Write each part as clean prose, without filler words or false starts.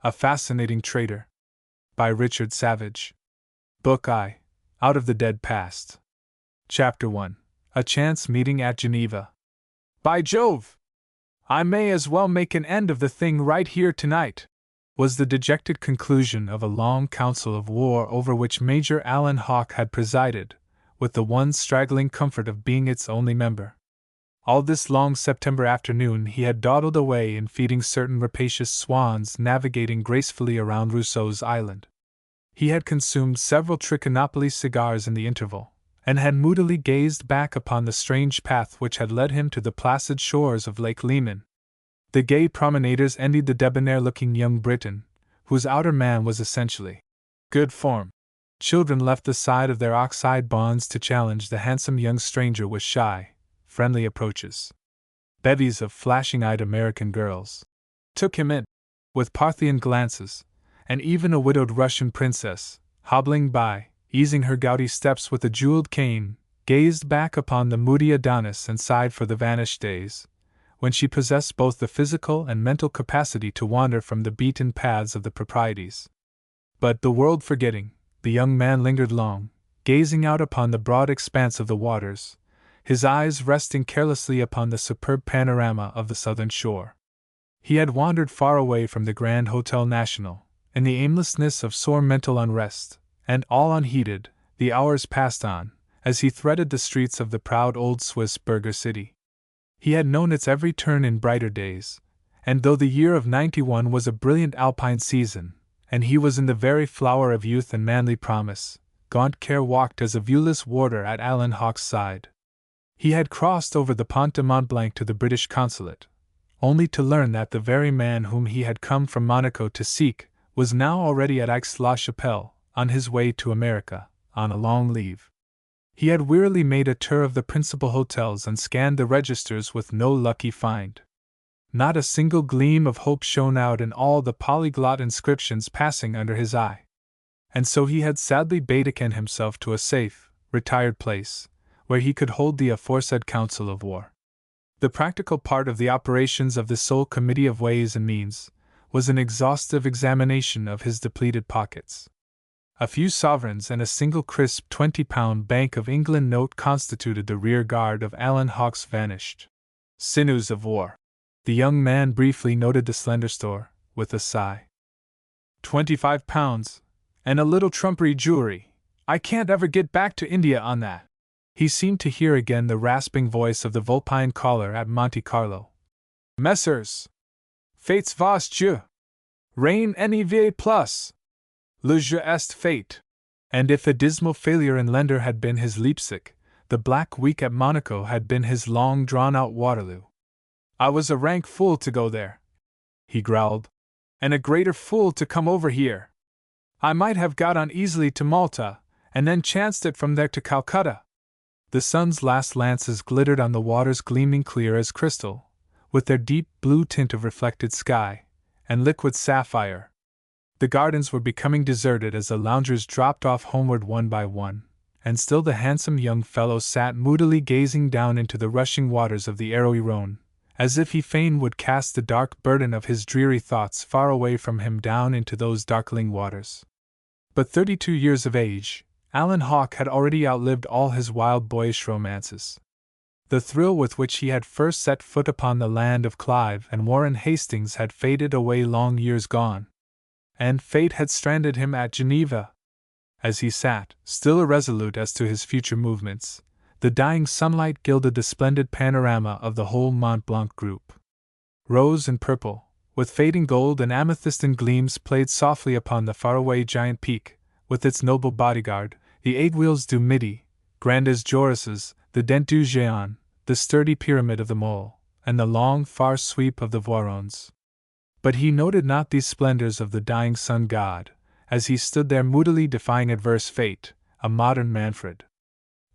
A Fascinating Traitor. By Richard Savage. Book I. Out of the Dead Past. Chapter 1. A Chance Meeting at Geneva. By Jove! I may as well make an end of the thing right here tonight, was the dejected conclusion of a long council of war over which Major Alan Hawke had presided, with the one straggling comfort of being its only member. All this long September afternoon he had dawdled away in feeding certain rapacious swans navigating gracefully around Rousseau's Island. He had consumed several Trichinopoly cigars in the interval, and had moodily gazed back upon the strange path which had led him to the placid shores of Lake Leman. The gay promenaders envied the debonair-looking young Briton, whose outer man was essentially good form. Children left the side of their ox-hide bonds to challenge the handsome young stranger with shy, friendly approaches. Bevies of flashing-eyed American girls took him in, with Parthian glances, and even a widowed Russian princess, hobbling by, easing her gouty steps with a jeweled cane, gazed back upon the moody Adonis and sighed for the vanished days, when she possessed both the physical and mental capacity to wander from the beaten paths of the proprieties. But, the world forgetting, the young man lingered long, gazing out upon the broad expanse of the waters, his eyes resting carelessly upon the superb panorama of the southern shore. He had wandered far away from the Grand Hotel National, in the aimlessness of sore mental unrest, and all unheeded, the hours passed on, as he threaded the streets of the proud old Swiss burgher city. He had known its every turn in brighter days, and though the year of '91 was a brilliant alpine season, and he was in the very flower of youth and manly promise, gaunt care walked as a viewless warder at Alan Hawke's side. He had crossed over the Pont de Mont Blanc to the British consulate, only to learn that the very man whom he had come from Monaco to seek was now already at Aix-la-Chapelle, on his way to America, on a long leave. He had wearily made a tour of the principal hotels and scanned the registers with no lucky find. Not a single gleam of hope shone out in all the polyglot inscriptions passing under his eye. And so he had sadly betaken himself to a safe, retired place, where he could hold the aforesaid council of war. The practical part of the operations of the sole Committee of Ways and Means was an exhaustive examination of his depleted pockets. A few sovereigns and a single crisp £20 Bank of England note constituted the rear guard of Alan Hawke's vanished sinews of war. The young man briefly noted the slender store, with a sigh. £25, and a little trumpery jewelry. I can't ever get back to India on that. He seemed to hear again the rasping voice of the vulpine caller at Monte Carlo. Messrs. Fates vos jeu. Reign nev plus. Le jeu est fait. And if the dismal failure in Lender had been his Leipzig, the Black Week at Monaco had been his long-drawn-out Waterloo. I was a rank fool to go there, he growled, and a greater fool to come over here. I might have got on easily to Malta, and then chanced it from there to Calcutta. The sun's last lances glittered on the waters gleaming clear as crystal, with their deep blue tint of reflected sky, and liquid sapphire. The gardens were becoming deserted as the loungers dropped off homeward one by one, and still the handsome young fellow sat moodily gazing down into the rushing waters of the arrowy Rhone, as if he fain would cast the dark burden of his dreary thoughts far away from him down into those darkling waters. But 32 years of age, Alan Hawke had already outlived all his wild boyish romances. The thrill with which he had first set foot upon the land of Clive and Warren Hastings had faded away long years gone, and fate had stranded him at Geneva. As he sat, still irresolute as to his future movements, the dying sunlight gilded the splendid panorama of the whole Mont Blanc group. Rose and purple, with fading gold and amethystine gleams, played softly upon the faraway giant peak, with its noble bodyguard, the Aiguilles du Midi, grand as Joris's, the Dent du Géant, the sturdy pyramid of the Mole, and the long, far sweep of the Voirons. But he noted not these splendors of the dying sun god, as he stood there moodily defying adverse fate, a modern Manfred.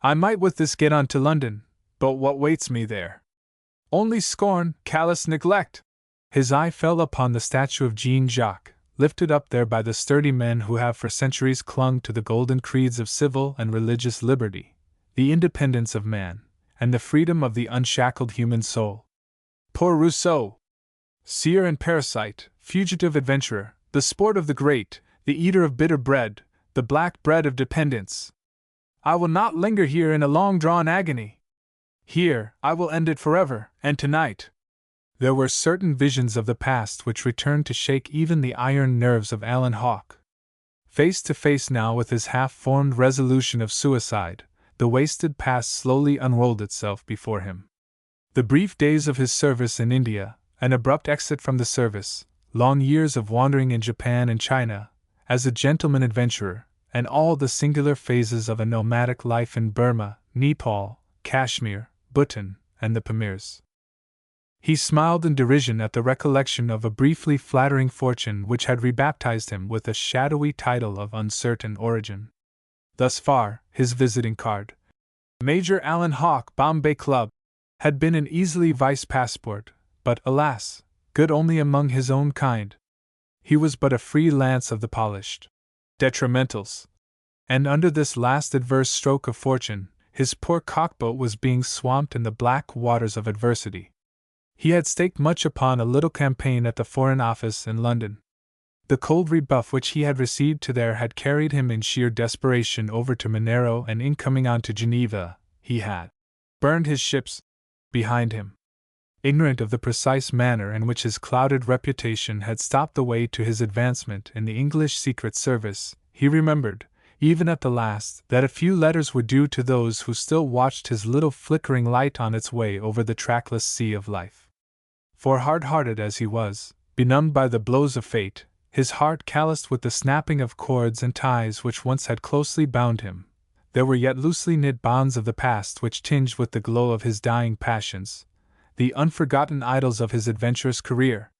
I might with this get on to London, but what waits me there? Only scorn, callous neglect. His eye fell upon the statue of Jean-Jacques, lifted up there by the sturdy men who have for centuries clung to the golden creeds of civil and religious liberty, the independence of man, and the freedom of the unshackled human soul. Poor Rousseau! Seer and parasite, fugitive adventurer, the sport of the great, the eater of bitter bread, the black bread of dependence. I will not linger here in a long-drawn agony. Here, I will end it forever, and tonight. There were certain visions of the past which returned to shake even the iron nerves of Alan Hawke. Face to face now with his half-formed resolution of suicide, the wasted past slowly unrolled itself before him. The brief days of his service in India, an abrupt exit from the service, long years of wandering in Japan and China, as a gentleman adventurer, and all the singular phases of a nomadic life in Burma, Nepal, Kashmir, Bhutan, and the Pamirs. He smiled in derision at the recollection of a briefly flattering fortune which had rebaptized him with a shadowy title of uncertain origin. Thus far, his visiting card, Major Alan Hawke, Bombay Club, had been an easily viced passport, but alas, good only among his own kind. He was but a free lance of the polished detrimentals. And under this last adverse stroke of fortune, his poor cockboat was being swamped in the black waters of adversity. He had staked much upon a little campaign at the Foreign Office in London. The cold rebuff which he had received there had carried him in sheer desperation over to Monero, and in coming on to Geneva, he had burned his ships behind him. Ignorant of the precise manner in which his clouded reputation had stopped the way to his advancement in the English Secret Service, he remembered, even at the last, that a few letters were due to those who still watched his little flickering light on its way over the trackless sea of life. For hard-hearted as he was, benumbed by the blows of fate, his heart calloused with the snapping of cords and ties which once had closely bound him, there were yet loosely knit bonds of the past which tinged with the glow of his dying passions, the unforgotten idols of his adventurous career.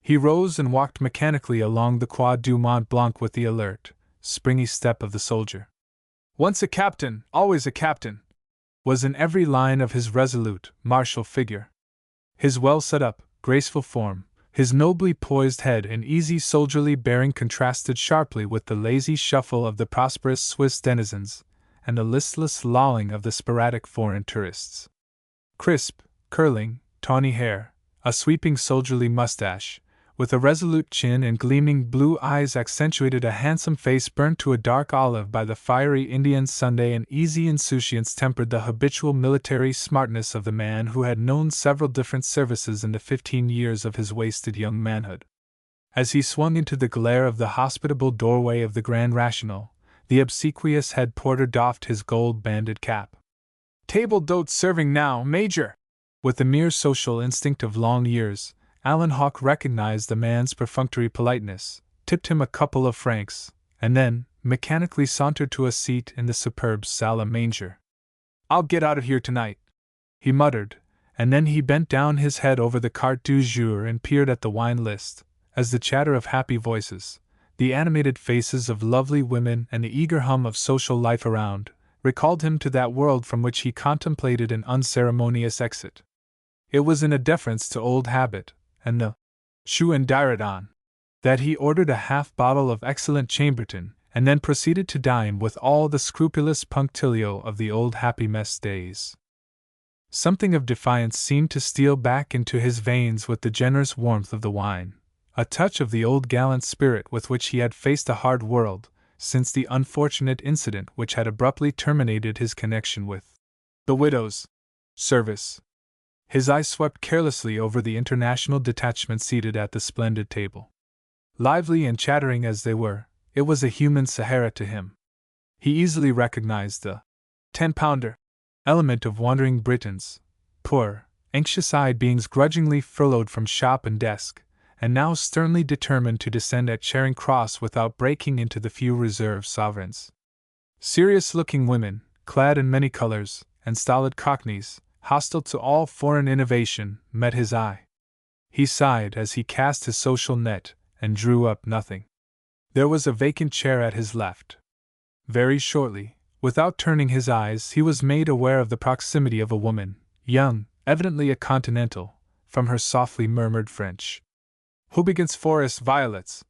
He rose and walked mechanically along the Quai du Mont Blanc with the alert, springy step of the soldier. Once a captain, always a captain, was in every line of his resolute, martial figure. His well-set-up, graceful form, his nobly poised head and easy soldierly bearing contrasted sharply with the lazy shuffle of the prosperous Swiss denizens, and the listless lolling of the sporadic foreign tourists. Crisp, curling, tawny hair, a sweeping soldierly mustache, with a resolute chin and gleaming blue eyes accentuated a handsome face burnt to a dark olive by the fiery Indian Sunday, and easy insouciance tempered the habitual military smartness of the man who had known several different services in the 15 years of his wasted young manhood. As he swung into the glare of the hospitable doorway of the Grand Rational, the obsequious head porter doffed his gold-banded cap. "Table d'hôte serving now, Major!" With the mere social instinct of long years, Alan Hawke recognized the man's perfunctory politeness, tipped him a couple of francs, and then mechanically sauntered to a seat in the superb salle à manger. "I'll get out of here tonight," he muttered, and then he bent down his head over the carte du jour and peered at the wine list, as the chatter of happy voices, the animated faces of lovely women, and the eager hum of social life around, recalled him to that world from which he contemplated an unceremonious exit. It was in a deference to old habit, and the chou and diridon, that he ordered a half-bottle of excellent Chambertin, and then proceeded to dine with all the scrupulous punctilio of the old happy mess days. Something of defiance seemed to steal back into his veins with the generous warmth of the wine, a touch of the old gallant spirit with which he had faced a hard world, since the unfortunate incident which had abruptly terminated his connection with the widow's service. His eyes swept carelessly over the international detachment seated at the splendid table. Lively and chattering as they were, it was a human Sahara to him. He easily recognized the 10-pounder element of wandering Britons, poor, anxious-eyed beings grudgingly furloughed from shop and desk, and now sternly determined to descend at Charing Cross without breaking into the few reserve sovereigns. Serious-looking women, clad in many colors, and stolid cockneys, hostile to all foreign innovation, met his eye. He sighed as he cast his social net, and drew up nothing. There was a vacant chair at his left. Very shortly, without turning his eyes, he was made aware of the proximity of a woman, young, evidently a continental, from her softly murmured French. "Houbigans forest violets,"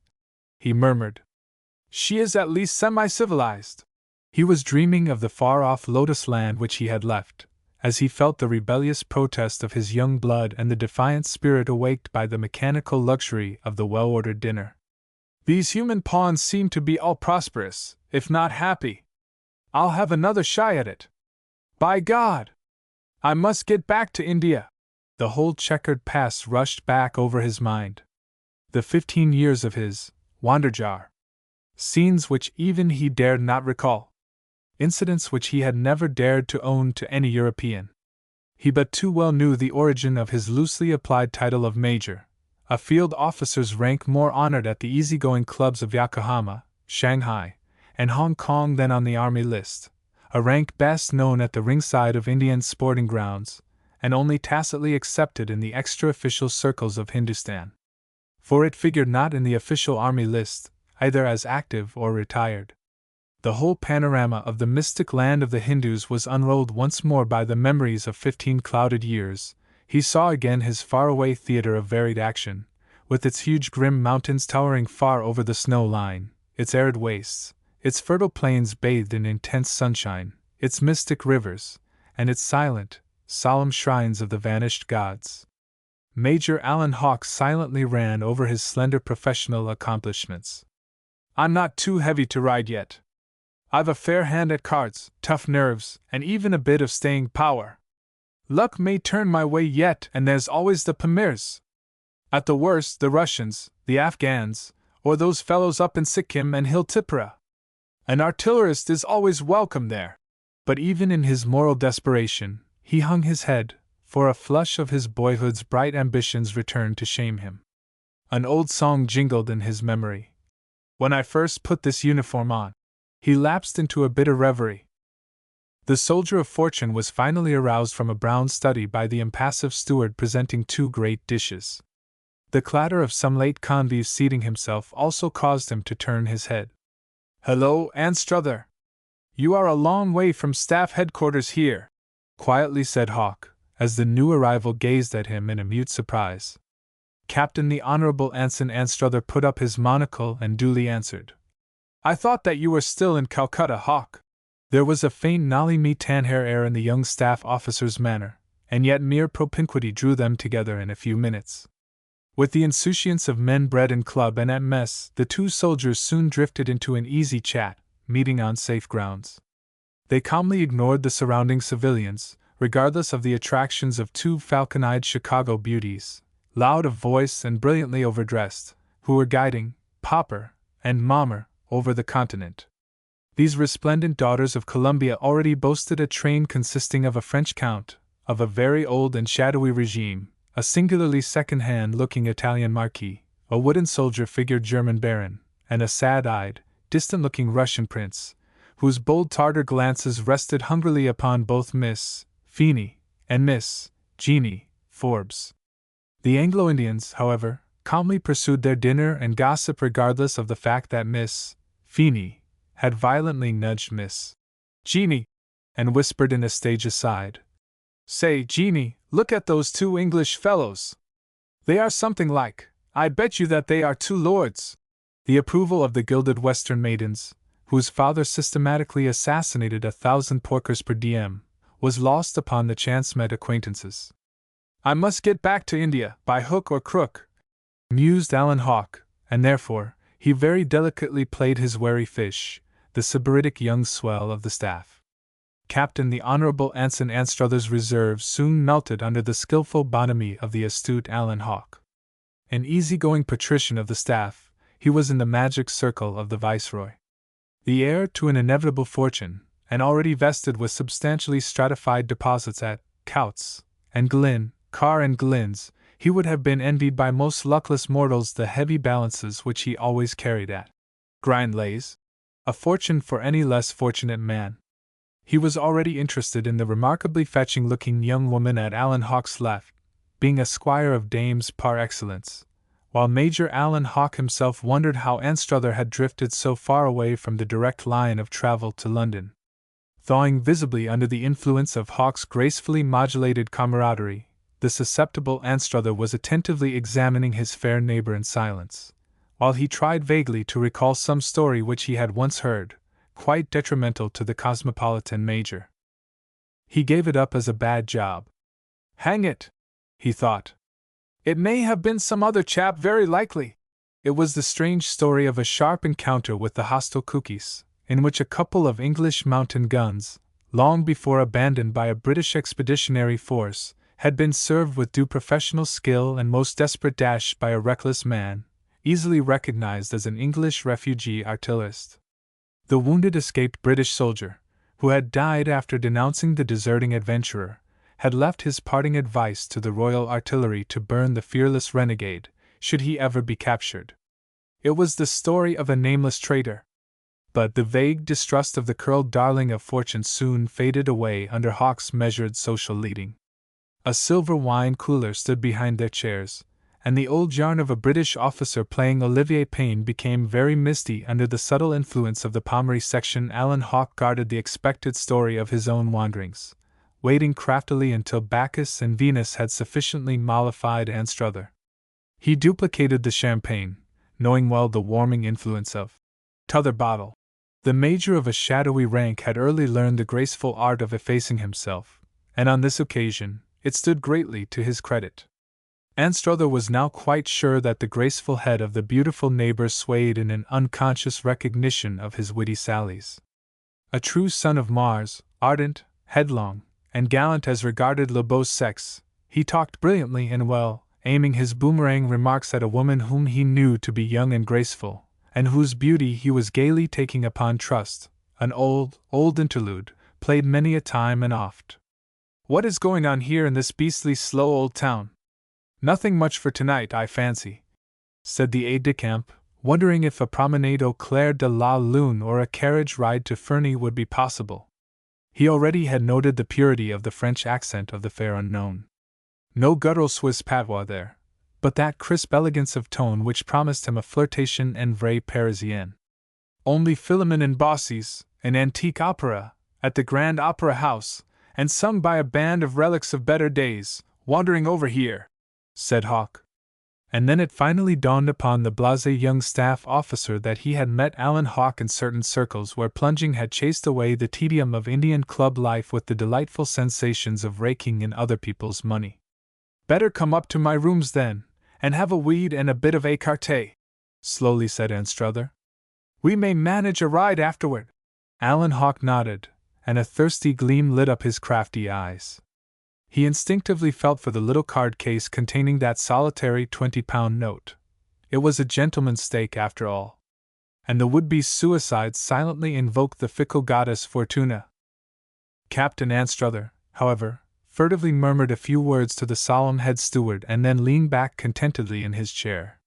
he murmured. "She is at least semi-civilized." He was dreaming of the far-off lotus land which he had left, as he felt the rebellious protest of his young blood and the defiant spirit awaked by the mechanical luxury of the well-ordered dinner. These human pawns seem to be all prosperous, if not happy. I'll have another shy at it. By God! I must get back to India. The whole checkered past rushed back over his mind. The 15 years of his wanderjar. Scenes which even he dared not recall. Incidents which he had never dared to own to any European. He but too well knew the origin of his loosely applied title of Major, a field officer's rank more honored at the easygoing clubs of Yokohama, Shanghai, and Hong Kong than on the army list, a rank best known at the ringside of Indian sporting grounds, and only tacitly accepted in the extra-official circles of Hindustan. For it figured not in the official army list, either as active or retired. The whole panorama of the mystic land of the Hindus was unrolled once more by the memories of 15 clouded years. He saw again his faraway theater of varied action, with its huge grim mountains towering far over the snow line, its arid wastes, its fertile plains bathed in intense sunshine, its mystic rivers, and its silent, solemn shrines of the vanished gods. Major Alan Hawke silently ran over his slender professional accomplishments. I'm not too heavy to ride yet. I've a fair hand at cards, tough nerves, and even a bit of staying power. Luck may turn my way yet, and there's always the Pamirs. At the worst, the Russians, the Afghans, or those fellows up in Sikkim and Hill Tipura. An artillerist is always welcome there. But even in his moral desperation, he hung his head, for a flush of his boyhood's bright ambitions returned to shame him. An old song jingled in his memory. When I first put this uniform on, he lapsed into a bitter reverie. The soldier of fortune was finally aroused from a brown study by the impassive steward presenting 2 great dishes. The clatter of some late convive seating himself also caused him to turn his head. "Hello, Anstruther! You are a long way from staff headquarters here," quietly said Hawke, as the new arrival gazed at him in a mute surprise. Captain the Honorable Anson Anstruther put up his monocle and duly answered. "I thought that you were still in Calcutta, Hawke." There was a faint Nali-me-Tanhair air in the young staff officer's manner, and yet mere propinquity drew them together in a few minutes. With the insouciance of men bred in club and at mess, the 2 soldiers soon drifted into an easy chat, meeting on safe grounds. They calmly ignored the surrounding civilians, regardless of the attractions of 2 falcon-eyed Chicago beauties, loud of voice and brilliantly overdressed, who were guiding Popper and Mommer over the continent. These resplendent daughters of Columbia already boasted a train consisting of a French count, of a very old and shadowy regime, a singularly second-hand looking Italian marquis, a wooden soldier-figured German baron, and a sad-eyed, distant-looking Russian prince, whose bold Tartar glances rested hungrily upon both Miss Feeney and Miss Jeannie Forbes. The Anglo-Indians, however, calmly pursued their dinner and gossip regardless of the fact that Miss Feeney had violently nudged Miss Jeannie, and whispered in a stage aside, "Say, Jeannie, look at those 2 English fellows. They are something like. I bet you that they are 2 lords." The approval of the gilded Western maidens, whose father systematically assassinated 1,000 porkers per diem, was lost upon the chance-met acquaintances. "I must get back to India, by hook or crook," mused Alan Hawke, and therefore, he very delicately played his wary fish, the sybaritic young swell of the staff. Captain the Honorable Anson Anstruther's reserve soon melted under the skillful bonhomie of the astute Alan Hawke. An easy-going patrician of the staff, he was in the magic circle of the Viceroy. The heir to an inevitable fortune, and already vested with substantially stratified deposits at Coutts and Glyn, Carr and Glyn's, he would have been envied by most luckless mortals the heavy balances which he always carried at Grindlays, a fortune for any less fortunate man. He was already interested in the remarkably fetching-looking young woman at Alan Hawke's left, being a squire of dames par excellence, while Major Alan Hawke himself wondered how Anstruther had drifted so far away from the direct line of travel to London. Thawing visibly under the influence of Hawke's gracefully modulated camaraderie, the susceptible Anstruther was attentively examining his fair neighbor in silence, while he tried vaguely to recall some story which he had once heard, quite detrimental to the cosmopolitan major. He gave it up as a bad job. "Hang it," he thought. "It may have been some other chap very likely. It was the strange story of a sharp encounter with the hostile Kookies, in which a couple of English mountain guns, long before abandoned by a British expeditionary force, had been served with due professional skill and most desperate dash by a reckless man, easily recognized as an English refugee artillerist. The wounded escaped British soldier, who had died after denouncing the deserting adventurer, had left his parting advice to the Royal Artillery to burn the fearless renegade, should he ever be captured. It was the story of a nameless traitor. But the vague distrust of the curled darling of fortune soon faded away under Hawke's measured social leading. A silver wine cooler stood behind their chairs, and the old yarn of a British officer playing Olivier Payne became very misty under the subtle influence of the Pommery section. Alan Hawke guarded the expected story of his own wanderings, waiting craftily until Bacchus and Venus had sufficiently mollified Anstruther. He duplicated the champagne, knowing well the warming influence of t'other bottle. The major of a shadowy rank had early learned the graceful art of effacing himself, and on this occasion it stood greatly to his credit. Anstruther was now quite sure that the graceful head of the beautiful neighbor swayed in an unconscious recognition of his witty sallies. A true son of Mars, ardent, headlong, and gallant as regarded le beau sexe, he talked brilliantly and well, aiming his boomerang remarks at a woman whom he knew to be young and graceful, and whose beauty he was gaily taking upon trust, an old interlude, played many a time and oft. "What is going on here in this beastly slow old town?" "Nothing much for tonight, I fancy," said the aide-de-camp, wondering if a promenade au clair de la lune or a carriage ride to Ferney would be possible. He already had noted the purity of the French accent of the fair unknown. No guttural Swiss patois there, but that crisp elegance of tone which promised him a flirtation en vrai Parisien. Only Philemon and Bossy's, an antique opera, at the Grand Opera House, and sung by a band of relics of better days, wandering over here, said Hawke. And then it finally dawned upon the blasé young staff officer that he had met Alan Hawke in certain circles where plunging had chased away the tedium of Indian club life with the delightful sensations of raking in other people's money. "Better come up to my rooms then, and have a weed and a bit of écarté," slowly said Anstruther. "We may manage a ride afterward." Alan Hawke nodded, and a thirsty gleam lit up his crafty eyes. He instinctively felt for the little card case containing that solitary 20-pound note. It was a gentleman's stake after all. And the would-be suicide silently invoked the fickle goddess Fortuna. Captain Anstruther, however, furtively murmured a few words to the solemn head steward and then leaned back contentedly in his chair.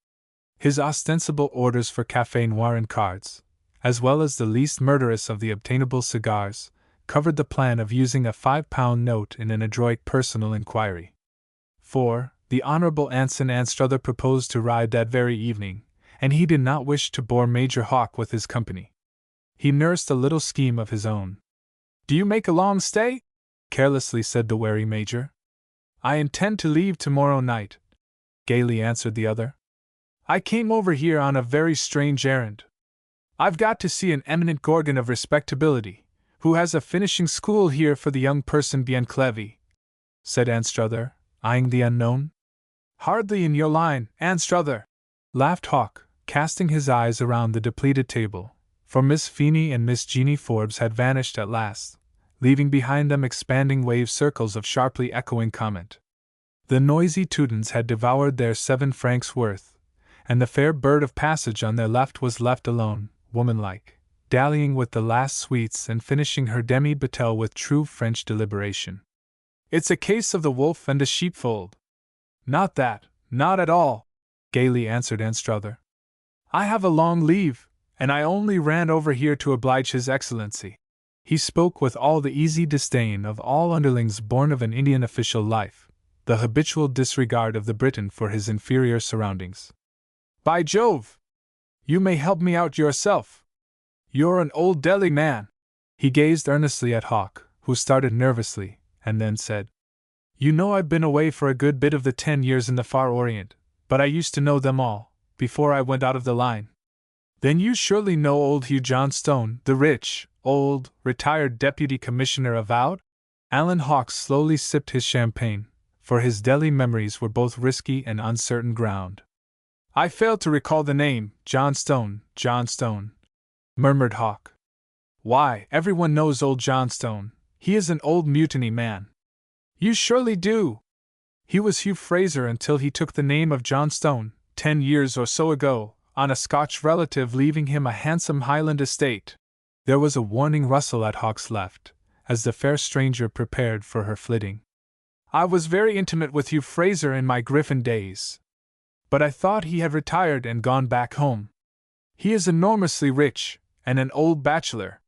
His ostensible orders for café noir and cards, as well as the least murderous of the obtainable cigars, covered the plan of using a 5-pound note in an adroit personal inquiry. For, the Honorable Anson Anstruther proposed to ride that very evening, and he did not wish to bore Major Hawke with his company. He nursed a little scheme of his own. "Do you make a long stay?" carelessly said the wary Major. "I intend to leave tomorrow night," gaily answered the other. "I came over here on a very strange errand. I've got to see an eminent gorgon of respectability, who has a finishing school here for the young person bien clevi," said Anstruther, eyeing the unknown. "Hardly in your line, Anstruther," laughed Hawke, casting his eyes around the depleted table, for Miss Feeney and Miss Jeanie Forbes had vanished at last, leaving behind them expanding wave circles of sharply echoing comment. The noisy Teutons had devoured their 7 francs worth, and the fair bird of passage on their left was left alone, womanlike, dallying with the last sweets and finishing her demi-batel with true French deliberation. "It's a case of the wolf and the sheepfold." "Not that, not at all," gaily answered Anstruther. "I have a long leave, and I only ran over here to oblige His Excellency." He spoke with all the easy disdain of all underlings born of an Indian official life, the habitual disregard of the Briton for his inferior surroundings. "By Jove! You may help me out yourself. You're an old Delhi man." He gazed earnestly at Hawke, who started nervously, and then said, "You know I've been away for a good bit of the 10 years in the far Orient, but I used to know them all, before I went out of the line." "Then you surely know old Hugh Johnstone, the rich, old, retired Deputy Commissioner avowed?" Alan Hawke slowly sipped his champagne, for his Delhi memories were both risky and uncertain ground. I fail to recall the name. Johnstone, murmured Hawk. Why, everyone knows old Johnstone. He is an old mutiny man. You surely do. He was Hugh Fraser until he took the name of Johnstone, 10 years or so ago, on a Scotch relative leaving him a handsome Highland estate. There was a warning rustle at Hawk's left, as the fair stranger prepared for her flitting. I was very intimate with Hugh Fraser in my Griffin days, but I thought he had retired and gone back home. He is enormously rich, and an old bachelor.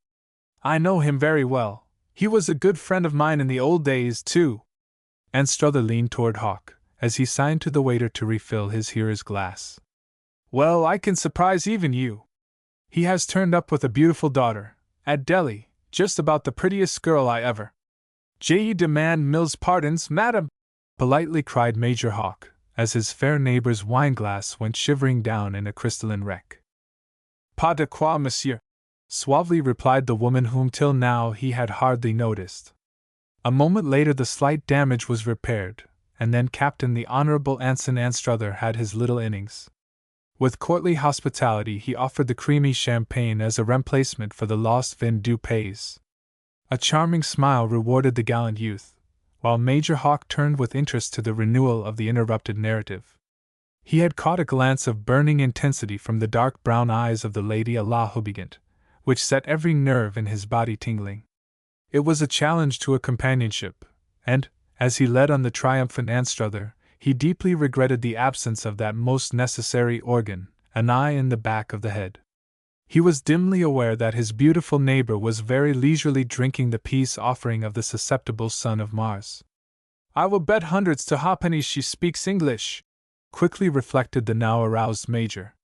I know him very well. He was a good friend of mine in the old days, too. Anstruther leaned toward Hawk, as he signed to the waiter to refill his hearer's glass. Well, I can surprise even you. He has turned up with a beautiful daughter, at Delhi, just about the prettiest girl I ever. Je demand Mill's pardons, madam, politely cried Major Hawk, as his fair neighbor's wineglass went shivering down in a crystalline wreck. Pas de quoi, monsieur, suavely replied the woman whom till now he had hardly noticed. A moment later the slight damage was repaired, and then Captain the Honorable Anson Anstruther had his little innings. With courtly hospitality he offered the creamy champagne as a remplacement for the lost vin du pays. A charming smile rewarded the gallant youth, while Major Hawk turned with interest to the renewal of the interrupted narrative. He had caught a glance of burning intensity from the dark brown eyes of the Lady Allahubigant, which set every nerve in his body tingling. It was a challenge to a companionship, and, as he led on the triumphant Anstruther, he deeply regretted the absence of that most necessary organ, an eye in the back of the head. He was dimly aware that his beautiful neighbor was very leisurely drinking the peace offering of the susceptible son of Mars. I will bet hundreds to ha'pennies she speaks English, quickly reflected the now aroused Major.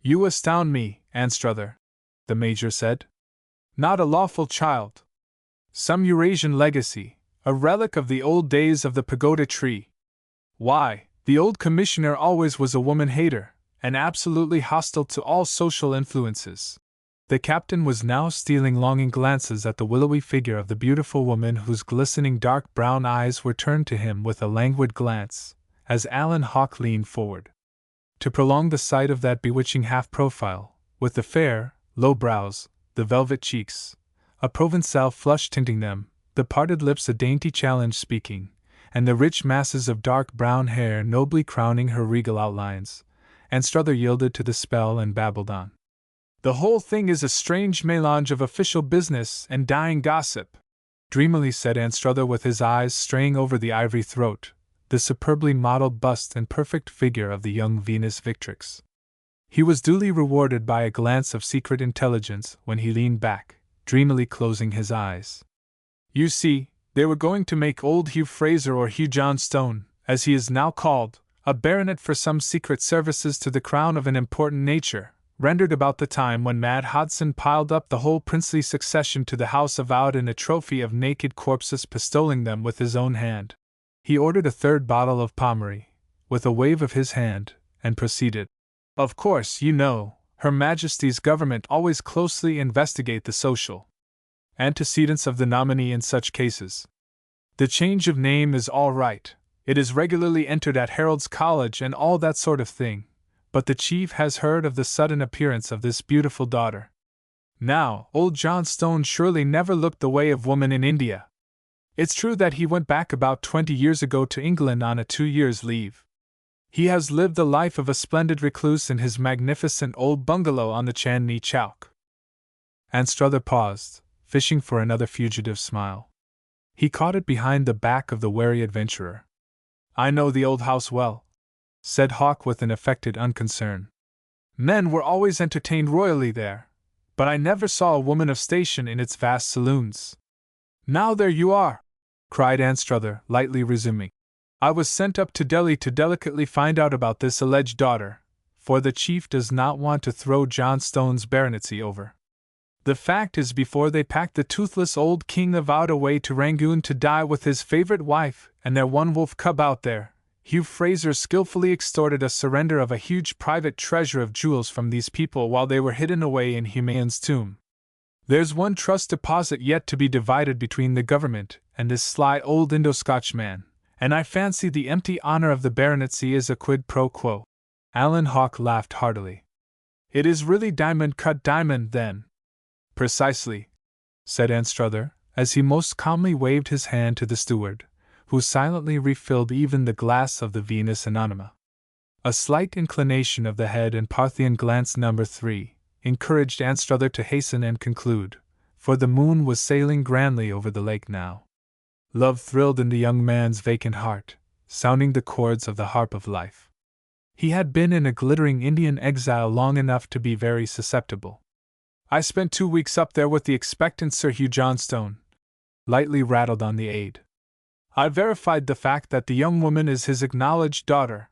You astound me, Anstruther, the Major said. Not a lawful child. Some Eurasian legacy, a relic of the old days of the pagoda tree. Why, the old commissioner always was a woman-hater, and absolutely hostile to all social influences. The captain was now stealing longing glances at the willowy figure of the beautiful woman whose glistening dark brown eyes were turned to him with a languid glance, as Alan Hawk leaned forward. To prolong the sight of that bewitching half-profile, with the fair, low brows, the velvet cheeks, a Provençal flush tinting them, the parted lips a dainty challenge speaking, and the rich masses of dark brown hair nobly crowning her regal outlines, Anstruther yielded to the spell and babbled on. The whole thing is a strange mélange of official business and dying gossip, dreamily said Anstruther with his eyes straying over the ivory throat, the superbly modeled bust and perfect figure of the young Venus Victrix. He was duly rewarded by a glance of secret intelligence when he leaned back, dreamily closing his eyes. You see, they were going to make old Hugh Fraser, or Hugh Johnstone, as he is now called, a baronet for some secret services to the crown of an important nature, rendered about the time when Mad Hodson piled up the whole princely succession to the House of Aud in a trophy of naked corpses, pistoling them with his own hand. He ordered a third bottle of Pommery, with a wave of his hand, and proceeded. Of course, you know, Her Majesty's government always closely investigate the social antecedents of the nominee in such cases. The change of name is all right, it is regularly entered at Herald's College and all that sort of thing, but the chief has heard of the sudden appearance of this beautiful daughter. Now, old Johnstone surely never looked the way of woman in India. It's true that he went back about 20 years ago to England on a 2 years' leave. He has lived the life of a splendid recluse in his magnificent old bungalow on the Chandni Chowk. Anstruther paused, fishing for another fugitive smile. He caught it behind the back of the wary adventurer. I know the old house well, said Hawk with an affected unconcern. Men were always entertained royally there, but I never saw a woman of station in its vast saloons. Now there you are, cried Anstruther, lightly resuming. I was sent up to Delhi to delicately find out about this alleged daughter, for the chief does not want to throw Johnstone's baronetcy over. The fact is, before they packed the toothless old king of Oud away to Rangoon to die with his favorite wife and their one wolf cub out there, Hugh Fraser skillfully extorted a surrender of a huge private treasure of jewels from these people while they were hidden away in Humayun's tomb. There's one trust deposit yet to be divided between the government and this sly old Indo-Scotch man, and I fancy the empty honor of the baronetcy is a quid pro quo. Alan Hawke laughed heartily. It is really diamond-cut diamond, then? Precisely, said Anstruther, as he most calmly waved his hand to the steward, who silently refilled even the glass of the Venus Anonyma. A slight inclination of the head and Parthian glance number 3 encouraged Anstruther to hasten and conclude, for the moon was sailing grandly over the lake now. Love thrilled in the young man's vacant heart, sounding the chords of the harp of life. He had been in a glittering Indian exile long enough to be very susceptible. I spent 2 weeks up there with the expectant Sir Hugh Johnstone, lightly rattled on the aide. I verified the fact that the young woman is his acknowledged daughter.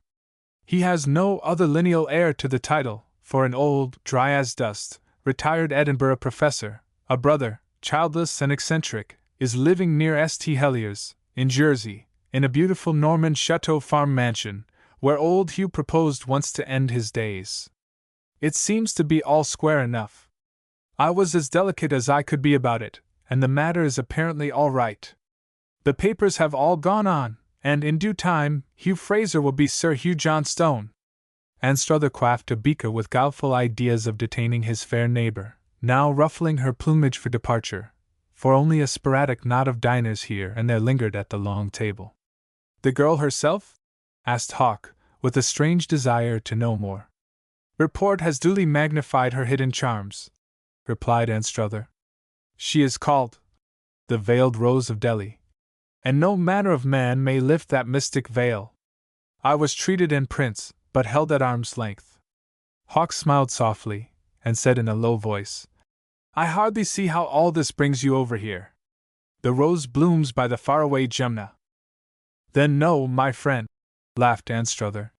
He has no other lineal heir to the title, for an old, dry-as-dust, retired Edinburgh professor, a brother, childless and eccentric, is living near St. Heliers, in Jersey, in a beautiful Norman chateau farm mansion, where old Hugh proposed once to end his days. It seems to be all square enough. I was as delicate as I could be about it, and the matter is apparently all right. The papers have all gone on, and in due time, Hugh Fraser will be Sir Hugh Johnstone. Anstruther quaffed a beaker with guileful ideas of detaining his fair neighbor, now ruffling her plumage for departure, for only a sporadic knot of diners here and there lingered at the long table. The girl herself? Asked Hawke, with a strange desire to know more. Report has duly magnified her hidden charms, replied Anstruther. She is called the Veiled Rose of Delhi, and no manner of man may lift that mystic veil. I was treated in prince, but held at arm's length. Hawke smiled softly, and said in a low voice, I hardly see how all this brings you over here. The rose blooms by the faraway Jumna. Then no, my friend, laughed Anstruther.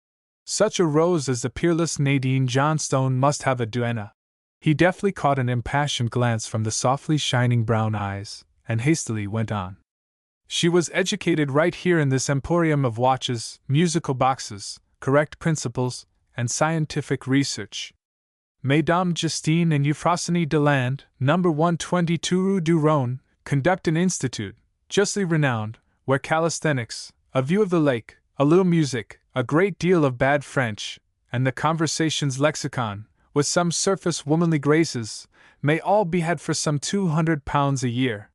Such a rose as the peerless Nadine Johnstone must have a duenna. He deftly caught an impassioned glance from the softly shining brown eyes, and hastily went on. She was educated right here in this emporium of watches, musical boxes, correct principles, and scientific research. Mesdames Justine and Euphrosyne Deland, No. 122 Rue du Rhône, conduct an institute, justly renowned, where calisthenics, a view of the lake, a little music, a great deal of bad French, and the conversation's lexicon, with some surface womanly graces, may all be had for some £200 a year.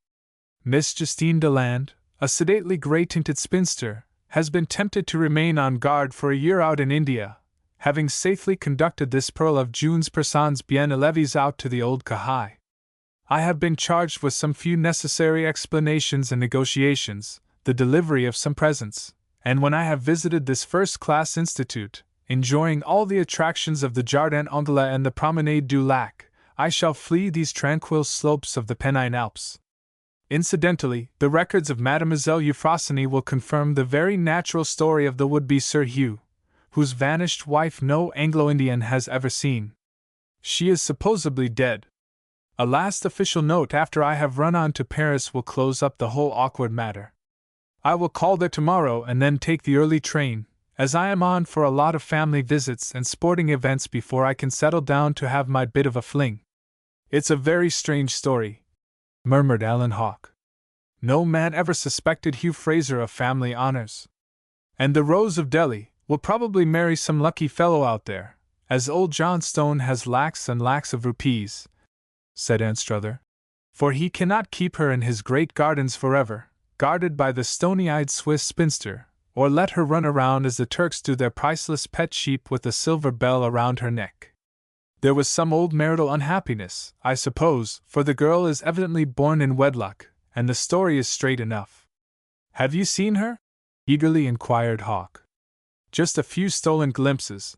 Miss Justine Deland, a sedately grey-tinted spinster, has been tempted to remain on guard for a year out in India, having safely conducted this pearl of June's persons bien élevés out to the old Kahai. I have been charged with some few necessary explanations and negotiations, the delivery of some presents, and when I have visited this first-class institute, enjoying all the attractions of the Jardin Anglais and the Promenade du Lac, I shall flee these tranquil slopes of the Pennine Alps. Incidentally, the records of Mademoiselle Euphrosyne will confirm the very natural story of the would-be Sir Hugh, whose vanished wife no Anglo-Indian has ever seen. She is supposedly dead. A last official note after I have run on to Paris will close up the whole awkward matter. I will call there tomorrow and then take the early train, as I am on for a lot of family visits and sporting events before I can settle down to have my bit of a fling. It's a very strange story, murmured Alan Hawke. No man ever suspected Hugh Fraser of family honors. And the Rose of Delhi will probably marry some lucky fellow out there, as old Johnstone has lakhs and lakhs of rupees, said Anstruther. For he cannot keep her in his great gardens forever, guarded by the stony-eyed Swiss spinster, or let her run around as the Turks do their priceless pet sheep with a silver bell around her neck. There was some old marital unhappiness, I suppose, for the girl is evidently born in wedlock, and the story is straight enough. Have you seen her? Eagerly inquired Hawke. Just a few stolen glimpses,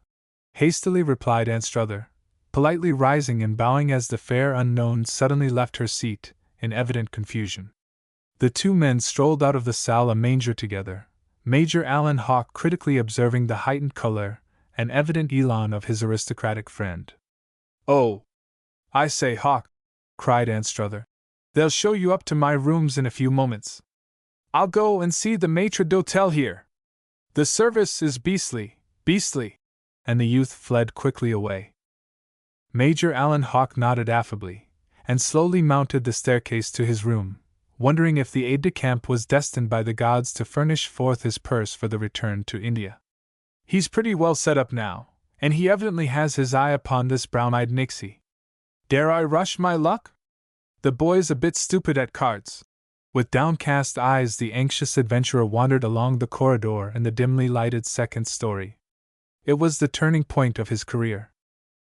hastily replied Anstruther, politely rising and bowing as the fair unknown suddenly left her seat, in evident confusion. The two men strolled out of the salle à manger together, Major Alan Hawke critically observing the heightened color and evident elan of his aristocratic friend. Oh! I say, Hawke, cried Anstruther. They'll show you up to my rooms in a few moments. I'll go and see the maitre d'hotel here. The service is beastly, and the youth fled quickly away. Major Alan Hawke nodded affably, and slowly mounted the staircase to his room, wondering if the aide-de-camp was destined by the gods to furnish forth his purse for the return to India. He's pretty well set up now, and he evidently has his eye upon this brown-eyed Nixie. Dare I rush my luck? The boy's a bit stupid at cards. With downcast eyes, the anxious adventurer wandered along the corridor and the dimly lighted second story. It was the turning point of his career.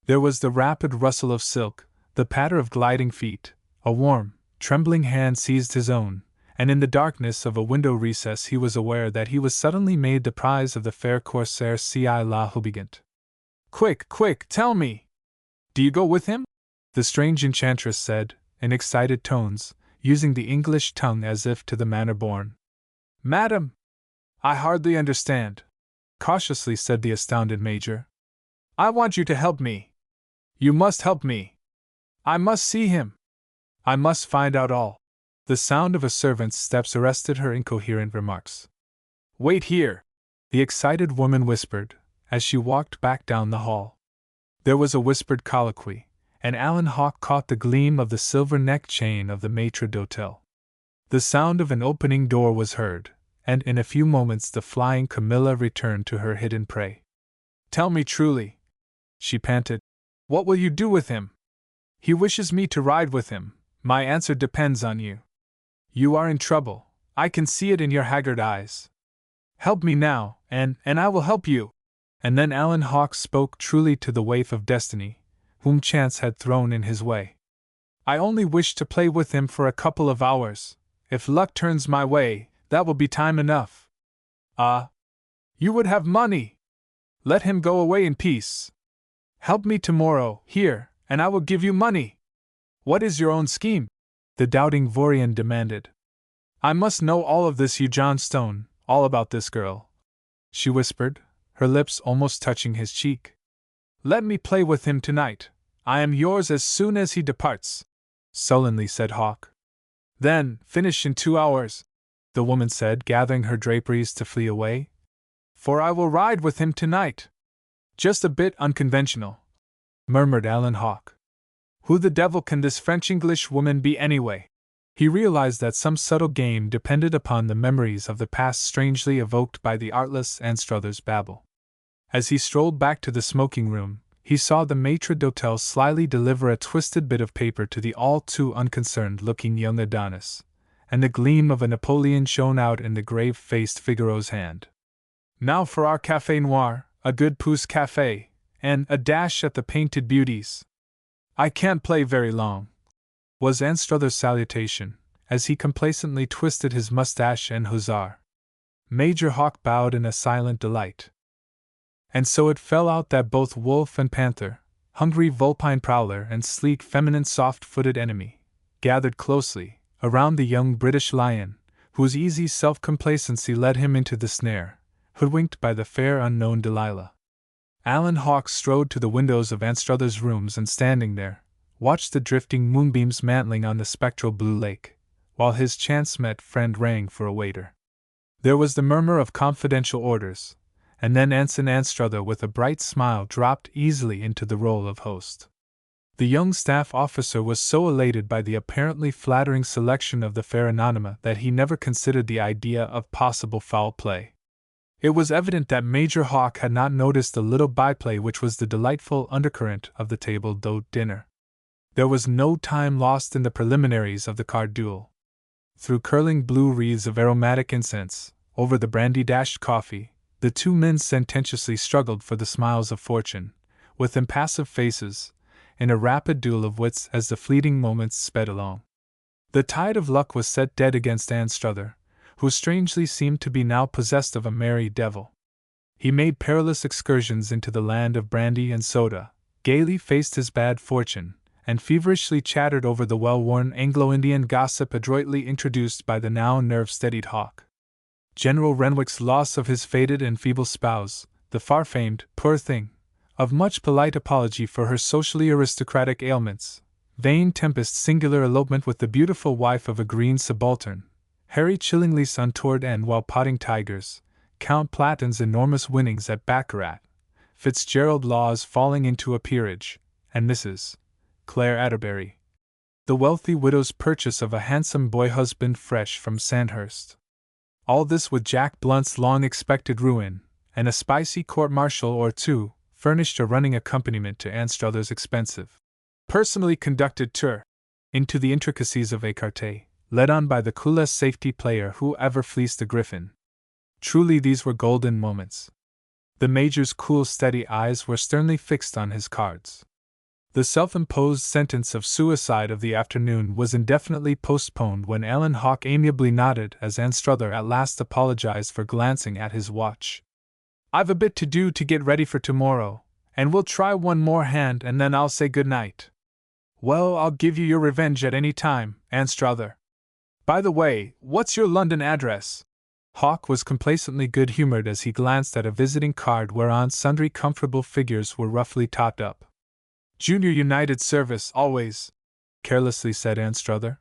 There was the rapid rustle of silk, the patter of gliding feet, a warm, trembling hand seized his own, and in the darkness of a window recess he was aware that he was suddenly made the prize of the fair corsair Ci la Hubigant. Quick, quick, tell me! Do you go with him? The strange enchantress said, in excited tones, using the English tongue as if to the manner born. Madam! I hardly understand, cautiously said the astounded Major. I want you to help me. You must help me. I must see him. I must find out all. The sound of a servant's steps arrested her incoherent remarks. Wait here, the excited woman whispered, as she walked back down the hall. There was a whispered colloquy, and Alan Hawke caught the gleam of the silver neck chain of the maitre d'hotel. The sound of an opening door was heard, and in a few moments the flying Camilla returned to her hidden prey. Tell me truly, she panted, what will you do with him? He wishes me to ride with him. My answer depends on you. You are in trouble, I can see it in your haggard eyes. Help me now, and I will help you. And then Alan Hawke spoke truly to the waif of destiny, whom chance had thrown in his way. I only wish to play with him for a couple of hours. If luck turns my way, that will be time enough. Ah! You would have money! Let him go away in peace. Help me tomorrow, here, and I will give you money. What is your own scheme? The doubting Vorian demanded. I must know all of this, you Johnstone, all about this girl, she whispered, her lips almost touching his cheek. Let me play with him tonight. I am yours as soon as he departs, sullenly said Hawke. Then, finish in 2 hours, the woman said, gathering her draperies to flee away. For I will ride with him tonight. Just a bit unconventional, murmured Alan Hawke. Who the devil can this French-English woman be anyway? He realized that some subtle game depended upon the memories of the past strangely evoked by the artless Anstruther's babble. As he strolled back to the smoking room, he saw the maitre d'hotel slyly deliver a twisted bit of paper to the all-too-unconcerned-looking young Adonis, and the gleam of a Napoleon shone out in the grave-faced Figaro's hand. Now for our café noir, a good pouce café, and a dash at the painted beauties. I can't play very long, was Anstruther's salutation, as he complacently twisted his mustache and huzzar. Major Hawke bowed in a silent delight. And so it fell out that both wolf and panther, hungry vulpine prowler and sleek feminine soft-footed enemy, gathered closely around the young British lion, whose easy self-complacency led him into the snare, hoodwinked by the fair unknown Delilah. Alan Hawke strode to the windows of Anstruther's rooms and, standing there, watched the drifting moonbeams mantling on the spectral blue lake, while his chance-met friend rang for a waiter. There was the murmur of confidential orders, and then Ensign Anstruther with a bright smile dropped easily into the role of host. The young staff officer was so elated by the apparently flattering selection of the fair Anonyma that he never considered the idea of possible foul play. It was evident that Major Hawke had not noticed the little byplay which was the delightful undercurrent of the table d'hote dinner. There was no time lost in the preliminaries of the card duel. Through curling blue wreaths of aromatic incense, over the brandy-dashed coffee, the two men sententiously struggled for the smiles of fortune, with impassive faces, in a rapid duel of wits as the fleeting moments sped along. The tide of luck was set dead against Anstruther, who strangely seemed to be now possessed of a merry devil. He made perilous excursions into the land of brandy and soda, gaily faced his bad fortune, and feverishly chattered over the well-worn Anglo-Indian gossip adroitly introduced by the now nerve-steadied Hawke. General Renwick's loss of his faded and feeble spouse, the far-famed, poor thing, of much polite apology for her socially aristocratic ailments, vain Tempest's singular elopement with the beautiful wife of a green subaltern, Harry Chillingly's untoward end while potting tigers, Count Platon's enormous winnings at baccarat, Fitzgerald Law's falling into a peerage, and Mrs. Claire Atterbury, the wealthy widow's purchase of a handsome boy-husband fresh from Sandhurst. All this with Jack Blunt's long-expected ruin, and a spicy court-martial or two, furnished a running accompaniment to Anstruther's expensive, personally conducted tour into the intricacies of écarté, led on by the coolest safety player who ever fleeced a griffin. Truly these were golden moments. The Major's cool, steady eyes were sternly fixed on his cards. The self-imposed sentence of suicide of the afternoon was indefinitely postponed when Alan Hawke amiably nodded as Anstruther at last apologized for glancing at his watch. "I've a bit to do to get ready for tomorrow, and we'll try one more hand and then I'll say good night." "Well, I'll give you your revenge at any time, Anstruther. By the way, what's your London address?" Hawke was complacently good-humored as he glanced at a visiting card whereon sundry comfortable figures were roughly topped up. "Junior United Service, always," carelessly said Anstruther.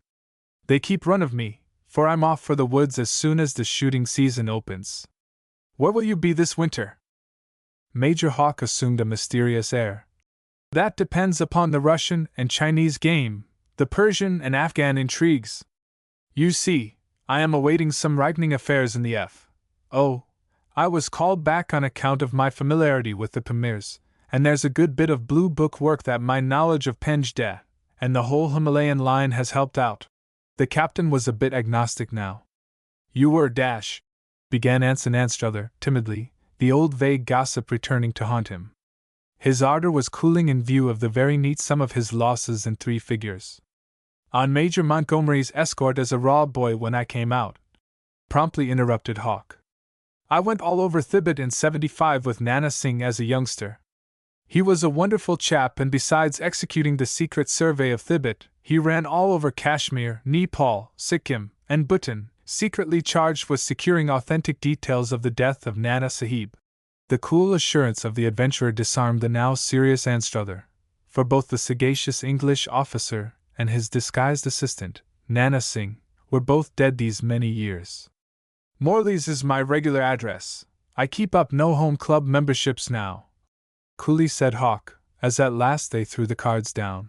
"They keep run of me, for I'm off for the woods as soon as the shooting season opens." "Where will you be this winter?" Major Hawke assumed a mysterious air. "That depends upon the Russian and Chinese game, the Persian and Afghan intrigues. You see, I am awaiting some ripening affairs in the F.O. I was called back on account of my familiarity with the Pamirs, and there's a good bit of blue book work that my knowledge of Penjde and the whole Himalayan line has helped out." The captain was a bit agnostic now. "You were began Anson Anstruther, timidly, the old vague gossip returning to haunt him. His ardor was cooling in view of the very neat sum of his losses in 3 figures. "On Major Montgomery's escort as a raw boy when I came out," promptly interrupted Hawke. "I went all over Thibet in '75 with Nana Singh as a youngster. He was a wonderful chap, and besides executing the secret survey of Thibet, he ran all over Kashmir, Nepal, Sikkim, and Bhutan, secretly charged with securing authentic details of the death of Nana Sahib." The cool assurance of the adventurer disarmed the now serious Anstruther, for both the sagacious English officer and his disguised assistant, Nana Singh, were both dead these many years. "Morley's is my regular address. I keep up no home club memberships now," coolly said Hawke, as at last they threw the cards down.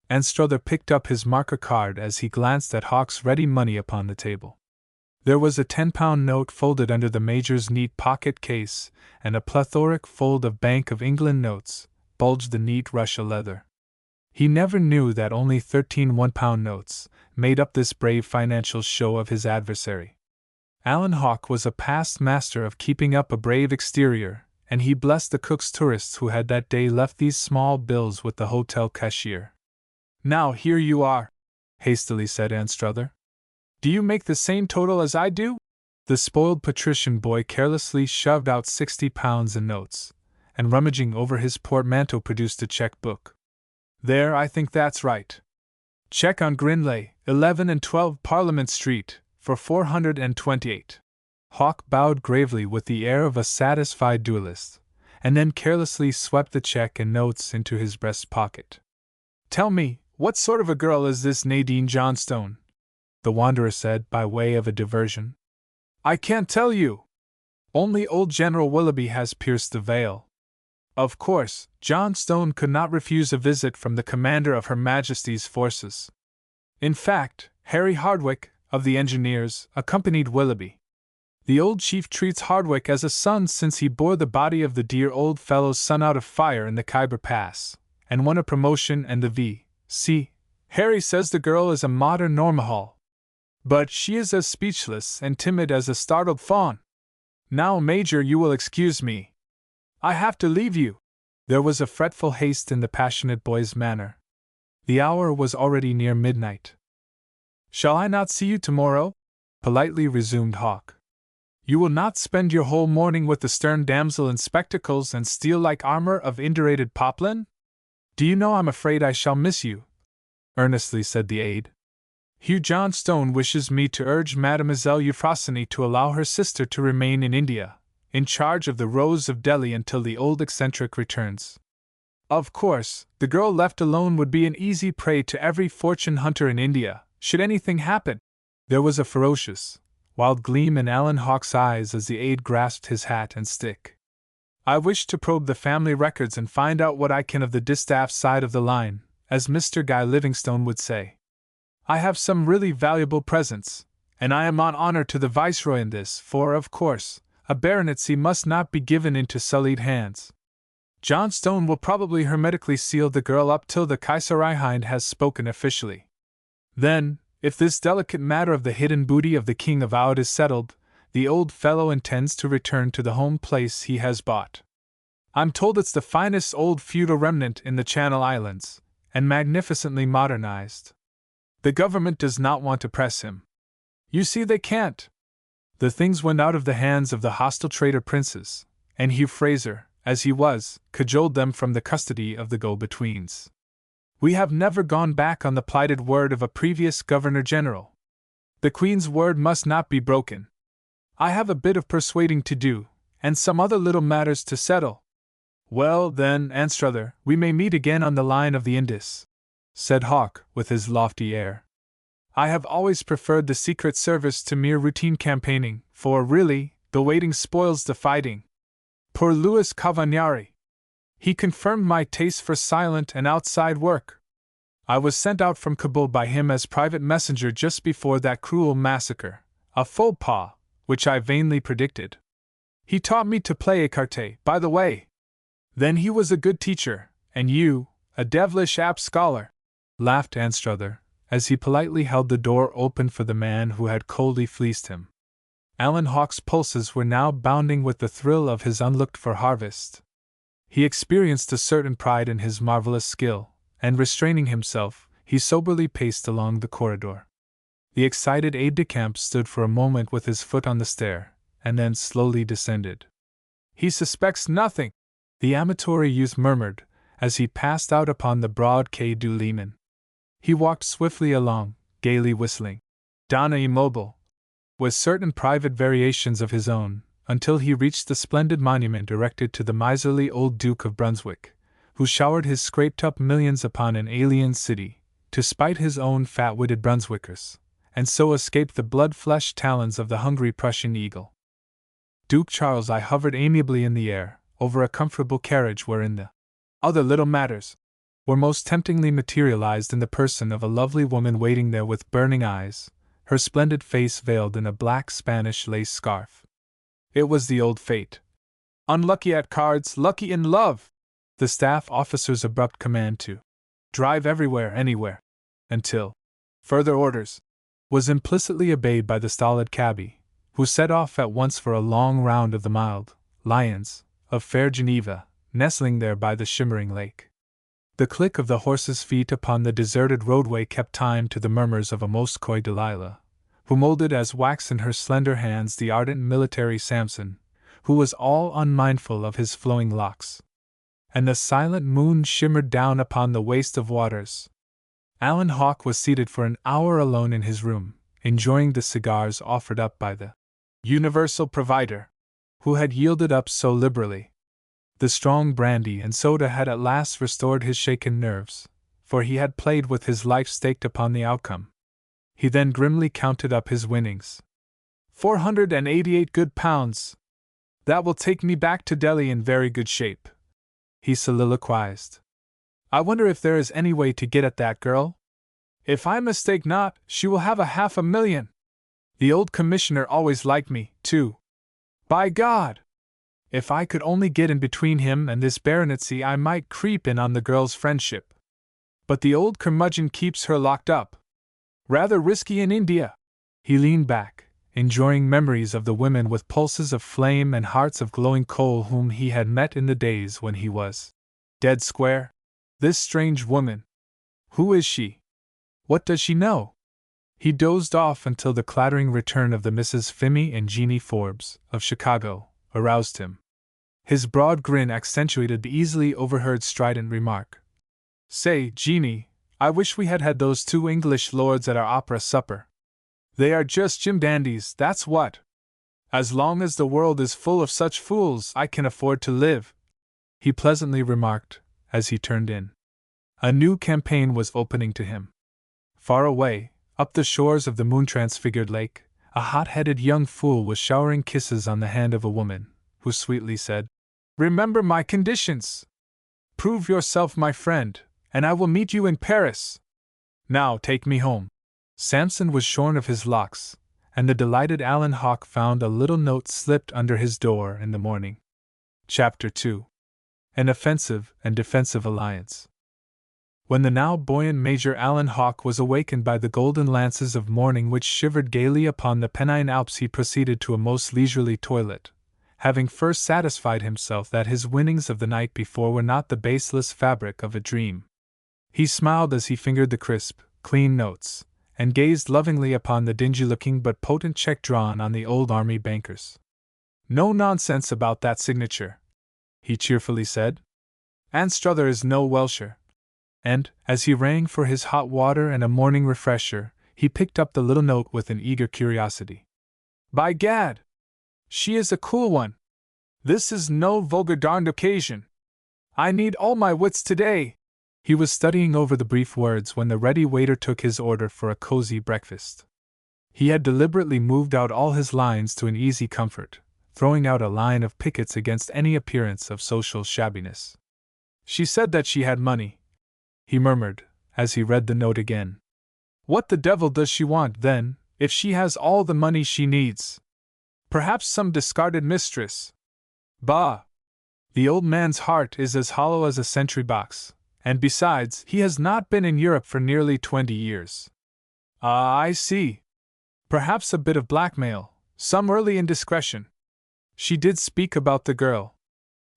Anstruther picked up his marker card as he glanced at Hawke's ready money upon the table. There was a £10 note folded under the Major's neat pocket case, and a plethoric fold of Bank of England notes bulged the neat Russia leather. He never knew that only 13 £1 notes made up this brave financial show of his adversary. Alan Hawke was a past master of keeping up a brave exterior, and he blessed the Cook's tourists who had that day left these small bills with the hotel cashier. "Now here you are," hastily said Anstruther. "Do you make the same total as I do?" The spoiled patrician boy carelessly shoved out £60 in notes, and rummaging over his portmanteau produced a cheque-book. "There, I think that's right. Cheque on Grinley, 11 and 12 Parliament Street, for 428. Hawke bowed gravely with the air of a satisfied duellist, and then carelessly swept the cheque and notes into his breast pocket. "Tell me, what sort of a girl is this Nadine Johnstone?" the wanderer said by way of a diversion. "I can't tell you. Only old General Willoughby has pierced the veil." Of course, Johnstone could not refuse a visit from the commander of Her Majesty's forces. In fact, Harry Hardwicke, of the Engineers, accompanied Willoughby. The old chief treats Hardwicke as a son since he bore the body of the dear old fellow's son out of fire in the Khyber Pass, and won a promotion and the V.C. Harry says the girl is a modern Normahal. But she is as speechless and timid as a startled fawn. Now, Major, you will excuse me. I have to leave you." There was a fretful haste in the passionate boy's manner. The hour was already near midnight. "Shall I not see you tomorrow?" politely resumed Hawke. "You will not spend your whole morning with the stern damsel in spectacles and steel-like armor of indurated poplin? Do you know I'm afraid I shall miss you," earnestly said the aide. "Hugh Johnstone wishes me to urge Mademoiselle Euphrosyne to allow her sister to remain in India, in charge of the Rose of Delhi until the old eccentric returns. Of course, the girl left alone would be an easy prey to every fortune hunter in India, should anything happen." There was a ferocious, wild gleam in Alan Hawke's eyes as the aide grasped his hat and stick. "I wish to probe the family records and find out what I can of the distaff side of the line, as Mr. Guy Livingstone would say. I have some really valuable presents, and I am on honor to the Viceroy in this, for, of course, a baronetcy must not be given into sullied hands. John Stone will probably hermetically seal the girl up till the Kaiserreihind has spoken officially. Then, if this delicate matter of the hidden booty of the King of Oud is settled, the old fellow intends to return to the home place he has bought. I'm told it's the finest old feudal remnant in the Channel Islands, and magnificently modernized. The government does not want to press him. You see, they can't. The things went out of the hands of the hostile traitor princes, and Hugh Fraser, as he was, cajoled them from the custody of the go-betweens. We have never gone back on the plighted word of a previous Governor-General. The Queen's word must not be broken. I have a bit of persuading to do, and some other little matters to settle. Well, then, Anstruther, we may meet again on the line of the Indus, said Hawke with his lofty air. I have always preferred the Secret Service to mere routine campaigning, for, really, the waiting spoils the fighting. Poor Louis Cavagnari! He confirmed my taste for silent and outside work. I was sent out from Kabul by him as private messenger just before that cruel massacre, a faux pas, which I vainly predicted. He taught me to play écarté, by the way. Then he was a good teacher, and you, a devilish apt scholar, laughed Anstruther, as he politely held the door open for the man who had coldly fleeced him. Alan Hawke's pulses were now bounding with the thrill of his unlooked-for harvest. He experienced a certain pride in his marvelous skill, and restraining himself, he soberly paced along the corridor. The excited aide-de-camp stood for a moment with his foot on the stair, and then slowly descended. He suspects nothing, the amatory youth murmured, as he passed out upon the broad Quai du Liman. He walked swiftly along, gaily whistling Donna Immobile, with certain private variations of his own, until he reached the splendid monument erected to the miserly old Duke of Brunswick, who showered his scraped-up millions upon an alien city, to spite his own fat-witted Brunswickers, and so escape the blood-flesh talons of the hungry Prussian eagle. Duke Charles I hovered amiably in the air, over a comfortable carriage wherein the other little matters were most temptingly materialized in the person of a lovely woman waiting there with burning eyes, her splendid face veiled in a black Spanish lace scarf. It was the old fate. Unlucky at cards, lucky in love! The staff officer's abrupt command to drive everywhere, anywhere, until further orders, was implicitly obeyed by the stolid cabby, who set off at once for a long round of the mild lions of fair Geneva, nestling there by the shimmering lake. The click of the horses' feet upon the deserted roadway kept time to the murmurs of a most coy Delilah, who molded as wax in her slender hands the ardent military Samson, who was all unmindful of his flowing locks. And the silent moon shimmered down upon the waste of waters. Alan Hawke was seated for an hour alone in his room, enjoying the cigars offered up by the universal provider, who had yielded up so liberally. The strong brandy and soda had at last restored his shaken nerves, for he had played with his life staked upon the outcome. He then grimly counted up his winnings. 488 good pounds. That will take me back to Delhi in very good shape, he soliloquized. I wonder if there is any way to get at that girl? If I mistake not, she will have 500,000. The old commissioner always liked me, too. By God! If I could only get in between him and this baronetcy, I might creep in on the girl's friendship. But the old curmudgeon keeps her locked up. Rather risky in India. He leaned back, enjoying memories of the women with pulses of flame and hearts of glowing coal whom he had met in the days when he was dead square. This strange woman. Who is she? What does she know? He dozed off until the clattering return of the Mrs. Phimmy and Jeannie Forbes, of Chicago, aroused him. His broad grin accentuated the easily overheard strident remark. Say, Jeannie, I wish we had had those two English lords at our opera supper. They are just Jim dandies, that's what. As long as the world is full of such fools, I can afford to live, he pleasantly remarked, as he turned in. A new campaign was opening to him. Far away, up the shores of the moon-transfigured lake, a hot-headed young fool was showering kisses on the hand of a woman, who sweetly said, Remember my conditions. Prove yourself my friend, and I will meet you in Paris. Now take me home. Samson was shorn of his locks, and the delighted Alan Hawke found a little note slipped under his door in the morning. Chapter 2. An offensive and defensive alliance. When the now buoyant Major Alan Hawke was awakened by the golden lances of morning which shivered gaily upon the Pennine Alps, he proceeded to a most leisurely toilet, having first satisfied himself that his winnings of the night before were not the baseless fabric of a dream. He smiled as he fingered the crisp, clean notes, and gazed lovingly upon the dingy-looking but potent check drawn on the old army banker's. "No nonsense about that signature," he cheerfully said. "Anstruther is no Welsher." And, as he rang for his hot water and a morning refresher, he picked up the little note with an eager curiosity. "By gad! She is a cool one. This is no vulgar darned occasion. I need all my wits today." He was studying over the brief words when the ready waiter took his order for a cozy breakfast. He had deliberately moved out all his lines to an easy comfort, throwing out a line of pickets against any appearance of social shabbiness. "She said that she had money," he murmured, as he read the note again. "What the devil does she want, then, if she has all the money she needs? Perhaps some discarded mistress. Bah! The old man's heart is as hollow as a sentry box, and besides, he has not been in Europe for nearly 20 years. Ah, I see. Perhaps a bit of blackmail, some early indiscretion. She did speak about the girl.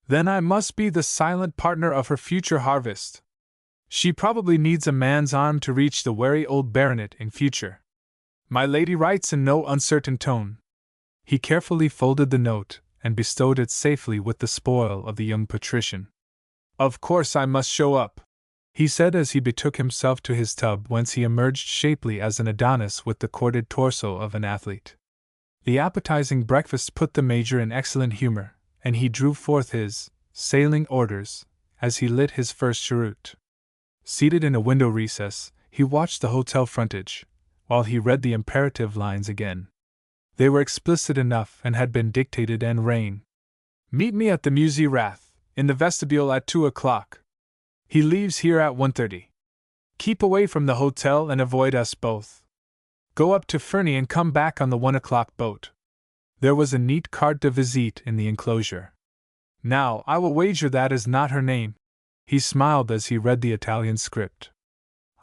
Then I must be the silent partner of her future harvest. She probably needs a man's arm to reach the wary old baronet in future. My lady writes in no uncertain tone." He carefully folded the note and bestowed it safely with the spoil of the young patrician. "Of course I must show up," he said as he betook himself to his tub, whence he emerged shapely as an Adonis with the corded torso of an athlete. The appetizing breakfast put the Major in excellent humor, and he drew forth his sailing orders as he lit his first cheroot. Seated in a window recess, he watched the hotel frontage, while he read the imperative lines again. They were explicit enough and had been dictated and ran. "Meet me at the Musée Rath, in the vestibule at 2 o'clock. He leaves here at 1:30. Keep away from the hotel and avoid us both. Go up to Fernie and come back on the 1 o'clock boat." There was a neat carte de visite in the enclosure. "Now, I will wager that is not her name." He smiled as he read the Italian script.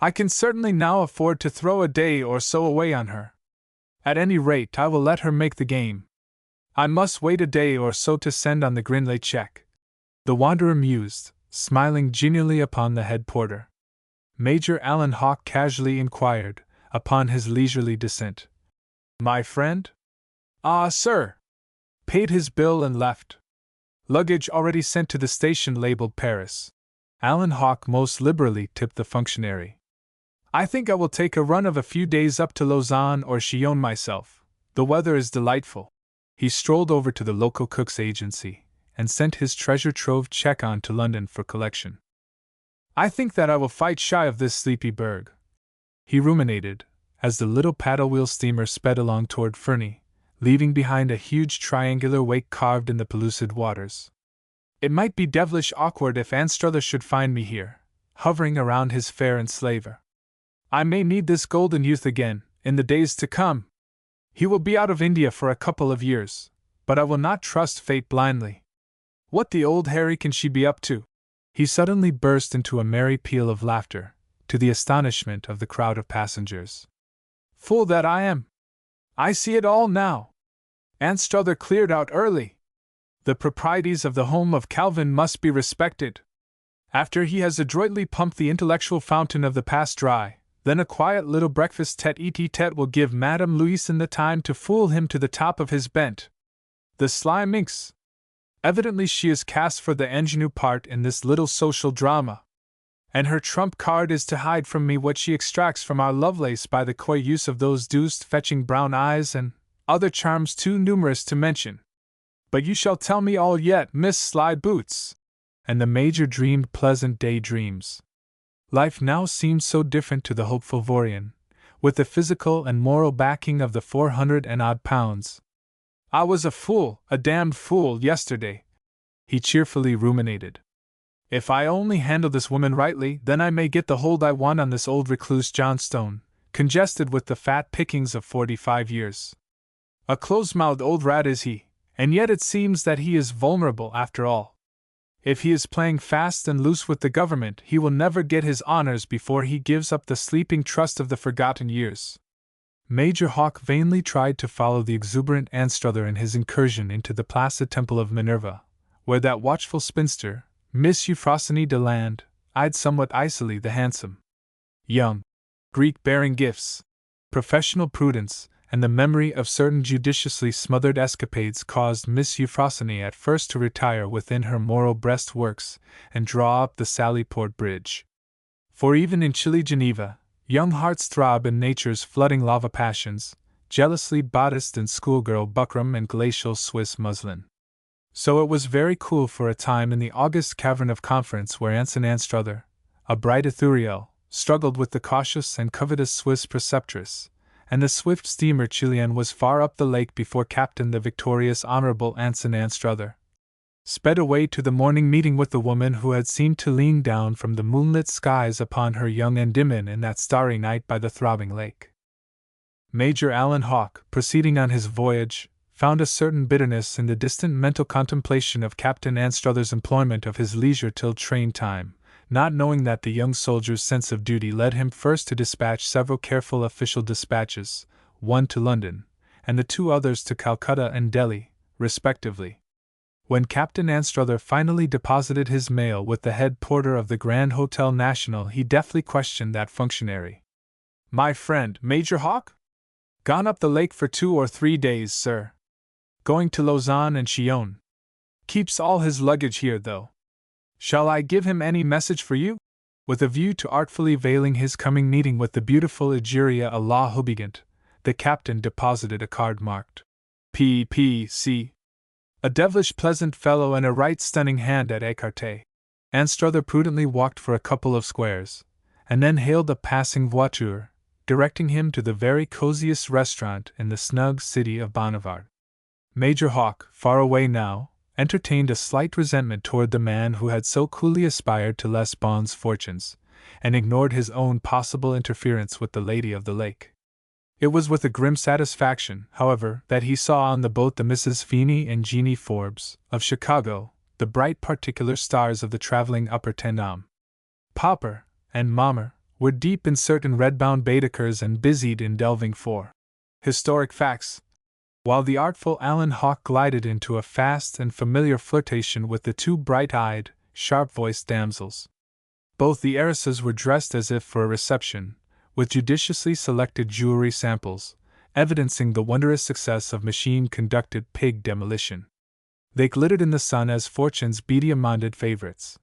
"I can certainly now afford to throw a day or so away on her. At any rate, I will let her make the game. I must wait a day or so to send on the Grinley check." The wanderer mused, smiling genially upon the head porter. Major Alan Hawke casually inquired, upon his leisurely descent. "My friend?" "Ah, sir." Paid his bill and left. Luggage already sent to the station labeled Paris. Alan Hawke most liberally tipped the functionary. "I think I will take a run of a few days up to Lausanne or Chillon myself. The weather is delightful." He strolled over to the local cook's agency and sent his treasure trove check on to London for collection. "I think that I will fight shy of this sleepy burg," he ruminated, as the little paddle-wheel steamer sped along toward Fernie, leaving behind a huge triangular wake carved in the pellucid waters. "It might be devilish awkward if Anstruther should find me here, hovering around his fair enslaver. I may need this golden youth again, in the days to come. He will be out of India for a couple of years, but I will not trust fate blindly. What the old Harry can she be up to?" He suddenly burst into a merry peal of laughter, to the astonishment of the crowd of passengers. "Fool that I am! I see it all now. Anstruther cleared out early. The proprieties of the home of Calvin must be respected. After he has adroitly pumped the intellectual fountain of the past dry, then a quiet little breakfast tete-a-tete will give Madame Louison the time to fool him to the top of his bent. The sly minx! Evidently she is cast for the ingenue part in this little social drama. And her trump card is to hide from me what she extracts from our Lovelace by the coy use of those deuced fetching brown eyes and other charms too numerous to mention. But you shall tell me all yet, Miss Sly Boots." And the Major dreamed pleasant day dreams. Life now seemed so different to the hopeful Vorian, with the physical and moral backing of the 400-and-odd pounds. "I was a fool, a damned fool, yesterday," he cheerfully ruminated. "If I only handle this woman rightly, then I may get the hold I want on this old recluse Johnstone, congested with the fat pickings of 45 years. A close-mouthed old rat is he, and yet it seems that he is vulnerable after all. If he is playing fast and loose with the government, he will never get his honors before he gives up the sleeping trust of the forgotten years. Major Hawk vainly tried to follow the exuberant Anstruther in his incursion into the placid temple of Minerva, where that watchful spinster, Miss Euphrosyne de Land, eyed somewhat icily the handsome young Greek bearing gifts. Professional prudence and the memory of certain judiciously smothered escapades caused Miss Euphrosyne at first to retire within her moral breastworks and draw up the Sallyport Bridge. For even in chilly Geneva, young hearts throb in nature's flooding lava passions, jealously bodiced in schoolgirl buckram and glacial Swiss muslin. So it was very cool for a time in the august cavern of conference where Anson Anstruther, a bright Ithuriel, struggled with the cautious and covetous Swiss preceptress, and the swift steamer Chilean was far up the lake before Captain the victorious Honorable Anson Anstruther sped away to the morning meeting with the woman who had seemed to lean down from the moonlit skies upon her young Endymion in that starry night by the throbbing lake. Major Alan Hawke, proceeding on his voyage, found a certain bitterness in the distant mental contemplation of Captain Anstruther's employment of his leisure till train time, not knowing that the young soldier's sense of duty led him first to dispatch several careful official dispatches, one to London, and the two others to Calcutta and Delhi, respectively. When Captain Anstruther finally deposited his mail with the head porter of the Grand Hotel National, he deftly questioned that functionary. "My friend, Major Hawke? Gone up the lake for 2 or 3 days, sir. Going to Lausanne and Chillon. Keeps all his luggage here, though. Shall I give him any message for you?" With a view to artfully veiling his coming meeting with the beautiful Egeria à la Hobigant, the captain deposited a card marked P.P.C. A devilish pleasant fellow and a right stunning hand at écarté. Anstruther prudently walked for a couple of squares, and then hailed a passing voiture, directing him to the very coziest restaurant in the snug city of Bonnevard. Major Hawke, far away now, entertained a slight resentment toward the man who had so coolly aspired to Les Bon's fortunes, and ignored his own possible interference with the Lady of the Lake. It was with a grim satisfaction, however, that he saw on the boat the Misses Feeney and Jeanie Forbes, of Chicago, the bright particular stars of the traveling Upper Ten Dam. Popper and Mommer were deep in certain red-bound Baedekers and busied in delving for historic facts, while the artful Alan Hawke glided into a fast and familiar flirtation with the two bright-eyed, sharp-voiced damsels. Both the heiresses were dressed as if for a reception, with judiciously selected jewelry samples, evidencing the wondrous success of machine-conducted pig demolition. They glittered in the sun as Fortune's beady-amanded favorites.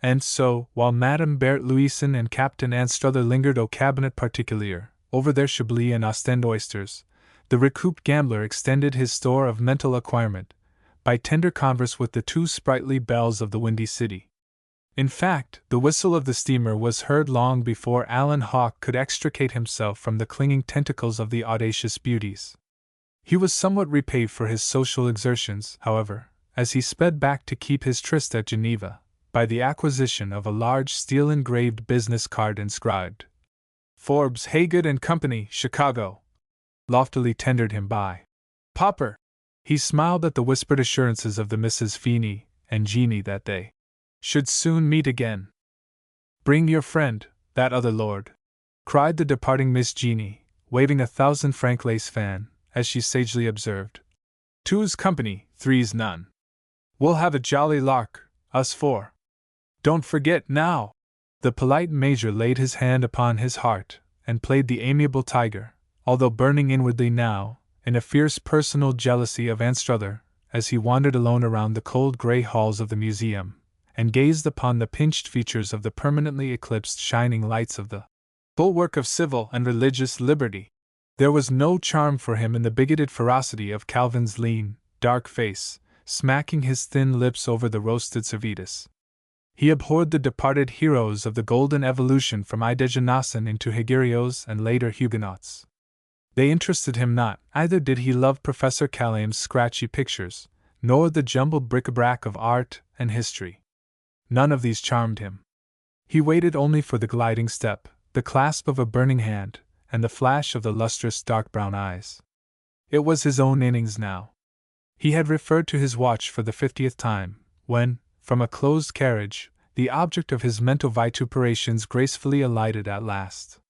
And so, while Madame Berthe Louison and Captain Anstruther lingered au cabinet particulier, over their Chablis and Ostend oysters, the recouped gambler extended his store of mental acquirement, by tender converse with the two sprightly belles of the Windy City. In fact, the whistle of the steamer was heard long before Alan Hawke could extricate himself from the clinging tentacles of the audacious beauties. He was somewhat repaid for his social exertions, however, as he sped back to keep his tryst at Geneva, by the acquisition of a large steel-engraved business card inscribed Forbes, Haygood and Company, Chicago, loftily tendered him by Popper. He smiled at the whispered assurances of the Misses Feeney and Jeanie that they should soon meet again. "Bring your friend, that other lord," cried the departing Miss Jeanie, waving a 1,000-franc lace fan, as she sagely observed. "Two's company, three's none. We'll have a jolly lark, us four. Don't forget, now!" The polite Major laid his hand upon his heart, and played the amiable tiger, although burning inwardly now, in a fierce personal jealousy of Anstruther, as he wandered alone around the cold grey halls of the museum, and gazed upon the pinched features of the permanently eclipsed shining lights of the bulwark of civil and religious liberty. There was no charm for him in the bigoted ferocity of Calvin's lean, dark face, smacking his thin lips over the roasted servetus. He abhorred the departed heroes of the golden evolution from Idegenacin into Hegerios and later Huguenots. They interested him not, either did he love Professor Calame's scratchy pictures, nor the jumbled bric-a-brac of art and history. None of these charmed him. He waited only for the gliding step, the clasp of a burning hand, and the flash of the lustrous dark brown eyes. It was his own innings now. He had referred to his watch for the 50th time, when, from a closed carriage, the object of his mental vituperations gracefully alighted at last.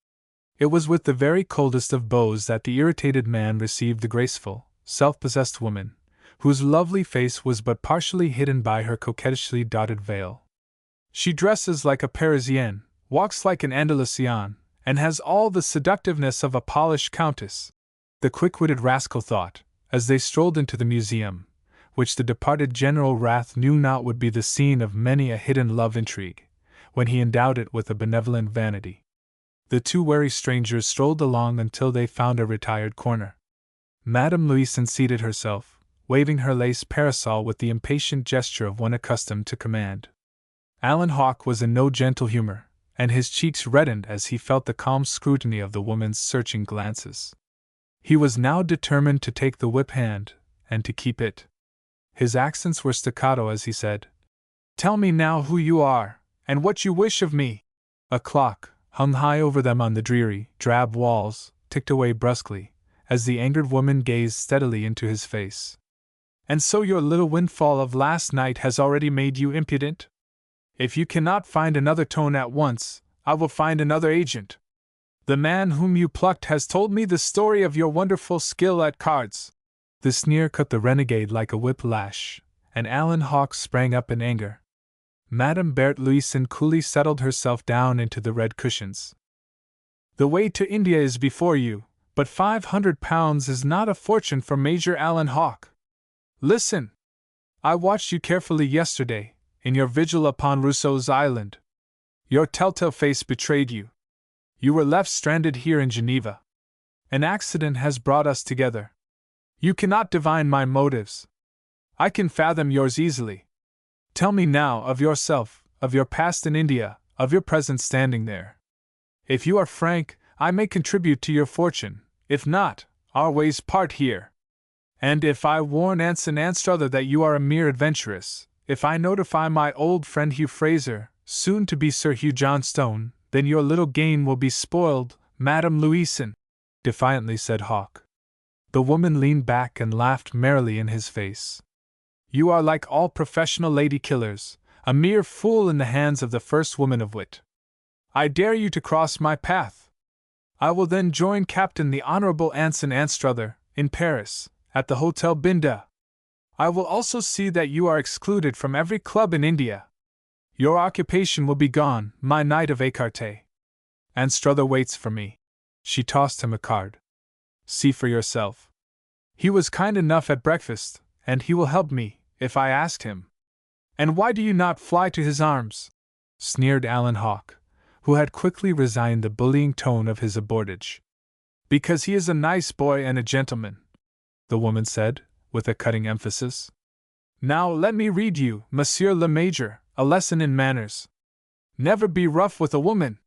It was with the very coldest of bows that the irritated man received the graceful, self-possessed woman, whose lovely face was but partially hidden by her coquettishly dotted veil. She dresses like a Parisienne, walks like an Andalusian, and has all the seductiveness of a polished countess, the quick-witted rascal thought, as they strolled into the museum, which the departed General Wrath knew not would be the scene of many a hidden love intrigue, when he endowed it with a benevolent vanity. The two wary strangers strolled along until they found a retired corner. Madame Louison seated herself, waving her lace parasol with the impatient gesture of one accustomed to command. Alan Hawke was in no gentle humor, and his cheeks reddened as he felt the calm scrutiny of the woman's searching glances. He was now determined to take the whip hand, and to keep it. His accents were staccato as he said, "Tell me now who you are, and what you wish of me." A clock, hung high over them on the dreary, drab walls, ticked away brusquely, as the angered woman gazed steadily into his face. "And so your little windfall of last night has already made you impudent? If you cannot find another tone at once, I will find another agent. The man whom you plucked has told me the story of your wonderful skill at cards." The sneer cut the renegade like a whip-lash, and Alan Hawke sprang up in anger. Madame Berthe Louison coolly settled herself down into the red cushions. "The way to India is before you, but £500 is not a fortune for Major Alan Hawke. Listen! I watched you carefully yesterday, in your vigil upon Rousseau's Island. Your telltale face betrayed you. You were left stranded here in Geneva. An accident has brought us together. You cannot divine my motives. I can fathom yours easily. Tell me now of yourself, of your past in India, of your present standing there. If you are frank, I may contribute to your fortune; if not, our ways part here. And if I warn Anson Anstruther that you are a mere adventuress, if I notify my old friend Hugh Fraser, soon to be Sir Hugh Johnstone, then your little game will be spoiled, Madame Louison," defiantly said Hawke. The woman leaned back and laughed merrily in his face. "You are like all professional lady-killers, a mere fool in the hands of the first woman of wit. I dare you to cross my path. I will then join Captain the Honorable Anson Anstruther, in Paris, at the Hotel Binda. I will also see that you are excluded from every club in India. Your occupation will be gone, my knight of écarté. Anstruther waits for me." She tossed him a card. "See for yourself. He was kind enough at breakfast, and he will help me, if I ask him." "And why do you not fly to his arms?" sneered Alan Hawke, who had quickly resigned the bullying tone of his abordage. "Because he is a nice boy and a gentleman," the woman said, with a cutting emphasis. "Now let me read you, Monsieur le Major, a lesson in manners. Never be rough with a woman.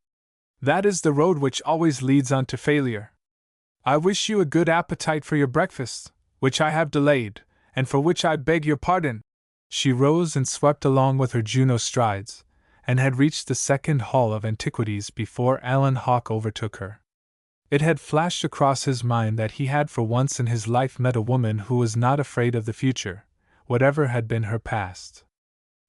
That is the road which always leads on to failure. I wish you a good appetite for your breakfast, which I have delayed, and for which I beg your pardon." She rose and swept along with her Juno strides, and had reached the second hall of antiquities before Alan Hawke overtook her. It had flashed across his mind that he had for once in his life met a woman who was not afraid of the future, whatever had been her past.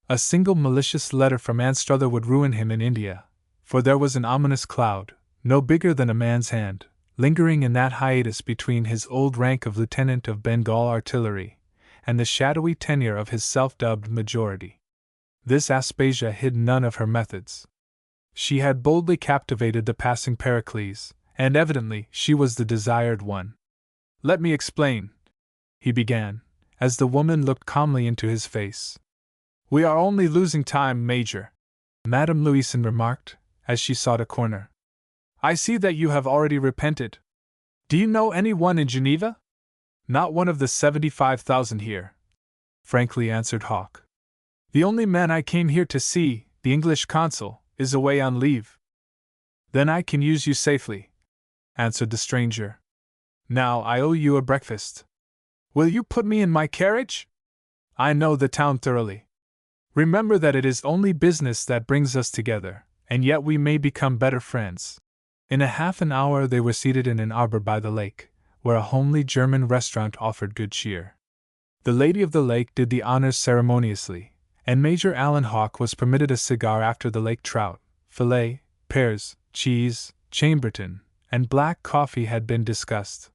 A single malicious letter from Anstruther would ruin him in India, for there was an ominous cloud, no bigger than a man's hand, lingering in that hiatus between his old rank of lieutenant of Bengal artillery and the shadowy tenure of his self-dubbed majority. This Aspasia hid none of her methods. She had boldly captivated the passing Pericles, and evidently she was the desired one. "Let me explain," he began, as the woman looked calmly into his face. "We are only losing time, Major," Madame Louison remarked, as she sought a corner. "I see that you have already repented. Do you know anyone in Geneva?" "Not one of the 75,000 here," frankly answered Hawke. "The only man I came here to see, the English consul, is away on leave." "Then I can use you safely," answered the stranger. "Now I owe you a breakfast. Will you put me in my carriage? I know the town thoroughly. Remember that it is only business that brings us together, and yet we may become better friends." In a half an hour they were seated in an arbor by the lake, where a homely German restaurant offered good cheer. The lady of the lake did the honors ceremoniously, and Major Allen Hawke was permitted a cigar after the lake trout, fillet, pears, cheese, Chambertin, and black coffee had been discussed.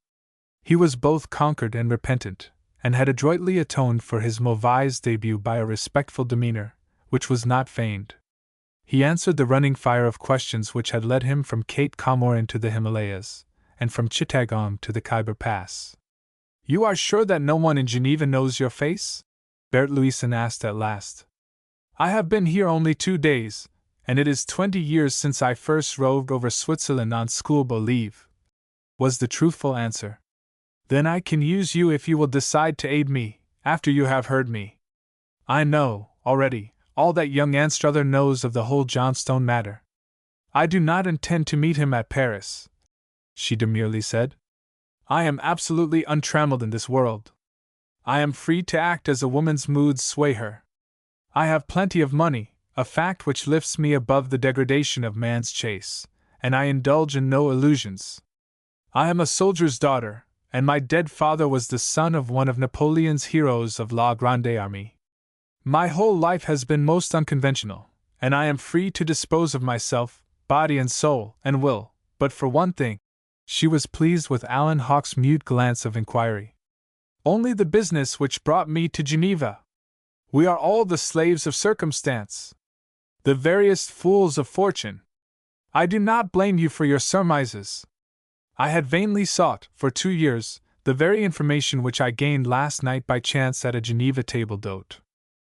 He was both conquered and repentant, and had adroitly atoned for his mauvaise debut by a respectful demeanor, which was not feigned. He answered the running fire of questions which had led him from Cape Comorin to the Himalayas, and from Chittagong to the Khyber Pass. "You are sure that no one in Geneva knows your face?" Bert Louison asked at last. "I have been here only 2 days, and it is 20 years since I first roved over Switzerland on schoolboy leave," was the truthful answer. "Then I can use you if you will decide to aid me, after you have heard me. I know, already, all that young Anstruther knows of the whole Johnstone matter. I do not intend to meet him at Paris," she demurely said. "I am absolutely untrammeled in this world. I am free to act as a woman's moods sway her. I have plenty of money, a fact which lifts me above the degradation of man's chase, and I indulge in no illusions. I am a soldier's daughter, and my dead father was the son of one of Napoleon's heroes of La Grande Armée. My whole life has been most unconventional, and I am free to dispose of myself, body and soul, and will, but for one thing." She was pleased with Allen Hawke's mute glance of inquiry. "Only the business which brought me to Geneva. We are all the slaves of circumstance, the veriest fools of fortune. I do not blame you for your surmises. I had vainly sought, for 2 years, the very information which I gained last night by chance at a Geneva table d'hôte.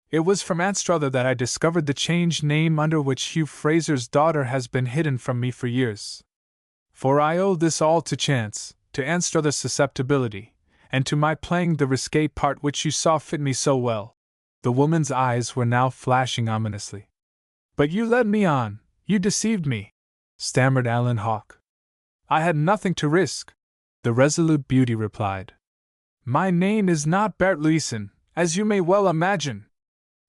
It was from Anstruther that I discovered the changed name under which Hugh Fraser's daughter has been hidden from me for years. For I owe this all to chance, to Anstruther's susceptibility, and to my playing the risque part which you saw fit me so well." The woman's eyes were now flashing ominously. "But you led me on, you deceived me," stammered Allen Hawke. "I had nothing to risk," the resolute beauty replied. "My name is not Bert Louison, as you may well imagine.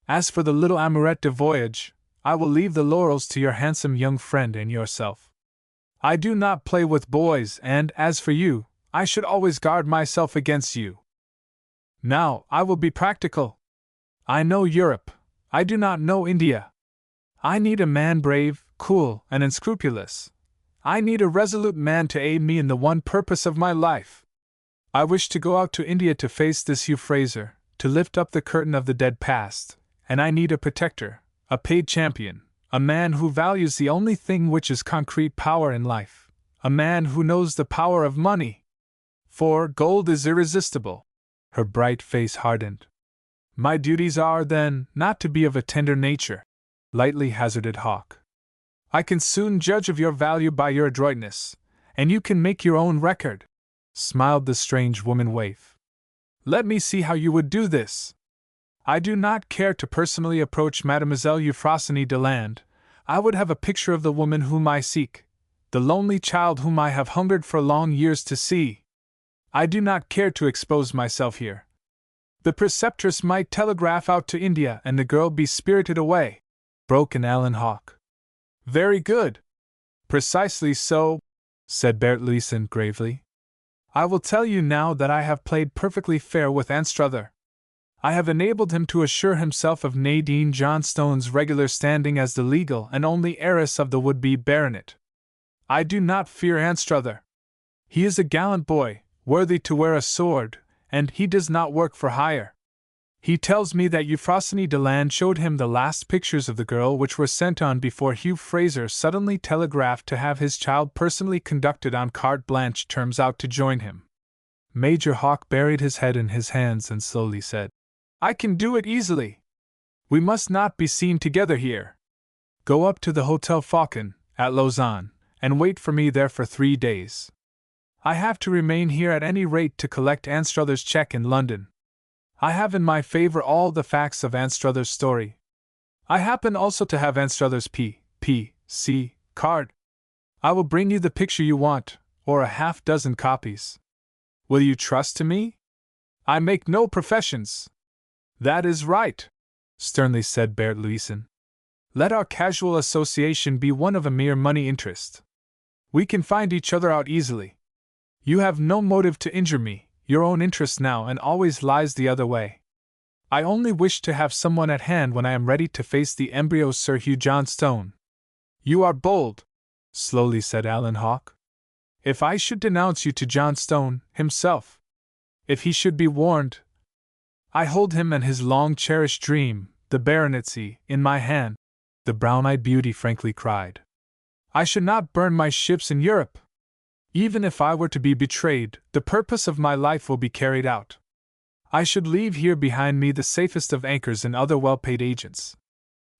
As for the little amourette de voyage, I will leave the laurels to your handsome young friend and yourself. I do not play with boys, and as for you, I should always guard myself against you. Now, I will be practical. I know Europe, I do not know India. I need a man brave, cool, and unscrupulous. I need a resolute man to aid me in the one purpose of my life. I wish to go out to India to face this Hugh Fraser, to lift up the curtain of the dead past, and I need a protector, a paid champion, a man who values the only thing which is concrete power in life, a man who knows the power of money. For gold is irresistible." Her bright face hardened. "My duties are, then, not to be of a tender nature," lightly hazarded Hawke. "I can soon judge of your value by your adroitness, and you can make your own record," smiled the strange woman waif. "Let me see how you would do this. I do not care to personally approach Mademoiselle Euphrosyne Deland. I would have a picture of the woman whom I seek, the lonely child whom I have hungered for long years to see. I do not care to expose myself here. The preceptress might telegraph out to India and the girl be spirited away," broke in Allen Hawke. "Very good. Precisely so," said Bert Louison gravely. "I will tell you now that I have played perfectly fair with Anstruther. I have enabled him to assure himself of Nadine Johnstone's regular standing as the legal and only heiress of the would-be baronet. I do not fear Anstruther. He is a gallant boy, worthy to wear a sword, and he does not work for hire. He tells me that Euphrosyne Deland showed him the last pictures of the girl which were sent on before Hugh Fraser suddenly telegraphed to have his child personally conducted on carte blanche terms out to join him." Major Hawke buried his head in his hands and slowly said, "I can do it easily. We must not be seen together here. Go up to the Hotel Faucon, at Lausanne, and wait for me there for 3 days. I have to remain here at any rate to collect Anstruther's cheque in London. I have in my favor all the facts of Anstruther's story. I happen also to have Anstruther's P.C. card. I will bring you the picture you want, or a half-dozen copies. Will you trust to me? I make no professions." "That is right," sternly said Bert Louison. "Let our casual association be one of a mere money interest. We can find each other out easily. You have no motive to injure me, your own interest now and always lies the other way. I only wish to have someone at hand when I am ready to face the embryo Sir Hugh Johnstone. You are bold, slowly said Alan Hawke. If I should denounce you to Johnstone himself, if he should be warned, I hold him and his long-cherished dream, the baronetcy, in my hand, the brown-eyed beauty frankly cried. I should not burn my ships in Europe. Even if I were to be betrayed, the purpose of my life will be carried out. I should leave here behind me the safest of anchors and other well-paid agents.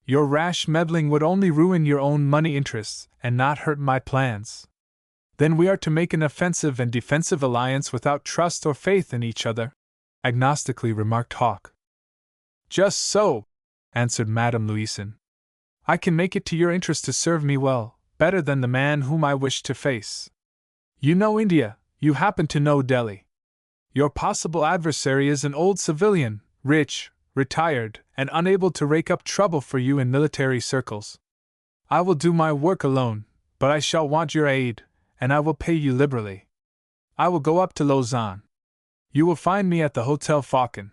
Your rash meddling would only ruin your own money interests and not hurt my plans. Then we are to make an offensive and defensive alliance without trust or faith in each other, agnostically remarked Hawke. Just so, answered Madame Louison. I can make it to your interest to serve me well, better than the man whom I wish to face. You know India, you happen to know Delhi. Your possible adversary is an old civilian, rich, retired, and unable to rake up trouble for you in military circles. I will do my work alone, but I shall want your aid, and I will pay you liberally. I will go up to Lausanne. You will find me at the Hotel Falcon.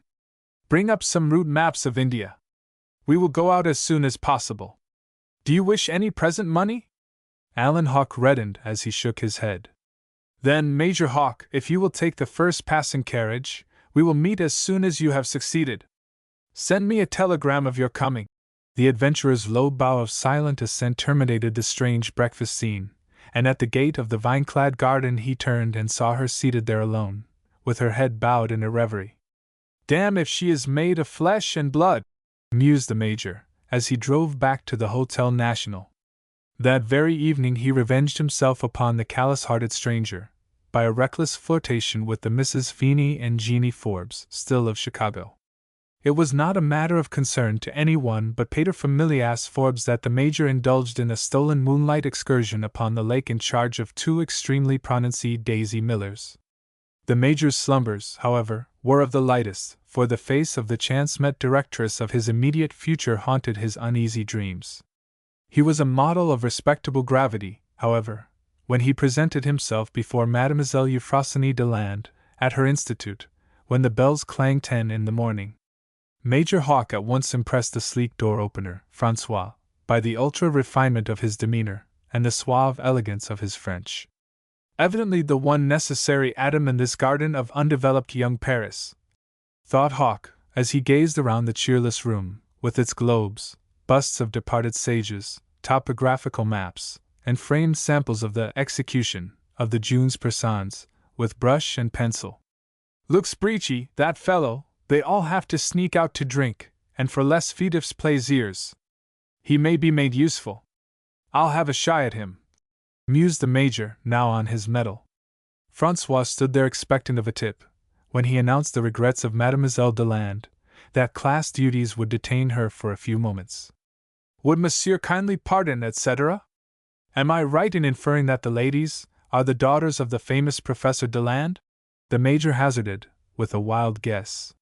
Bring up some route maps of India. We will go out as soon as possible. Do you wish any present money? Alan Hawke reddened as he shook his head. Then, Major Hawke, if you will take the first passing carriage, we will meet as soon as you have succeeded. Send me a telegram of your coming. The adventurer's low bow of silent assent terminated the strange breakfast scene, and at the gate of the vine-clad garden he turned and saw her seated there alone, with her head bowed in a reverie. Damn if she is made of flesh and blood, mused the Major, as he drove back to the Hotel National. That very evening he revenged himself upon the callous-hearted stranger, by a reckless flirtation with the Mrs. Feeney and Jeannie Forbes, still of Chicago. It was not a matter of concern to anyone but paterfamilias Forbes that the Major indulged in a stolen moonlight excursion upon the lake in charge of two extremely prononced Daisy Millers. The Major's slumbers, however, were of the lightest, for the face of the chance-met directress of his immediate future haunted his uneasy dreams. He was a model of respectable gravity, however, when he presented himself before Mademoiselle Euphrosyne Deland, at her institute, when the bells clanged 10 in the morning. Major Hawke at once impressed the sleek door-opener, François, by the ultra-refinement of his demeanor, and the suave elegance of his French. Evidently the one necessary atom in this garden of undeveloped young Paris, thought Hawke, as he gazed around the cheerless room, with its globes, busts of departed sages, topographical maps, and framed samples of the execution of the Junes persans, with brush and pencil. Looks breechy, that fellow. They all have to sneak out to drink, and for less fetifs plaisirs. He may be made useful. I'll have a shy at him, mused the Major, now on his mettle. François stood there expectant of a tip, when he announced the regrets of Mademoiselle Deland, that class duties would detain her for a few moments. Would monsieur kindly pardon, etc.? Am I right in inferring that the ladies are the daughters of the famous Professor Deland? The Major hazarded, with a wild guess.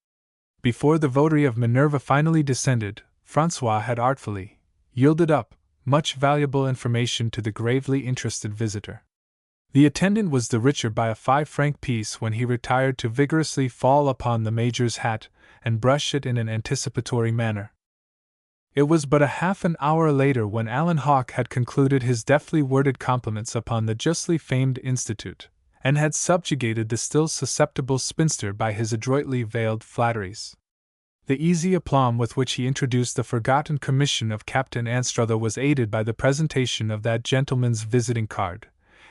Before the votary of Minerva finally descended, François had artfully yielded up much valuable information to the gravely interested visitor. The attendant was the richer by a 5-franc piece when he retired to vigorously fall upon the Major's hat and brush it in an anticipatory manner. It was but a half an hour later when Alan Hawke had concluded his deftly worded compliments upon the justly famed institute, and had subjugated the still susceptible spinster by his adroitly veiled flatteries. The easy aplomb with which he introduced the forgotten commission of Captain Anstruther was aided by the presentation of that gentleman's visiting card,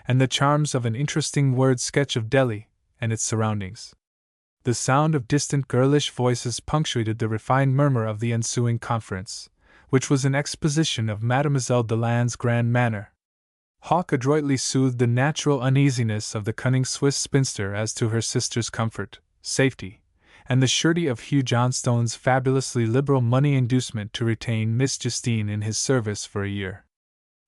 and the charms of an interesting word sketch of Delhi and its surroundings. The sound of distant girlish voices punctuated the refined murmur of the ensuing conference, which was an exposition of Mademoiselle Deland's grand manner. Hawke adroitly soothed the natural uneasiness of the cunning Swiss spinster as to her sister's comfort, safety, and the surety of Hugh Johnstone's fabulously liberal money inducement to retain Miss Justine in his service for a year.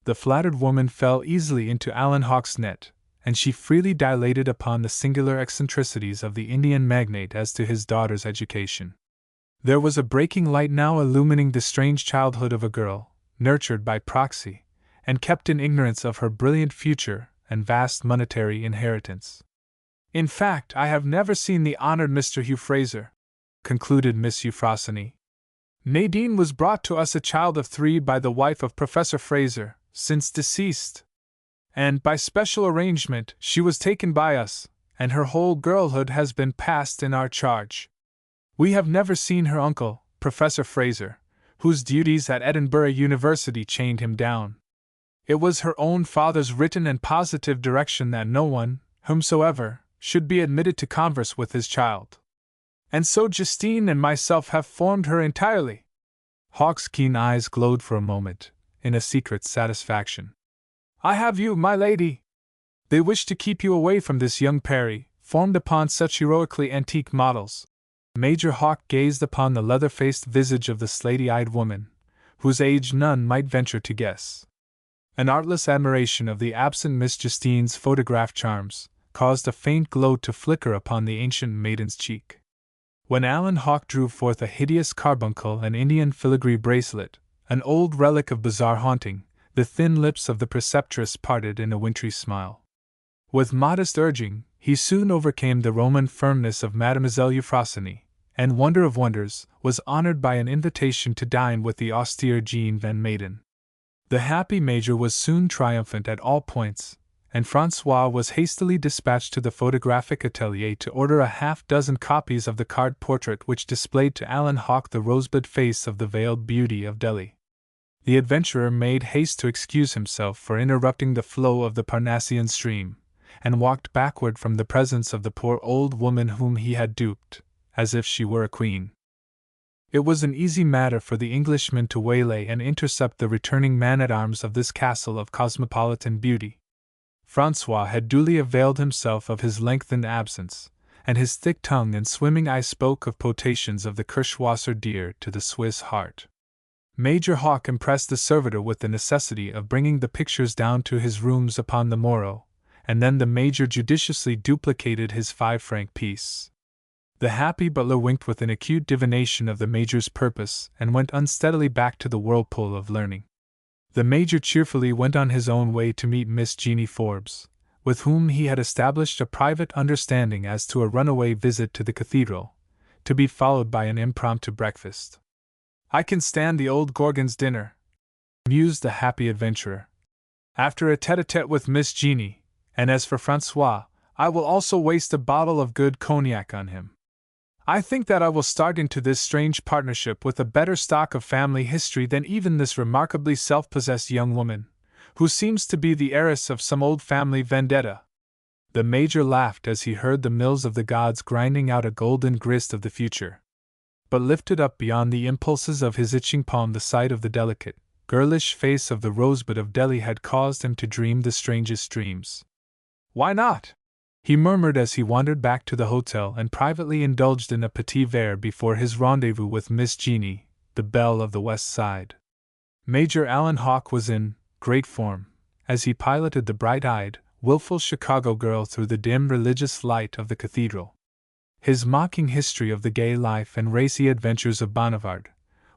The flattered woman fell easily into Alan Hawke's net, and she freely dilated upon the singular eccentricities of the Indian magnate as to his daughter's education. There was a breaking light now illumining the strange childhood of a girl, nurtured by proxy, and kept in ignorance of her brilliant future and vast monetary inheritance. In fact, I have never seen the honored Mr. Hugh Fraser, concluded Miss Euphrosyne. Nadine was brought to us a child of 3 by the wife of Professor Fraser, since deceased. And, by special arrangement, she was taken by us, and her whole girlhood has been passed in our charge. We have never seen her uncle, Professor Fraser, whose duties at Edinburgh University chained him down. It was her own father's written and positive direction that no one, whomsoever, should be admitted to converse with his child. And so Justine and myself have formed her entirely. Hawk's keen eyes glowed for a moment, in a secret satisfaction. I have you, my lady! They wish to keep you away from this young Perry, formed upon such heroically antique models. Major Hawk gazed upon the leather-faced visage of the slaty-eyed woman, whose age none might venture to guess. An artless admiration of the absent Miss Justine's photograph charms caused a faint glow to flicker upon the ancient maiden's cheek. When Alan Hawk drew forth a hideous carbuncle and Indian filigree bracelet, an old relic of bizarre haunting, the thin lips of the preceptress parted in a wintry smile. With modest urging, he soon overcame the Roman firmness of Mademoiselle Euphrosyne, and, wonder of wonders, was honored by an invitation to dine with the austere Jean Van Maiden. The happy Major was soon triumphant at all points, and Francois was hastily dispatched to the photographic atelier to order a half-dozen copies of the card portrait which displayed to Alan Hawk the rosebud face of the veiled beauty of Delhi. The adventurer made haste to excuse himself for interrupting the flow of the Parnassian stream, and walked backward from the presence of the poor old woman whom he had duped, as if she were a queen. It was an easy matter for the Englishman to waylay and intercept the returning man-at-arms of this castle of cosmopolitan beauty. Francois had duly availed himself of his lengthened absence, and his thick tongue and swimming eye spoke of potations of the Kirschwasser dear to the Swiss heart. Major Hawk impressed the servitor with the necessity of bringing the pictures down to his rooms upon the morrow, and then the Major judiciously duplicated his 5-franc piece. The happy butler winked with an acute divination of the Major's purpose and went unsteadily back to the whirlpool of learning. The Major cheerfully went on his own way to meet Miss Jeanie Forbes, with whom he had established a private understanding as to a runaway visit to the cathedral, to be followed by an impromptu breakfast. I can stand the old Gorgon's dinner, mused the happy adventurer, after a tete-a-tete with Miss Jeanie, and as for Francois, I will also waste a bottle of good cognac on him. I think that I will start into this strange partnership with a better stock of family history than even this remarkably self-possessed young woman, who seems to be the heiress of some old family vendetta. The Major laughed as he heard the mills of the gods grinding out a golden grist of the future. But lifted up beyond the impulses of his itching palm the sight of the delicate, girlish face of the Rosebud of Delhi had caused him to dream the strangest dreams. Why not? He murmured as he wandered back to the hotel and privately indulged in a petit verre before his rendezvous with Miss Jeanie, the belle of the West Side. Major Alan Hawk was in great form, as he piloted the bright-eyed, wilful Chicago girl through the dim religious light of the cathedral. His mocking history of the gay life and racy adventures of Bonnivard,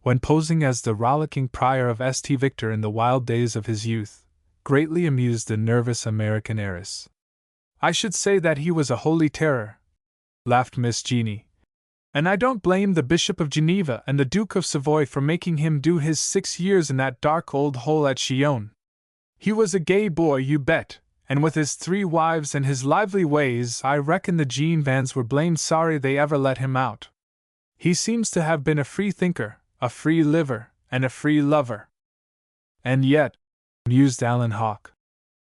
when posing as the rollicking prior of St. Victor in the wild days of his youth, greatly amused the nervous American heiress. I should say that he was a holy terror, laughed Miss Jeanie. And I don't blame the Bishop of Geneva and the Duke of Savoy for making him do his 6 years in that dark old hole at Chillon. He was a gay boy, you bet, and with his 3 wives and his lively ways, I reckon the Jean Vans were blamed sorry they ever let him out. He seems to have been a free thinker, a free liver, and a free lover. And yet, mused Alan Hawk,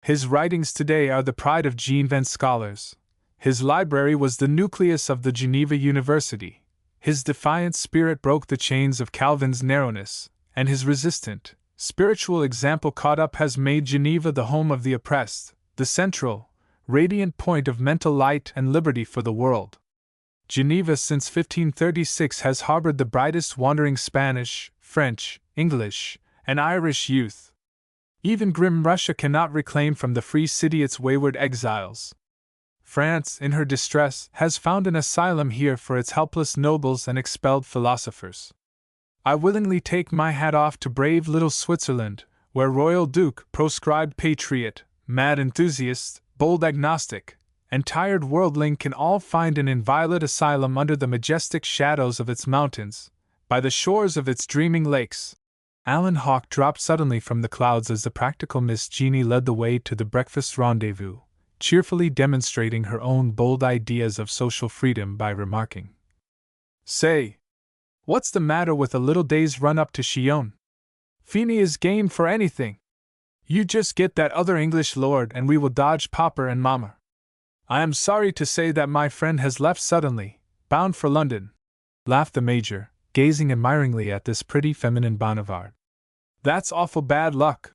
his writings today are the pride of Jean Van scholars. His library was the nucleus of the Geneva University. His defiant spirit broke the chains of Calvin's narrowness, and his resistant, spiritual example caught up has made Geneva the home of the oppressed, the central, radiant point of mental light and liberty for the world. Geneva since 1536 has harbored the brightest wandering Spanish, French, English, and Irish youth. Even grim Russia cannot reclaim from the free city its wayward exiles. France, in her distress, has found an asylum here for its helpless nobles and expelled philosophers. I willingly take my hat off to brave little Switzerland, where royal duke, proscribed patriot, mad enthusiast, bold agnostic, and tired worldling can all find an inviolate asylum under the majestic shadows of its mountains, by the shores of its dreaming lakes. Alan Hawke dropped suddenly from the clouds as the practical Miss Jeanie led the way to the breakfast rendezvous, cheerfully demonstrating her own bold ideas of social freedom by remarking, "Say, what's the matter with a little day's run up to Chillon? Feeny is game for anything. You just get that other English lord and we will dodge Papa and Mama. I am sorry to say that my friend has left suddenly, bound for London," laughed the Major, gazing admiringly at this pretty feminine Bonnivard. "That's awful bad luck,"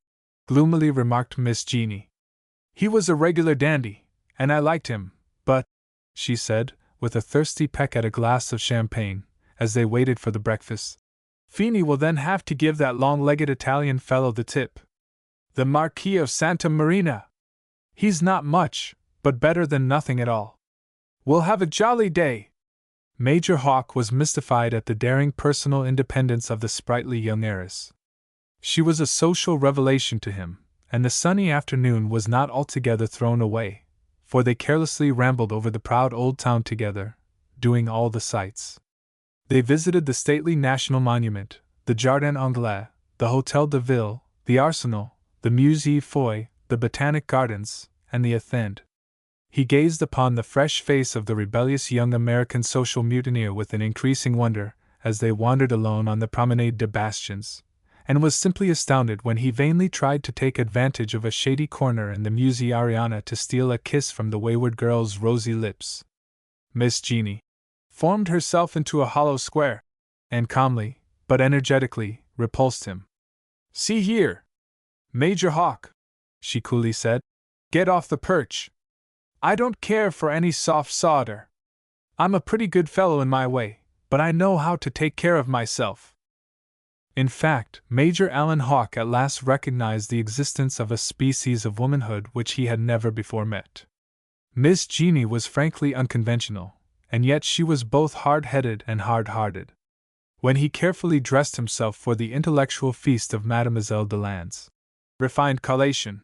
gloomily remarked Miss Jeanie. "He was a regular dandy, and I liked him, but," she said, with a thirsty peck at a glass of champagne, as they waited for the breakfast, "Feeny will then have to give that long-legged Italian fellow the tip. The Marquis of Santa Marina. He's not much, but better than nothing at all. We'll have a jolly day." Major Hawke was mystified at the daring personal independence of the sprightly young heiress. She was a social revelation to him, and the sunny afternoon was not altogether thrown away, for they carelessly rambled over the proud old town together, doing all the sights. They visited the stately National Monument, the Jardin Anglais, the Hôtel de Ville, the Arsenal, the Musée Foy, the Botanic Gardens, and the Athènes. He gazed upon the fresh face of the rebellious young American social mutineer with an increasing wonder, as they wandered alone on the Promenade des Bastions, and was simply astounded when he vainly tried to take advantage of a shady corner in the Musée Ariana to steal a kiss from the wayward girl's rosy lips. Miss Jeanie formed herself into a hollow square, and calmly, but energetically, repulsed him. "See here, Major Hawke," she coolly said, "get off the perch. I don't care for any soft sawder. I'm a pretty good fellow in my way, but I know how to take care of myself." In fact, Major Alan Hawke at last recognized the existence of a species of womanhood which he had never before met. Miss Jeanie was frankly unconventional, and yet she was both hard-headed and hard-hearted. When he carefully dressed himself for the intellectual feast of Mademoiselle Deland's refined collation,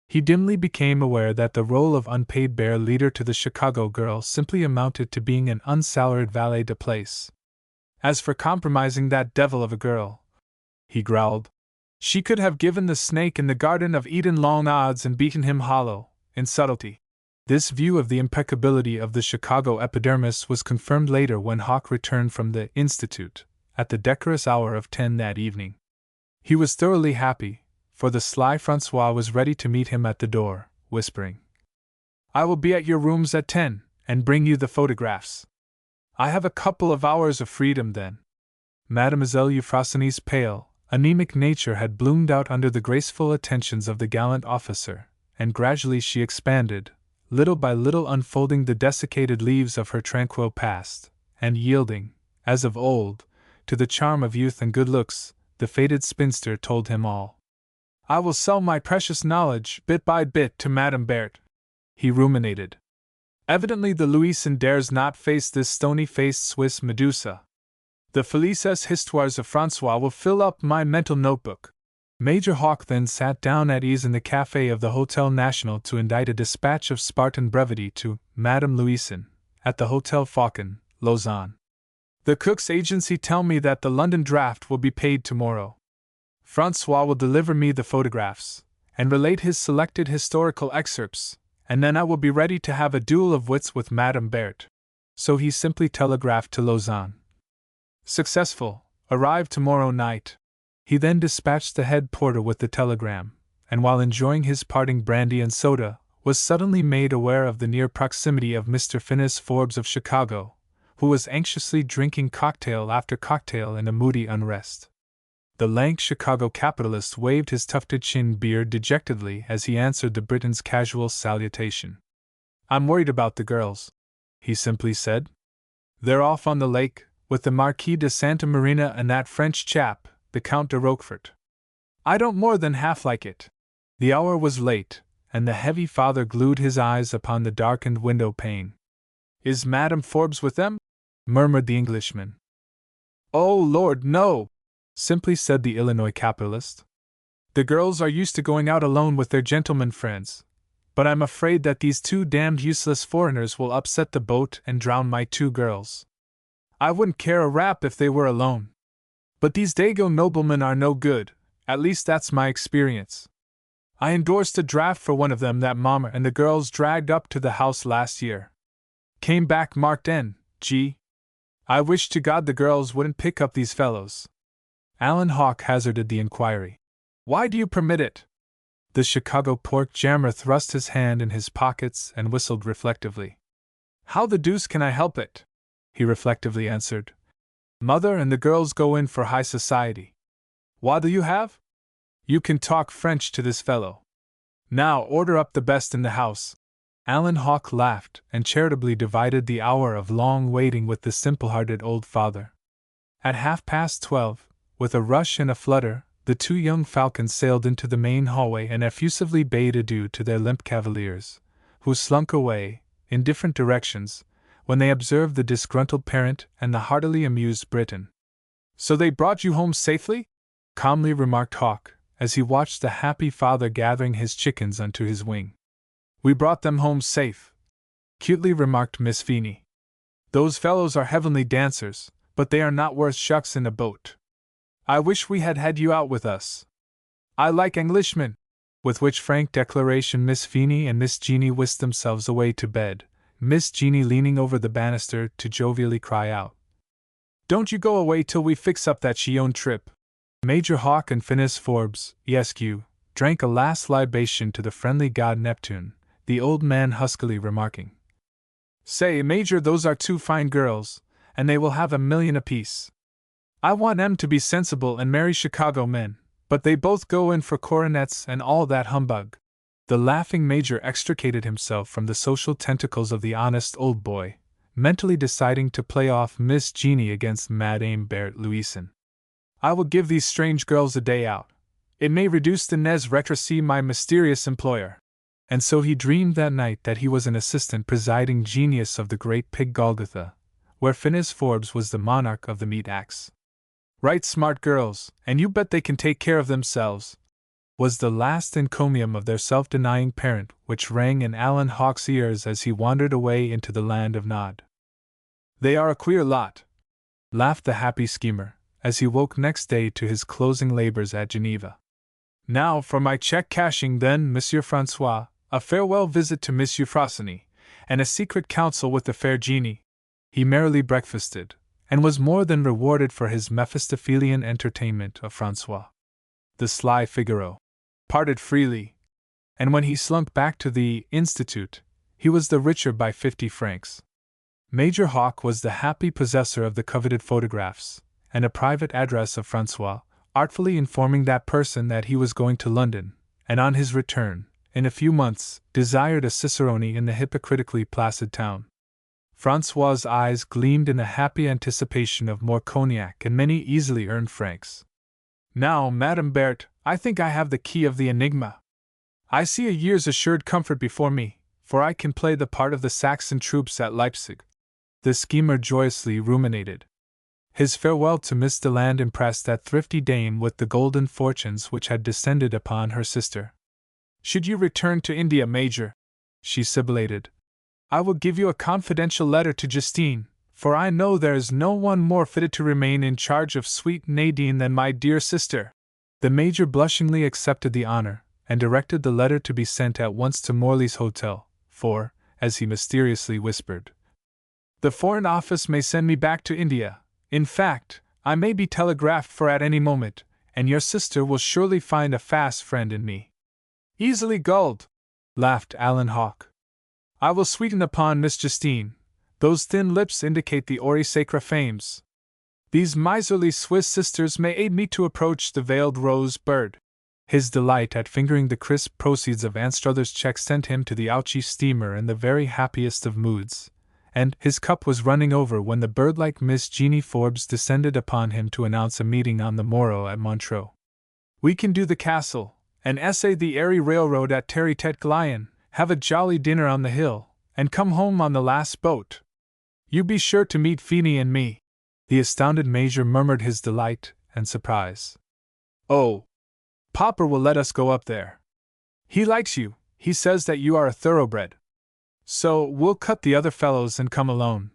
he dimly became aware that the role of unpaid bear leader to the Chicago girl simply amounted to being an unsalaried valet de place. As for compromising that devil of a girl, he growled, she could have given the snake in the Garden of Eden long odds and beaten him hollow, in subtlety. This view of the impeccability of the Chicago epidermis was confirmed later when Hawke returned from the Institute, at the decorous hour of 10 that evening. He was thoroughly happy, for the sly Francois was ready to meet him at the door, whispering, "I will be at your rooms at 10, and bring you the photographs. I have a couple of hours of freedom then." Mademoiselle Euphrosyne's pale, anemic nature had bloomed out under the graceful attentions of the gallant officer, and gradually she expanded, little by little unfolding the desiccated leaves of her tranquil past, and yielding, as of old, to the charm of youth and good looks. The faded spinster told him all. "I will sell my precious knowledge, bit by bit, to Madame Berthe," he ruminated. "Evidently the Louisan dares not face this stony-faced Swiss Medusa. The Felices Histoires of Francois will fill up my mental notebook." Major Hawke then sat down at ease in the café of the Hôtel National to indite a dispatch of Spartan brevity to Madame Louisan, at the Hôtel Faucon, Lausanne. "The Cook's agency tell me that the London draft will be paid tomorrow. Francois will deliver me the photographs, and relate his selected historical excerpts, and then I will be ready to have a duel of wits with Madame Berthe." So he simply telegraphed to Lausanne. "Successful, arrive tomorrow night." He then dispatched the head porter with the telegram, and while enjoying his parting brandy and soda, was suddenly made aware of the near proximity of Mr. Phineas Forbes of Chicago, who was anxiously drinking cocktail after cocktail in a moody unrest. The lank Chicago capitalist waved his tufted chin beard dejectedly as he answered the Briton's casual salutation. "I'm worried about the girls," he simply said. "They're off on the lake, with the Marquis de Santa Marina and that French chap, the Count de Roquefort. I don't more than half like it." The hour was late, and the heavy father glued his eyes upon the darkened window pane. "Is Madame Forbes with them?" murmured the Englishman. "Oh, Lord, no!" simply said the Illinois capitalist. "The girls are used to going out alone with their gentlemen friends. but I'm afraid that these two damned useless foreigners will upset the boat and drown my two girls. I wouldn't care a rap if they were alone. But these Dago noblemen are no good, at least that's my experience. I endorsed a draft for one of them that Mama and the girls dragged up to the house last year. Came back marked N.G. I wish to God the girls wouldn't pick up these fellows. Alan Hawke hazarded the inquiry. Why do you permit it? The Chicago pork jammer thrust his hand in his pockets and whistled reflectively. How the deuce can I help it? He reflectively answered. Mother and the girls go in for high society. What do you have? You can talk French to this fellow. Now order up the best in the house. Alan Hawke laughed and charitably divided the hour of long waiting with the simple-hearted old father. At 12:30, with a rush and a flutter, the two young falcons sailed into the main hallway and effusively bade adieu to their limp cavaliers, who slunk away, in different directions, when they observed the disgruntled parent and the heartily amused Briton. So they brought you home safely? Calmly remarked Hawke, as he watched the happy father gathering his chickens unto his wing. We brought them home safe, cutely remarked Miss Feeney. Those fellows are heavenly dancers, but they are not worth shucks in a boat. I wish we had had you out with us. I like Englishmen. With which frank declaration Miss Feeney and Miss Jeanie whisked themselves away to bed, Miss Jeanie leaning over the banister to jovially cry out. Don't you go away till we fix up that Chillon trip. Major Hawke and Phineas Forbes, Esq., drank a last libation to the friendly god Neptune, the old man huskily remarking. Say, Major, those are two fine girls, and they will have $1 million apiece. I want them to be sensible and marry Chicago men, but they both go in for coronets and all that humbug. The laughing Major extricated himself from the social tentacles of the honest old boy, mentally deciding to play off Miss Jeanie against Madame Berthe Louison. I will give these strange girls a day out. It may reduce the nez recreci my mysterious employer. And so he dreamed that night that he was an assistant presiding genius of the great pig Golgotha, where Phineas Forbes was the monarch of the meat axe. Right smart girls, and you bet they can take care of themselves, was the last encomium of their self-denying parent which rang in Alan Hawke's ears as he wandered away into the land of Nod. They are a queer lot, laughed the happy schemer, as he woke next day to his closing labors at Geneva. Now for my check cashing then, Monsieur Francois, a farewell visit to Monsieur Frosseny, and a secret council with the fair Jeanie. He merrily breakfasted, and was more than rewarded for his Mephistophelian entertainment of Francois, the sly Figaro, parted freely, and when he slunk back to the Institute, he was the richer by 50 francs. Major Hawke was the happy possessor of the coveted photographs, and a private address of Francois, artfully informing that person that he was going to London, and on his return, in a few months, desired a cicerone in the hypocritically placid town. Francois's eyes gleamed in a happy anticipation of more cognac and many easily earned francs. Now, Madame Berthe, I think I have the key of the enigma. I see a year's assured comfort before me, for I can play the part of the Saxon troops at Leipzig. The schemer joyously ruminated. His farewell to Miss Deland impressed that thrifty dame with the golden fortunes which had descended upon her sister. Should you return to India, Major, she sibilated, I will give you a confidential letter to Justine, for I know there is no one more fitted to remain in charge of sweet Nadine than my dear sister. The Major blushingly accepted the honor, and directed the letter to be sent at once to Morley's Hotel, for, as he mysteriously whispered, the Foreign Office may send me back to India. In fact, I may be telegraphed for at any moment, and your sister will surely find a fast friend in me. Easily gulled, laughed Alan Hawke. I will sweeten upon Miss Justine. Those thin lips indicate the Ori Sacra fames. These miserly Swiss sisters may aid me to approach the veiled rose bird. His delight at fingering the crisp proceeds of Anstruther's check sent him to the Ouchy steamer in the very happiest of moods, and his cup was running over when the bird-like Miss Jeanie Forbes descended upon him to announce a meeting on the morrow at Montreux. We can do the castle, and essay the airy railroad at Terry-Tet-Glyan, have a jolly dinner on the hill, and come home on the last boat. You be sure to meet Feeney and me. The astounded Major murmured his delight and surprise. Oh, Popper will let us go up there. He likes you, He says that you are a thoroughbred. So, we'll cut the other fellows and come alone.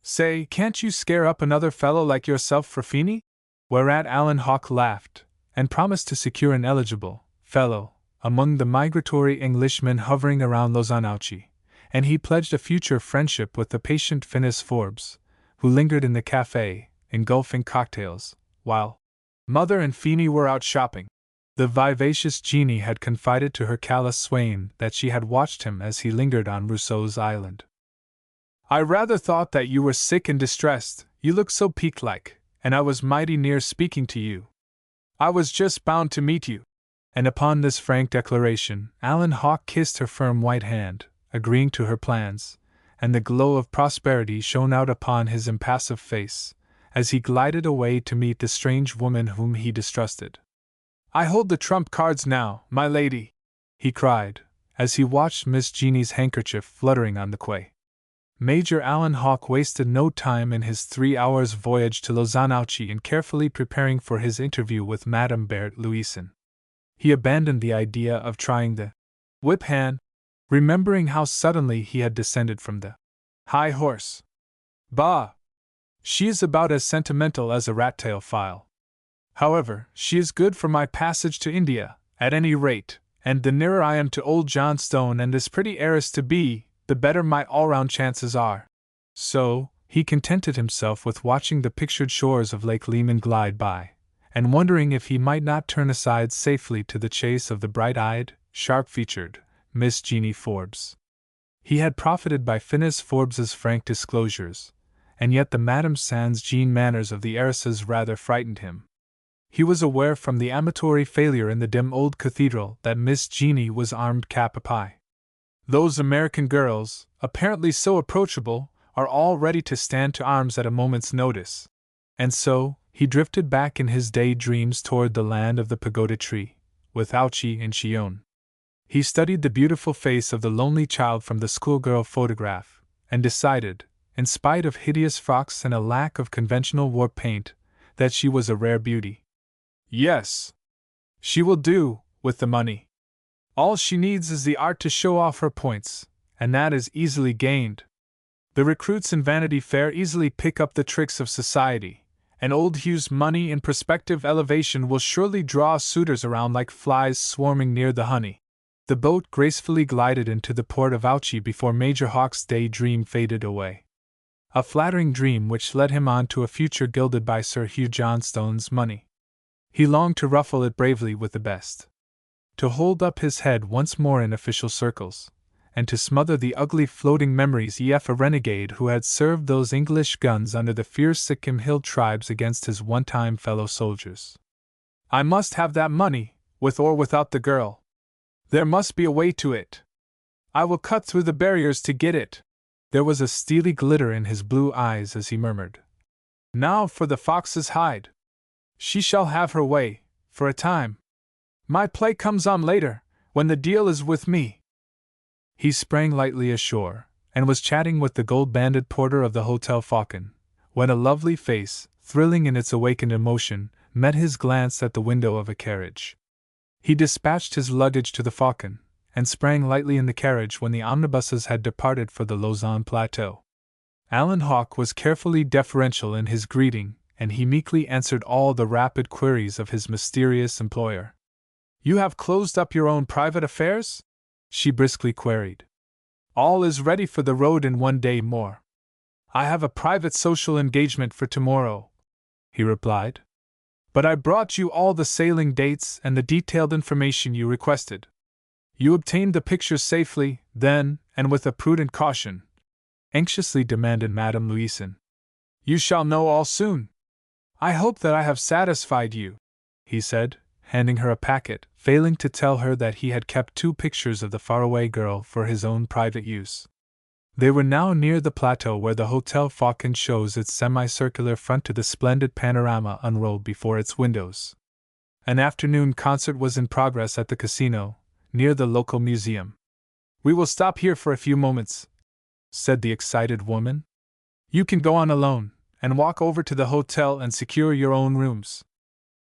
Say, can't you scare up another fellow like yourself for Feeney? Whereat Alan Hawke laughed, and promised to secure an eligible fellow among the migratory Englishmen hovering around Lozanauchi, and he pledged a future friendship with the patient Phineas Forbes, who lingered in the cafe, engulfing cocktails, while Mother and Feeney were out shopping. The vivacious Jeanie had confided to her callous swain that she had watched him as he lingered on Rousseau's island. I rather thought that you were sick and distressed, you looked so peaked-like, and I was mighty near speaking to you. I was just bound to meet you. And upon this frank declaration, Alan Hawke kissed her firm white hand, agreeing to her plans, and the glow of prosperity shone out upon his impassive face, as he glided away to meet the strange woman whom he distrusted. I hold the trump cards now, my lady, he cried, as he watched Miss Jeanie's handkerchief fluttering on the quay. Major Alan Hawke wasted no time in his 3 hours' voyage to Lozanauchi in carefully preparing for his interview with Madame Berthe Louison. He abandoned the idea of trying the whip hand, remembering how suddenly he had descended from the high horse. Bah! She is about as sentimental as a rat-tail file. However, she is good for my passage to India, at any rate, and the nearer I am to old Johnstone and this pretty heiress-to-be, the better my all-round chances are. So, he contented himself with watching the pictured shores of Lake Leman glide by, and wondering if he might not turn aside safely to the chase of the bright-eyed, sharp-featured Miss Jeanie Forbes. He had profited by Phineas Forbes's frank disclosures, and yet the Madame Sans Jean manners of the heiresses rather frightened him. He was aware from the amatory failure in the dim old cathedral that Miss Jeanie was armed cap a pie. Those American girls, apparently so approachable, are all ready to stand to arms at a moment's notice. And so, he drifted back in his daydreams toward the land of the pagoda tree, with Ouchi and Shion. He studied the beautiful face of the lonely child from the schoolgirl photograph, and decided, in spite of hideous frocks and a lack of conventional war paint, that she was a rare beauty. Yes, she will do, with the money. All she needs is the art to show off her points, and that is easily gained. The recruits in Vanity Fair easily pick up the tricks of society, and old Hugh's money in prospective elevation will surely draw suitors around like flies swarming near the honey. The boat gracefully glided into the port of Ouchi before Major Hawke's daydream faded away. A flattering dream which led him on to a future gilded by Sir Hugh Johnstone's money. He longed to ruffle it bravely with the best, to hold up his head once more in official circles, and to smother the ugly floating memories of a renegade who had served those English guns under the fierce Sikkim Hill tribes against his one-time fellow soldiers. I must have that money, with or without the girl. There must be a way to it. I will cut through the barriers to get it. There was a steely glitter in his blue eyes as he murmured, Now for the fox's hide. She shall have her way, for a time. My play comes on later, when the deal is with me. He sprang lightly ashore, and was chatting with the gold-banded porter of the Hotel Falcon, when a lovely face, thrilling in its awakened emotion, met his glance at the window of a carriage. He dispatched his luggage to the Falcon, and sprang lightly in the carriage when the omnibuses had departed for the Lausanne plateau. Alan Hawke was carefully deferential in his greeting, and he meekly answered all the rapid queries of his mysterious employer. You have closed up your own private affairs? She briskly queried. All is ready for the road in 1 day more. I have a private social engagement for tomorrow, he replied. But I brought you all the sailing dates and the detailed information you requested. You obtained the pictures safely, then, and with a prudent caution? Anxiously demanded Madame Louison. You shall know all soon. I hope that I have satisfied you, he said, handing her a packet, failing to tell her that he had kept 2 pictures of the faraway girl for his own private use. They were now near the plateau where the Hotel Falcon shows its semicircular front to the splendid panorama unrolled before its windows. An afternoon concert was in progress at the casino, near the local museum. We will stop here for a few moments, said the excited woman. You can go on alone, and walk over to the hotel and secure your own rooms.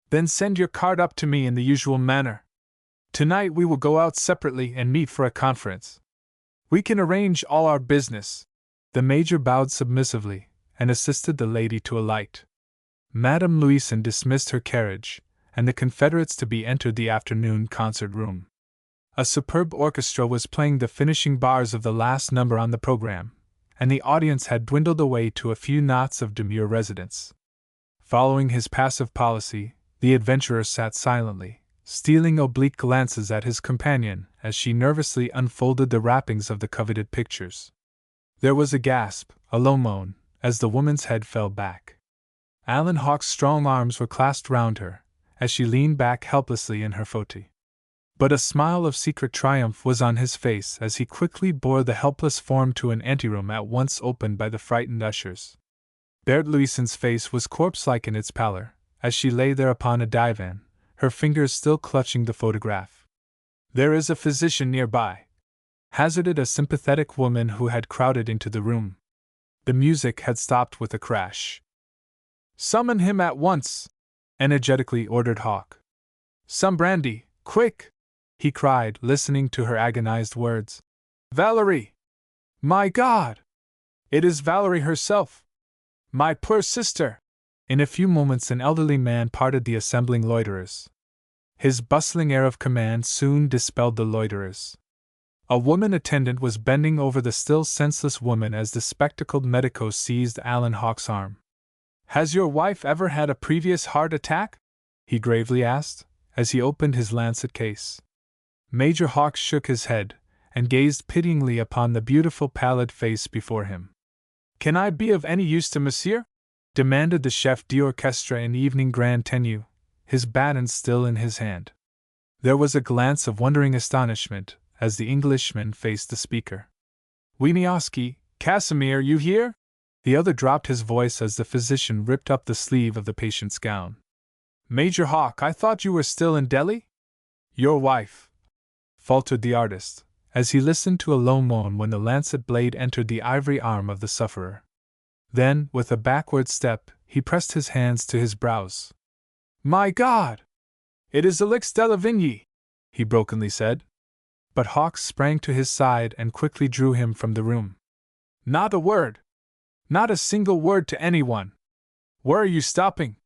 Then send your card up to me in the usual manner. Tonight we will go out separately and meet for a conference. We can arrange all our business. The Major bowed submissively and assisted the lady to alight. Madame Louison dismissed her carriage, and the confederates to be entered the afternoon concert room. A superb orchestra was playing the finishing bars of the last number on the program, and the audience had dwindled away to a few knots of demure residents. Following his passive policy, the adventurer sat silently, stealing oblique glances at his companion as she nervously unfolded the wrappings of the coveted pictures. There was a gasp, a low moan, as the woman's head fell back. Alan Hawke's strong arms were clasped round her, as she leaned back helplessly in her fauteuil. But a smile of secret triumph was on his face as he quickly bore the helpless form to an anteroom at once opened by the frightened ushers. Berthe Louison's face was corpse-like in its pallor, as she lay there upon a divan, her fingers still clutching the photograph. "There is a physician nearby," hazarded a sympathetic woman who had crowded into the room. The music had stopped with a crash. "Summon him at once," energetically ordered Hawke. "Some brandy, quick!" he cried, listening to her agonized words. "Valerie! My God! It is Valerie herself! My poor sister!" In a few moments an elderly man parted the assembling loiterers. His bustling air of command soon dispelled the loiterers. A woman attendant was bending over the still senseless woman as the spectacled medico seized Alan Hawke's arm. "Has your wife ever had a previous heart attack?" he gravely asked, as he opened his lancet case. Major Hawke shook his head, and gazed pityingly upon the beautiful pallid face before him. "Can I be of any use to monsieur?" demanded the chef d'orchestre in evening grand tenue, his baton still in his hand. There was a glance of wondering astonishment as the Englishman faced the speaker. "Wieniawski, Casimir, you here?" The other dropped his voice as the physician ripped up the sleeve of the patient's gown. "Major Hawke, I thought you were still in Delhi?" "Your wife," faltered the artist, as he listened to a low moan when the lancet blade entered the ivory arm of the sufferer. Then, with a backward step, he pressed his hands to his brows. "My God! It is Alix de la Vigne!" he brokenly said. But Hawke sprang to his side and quickly drew him from the room. "Not a word! Not a single word to anyone! Where are you stopping?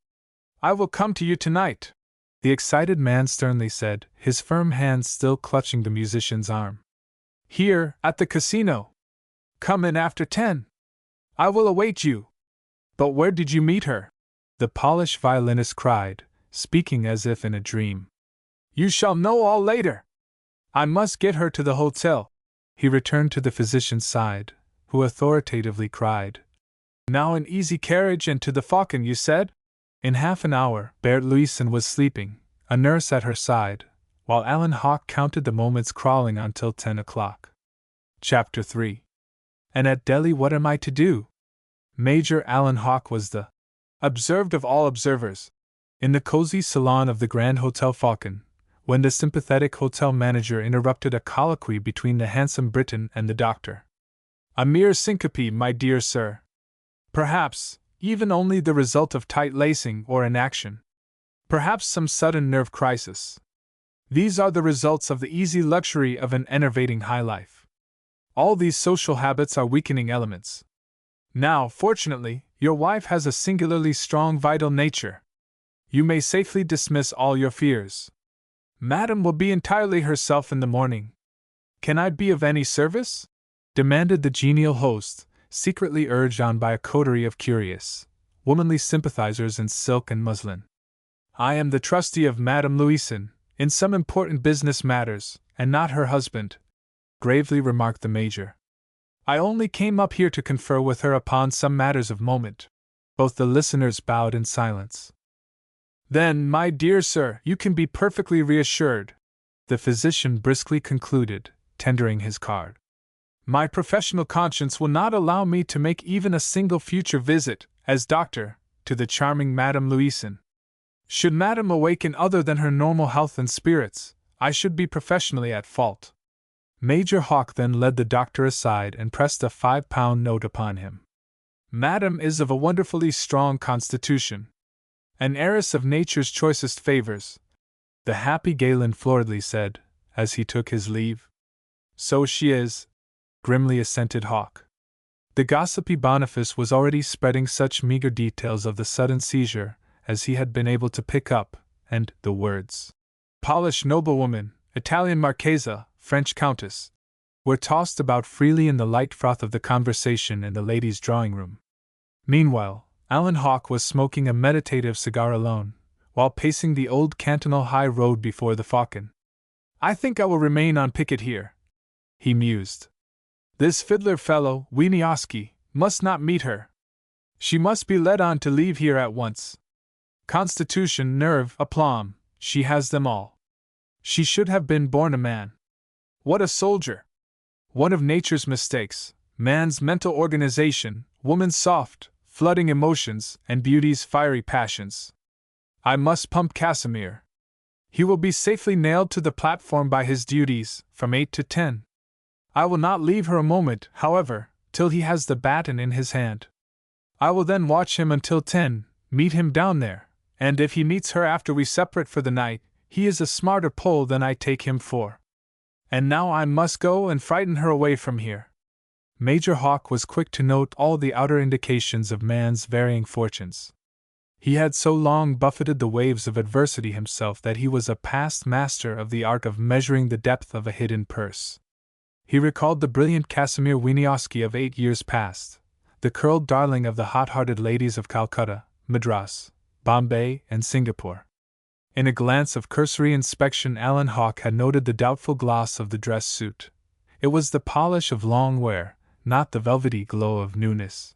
I will come to you tonight," the excited man sternly said, his firm hands still clutching the musician's arm. "Here, at the casino. Come in after 10. I will await you." "But where did you meet her?" the Polish violinist cried, speaking as if in a dream. "You shall know all later. I must get her to the hotel." He returned to the physician's side, who authoritatively cried, "Now an easy carriage and to the Falcon, you said?" In half an hour, Berthe Louison was sleeping, a nurse at her side, while Alan Hawke counted the moments crawling until 10 o'clock. Chapter 3. And at Delhi what am I to do? Major Alan Hawke was the observed of all observers, in the cozy salon of the Grand Hotel Falcon, when the sympathetic hotel manager interrupted a colloquy between the handsome Briton and the doctor. "A mere syncope, my dear sir. Perhaps, even only the result of tight lacing or inaction. Perhaps some sudden nerve crisis. These are the results of the easy luxury of an enervating high life. All these social habits are weakening elements. Now, fortunately, your wife has a singularly strong vital nature. You may safely dismiss all your fears. Madame will be entirely herself in the morning. Can I be of any service?" demanded the genial host, secretly urged on by a coterie of curious, womanly sympathizers in silk and muslin. "I am the trustee of Madame Louison, in some important business matters, and not her husband," gravely remarked the Major. "I only came up here to confer with her upon some matters of moment." Both the listeners bowed in silence. "Then, my dear sir, you can be perfectly reassured," the physician briskly concluded, tendering his card. "My professional conscience will not allow me to make even a single future visit, as doctor, to the charming Madame Louison. Should Madame awaken other than her normal health and spirits, I should be professionally at fault." Major Hawke then led the doctor aside and pressed a £5 note upon him. "Madame is of a wonderfully strong constitution. An heiress of nature's choicest favors," the happy Galen floridly said, as he took his leave. So she is, grimly assented Hawk. The gossipy Boniface was already spreading such meager details of the sudden seizure as he had been able to pick up, and the words, Polish noblewoman, Italian marchesa, French countess, were tossed about freely in the light froth of the conversation in the ladies' drawing-room. Meanwhile, Alan Hawke was smoking a meditative cigar alone, while pacing the old cantonal high road before the Falcon. I think I will remain on picket here, he mused. This fiddler fellow, Wieniawski, must not meet her. She must be led on to leave here at once. Constitution, nerve, aplomb, she has them all. She should have been born a man. What a soldier! One of nature's mistakes, man's mental organization, woman's soft, flooding emotions, and beauty's fiery passions. I must pump Casimir. He will be safely nailed to the platform by his duties, from 8 to 10. I will not leave her a moment, however, till he has the baton in his hand. I will then watch him until 10, meet him down there, and if he meets her after we separate for the night, he is a smarter Pole than I take him for. And now I must go and frighten her away from here. Major Hawke was quick to note all the outer indications of man's varying fortunes. He had so long buffeted the waves of adversity himself that he was a past master of the art of measuring the depth of a hidden purse. He recalled the brilliant Casimir Wieniawski of 8 years past, the curled darling of the hot-hearted ladies of Calcutta, Madras, Bombay, and Singapore. In a glance of cursory inspection, Alan Hawke had noted the doubtful gloss of the dress suit. It was the polish of long wear, not the velvety glow of newness.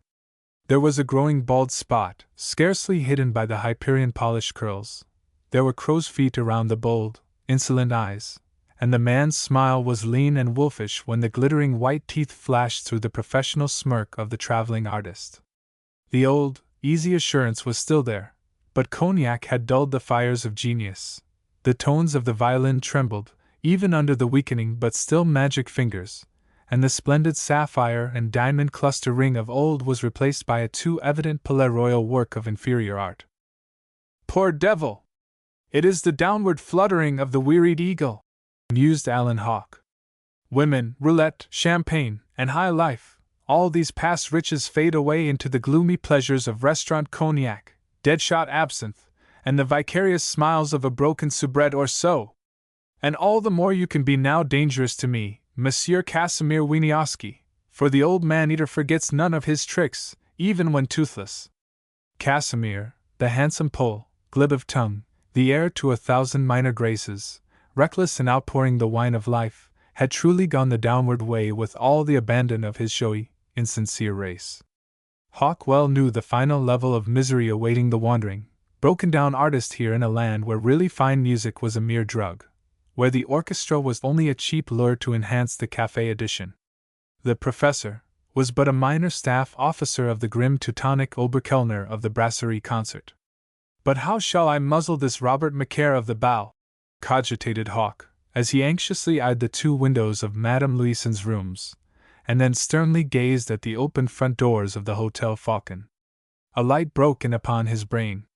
There was a growing bald spot, scarcely hidden by the Hyperion polished curls. There were crow's feet around the bold, insolent eyes, and the man's smile was lean and wolfish when the glittering white teeth flashed through the professional smirk of the traveling artist. The old, easy assurance was still there, but cognac had dulled the fires of genius. The tones of the violin trembled, even under the weakening but still magic fingers, and the splendid sapphire and diamond cluster ring of old was replaced by a too evident Palais Royal work of inferior art. Poor devil! It is the downward fluttering of the wearied eagle, mused Alan Hawke. Women, roulette, champagne, and high life, all these past riches fade away into the gloomy pleasures of restaurant cognac, dead-shot absinthe, and the vicarious smiles of a broken soubrette or so. And all the more you can be now dangerous to me, Monsieur Casimir Wieniawski, for the old man-eater forgets none of his tricks, even when toothless. Casimir, the handsome Pole, glib of tongue, the heir to 1,000 minor graces, reckless in outpouring the wine of life, had truly gone the downward way with all the abandon of his showy, insincere race. Hawke well knew the final level of misery awaiting the wandering, broken-down artist here in a land where really fine music was a mere drug, where the orchestra was only a cheap lure to enhance the café edition. The professor was but a minor staff officer of the grim Teutonic Oberkellner of the Brasserie concert. But how shall I muzzle this Robert Macaire of the bow? Cogitated Hawke, as he anxiously eyed the 2 windows of Madame Louisen's rooms, and then sternly gazed at the open front doors of the Hotel Falcon. A light broke in upon his brain.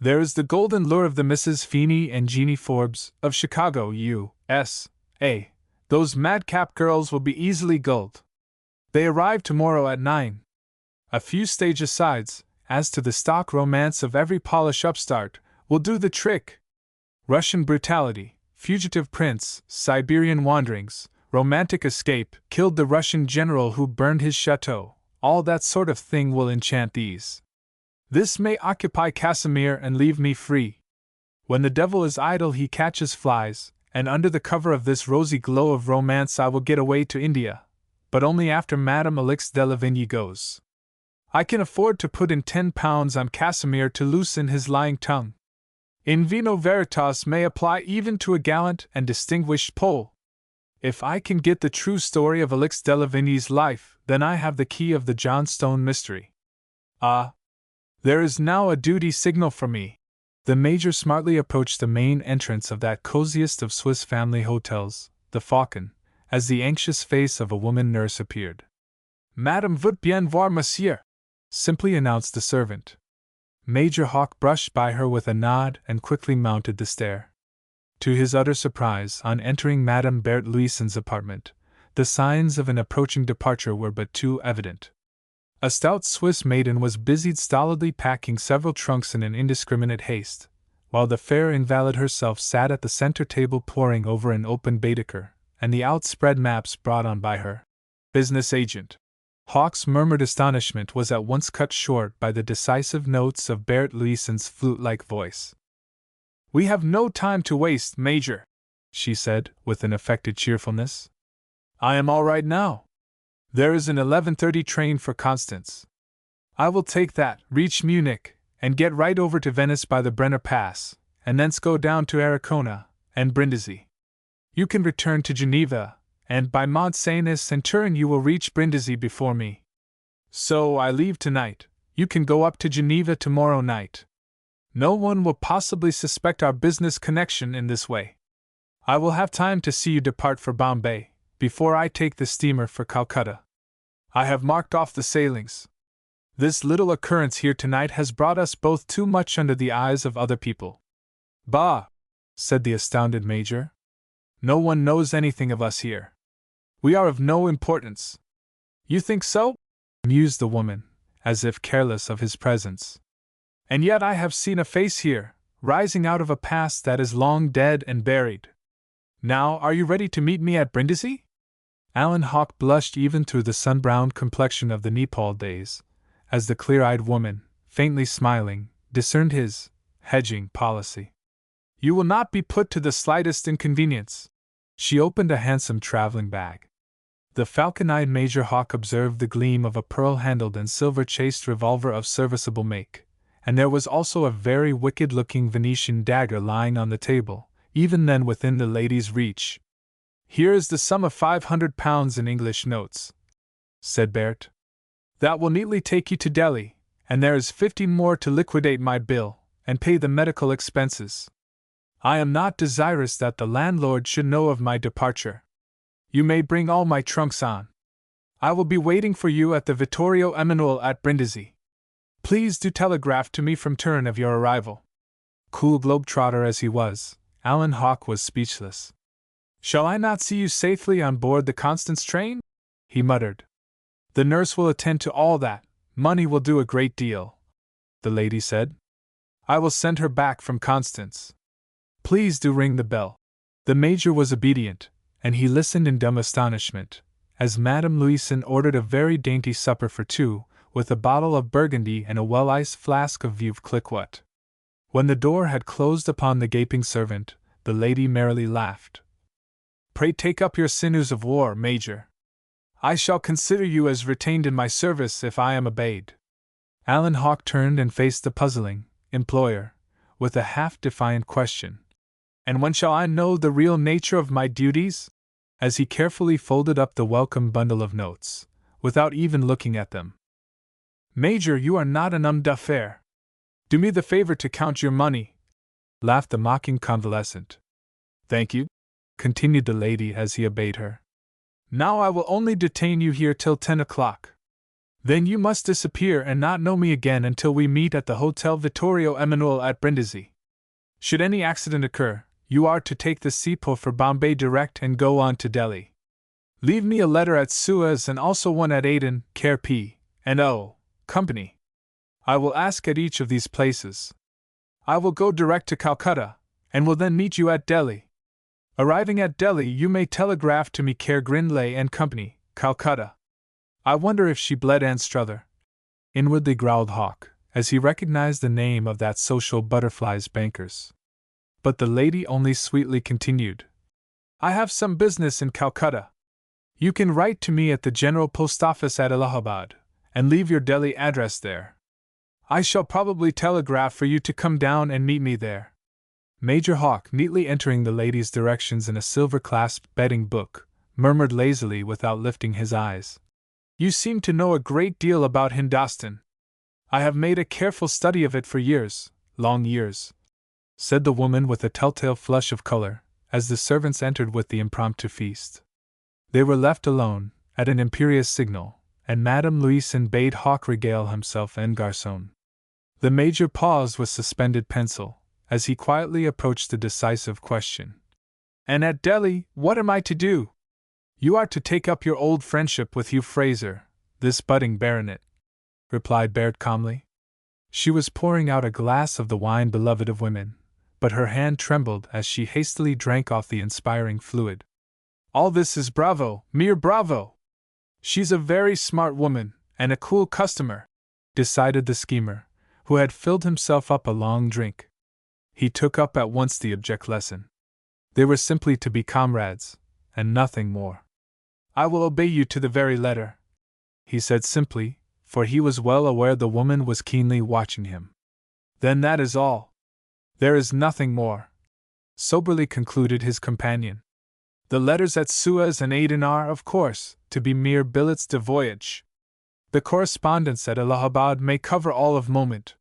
There is the golden lure of the Mrs. Feeney and Jeannie Forbes, of Chicago, U.S.A. Those madcap girls will be easily gulled. They arrive tomorrow at 9. A few stage asides, as to the stock romance of every Polish upstart, will do the trick. Russian brutality, fugitive prince, Siberian wanderings, romantic escape, killed the Russian general who burned his chateau, all that sort of thing will enchant these. This may occupy Casimir and leave me free. When the devil is idle he catches flies, and under the cover of this rosy glow of romance I will get away to India, but only after Madame Alix de Lavigny goes. I can afford to put in £10 on Casimir to loosen his lying tongue. In vino veritas may apply even to a gallant and distinguished Pole. If I can get the true story of Alix de Lavigny's life, then I have the key of the Johnstone mystery. Ah! There is now a duty signal for me. The Major smartly approached the main entrance of that coziest of Swiss family hotels, the Falcon, as the anxious face of a woman nurse appeared. Madame veut bien voir monsieur, simply announced the servant. Major Hawke brushed by her with a nod and quickly mounted the stair. To his utter surprise, on entering Madame Berthe Louisen's apartment, the signs of an approaching departure were but too evident. A stout Swiss maiden was busied stolidly packing several trunks in an indiscriminate haste, while the fair invalid herself sat at the center table poring over an open Baedeker and the outspread maps brought on by her business agent. Hawk's murmured astonishment was at once cut short by the decisive notes of Berthe Louisen's flute-like voice. "We have no time to waste, Major," she said, with an affected cheerfulness. "I am all right now. There is an 11:30 train for Constance. I will take that, reach Munich, and get right over to Venice by the Brenner Pass, and thence go down to Aracona and Brindisi. You can return to Geneva, and by Mont Cenis and Turin you will reach Brindisi before me. So I leave tonight. You can go up to Geneva tomorrow night. No one will possibly suspect our business connection in this way. I will have time to see you depart for Bombay, before I take the steamer for Calcutta. I have marked off the sailings. This little occurrence here tonight has brought us both too much under the eyes of other people." "Bah!" said the astounded Major. "No one knows anything of us here. We are of no importance." "You think so?" mused the woman, as if careless of his presence. "And yet I have seen a face here, rising out of a past that is long dead and buried. Now, are you ready to meet me at Brindisi?" Alan Hawke blushed even through the sun-browned complexion of the Nepal days, as the clear-eyed woman, faintly smiling, discerned his hedging policy. "You will not be put to the slightest inconvenience." She opened a handsome traveling bag. The falcon-eyed Major Hawke observed the gleam of a pearl-handled and silver-chased revolver of serviceable make, and there was also a very wicked-looking Venetian dagger lying on the table, even then within the lady's reach. "Here is the sum of £500 in English notes," said Berthe. "That will neatly take you to Delhi, and there is 50 more to liquidate my bill and pay the medical expenses. I am not desirous that the landlord should know of my departure. You may bring all my trunks on. I will be waiting for you at the Vittorio Emanuele at Brindisi. Please do telegraph to me from Turin of your arrival." Cool globe-trotter as he was, Alan Hawke was speechless. "Shall I not see you safely on board the Constance train?" he muttered. "The nurse will attend to all that. Money will do a great deal," the lady said. "I will send her back from Constance. Please do ring the bell." The Major was obedient, and he listened in dumb astonishment, as Madame Louisen ordered a very dainty supper for two, with a bottle of Burgundy and a well-iced flask of Veuve Clicquot. When the door had closed upon the gaping servant, the lady merrily laughed. "Pray take up your sinews of war, Major. I shall consider you as retained in my service if I am obeyed." Alan Hawke turned and faced the puzzling employer, with a half-defiant question. "And when shall I know the real nature of my duties?" as he carefully folded up the welcome bundle of notes, without even looking at them. "Major, you are not an homme d'affaires. Do me the favor to count your money," laughed the mocking convalescent. "Thank you," continued the lady as he obeyed her. "Now I will only detain you here till 10 o'clock. Then you must disappear and not know me again until we meet at the Hotel Vittorio Emanuele at Brindisi. Should any accident occur, you are to take the seapost for Bombay direct and go on to Delhi. Leave me a letter at Suez and also one at Aden, Care P. and O. Company. I will ask at each of these places. I will go direct to Calcutta, and will then meet you at Delhi. Arriving at Delhi, you may telegraph to me Care Grindlay and Company, Calcutta." "I wonder if she bled Anstruther," inwardly growled Hawke, as he recognized the name of that social butterfly's bankers. But the lady only sweetly continued, "I have some business in Calcutta. You can write to me at the General Post Office at Allahabad, and leave your Delhi address there. I shall probably telegraph for you to come down and meet me there." Major Hawke, neatly entering the lady's directions in a silver-clasped betting book, murmured lazily without lifting his eyes, "You seem to know a great deal about Hindostan. I have made a careful study of it for years, long years," said the woman with a telltale flush of color, as the servants entered with the impromptu feast. They were left alone, at an imperious signal, and Madame Louisen bade Hawke regale himself en garçon. The Major paused with suspended pencil, as he quietly approached the decisive question. And at Delhi, what am I to do? You are to take up your old friendship with Hugh Fraser, this budding baronet, replied Baird calmly. She was pouring out a glass of the wine beloved of women, but her hand trembled as she hastily drank off the inspiring fluid. All this is bravo, mere bravo! She's a very smart woman, and a cool customer, decided the schemer, who had filled himself up a long drink. He took up at once the object lesson. They were simply to be comrades, and nothing more. I will obey you to the very letter, he said simply, for he was well aware the woman was keenly watching him. Then that is all. There is nothing more, soberly concluded his companion. The letters at Suez and Aden are, of course, to be mere billets de voyage. The correspondence at Allahabad may cover all of moment.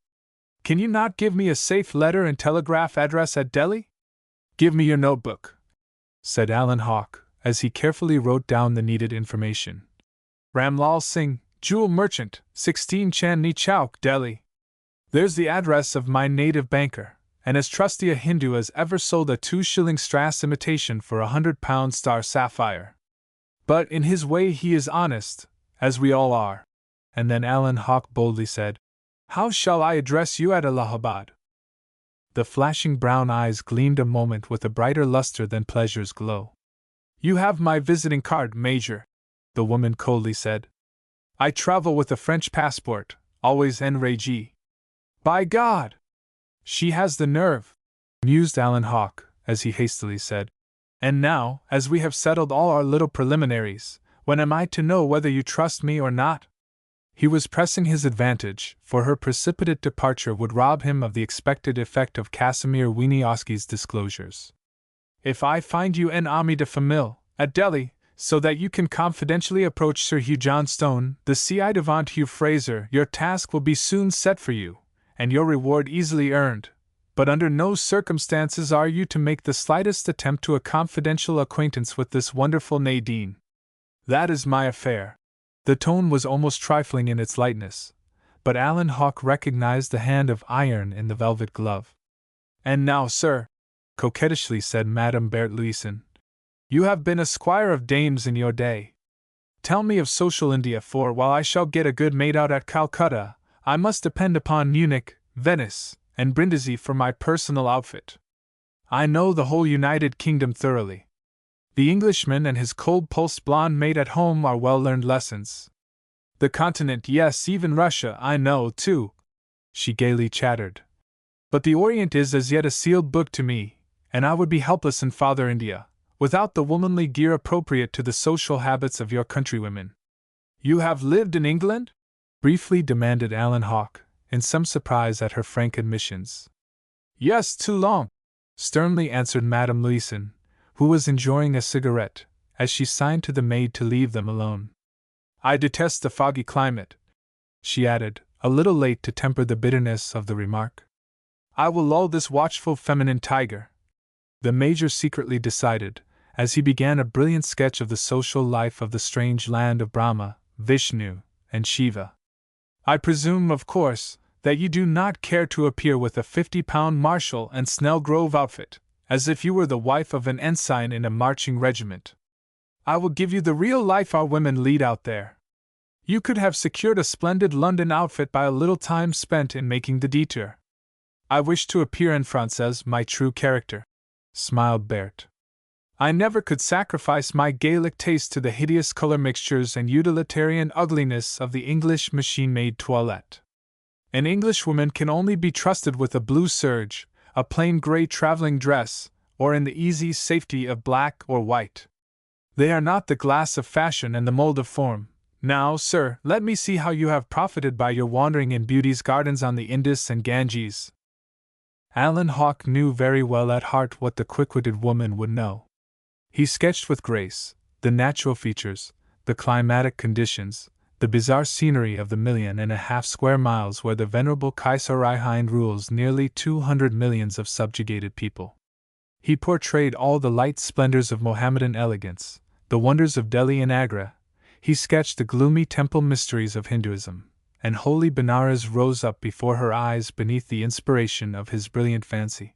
Can you not give me a safe letter and telegraph address at Delhi? Give me your notebook, said Alan Hawke, as he carefully wrote down the needed information. Ramlal Singh, Jewel Merchant, 16 Chandni Chowk, Delhi. There's the address of my native banker, and as trusty a Hindu as ever sold a 2-shilling Strass imitation for £100 star sapphire. But in his way he is honest, as we all are. And then Alan Hawke boldly said, How shall I address you at Allahabad? The flashing brown eyes gleamed a moment with a brighter luster than pleasure's glow. You have my visiting card, Major, the woman coldly said. I travel with a French passport, always enragé. By God! She has the nerve, mused Alan Hawke, as he hastily said. And now, as we have settled all our little preliminaries, when am I to know whether you trust me or not? He was pressing his advantage, for her precipitate departure would rob him of the expected effect of Casimir Wieniawski's disclosures. If I find you en ami de famille, at Delhi, so that you can confidentially approach Sir Hugh Johnstone, the ci devant Hugh Fraser, your task will be soon set for you, and your reward easily earned, but under no circumstances are you to make the slightest attempt to a confidential acquaintance with this wonderful Nadine. That is my affair. The tone was almost trifling in its lightness, but Alan Hawke recognized the hand of iron in the velvet glove. And now, sir, coquettishly said Madame Berthe Louison, you have been a squire of dames in your day. Tell me of social India, for while I shall get a good made out at Calcutta, I must depend upon Munich, Venice, and Brindisi for my personal outfit. I know the whole United Kingdom thoroughly. The Englishman and his cold-pulsed blonde maid at home are well-learned lessons. The continent, yes, even Russia, I know, too, she gaily chattered. But the Orient is as yet a sealed book to me, and I would be helpless in Father India, without the womanly gear appropriate to the social habits of your countrywomen. You have lived in England? Briefly demanded Alan Hawke, in some surprise at her frank admissions. Yes, too long, sternly answered Madame Louison, who was enjoying a cigarette, as she signed to the maid to leave them alone. I detest the foggy climate, she added, a little late to temper the bitterness of the remark. I will lull this watchful feminine tiger, the Major secretly decided, as he began a brilliant sketch of the social life of the strange land of Brahma, Vishnu, and Shiva. I presume, of course, that you do not care to appear with a 50-pound Marshall and Snellgrove outfit, as if you were the wife of an ensign in a marching regiment. I will give you the real life our women lead out there. You could have secured a splendid London outfit by a little time spent in making the detour. I wish to appear en française, my true character, smiled Berthe. I never could sacrifice my Gaelic taste to the hideous color mixtures and utilitarian ugliness of the English machine-made toilette. An Englishwoman can only be trusted with a blue serge, a plain grey traveling dress, or in the easy safety of black or white. They are not the glass of fashion and the mold of form. Now, sir, let me see how you have profited by your wandering in beauty's gardens on the Indus and Ganges. Alan Hawke knew very well at heart what the quick-witted woman would know. He sketched with grace the natural features, the climatic conditions, the bizarre scenery of the 1.5 square miles where the venerable Kaisar Hind rules nearly 200 millions of subjugated people. He portrayed all the light splendors of Mohammedan elegance, the wonders of Delhi and Agra. He sketched the gloomy temple mysteries of Hinduism, and holy Benares rose up before her eyes beneath the inspiration of his brilliant fancy.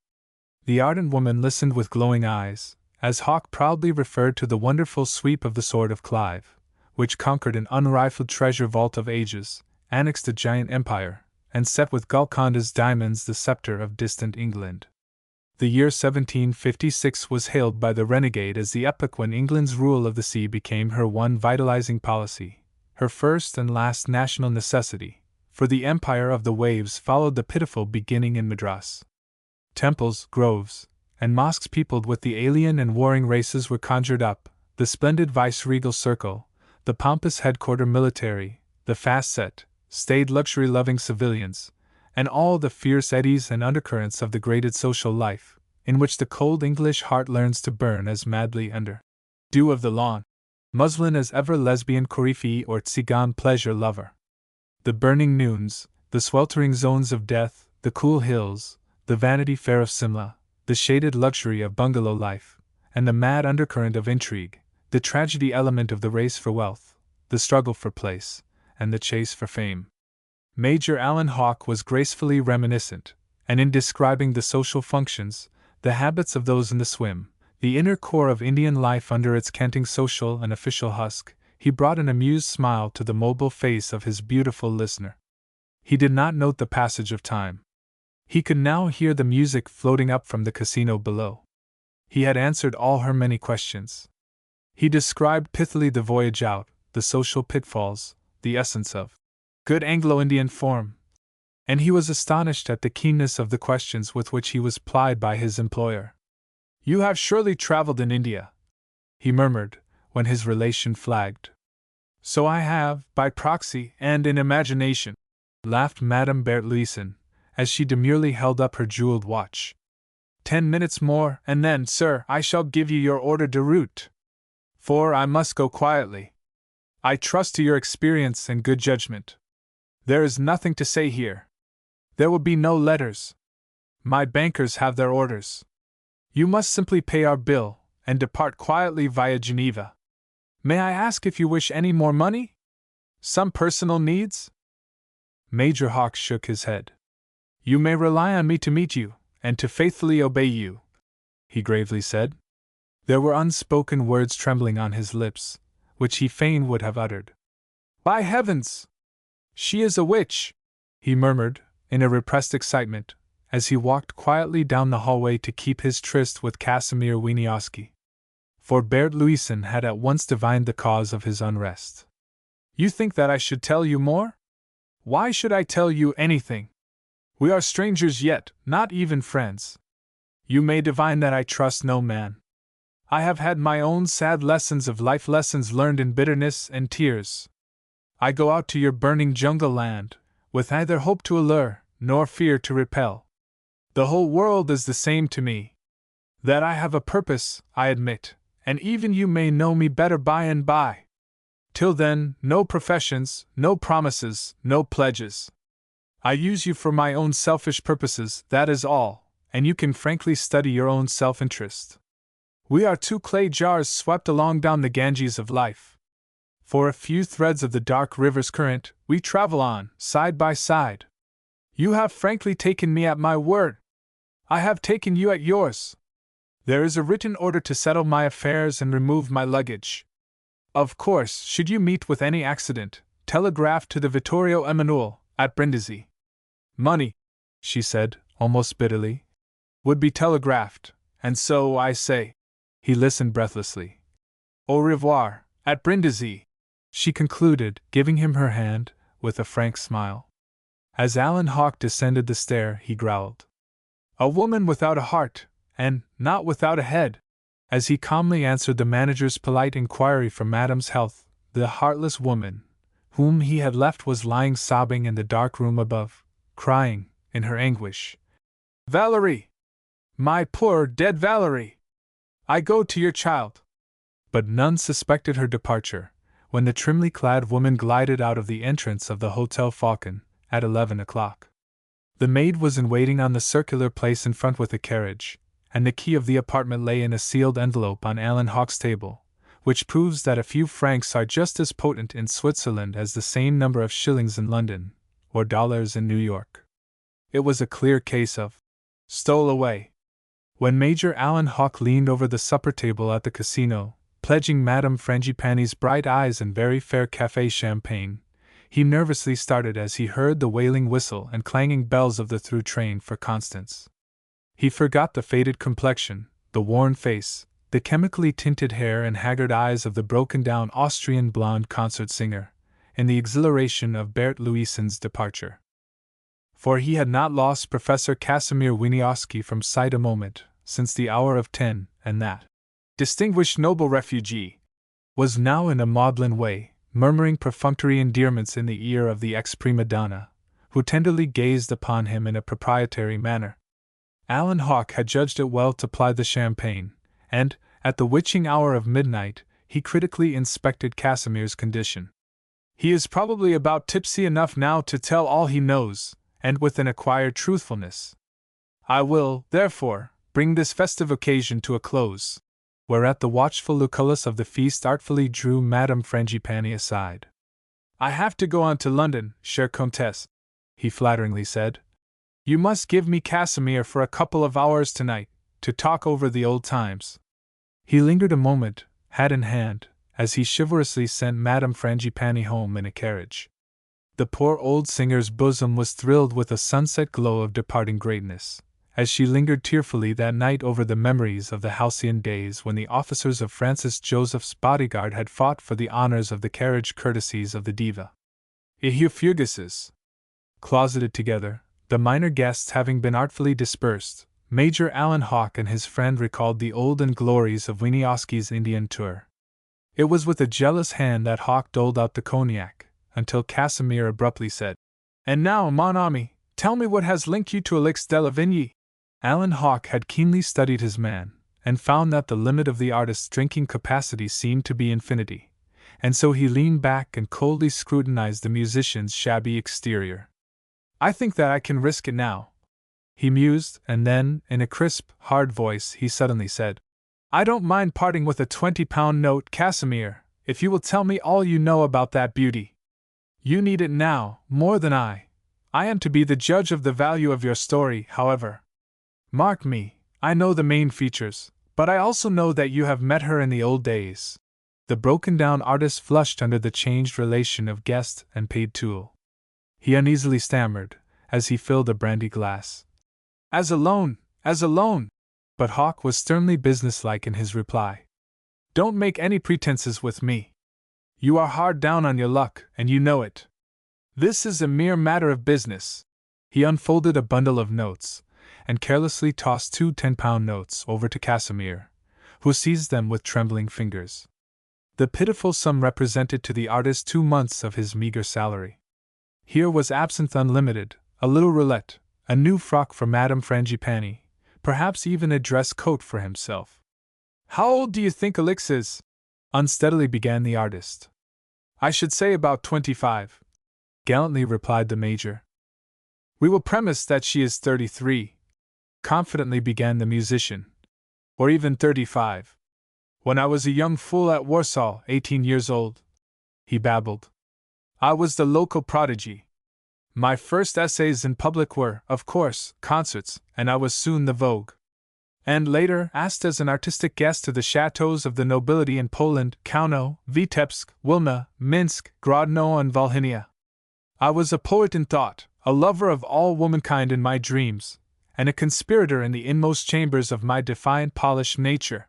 The ardent woman listened with glowing eyes, as Hawke proudly referred to the wonderful sweep of the sword of Clive, which conquered an unrifled treasure vault of ages, annexed a giant empire, and set with Golconda's diamonds the scepter of distant England. The year 1756 was hailed by the renegade as the epoch when England's rule of the sea became her one vitalizing policy, her first and last national necessity, for the empire of the waves followed the pitiful beginning in Madras. Temples, groves, and mosques peopled with the alien and warring races were conjured up, the splendid viceregal circle, the pompous headquarter military, the fast-set, staid luxury-loving civilians, and all the fierce eddies and undercurrents of the graded social life, in which the cold English heart learns to burn as madly under dew of the lawn, muslin as ever lesbian coryphée or Tsigan pleasure lover. The burning noons, the sweltering zones of death, the cool hills, the Vanity Fair of Simla, the shaded luxury of bungalow life, and the mad undercurrent of intrigue, the tragedy element of the race for wealth, the struggle for place, and the chase for fame. Major Alan Hawke was gracefully reminiscent, and in describing the social functions, the habits of those in the swim, the inner core of Indian life under its canting social and official husk, he brought an amused smile to the mobile face of his beautiful listener. He did not note the passage of time. He could now hear the music floating up from the casino below. He had answered all her many questions. He described pithily the voyage out, the social pitfalls, the essence of good Anglo-Indian form, and he was astonished at the keenness of the questions with which he was plied by his employer. "You have surely traveled in India," he murmured, when his relation flagged. "So I have, by proxy and in imagination," laughed Madame Bertlouison, as she demurely held up her jeweled watch. 10 minutes more, and then, sir, I shall give you your ordre de route. For I must go quietly. I trust to your experience and good judgment. There is nothing to say here. There will be no letters. My bankers have their orders. You must simply pay our bill, and depart quietly via Geneva. May I ask if you wish any more money? Some personal needs? Major Hawke shook his head. You may rely on me to meet you, and to faithfully obey you, he gravely said. There were unspoken words trembling on his lips, which he fain would have uttered. By heavens! She is a witch, he murmured, in a repressed excitement, as he walked quietly down the hallway to keep his tryst with Casimir Wieniawski. For Bertlouison had at once divined the cause of his unrest. You think that I should tell you more? Why should I tell you anything? We are strangers yet, not even friends. You may divine that I trust no man. I have had my own sad lessons of life, lessons learned in bitterness and tears. I go out to your burning jungle land, with neither hope to allure, nor fear to repel. The whole world is the same to me. That I have a purpose, I admit, and even you may know me better by and by. Till then, no professions, no promises, no pledges. I use you for my own selfish purposes, that is all, and you can frankly study your own self-interest. We are two clay jars swept along down the Ganges of life. For a few threads of the dark river's current, we travel on, side by side. You have frankly taken me at my word. I have taken you at yours. There is a written order to settle my affairs and remove my luggage. Of course, should you meet with any accident, telegraph to the Vittorio Emanuele, at Brindisi. Money, she said, almost bitterly, would be telegraphed, and so I say. He listened breathlessly. Au revoir, at Brindisi, she concluded, giving him her hand, with a frank smile. As Alan Hawke descended the stair, he growled. A woman without a heart, and not without a head. As he calmly answered the manager's polite inquiry for Madame's health, the heartless woman, whom he had left, was lying sobbing in the dark room above, crying, in her anguish, Valerie! My poor dead Valerie! I go to your child. But none suspected her departure, when the trimly clad woman glided out of the entrance of the Hotel Falcon, at 11 o'clock. The maid was in waiting on the circular place in front with a carriage, and the key of the apartment lay in a sealed envelope on Alan Hawke's table, which proves that a few francs are just as potent in Switzerland as the same number of shillings in London, or dollars in New York. It was a clear case of stole away. When Major Alan Hawke leaned over the supper table at the casino, pledging Madame Frangipane's bright eyes and very fair café champagne, he nervously started as he heard the wailing whistle and clanging bells of the through train for Constance. He forgot the faded complexion, the worn face, the chemically tinted hair and haggard eyes of the broken-down Austrian blonde concert singer, in the exhilaration of Bert Louisen's departure. For he had not lost Professor Casimir Wieniawski from sight a moment since the hour of 10, and that distinguished noble refugee was now in a maudlin way murmuring perfunctory endearments in the ear of the ex-prima donna, who tenderly gazed upon him in a proprietary manner. Alan Hawke had judged it well to ply the champagne, and, at the witching hour of midnight, he critically inspected Casimir's condition. "He is probably about tipsy enough now to tell all he knows, and with an acquired truthfulness. I will, therefore, bring this festive occasion to a close." Whereat the watchful Lucullus of the feast artfully drew Madame Frangipane aside. "I have to go on to London, chère Comtesse," he flatteringly said. "You must give me Casimir for a couple of hours tonight, to talk over the old times." He lingered a moment, hat in hand, as he chivalrously sent Madame Frangipane home in a carriage. The poor old singer's bosom was thrilled with a sunset glow of departing greatness, as she lingered tearfully that night over the memories of the halcyon days when the officers of Francis Joseph's bodyguard had fought for the honors of the carriage courtesies of the diva. Fugaces. Closeted together, the minor guests having been artfully dispersed, Major Alan Hawke and his friend recalled the olden glories of Wieniawski's Indian tour. It was with a jealous hand that Hawke doled out the cognac, until Casimir abruptly said, "And now, mon ami, tell me what has linked you to Alix de Lavigny." Alan Hawke had keenly studied his man, and found that the limit of the artist's drinking capacity seemed to be infinity, and so he leaned back and coldly scrutinized the musician's shabby exterior. "I think that I can risk it now," he mused, and then, in a crisp, hard voice, he suddenly said, "I don't mind parting with a 20-pound note, Casimir, if you will tell me all you know about that beauty. You need it now, more than I. I am to be the judge of the value of your story, however. Mark me, I know the main features, but I also know that you have met her in the old days." The broken-down artist flushed under the changed relation of guest and paid tool. He uneasily stammered, as he filled a brandy glass, As a loan. But Hawke was sternly businesslike in his reply. "Don't make any pretenses with me. You are hard down on your luck, and you know it. This is a mere matter of business." He unfolded a bundle of notes, and carelessly tossed 2 10-pound notes over to Casimir, who seized them with trembling fingers. The pitiful sum represented to the artist 2 months of his meager salary. Here was absinthe unlimited, a little roulette, a new frock for Madame Frangipane, perhaps even a dress coat for himself. "How old do you think Alix is?" unsteadily began the artist. "I should say about 25, gallantly replied the Major. "We will premise that she is 33, confidently began the musician. "Or even 35. When I was a young fool at Warsaw, 18 years old," he babbled, "I was the local prodigy. My first essays in public were, of course, concerts, and I was soon the vogue. And later, asked as an artistic guest to the chateaux of the nobility in Poland, Kauno, Vitebsk, Wilna, Minsk, Grodno, and Volhynia. I was a poet in thought, a lover of all womankind in my dreams, and a conspirator in the inmost chambers of my defiant Polish nature.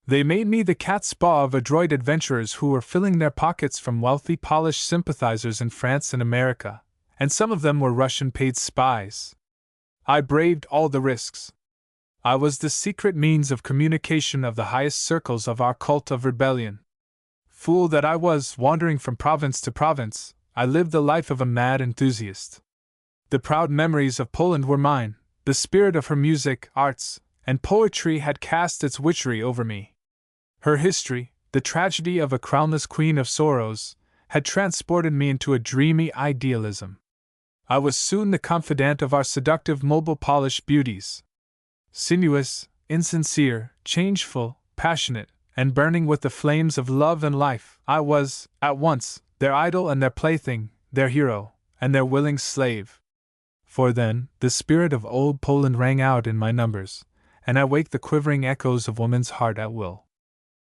They made me the cat's paw of adroit adventurers who were filling their pockets from wealthy Polish sympathizers in France and America, and some of them were Russian paid spies. I braved all the risks. I was the secret means of communication of the highest circles of our cult of rebellion. Fool that I was, wandering from province to province, I lived the life of a mad enthusiast. The proud memories of Poland were mine, the spirit of her music, arts, and poetry had cast its witchery over me. Her history, the tragedy of a crownless queen of sorrows, had transported me into a dreamy idealism. I was soon the confidant of our seductive mobile Polish beauties. Sinuous, insincere, changeful, passionate, and burning with the flames of love and life, I was, at once, their idol and their plaything, their hero, and their willing slave. For then, the spirit of old Poland rang out in my numbers, and I wake the quivering echoes of woman's heart at will.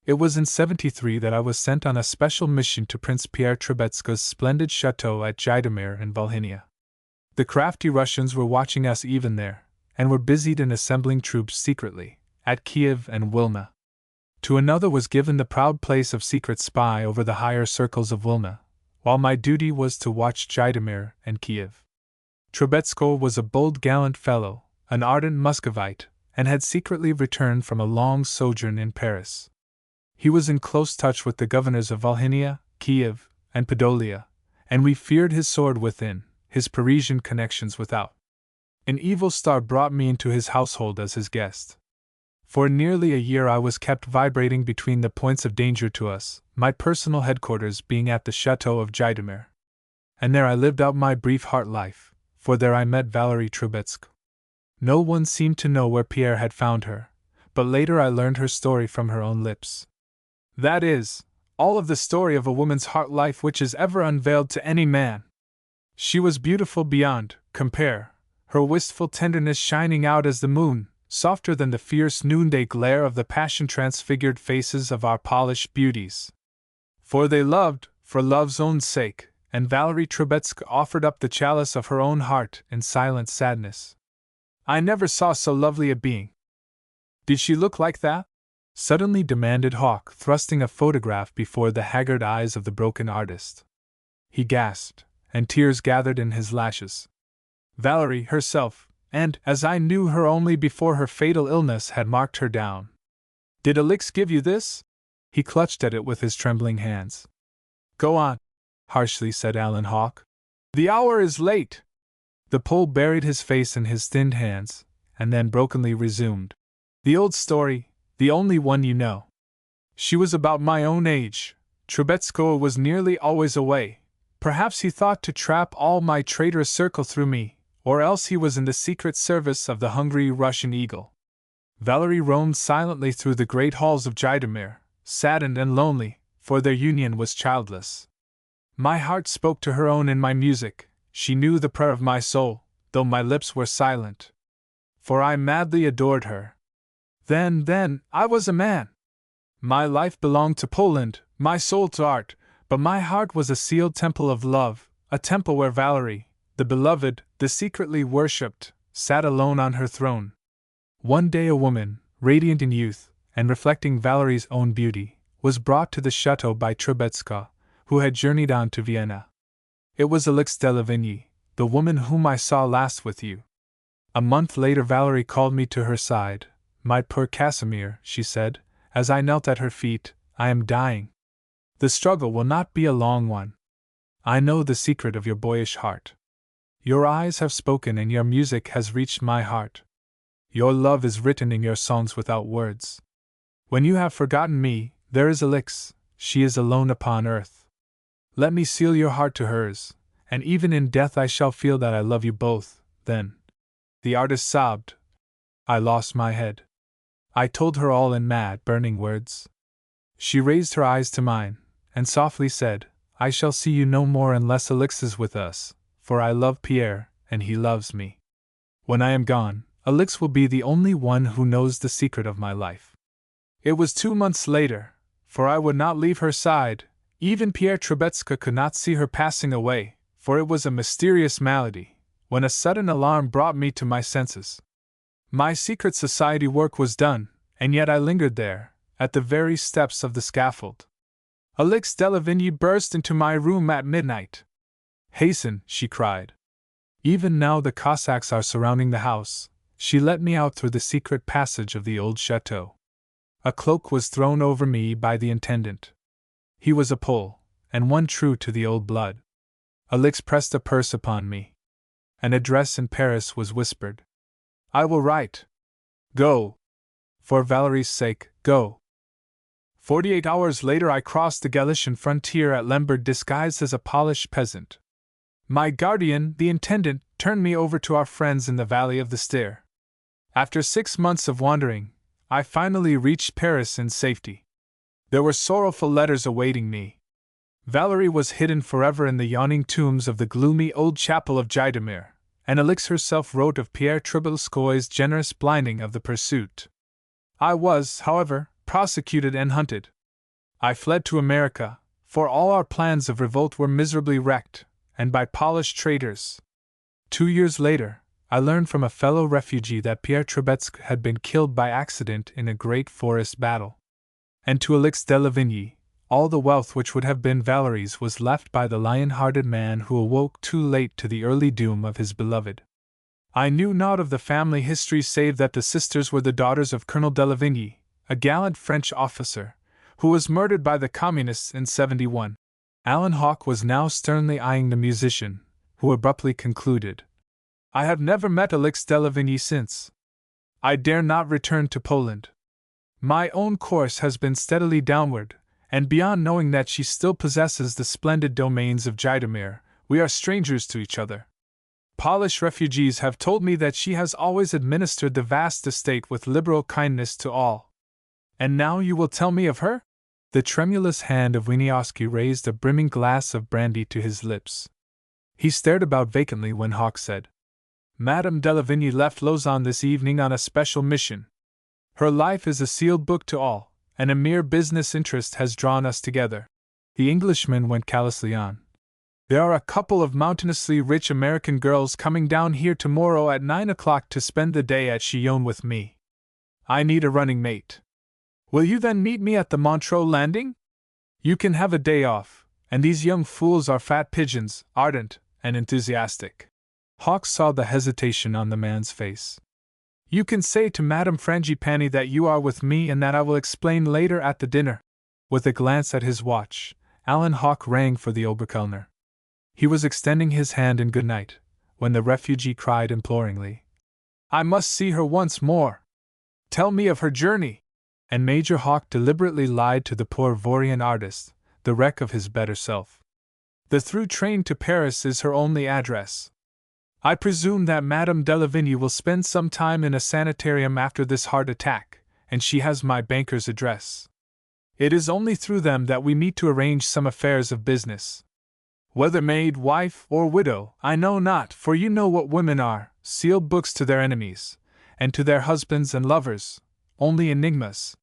It was in 73 that I was sent on a special mission to Prince Pierre Trubetskoy's splendid chateau at Zhytomyr in Volhynia. The crafty Russians were watching us even there, and were busied in assembling troops secretly, at Kiev and Wilna. To another was given the proud place of secret spy over the higher circles of Wilna, while my duty was to watch Zhytomyr and Kiev. Trubetskoy was a bold, gallant fellow, an ardent Muscovite, and had secretly returned from a long sojourn in Paris. He was in close touch with the governors of Volhynia, Kiev, and Podolia, and we feared his sword within, his Parisian connections without. An evil star brought me into his household as his guest. For nearly a year I was kept vibrating between the points of danger to us, my personal headquarters being at the chateau of Zhytomyr. And there I lived out my brief heart life, for there I met Valerie Trubetskoy. No one seemed to know where Pierre had found her, but later I learned her story from her own lips. That is, all of the story of a woman's heart life which is ever unveiled to any man. She was beautiful beyond compare, her wistful tenderness shining out as the moon, softer than the fierce noonday glare of the passion-transfigured faces of our polished beauties. For they loved, for love's own sake, and Valerie Trubetskoy offered up the chalice of her own heart in silent sadness. I never saw so lovely a being. Did she look like that? Suddenly demanded Hawk, thrusting a photograph before the haggard eyes of the broken artist. He gasped, and tears gathered in his lashes. Valerie herself, and, as I knew her only before her fatal illness had marked her down. Did Alix give you this? He clutched at it with his trembling hands. Go on, harshly said Alan Hawk. The hour is late. The Pole buried his face in his thinned hands, and then brokenly resumed. The old story, the only one you know. She was about my own age. Trubetskoy was nearly always away. Perhaps he thought to trap all my traitorous circle through me, or else he was in the secret service of the hungry Russian eagle. Valerie roamed silently through the great halls of Zhytomyr, saddened and lonely, for their union was childless. My heart spoke to her own in my music, she knew the prayer of my soul, though my lips were silent. For I madly adored her. Then, I was a man. My life belonged to Poland, my soul to art, but my heart was a sealed temple of love, a temple where Valerie, the beloved, the secretly worshipped, sat alone on her throne. One day a woman, radiant in youth, and reflecting Valerie's own beauty, was brought to the chateau by Trubetskoy, who had journeyed on to Vienna. It was Alix de Lavigny, the woman whom I saw last with you. A month later Valerie called me to her side. My poor Casimir, she said, as I knelt at her feet, I am dying. The struggle will not be a long one. I know the secret of your boyish heart. Your eyes have spoken and your music has reached my heart. Your love is written in your songs without words. When you have forgotten me, there is Alix, she is alone upon earth. Let me seal your heart to hers, and even in death I shall feel that I love you both, then. The artist sobbed. I lost my head. I told her all in mad, burning words. She raised her eyes to mine, and softly said, I shall see you no more unless Alix is with us, for I love Pierre, and he loves me. When I am gone, Alix will be the only one who knows the secret of my life. It was 2 months later, for I would not leave her side. Even Pierre Trubetskoy could not see her passing away, for it was a mysterious malady, when a sudden alarm brought me to my senses. My secret society work was done, and yet I lingered there, at the very steps of the scaffold. Alix de Lavigny burst into my room at midnight. Hasten, she cried. Even now the Cossacks are surrounding the house. She let me out through the secret passage of the old chateau. A cloak was thrown over me by the intendant. He was a Pole, and one true to the old blood. Alix pressed a purse upon me. An address in Paris was whispered. I will write. Go. For Valerie's sake, go. 48 hours later I crossed the Galician frontier at Lemberg disguised as a Polish peasant. My guardian, the intendant, turned me over to our friends in the valley of the Styr. After 6 months of wandering, I finally reached Paris in safety. There were sorrowful letters awaiting me. Valerie was hidden forever in the yawning tombs of the gloomy old chapel of Zhytomyr, and Alix herself wrote of Pierre Trubetskoy's generous blinding of the pursuit. I was, however, prosecuted and hunted. I fled to America, for all our plans of revolt were miserably wrecked, and by Polish traitors. 2 years later, I learned from a fellow refugee that Pierre Trubetskoy had been killed by accident in a great forest battle. And to Alix de Lavigny, all the wealth which would have been Valerie's was left by the lion-hearted man who awoke too late to the early doom of his beloved. I knew naught of the family history save that the sisters were the daughters of Colonel de Lavigny, a gallant French officer, who was murdered by the Communists in '71. Alan Hawke was now sternly eyeing the musician, who abruptly concluded, I have never met Alix de Lavigny since. I dare not return to Poland. My own course has been steadily downward, and beyond knowing that she still possesses the splendid domains of Zhytomyr, we are strangers to each other. Polish refugees have told me that she has always administered the vast estate with liberal kindness to all. And now you will tell me of her? The tremulous hand of Wieniawski raised a brimming glass of brandy to his lips. He stared about vacantly when Hawke said, Madame de Lavigny left Lausanne this evening on a special mission. Her life is a sealed book to all, and a mere business interest has drawn us together. The Englishman went callously on. There are a couple of mountainously rich American girls coming down here tomorrow at 9 o'clock to spend the day at Chillon with me. I need a running mate. Will you then meet me at the Montreux landing? You can have a day off, and these young fools are fat pigeons, ardent and enthusiastic. Hawke saw the hesitation on the man's face. You can say to Madame Frangipani that you are with me and that I will explain later at the dinner. With a glance at his watch, Alan Hawke rang for the Oberkellner. He was extending his hand in good night, when the refugee cried imploringly, I must see her once more. Tell me of her journey. And Major Hawke deliberately lied to the poor Vorian artist, the wreck of his better self. The through train to Paris is her only address. I presume that Madame de Lavigny will spend some time in a sanitarium after this heart attack, and she has my banker's address. It is only through them that we meet to arrange some affairs of business. Whether maid, wife, or widow, I know not, for you know what women are, sealed books to their enemies, and to their husbands and lovers, only enigmas.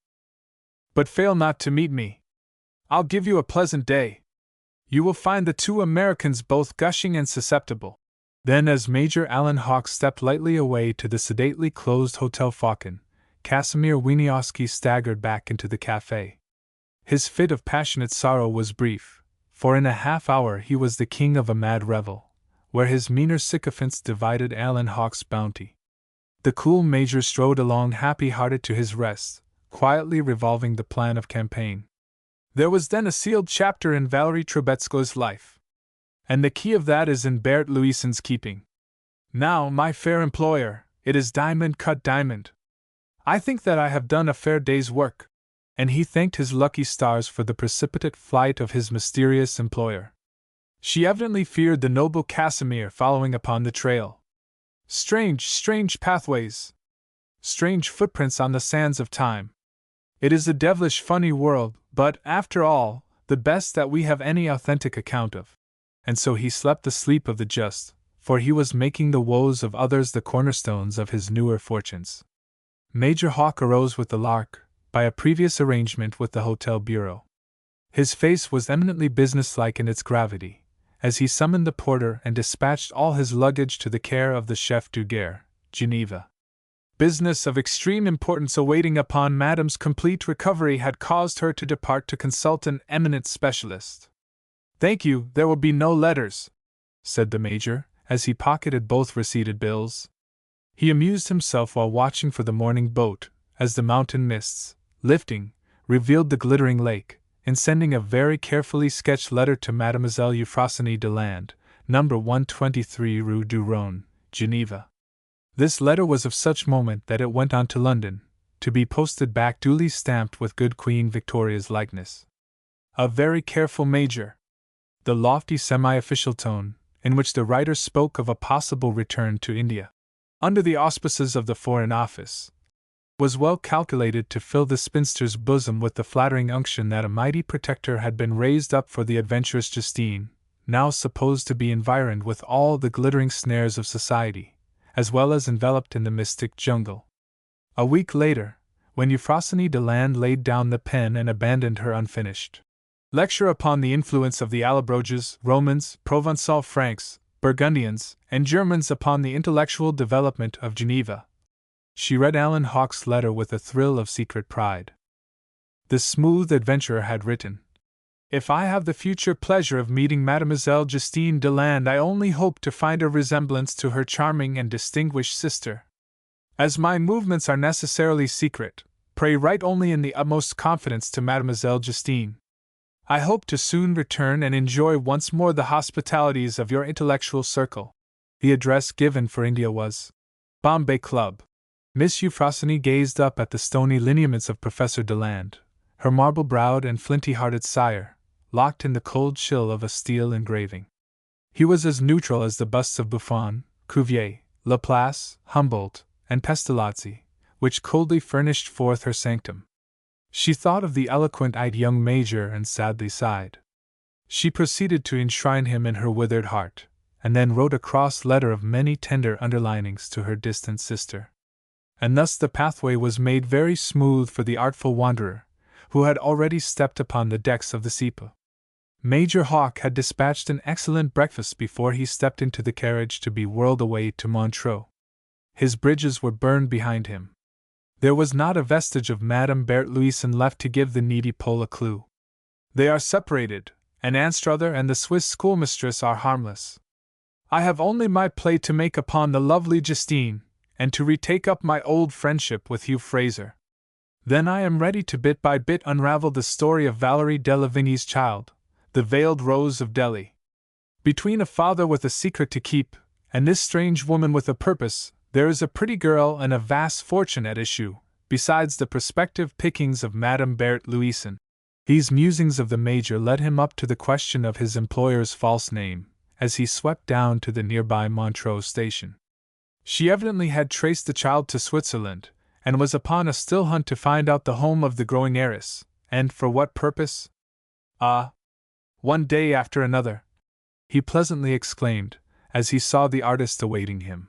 But fail not to meet me. I'll give you a pleasant day. You will find the two Americans both gushing and susceptible. Then, as Major Alan Hawke stepped lightly away to the sedately closed Hotel Falcon, Casimir Wieniawski staggered back into the café. His fit of passionate sorrow was brief, for in a half-hour he was the king of a mad revel, where his meaner sycophants divided Alan Hawke's bounty. The cool major strode along happy-hearted to his rest, quietly revolving the plan of campaign. There was then a sealed chapter in Valerie Trubetskoy's life. And the key of that is in Bert Louisen's keeping. Now, my fair employer, it is diamond cut diamond. I think that I have done a fair day's work. And he thanked his lucky stars for the precipitate flight of his mysterious employer. She evidently feared the noble Casimir following upon the trail. Strange, strange pathways. Strange footprints on the sands of time. It is a devilish funny world, but, after all, the best that we have any authentic account of. And so he slept the sleep of the just, for he was making the woes of others the cornerstones of his newer fortunes. Major Hawke arose with the lark, by a previous arrangement with the hotel bureau. His face was eminently businesslike in its gravity, as he summoned the porter and dispatched all his luggage to the care of the chef du gare, Geneva. Business of extreme importance awaiting upon Madame's complete recovery had caused her to depart to consult an eminent specialist. Thank you, there will be no letters, said the Major, as he pocketed both receipted bills. He amused himself while watching for the morning boat, as the mountain mists, lifting, revealed the glittering lake, in sending a very carefully sketched letter to Mademoiselle Euphrosyne Deland, No. 123 Rue du Rhône, Geneva. This letter was of such moment that it went on to London, to be posted back duly stamped with good Queen Victoria's likeness. A very careful Major. The lofty semi-official tone, in which the writer spoke of a possible return to India, under the auspices of the Foreign Office, was well calculated to fill the spinster's bosom with the flattering unction that a mighty protector had been raised up for the adventurous Justine, now supposed to be environed with all the glittering snares of society, as well as enveloped in the mystic jungle. A week later, when Euphrosyne Deland laid down the pen and abandoned her unfinished lecture upon the influence of the Allobroges, Romans, Provençal Franks, Burgundians, and Germans upon the intellectual development of Geneva, she read Alan Hawke's letter with a thrill of secret pride. The smooth adventurer had written, "If I have the future pleasure of meeting Mademoiselle Justine Deland, I only hope to find a resemblance to her charming and distinguished sister. As my movements are necessarily secret, pray write only in the utmost confidence to Mademoiselle Justine. I hope to soon return and enjoy once more the hospitalities of your intellectual circle." The address given for India was Bombay Club. Miss Euphrosyne gazed up at the stony lineaments of Professor Deland, her marble-browed and flinty-hearted sire, locked in the cold chill of a steel engraving. He was as neutral as the busts of Buffon, Cuvier, Laplace, Humboldt, and Pestalozzi, which coldly furnished forth her sanctum. She thought of the eloquent-eyed young major and sadly sighed. She proceeded to enshrine him in her withered heart, and then wrote a cross letter of many tender underlinings to her distant sister. And thus the pathway was made very smooth for the artful wanderer, who had already stepped upon the decks of the Sepa. Major Hawke had dispatched an excellent breakfast before he stepped into the carriage to be whirled away to Montreux. His bridges were burned behind him. There was not a vestige of Madame Berthe Louison left to give the needy Pole a clue. They are separated, and Anstruther and the Swiss schoolmistress are harmless. I have only my play to make upon the lovely Justine, and to retake up my old friendship with Hugh Fraser. Then I am ready to bit by bit unravel the story of Valerie de Lavigny's child, the veiled Rose of Delhi. Between a father with a secret to keep, and this strange woman with a purpose, there is a pretty girl and a vast fortune at issue, besides the prospective pickings of Madame Berthe Louison. These musings of the Major led him up to the question of his employer's false name, as he swept down to the nearby Montreux station. She evidently had traced the child to Switzerland, and was upon a still hunt to find out the home of the growing heiress, and for what purpose? Ah! One day after another, he pleasantly exclaimed, as he saw the artist awaiting him.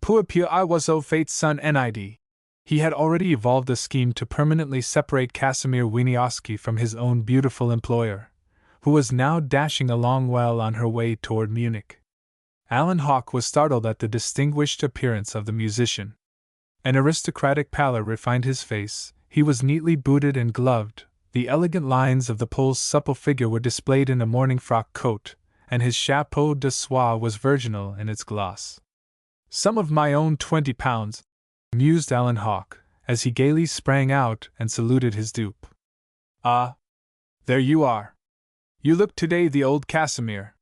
Peu à peu I was au fait son nid. He had already evolved a scheme to permanently separate Casimir Wieniawski from his own beautiful employer, who was now dashing along well on her way toward Munich. Alan Hawke was startled at the distinguished appearance of the musician. An aristocratic pallor refined his face, he was neatly booted and gloved, the elegant lines of the Pole's supple figure were displayed in a morning frock coat, and his chapeau de soie was virginal in its gloss. "Some of my own £20, mused Alan Hawke, as he gaily sprang out and saluted his dupe. "Ah! There you are. You look today the old Casimir.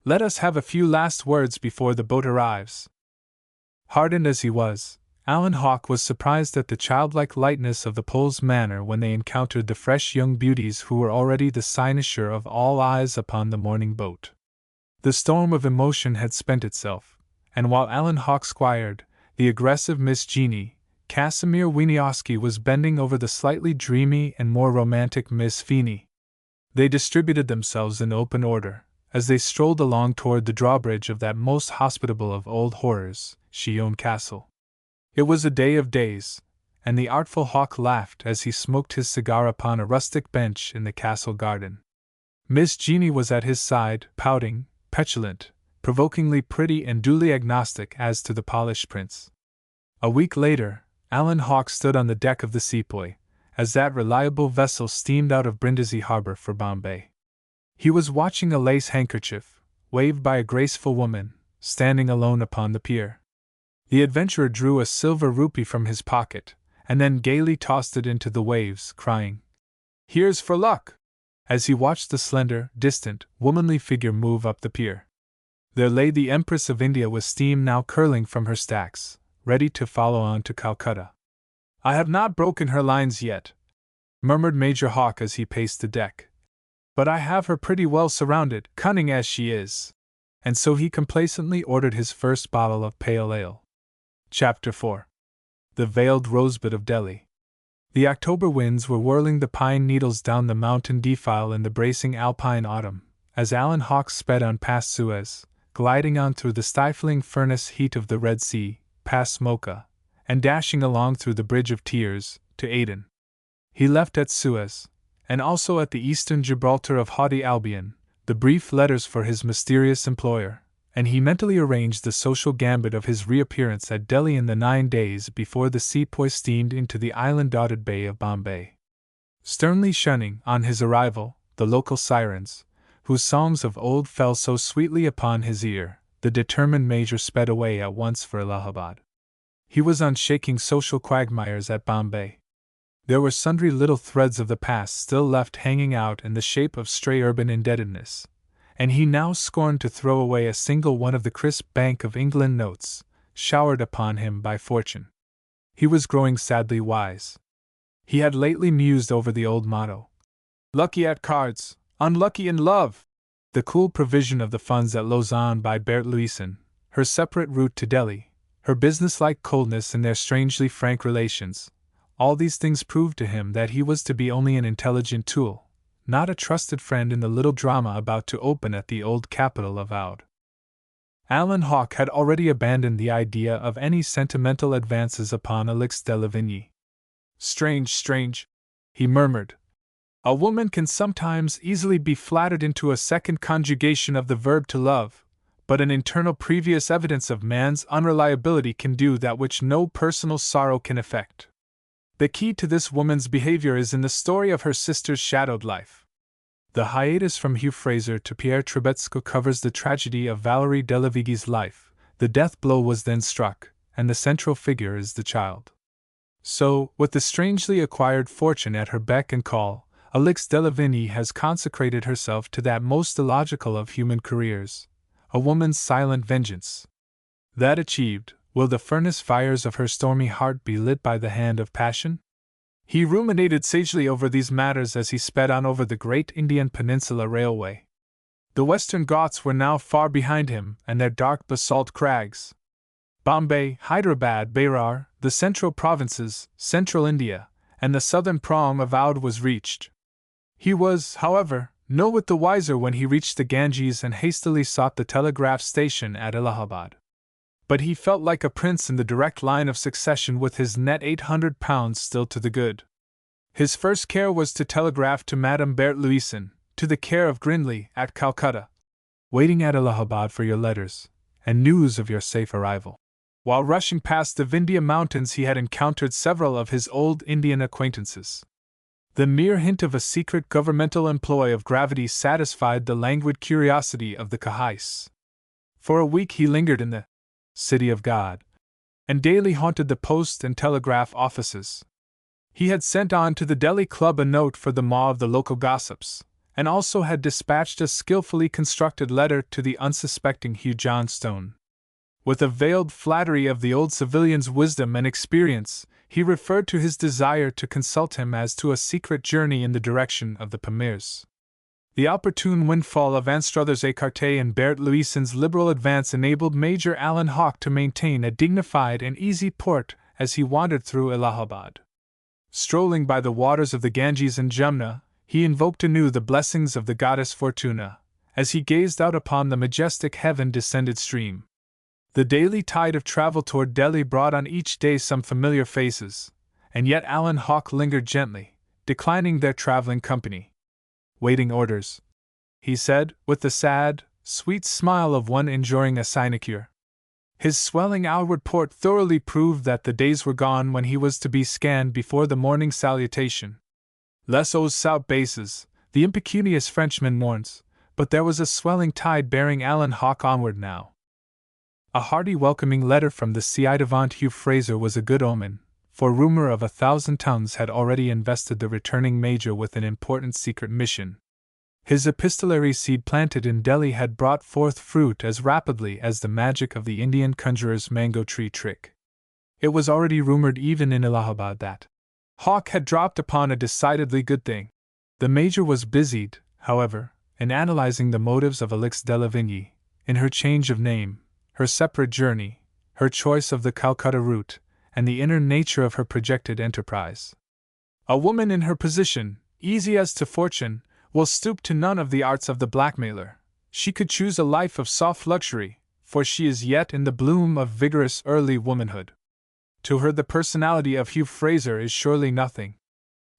Let us have a few last words before the boat arrives." Hardened as he was, Alan Hawke was surprised at the childlike lightness of the Pole's manner when they encountered the fresh young beauties who were already the cynosure of all eyes upon the morning boat. The storm of emotion had spent itself, and while Alan Hawke squired the aggressive Miss Jeanie, Casimir Wieniawski was bending over the slightly dreamy and more romantic Miss Feeney. They distributed themselves in open order, as they strolled along toward the drawbridge of that most hospitable of old horrors, Chillon Castle. It was a day of days, and the artful Hawke laughed as he smoked his cigar upon a rustic bench in the castle garden. Miss Jeanie was at his side, pouting, petulant, provokingly pretty and duly agnostic as to the polished prince. A week later, Alan Hawke stood on the deck of the Sepoy, as that reliable vessel steamed out of Brindisi harbor for Bombay. He was watching a lace handkerchief, waved by a graceful woman, standing alone upon the pier. The adventurer drew a silver rupee from his pocket, and then gaily tossed it into the waves, crying, "Here's for luck!" as he watched the slender, distant, womanly figure move up the pier. There lay the Empress of India with steam now curling from her stacks, ready to follow on to Calcutta. "I have not broken her lines yet," murmured Major Hawke as he paced the deck. "But I have her pretty well surrounded, cunning as she is." And so he complacently ordered his first bottle of pale ale. Chapter 4. The Veiled Rosebud of Delhi. The October winds were whirling the pine needles down the mountain defile in the bracing alpine autumn, as Alan Hawke sped on past Suez, gliding on through the stifling furnace heat of the Red Sea, past Mocha, and dashing along through the Bridge of Tears, to Aden. He left at Suez, and also at the eastern Gibraltar of haughty Albion, the brief letters for his mysterious employer, and he mentally arranged the social gambit of his reappearance at Delhi in the 9 days before the sepoy steamed into the island-dotted Bay of Bombay. Sternly shunning, on his arrival, the local sirens, whose songs of old fell so sweetly upon his ear, the determined Major sped away at once for Allahabad. He was on shaking social quagmires at Bombay. There were sundry little threads of the past still left hanging out in the shape of stray urban indebtedness, and he now scorned to throw away a single one of the crisp Bank of England notes, showered upon him by fortune. He was growing sadly wise. He had lately mused over the old motto, "Lucky at cards, unlucky in love." The cool provision of the funds at Lausanne by Berthe Louison, her separate route to Delhi, her businesslike coldness in their strangely frank relations, all these things proved to him that he was to be only an intelligent tool, not a trusted friend in the little drama about to open at the old capital of Oude. Alan Hawke had already abandoned the idea of any sentimental advances upon Alix de Lavigny. "Strange, strange," he murmured. "A woman can sometimes easily be flattered into a second conjugation of the verb to love, but an internal previous evidence of man's unreliability can do that which no personal sorrow can effect. The key to this woman's behavior is in the story of her sister's shadowed life." The hiatus from Hugh Fraser to Pierre Trebetsko covers the tragedy of Valerie Delavigny's life. The death blow was then struck, and the central figure is the child. So, with the strangely acquired fortune at her beck and call, Alix de Lavigny has consecrated herself to that most illogical of human careers, a woman's silent vengeance. That achieved, will the furnace fires of her stormy heart be lit by the hand of passion? He ruminated sagely over these matters as he sped on over the great Indian Peninsula Railway. The Western Ghauts were now far behind him, and their dark basalt crags. Bombay, Hyderabad, Berar, the central provinces, central India, and the southern prong of Oude was reached. He was, however, no whit the wiser when he reached the Ganges and hastily sought the telegraph station at Allahabad. But he felt like a prince in the direct line of succession with his net £800 still to the good. His first care was to telegraph to Madame Berthe Louison, to the care of Grindley, at Calcutta, "Waiting at Allahabad for your letters, and news of your safe arrival." While rushing past the Vindhya mountains he had encountered several of his old Indian acquaintances. The mere hint of a secret governmental employ of gravity satisfied the languid curiosity of the Kahais. For a week he lingered in the City of God, and daily haunted the post and telegraph offices. He had sent on to the Delhi Club a note for the maw of the local gossips, and also had dispatched a skillfully constructed letter to the unsuspecting Hugh Johnstone. With a veiled flattery of the old civilian's wisdom and experience, he referred to his desire to consult him as to a secret journey in the direction of the Pamirs. The opportune windfall of Anstruther's écarté and Berthe Louison's liberal advance enabled Major Alan Hawke to maintain a dignified and easy port as he wandered through Allahabad. Strolling by the waters of the Ganges and Jumna, he invoked anew the blessings of the goddess Fortuna, as he gazed out upon the majestic heaven-descended stream. The daily tide of travel toward Delhi brought on each day some familiar faces, and yet Alan Hawke lingered gently, declining their traveling company. "Waiting orders," he said, with the sad, sweet smile of one enjoying a sinecure. His swelling outward port thoroughly proved that the days were gone when he was to be scanned before the morning salutation. Les aux saut bases, the impecunious Frenchman mourns, but there was a swelling tide bearing Alan Hawke onward now. A hearty welcoming letter from the ci-devant Hugh Fraser was a good omen, for rumor of 1,000 tons had already invested the returning major with an important secret mission. His epistolary seed planted in Delhi had brought forth fruit as rapidly as the magic of the Indian conjurer's mango tree trick. It was already rumored even in Allahabad that Hawke had dropped upon a decidedly good thing. The major was busied, however, in analyzing the motives of Alix de Lavigny, in her change of name, her separate journey, her choice of the Calcutta route, and the inner nature of her projected enterprise. A woman in her position, easy as to fortune, will stoop to none of the arts of the blackmailer. She could choose a life of soft luxury, for she is yet in the bloom of vigorous early womanhood. To her the personality of Hugh Fraser is surely nothing.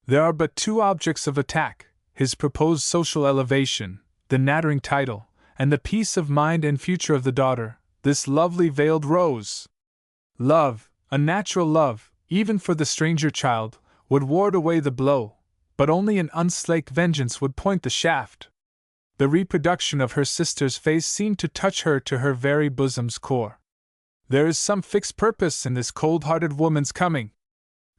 There are but two objects of attack: his proposed social elevation, the nattering title, and the peace of mind and future of the daughter, this lovely veiled rose. Love, a natural love, even for the stranger child, would ward away the blow, but only an unslaked vengeance would point the shaft. The reproduction of her sister's face seemed to touch her to her very bosom's core. There is some fixed purpose in this cold-hearted woman's coming.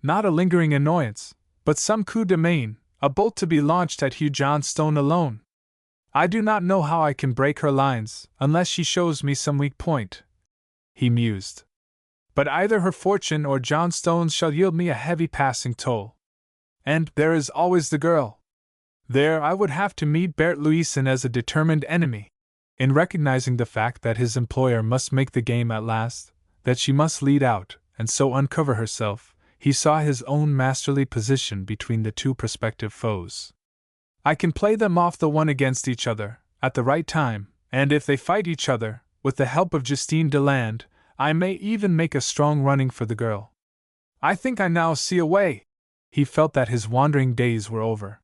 Not a lingering annoyance, but some coup de main, a bolt to be launched at Hugh Johnstone alone. I do not know how I can break her lines, unless she shows me some weak point, he mused. But either her fortune or Johnstone's shall yield me a heavy passing toll. And there is always the girl. There I would have to meet Bert Louison as a determined enemy. In recognizing the fact that his employer must make the game at last, that she must lead out, and so uncover herself, he saw his own masterly position between the two prospective foes. I can play them off the one against each other, at the right time, and if they fight each other, with the help of Justine Deland, I may even make a strong running for the girl. I think I now see a way. He felt that his wandering days were over.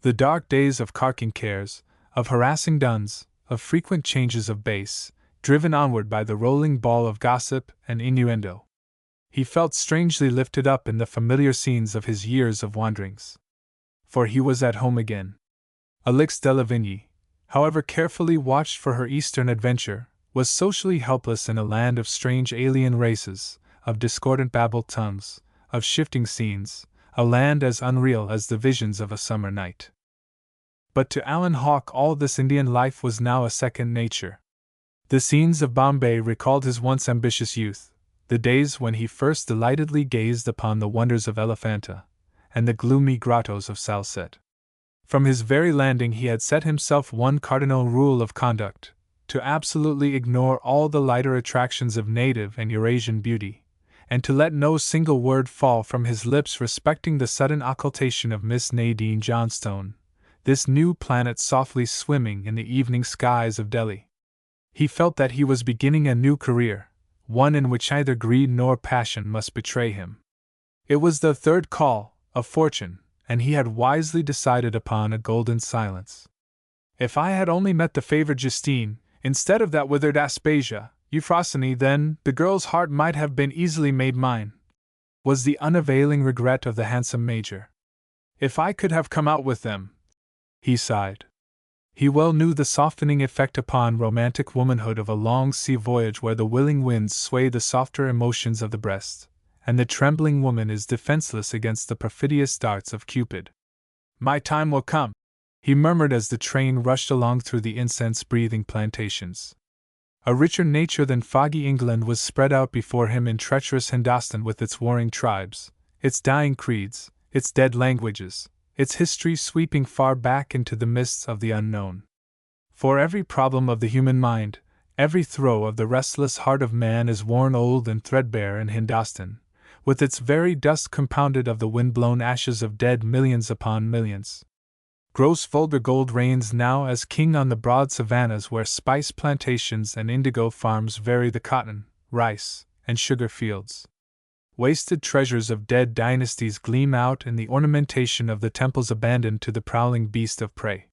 The dark days of carking cares, of harassing duns, of frequent changes of base, driven onward by the rolling ball of gossip and innuendo. He felt strangely lifted up in the familiar scenes of his years of wanderings. For he was at home again. Alix de la Vigne, however carefully watched for her eastern adventure, was socially helpless in a land of strange alien races, of discordant babbled tongues, of shifting scenes, a land as unreal as the visions of a summer night. But to Alan Hawke all this Indian life was now a second nature. The scenes of Bombay recalled his once ambitious youth, the days when he first delightedly gazed upon the wonders of Elephanta, and the gloomy grottos of Salsette. From his very landing he had set himself one cardinal rule of conduct, to absolutely ignore all the lighter attractions of native and Eurasian beauty, and to let no single word fall from his lips respecting the sudden occultation of Miss Nadine Johnstone, this new planet softly swimming in the evening skies of Delhi. He felt that he was beginning a new career, one in which neither greed nor passion must betray him. It was the third call of fortune, and he had wisely decided upon a golden silence. If I had only met the favored Justine, instead of that withered Aspasia, Euphrosyne, then the girl's heart might have been easily made mine, was the unavailing regret of the handsome major. If I could have come out with them, he sighed. He well knew the softening effect upon romantic womanhood of a long sea voyage where the willing winds sway the softer emotions of the breast, and the trembling woman is defenseless against the perfidious darts of Cupid. My time will come, he murmured as the train rushed along through the incense-breathing plantations. A richer nature than foggy England was spread out before him in treacherous Hindostan with its warring tribes, its dying creeds, its dead languages, its history sweeping far back into the mists of the unknown. For every problem of the human mind, every throe of the restless heart of man is worn old and threadbare in Hindostan, with its very dust compounded of the wind-blown ashes of dead millions upon millions. Gross vulgar gold reigns now as king on the broad savannas where spice plantations and indigo farms vary the cotton, rice, and sugar fields. Wasted treasures of dead dynasties gleam out in the ornamentation of the temples abandoned to the prowling beast of prey.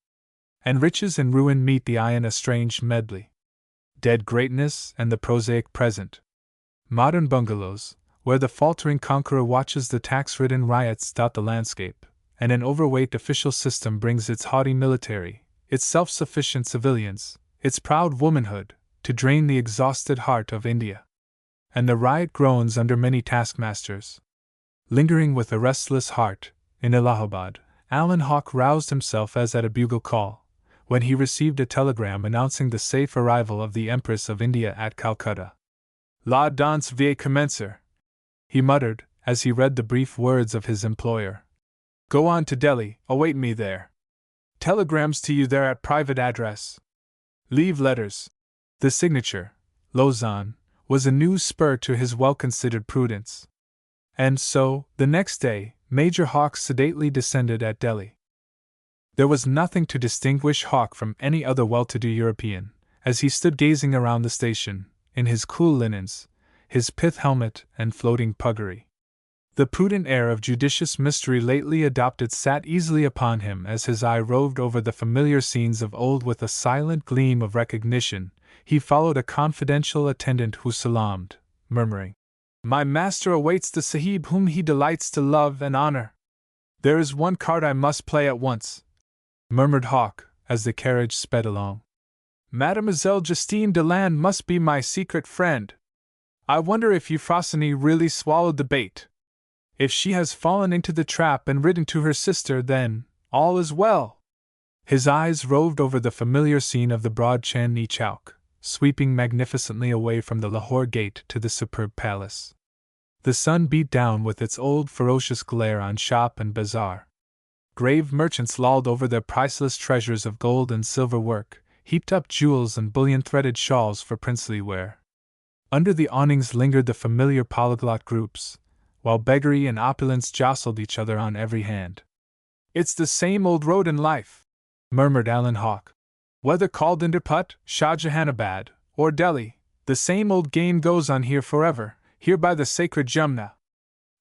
And riches and ruin meet the eye in a strange medley. Dead greatness and the prosaic present. Modern bungalows, where the faltering conqueror watches the tax-ridden riots dot the landscape, and an overweight official system brings its haughty military, its self-sufficient civilians, its proud womanhood, to drain the exhausted heart of India. And the riot groans under many taskmasters. Lingering with a restless heart, in Allahabad, Alan Hawke roused himself as at a bugle call, when he received a telegram announcing the safe arrival of the Empress of India at Calcutta. La danse vient commencer, he muttered, as he read the brief words of his employer. Go on to Delhi, await me there. Telegrams to you there at private address. Leave letters. The signature, Lausanne, was a new spur to his well-considered prudence. And so, the next day, Major Hawke sedately descended at Delhi. There was nothing to distinguish Hawk from any other well-to-do European, as he stood gazing around the station, in his cool linens, his pith helmet and floating puggaree. The prudent air of judicious mystery lately adopted sat easily upon him as his eye roved over the familiar scenes of old with a silent gleam of recognition. He followed a confidential attendant who salaamed, murmuring, "My master awaits the Sahib whom he delights to love and honor." "There is one card I must play at once," murmured Hawk, as the carriage sped along. "Mademoiselle Justine Deland must be my secret friend. I wonder if Euphrosyne really swallowed the bait. If she has fallen into the trap and written to her sister, then all is well." His eyes roved over the familiar scene of the broad Chandni Chowk, sweeping magnificently away from the Lahore Gate to the superb palace. The sun beat down with its old ferocious glare on shop and bazaar. Grave merchants lolled over their priceless treasures of gold and silver work, heaped up jewels and bullion-threaded shawls for princely wear. Under the awnings lingered the familiar polyglot groups, while beggary and opulence jostled each other on every hand. "It's the same old road in life," murmured Alan Hawk. "Whether called Inderput, Shahjahanabad, or Delhi, the same old game goes on here forever, here by the sacred Jumna."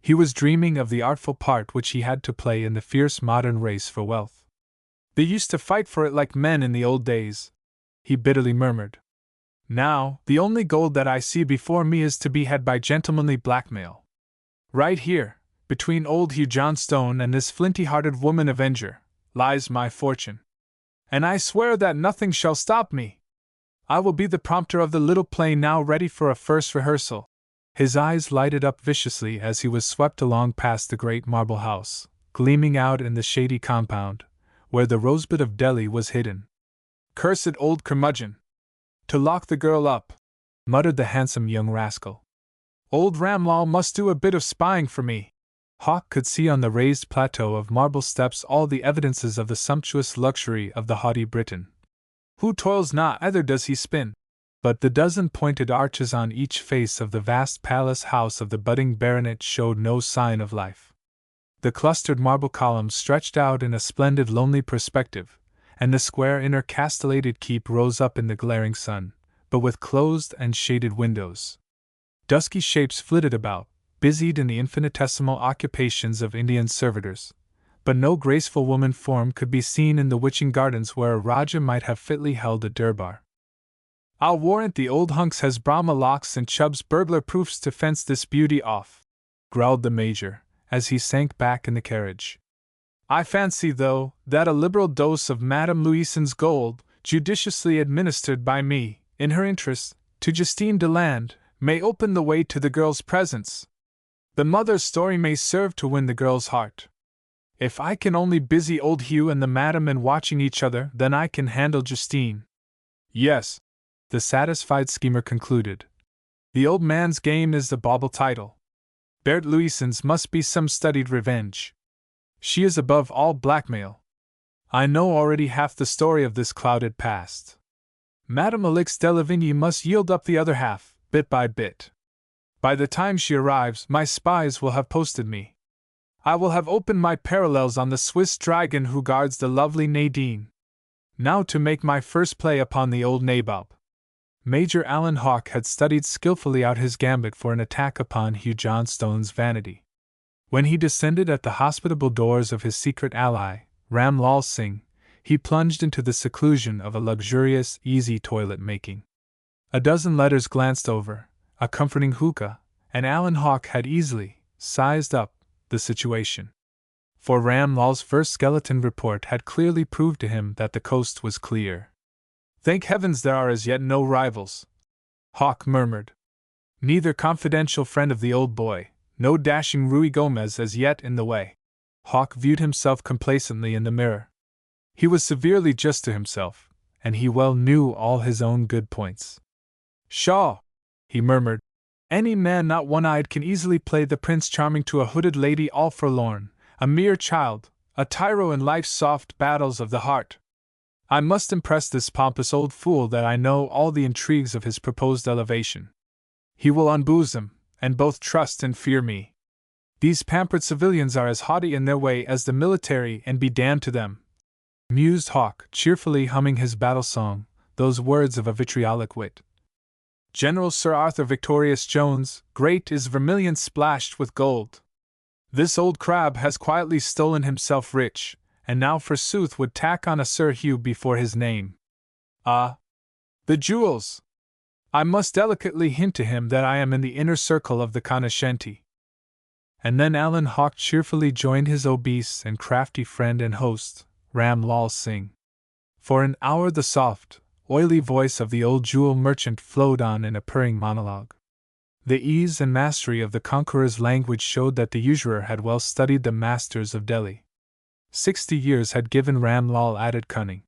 He was dreaming of the artful part which he had to play in the fierce modern race for wealth. "They used to fight for it like men in the old days," he bitterly murmured. "Now, the only gold that I see before me is to be had by gentlemanly blackmail. Right here, between old Hugh Johnstone and this flinty-hearted woman Avenger, lies my fortune. And I swear that nothing shall stop me. I will be the prompter of the little play now ready for a first rehearsal." His eyes lighted up viciously as he was swept along past the great marble house, gleaming out in the shady compound, where the rosebud of Delhi was hidden. "Cursed old curmudgeon! To lock the girl up," muttered the handsome young rascal. "Old Ramlal must do a bit of spying for me." Hawk could see on the raised plateau of marble steps all the evidences of the sumptuous luxury of the haughty Briton. Who toils not, either does he spin. But the dozen pointed arches on each face of the vast palace house of the budding baronet showed no sign of life. The clustered marble columns stretched out in a splendid lonely perspective, and the square inner castellated keep rose up in the glaring sun, but with closed and shaded windows. Dusky shapes flitted about, busied in the infinitesimal occupations of Indian servitors, but no graceful woman form could be seen in the witching gardens where a Raja might have fitly held a durbar. "I'll warrant the old hunks has Brahma locks and Chubb's burglar proofs to fence this beauty off," growled the Major, as he sank back in the carriage. "I fancy, though, that a liberal dose of Madame Louisen's gold, judiciously administered by me, in her interest, to Justine Deland, may open the way to the girl's presence. The mother's story may serve to win the girl's heart. If I can only busy old Hugh and the madam in watching each other, then I can handle Justine." "Yes," the satisfied schemer concluded. "The old man's game is the bauble title. Berthe Louisen's must be some studied revenge. She is above all blackmail. I know already half the story of this clouded past. Madame Alix de Lavigny must yield up the other half, bit by bit. By the time she arrives, my spies will have posted me. I will have opened my parallels on the Swiss dragon who guards the lovely Nadine. Now to make my first play upon the old nabob." Major Alan Hawk had studied skillfully out his gambit for an attack upon Hugh Johnstone's vanity. When he descended at the hospitable doors of his secret ally, Ram Lal Singh, he plunged into the seclusion of a luxurious, easy toilet-making. A dozen letters glanced over, a comforting hookah, and Alan Hawk had easily sized up the situation. For Ram Lal's first skeleton report had clearly proved to him that the coast was clear. "Thank heavens there are as yet no rivals," Hawk murmured. "Neither confidential friend of the old boy, no dashing Rui Gomez as yet in the way." Hawk viewed himself complacently in the mirror. He was severely just to himself, and he well knew all his own good points. "Pshaw!" he murmured. "Any man not one-eyed can easily play the Prince Charming to a hooded lady all forlorn, a mere child, a tyro in life's soft battles of the heart. I must impress this pompous old fool that I know all the intrigues of his proposed elevation. He will unbosom, and both trust and fear me. These pampered civilians are as haughty in their way as the military, and be damned to them. mused Hawk, cheerfully humming his battle song, those words of a vitriolic wit. General Sir Arthur Victorious Jones, great is vermilion splashed with gold. This old crab has quietly stolen himself rich, and now forsooth would tack on a Sir Hugh before his name. Ah! The jewels! I must delicately hint to him that I am in the inner circle of the Conoscenti. And then Alan Hawk cheerfully joined his obese and crafty friend and host, Ram Lal Singh. For an hour the soft, oily voice of the old jewel merchant flowed on in a purring monologue. The ease and mastery of the conqueror's language showed that the usurer had well studied the masters of Delhi. 60 years had given Ram Lal added cunning.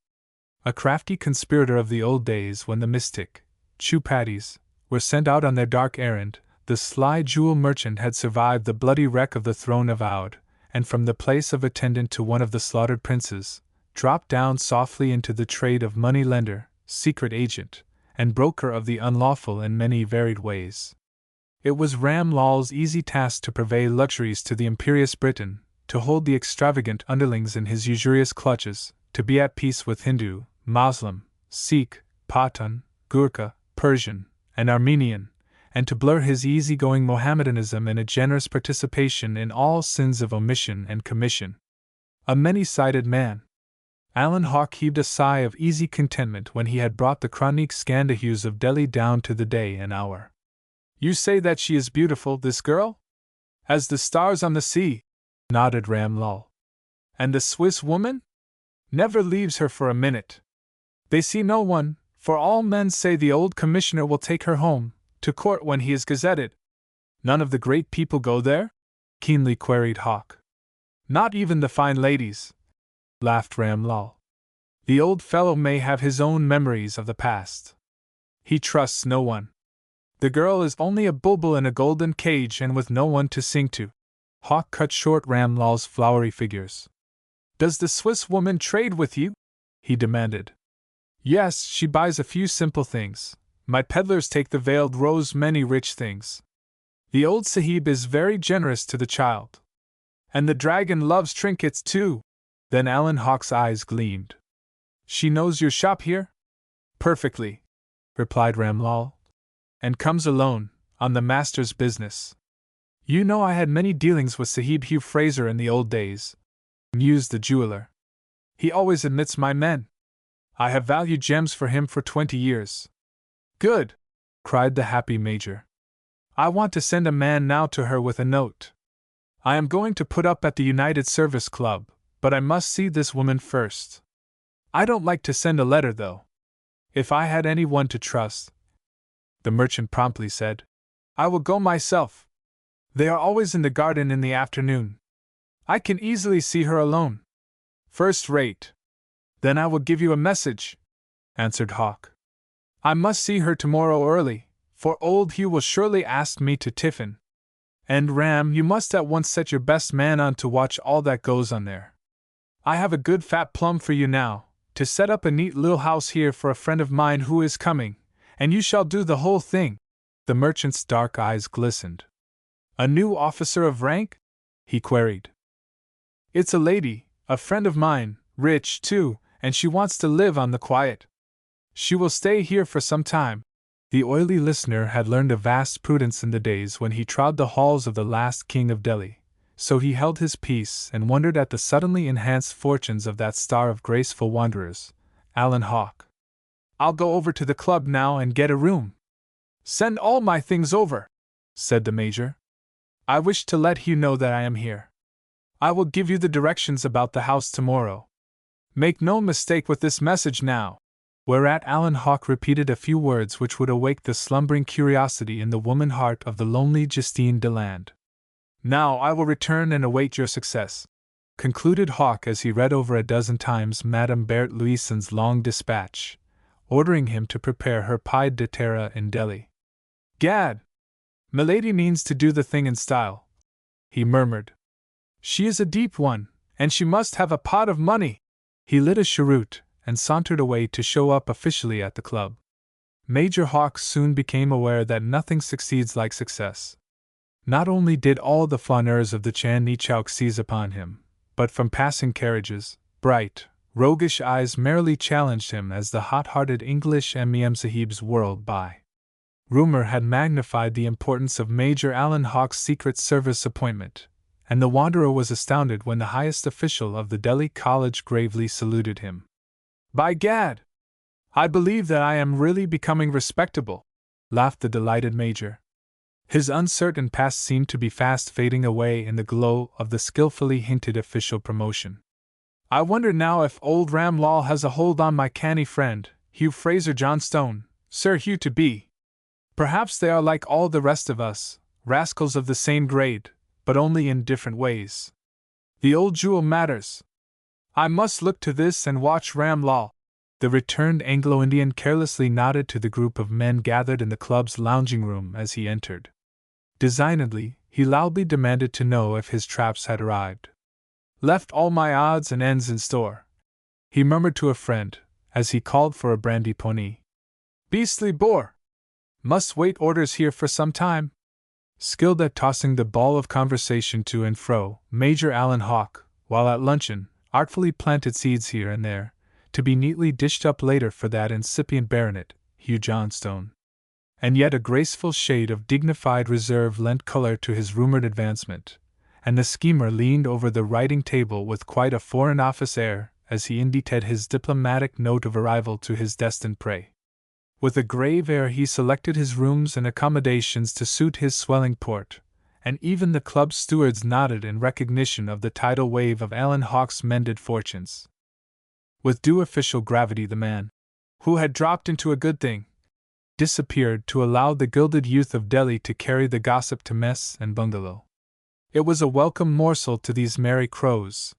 A crafty conspirator of the old days when the mystic, Chupattis, were sent out on their dark errand, the sly jewel merchant had survived the bloody wreck of the throne of Oudh, and from the place of attendant to one of the slaughtered princes, dropped down softly into the trade of money-lender, secret agent, and broker of the unlawful in many varied ways. It was Ram Lal's easy task to purvey luxuries to the imperious Briton, to hold the extravagant underlings in his usurious clutches, to be at peace with Hindu, Moslem, Sikh, Pathan, Gurkha, Persian, and Armenian, and to blur his easy-going Mohammedanism in a generous participation in all sins of omission and commission. A many-sided man. Alan Hawk heaved a sigh of easy contentment when he had brought the chronique Scandahues of Delhi down to the day and hour. You say that she is beautiful, this girl? As the stars on the sea, nodded Ram Lal. And the Swiss woman? Never leaves her for a minute. They see no one, for all men say the old commissioner will take her home, to court when he is gazetted. None of the great people go there? Keenly queried Hawk. Not even the fine ladies, laughed Ram Lal. The old fellow may have his own memories of the past. He trusts no one. The girl is only a bulbul in a golden cage and with no one to sing to. Hawk cut short Ram Lal's flowery figures. Does the Swiss woman trade with you? He demanded. Yes, she buys a few simple things. My peddlers take the veiled rose many rich things. The old sahib is very generous to the child. And the dragon loves trinkets too. Then Alan Hawk's eyes gleamed. She knows your shop here? Perfectly, replied Ram Lal. And comes alone, on the master's business. You know I had many dealings with Sahib Hugh Fraser in the old days, mused the jeweler. He always admits my men. I have valued gems for him for 20 years. Good, cried the happy major. I want to send a man now to her with a note. I am going to put up at the United Service Club, but I must see this woman first. I don't like to send a letter, though. If I had any one to trust, the merchant promptly said, I will go myself. They are always in the garden in the afternoon. I can easily see her alone. First rate. Then I will give you a message, answered Hawk. I must see her tomorrow early, for old Hugh will surely ask me to tiffin. And Ram, you must at once set your best man on to watch all that goes on there. I have a good fat plum for you now, to set up a neat little house here for a friend of mine who is coming, and you shall do the whole thing. The merchant's dark eyes glistened. A new officer of rank? He queried. It's a lady, a friend of mine, rich too, and she wants to live on the quiet. She will stay here for some time. The oily listener had learned a vast prudence in the days when he trod the halls of the last king of Delhi, so he held his peace and wondered at the suddenly enhanced fortunes of that star of graceful wanderers, Alan Hawk. I'll go over to the club now and get a room. Send all my things over, said the major. I wish to let Hugh know that I am here. I will give you the directions about the house tomorrow. Make no mistake with this message now. Whereat Alan Hawk repeated a few words which would awake the slumbering curiosity in the woman heart of the lonely Justine Deland. Now I will return and await your success, concluded Hawk as he read over a dozen times Madame Berthe Louison's long dispatch, ordering him to prepare her pied de terre in Delhi. Gad! Milady means to do the thing in style, he murmured. She is a deep one, and she must have a pot of money. He lit a cheroot and sauntered away to show up officially at the club. Major Hawk soon became aware that nothing succeeds like success. Not only did all the flaneurs of the Chandni Chowk seize upon him, but from passing carriages, bright, Roguish eyes merrily challenged him as the hot-hearted English M.E.M. Sahibs whirled by. Rumor had magnified the importance of Major Alan Hawke's Secret Service appointment, and the wanderer was astounded when the highest official of the Delhi College gravely saluted him. "By Gad! I believe that I am really becoming respectable," laughed the delighted Major. His uncertain past seemed to be fast fading away in the glow of the skillfully hinted official promotion. "I wonder now if old Ram Lal has a hold on my canny friend, Hugh Fraser Johnstone, Sir Hugh to be. Perhaps they are like all the rest of us, rascals of the same grade, but only in different ways. The old jewel matters. I must look to this and watch Ram Lal." The returned Anglo-Indian carelessly nodded to the group of men gathered in the club's lounging room as he entered. Designedly, he loudly demanded to know if his traps had arrived. "Left all my odds and ends in store," he murmured to a friend, as he called for a brandy pony. "Beastly bore! Must wait orders here for some time." Skilled at tossing the ball of conversation to and fro, Major Alan Hawke, while at luncheon, artfully planted seeds here and there, to be neatly dished up later for that incipient baronet, Hugh Johnstone. And yet a graceful shade of dignified reserve lent color to his rumored advancement, and the schemer leaned over the writing table with quite a Foreign Office air as he indited his diplomatic note of arrival to his destined prey. With a grave air he selected his rooms and accommodations to suit his swelling port, and even the club stewards nodded in recognition of the tidal wave of Alan Hawke's mended fortunes. With due official gravity the man, who had dropped into a good thing, disappeared to allow the gilded youth of Delhi to carry the gossip to mess and bungalow. It was a welcome morsel to these merry crows.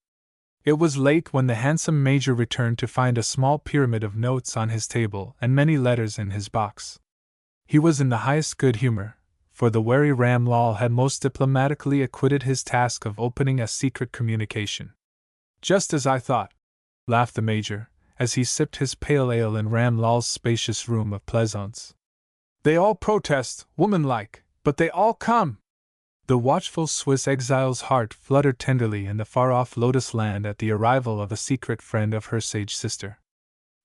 It was late when the handsome Major returned to find a small pyramid of notes on his table and many letters in his box. He was in the highest good humor, for the wary Ram Lal had most diplomatically acquitted his task of opening a secret communication. "Just as I thought," laughed the Major, as he sipped his pale ale in Ram Lal's spacious room of pleasaunce. "They all protest, woman-like, but they all come." The watchful Swiss exile's heart fluttered tenderly in the far-off Lotus land at the arrival of a secret friend of her sage sister.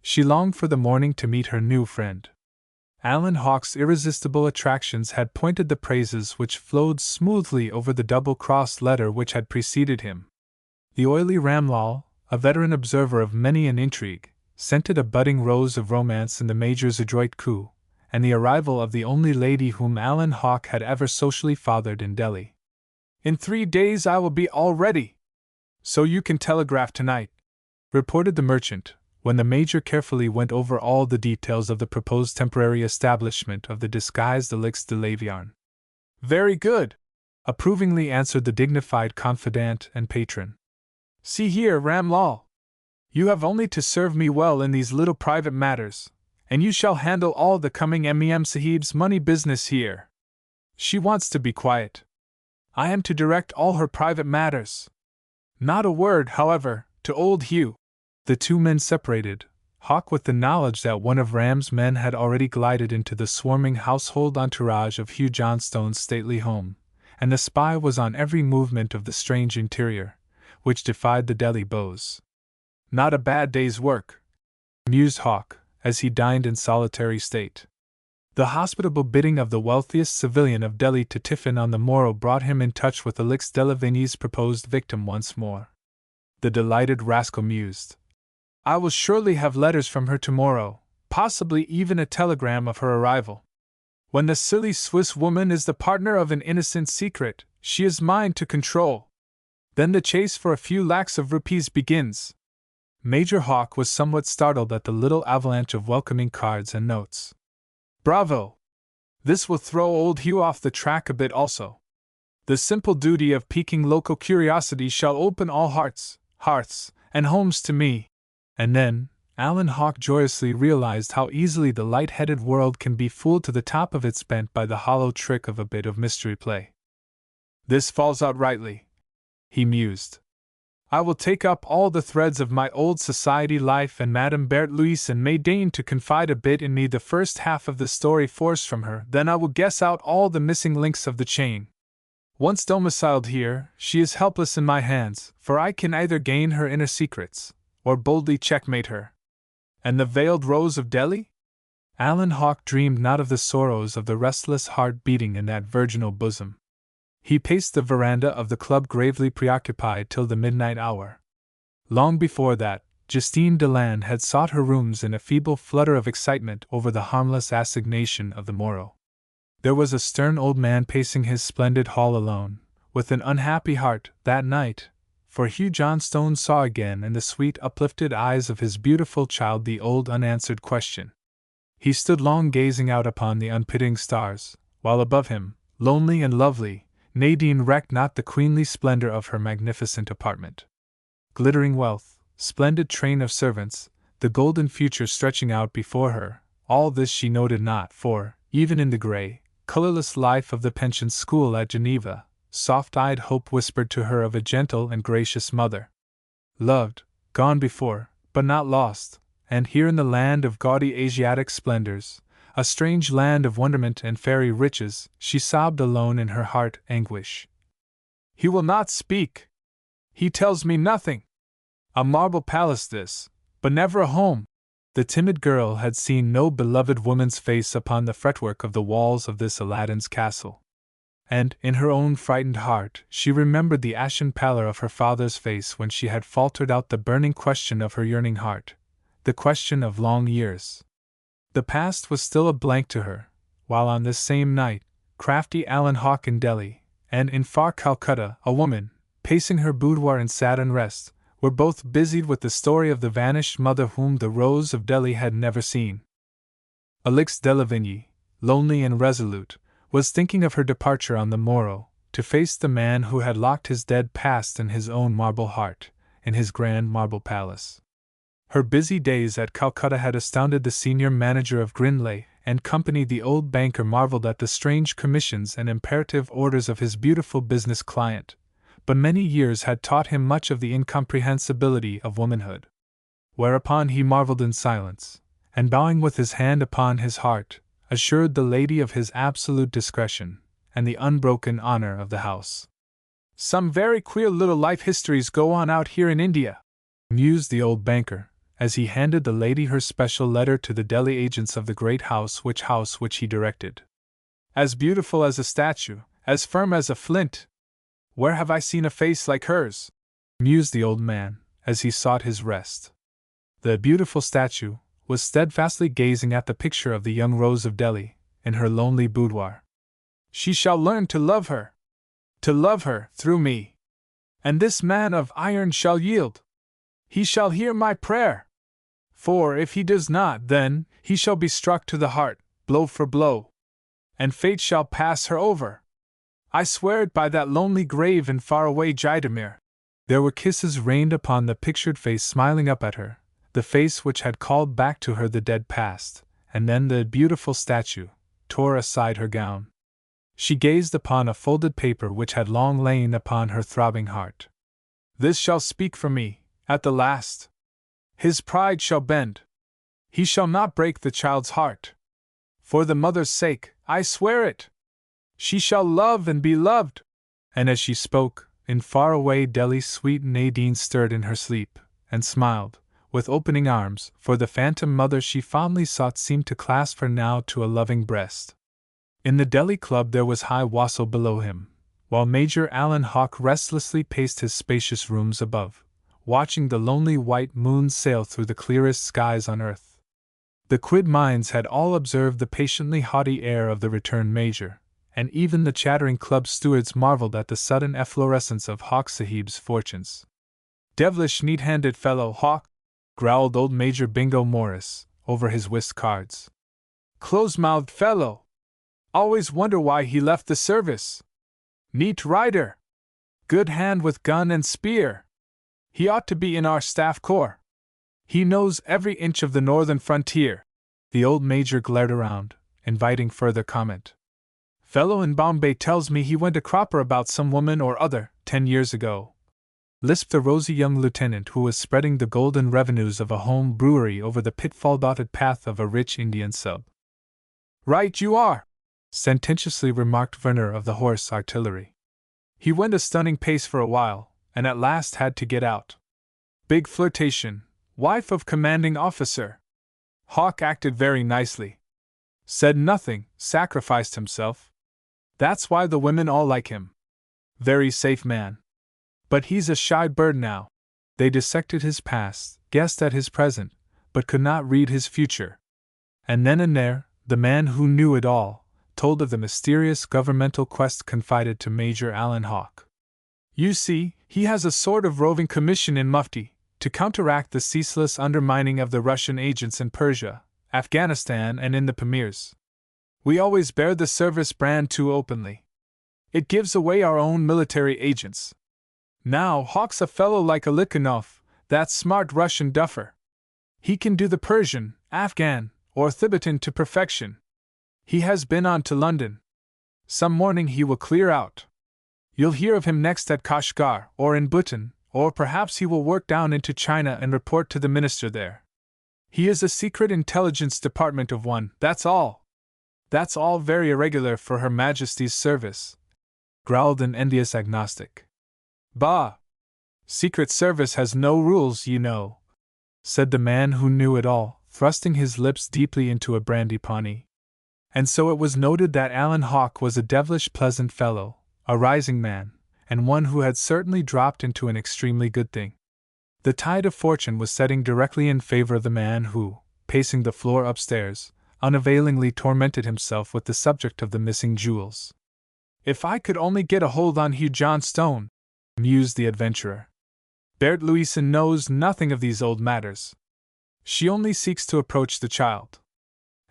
She longed for the morning to meet her new friend. Alan Hawke's irresistible attractions had pointed the praises which flowed smoothly over the double-crossed letter which had preceded him. The oily Ram Lal, a veteran observer of many an intrigue, scented a budding rose of romance in the Major's adroit coup, and the arrival of the only lady whom Alan Hawke had ever socially fathered in Delhi. "In 3 days I will be all ready, so you can telegraph tonight," reported the merchant, when the Major carefully went over all the details of the proposed temporary establishment of the disguised Elix de Laviarne. "Very good," approvingly answered the dignified confidant and patron. "See here, Ram Lal. You have only to serve me well in these little private matters, and you shall handle all the coming M.E.M. Sahib's money business here. She wants to be quiet. I am to direct all her private matters. Not a word, however, to old Hugh." The two men separated, Hawke with the knowledge that one of Ram's men had already glided into the swarming household entourage of Hugh Johnstone's stately home, and the spy was on every movement of the strange interior, which defied the Delhi beaux. "Not a bad day's work," mused Hawke, as he dined in solitary state. The hospitable bidding of the wealthiest civilian of Delhi to tiffin on the morrow brought him in touch with Elix de Lavigny's proposed victim once more. The delighted rascal mused, "I will surely have letters from her tomorrow, possibly even a telegram of her arrival. When the silly Swiss woman is the partner of an innocent secret, she is mine to control. Then the chase for a few lakhs of rupees begins." Major Hawke was somewhat startled at the little avalanche of welcoming cards and notes. "Bravo! This will throw old Hugh off the track a bit also. The simple duty of piquing local curiosity shall open all hearts, hearths, and homes to me." And then, Alan Hawke joyously realized how easily the light-headed world can be fooled to the top of its bent by the hollow trick of a bit of mystery play. "This falls out rightly," he mused. "I will take up all the threads of my old society life, and Madame Berthe Louise may deign to confide a bit in me the first half of the story forced from her, then I will guess out all the missing links of the chain. Once domiciled here, she is helpless in my hands, for I can either gain her inner secrets, or boldly checkmate her? And the veiled rose of Delhi? Alan Hawke dreamed not of the sorrows of the restless heart beating in that virginal bosom. He paced the veranda of the club gravely preoccupied till the midnight hour. Long before that, Justine Deland had sought her rooms in a feeble flutter of excitement over the harmless assignation of the morrow. There was a stern old man pacing his splendid hall alone, with an unhappy heart, that night, for Hugh Johnstone saw again in the sweet uplifted eyes of his beautiful child the old unanswered question. He stood long gazing out upon the unpitying stars, while above him, lonely and lovely, Nadine recked not the queenly splendor of her magnificent apartment. Glittering wealth, splendid train of servants, the golden future stretching out before her, all this she noted not, for, even in the grey, colorless life of the pension school at Geneva, soft-eyed hope whispered to her of a gentle and gracious mother. Loved, gone before, but not lost, and here in the land of gaudy Asiatic splendors, a strange land of wonderment and fairy riches, she sobbed alone in her heart anguish. He will not speak. He tells me nothing. A marble palace this, but never a home. The timid girl had seen no beloved woman's face upon the fretwork of the walls of this Aladdin's castle. And, in her own frightened heart, she remembered the ashen pallor of her father's face when she had faltered out the burning question of her yearning heart, the question of long years. The past was still a blank to her, while on this same night, crafty Alan Hawke in Delhi, and in far Calcutta, a woman, pacing her boudoir in sad unrest, were both busied with the story of the vanished mother whom the Rose of Delhi had never seen. Alix de Lavigny, lonely and resolute, was thinking of her departure on the morrow, to face the man who had locked his dead past in his own marble heart, in his grand marble palace. Her busy days at Calcutta had astounded the senior manager of Grindlay and Company. The old banker marveled at the strange commissions and imperative orders of his beautiful business client, but many years had taught him much of the incomprehensibility of womanhood. Whereupon he marveled in silence, and bowing with his hand upon his heart, assured the lady of his absolute discretion, and the unbroken honor of the house. Some very queer little life histories go on out here in India, mused the old banker, as he handed the lady her special letter to the Delhi agents of the great house which he directed. As beautiful as a statue, as firm as a flint. Where have I seen a face like hers? Mused the old man, as he sought his rest. The beautiful statue was steadfastly gazing at the picture of the young Rose of Delhi, in her lonely boudoir. She shall learn to love her through me. And this man of iron shall yield. He shall hear my prayer. For if he does not, then he shall be struck to the heart, blow for blow. And fate shall pass her over. I swear it by that lonely grave in far-away Jaitamir. There were kisses rained upon the pictured face smiling up at her, the face which had called back to her the dead past, and then the beautiful statue tore aside her gown. She gazed upon a folded paper which had long lain upon her throbbing heart. This shall speak for me, at the last. His pride shall bend. He shall not break the child's heart. For the mother's sake, I swear it. She shall love and be loved. And as she spoke, in far-away Delhi sweet Nadine stirred in her sleep, and smiled, with opening arms, for the phantom mother she fondly sought seemed to clasp her now to a loving breast. In the Delhi club there was high wassail below him, while Major Alan Hawke restlessly paced his spacious rooms above, watching the lonely white moon sail through the clearest skies on earth. The quid minds had all observed the patiently haughty air of the returned Major, and even the chattering club stewards marveled at the sudden efflorescence of Hawke Sahib's fortunes. Devilish neat-handed fellow, Hawke, growled old Major Bingo Morris, over his whist cards. Close-mouthed fellow! Always wonder why he left the service. Neat rider! Good hand with gun and spear! He ought to be in our staff corps. He knows every inch of the northern frontier. The old Major glared around, inviting further comment. Fellow in Bombay tells me he went a cropper about some woman or other, 10 years ago, lisped the rosy young lieutenant who was spreading the golden revenues of a home brewery over the pitfall-dotted path of a rich Indian sub. Right you are, sententiously remarked Werner of the Horse Artillery. He went a stunning pace for a while, and at last had to get out. Big flirtation, wife of commanding officer. Hawk acted very nicely. Said nothing, sacrificed himself. That's why the women all like him. Very safe man. But he's a shy bird now. They dissected his past, guessed at his present, but could not read his future. And then and there, the man who knew it all told of the mysterious governmental quest confided to Major Alan Hawke. You see, he has a sort of roving commission in Mufti to counteract the ceaseless undermining of the Russian agents in Persia, Afghanistan, and in the Pamirs. We always bear the service brand too openly. It gives away our own military agents. Now Hawke's a fellow like Alikhanov, that smart Russian duffer. He can do the Persian, Afghan, or Thibetan to perfection. He has been on to London. Some morning he will clear out. You'll hear of him next at Kashgar, or in Bhutan, or perhaps he will work down into China and report to the minister there. He is a secret intelligence department of one, that's all. That's all very irregular for Her Majesty's service, growled an envious agnostic. Bah! Secret Service has no rules, you know, said the man who knew it all, thrusting his lips deeply into a brandy pani. And so it was noted that Alan Hawke was a devilish pleasant fellow, a rising man, and one who had certainly dropped into an extremely good thing. The tide of fortune was setting directly in favor of the man who, pacing the floor upstairs, unavailingly tormented himself with the subject of the missing jewels. If I could only get a hold on Hugh Johnstone, mused the adventurer. Bert Louison knows nothing of these old matters. She only seeks to approach the child.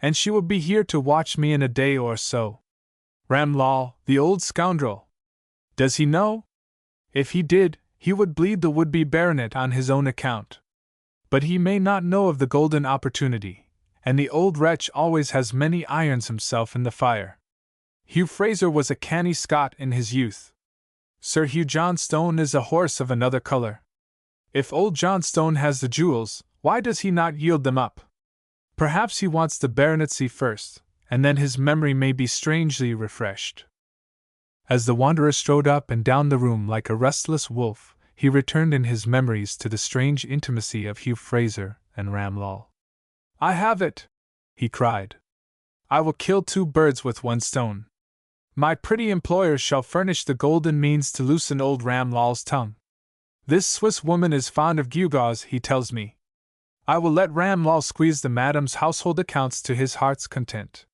And she will be here to watch me in a day or so. Ramlal, the old scoundrel. Does he know? If he did, he would bleed the would-be baronet on his own account. But he may not know of the golden opportunity, and the old wretch always has many irons himself in the fire. Hugh Fraser was a canny Scot in his youth. Sir Hugh Johnstone is a horse of another color. If old Johnstone has the jewels, why does he not yield them up? Perhaps he wants the baronetcy first, and then his memory may be strangely refreshed. As the wanderer strode up and down the room like a restless wolf, he returned in his memories to the strange intimacy of Hugh Fraser and Ramlal. I have it! He cried. I will kill two birds with one stone. My pretty employer shall furnish the golden means to loosen old Ramlal's tongue. This Swiss woman is fond of gewgaws, he tells me. I will let Ramlal squeeze the madam's household accounts to his heart's content.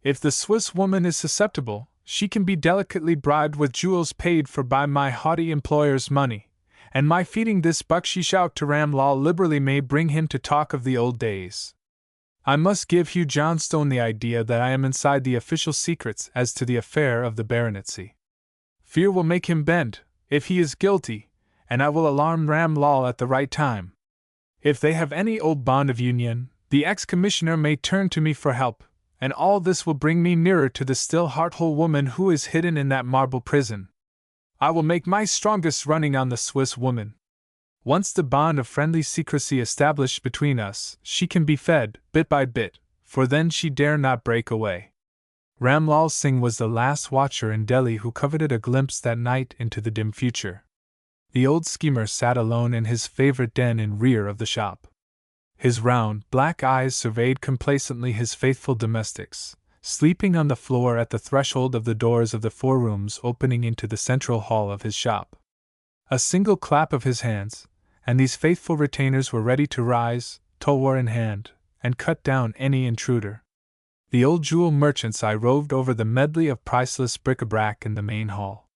If the Swiss woman is susceptible, she can be delicately bribed with jewels paid for by my haughty employer's money, and my feeding this bucksheesh out to Ramlal liberally may bring him to talk of the old days. I must give Hugh Johnstone the idea that I am inside the official secrets as to the affair of the baronetcy. Fear will make him bend, if he is guilty, and I will alarm Ramlal at the right time. If they have any old bond of union, the ex-commissioner may turn to me for help, and all this will bring me nearer to the still heart-whole woman who is hidden in that marble prison. I will make my strongest running on the Swiss woman. Once the bond of friendly secrecy established between us, she can be fed, bit by bit, for then she dare not break away. Ramlal Singh was the last watcher in Delhi who coveted a glimpse that night into the dim future. The old schemer sat alone in his favorite den in rear of the shop. His round, black eyes surveyed complacently his faithful domestics, sleeping on the floor at the threshold of the doors of the 4 rooms opening into the central hall of his shop. A single clap of his hands, and these faithful retainers were ready to rise, tulwar in hand, and cut down any intruder. The old jewel merchant's eye roved over the medley of priceless bric-a-brac in the main hall.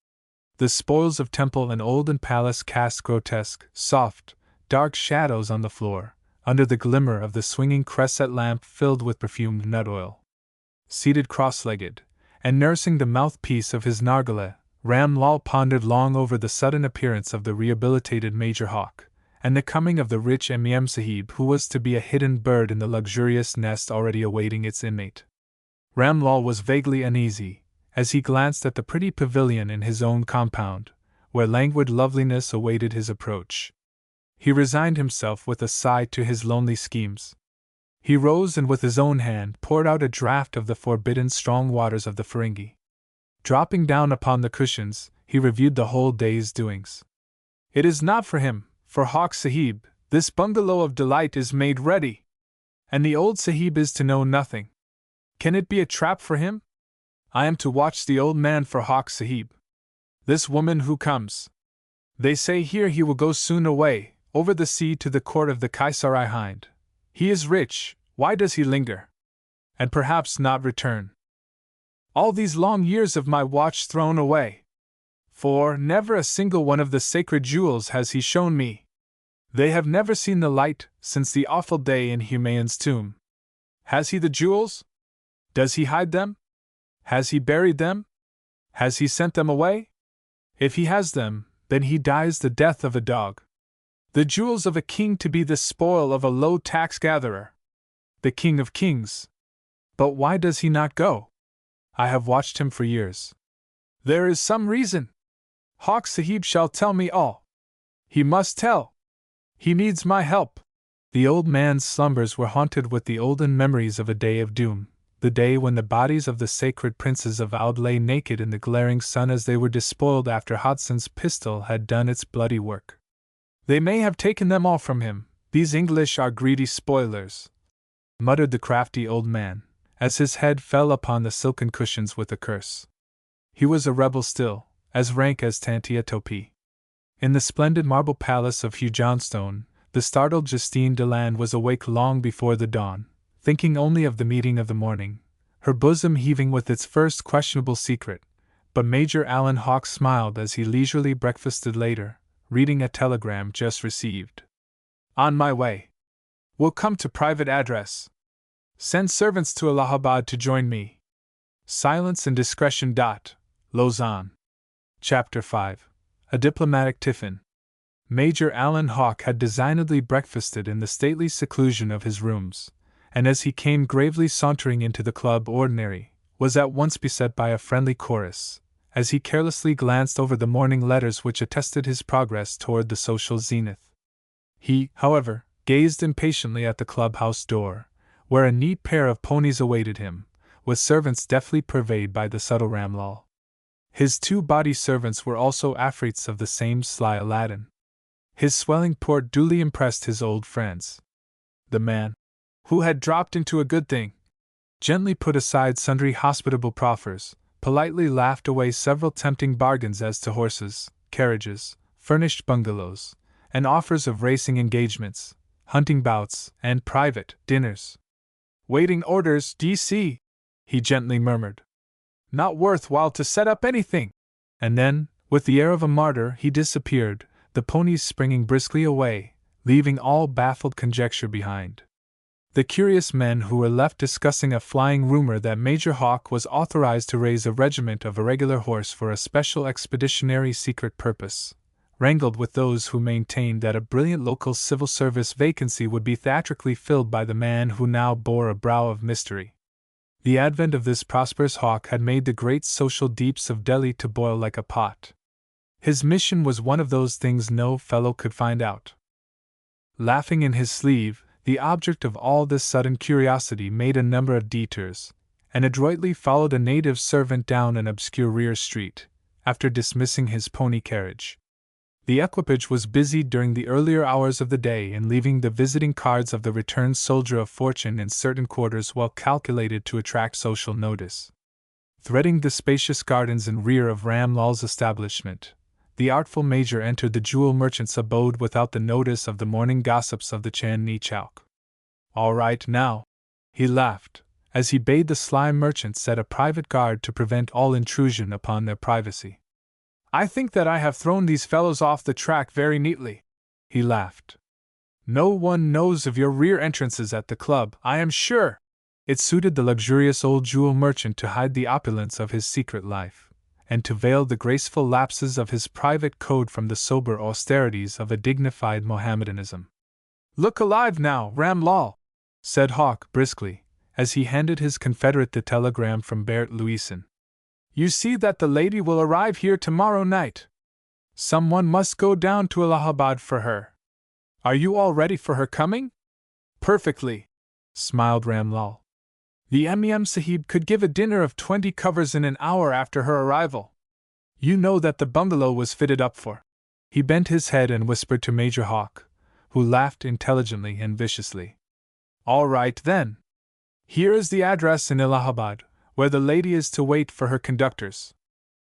The spoils of temple and olden palace cast grotesque, soft, dark shadows on the floor, under the glimmer of the swinging cresset lamp filled with perfumed nut oil. Seated cross-legged, and nursing the mouthpiece of his nargileh, Ramlal pondered long over the sudden appearance of the rehabilitated Major Hawke, and the coming of the rich M.M. Sahib who was to be a hidden bird in the luxurious nest already awaiting its inmate. Ramlal was vaguely uneasy, as he glanced at the pretty pavilion in his own compound, where languid loveliness awaited his approach. He resigned himself with a sigh to his lonely schemes. He rose and with his own hand poured out a draught of the forbidden strong waters of the Feringi. Dropping down upon the cushions, he reviewed the whole day's doings. It is not for him, for Hawke Sahib, This bungalow of delight is made ready, and the old Sahib is to know nothing. Can it be a trap for him? I am to watch the old man for Hawk Sahib. This woman who comes. They say here he will go soon away, over the sea to the court of the Kaisari Hind. He is rich, why does he linger? And perhaps not return. All these long years of my watch thrown away. For never a single one of the sacred jewels has he shown me. They have never seen the light since the awful day in Humayun's tomb. Has he the jewels? Does he hide them? Has he buried them? Has he sent them away? If he has them, then he dies the death of a dog. The jewels of a king to be the spoil of a low tax gatherer. The king of kings. But why does he not go? I have watched him for years. There is some reason. Hawk Sahib shall tell me all. He must tell. He needs my help. The old man's slumbers were haunted with the olden memories of a day of doom, the day when the bodies of the sacred princes of Oud lay naked in the glaring sun as they were despoiled after Hodson's pistol had done its bloody work. They may have taken them all from him, these English are greedy spoilers, muttered the crafty old man, as his head fell upon the silken cushions with a curse. He was a rebel still, as rank as Tantia Topi. In the splendid marble palace of Hugh Johnstone, the startled Justine Deland was awake long before the dawn, thinking only of the meeting of the morning, her bosom heaving with its first questionable secret. But Major Allen Hawke smiled as he leisurely breakfasted later, reading a telegram just received. On my way. Will come to private address. Send servants to Allahabad to join me. Silence and discretion. Lausanne. Chapter 5. A Diplomatic Tiffin. Major Allen Hawke had designedly breakfasted in the stately seclusion of his rooms, and as he came gravely sauntering into the club ordinary, was at once beset by a friendly chorus, as he carelessly glanced over the morning letters which attested his progress toward the social zenith. He, however, gazed impatiently at the clubhouse door, where a neat pair of ponies awaited him, with servants deftly purveyed by the subtle Ramlal. His two body servants were also afrits of the same sly Aladdin. His swelling port duly impressed his old friends. The man, who had dropped into a good thing, gently put aside sundry hospitable proffers, politely laughed away several tempting bargains as to horses, carriages, furnished bungalows, and offers of racing engagements, hunting bouts, and private dinners. Waiting orders, D.C., he gently murmured. Not worth while to set up anything. And then, with the air of a martyr, he disappeared, the ponies springing briskly away, leaving all baffled conjecture behind. The curious men who were left discussing a flying rumor that Major Hawke was authorized to raise a regiment of irregular horse for a special expeditionary secret purpose, wrangled with those who maintained that a brilliant local civil service vacancy would be theatrically filled by the man who now bore a brow of mystery. The advent of this prosperous Hawke had made the great social deeps of Delhi to boil like a pot. His mission was one of those things no fellow could find out. Laughing in his sleeve, the object of all this sudden curiosity made a number of detours, and adroitly followed a native servant down an obscure rear street, after dismissing his pony carriage. The equipage was busied during the earlier hours of the day in leaving the visiting cards of the returned soldier of fortune in certain quarters well calculated to attract social notice. Threading the spacious gardens in rear of Ramlal's establishment, the artful major entered the jewel merchant's abode without the notice of the morning gossips of the Chandni Chowk. All right now, he laughed, as he bade the sly merchant set a private guard to prevent all intrusion upon their privacy. I think that I have thrown these fellows off the track very neatly, he laughed. No one knows of your rear entrances at the club, I am sure. It suited the luxurious old jewel merchant to hide the opulence of his secret life, and to veil the graceful lapses of his private code from the sober austerities of a dignified Mohammedanism. Look alive now, Ramlal, said Hawke briskly, as he handed his confederate the telegram from Bert Louison. You see that the lady will arrive here tomorrow night. Someone must go down to Allahabad for her. Are you all ready for her coming? Perfectly, smiled Ramlal. The M.E.M. Sahib could give a dinner of 20 covers in an hour after her arrival. You know that the bungalow was fitted up for. He bent his head and whispered to Major Hawke, who laughed intelligently and viciously. All right, then. Here is the address in Allahabad, where the lady is to wait for her conductors.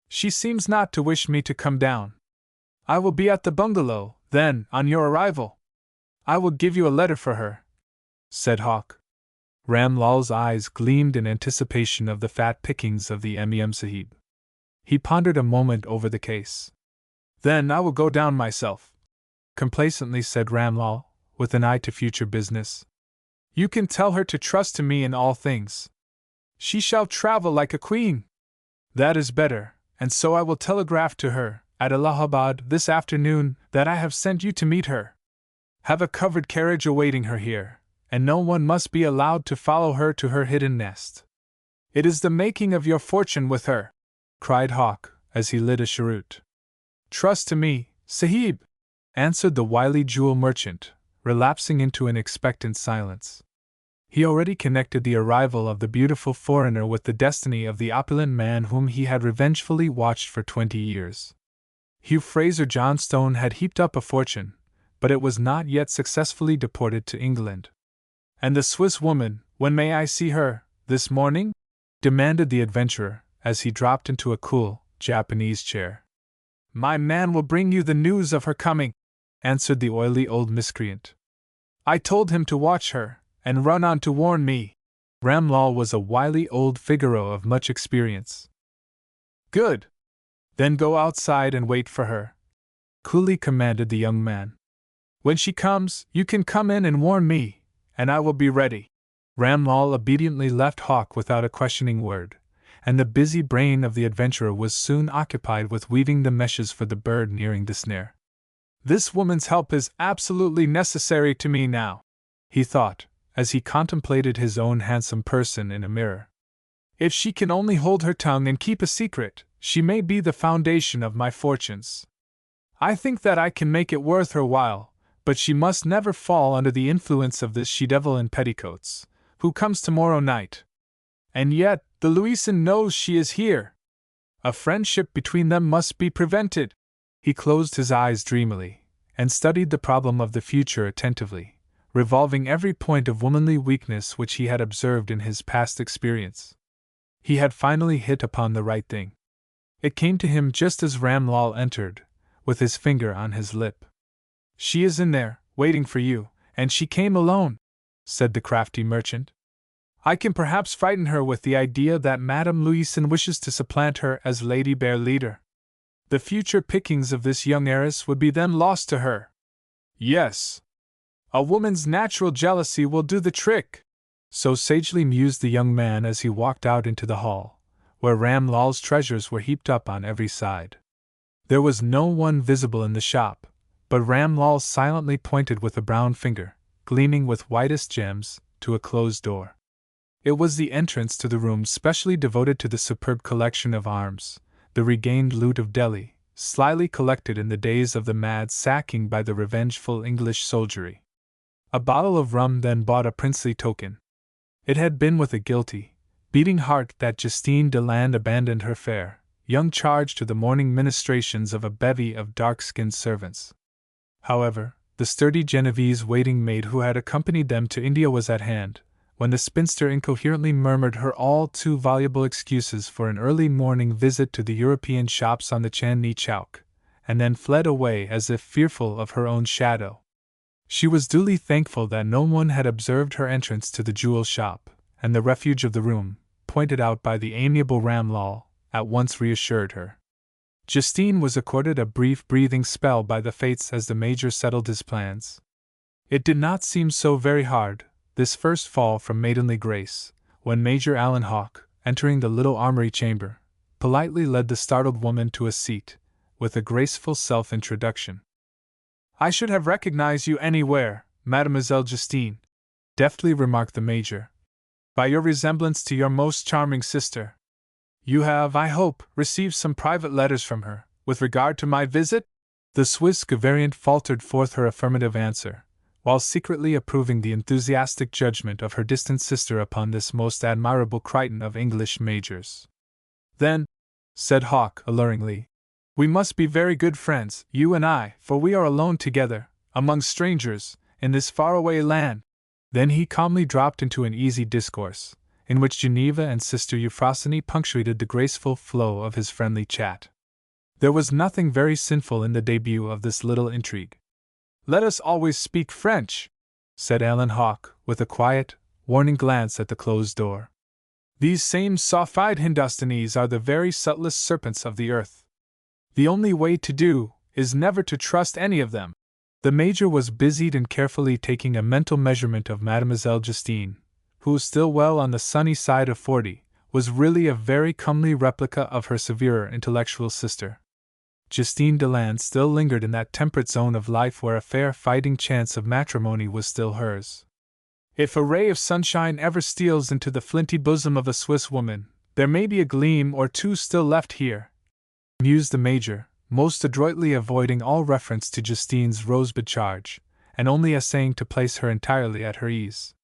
She seems not to wish me to come down. I will be at the bungalow, then, on your arrival. I will give you a letter for her, said Hawk. Ram Lal's eyes gleamed in anticipation of the fat pickings of the Mem Sahib. He pondered a moment over the case. Then I will go down myself, complacently said Ram Lal, with an eye to future business. You can tell her to trust to me in all things. She shall travel like a queen. That is better, and so I will telegraph to her, at Allahabad this afternoon, that I have sent you to meet her. Have a covered carriage awaiting her here, and no one must be allowed to follow her to her hidden nest. It is the making of your fortune with her, cried Hawk, as he lit a cheroot. Trust to me, Sahib, answered the wily jewel merchant, relapsing into an expectant silence. He already connected the arrival of the beautiful foreigner with the destiny of the opulent man whom he had revengefully watched for 20 years. Hugh Fraser Johnstone had heaped up a fortune, but it was not yet successfully deported to England. And the Swiss woman, when may I see her, this morning? Demanded the adventurer, as he dropped into a cool, Japanese chair. My man will bring you the news of her coming, answered the oily old miscreant. I told him to watch her, and run on to warn me. Ram Lal was a wily old Figaro of much experience. Good! Then go outside and wait for her, coolly commanded the young man. When she comes, you can come in and warn me, and I will be ready. Ram Lal obediently left Hawk without a questioning word, and the busy brain of the adventurer was soon occupied with weaving the meshes for the bird nearing the snare. This woman's help is absolutely necessary to me now, he thought, as he contemplated his own handsome person in a mirror. If she can only hold her tongue and keep a secret, she may be the foundation of my fortunes. I think that I can make it worth her while, but she must never fall under the influence of this she-devil in petticoats, who comes tomorrow night. And yet, the Louisan knows she is here. A friendship between them must be prevented. He closed his eyes dreamily, and studied the problem of the future attentively, revolving every point of womanly weakness which he had observed in his past experience. He had finally hit upon the right thing. It came to him just as Ram Lal entered, with his finger on his lip. She is in there, waiting for you, and she came alone, said the crafty merchant. I can perhaps frighten her with the idea that Madame Louisan wishes to supplant her as Lady Bear Leader. The future pickings of this young heiress would be then lost to her. Yes. A woman's natural jealousy will do the trick. So sagely mused the young man as he walked out into the hall, where Ram Lal's treasures were heaped up on every side. There was no one visible in the shop, but Ram Lal silently pointed with a brown finger, gleaming with whitest gems, to a closed door. It was the entrance to the room specially devoted to the superb collection of arms, the regained loot of Delhi, slyly collected in the days of the mad sacking by the revengeful English soldiery. A bottle of rum then bought a princely token. It had been with a guilty, beating heart that Justine Deland abandoned her fair, young charge to the morning ministrations of a bevy of dark-skinned servants. However, the sturdy Genevese waiting maid who had accompanied them to India was at hand, when the spinster incoherently murmured her all too voluble excuses for an early morning visit to the European shops on the Chandni Chowk, and then fled away as if fearful of her own shadow. She was duly thankful that no one had observed her entrance to the jewel shop, and the refuge of the room, pointed out by the amiable Ram Lal, at once reassured her. Justine was accorded a brief breathing spell by the fates as the Major settled his plans. It did not seem so very hard, this first fall from maidenly grace, when Major Alan Hawke, entering the little armory chamber, politely led the startled woman to a seat, with a graceful self-introduction. I should have recognized you anywhere, Mademoiselle Justine, deftly remarked the Major, by your resemblance to your most charming sister. You have, I hope, received some private letters from her, with regard to my visit? The Swiss Gavariant faltered forth her affirmative answer, while secretly approving the enthusiastic judgment of her distant sister upon this most admirable Crichton of English majors. Then, said Hawke alluringly, we must be very good friends, you and I, for we are alone together, among strangers, in this faraway land. Then he calmly dropped into an easy discourse, in which Geneva and Sister Euphrosyne punctuated the graceful flow of his friendly chat. There was nothing very sinful in the debut of this little intrigue. "Let us always speak French," said Alan Hawke, with a quiet, warning glance at the closed door. "These same soft-eyed Hindustanis are the very subtlest serpents of the earth. The only way to do is never to trust any of them." The Major was busied in carefully taking a mental measurement of Mademoiselle Justine, who, still well on the sunny side of 40, was really a very comely replica of her severer intellectual sister. Justine Deland still lingered in that temperate zone of life where a fair fighting chance of matrimony was still hers. "If a ray of sunshine ever steals into the flinty bosom of a Swiss woman, there may be a gleam or two still left here," mused the Major, most adroitly avoiding all reference to Justine's rosebud charge, and only essaying to place her entirely at her ease.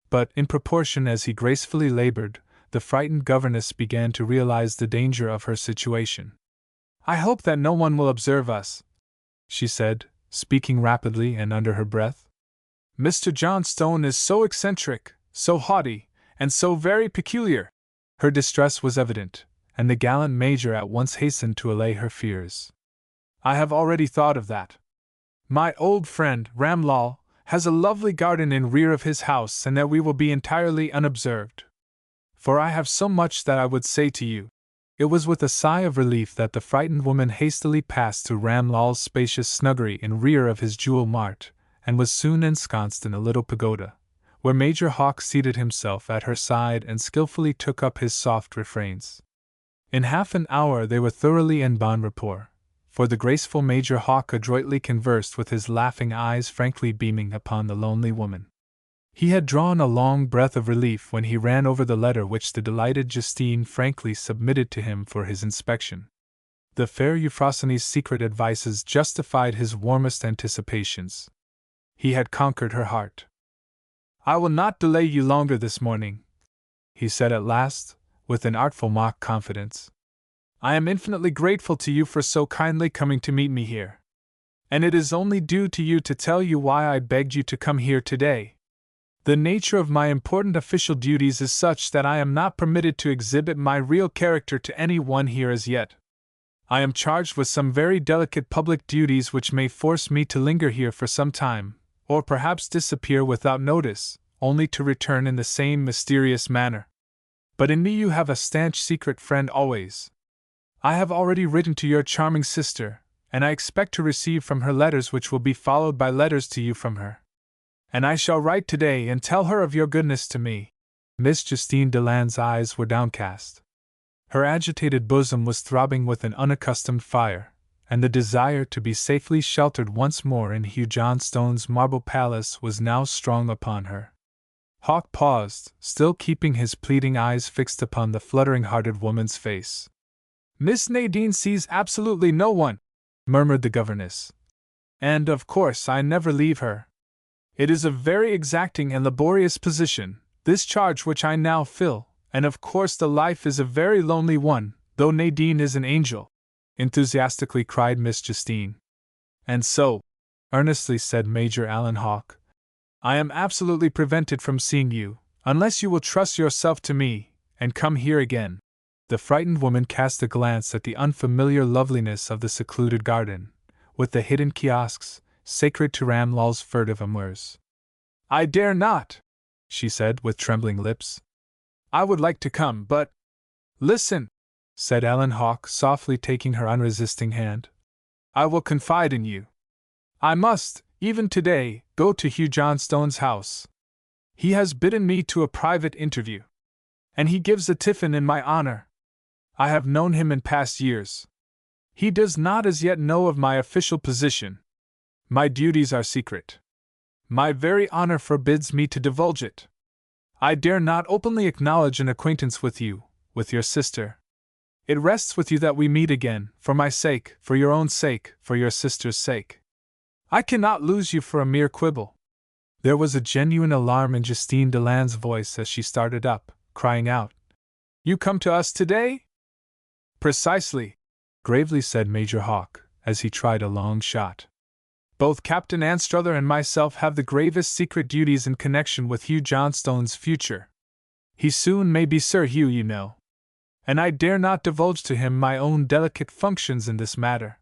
But, in proportion as he gracefully labored, the frightened governess began to realize the danger of her situation. "I hope that no one will observe us," she said, speaking rapidly and under her breath. "Mr. Johnstone is so eccentric, so haughty, and so very peculiar." Her distress was evident, and the gallant Major at once hastened to allay her fears. "I have already thought of that. My old friend, Ramlal, has a lovely garden in rear of his house, and that we will be entirely unobserved. For I have so much that I would say to you." It was with a sigh of relief that the frightened woman hastily passed to Ramlal's spacious snuggery in rear of his jewel mart, and was soon ensconced in a little pagoda, where Major Hawke seated himself at her side and skillfully took up his soft refrains. In half an hour they were thoroughly en bon rapport, for the graceful Major Hawke adroitly conversed with his laughing eyes frankly beaming upon the lonely woman. He had drawn a long breath of relief when he ran over the letter which the delighted Justine frankly submitted to him for his inspection. The fair Euphrosyne's secret advices justified his warmest anticipations. He had conquered her heart. "I will not delay you longer this morning," he said at last, with an artful mock confidence. "I am infinitely grateful to you for so kindly coming to meet me here. And it is only due to you to tell you why I begged you to come here today. The nature of my important official duties is such that I am not permitted to exhibit my real character to any one here as yet. I am charged with some very delicate public duties which may force me to linger here for some time, or perhaps disappear without notice, only to return in the same mysterious manner. But in me you have a stanch secret friend always. I have already written to your charming sister, and I expect to receive from her letters which will be followed by letters to you from her. And I shall write today and tell her of your goodness to me." Miss Justine Deland's eyes were downcast. Her agitated bosom was throbbing with an unaccustomed fire, and the desire to be safely sheltered once more in Hugh Johnstone's marble palace was now strong upon her. Hawke paused, still keeping his pleading eyes fixed upon the fluttering-hearted woman's face. "Miss Nadine sees absolutely no one," murmured the governess. "And, of course, I never leave her. It is a very exacting and laborious position, this charge which I now fill, and of course the life is a very lonely one, though Nadine is an angel," enthusiastically cried Miss Justine. "And so," earnestly said Major Alan Hawke, "I am absolutely prevented from seeing you, unless you will trust yourself to me, and come here again." The frightened woman cast a glance at the unfamiliar loveliness of the secluded garden, with the hidden kiosks, sacred to Ramlal's furtive amours. "I dare not," she said with trembling lips. "I would like to come, but—" "Listen," said Alan Hawke, softly taking her unresisting hand. "I will confide in you. I must, even today, go to Hugh Johnstone's house. He has bidden me to a private interview. And he gives a tiffin in my honor. I have known him in past years. He does not as yet know of my official position. My duties are secret. My very honor forbids me to divulge it. I dare not openly acknowledge an acquaintance with you, with your sister. It rests with you that we meet again, for my sake, for your own sake, for your sister's sake. I cannot lose you for a mere quibble." There was a genuine alarm in Justine Deland's voice as she started up, crying out, "You come to us today?" "Precisely," gravely said Major Hawke, as he tried a long shot. Both Captain Anstruther and myself have the gravest secret duties in connection with Hugh Johnstone's future. He soon may be Sir Hugh, you know, and I dare not divulge to him my own delicate functions in this matter.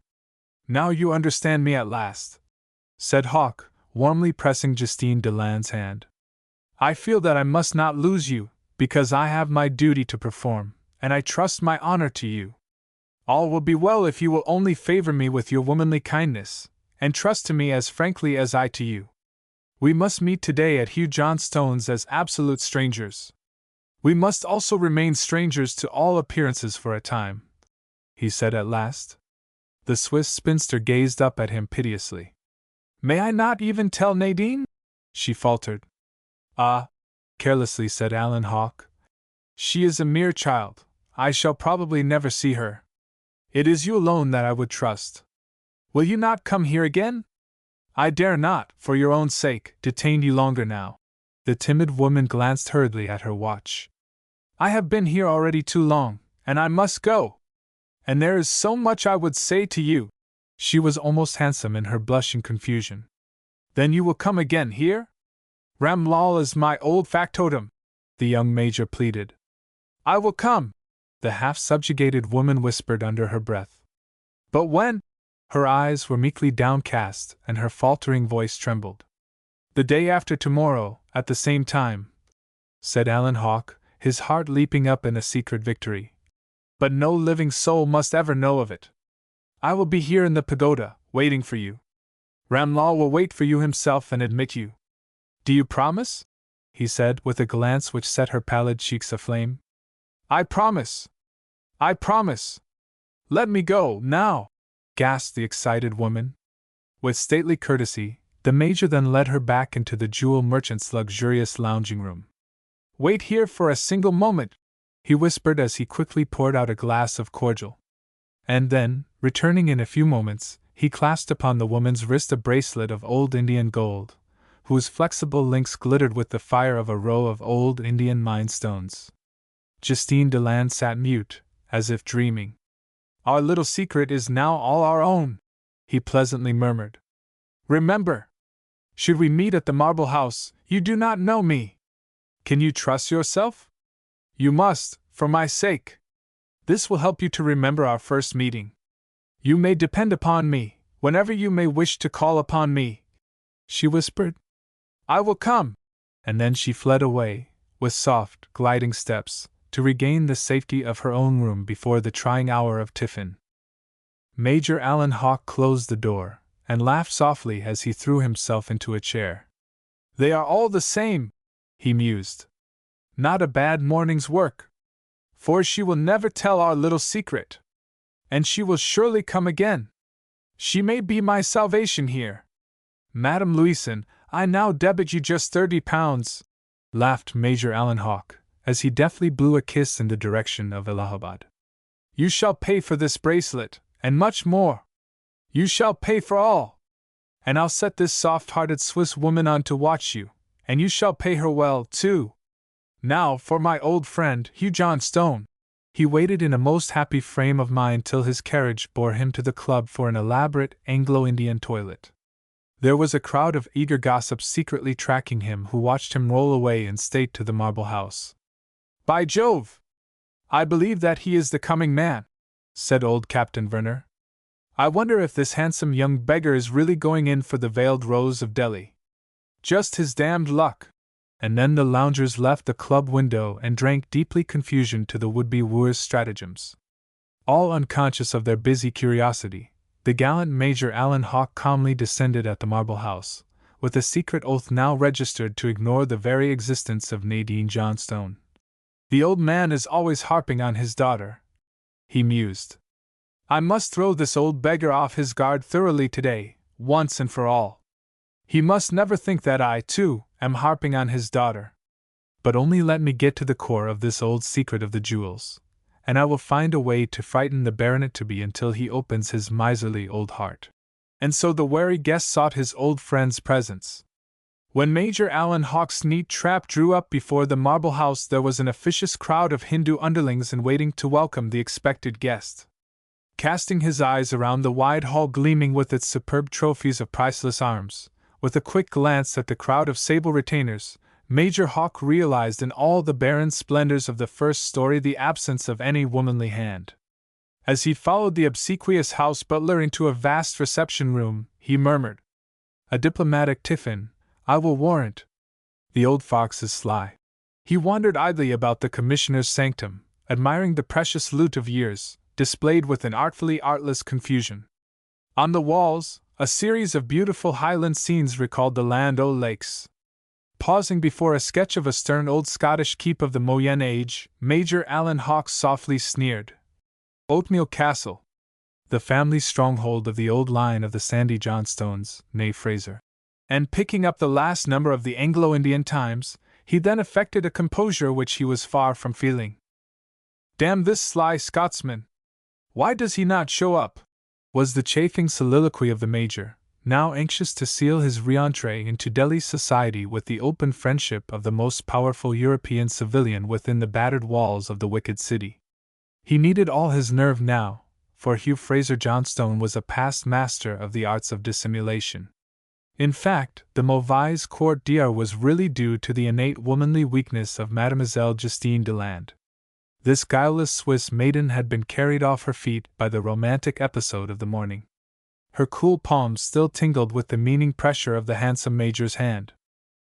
Now you understand me at last, said Hawke, warmly pressing Justine Deland's hand. I feel that I must not lose you, because I have my duty to perform, and I trust my honor to you. All will be well if you will only favor me with your womanly kindness, and trust to me as frankly as I to you. We must meet today at Hugh Johnstone's as absolute strangers. We must also remain strangers to all appearances for a time, he said at last. The Swiss spinster gazed up at him piteously. May I not even tell Nadine? She faltered. Ah, carelessly said Alan Hawke. She is a mere child. I shall probably never see her. It is you alone that I would trust. Will you not come here again? I dare not, for your own sake, detain you longer now. The timid woman glanced hurriedly at her watch. I have been here already too long, and I must go. And there is so much I would say to you. She was almost handsome in her blushing confusion. Then you will come again here? Ramlal is my old factotum, the young major pleaded. I will come, the half-subjugated woman whispered under her breath. But when? Her eyes were meekly downcast, and her faltering voice trembled. The day after tomorrow, at the same time, said Alan Hawke, his heart leaping up in a secret victory. But no living soul must ever know of it. I will be here in the pagoda, waiting for you. Ramlal will wait for you himself and admit you. Do you promise? He said, with a glance which set her pallid cheeks aflame. I promise. I promise. Let me go, now, gasped the excited woman. With stately courtesy, the major then led her back into the jewel merchant's luxurious lounging room. Wait here for a single moment, he whispered as he quickly poured out a glass of cordial. And then, returning in a few moments, he clasped upon the woman's wrist a bracelet of old Indian gold, whose flexible links glittered with the fire of a row of old Indian mine stones. Justine Deland sat mute, as if dreaming. Our little secret is now all our own, he pleasantly murmured. Remember! Should we meet at the Marble House, you do not know me. Can you trust yourself? You must, for my sake. This will help you to remember our first meeting. You may depend upon me, whenever you may wish to call upon me, she whispered. I will come. And then she fled away, with soft, gliding steps, to regain the safety of her own room before the trying hour of tiffin. Major Alan Hawke closed the door, and laughed softly as he threw himself into a chair. They are all the same, he mused. Not a bad morning's work. For she will never tell our little secret. And she will surely come again. She may be my salvation here. Madame Louison, I now debit you just £30, laughed Major Alan Hawke, as he deftly blew a kiss in the direction of Allahabad. You shall pay for this bracelet, and much more. You shall pay for all. And I'll set this soft-hearted Swiss woman on to watch you, and you shall pay her well, too. Now for my old friend, Hugh Johnstone. He waited in a most happy frame of mind till his carriage bore him to the club for an elaborate Anglo-Indian toilet. There was a crowd of eager gossips secretly tracking him who watched him roll away in state to the Marble House. By Jove! I believe that he is the coming man, said old Captain Werner. I wonder if this handsome young beggar is really going in for the Veiled Rose of Delhi. Just his damned luck. And then the loungers left the club window and drank deeply confusion to the would-be wooer's stratagems. All unconscious of their busy curiosity, the gallant Major Alan Hawke calmly descended at the Marble House, with a secret oath now registered to ignore the very existence of Nadine Johnstone. The old man is always harping on his daughter, he mused. I must throw this old beggar off his guard thoroughly today, once and for all. He must never think that I, too, am harping on his daughter. But only let me get to the core of this old secret of the jewels, and I will find a way to frighten the baronet-to-be until he opens his miserly old heart. And so the wary guest sought his old friend's presence. When Major Alan Hawke's neat trap drew up before the Marble House, there was an officious crowd of Hindu underlings in waiting to welcome the expected guest. Casting his eyes around the wide hall gleaming with its superb trophies of priceless arms, with a quick glance at the crowd of sable retainers, Major Hawk realized in all the barren splendors of the first story the absence of any womanly hand. As he followed the obsequious house butler into a vast reception room, he murmured, "A diplomatic tiffin, I will warrant. The old fox is sly." He wandered idly about the commissioner's sanctum, admiring the precious loot of years, displayed with an artfully artless confusion. On the walls, a series of beautiful Highland scenes recalled the Land o' Lakes. Pausing before a sketch of a stern old Scottish keep of the Moyenne age, Major Allen Hawke softly sneered, "Oatmeal Castle, the family stronghold of the old line of the Sandy Johnstones, née Fraser." And picking up the last number of the Anglo-Indian Times, he then affected a composure which he was far from feeling. "Damn this sly Scotsman! Why does he not show up?" was the chafing soliloquy of the Major, now anxious to seal his re-entree into Delhi society with the open friendship of the most powerful European civilian within the battered walls of the wicked city. He needed all his nerve now, for Hugh Fraser Johnstone was a past master of the arts of dissimulation. In fact, the mauvaise court d'art was really due to the innate womanly weakness of Mademoiselle Justine Deland. This guileless Swiss maiden had been carried off her feet by the romantic episode of the morning. Her cool palms still tingled with the meaning pressure of the handsome Major's hand.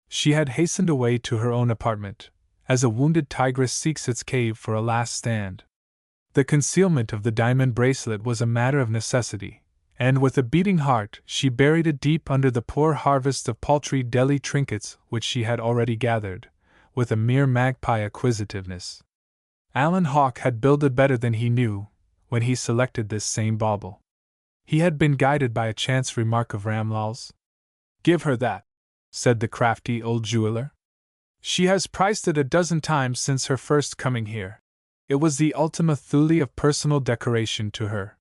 She had hastened away to her own apartment, as a wounded tigress seeks its cave for a last stand. The concealment of the diamond bracelet was a matter of necessity, and with a beating heart she buried it deep under the poor harvest of paltry Delhi trinkets which she had already gathered, with a mere magpie acquisitiveness. Allen Hawke had builded better than he knew, when he selected this same bauble. He had been guided by a chance remark of Ramlal's. "Give her that," said the crafty old jeweler. "She has priced it a dozen times since her first coming here." It was the ultima thule of personal decoration to her.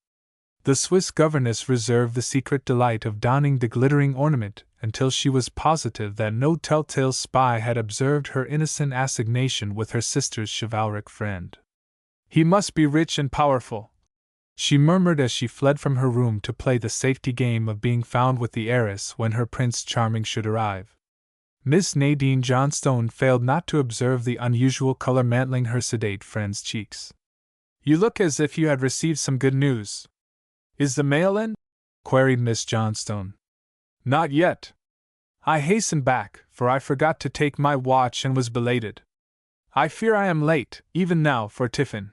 The Swiss governess reserved the secret delight of donning the glittering ornament until she was positive that no telltale spy had observed her innocent assignation with her sister's chivalric friend. "He must be rich and powerful," she murmured as she fled from her room to play the safety game of being found with the heiress when her Prince Charming should arrive. Miss Nadine Johnstone failed not to observe the unusual color mantling her sedate friend's cheeks. "You look as if you had received some good news." "Is the mail in?" queried Miss Johnstone. "Not yet. I hastened back, for I forgot to take my watch and was belated. I fear I am late, even now, for tiffin,"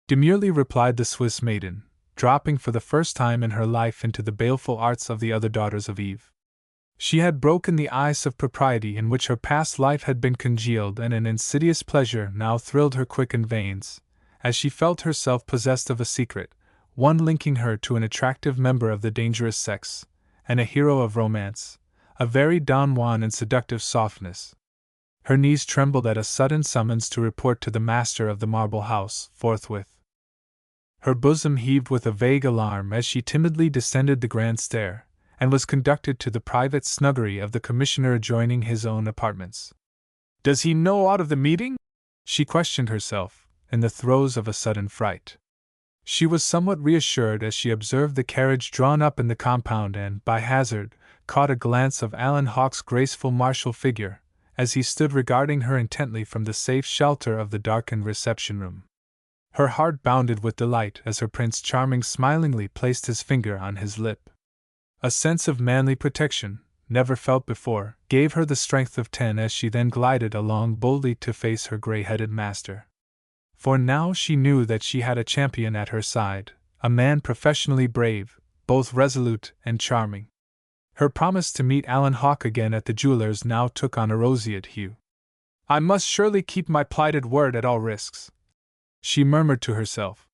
demurely replied the Swiss maiden, dropping for the first time in her life into the baleful arts of the other daughters of Eve. She had broken the ice of propriety in which her past life had been congealed, and an insidious pleasure now thrilled her quickened veins, as she felt herself possessed of a secret, one linking her to an attractive member of the dangerous sex, and a hero of romance, a very Don Juan in seductive softness. Her knees trembled at a sudden summons to report to the master of the marble house, forthwith. Her bosom heaved with a vague alarm as she timidly descended the grand stair, and was conducted to the private snuggery of the commissioner adjoining his own apartments. "Does he know aught of the meeting?" she questioned herself, in the throes of a sudden fright. She was somewhat reassured as she observed the carriage drawn up in the compound and, by hazard, caught a glance of Allen Hawke's graceful martial figure, as he stood regarding her intently from the safe shelter of the darkened reception-room. Her heart bounded with delight as her Prince Charming smilingly placed his finger on his lip. A sense of manly protection, never felt before, gave her the strength of 10 as she then glided along boldly to face her gray-headed master. For now she knew that she had a champion at her side, a man professionally brave, both resolute and charming. Her promise to meet Allen Hawke again at the jeweler's now took on a roseate hue. "I must surely keep my plighted word at all risks," she murmured to herself.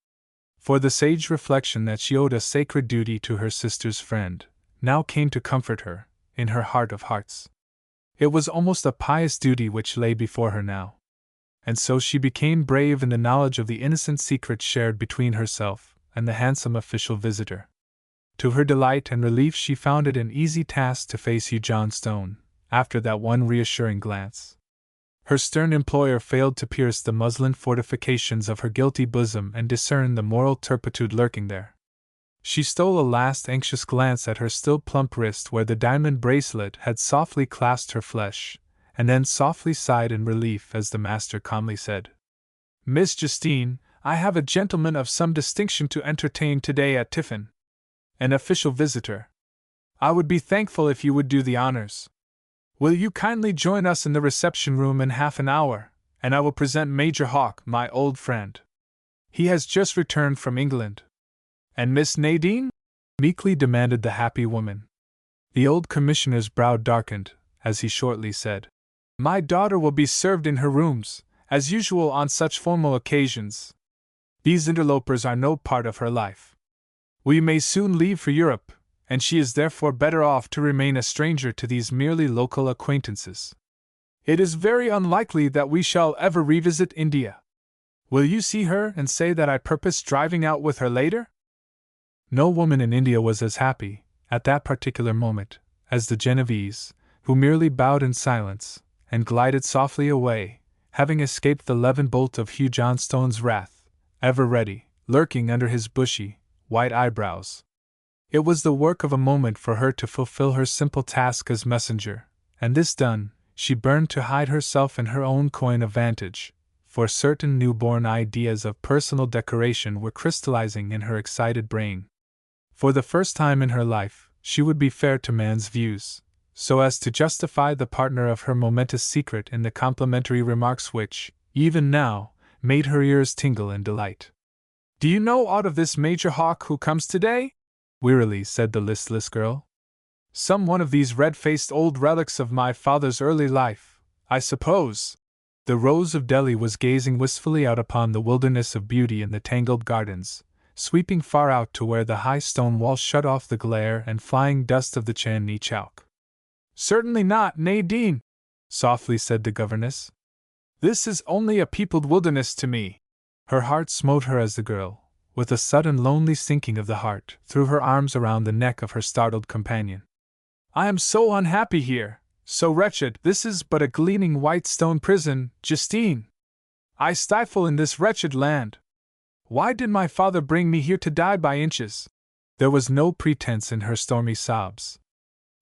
For the sage reflection that she owed a sacred duty to her sister's friend now came to comfort her, in her heart of hearts. It was almost a pious duty which lay before her now. And so she became brave in the knowledge of the innocent secret shared between herself and the handsome official visitor. To her delight and relief she found it an easy task to face Hugh Johnstone, after that one reassuring glance. Her stern employer failed to pierce the muslin fortifications of her guilty bosom and discern the moral turpitude lurking there. She stole a last anxious glance at her still plump wrist where the diamond bracelet had softly clasped her flesh, and then softly sighed in relief as the master calmly said, "Miss Justine, I have a gentleman of some distinction to entertain today at tiffin. An official visitor. I would be thankful if you would do the honors. Will you kindly join us in the reception room in half an hour, and I will present Major Hawke, my old friend. He has just returned from England." "And Miss Nadine?" meekly demanded the happy woman. The old commissioner's brow darkened, as he shortly said, "My daughter will be served in her rooms, as usual on such formal occasions. These interlopers are no part of her life. We may soon leave for Europe, and she is therefore better off to remain a stranger to these merely local acquaintances. It is very unlikely that we shall ever revisit India. Will you see her and say that I purpose driving out with her later?" No woman in India was as happy, at that particular moment, as the Genevese, who merely bowed in silence, and glided softly away, having escaped the levin bolt of Hugh Johnstone's wrath, ever ready, lurking under his bushy, white eyebrows. It was the work of a moment for her to fulfill her simple task as messenger, and this done, she burned to hide herself in her own coign of vantage, for certain newborn ideas of personal decoration were crystallizing in her excited brain. For the first time in her life, she would be fair to man's views, so as to justify the partner of her momentous secret in the complimentary remarks which, even now, made her ears tingle in delight. "Do you know aught of this Major Hawke who comes today?" wearily said the listless girl. "Some one of these red-faced old relics of my father's early life, I suppose." The Rose of Delhi was gazing wistfully out upon the wilderness of beauty in the tangled gardens, sweeping far out to where the high stone wall shut off the glare and flying dust of the Chandni Chowk. "Certainly not, Nadine," softly said the governess. "This is only a peopled wilderness to me." Her heart smote her as the girl, with a sudden lonely sinking of the heart, threw her arms around the neck of her startled companion. "I am so unhappy here, so wretched. This is but a gleaming white stone prison, Justine. I stifle in this wretched land. Why did my father bring me here to die by inches?" There was no pretense in her stormy sobs.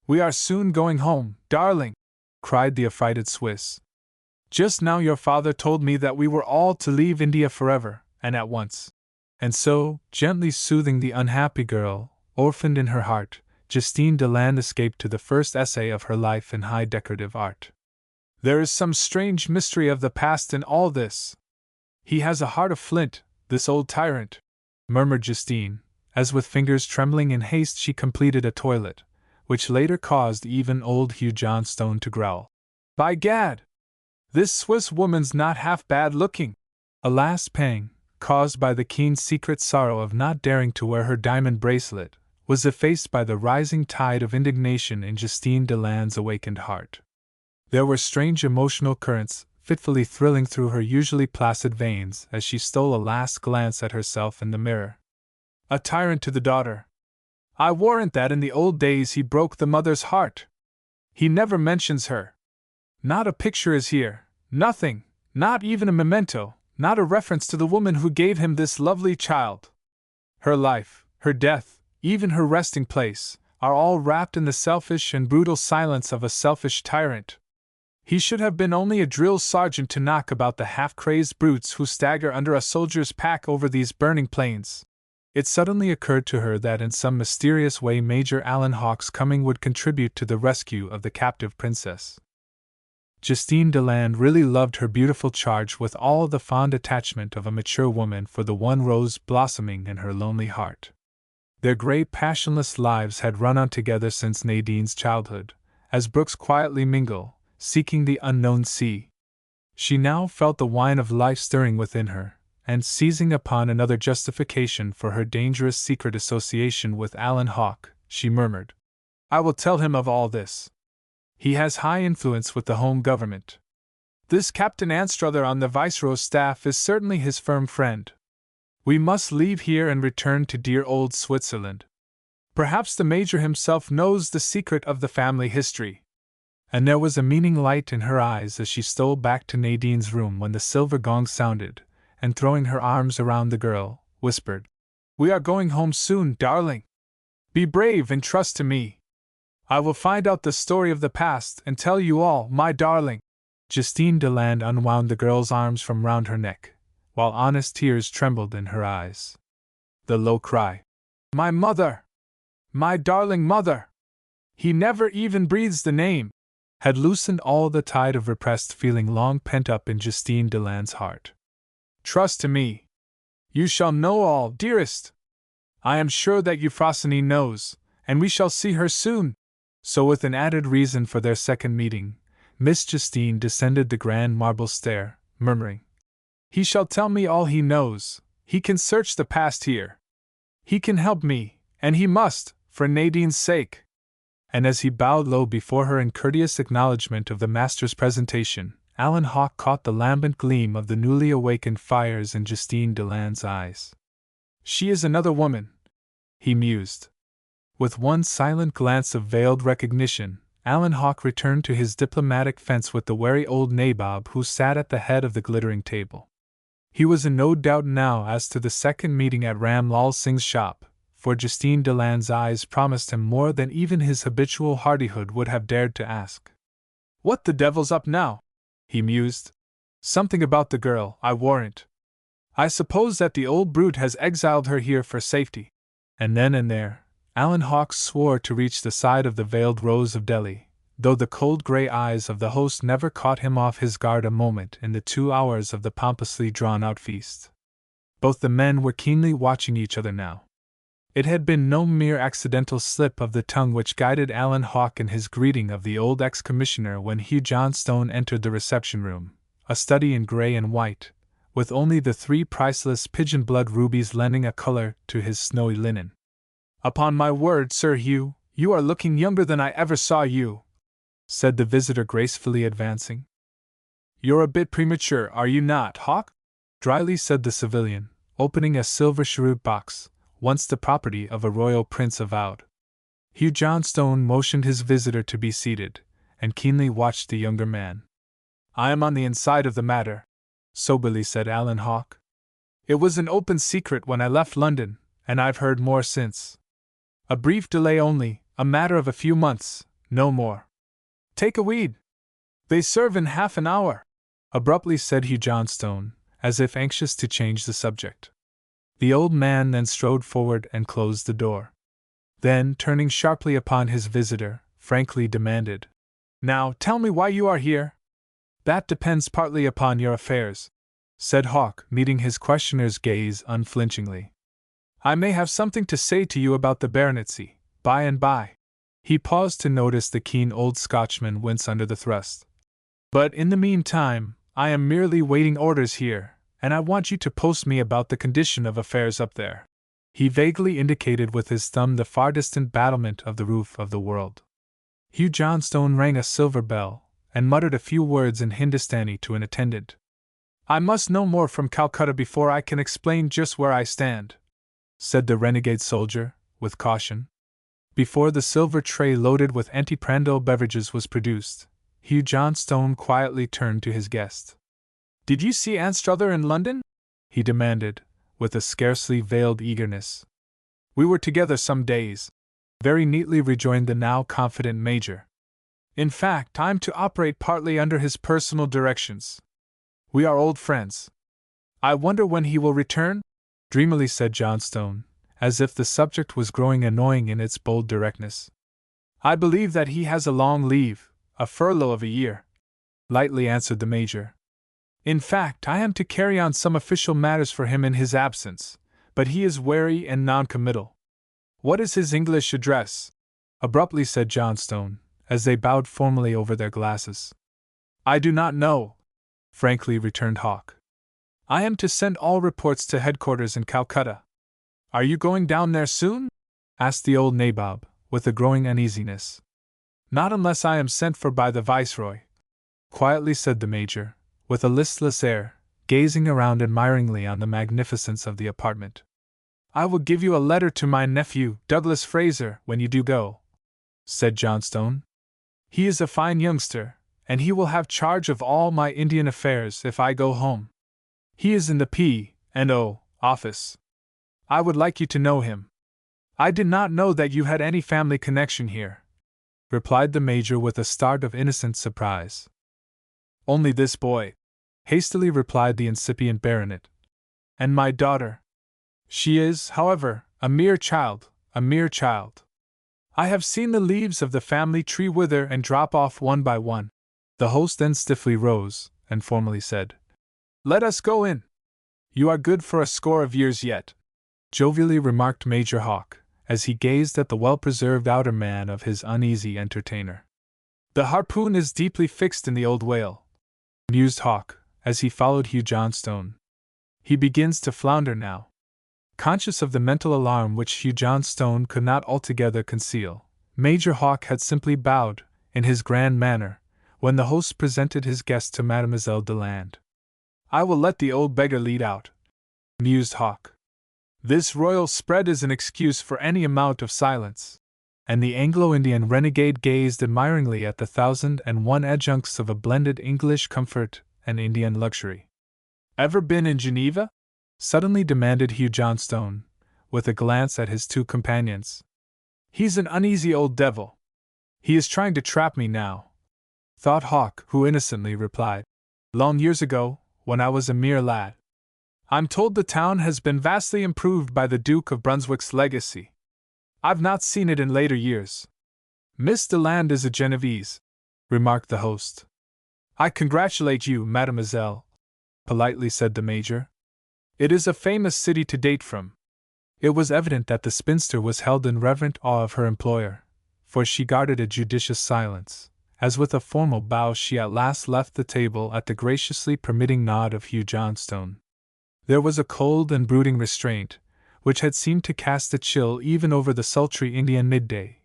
"We are soon going home, darling," cried the affrighted Swiss. "Just now your father told me that we were all to leave India forever, and at once." And so, gently soothing the unhappy girl, orphaned in her heart, Justine Deland escaped to the first essay of her life in high decorative art. "There is some strange mystery of the past in all this. He has a heart of flint, this old tyrant," murmured Justine, as with fingers trembling in haste she completed a toilet, which later caused even old Hugh Johnstone to growl, "By gad! This Swiss woman's not half bad looking." A last pang, caused by the keen secret sorrow of not daring to wear her diamond bracelet, was effaced by the rising tide of indignation in Justine Deland's awakened heart. There were strange emotional currents fitfully thrilling through her usually placid veins as she stole a last glance at herself in the mirror. A tyrant to the daughter. I warrant that in the old days he broke the mother's heart. He never mentions her. Not a picture is here, nothing, not even a memento, not a reference to the woman who gave him this lovely child. Her life, her death, even her resting place, are all wrapped in the selfish and brutal silence of a selfish tyrant. He should have been only a drill sergeant to knock about the half-crazed brutes who stagger under a soldier's pack over these burning plains. It suddenly occurred to her that in some mysterious way Major Alan Hawke's coming would contribute to the rescue of the captive princess. Justine Deland really loved her beautiful charge with all the fond attachment of a mature woman for the one rose blossoming in her lonely heart. Their grey passionless lives had run on together since Nadine's childhood, as brooks quietly mingle, seeking the unknown sea. She now felt the wine of life stirring within her, and seizing upon another justification for her dangerous secret association with Alan Hawke, she murmured, "I will tell him of all this. He has high influence with the home government. This Captain Anstruther on the Viceroy's staff is certainly his firm friend. We must leave here and return to dear old Switzerland. Perhaps the Major himself knows the secret of the family history." And there was a meaning light in her eyes as she stole back to Nadine's room when the silver gong sounded, and throwing her arms around the girl, whispered, We are going home soon, darling. Be brave and trust to me. I will find out the story of the past and tell you all, my darling. Justine Deland unwound the girl's arms from round her neck, while honest tears trembled in her eyes. The low cry, "My mother! My darling mother!" He never even breathes the name, had loosened all the tide of repressed feeling long pent up in Justine Deland's heart. "Trust to me. You shall know all, dearest. I am sure that Euphrosyne knows, and we shall see her soon." So, with an added reason for their second meeting, Miss Justine descended the grand marble stair, murmuring, "He shall tell me all he knows. He can search the past here. He can help me, and he must, for Nadine's sake." And as he bowed low before her in courteous acknowledgment of the master's presentation, Alan Hawke caught the lambent gleam of the newly awakened fires in Justine Deland's eyes. "She is another woman," he mused. With one silent glance of veiled recognition, Alan Hawke returned to his diplomatic fence with the wary old nabob who sat at the head of the glittering table. He was in no doubt now as to the second meeting at Ram Lal Singh's shop, for Justine Deland's eyes promised him more than even his habitual hardihood would have dared to ask. "What the devil's up now?" he mused. "Something about the girl, I warrant. I suppose that the old brute has exiled her here for safety." And then and there, Alan Hawke swore to reach the side of the veiled Rose of Delhi, though the cold grey eyes of the host never caught him off his guard a moment in the 2 hours of the pompously drawn-out feast. Both the men were keenly watching each other now. It had been no mere accidental slip of the tongue which guided Alan Hawke in his greeting of the old ex-commissioner when Hugh Johnstone entered the reception-room, a study in grey and white, with only the 3 priceless pigeon-blood rubies lending a color to his snowy linen. "Upon my word, Sir Hugh, you are looking younger than I ever saw you," said the visitor gracefully advancing. "You're a bit premature, are you not, Hawke?" dryly said the civilian, opening a silver cheroot box, once the property of a royal prince avowed. Hugh Johnstone motioned his visitor to be seated, and keenly watched the younger man. "I am on the inside of the matter," soberly said Alan Hawke. "It was an open secret when I left London, and I've heard more since. A brief delay only, a matter of a few months, no more. Take a weed. They serve in half an hour," abruptly said Hugh Johnstone, as if anxious to change the subject. The old man then strode forward and closed the door. Then, turning sharply upon his visitor, frankly demanded, "Now, tell me why you are here?" "That depends partly upon your affairs," said Hawke, meeting his questioner's gaze unflinchingly. "I may have something to say to you about the baronetcy, by and by." He paused to notice the keen old Scotchman wince under the thrust. "But in the meantime, I am merely waiting orders here, and I want you to post me about the condition of affairs up there." He vaguely indicated with his thumb the far distant battlement of the roof of the world. Hugh Johnstone rang a silver bell, and muttered a few words in Hindustani to an attendant. "I must know more from Calcutta before I can explain just where I stand," said the renegade soldier, with caution. Before the silver tray loaded with antiprandial beverages was produced, Hugh Johnstone quietly turned to his guest. "Did you see Anstruther in London?" he demanded, with a scarcely veiled eagerness. "We were together some days," very neatly rejoined the now confident Major. "In fact, I am to operate partly under his personal directions. We are old friends. I wonder when he will return?" dreamily said Johnstone, as if the subject was growing annoying in its bold directness. "I believe that he has a long leave, a furlough of a year," lightly answered the Major. "In fact, I am to carry on some official matters for him in his absence, but he is wary and non-committal." "What is his English address?" abruptly said Johnstone, as they bowed formally over their glasses. "I do not know," frankly returned Hawke. "I am to send all reports to headquarters in Calcutta." "Are you going down there soon?" asked the old nabob, with a growing uneasiness. "Not unless I am sent for by the Viceroy," quietly said the Major, with a listless air, gazing around admiringly on the magnificence of the apartment. "I will give you a letter to my nephew, Douglas Fraser, when you do go," said Johnstone. "He is a fine youngster, and he will have charge of all my Indian affairs if I go home. He is in the P&O office." I would like you to know him. I did not know that you had any family connection here, replied the Major with a start of innocent surprise. Only this boy, hastily replied the incipient baronet. And my daughter. She is, however, a mere child, a mere child. I have seen the leaves of the family tree wither and drop off one by one. The host then stiffly rose, and formally said, Let us go in. You are good for a score of years yet, jovially remarked Major Hawk, as he gazed at the well-preserved outer man of his uneasy entertainer. The harpoon is deeply fixed in the old whale, mused Hawk, as he followed Hugh Johnstone. He begins to flounder now. Conscious of the mental alarm which Hugh Johnstone could not altogether conceal, Major Hawk had simply bowed, in his grand manner, when the host presented his guest to Mademoiselle Deland. I will let the old beggar lead out, mused Hawk. This royal spread is an excuse for any amount of silence. And the Anglo-Indian renegade gazed admiringly at the 1,001 adjuncts of a blended English comfort and Indian luxury. Ever been in Geneva? Suddenly demanded Hugh Johnstone, with a glance at his two companions. He's an uneasy old devil. He is trying to trap me now, thought Hawk, who innocently replied, Long years ago, when I was a mere lad. I'm told the town has been vastly improved by the Duke of Brunswick's legacy. I've not seen it in later years. Miss Deland is a Genevese, remarked the host. I congratulate you, mademoiselle, politely said the Major. It is a famous city to date from. It was evident that the spinster was held in reverent awe of her employer, for she guarded a judicious silence, as with a formal bow she at last left the table at the graciously permitting nod of Hugh Johnstone. There was a cold and brooding restraint, which had seemed to cast a chill even over the sultry Indian midday,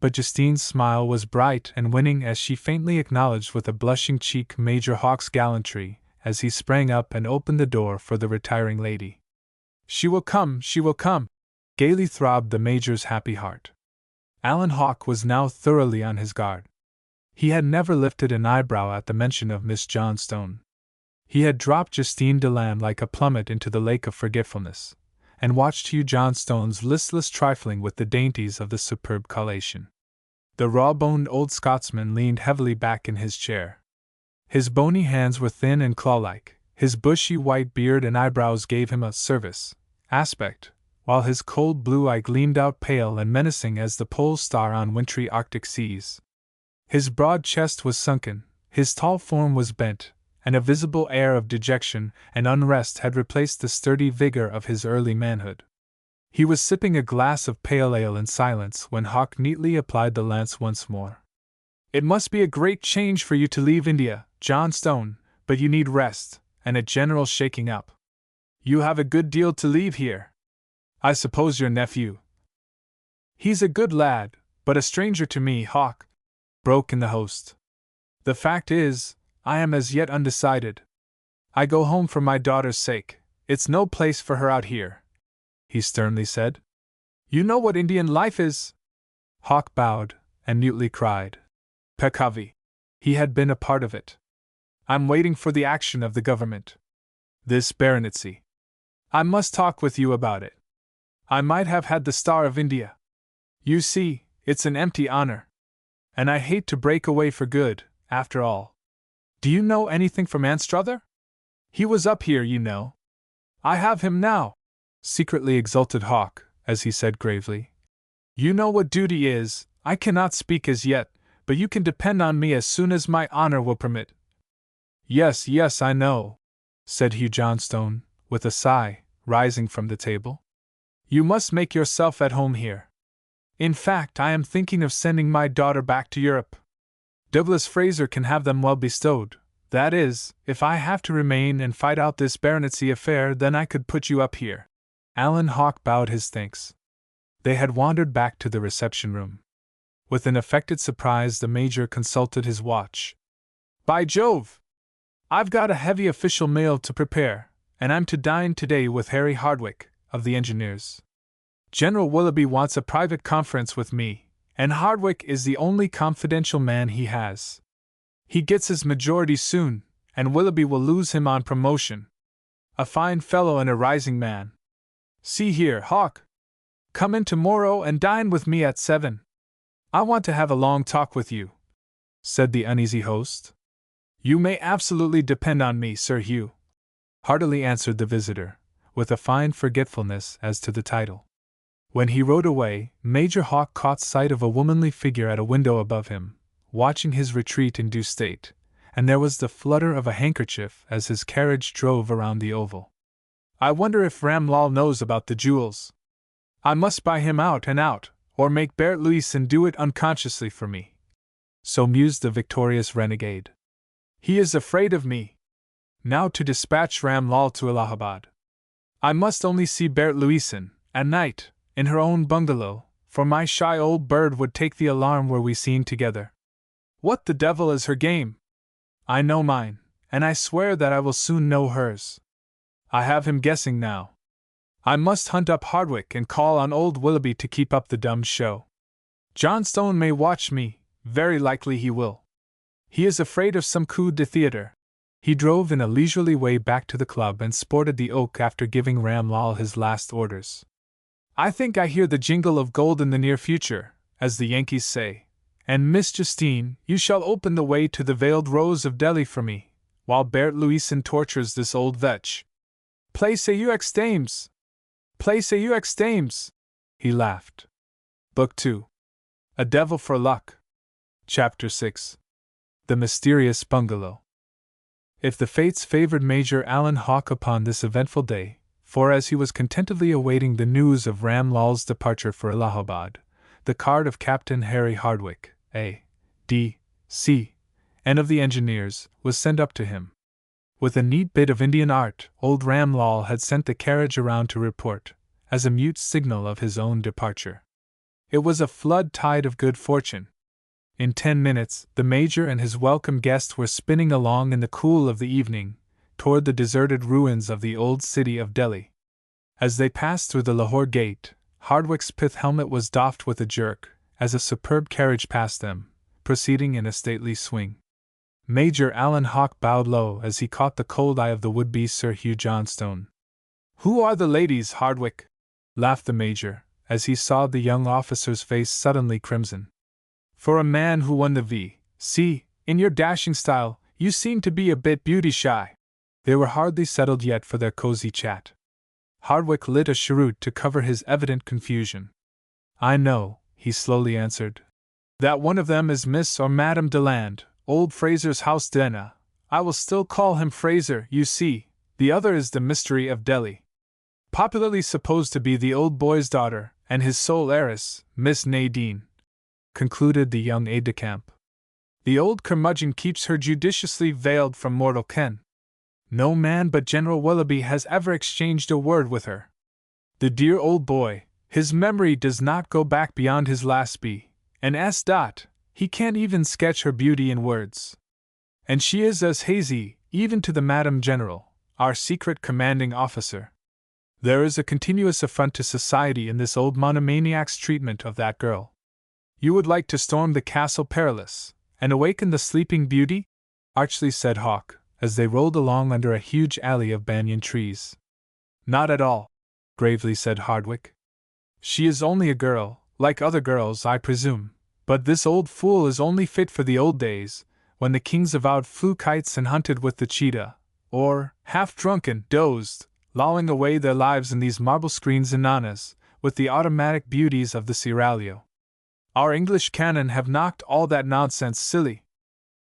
but Justine's smile was bright and winning as she faintly acknowledged with a blushing cheek Major Hawk's gallantry as he sprang up and opened the door for the retiring lady. She will come, gaily throbbed the Major's happy heart. Alan Hawk was now thoroughly on his guard. He had never lifted an eyebrow at the mention of Miss Johnstone. He had dropped Justine Deland like a plummet into the lake of forgetfulness, and watched Hugh Johnstone's listless trifling with the dainties of the superb collation. The raw-boned old Scotsman leaned heavily back in his chair. His bony hands were thin and claw-like, his bushy white beard and eyebrows gave him a service aspect, while his cold blue eye gleamed out pale and menacing as the pole star on wintry Arctic seas. His broad chest was sunken, his tall form was bent, and a visible air of dejection and unrest had replaced the sturdy vigor of his early manhood. He was sipping a glass of pale ale in silence when Hawk neatly applied the lance once more. It must be a great change for you to leave India, Johnstone, but you need rest, and a general shaking up. You have a good deal to leave here. I suppose your nephew. He's a good lad, but a stranger to me, Hawk, broke in the host. The fact is, I am as yet undecided. I go home for my daughter's sake. It's no place for her out here, he sternly said. You know what Indian life is? Hawk bowed, and mutely cried. Peccavi. He had been a part of it. I'm waiting for the action of the government. This baronetcy. I must talk with you about it. I might have had the Star of India. You see, it's an empty honor. And I hate to break away for good, after all. Do you know anything from Anstruther? He was up here, you know. I have him now, secretly exulted Hawk, as he said gravely. You know what duty is. I cannot speak as yet, but you can depend on me as soon as my honor will permit. Yes, I know, said Hugh Johnstone, with a sigh, rising from the table. You must make yourself at home here. In fact, I am thinking of sending my daughter back to Europe. Douglas Fraser can have them well bestowed. That is, if I have to remain and fight out this baronetcy affair, then I could put you up here. Alan Hawk bowed his thanks. They had wandered back to the reception room. With an affected surprise, the Major consulted his watch. By Jove! I've got a heavy official mail to prepare, and I'm to dine today with Harry Hardwick, of the Engineers. General Willoughby wants a private conference with me, and Hardwick is the only confidential man he has. He gets his majority soon, and Willoughby will lose him on promotion. A fine fellow and a rising man. See here, Hawk. Come in tomorrow and dine with me at 7. I want to have a long talk with you," said the uneasy host. "You may absolutely depend on me, Sir Hugh," heartily answered the visitor, with a fine forgetfulness as to the title. When he rode away, Major Hawk caught sight of a womanly figure at a window above him, watching his retreat in due state, and there was the flutter of a handkerchief as his carriage drove around the oval. "I wonder if Ramlal knows about the jewels. I must buy him out and out, or make Bert Louison do it unconsciously for me." So mused the victorious renegade. "He is afraid of me. Now to dispatch Ramlal to Allahabad. I must only see Bert Louison, at night, in her own bungalow, for my shy old bird would take the alarm were we seen together. What the devil is her game? I know mine, and I swear that I will soon know hers. I have him guessing now. I must hunt up Hardwick and call on old Willoughby to keep up the dumb show. Johnstone may watch me, very likely he will. He is afraid of some coup de theatre." He drove in a leisurely way back to the club and sported the oak after giving Ramlal his last orders. "I think I hear the jingle of gold in the near future, as the Yankees say, and Miss Justine, you shall open the way to the veiled rose of Delhi for me, while Bert Louison tortures this old vetch. Placez-vous extremes! Placez-vous extremes!" He laughed. Book 2. A Devil for Luck. Chapter 6. The Mysterious Bungalow. If the fates favored Major Allen Hawk upon this eventful day, for as he was contentedly awaiting the news of Ramlal's departure for Allahabad, the card of Captain Harry Hardwick, A.D.C., and of the engineers, was sent up to him. With a neat bit of Indian art, old Ramlal had sent the carriage around to report, as a mute signal of his own departure. It was a flood tide of good fortune. In 10 minutes, the Major and his welcome guest were spinning along in the cool of the evening, toward the deserted ruins of the old city of Delhi. As they passed through the Lahore gate, Hardwick's pith helmet was doffed with a jerk, as a superb carriage passed them, proceeding in a stately swing. Major Allen Hawk bowed low as he caught the cold eye of the would-be Sir Hugh Johnstone. "Who are the ladies, Hardwick?" laughed the Major, as he saw the young officer's face suddenly crimson. "For a man who won the V.C. in your dashing style, you seem to be a bit beauty-shy." They were hardly settled yet for their cozy chat. Hardwick lit a cheroot to cover his evident confusion. "I know," he slowly answered, "that one of them is Miss or Madame Deland, old Fraser's house Dena. I will still call him Fraser, you see. The other is the mystery of Delhi, popularly supposed to be the old boy's daughter, and his sole heiress, Miss Nadine," concluded the young aide-de-camp. "The old curmudgeon keeps her judiciously veiled from mortal ken. No man but General Willoughby has ever exchanged a word with her. The dear old boy, his memory does not go back beyond his last B, and S. He can't even sketch her beauty in words. And she is as hazy, even to the Madam General, our secret commanding officer. There is a continuous affront to society in this old monomaniac's treatment of that girl. You would like to storm the Castle Perilous, and awaken the sleeping beauty?" archly said Hawk, as they rolled along under a huge alley of banyan trees. "Not at all," gravely said Hardwick. "She is only a girl, like other girls, I presume, but this old fool is only fit for the old days, when the kings avowed flew kites and hunted with the cheetah, or, half drunken, dozed, lolling away their lives in these marble screens ananas, with the automatic beauties of the seraglio. Our English canon have knocked all that nonsense silly.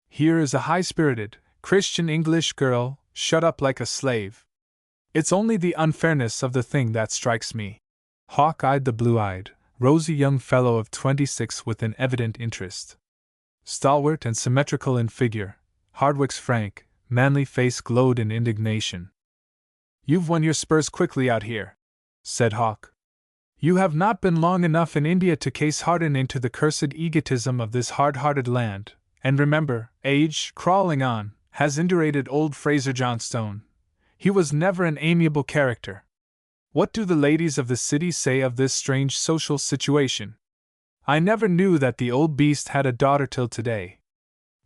Here is a high-spirited, Christian English girl, shut up like a slave. It's only the unfairness of the thing that strikes me." Hawk eyed the blue-eyed, rosy young fellow of 26 with an evident interest. Stalwart and symmetrical in figure, Hardwick's frank, manly face glowed in indignation. "You've won your spurs quickly out here," said Hawk. "You have not been long enough in India to case harden into the cursed egotism of this hard-hearted land, and remember, age, crawling on, has indurated old Fraser Johnstone. He was never an amiable character. What do the ladies of the city say of this strange social situation? I never knew that the old beast had a daughter till today."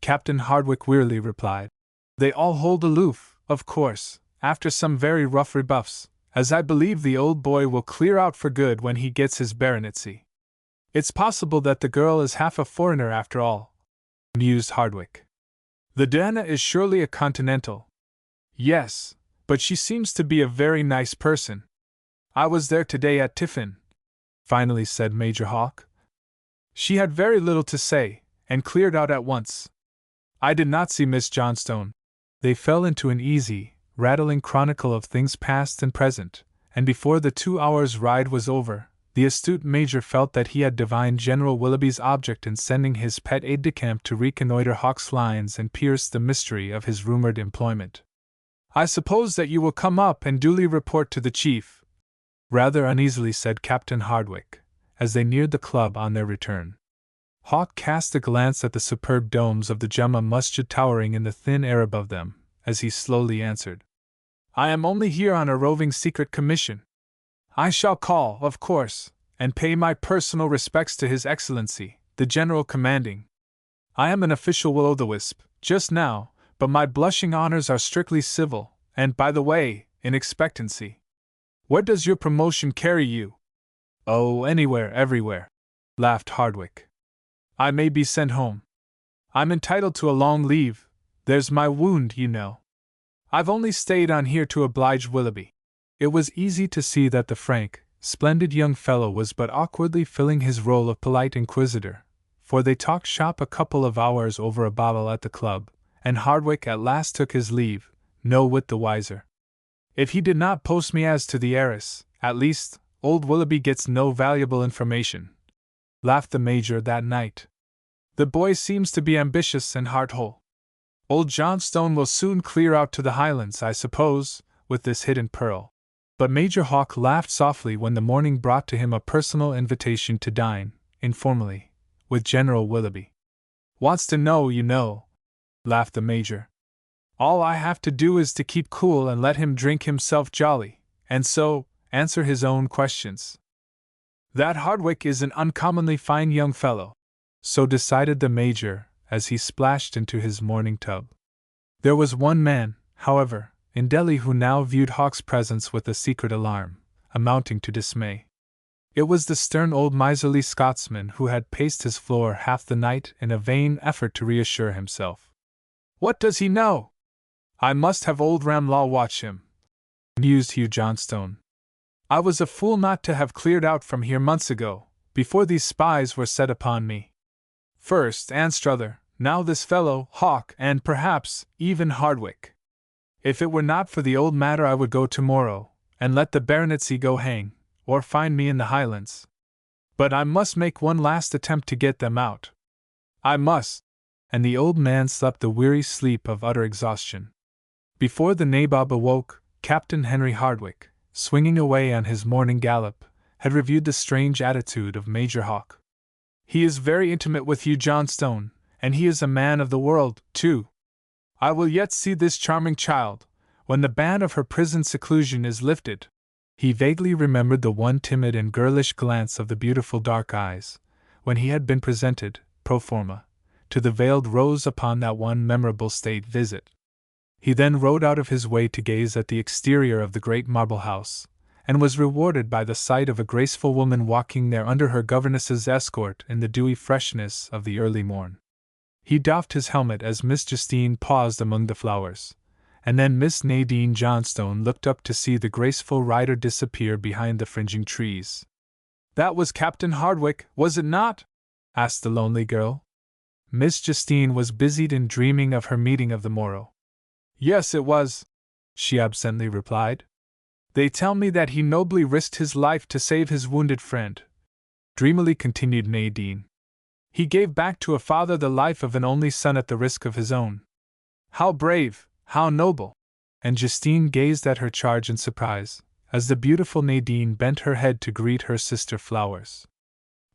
Captain Hardwick wearily replied. "They all hold aloof, of course, after some very rough rebuffs, as I believe the old boy will clear out for good when he gets his baronetcy. It's possible that the girl is half a foreigner after all, mused Hardwick. The Diana is surely a continental. Yes, but she seems to be a very nice person. I was there today at tiffin, finally said Major Hawk. She had very little to say, and cleared out at once. I did not see Miss Johnstone. They fell into an easy, rattling chronicle of things past and present, and before the 2 hours' ride was over, the astute Major felt that he had divined General Willoughby's object in sending his pet aide-de-camp to reconnoiter Hawk's lines and pierce the mystery of his rumored employment. I suppose that you will come up and duly report to the chief, rather uneasily said Captain Hardwick, as they neared the club on their return. Hawk cast a glance at the superb domes of the Jumma Masjid towering in the thin air above them, as he slowly answered, I am only here on a roving secret commission. I shall call, of course, and pay my personal respects to His Excellency, the General Commanding. I am an official will-o'-the-wisp, just now, but my blushing honors are strictly civil, and, by the way, in expectancy. Where does your promotion carry you? Oh, anywhere, everywhere, laughed Hardwick. I may be sent home. I'm entitled to a long leave, there's my wound, you know. I've only stayed on here to oblige Willoughby. It was easy to see that the frank, splendid young fellow was but awkwardly filling his role of polite inquisitor, for they talked shop a couple of hours over a bottle at the club, and Hardwick at last took his leave, no whit the wiser. If he did not post me as to the heiress, at least, old Willoughby gets no valuable information, laughed the Major that night. The boy seems to be ambitious and heart-whole. Old Johnstone will soon clear out to the Highlands, I suppose, with this hidden pearl. But Major Hawk laughed softly when the morning brought to him a personal invitation to dine, informally, with General Willoughby. Wants to know, you know, laughed the Major. All I have to do is to keep cool and let him drink himself jolly, and so, answer his own questions. That Hardwick is an uncommonly fine young fellow, so decided the Major, as he splashed into his morning tub. There was one man, however, in Delhi who now viewed Hawk's presence with a secret alarm, amounting to dismay. It was the stern old miserly Scotsman who had paced his floor half the night in a vain effort to reassure himself. What does he know? I must have old Ramlaw watch him, mused Hugh Johnstone. I was a fool not to have cleared out from here months ago, before these spies were set upon me. First Anstruther, now this fellow, Hawk, and perhaps even Hardwick. If it were not for the old matter I would go tomorrow, and let the baronetcy go hang, or find me in the Highlands. But I must make one last attempt to get them out. I must. And the old man slept the weary sleep of utter exhaustion. Before the nabob awoke, Captain Henry Hardwick, swinging away on his morning gallop, had reviewed the strange attitude of Major Hawk. He is very intimate with Hugh Johnstone, and he is a man of the world, too. I will yet see this charming child, when the ban of her prison seclusion is lifted. He vaguely remembered the one timid and girlish glance of the beautiful dark eyes, when he had been presented, pro forma, to the veiled Rose upon that one memorable state visit. He then rode out of his way to gaze at the exterior of the great marble house, and was rewarded by the sight of a graceful woman walking there under her governess's escort in the dewy freshness of the early morn. He doffed his helmet as Miss Justine paused among the flowers, and then Miss Nadine Johnstone looked up to see the graceful rider disappear behind the fringing trees. That was Captain Hardwick, was it not? Asked the lonely girl. Miss Justine was busied in dreaming of her meeting of the morrow. Yes, it was, she absently replied. They tell me that he nobly risked his life to save his wounded friend, dreamily continued Nadine. He gave back to a father the life of an only son at the risk of his own. How brave, how noble! And Justine gazed at her charge in surprise, as the beautiful Nadine bent her head to greet her sister Flowers.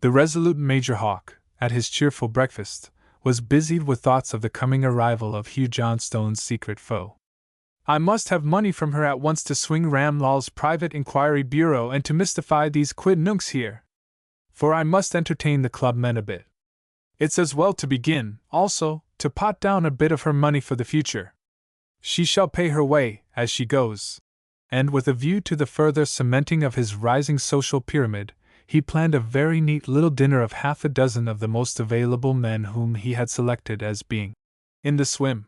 The resolute Major Hawk, at his cheerful breakfast, was busied with thoughts of the coming arrival of Hugh Johnstone's secret foe. I must have money from her at once to swing Ramlaw's private inquiry bureau and to mystify these quidnuncs here. For I must entertain the club men a bit. It's as well to begin, also, to pot down a bit of her money for the future. She shall pay her way, as she goes. and with a view to the further cementing of his rising social pyramid, he planned a very neat little dinner of half a dozen of the most available men whom he had selected as being in the swim.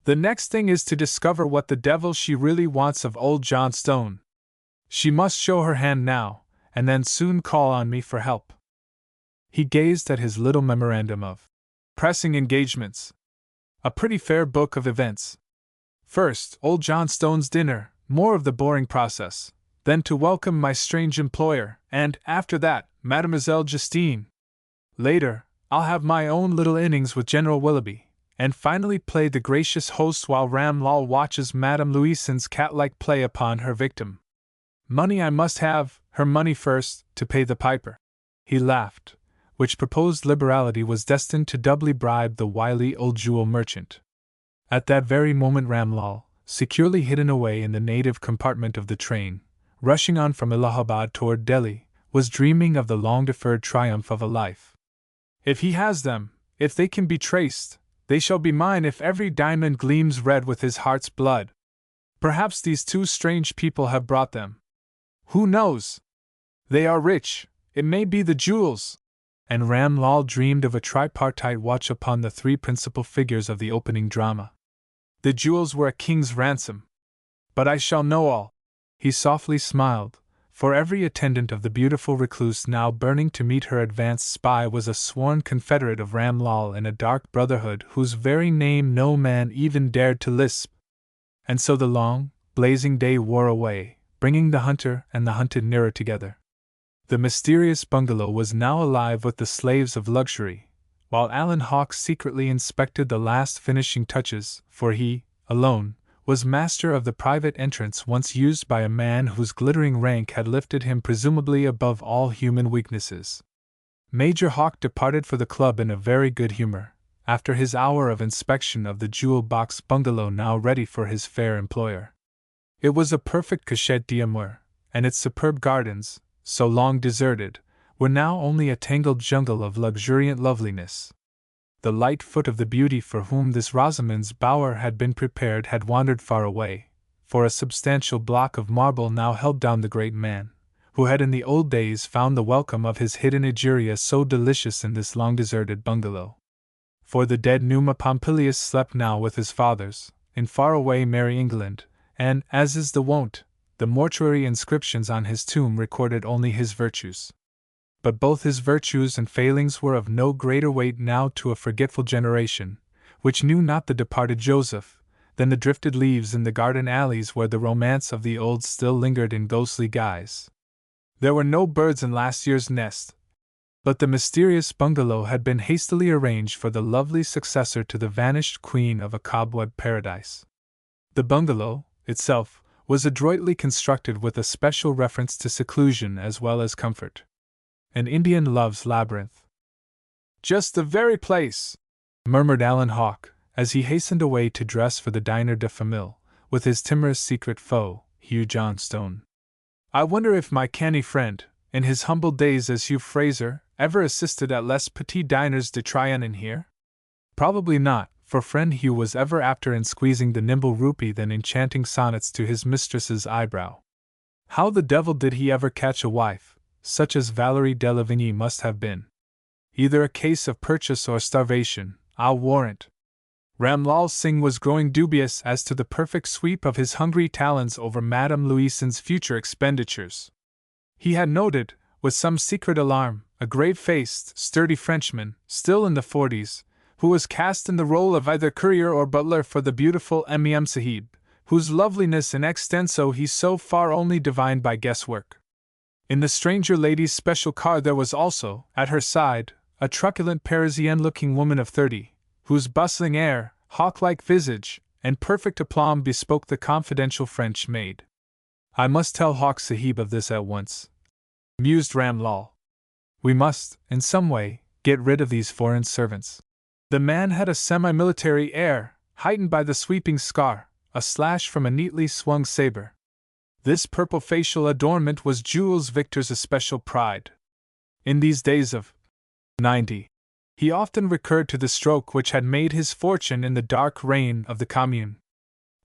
The next thing is to discover what the devil she really wants of old John Stone. She must show her hand now, and then soon call on me for help. He gazed at his little memorandum of pressing engagements. A pretty fair book of events. First, old John Stone's dinner, more of the boring process, then to welcome my strange employer, and, after that, Mademoiselle Justine. Later, I'll have my own little innings with General Willoughby, and finally play the gracious host while Ram Lal watches Madame Louisen's cat-like play upon her victim. Money I must have, her money first, to pay the piper. He laughed, which proposed liberality was destined to doubly bribe the wily old jewel merchant. At that very moment Ram Lal, securely hidden away in the native compartment of the train, rushing on from Allahabad toward Delhi, was dreaming of the long-deferred triumph of a life. If he has them, if they can be traced, they shall be mine if every diamond gleams red with his heart's blood. Perhaps these two strange people have brought them. Who knows? They are rich, it may be the jewels. And Ram Lal dreamed of a tripartite watch upon the three principal figures of the opening drama. The jewels were a king's ransom. But I shall know all. He softly smiled, for every attendant of the beautiful recluse now burning to meet her advanced spy was a sworn confederate of Ram Lal in a dark brotherhood whose very name no man even dared to lisp. And so the long, blazing day wore away, bringing the hunter and the hunted nearer together. The mysterious bungalow was now alive with the slaves of luxury, while Alan Hawke secretly inspected the last finishing touches, for he, alone, was master of the private entrance once used by a man whose glittering rank had lifted him presumably above all human weaknesses. Major Hawke departed for the club in a very good humor, after his hour of inspection of the jewel-box bungalow now ready for his fair employer. It was a perfect cachette d'amour, and its superb gardens, so long deserted, were now only a tangled jungle of luxuriant loveliness. The light foot of the beauty for whom this Rosamond's bower had been prepared had wandered far away, for a substantial block of marble now held down the great man, who had in the old days found the welcome of his hidden Egeria so delicious in this long-deserted bungalow. For the dead Numa Pompilius slept now with his fathers, in far-away merry England, and, as is the wont, the mortuary inscriptions on his tomb recorded only his virtues. But both his virtues and failings were of no greater weight now to a forgetful generation, which knew not the departed Joseph, than the drifted leaves in the garden alleys where the romance of the old still lingered in ghostly guise. There were no birds in last year's nest, but the mysterious bungalow had been hastily arranged for the lovely successor to the vanished queen of a cobweb paradise. The bungalow, itself, was adroitly constructed with a special reference to seclusion as well as comfort. An Indian love's labyrinth. Just the very place, murmured Alan Hawke, as he hastened away to dress for the diner de famille, with his timorous secret foe, Hugh Johnstone. I wonder if my canny friend, in his humble days as Hugh Fraser, ever assisted at les petits diners de Traitor in here? Probably not, for friend Hugh was ever apter in squeezing the nimble rupee than in chanting sonnets to his mistress's eyebrow. How the devil did he ever catch a wife, such as Valerie de Lavigny must have been? Either a case of purchase or starvation, I'll warrant. Ram Lal Singh was growing dubious as to the perfect sweep of his hungry talons over Madame Louisen's future expenditures. He had noted, with some secret alarm, a grave-faced, sturdy Frenchman, still in the 40s, who was cast in the role of either courier or butler for the beautiful M.E.M. Sahib, whose loveliness in extenso he so far only divined by guesswork. In the stranger lady's special car there was also, at her side, a truculent Parisienne-looking woman of 30, whose bustling air, hawk-like visage, and perfect aplomb bespoke the confidential French maid. I must tell Hawk Sahib of this at once, mused Ram Lal. We must, in some way, get rid of these foreign servants. The man had a semi-military air, heightened by the sweeping scar, a slash from a neatly swung saber. This purple facial adornment was Jules Victor's especial pride. In these days of 90, he often recurred to the stroke which had made his fortune in the dark reign of the Commune.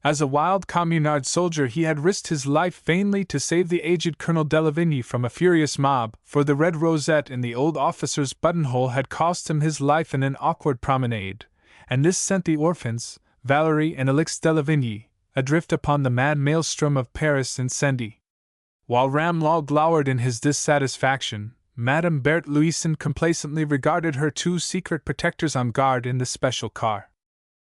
As a wild communard soldier, he had risked his life vainly to save the aged Colonel Delavigny from a furious mob, for the red rosette in the old officer's buttonhole had cost him his life in an awkward promenade, and this sent the orphans, Valerie and Alix Delavigny, adrift upon the mad maelstrom of Paris incendi. While Ramlal glowered in his dissatisfaction, Madame Berthe Louison complacently regarded her two secret protectors on guard in the special car.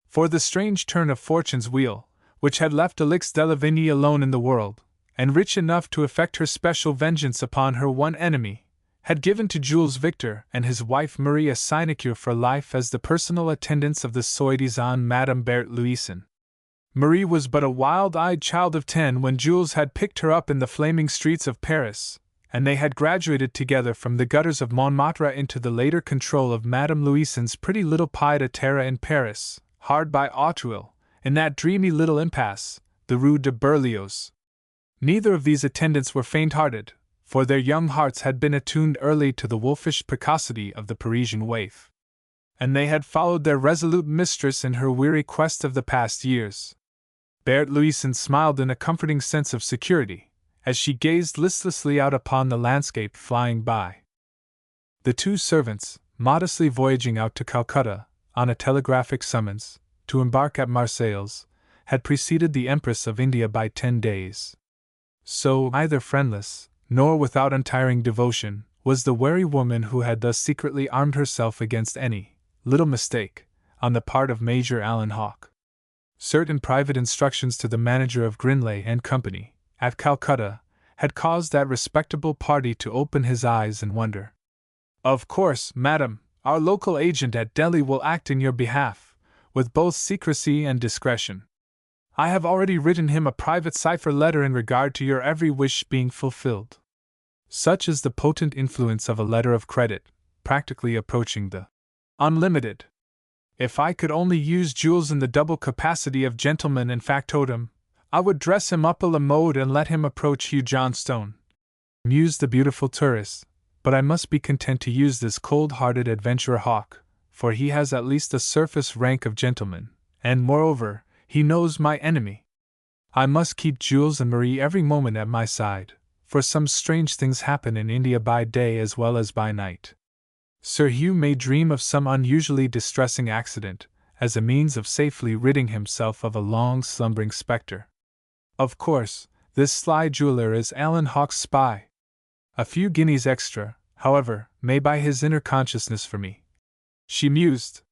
For the strange turn of fortune's wheel, which had left Alix Delavigny alone in the world, and rich enough to effect her special vengeance upon her one enemy, had given to Jules Victor and his wife Marie a sinecure for life as the personal attendants of the soi-disant Madame Berthe Louison. Marie was but a wild-eyed child of 10 when Jules had picked her up in the flaming streets of Paris, and they had graduated together from the gutters of Montmartre into the later control of Madame Louison's pretty little pied-à-terre in Paris, hard by Auteuil, in that dreamy little impasse, the Rue de Berlioz. Neither of these attendants were faint-hearted, for their young hearts had been attuned early to the wolfish precocity of the Parisian waif, and they had followed their resolute mistress in her weary quest of the past years. Berthe Louison smiled in a comforting sense of security, as she gazed listlessly out upon the landscape flying by. The two servants, modestly voyaging out to Calcutta, on a telegraphic summons, to embark at Marseilles, had preceded the Empress of India by 10 days. So, neither friendless, nor without untiring devotion, was the wary woman who had thus secretly armed herself against any little mistake on the part of Major Alan Hawke. Certain private instructions to the manager of Grinley and Company, at Calcutta, had caused that respectable party to open his eyes and wonder. "Of course, madam, our local agent at Delhi will act in your behalf, with both secrecy and discretion. I have already written him a private cipher letter in regard to your every wish being fulfilled." Such is the potent influence of a letter of credit, practically approaching the unlimited. If I could only use Jules in the double capacity of gentleman and factotum, I would dress him up a la mode and let him approach Hugh Johnstone, mused the beautiful tourist, but I must be content to use this cold-hearted adventurer Hawke, for he has at least a surface rank of gentleman, and moreover, he knows my enemy. I must keep Jules and Marie every moment at my side, for some strange things happen in India by day as well as by night. Sir Hugh may dream of some unusually distressing accident, as a means of safely ridding himself of a long slumbering spectre. Of course, this sly jeweler is Alan Hawke's spy. A few guineas extra, however, may buy his inner consciousness for me, she mused.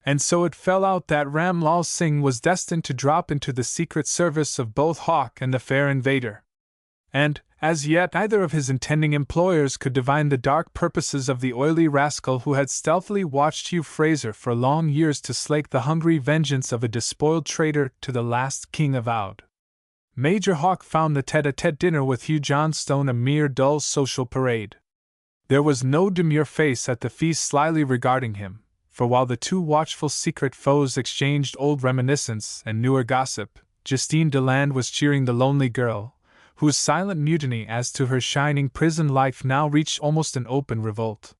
And so it fell out that Ram Lal Singh was destined to drop into the secret service of both Hawke and the fair invader. And, as yet, neither of his intending employers could divine the dark purposes of the oily rascal who had stealthily watched Hugh Fraser for long years to slake the hungry vengeance of a despoiled traitor to the last king of Oudh. Major Hawke found the tete-a-tete dinner with Hugh Johnstone a mere dull social parade. There was no demure face at the feast slyly regarding him, for while the two watchful secret foes exchanged old reminiscence and newer gossip, Justine Deland was cheering the lonely girl, whose silent mutiny as to her shining prison life now reached almost an open revolt.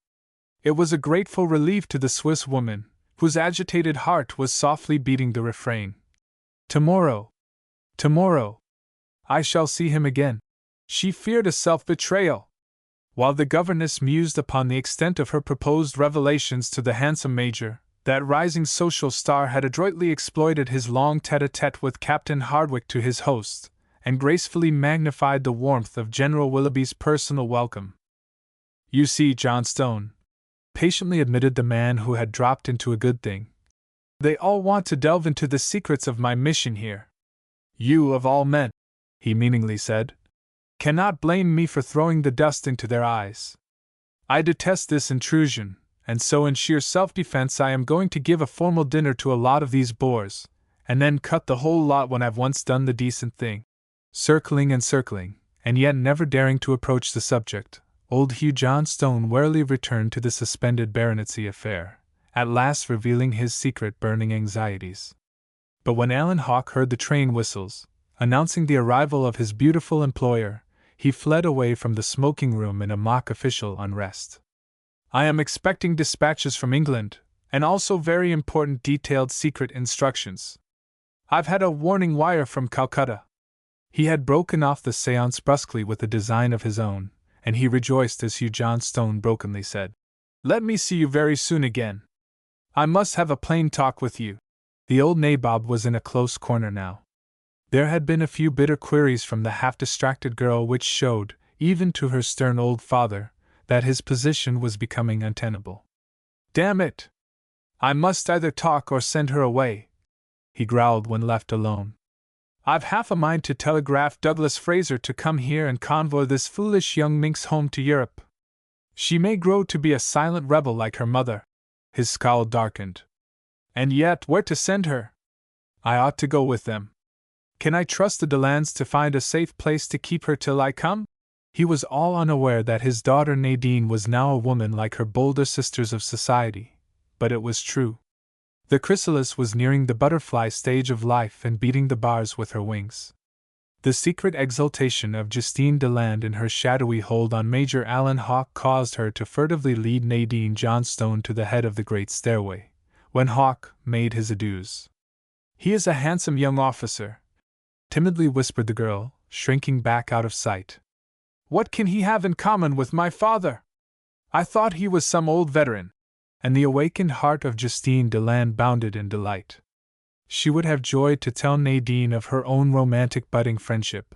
It was a grateful relief to the Swiss woman, whose agitated heart was softly beating the refrain. Tomorrow, I shall see him again. She feared a self-betrayal. While the governess mused upon the extent of her proposed revelations to the handsome major, that rising social star had adroitly exploited his long tete-a-tete with Captain Hardwicke to his host, and gracefully magnified the warmth of General Willoughby's personal welcome. "You see, Johnstone," patiently admitted the man who had dropped into a good thing, "they all want to delve into the secrets of my mission here. You, of all men," he meaningly said, "cannot blame me for throwing the dust into their eyes. I detest this intrusion, and so in sheer self-defense I am going to give a formal dinner to a lot of these bores, and then cut the whole lot when I've once done the decent thing." Circling, and yet never daring to approach the subject, old Hugh Johnstone warily returned to the suspended baronetcy affair, at last revealing his secret burning anxieties. But when Alan Hawke heard the train whistles, announcing the arrival of his beautiful employer, he fled away from the smoking room in a mock official unrest. "I am expecting dispatches from England, and also very important detailed secret instructions. I've had a warning wire from Calcutta." He had broken off the séance brusquely with a design of his own, and he rejoiced as Hugh Johnstone brokenly said, "Let me see you very soon again. I must have a plain talk with you." The old nabob was in a close corner now. There had been a few bitter queries from the half-distracted girl which showed, even to her stern old father, that his position was becoming untenable. "Damn it! I must either talk or send her away," he growled when left alone. "I've half a mind to telegraph Douglas Fraser to come here and convoy this foolish young minx home to Europe. She may grow to be a silent rebel like her mother." His scowl darkened. "And yet, where to send her? I ought to go with them. Can I trust the Delands to find a safe place to keep her till I come?" He was all unaware that his daughter Nadine was now a woman like her bolder sisters of society, but it was true. The chrysalis was nearing the butterfly stage of life and beating the bars with her wings. The secret exultation of Justine Deland in her shadowy hold on Major Alan Hawke caused her to furtively lead Nadine Johnstone to the head of the great stairway, when Hawke made his adieus. "He is a handsome young officer," timidly whispered the girl, shrinking back out of sight. "What can he have in common with my father? I thought he was some old veteran." And the awakened heart of Justine Deland bounded in delight. She would have joyed to tell Nadine of her own romantic budding friendship,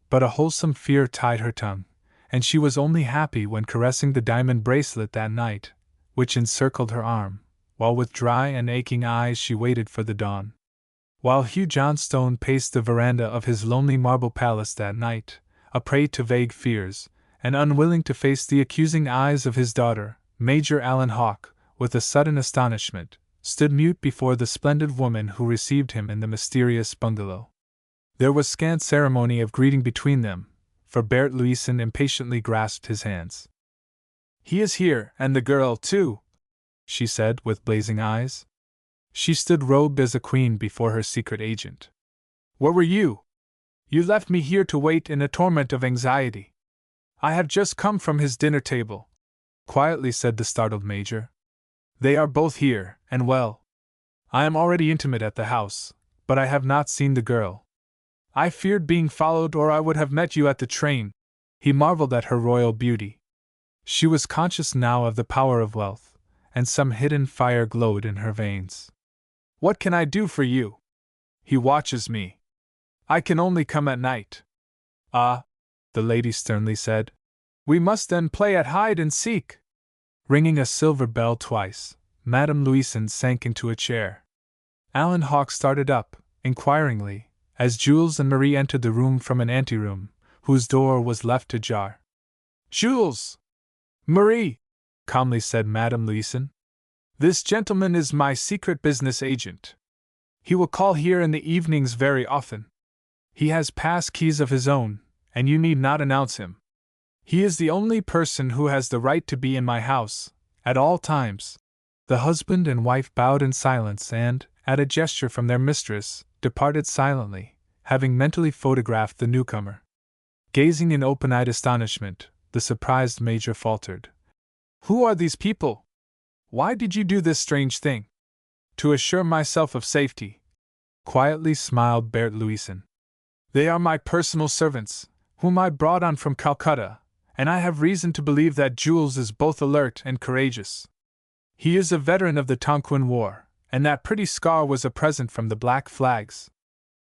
but a wholesome fear tied her tongue, and she was only happy when caressing the diamond bracelet that night, which encircled her arm, while with dry and aching eyes she waited for the dawn. While Hugh Johnstone paced the veranda of his lonely marble palace that night, a prey to vague fears, and unwilling to face the accusing eyes of his daughter, Major Alan Hawke, with a sudden astonishment, stood mute before the splendid woman who received him in the mysterious bungalow. There was scant ceremony of greeting between them, for Bert Louison impatiently grasped his hands. "He is here, and the girl, too," she said with blazing eyes. She stood robed as a queen before her secret agent. "Where were you? You left me here to wait in a torment of anxiety." "I have just come from his dinner table," quietly said the startled major. "They are both here, and well. I am already intimate at the house, but I have not seen the girl. I feared being followed, or I would have met you at the train." He marveled at her royal beauty. She was conscious now of the power of wealth, and some hidden fire glowed in her veins. "What can I do for you?" "He watches me. I can only come at night." "Ah," the lady sternly said. "We must then play at hide and seek." Ringing a silver bell twice, Madame Louison sank into a chair. Alan Hawke started up, inquiringly, as Jules and Marie entered the room from an anteroom, whose door was left ajar. "Jules!" "Marie!" calmly said Madame Louison. "This gentleman is my secret business agent. He will call here in the evenings very often. He has pass keys of his own, and you need not announce him. He is the only person who has the right to be in my house, at all times." The husband and wife bowed in silence and, at a gesture from their mistress, departed silently, having mentally photographed the newcomer. Gazing in open-eyed astonishment, the surprised major faltered. "Who are these people? Why did you do this strange thing?" "To assure myself of safety," quietly smiled Bert Louison. "They are my personal servants, whom I brought on from Calcutta, and I have reason to believe that Jules is both alert and courageous. He is a veteran of the Tonquin War, and that pretty scar was a present from the Black Flags.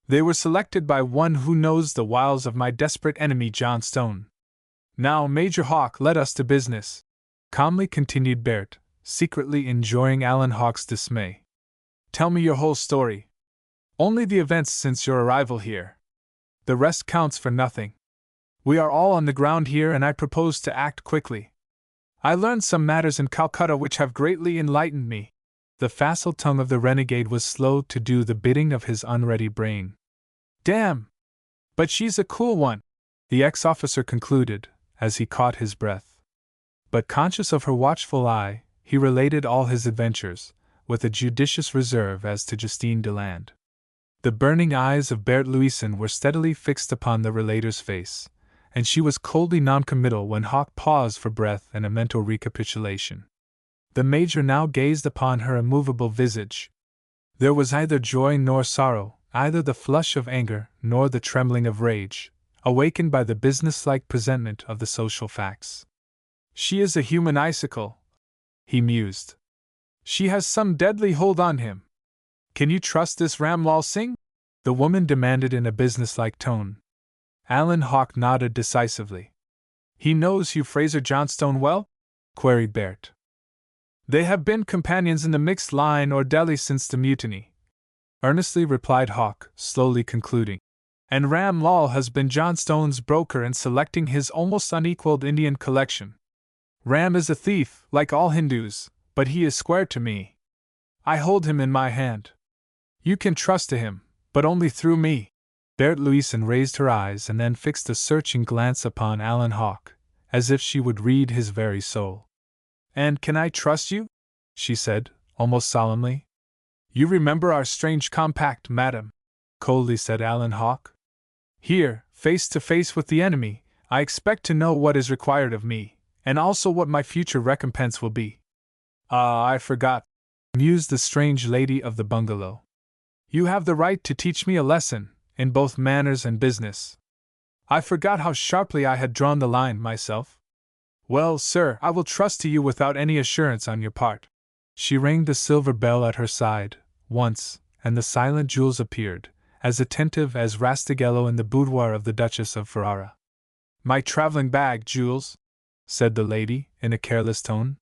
They were selected by one who knows the wiles of my desperate enemy Johnstone. Now, Major Hawke, let us to business," calmly continued Bert, secretly enjoying Alan Hawke's dismay. "Tell me your whole story. Only the events since your arrival here. The rest counts for nothing. We are all on the ground here, and I propose to act quickly. I learned some matters in Calcutta which have greatly enlightened me." The facile tongue of the renegade was slow to do the bidding of his unready brain. "Damn! But she's a cool one," the ex-officer concluded, as he caught his breath. But conscious of her watchful eye, he related all his adventures, with a judicious reserve as to Justine Deland. The burning eyes of Bert Louison were steadily fixed upon the relator's face, and she was coldly noncommittal when Hawke paused for breath and a mental recapitulation. The major now gazed upon her immovable visage. There was neither joy nor sorrow, either the flush of anger nor the trembling of rage, awakened by the businesslike presentment of the social facts. She is a human icicle, he mused. She has some deadly hold on him. Can you trust this Ram Lal Singh? The woman demanded in a businesslike tone. Alan Hawke nodded decisively. He knows Hugh Fraser Johnstone well? Queried Bert. They have been companions in the mixed line or Delhi since the mutiny, earnestly replied Hawke, slowly concluding. And Ram Lal has been Johnstone's broker in selecting his almost unequaled Indian collection. Ram is a thief, like all Hindus, but he is square to me. I hold him in my hand. You can trust to him, but only through me. Bert Louison raised her eyes and then fixed a searching glance upon Alan Hawke, as if she would read his very soul. And can I trust you? She said, almost solemnly. You remember our strange compact, madam, coldly said Alan Hawke. Here, face to face with the enemy, I expect to know what is required of me, and also what my future recompense will be. Ah, I forgot, mused the strange lady of the bungalow. You have the right to teach me a lesson, in both manners and business. I forgot how sharply I had drawn the line myself. Well, sir, I will trust to you without any assurance on your part. She rang the silver bell at her side, once, and the silent Jules appeared, as attentive as Rastighello in the boudoir of the Duchess of Ferrara. My traveling bag, Jules, said the lady, in a careless tone.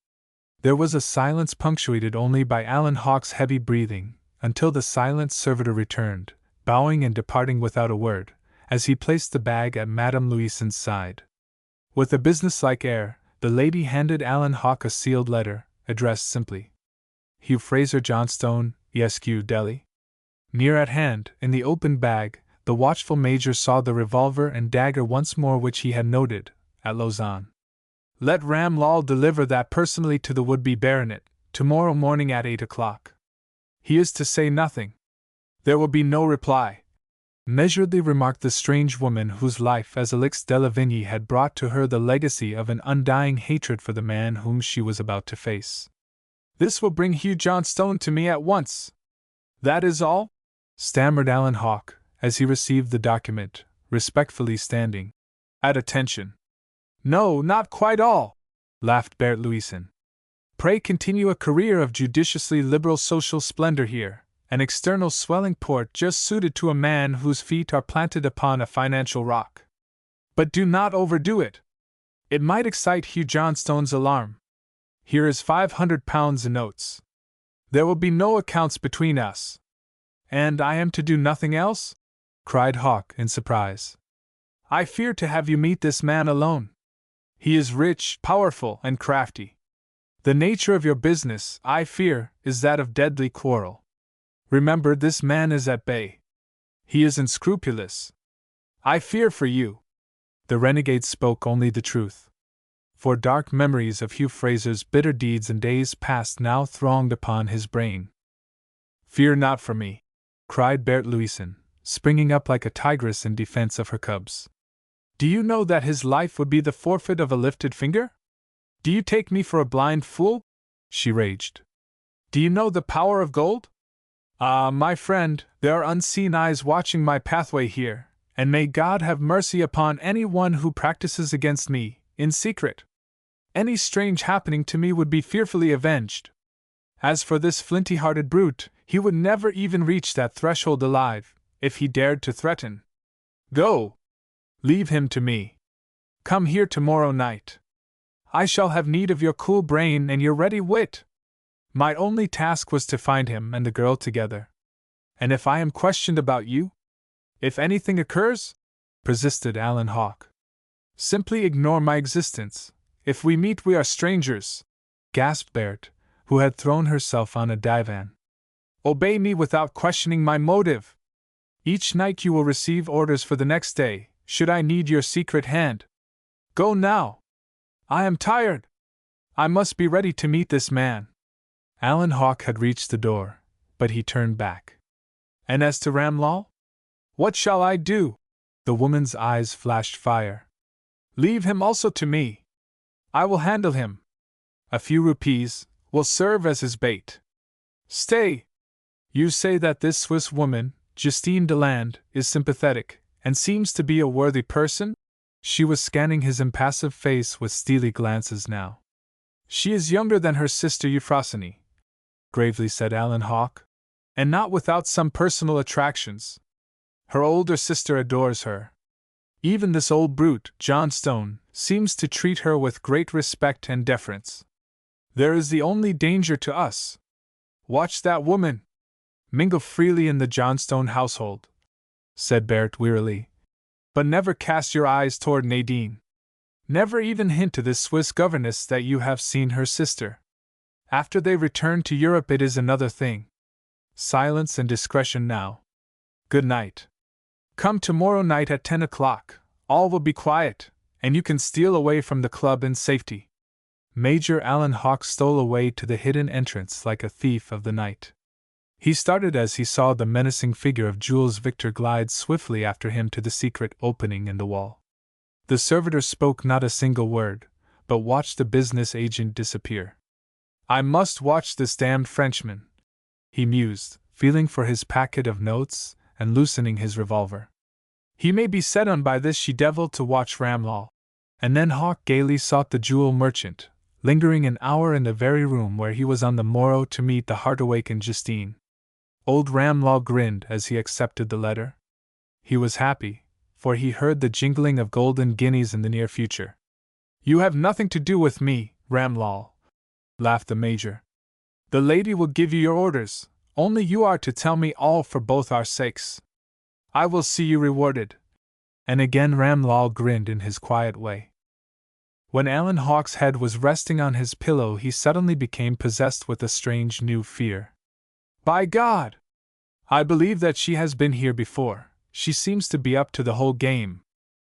There was a silence punctuated only by Alan Hawke's heavy breathing, until the silent servitor returned, bowing and departing without a word, as he placed the bag at Madame Louison's side. With a businesslike air, the lady handed Alan Hawke a sealed letter, addressed simply. Hugh Fraser Johnstone, Esq. Delhi. Near at hand, in the open bag, the watchful major saw the revolver and dagger once more which he had noted, at Lausanne. Let Ram Lal deliver that personally to the would-be baronet, tomorrow morning at 8 o'clock. He is to say nothing. There will be no reply, measuredly remarked the strange woman whose life as Alix de la Vigne had brought to her the legacy of an undying hatred for the man whom she was about to face. This will bring Hugh Johnstone to me at once. That is all? Stammered Alan Hawke, as he received the document, respectfully standing at attention. No, not quite all, laughed Bert Louison. Pray continue a career of judiciously liberal social splendor here, an external swelling port just suited to a man whose feet are planted upon a financial rock. But do not overdo it. It might excite Hugh Johnstone's alarm. Here is £500 in notes. There will be no accounts between us. And I am to do nothing else? Cried Hawke in surprise. I fear to have you meet this man alone. He is rich, powerful, and crafty. The nature of your business, I fear, is that of deadly quarrel. Remember, this man is at bay. He is unscrupulous. I fear for you. The renegade spoke only the truth. For dark memories of Hugh Fraser's bitter deeds in days past now thronged upon his brain. Fear not for me, cried Bert Louison, springing up like a tigress in defense of her cubs. Do you know that his life would be the forfeit of a lifted finger? Do you take me for a blind fool? She raged. Do you know the power of gold? Ah, my friend, there are unseen eyes watching my pathway here, and may God have mercy upon any one who practices against me, in secret. Any strange happening to me would be fearfully avenged. As for this flinty-hearted brute, he would never even reach that threshold alive, if he dared to threaten. Go! Leave him to me. Come here tomorrow night. I shall have need of your cool brain and your ready wit. My only task was to find him and the girl together. And if I am questioned about you? If anything occurs? Persisted Alan Hawke. Simply ignore my existence. If we meet, we are strangers, gasped Bert, who had thrown herself on a divan. Obey me without questioning my motive. Each night you will receive orders for the next day, should I need your secret hand. Go now. I am tired. I must be ready to meet this man. Alan Hawke had reached the door, but he turned back. And as to Ram Lal? What shall I do? The woman's eyes flashed fire. Leave him also to me. I will handle him. A few rupees will serve as his bait. Stay! You say that this Swiss woman, Justine Deland, is sympathetic, and seems to be a worthy person? She was scanning his impassive face with steely glances now. She is younger than her sister Euphrosyne, gravely said Alan Hawke, and not without some personal attractions. Her older sister adores her. Even this old brute, John Stone, seems to treat her with great respect and deference. There is the only danger to us. Watch that woman. Mingle freely in the Johnstone household, said Bert wearily, but never cast your eyes toward Nadine. Never even hint to this Swiss governess that you have seen her sister. After they return to Europe it is another thing. Silence and discretion now. Good night. Come tomorrow night at 10 o'clock, all will be quiet, and you can steal away from the club in safety. Major Alan Hawke stole away to the hidden entrance like a thief of the night. He started as he saw the menacing figure of Jules Victor glide swiftly after him to the secret opening in the wall. The servitor spoke not a single word, but watched the business agent disappear. I must watch this damned Frenchman, he mused, feeling for his packet of notes and loosening his revolver. He may be set on by this she-devil to watch Ramlall. And then Hawke gaily sought the jewel merchant, lingering an hour in the very room where he was on the morrow to meet the heart-awakened Justine. Old Ramlall grinned as he accepted the letter. He was happy, for he heard the jingling of golden guineas in the near future. You have nothing to do with me, Ramlall, laughed the Major. The lady will give you your orders, only you are to tell me all for both our sakes. I will see you rewarded. And again Ramlall grinned in his quiet way. When Alan Hawke's head was resting on his pillow he suddenly became possessed with a strange new fear. By God! I believe that she has been here before. She seems to be up to the whole game.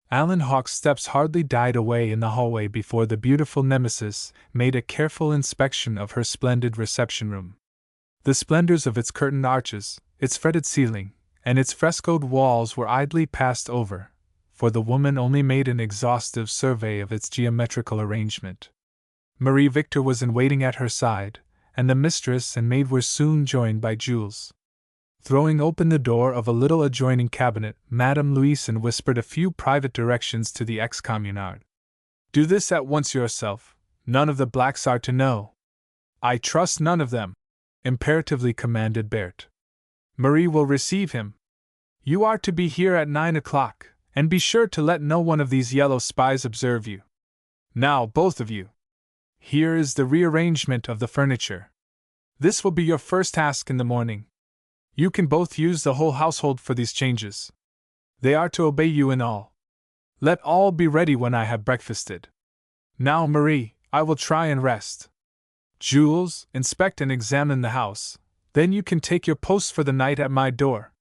Alan Hawke's steps hardly died away in the hallway before the beautiful nemesis made a careful inspection of her splendid reception room. The splendors of its curtained arches, its fretted ceiling, and its frescoed walls were idly passed over, for the woman only made an exhaustive survey of its geometrical arrangement. Marie Victor was in waiting at her side, and the mistress and maid were soon joined by Jules. Throwing open the door of a little adjoining cabinet, Madame Louison whispered a few private directions to the ex-communard. Do this at once yourself, none of the blacks are to know. I trust none of them, imperatively commanded Bert. Marie will receive him. You are to be here at 9 o'clock, and be sure to let no one of these yellow spies observe you. Now, both of you. Here is the rearrangement of the furniture. This will be your first task in the morning. You can both use the whole household for these changes. They are to obey you in all. Let all be ready when I have breakfasted. Now, Marie, I will try and rest. Jules, inspect and examine the house, then you can take your post for the night at my door.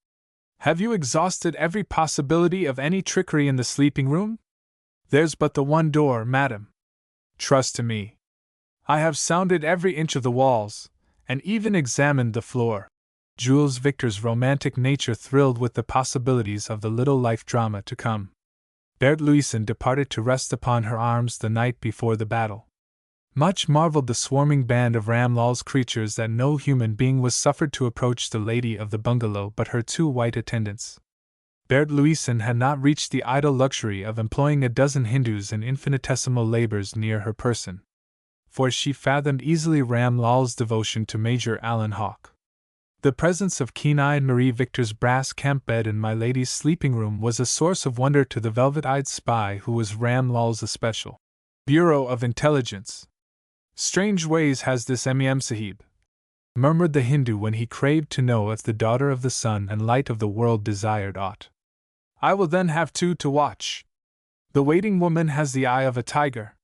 Have you exhausted every possibility of any trickery in the sleeping room? There's but the one door, madam. Trust to me. I have sounded every inch of the walls, and even examined the floor. Jules Victor's romantic nature thrilled with the possibilities of the little life drama to come. Bert Louison departed to rest upon her arms the night before the battle. Much marveled the swarming band of Ramlall's creatures that no human being was suffered to approach the lady of the bungalow but her two white attendants. Bert Louison had not reached the idle luxury of employing a dozen Hindus in infinitesimal labors near her person, for she fathomed easily Ramlall's devotion to Major Alan Hawke. The presence of keen-eyed Marie Victor's brass camp bed in my lady's sleeping room was a source of wonder to the velvet-eyed spy who was Ramlall's especial Bureau of Intelligence. Strange ways has this M.M. Sahib, murmured the Hindu when he craved to know if the daughter of the sun and light of the world desired aught. I will then have two to watch. The waiting woman has the eye of a tiger.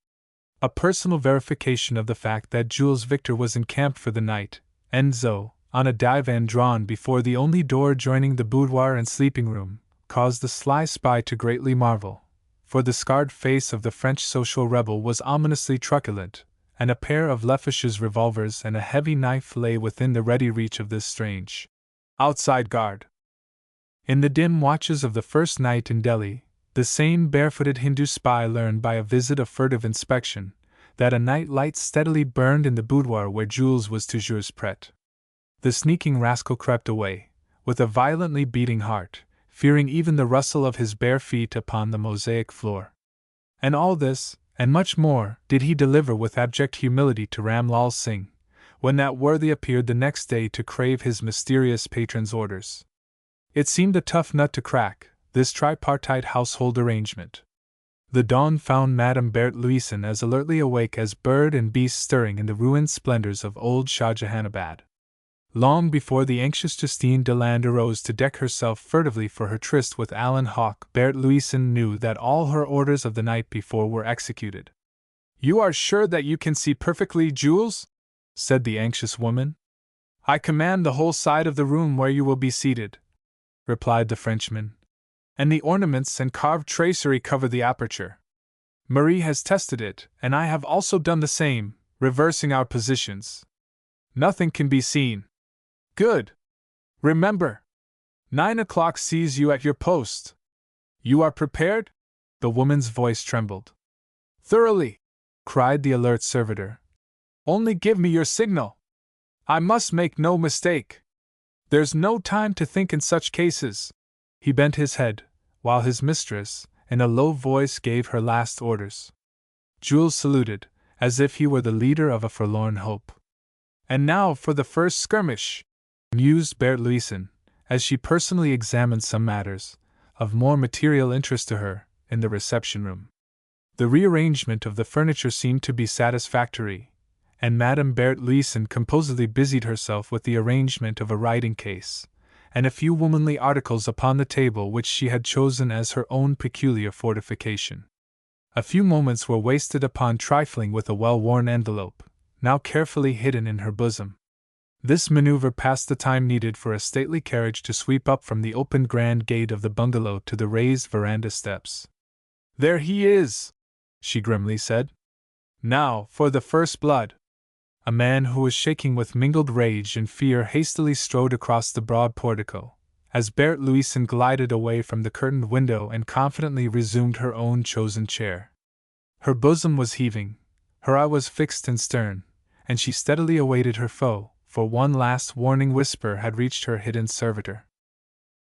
A personal verification of the fact that Jules Victor was encamped for the night, Enzo, on a divan drawn before the only door joining the boudoir and sleeping room, caused the sly spy to greatly marvel, for the scarred face of the French social rebel was ominously truculent, and a pair of Leffich's revolvers and a heavy knife lay within the ready reach of this strange outside guard. In the dim watches of the first night in Delhi, the same barefooted Hindu spy learned by a visit of furtive inspection that a night light steadily burned in the boudoir where Jules was toujours prête. The sneaking rascal crept away, with a violently beating heart, fearing even the rustle of his bare feet upon the mosaic floor. And all this, and much more, did he deliver with abject humility to Ram Lal Singh, when that worthy appeared the next day to crave his mysterious patron's orders. It seemed a tough nut to crack, this tripartite household arrangement. The dawn found Madame Berthe Louison as alertly awake as bird and beast stirring in the ruined splendors of old Shahjahanabad. Long before the anxious Justine Deland arose to deck herself furtively for her tryst with Alan Hawke, Berthe Louison knew that all her orders of the night before were executed. "You are sure that you can see perfectly, Jules?" said the anxious woman. "I command the whole side of the room where you will be seated," replied the Frenchman, "and the ornaments and carved tracery cover the aperture. Marie has tested it, and I have also done the same, reversing our positions. Nothing can be seen. Good. Remember, 9 o'clock sees you at your post. You are prepared?" The woman's voice trembled. "Thoroughly," cried the alert servitor. "Only give me your signal. I must make no mistake. There's no time to think in such cases." He bent his head, while his mistress, in a low voice, gave her last orders. Jules saluted, as if he were the leader of a forlorn hope. "And now for the first skirmish," mused Berthe Louison, as she personally examined some matters, of more material interest to her, in the reception-room. The rearrangement of the furniture seemed to be satisfactory, and Madame Berthe Louison composedly busied herself with the arrangement of a writing-case, and a few womanly articles upon the table which she had chosen as her own peculiar fortification. A few moments were wasted upon trifling with a well-worn envelope, now carefully hidden in her bosom. This maneuver passed the time needed for a stately carriage to sweep up from the open grand gate of the bungalow to the raised veranda steps. "There he is," she grimly said. "Now for the first blood." A man who was shaking with mingled rage and fear hastily strode across the broad portico, as Berthe Louison glided away from the curtained window and confidently resumed her own chosen chair. Her bosom was heaving, her eye was fixed and stern, and she steadily awaited her foe, for one last warning whisper had reached her hidden servitor.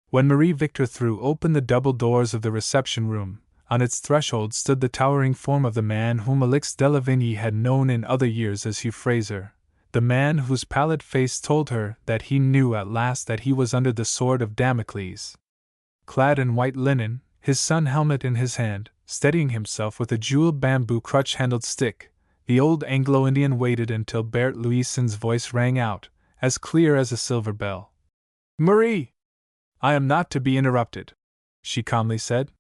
When Marie Victor threw open the double doors of the reception-room, on its threshold stood the towering form of the man whom Alix de Lavigny had known in other years as Hugh Fraser, the man whose pallid face told her that he knew at last that he was under the sword of Damocles. Clad in white linen, his sun helmet in his hand, steadying himself with a jeweled bamboo crutch-handled stick, the old Anglo-Indian waited until Berthe Louison's voice rang out, as clear as a silver bell. "Marie! I am not to be interrupted," she calmly said.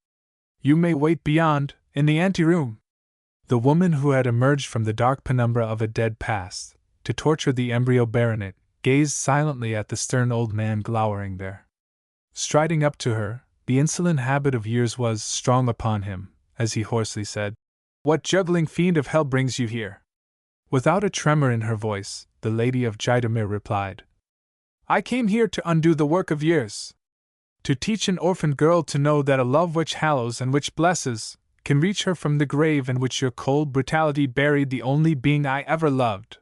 "You may wait beyond, in the anteroom." The woman who had emerged from the dark penumbra of a dead past, to torture the embryo baronet, gazed silently at the stern old man glowering there. Striding up to her, the insolent habit of years was strong upon him, as he hoarsely said, "What juggling fiend of hell brings you here?" Without a tremor in her voice, the Lady of Jaitamir replied, "I came here to undo the work of years. To teach an orphaned girl to know that a love which hallows and which blesses can reach her from the grave in which your cold brutality buried the only being I ever loved.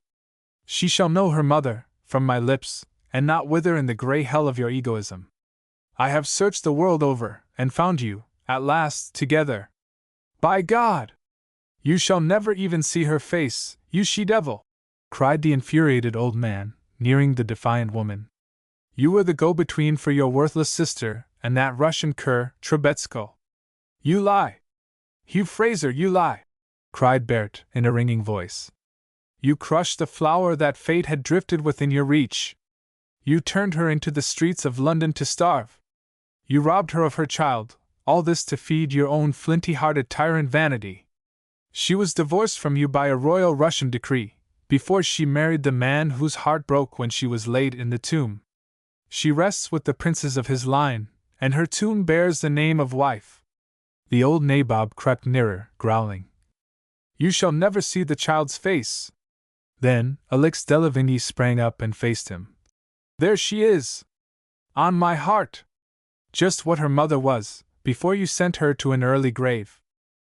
She shall know her mother, from my lips, and not wither in the grey hell of your egoism. I have searched the world over, and found you, at last, together. By God! You shall never even see her face, you she-devil!" cried the infuriated old man, nearing the defiant woman. "You were the go-between for your worthless sister and that Russian cur, Trubetsko. You lie! Hugh Fraser, you lie!" cried Berthe in a ringing voice. "You crushed the flower that fate had drifted within your reach. You turned her into the streets of London to starve. You robbed her of her child, all this to feed your own flinty-hearted tyrant vanity. She was divorced from you by a royal Russian decree, before she married the man whose heart broke when she was laid in the tomb. She rests with the princes of his line, and her tomb bears the name of wife." The old nabob crept nearer, growling, "You shall never see the child's face." Then Alix de Lavigny sprang up and faced him. "There she is! On my heart! Just what her mother was, before you sent her to an early grave.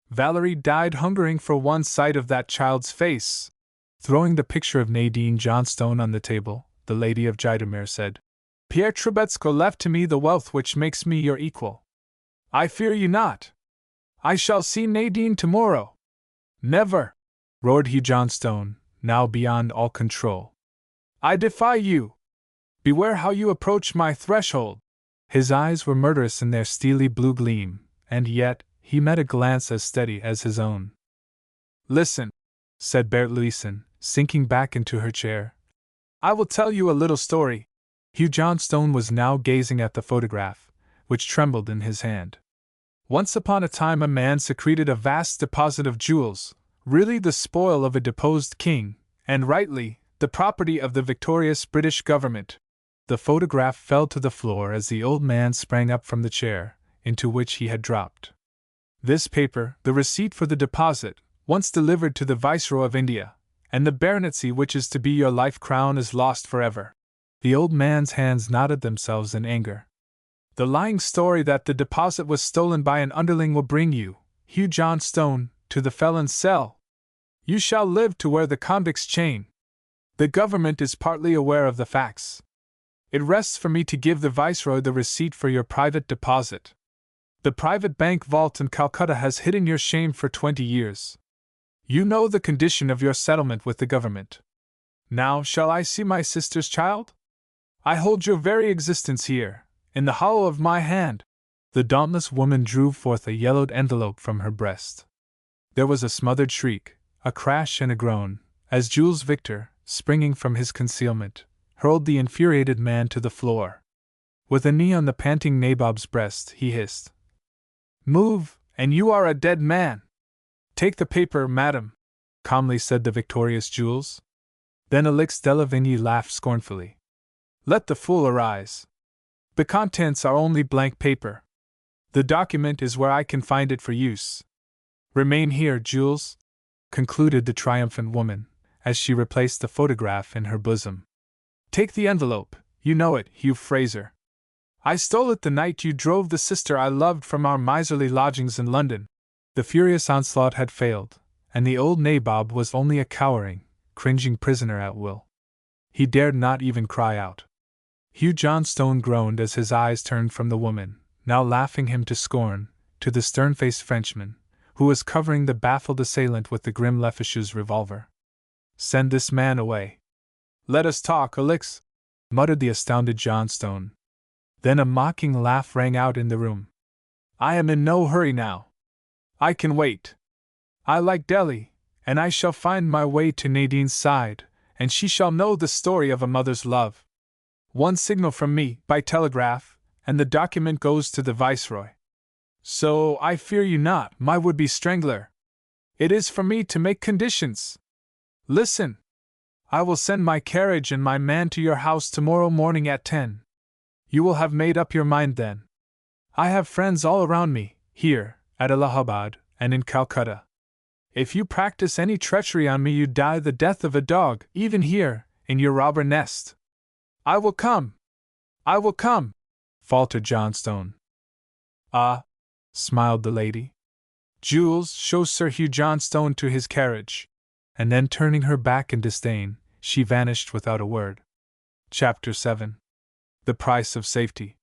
Valerie died hungering for one sight of that child's face." Throwing the picture of Nadine Johnstone on the table, the Lady of Jaitamir said, Pierre Trubetsko left to me the wealth which makes me your equal. I fear you not. I shall see Nadine tomorrow. Never! Roared Hugh Johnstone, now beyond all control. I defy you! Beware how you approach my threshold! His eyes were murderous in their steely blue gleam, and yet he met a glance as steady as his own. Listen, said Bert Louison, sinking back into her chair. I will tell you a little story. Hugh Johnstone was now gazing at the photograph, which trembled in his hand. Once upon a time a man secreted a vast deposit of jewels, really the spoil of a deposed king, and rightly, the property of the victorious British government. The photograph fell to the floor as the old man sprang up from the chair, into which he had dropped. This paper, the receipt for the deposit, once delivered to the Viceroy of India, and the baronetcy which is to be your life crown is lost forever. The old man's hands knotted themselves in anger. The lying story that the deposit was stolen by an underling will bring you, Hugh Johnstone, to the felon's cell. You shall live to wear the convict's chain. The government is partly aware of the facts. It rests for me to give the Viceroy the receipt for your private deposit. The private bank vault in Calcutta has hidden your shame for 20 years. You know the condition of your settlement with the government. Now shall I see my sister's child? I hold your very existence here, in the hollow of my hand. The dauntless woman drew forth a yellowed envelope from her breast. There was a smothered shriek, a crash and a groan, as Jules Victor, springing from his concealment, hurled the infuriated man to the floor. With a knee on the panting nabob's breast, he hissed, "Move, and you are a dead man!" "Take the paper, madam," calmly said the victorious Jules. Then Alix de Lavigny laughed scornfully. "Let the fool arise. The contents are only blank paper. The document is where I can find it for use. Remain here, Jules," concluded the triumphant woman, as she replaced the photograph in her bosom. "Take the envelope, you know it, Hugh Fraser. I stole it the night you drove the sister I loved from our miserly lodgings in London." The furious onslaught had failed, and the old nabob was only a cowering, cringing prisoner at will. He dared not even cry out. Hugh Johnstone groaned as his eyes turned from the woman, now laughing him to scorn, to the stern-faced Frenchman, who was covering the baffled assailant with the grim Lefaucheux's revolver. "Send this man away." "Let us talk, Alix," muttered the astounded Johnstone. Then a mocking laugh rang out in the room. "I am in no hurry now. I can wait. I like Delhi, and I shall find my way to Nadine's side, and she shall know the story of a mother's love. One signal from me, by telegraph, and the document goes to the Viceroy. So I fear you not, my would-be strangler. It is for me to make conditions. Listen. I will send my carriage and my man to your house tomorrow morning at 10. You will have made up your mind then. I have friends all around me, here, at Allahabad, and in Calcutta. If you practice any treachery on me, you die the death of a dog, even here, in your robber nest. I will come, faltered Johnstone. "Ah," smiled the lady. "Jules, show Sir Hugh Johnstone to his carriage." And then turning her back in disdain, she vanished without a word. Chapter 7. The Price of Safety.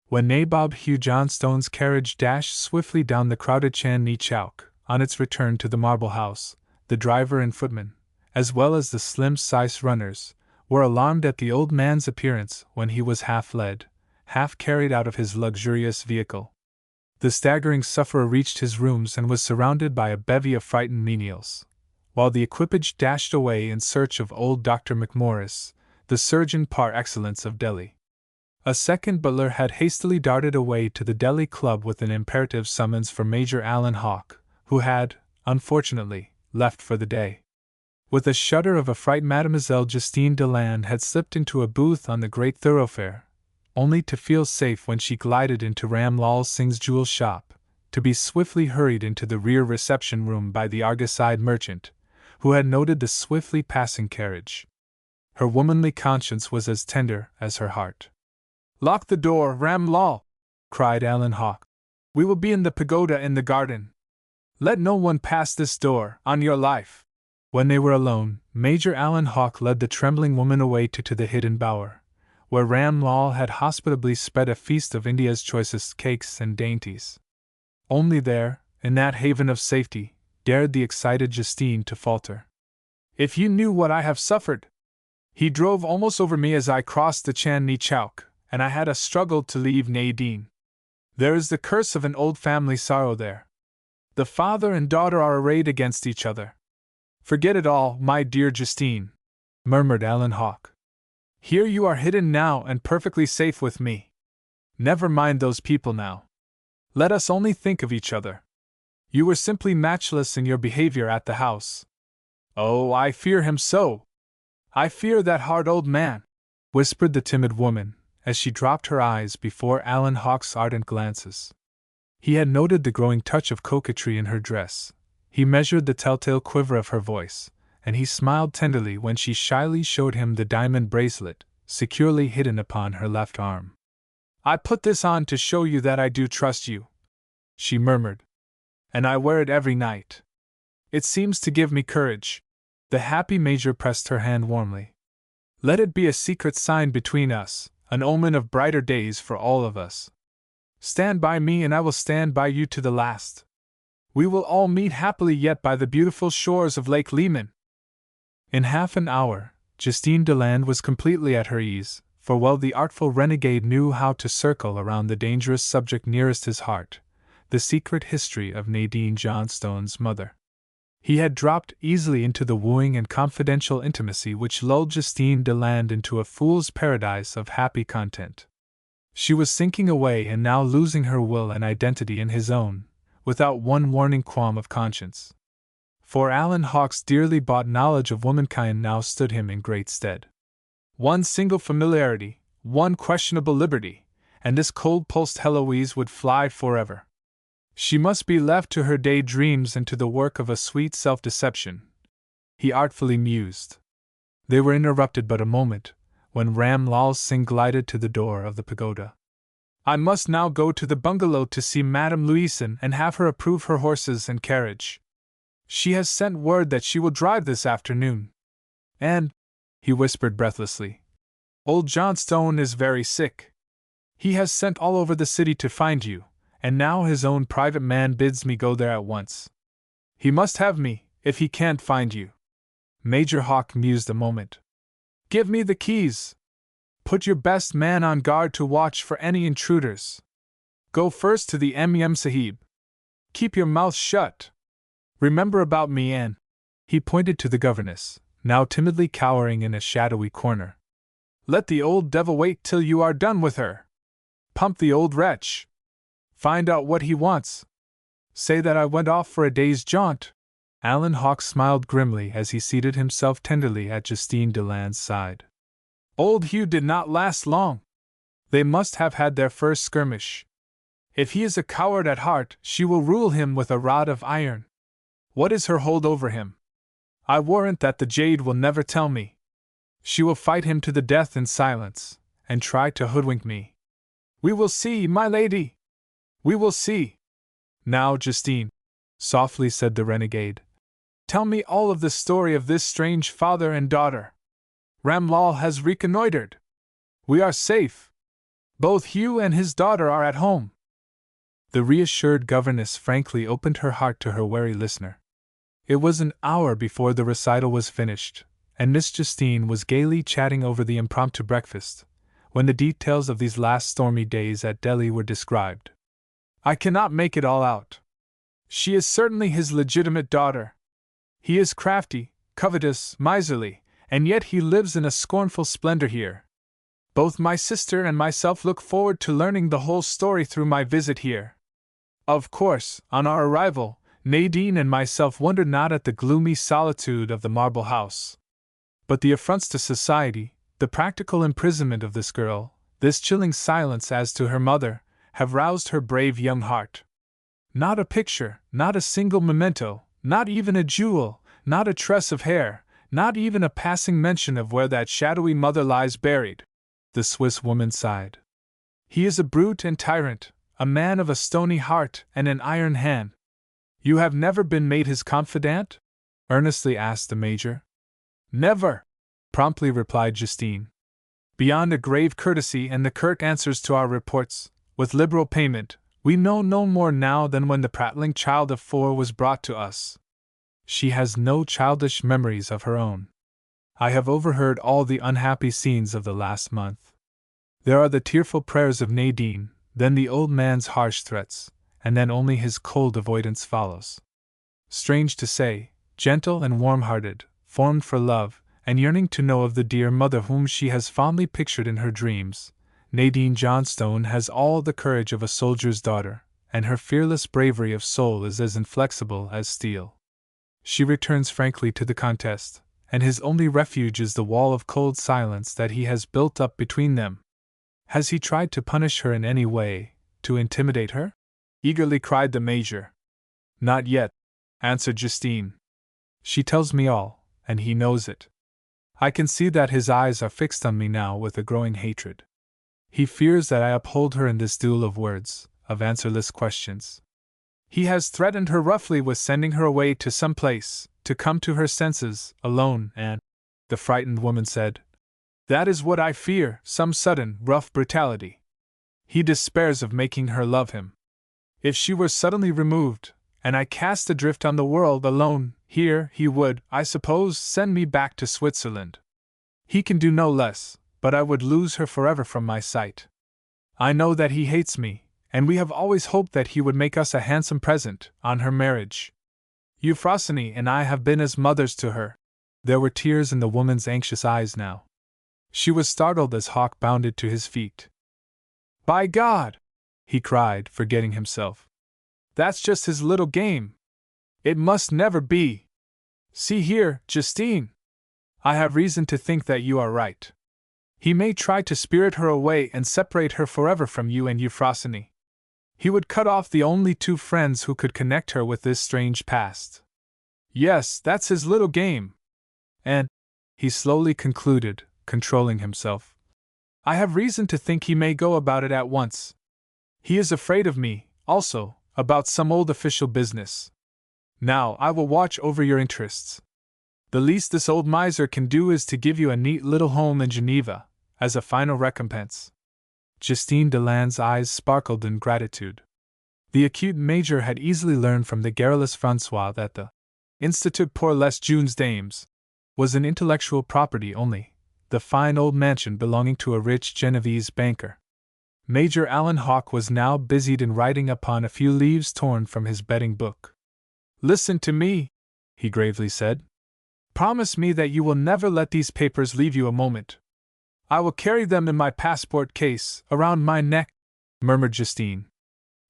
When Nabob Hugh Johnstone's carriage dashed swiftly down the crowded Chandni Chowk, on its return to the Marble House, the driver and footman, as well as the slim Sais runners, were alarmed at the old man's appearance when he was half led, half carried out of his luxurious vehicle. The staggering sufferer reached his rooms and was surrounded by a bevy of frightened menials, while the equipage dashed away in search of old Dr. McMorris, the surgeon par excellence of Delhi. A second butler had hastily darted away to the Delhi Club with an imperative summons for Major Alan Hawke, who had, unfortunately, left for the day. With a shudder of affright, Mademoiselle Justine Deland had slipped into a booth on the great thoroughfare, only to feel safe when she glided into Ram Lal Singh's jewel shop, to be swiftly hurried into the rear reception room by the Argus-eyed merchant, who had noted the swiftly passing carriage. Her womanly conscience was as tender as her heart. "Lock the door, Ram Lal!" cried Alan Hawke. "We will be in the pagoda in the garden. Let no one pass this door, on your life." When they were alone, Major Alan Hawke led the trembling woman away to the hidden bower, where Ram Lal had hospitably spread a feast of India's choicest cakes and dainties. Only there, in that haven of safety, dared the excited Justine to falter. "If you knew what I have suffered! He drove almost over me as I crossed the Chandni Chowk, and I had a struggle to leave Nadine. There is the curse of an old family sorrow there. The father and daughter are arrayed against each other." "Forget it all, my dear Justine," murmured Alan Hawke. "Here you are hidden now and perfectly safe with me. Never mind those people now. Let us only think of each other. You were simply matchless in your behavior at the house." "Oh, I fear him so! I fear that hard old man," whispered the timid woman, as she dropped her eyes before Alan Hawke's ardent glances. He had noted the growing touch of coquetry in her dress. He measured the telltale quiver of her voice, and he smiled tenderly when she shyly showed him the diamond bracelet, securely hidden upon her left arm. "I put this on to show you that I do trust you," she murmured. "And I wear it every night. It seems to give me courage." The happy Major pressed her hand warmly. "Let it be a secret sign between us, an omen of brighter days for all of us. Stand by me and I will stand by you to the last. We will all meet happily yet by the beautiful shores of Lake Leman." In half an hour, Justine Deland was completely at her ease, for well the artful renegade knew how to circle around the dangerous subject nearest his heart, the secret history of Nadine Johnstone's mother. He had dropped easily into the wooing and confidential intimacy which lulled Justine Deland into a fool's paradise of happy content. She was sinking away and now losing her will and identity in his own, without one warning qualm of conscience. For Alan Hawke's dearly bought knowledge of womankind now stood him in great stead. One single familiarity, one questionable liberty, and this cold-pulsed Heloise would fly forever. She must be left to her daydreams and to the work of a sweet self-deception, he artfully mused. They were interrupted but a moment, when Ram Lal Singh glided to the door of the pagoda. "I must now go to the bungalow to see Madame Louison and have her approve her horses and carriage. She has sent word that she will drive this afternoon. And," he whispered breathlessly, "old Johnstone is very sick. He has sent all over the city to find you, and now his own private man bids me go there at once. He must have me, if he can't find you." Major Hawke mused a moment. "Give me the keys. Put your best man on guard to watch for any intruders. Go first to the M.M. Sahib. Keep your mouth shut. Remember about me and—" he pointed to the governess, now timidly cowering in a shadowy corner. "Let the old devil wait till you are done with her. Pump the old wretch. Find out what he wants. Say that I went off for a day's jaunt." Alan Hawke smiled grimly as he seated himself tenderly at Justine Deland's side. "Old Hugh did not last long. They must have had their first skirmish. If he is a coward at heart, she will rule him with a rod of iron. What is her hold over him? I warrant that the jade will never tell me. She will fight him to the death in silence, and try to hoodwink me. We will see, my lady! We will see. Now, Justine," softly said the renegade, "tell me all of the story of this strange father and daughter. Ram Lal has reconnoitered. We are safe. Both Hugh and his daughter are at home." The reassured governess frankly opened her heart to her wary listener. It was an hour before the recital was finished, and Miss Justine was gaily chatting over the impromptu breakfast, when the details of these last stormy days at Delhi were described. "I cannot make it all out. She is certainly his legitimate daughter. He is crafty, covetous, miserly, and yet he lives in a scornful splendor here. Both my sister and myself look forward to learning the whole story through my visit here. Of course, on our arrival, Nadine and myself wondered not at the gloomy solitude of the marble house. But the affronts to society, the practical imprisonment of this girl, this chilling silence as to her mother, have roused her brave young heart. Not a picture, not a single memento, not even a jewel, not a tress of hair, not even a passing mention of where that shadowy mother lies buried." The Swiss woman sighed. "He is a brute and tyrant, a man of a stony heart and an iron hand." "You have never been made his confidant?" earnestly asked the Major. "Never," promptly replied Justine. Beyond a grave courtesy and the curt answers to our reports, with liberal payment, we know no more now than when the prattling child of 4 was brought to us. She has no childish memories of her own. I have overheard all the unhappy scenes of the last month. There are the tearful prayers of Nadine, then the old man's harsh threats, and then only his cold avoidance follows. Strange to say, gentle and warm-hearted, formed for love, and yearning to know of the dear mother whom she has fondly pictured in her dreams, Nadine Johnstone has all the courage of a soldier's daughter, and her fearless bravery of soul is as inflexible as steel. She returns frankly to the contest, and his only refuge is the wall of cold silence that he has built up between them. Has he tried to punish her in any way, to intimidate her? Eagerly cried the Major. Not yet, answered Justine. She tells me all, and he knows it. I can see that his eyes are fixed on me now with a growing hatred. He fears that I uphold her in this duel of words, of answerless questions. He has threatened her roughly with sending her away to some place, to come to her senses, alone, and, the frightened woman said, that is what I fear, some sudden, rough brutality. He despairs of making her love him. If she were suddenly removed, and I cast adrift on the world alone, here, he would, I suppose, send me back to Switzerland. He can do no less, but I would lose her forever from my sight. I know that he hates me, and we have always hoped that he would make us a handsome present, on her marriage. Euphrosyne and I have been as mothers to her. There were tears in the woman's anxious eyes now. She was startled as Hawk bounded to his feet. By God! He cried, forgetting himself. That's just his little game. It must never be. See here, Justine. I have reason to think that you are right. He may try to spirit her away and separate her forever from you and Euphrosyne. He would cut off the only 2 friends who could connect her with this strange past. Yes, that's his little game. And, he slowly concluded, controlling himself, I have reason to think he may go about it at once. He is afraid of me, also, about some old official business. Now I will watch over your interests. The least this old miser can do is to give you a neat little home in Geneva, as a final recompense. Justine Deland's eyes sparkled in gratitude. The acute Major had easily learned from the garrulous Francois that the Institut pour les Jeunes Dames was an intellectual property only, the fine old mansion belonging to a rich Genevese banker. Major Alan Hawke was now busied in writing upon a few leaves torn from his betting book. Listen to me, he gravely said. Promise me that you will never let these papers leave you a moment. I will carry them in my passport case, around my neck, murmured Justine.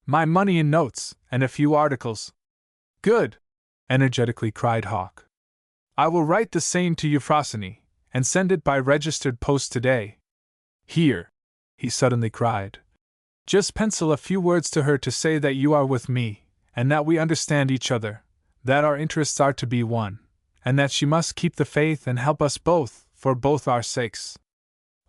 My money in notes, and a few articles. Good! Energetically cried Hawke. I will write the same to Euphrosyne, and send it by registered post today. Here, he suddenly cried. Just pencil a few words to her to say that you are with me, and that we understand each other, that our interests are to be one, and that she must keep the faith and help us both, for both our sakes.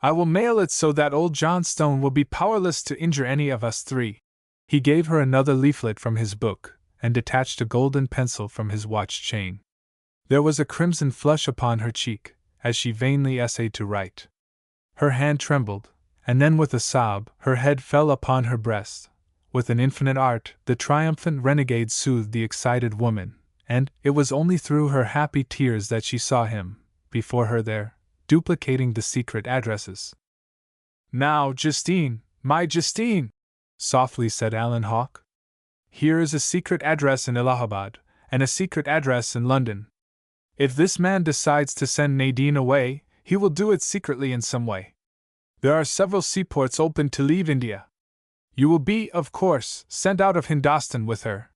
I will mail it so that old Johnstone will be powerless to injure any of us 3. He gave her another leaflet from his book, and detached a golden pencil from his watch chain. There was a crimson flush upon her cheek, as she vainly essayed to write. Her hand trembled, and then with a sob, her head fell upon her breast. With an infinite art, the triumphant renegade soothed the excited woman, and it was only through her happy tears that she saw him, before her there, duplicating the secret addresses. Now, Justine, my Justine, softly said Alan Hawke. Here is a secret address in Allahabad, and a secret address in London. If this man decides to send Nadine away, he will do it secretly in some way. There are several seaports open to leave India. You will be, of course, sent out of Hindostan with her.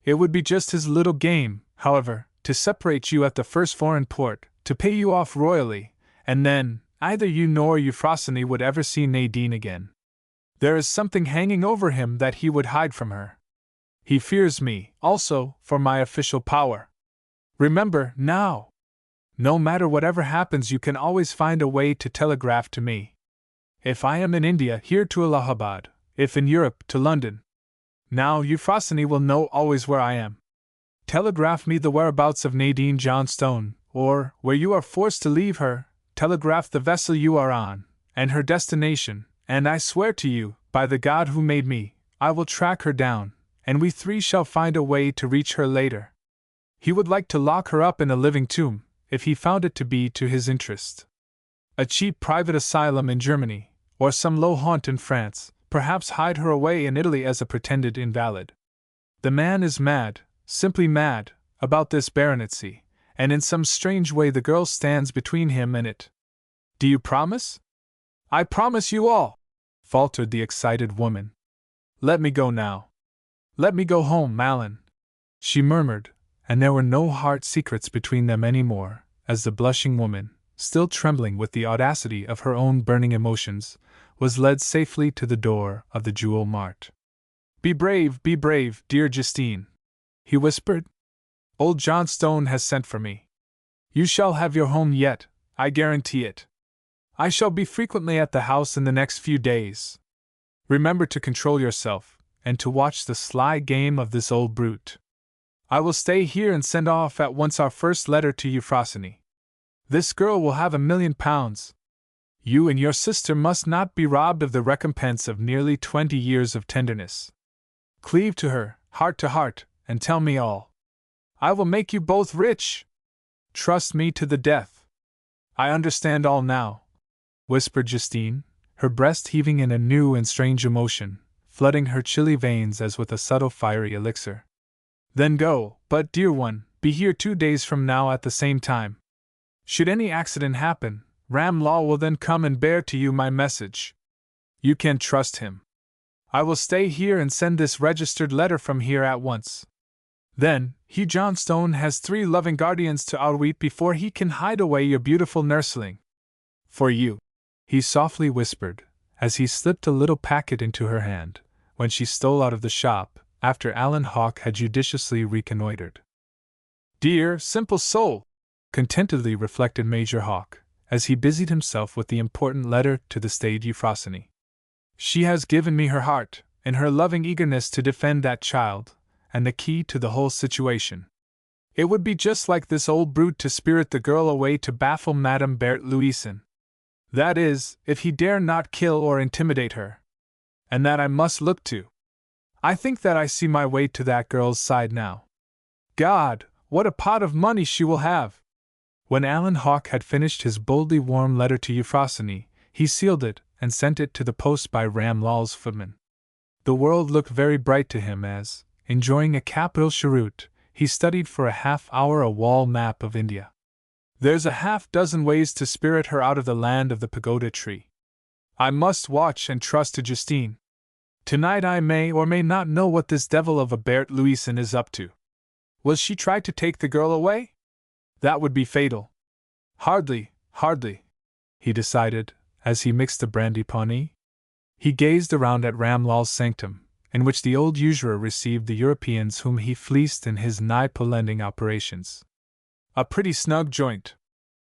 It would be just his little game, however, to separate you at the first foreign port, to pay you off royally, and then, either you nor Euphrosyne would ever see Nadine again. There is something hanging over him that he would hide from her. He fears me, also, for my official power. Remember, now! No matter whatever happens, you can always find a way to telegraph to me. If I am in India, here to Allahabad, if in Europe, to London. Now Euphrosyne will know always where I am. Telegraph me the whereabouts of Nadine Johnstone, or, where you are forced to leave her, telegraph the vessel you are on, and her destination, and I swear to you, by the God who made me, I will track her down, and we three shall find a way to reach her later. He would like to lock her up in a living tomb, if he found it to be to his interest. A cheap private asylum in Germany, or some low haunt in France, perhaps hide her away in Italy as a pretended invalid. The man is mad, simply mad, about this baronetcy, and in some strange way the girl stands between him and it. Do you promise? I promise you all, faltered the excited woman. Let me go now. Let me go home, Alan, she murmured, and there were no heart secrets between them any more, as the blushing woman, still trembling with the audacity of her own burning emotions, was led safely to the door of the Jewel Mart. Be brave, dear Justine, he whispered. Old Johnstone has sent for me. You shall have your home yet, I guarantee it. I shall be frequently at the house in the next few days. Remember to control yourself, and to watch the sly game of this old brute. I will stay here and send off at once our first letter to Euphrosyne. This girl will have £1,000,000. You and your sister must not be robbed of the recompense of nearly 20 years of tenderness. Cleave to her, heart to heart, and tell me all. I will make you both rich. Trust me to the death. I understand all now, whispered Justine, her breast heaving in a new and strange emotion, flooding her chilly veins as with a subtle fiery elixir. Then go, but, dear one, be here 2 days from now at the same time. Should any accident happen, Ramlaw will then come and bear to you my message. You can trust him. I will stay here and send this registered letter from here at once. Then, Hugh Johnstone has 3 loving guardians to outwit before he can hide away your beautiful nursling. For you, he softly whispered, as he slipped a little packet into her hand, when she stole out of the shop, after Alan Hawke had judiciously reconnoitered. Dear, simple soul! Contentedly reflected Major Hawke, as he busied himself with the important letter to the staid Euphrosyne. She has given me her heart, in her loving eagerness to defend that child, and the key to the whole situation. It would be just like this old brute to spirit the girl away to baffle Madame Berthe Louison. That is, if he dare not kill or intimidate her. And that I must look to. I think that I see my way to that girl's side now. God, what a pot of money she will have! When Alan Hawke had finished his boldly warm letter to Euphrosyne, he sealed it and sent it to the post by Ramlaw's footman. The world looked very bright to him as, enjoying a capital cheroot, he studied for a half-hour a wall map of India. There's a half-dozen ways to spirit her out of the land of the pagoda tree. I must watch and trust to Justine. Tonight I may or may not know what this devil of a Berthe Louison is up to. Will she try to take the girl away? That would be fatal. Hardly, he decided, as he mixed the brandy pawnee. He gazed around at Ramlaw's sanctum, in which the old usurer received the Europeans whom he fleeced in his Naipo-lending operations. A pretty snug joint.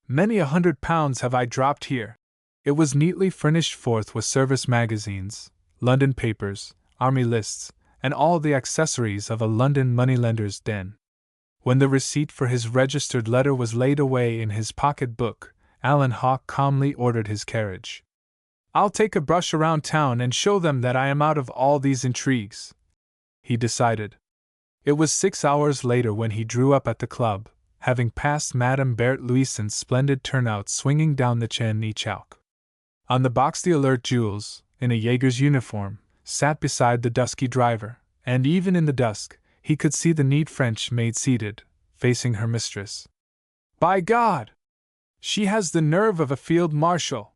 Many £100 have I dropped here. It was neatly furnished forth with service magazines, London papers, army lists, and all the accessories of a London moneylender's den. When the receipt for his registered letter was laid away in his pocket-book, Alan Hawke calmly ordered his carriage. I'll take a brush around town and show them that I am out of all these intrigues, he decided. It was 6 hours later when he drew up at the club, having passed Madame Berthe Louison's splendid turnout swinging down the Cheney Chowk. On the box the alert Jules, in a Jaeger's uniform, sat beside the dusky driver, and even in the dusk, he could see the neat French maid seated, facing her mistress. By God! She has the nerve of a field marshal.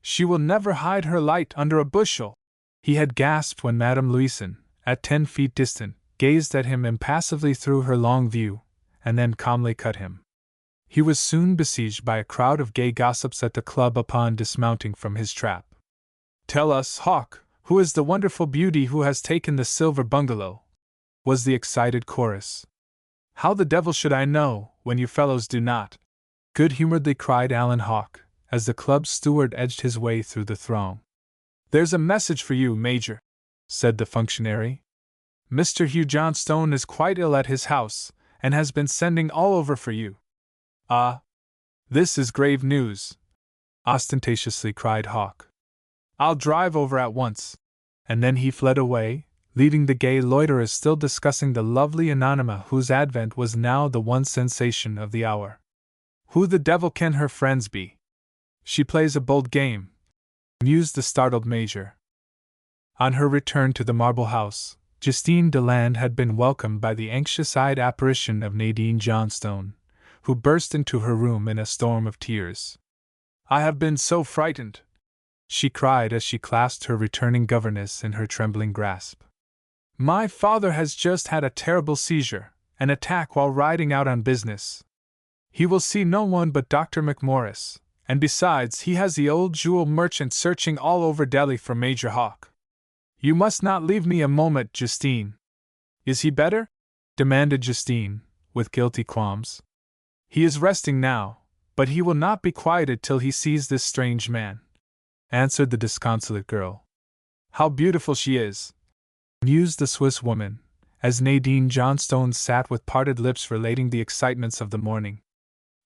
She will never hide her light under a bushel, he had gasped when Madame Louison, at 10 feet distant, gazed at him impassively through her long view, and then calmly cut him. He was soon besieged by a crowd of gay gossips at the club upon dismounting from his trap. Tell us, Hawke, who is the wonderful beauty who has taken the silver bungalow? Was the excited chorus. How the devil should I know, when you fellows do not? Good-humoredly cried Alan Hawke, as the club steward edged his way through the throng. There's a message for you, Major, said the functionary. Mr. Hugh Johnstone is quite ill at his house, and has been sending all over for you. Ah! This is grave news. ostentatiously cried Hawk. I'll drive over at once. And then he fled away, leaving the gay loiterers still discussing the lovely Anonyma whose advent was now the one sensation of the hour. Who the devil can her friends be? She plays a bold game, mused the startled Major. On her return to the Marble House, Justine Deland had been welcomed by the anxious-eyed apparition of Nadine Johnstone, who burst into her room in a storm of tears. I have been so frightened, she cried as she clasped her returning governess in her trembling grasp. My father has just had a terrible seizure, an attack while riding out on business. He will see no one but Dr. McMorris, and besides he has the old jewel merchant searching all over Delhi for Major Hawk. You must not leave me a moment, Justine. Is he better? Demanded Justine, with guilty qualms. He is resting now, but he will not be quieted till he sees this strange man, answered the disconsolate girl. How beautiful she is, mused the Swiss woman, as Nadine Johnstone sat with parted lips relating the excitements of the morning.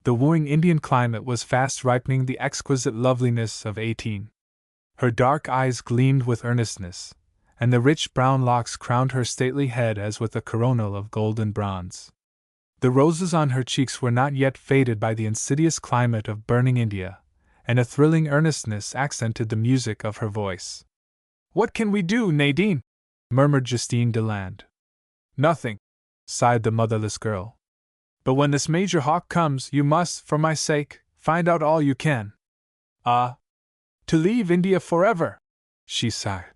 The wooing Indian climate was fast ripening the exquisite loveliness of 18. Her dark eyes gleamed with earnestness, and the rich brown locks crowned her stately head as with a coronal of gold and bronze. The roses on her cheeks were not yet faded by the insidious climate of burning India, and a thrilling earnestness accented the music of her voice. What can we do, Nadine? Murmured Justine Deland. Nothing, sighed the motherless girl. But when this Major Hawk comes, you must, for my sake, find out all you can. Ah! To leave India forever! She sighed.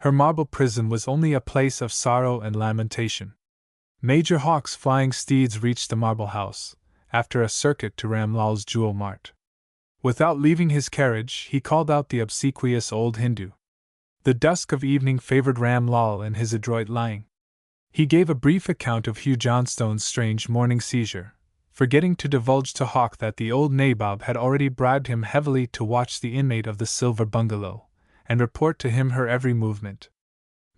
Her marble prison was only a place of sorrow and lamentation. Major Hawk's flying steeds reached the Marble House, after a circuit to Ramlal's jewel mart. Without leaving his carriage, he called out the obsequious old Hindu. The dusk of evening favored Ramlal in his adroit lying. He gave a brief account of Hugh Johnstone's strange morning seizure, forgetting to divulge to Hawk that the old nabob had already bribed him heavily to watch the inmate of the silver bungalow, and report to him her every movement.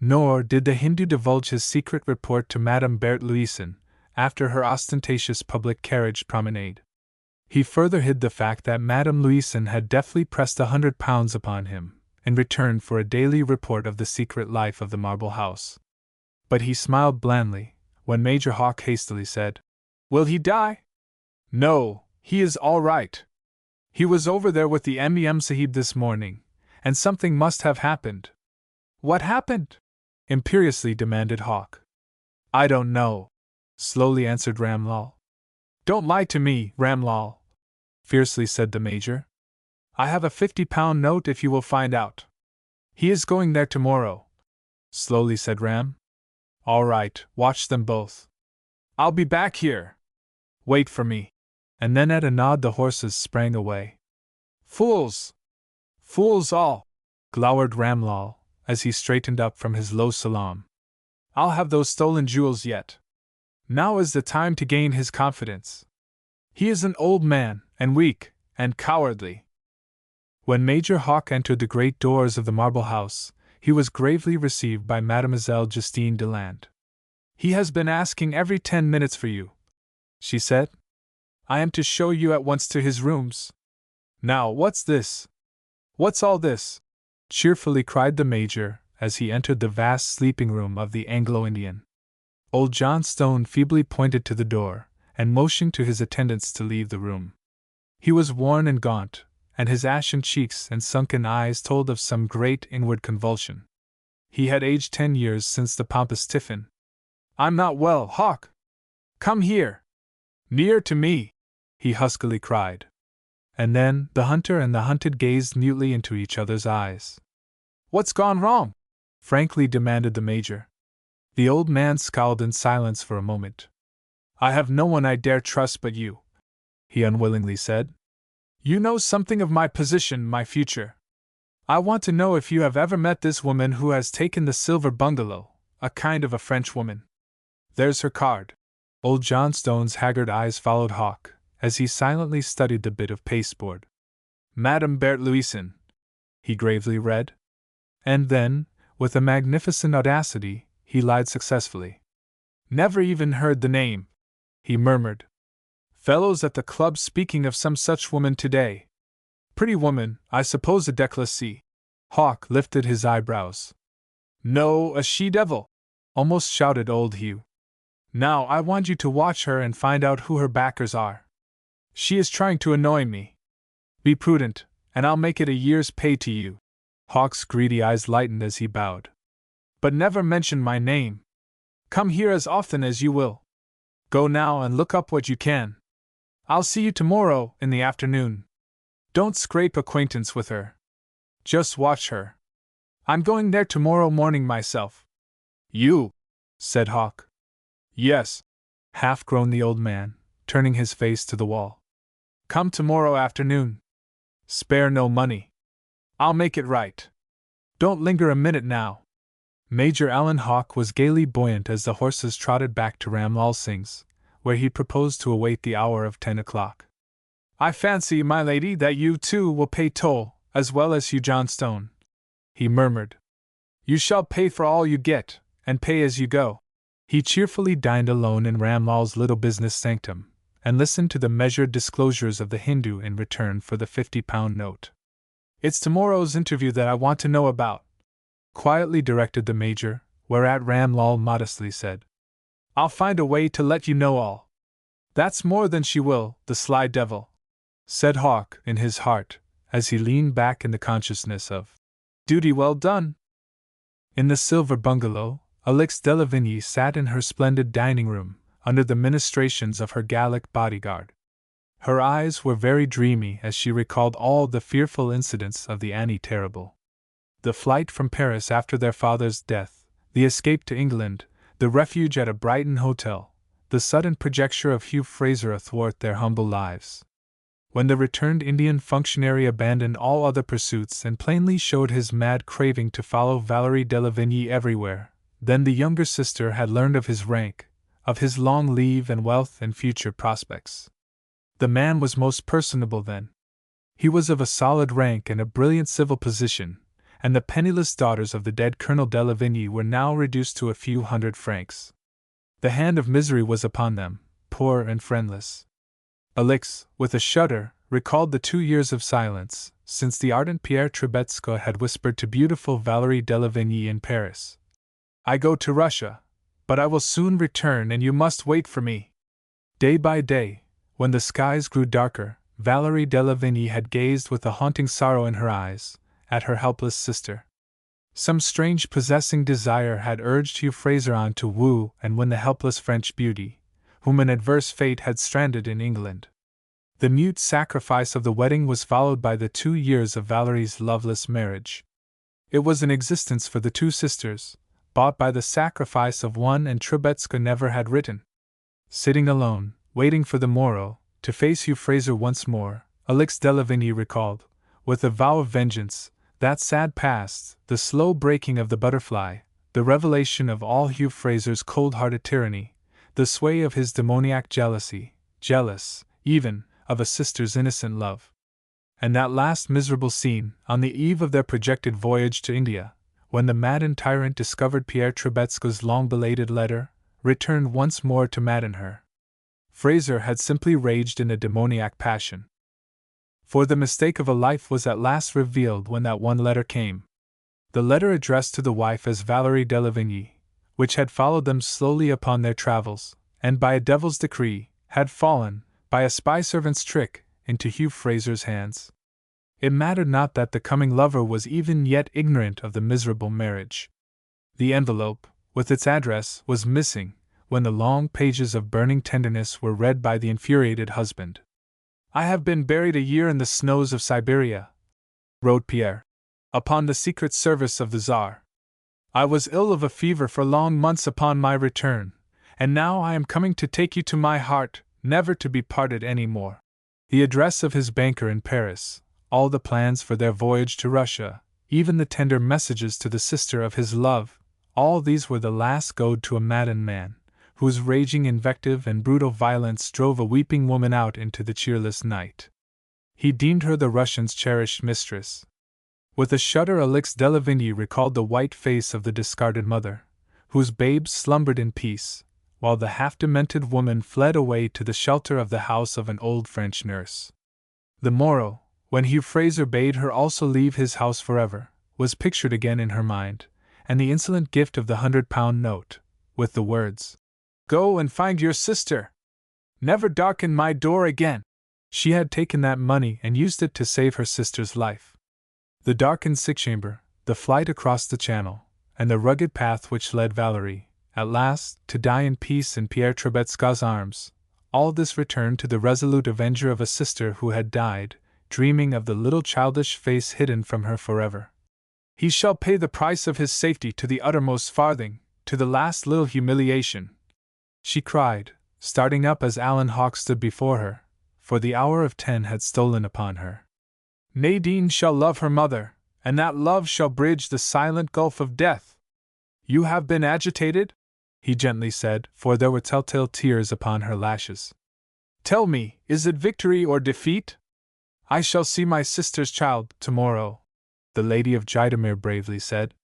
Nor did the Hindu divulge his secret report to Madame Berthe Louison, after her ostentatious public carriage promenade. He further hid the fact that Madame Louison had deftly pressed £100 upon him, in return for a daily report of the secret life of the Marble House. But he smiled blandly, when Major Hawk hastily said, Will he die? No, he is all right. He was over there with the M.E.M. Sahib this morning, and something must have happened. What happened? Imperiously demanded Hawk. I don't know, slowly answered Ramlal. Don't lie to me, Ramlal, fiercely said the Major. I have a £50 note if you will find out. He is going there tomorrow, slowly said Ram. All right, watch them both. I'll be back here. Wait for me. And then at a nod the horses sprang away. Fools! Fools all! Glowered Ramlal, as he straightened up from his low salaam. I'll have those stolen jewels yet. Now is the time to gain his confidence. He is an old man, and weak, and cowardly. When Major Hawk entered the great doors of the Marble House, he was gravely received by Mademoiselle Justine Deland. He has been asking every 10 minutes for you, she said. I am to show you at once to his rooms. Now, what's this? What's all this? Cheerfully cried the Major, as he entered the vast sleeping room of the Anglo-Indian. Old Johnstone feebly pointed to the door, and motioned to his attendants to leave the room. He was worn and gaunt, and his ashen cheeks and sunken eyes told of some great inward convulsion. He had aged 10 years since the pompous tiffin. I'm not well, Hawk! Come here! Near to me! He huskily cried. And then the hunter and the hunted gazed mutely into each other's eyes. What's gone wrong? Frankly demanded the Major. The old man scowled in silence for a moment. I have no one I dare trust but you, he unwillingly said. You know something of my position, my future. I want to know if you have ever met this woman who has taken the silver bungalow, a kind of a French woman. There's her card. Old Johnstone's haggard eyes followed Hawk, as he silently studied the bit of pasteboard. Madame Berthe Louison, he gravely read. And then, with a magnificent audacity, he lied successfully. Never even heard the name, he murmured. Fellows at the club speaking of some such woman today. pretty woman, I suppose a déclassée. Hawk lifted his eyebrows. No, a she-devil! Almost shouted old Hugh. Now I want you to watch her and find out who her backers are. She is trying to annoy me. Be prudent, and I'll make it a year's pay to you. Hawk's greedy eyes lightened as he bowed. But never mention my name. Come here as often as you will. Go now and look up what you can. I'll see you tomorrow in the afternoon. Don't scrape acquaintance with her. Just watch her. I'm going there tomorrow morning myself. You? Said Hawk. Yes, half groaned the old man, turning his face to the wall. Come tomorrow afternoon. Spare no money. I'll make it right. Don't linger a minute now. Major Alan Hawk was gaily buoyant as the horses trotted back to Ram Lal Singh's, where he proposed to await the hour of 10 o'clock. I fancy, my lady, that you too will pay toll, as well as Hugh Johnstone, he murmured. You shall pay for all you get, and pay as you go. He cheerfully dined alone in Ram Lal's little business sanctum, and listened to the measured disclosures of the Hindu in return for the £50 note. It's tomorrow's interview that I want to know about, quietly directed the Major, whereat Ram Lal modestly said, I'll find a way to let you know all. That's more than she will, the sly devil, said Hawk in his heart, as he leaned back in the consciousness of duty well done. In the silver bungalow, Alix de Lavigny sat in her splendid dining room, under the ministrations of her Gallic bodyguard. Her eyes were very dreamy as she recalled all the fearful incidents of the Année Terrible. The flight from Paris after their father's death, the escape to England, the refuge at a Brighton hotel, the sudden projecture of Hugh Fraser athwart their humble lives. When the returned Indian functionary abandoned all other pursuits and plainly showed his mad craving to follow Valerie de Lavigny everywhere, then the younger sister had learned of his rank, of his long leave and wealth and future prospects. The man was most personable then. He was of a solid rank and a brilliant civil position, and the penniless daughters of the dead Colonel de Lavigny were now reduced to a few hundred francs. The hand of misery was upon them, poor and friendless. Alix, with a shudder, recalled the 2 years of silence, since the ardent Pierre Trubetskoy had whispered to beautiful Valerie de Lavigny in Paris, I go to Russia, but I will soon return and you must wait for me. Day by day, when the skies grew darker, Valerie de Lavigny had gazed with a haunting sorrow in her eyes at her helpless sister. Some strange possessing desire had urged Hugh Fraser on to woo and win the helpless French beauty, whom an adverse fate had stranded in England. The mute sacrifice of the wedding was followed by the 2 years of Valerie's loveless marriage. It was an existence for the two sisters, bought by the sacrifice of one, and Trubetskoy never had written. Sitting alone, waiting for the morrow, to face Hugh Fraser once more, Alix de Lavigny recalled, with a vow of vengeance, that sad past, the slow breaking of the butterfly, the revelation of all Hugh Fraser's cold-hearted tyranny, the sway of his demoniac jealousy, jealous, even, of a sister's innocent love. And that last miserable scene, on the eve of their projected voyage to India, when the maddened tyrant discovered Pierre Trubetskoy's long-belated letter, returned once more to madden her. Fraser had simply raged in a demoniac passion. For the mistake of a life was at last revealed when that one letter came. The letter addressed to the wife as Valerie de Lavigny, which had followed them slowly upon their travels, and by a devil's decree, had fallen, by a spy servant's trick, into Hugh Fraser's hands. It mattered not that the coming lover was even yet ignorant of the miserable marriage. The envelope, with its address, was missing, when the long pages of burning tenderness were read by the infuriated husband. I have been buried a year in the snows of Siberia, wrote Pierre, upon the secret service of the Tsar. I was ill of a fever for long months upon my return, and now I am coming to take you to my heart, never to be parted any more. The address of his banker in Paris, all the plans for their voyage to Russia, even the tender messages to the sister of his love, all these were the last goad to a maddened man, whose raging invective and brutal violence drove a weeping woman out into the cheerless night. He deemed her the Russian's cherished mistress. With a shudder, Alix de Lavigny recalled the white face of the discarded mother, whose babes slumbered in peace, while the half-demented woman fled away to the shelter of the house of an old French nurse. The morrow, when Hugh Fraser bade her also leave his house forever, was pictured again in her mind, and the insolent gift of the £100 note, with the words, "Go and find your sister! Never darken my door again!" She had taken that money and used it to save her sister's life. The darkened sick chamber, the flight across the channel, and the rugged path which led Valerie, at last, to die in peace in Pierre Trebetska's arms, all this returned to the resolute avenger of a sister who had died, dreaming of the little childish face hidden from her forever. "He shall pay the price of his safety to the uttermost farthing, to the last little humiliation," she cried, starting up as Alan Hawke stood before her, for the hour of 10 had stolen upon her. "Nadine shall love her mother, and that love shall bridge the silent gulf of death." "You have been agitated?" he gently said, for there were telltale tears upon her lashes. "Tell me, is it victory or defeat?" "I shall see my sister's child tomorrow," the Lady of Jidamir bravely said.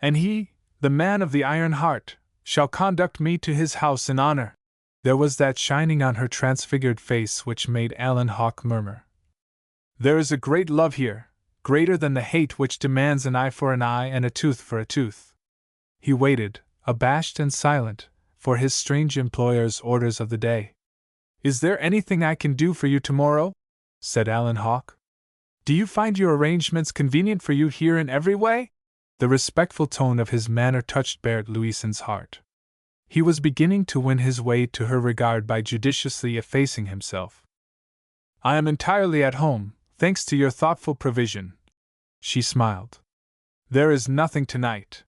"And he, the man of the iron heart, shall conduct me to his house in honor." There was that shining on her transfigured face which made Alan Hawke murmur, "There is a great love here, greater than the hate which demands an eye for an eye and a tooth for a tooth." He waited, abashed and silent, for his strange employer's orders of the day. "Is there anything I can do for you tomorrow?" said Alan Hawke. "Do you find your arrangements convenient for you here in every way?" The respectful tone of his manner touched Bert Louisen's heart. He was beginning to win his way to her regard by judiciously effacing himself. "I am entirely at home, thanks to your thoughtful provision," she smiled. "There is nothing tonight.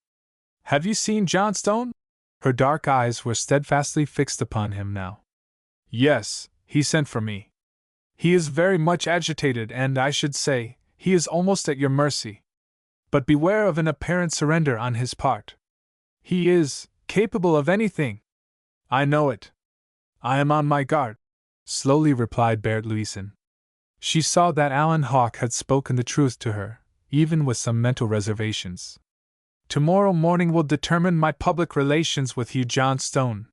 Have you seen Johnstone?" Her dark eyes were steadfastly fixed upon him now. "Yes, he sent for me. He is very much agitated and, I should say, he is almost at your mercy. But beware of an apparent surrender on his part. He is capable of anything." "I know it. I am on my guard," slowly replied Bert Louisen. She saw that Alan Hawke had spoken the truth to her, even with some mental reservations. "Tomorrow morning will determine my public relations with Hugh Johnstone.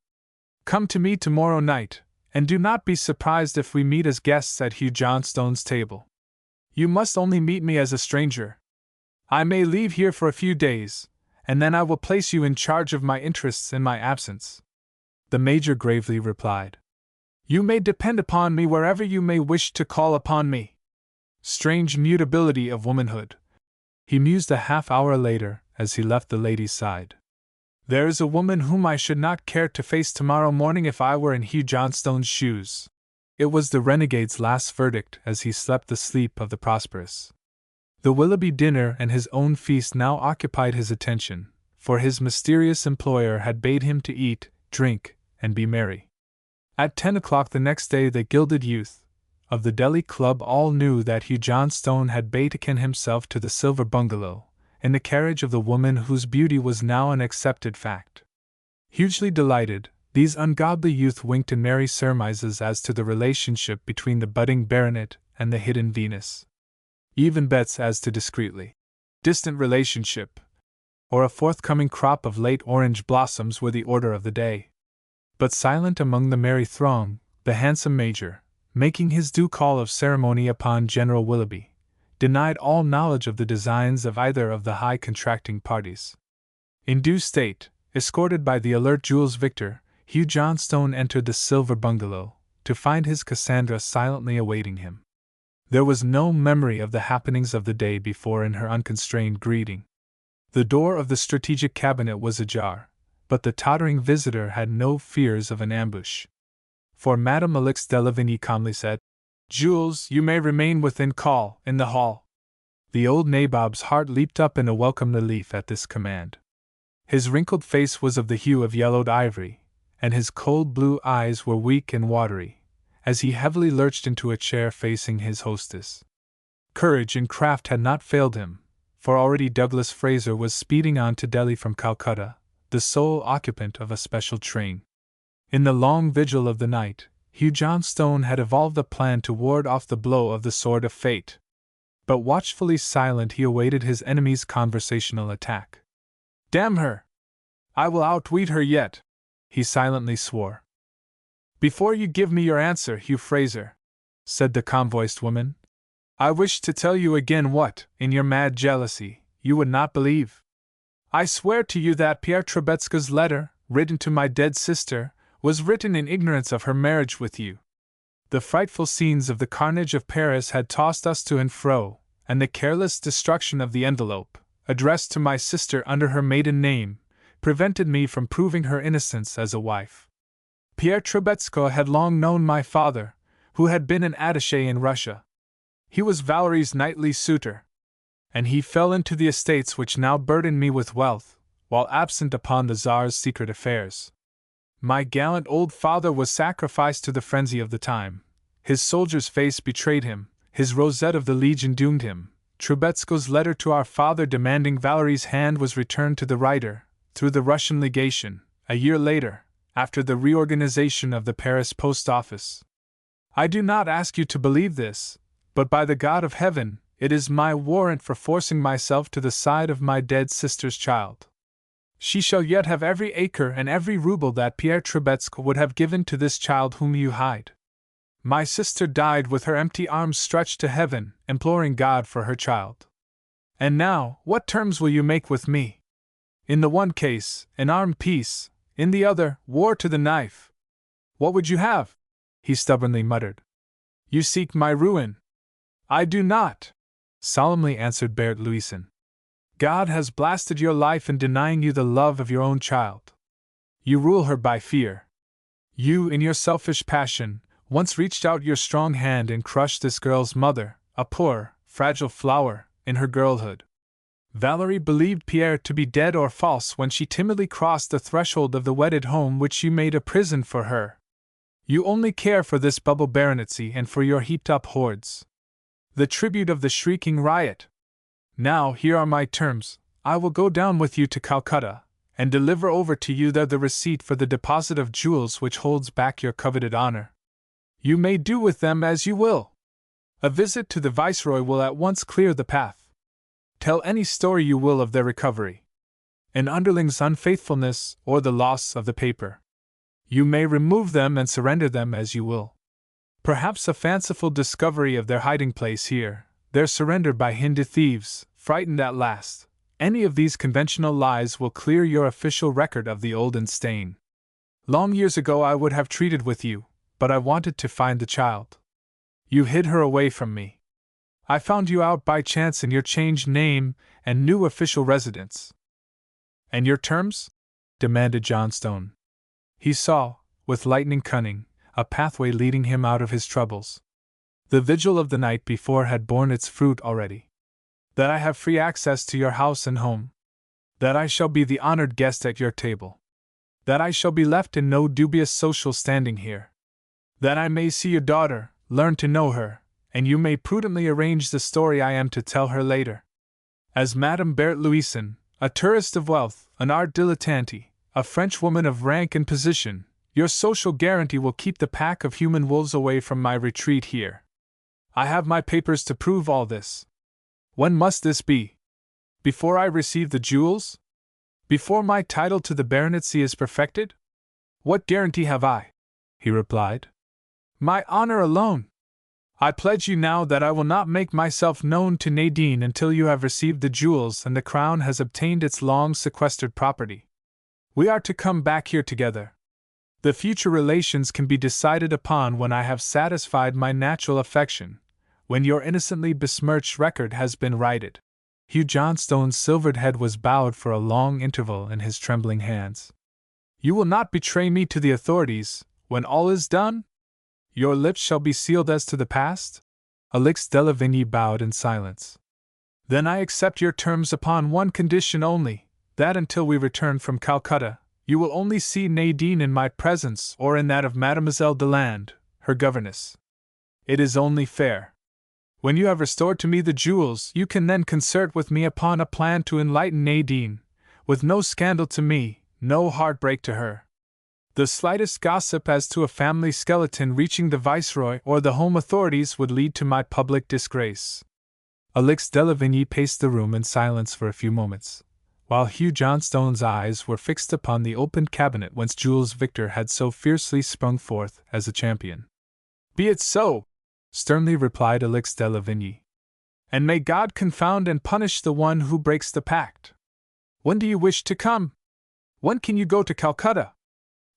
Come to me tomorrow night, and do not be surprised if we meet as guests at Hugh Johnstone's table. You must only meet me as a stranger. I may leave here for a few days, and then I will place you in charge of my interests in my absence." The Major gravely replied, "You may depend upon me wherever you may wish to call upon me." Strange mutability of womanhood. He mused a half-hour later, as he left the lady's side. "There is a woman whom I should not care to face tomorrow morning if I were in Hugh Johnstone's shoes." It was the renegade's last verdict as he slept the sleep of the prosperous. The Willoughby dinner and his own feast now occupied his attention, for his mysterious employer had bade him to eat, drink, and be merry. At 10 o'clock the next day the gilded youth of the Delhi Club all knew that Hugh Johnstone had betaken himself to the Silver Bungalow, in the carriage of the woman whose beauty was now an accepted fact. Hugely delighted, these ungodly youth winked in merry surmises as to the relationship between the budding baronet and the hidden Venus. Even bets as to discreetly distant relationship, or a forthcoming crop of late orange blossoms were the order of the day. But silent among the merry throng, the handsome Major, making his due call of ceremony upon General Willoughby, denied all knowledge of the designs of either of the high contracting parties. In due state, escorted by the alert Jules Victor, Hugh Johnstone entered the Silver Bungalow, to find his Cassandra silently awaiting him. There was no memory of the happenings of the day before in her unconstrained greeting. The door of the strategic cabinet was ajar, but the tottering visitor had no fears of an ambush. For Madame Alix de Lavigny calmly said, "Jules, you may remain within call, in the hall." The old nabob's heart leaped up in a welcome relief at this command. His wrinkled face was of the hue of yellowed ivory, and his cold blue eyes were weak and watery, as he heavily lurched into a chair facing his hostess. Courage and craft had not failed him, for already Douglas Fraser was speeding on to Delhi from Calcutta, the sole occupant of a special train. In the long vigil of the night, Hugh Johnstone had evolved a plan to ward off the blow of the sword of fate. But watchfully silent he awaited his enemy's conversational attack. "Damn her! I will outwit her yet," he silently swore. "Before you give me your answer, Hugh Fraser," said the calm-voiced woman, I wish to tell you again what, in your mad jealousy, you would not believe. I swear to you that Pierre Trubetskoy's letter, written to my dead sister, was written in ignorance of her marriage with you. The frightful scenes of the carnage of Paris had tossed us to and fro, and the careless destruction of the envelope, addressed to my sister under her maiden name, prevented me from proving her innocence as a wife. Pierre Trubetskoy had long known my father, who had been an attaché in Russia. He was Valerie's knightly suitor, and he fell into the estates which now burden me with wealth, while absent upon the Tsar's secret affairs. My gallant old father was sacrificed to the frenzy of the time. His soldier's face betrayed him, his rosette of the Legion doomed him. Trubetskoy's letter to our father demanding Valerie's hand was returned to the writer, through the Russian legation, a year later, after the reorganization of the Paris post office. I do not ask you to believe this, but by the God of heaven, it is my warrant for forcing myself to the side of my dead sister's child. She shall yet have every acre and every ruble that Pierre Trubetskoy would have given to this child whom you hide. My sister died with her empty arms stretched to heaven, imploring God for her child. And now, what terms will you make with me? In the one case, an armed peace, in the other, war to the knife. What would you have? He stubbornly muttered. You seek my ruin. I do not, solemnly answered Bert Louison. God has blasted your life in denying you the love of your own child. You rule her by fear. You, in your selfish passion, once reached out your strong hand and crushed this girl's mother, a poor, fragile flower, in her girlhood. Valerie believed Pierre to be dead or false when she timidly crossed the threshold of the wedded home which you made a prison for her. You only care for this bubble baronetcy and for your heaped-up hoards. The tribute of the shrieking riot. Now, here are my terms. I will go down with you to Calcutta, and deliver over to you there the receipt for the deposit of jewels which holds back your coveted honor. You may do with them as you will. A visit to the Viceroy will at once clear the path. Tell any story you will of their recovery. An underling's unfaithfulness, or the loss of the paper. You may remove them and surrender them as you will. Perhaps a fanciful discovery of their hiding place here, their surrender by Hindu thieves, frightened at last. Any of these conventional lies will clear your official record of the olden stain. Long years ago I would have treated with you, but I wanted to find the child. You hid her away from me. I found you out by chance in your changed name and new official residence. And your terms? Demanded Johnstone. He saw, with lightning cunning, a pathway leading him out of his troubles. The vigil of the night before had borne its fruit already. That I have free access to your house and home. That I shall be the honored guest at your table. That I shall be left in no dubious social standing here. That I may see your daughter, learn to know her, and you may prudently arrange the story I am to tell her later. As Madame Bert Louison, a tourist of wealth, an art dilettante, a Frenchwoman of rank and position, your social guarantee will keep the pack of human wolves away from my retreat here. I have my papers to prove all this. When must this be? Before I receive the jewels? Before my title to the baronetcy is perfected? What guarantee have I? He replied. My honor alone. I pledge you now that I will not make myself known to Nadine until you have received the jewels and the crown has obtained its long sequestered property. We are to come back here together. The future relations can be decided upon when I have satisfied my natural affection, when your innocently besmirched record has been righted. Hugh Johnstone's silvered head was bowed for a long interval in his trembling hands. You will not betray me to the authorities, when all is done? Your lips shall be sealed as to the past? Alix de Lavigny bowed in silence. Then I accept your terms upon one condition only, that until we return from Calcutta, you will only see Nadine in my presence or in that of Mademoiselle Deland, her governess. It is only fair. When you have restored to me the jewels, you can then concert with me upon a plan to enlighten Nadine, with no scandal to me, no heartbreak to her. The slightest gossip as to a family skeleton reaching the Viceroy or the home authorities would lead to my public disgrace. Alix de Lavigny paced the room in silence for a few moments, while Hugh Johnstone's eyes were fixed upon the opened cabinet whence Jules Victor had so fiercely sprung forth as a champion. Be it so! Sternly replied Alix de Lavigny. And may God confound and punish the one who breaks the pact. When do you wish to come? When can you go to Calcutta?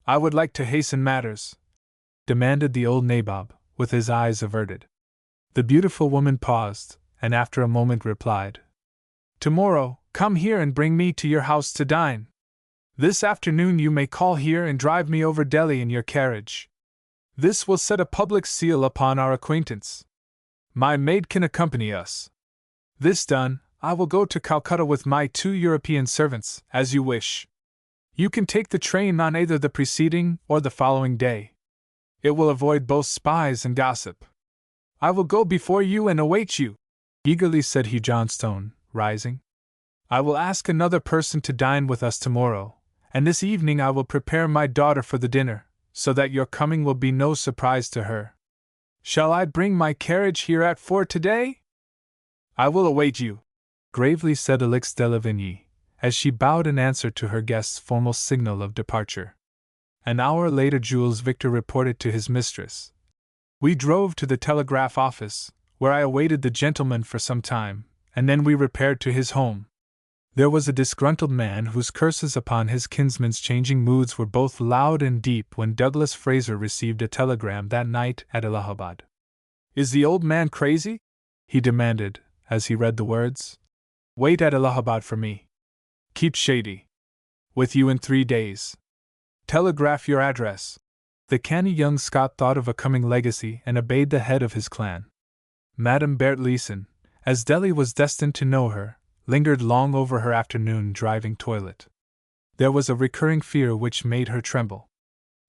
I would like to hasten matters, demanded the old nabob, with his eyes averted. The beautiful woman paused, and after a moment replied, Tomorrow, come here and bring me to your house to dine. This afternoon you may call here and drive me over Delhi in your carriage. This will set a public seal upon our acquaintance. My maid can accompany us. This done, I will go to Calcutta with my 2 European servants, as you wish. You can take the train on either the preceding or the following day. It will avoid both spies and gossip. I will go before you and await you, eagerly said Hugh Johnstone, rising. I will ask another person to dine with us tomorrow, and this evening I will prepare my daughter for the dinner, so that your coming will be no surprise to her. Shall I bring my carriage here at 4 today? I will await you, gravely said Alix de Lavigny, as she bowed in answer to her guest's formal signal of departure. An hour later Jules Victor reported to his mistress. We drove to the telegraph office, where I awaited the gentleman for some time, and then we repaired to his home. There was a disgruntled man whose curses upon his kinsman's changing moods were both loud and deep when Douglas Fraser received a telegram that night at Allahabad. Is the old man crazy? He demanded, as he read the words. Wait at Allahabad for me. Keep shady. With you in 3 days. Telegraph your address. The canny young Scot thought of a coming legacy and obeyed the head of his clan. Madame Berthe Leeson, as Delhi was destined to know her, lingered long over her afternoon driving toilet. There was a recurring fear which made her tremble.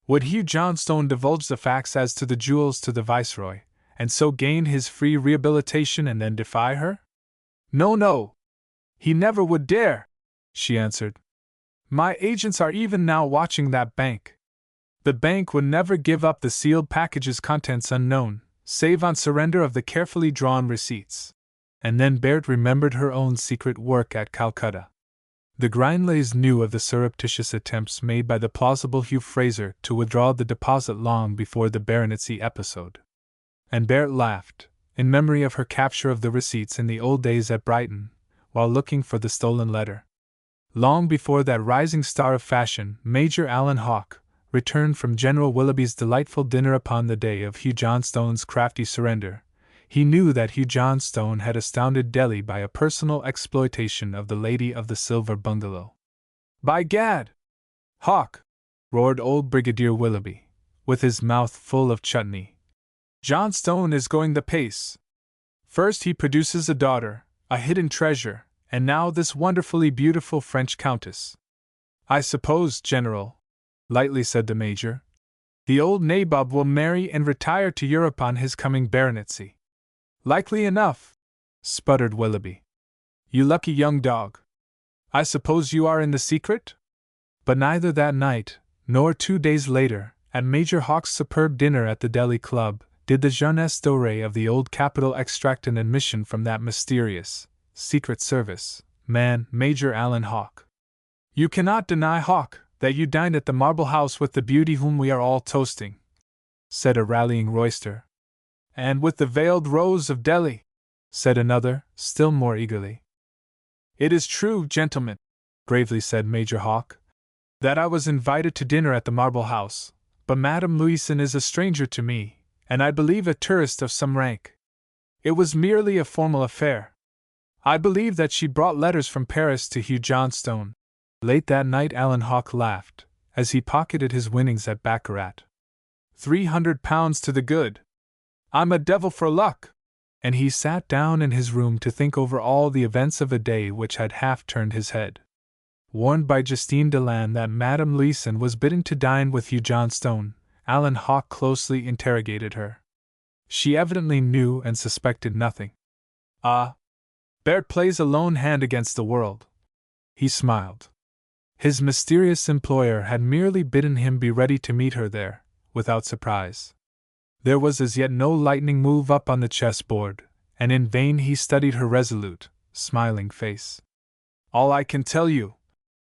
Would Hugh Johnstone divulge the facts as to the jewels to the Viceroy, and so gain his free rehabilitation and then defy her? No, no. He never would dare, she answered. My agents are even now watching that bank. The bank would never give up the sealed package's contents unknown, save on surrender of the carefully drawn receipts. And then Berthe remembered her own secret work at Calcutta. The Grindlays knew of the surreptitious attempts made by the plausible Hugh Fraser to withdraw the deposit long before the baronetcy episode. And Berthe laughed, in memory of her capture of the receipts in the old days at Brighton, while looking for the stolen letter. Long before that rising star of fashion, Major Alan Hawke, returned from General Willoughby's delightful dinner upon the day of Hugh Johnstone's crafty surrender, he knew that Hugh Johnstone had astounded Delhi by a personal exploitation of the lady of the silver bungalow. By gad! Hawke! Roared old Brigadier Willoughby, with his mouth full of chutney. Johnstone is going the pace. First he produces a daughter, a hidden treasure, and now this wonderfully beautiful French countess. I suppose, General, lightly said the Major, the old nabob will marry and retire to Europe on his coming baronetcy. Likely enough, sputtered Willoughby. You lucky young dog. I suppose you are in the secret? But neither that night, nor 2 days later, at Major Hawke's superb dinner at the Delhi Club, did the jeunesse dorée of the old capital extract an admission from that mysterious, Secret Service man, Major Alan Hawke. You cannot deny, Hawke, that you dined at the Marble House with the beauty whom we are all toasting, said a rallying royster. And with the veiled rose of Delhi, said another, still more eagerly. It is true, gentlemen, gravely said Major Hawke, that I was invited to dinner at the Marble House, but Madame Leeson is a stranger to me, and I believe a tourist of some rank. It was merely a formal affair. I believe that she brought letters from Paris to Hugh Johnstone. Late that night Alan Hawke laughed, as he pocketed his winnings at baccarat. £300 to the good. I'm a devil for luck! And he sat down in his room to think over all the events of a day which had half turned his head. Warned by Justine Deland that Madame Leeson was bidden to dine with Hugh Johnstone, Alan Hawke closely interrogated her. She evidently knew and suspected nothing. Ah! Berthe plays a lone hand against the world. He smiled. His mysterious employer had merely bidden him be ready to meet her there, without surprise. There was as yet no lightning move up on the chessboard, and in vain he studied her resolute, smiling face. All I can tell you,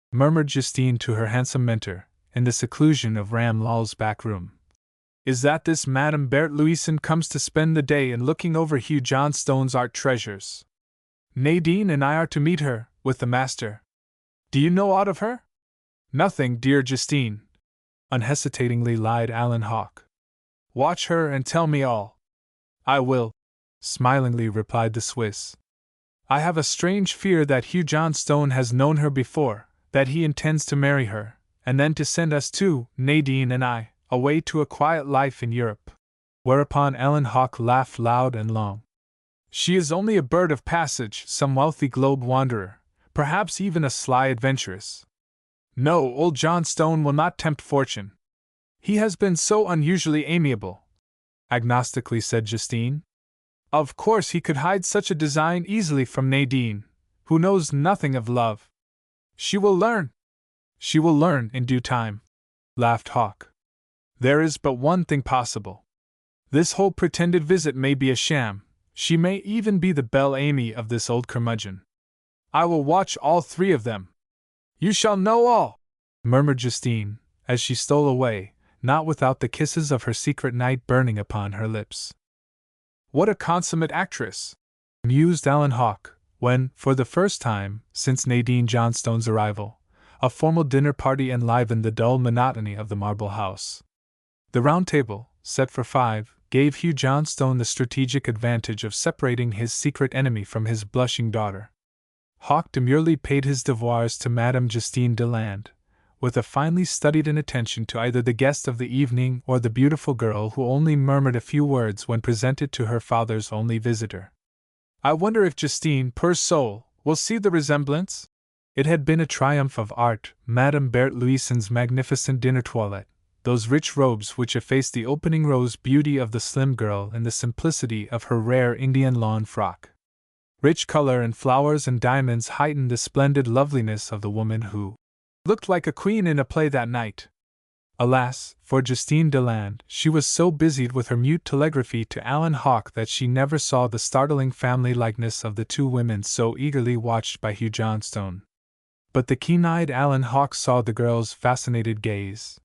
murmured Justine to her handsome mentor, in the seclusion of Ram Lal's back room, is that this Madame Berthe Louison comes to spend the day in looking over Hugh Johnstone's art treasures. Nadine and I are to meet her, with the master. Do you know aught of her? Nothing, dear Justine, unhesitatingly lied Alan Hawke. Watch her and tell me all. I will, smilingly replied the Swiss. I have a strange fear that Hugh Johnstone has known her before, that he intends to marry her, and then to send us two, Nadine and I, away to a quiet life in Europe. Whereupon Alan Hawke laughed loud and long. She is only a bird of passage, some wealthy globe wanderer, perhaps even a sly adventuress. No, old Johnstone will not tempt fortune. He has been so unusually amiable, agnostically said Justine. Of course he could hide such a design easily from Nadine, who knows nothing of love. She will learn. She will learn in due time, laughed Hawke. There is but one thing possible. This whole pretended visit may be a sham, she may even be the belle Amy of this old curmudgeon. I will watch all three of them. You shall know all, murmured Justine, as she stole away, not without the kisses of her secret knight burning upon her lips. What a consummate actress, mused Alan Hawke, when, for the first time, since Nadine Johnstone's arrival, a formal dinner party enlivened the dull monotony of the marble house. The round table, set for 5, gave Hugh Johnstone the strategic advantage of separating his secret enemy from his blushing daughter. Hawke demurely paid his devoirs to Madame Justine Deland, with a finely studied inattention to either the guest of the evening or the beautiful girl who only murmured a few words when presented to her father's only visitor. I wonder if Justine, poor soul, will see the resemblance? It had been a triumph of art, Madame Berthe Louison's magnificent dinner toilette, those rich robes which effaced the opening rose beauty of the slim girl in the simplicity of her rare Indian lawn frock. Rich color and flowers and diamonds heightened the splendid loveliness of the woman who looked like a queen in a play that night. Alas, for Justine Deland, she was so busied with her mute telegraphy to Alan Hawke that she never saw the startling family likeness of the two women so eagerly watched by Hugh Johnstone. But the keen-eyed Alan Hawke saw the girl's fascinated gaze.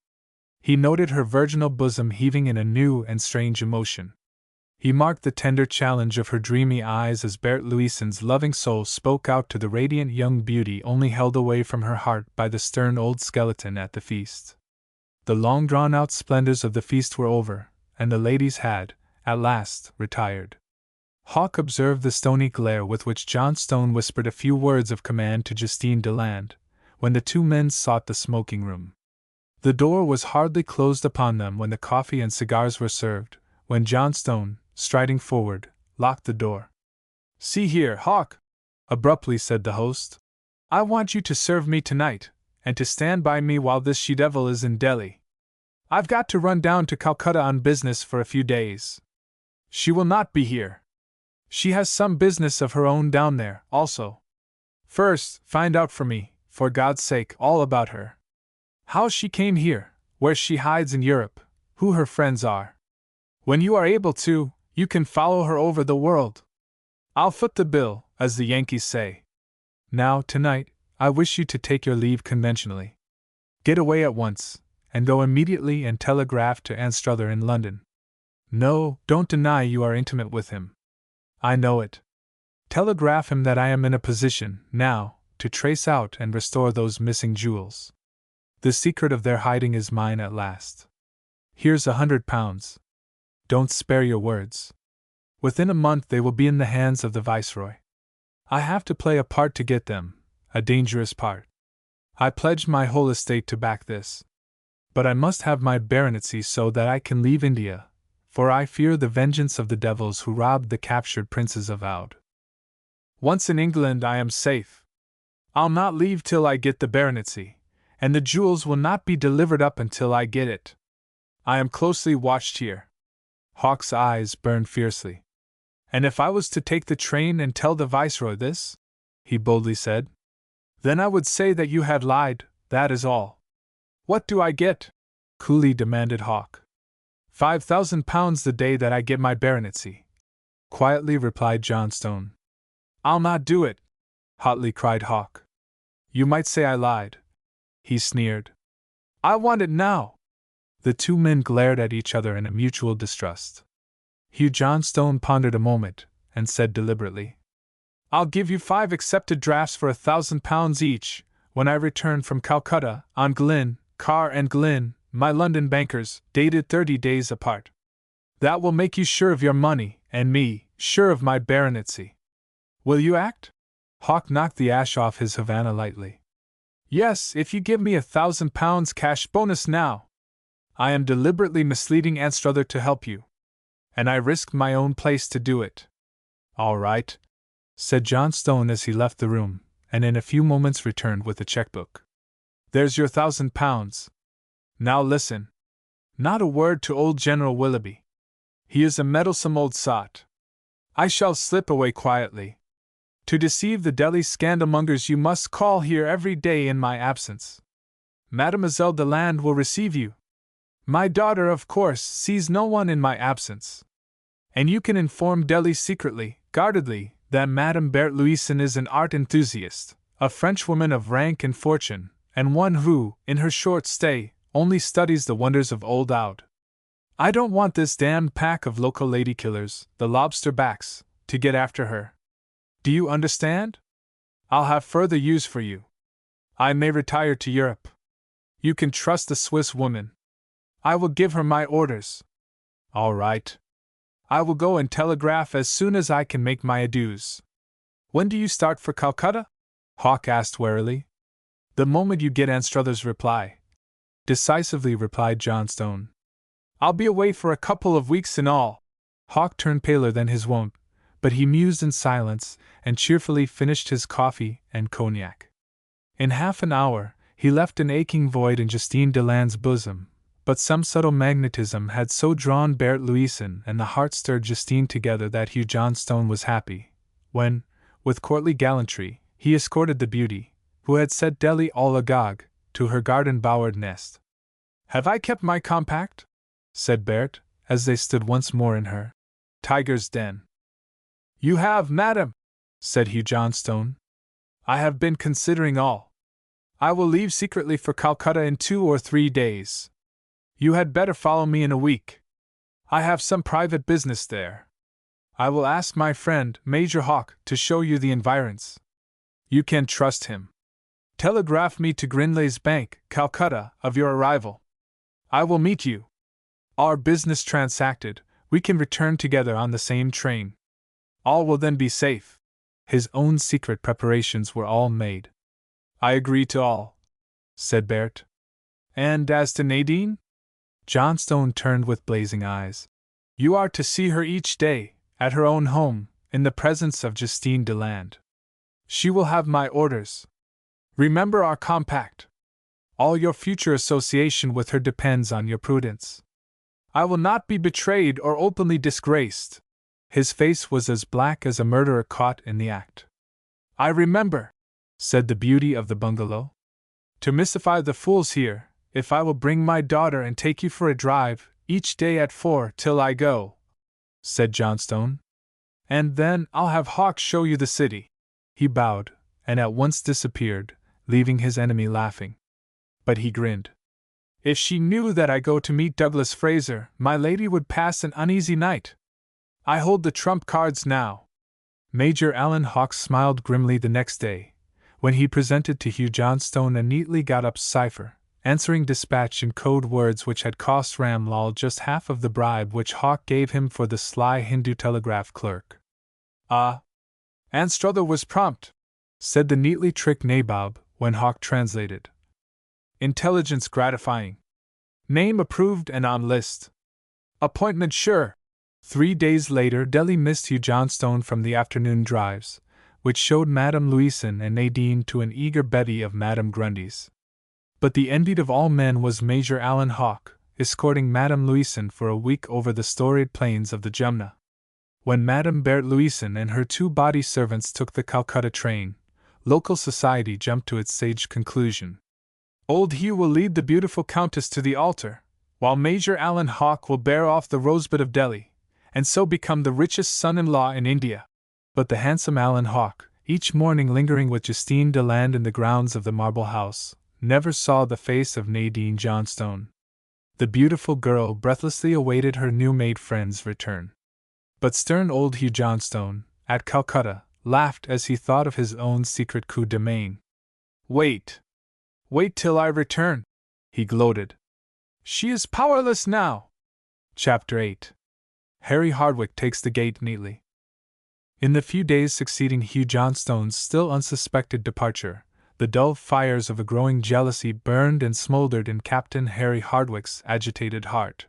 He noted her virginal bosom heaving in a new and strange emotion. He marked the tender challenge of her dreamy eyes as Berthe Louison's loving soul spoke out to the radiant young beauty only held away from her heart by the stern old skeleton at the feast. The long drawn-out splendors of the feast were over, and the ladies had, at last, retired. Hawke observed the stony glare with which Johnstone whispered a few words of command to Justine Deland, when the two men sought the smoking-room. The door was hardly closed upon them when the coffee and cigars were served, when Johnstone, striding forward, locked the door. "See here, Hawke," abruptly said the host. "I want you to serve me tonight, and to stand by me while this she-devil is in Delhi. I've got to run down to Calcutta on business for a few days. She will not be here. She has some business of her own down there, also. First, find out for me, for God's sake, all about her. How she came here, where she hides in Europe, who her friends are. When you are able to, you can follow her over the world. I'll foot the bill, as the Yankees say. Now, tonight, I wish you to take your leave conventionally. Get away at once, and go immediately and telegraph to Anstruther in London. No, don't deny you are intimate with him. I know it. Telegraph him that I am in a position, now, to trace out and restore those missing jewels. The secret of their hiding is mine at last. Here's £100. Don't spare your words. Within a month they will be in the hands of the Viceroy. I have to play a part to get them, a dangerous part. I pledged my whole estate to back this. But I must have my baronetcy so that I can leave India, for I fear the vengeance of the devils who robbed the captured princes of Oudh. Once in England I am safe. I'll not leave till I get the baronetcy, and the jewels will not be delivered up until I get it. I am closely watched here." Hawke's eyes burned fiercely. "And if I was to take the train and tell the Viceroy this," he boldly said, "then I would say that you had lied, that is all." "What do I get?" coolly demanded Hawke. £5,000 the day that I get my baronetcy," quietly replied Johnstone. "I'll not do it," hotly cried Hawke. "You might say I lied," he sneered. "I want it now." The two men glared at each other in a mutual distrust. Hugh Johnstone pondered a moment, and said deliberately, "I'll give you 5 accepted drafts for £1,000 each, when I return from Calcutta, on Glynn, Carr and Glynn, my London bankers, dated 30 days apart. That will make you sure of your money, and me, sure of my baronetcy. Will you act?" Hawk knocked the ash off his Havana lightly. "Yes, if you give me £1,000 cash bonus now. I am deliberately misleading Anstruther to help you. And I risked my own place to do it." "All right," said Johnstone as he left the room, and in a few moments returned with a checkbook. "There's your £1,000. Now listen. Not a word to old General Willoughby. He is a meddlesome old sot. I shall slip away quietly. To deceive the Delhi scandalmongers you must call here every day in my absence. Mademoiselle Deland will receive you. My daughter, of course, sees no one in my absence. And you can inform Delhi secretly, guardedly, that Madame Berthe Louison is an art enthusiast, a Frenchwoman of rank and fortune, and one who, in her short stay, only studies the wonders of old Oud. I don't want this damned pack of local lady-killers, the lobster-backs, to get after her. Do you understand? I'll have further use for you. I may retire to Europe. You can trust the Swiss woman. I will give her my orders." "All right. I will go and telegraph as soon as I can make my adieus." "When do you start for Calcutta?" Hawk asked warily. "The moment you get Anstruther's reply," decisively replied Johnstone. "I'll be away for a couple of weeks in all." Hawk turned paler than his wont, but he mused in silence, and cheerfully finished his coffee and cognac. In half an hour, he left an aching void in Justine Deland's bosom, but some subtle magnetism had so drawn Berthe Louison and the heart-stirred Justine together that Hugh Johnstone was happy, when, with courtly gallantry, he escorted the beauty, who had set Delhi all agog, to her garden-bowered nest. "Have I kept my compact?" said Berthe, as they stood once more in her tiger's den. "You have, madam," said Hugh Johnstone. "I have been considering all. I will leave secretly for Calcutta in 2 or 3 days. You had better follow me in a week. I have some private business there. I will ask my friend, Major Hawk, to show you the environs. You can trust him. Telegraph me to Grinley's Bank, Calcutta, of your arrival. I will meet you. Our business transacted, we can return together on the same train. All will then be safe." His own secret preparations were all made. "I agree to all," said Berthe. "And as to Nadine?" Johnstone turned with blazing eyes. "You are to see her each day, at her own home, in the presence of Justine Deland. She will have my orders. Remember our compact. All your future association with her depends on your prudence. I will not be betrayed or openly disgraced." His face was as black as a murderer caught in the act. "I remember," said the beauty of the bungalow. "To mystify the fools here, if I will bring my daughter and take you for a drive, each day at 4 till I go," said Johnstone. "And then I'll have Hawk show you the city." He bowed, and at once disappeared, leaving his enemy laughing. But he grinned. "If she knew that I go to meet Douglas Fraser, my lady would pass an uneasy night. I hold the trump cards now." Major Allen Hawks smiled grimly the next day, when he presented to Hugh Johnstone a neatly got-up cipher, answering dispatch in code words which had cost Ramlal just half of the bribe which Hawk gave him for the sly Hindu telegraph clerk. "Ah! Anstruther was prompt," said the neatly tricked nabob, when Hawk translated. "Intelligence gratifying. Name approved and on list. Appointment sure." 3 days later, Delhi missed Hugh Johnstone from the afternoon drives, which showed Madame Louison and Nadine to an eager bevy of Madame Grundys. But the envied of all men was Major Allen Hawk, escorting Madame Louison for a week over the storied plains of the Jumna. When Madame Berthe Louison and her 2 body servants took the Calcutta train, local society jumped to its sage conclusion. Old Hugh will lead the beautiful Countess to the altar, while Major Allen Hawk will bear off the rosebud of Delhi, and so become the richest son-in-law in India. But the handsome Allen Hawk, each morning lingering with Justine Deland in the grounds of the Marble House, never saw the face of Nadine Johnstone. The beautiful girl breathlessly awaited her new-made friend's return. But stern old Hugh Johnstone, at Calcutta, laughed as he thought of his own secret coup de main. Wait till I return, he gloated. She is powerless now. Chapter 8. Harry Hardwicke takes the gate neatly. In the few days succeeding Hugh Johnstone's still unsuspected departure, the dull fires of a growing jealousy burned and smoldered in Captain Harry Hardwicke's agitated heart.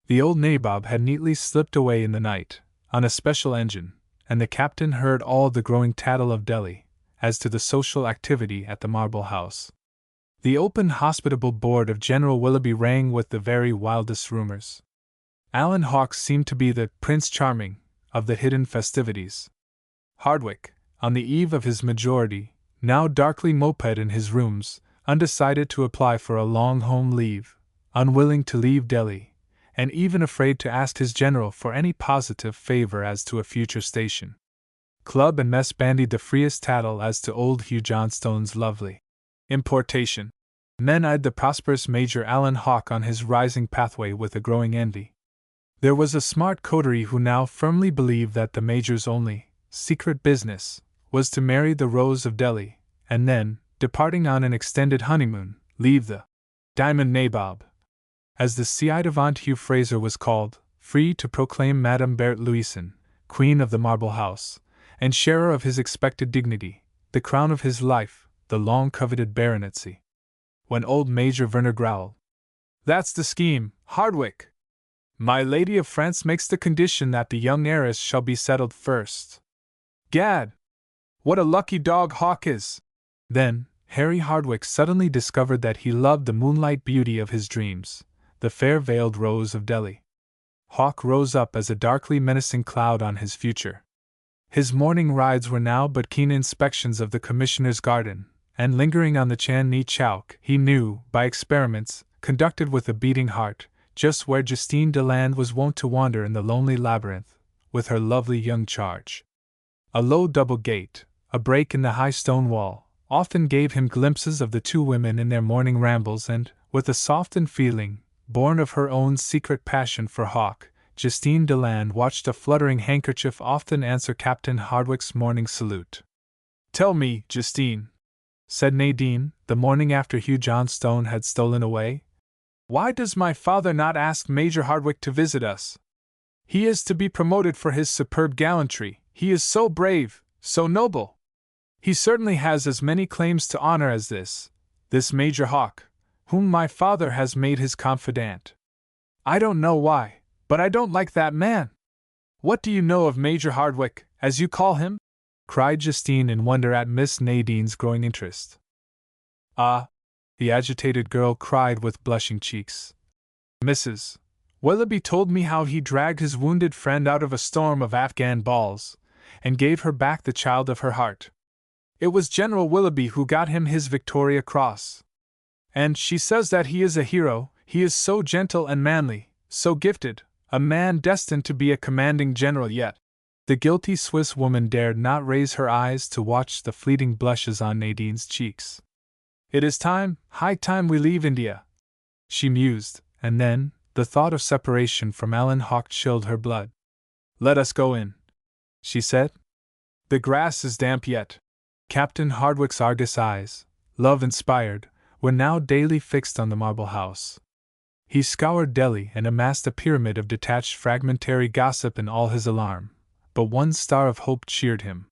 The old nabob had neatly slipped away in the night, on a special engine, and the captain heard all the growing tattle of Delhi, as to the social activity at the Marble House. The open, hospitable board of General Willoughby rang with the very wildest rumors. Alan Hawke seemed to be the Prince Charming of the hidden festivities. Hardwicke, on the eve of his majority, now darkly moped in his rooms, undecided to apply for a long home leave, unwilling to leave Delhi, and even afraid to ask his general for any positive favor as to a future station. Club and mess bandied the freest tattle as to old Hugh Johnstone's lovely importation. Men eyed the prosperous Major Alan Hawke on his rising pathway with a growing envy. There was a smart coterie who now firmly believed that the Major's only secret business was to marry the Rose of Delhi, and then, departing on an extended honeymoon, leave the Diamond Nabob, as the ci devant Hugh Fraser was called, free to proclaim Madame Berthe Louison, Queen of the Marble House, and sharer of his expected dignity, the crown of his life, the long-coveted baronetcy. When old Major Verner growled, "That's the scheme, Hardwicke! My Lady of France makes the condition that the young heiress shall be settled first. Gad! What a lucky dog Hawke is!" Then, Harry Hardwicke suddenly discovered that he loved the moonlight beauty of his dreams, the fair veiled Rose of Delhi. Hawke rose up as a darkly menacing cloud on his future. His morning rides were now but keen inspections of the Commissioner's garden, and lingering on the Chandni Chowk, he knew, by experiments, conducted with a beating heart, just where Justine Deland was wont to wander in the lonely labyrinth, with her lovely young charge. A low double gate, a break in the high stone wall, often gave him glimpses of the two women in their morning rambles, and, with a softened feeling, born of her own secret passion for Hawke, Justine Deland watched a fluttering handkerchief often answer Captain Hardwicke's morning salute. "Tell me, Justine," said Nadine, the morning after Hugh Johnstone had stolen away, "why does my father not ask Major Hardwicke to visit us? He is to be promoted for his superb gallantry, he is so brave, so noble. He certainly has as many claims to honor as this Major Hawke, whom my father has made his confidant. I don't know why, but I don't like that man. What do you know of Major Hardwicke, as you call him?" cried Justine in wonder at Miss Nadine's growing interest. "Ah," the agitated girl cried with blushing cheeks. "Mrs. Willoughby told me how he dragged his wounded friend out of a storm of Afghan balls, and gave her back the child of her heart. It was General Willoughby who got him his Victoria Cross. And she says that he is a hero, he is so gentle and manly, so gifted, a man destined to be a commanding general yet." The guilty Swiss woman dared not raise her eyes to watch the fleeting blushes on Nadine's cheeks. "It is time, high time we leave India," she mused, and then, the thought of separation from Alan Hawke chilled her blood. "Let us go in," she said. "The grass is damp yet." Captain Hardwicke's Argus eyes, love-inspired, were now daily fixed on the Marble House. He scoured Delhi and amassed a pyramid of detached fragmentary gossip in all his alarm, but one star of hope cheered him.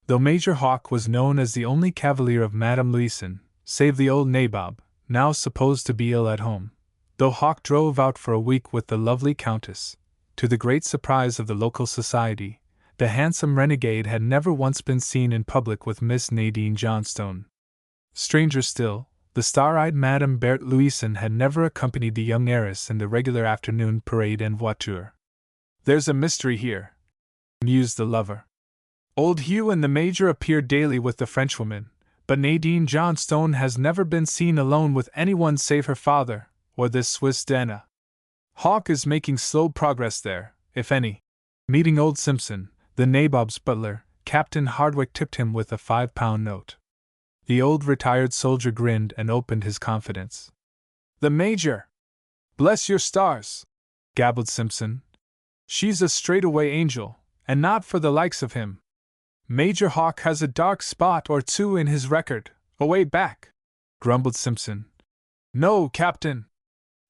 Though Major Hawke was known as the only cavalier of Madame Louison, save the old nabob, now supposed to be ill at home, though Hawke drove out for a week with the lovely Countess, to the great surprise of the local society, the handsome renegade had never once been seen in public with Miss Nadine Johnstone. Stranger still, the star-eyed Madame Berthe Louison had never accompanied the young heiress in the regular afternoon parade en voiture. "There's a mystery here," mused the lover. "Old Hugh and the Major appear daily with the Frenchwoman, but Nadine Johnstone has never been seen alone with anyone save her father, or this Swiss Dana. Hawke is making slow progress there, if any." Meeting old Simpson, the nabob's butler, Captain Hardwicke tipped him with a £5 note. The old retired soldier grinned and opened his confidence. "The Major!" Bless your stars, gabbled Simpson. She's a straightaway angel, and not for the likes of him. Major Hawk has a dark spot or two in his record, away back, grumbled Simpson. No, Captain.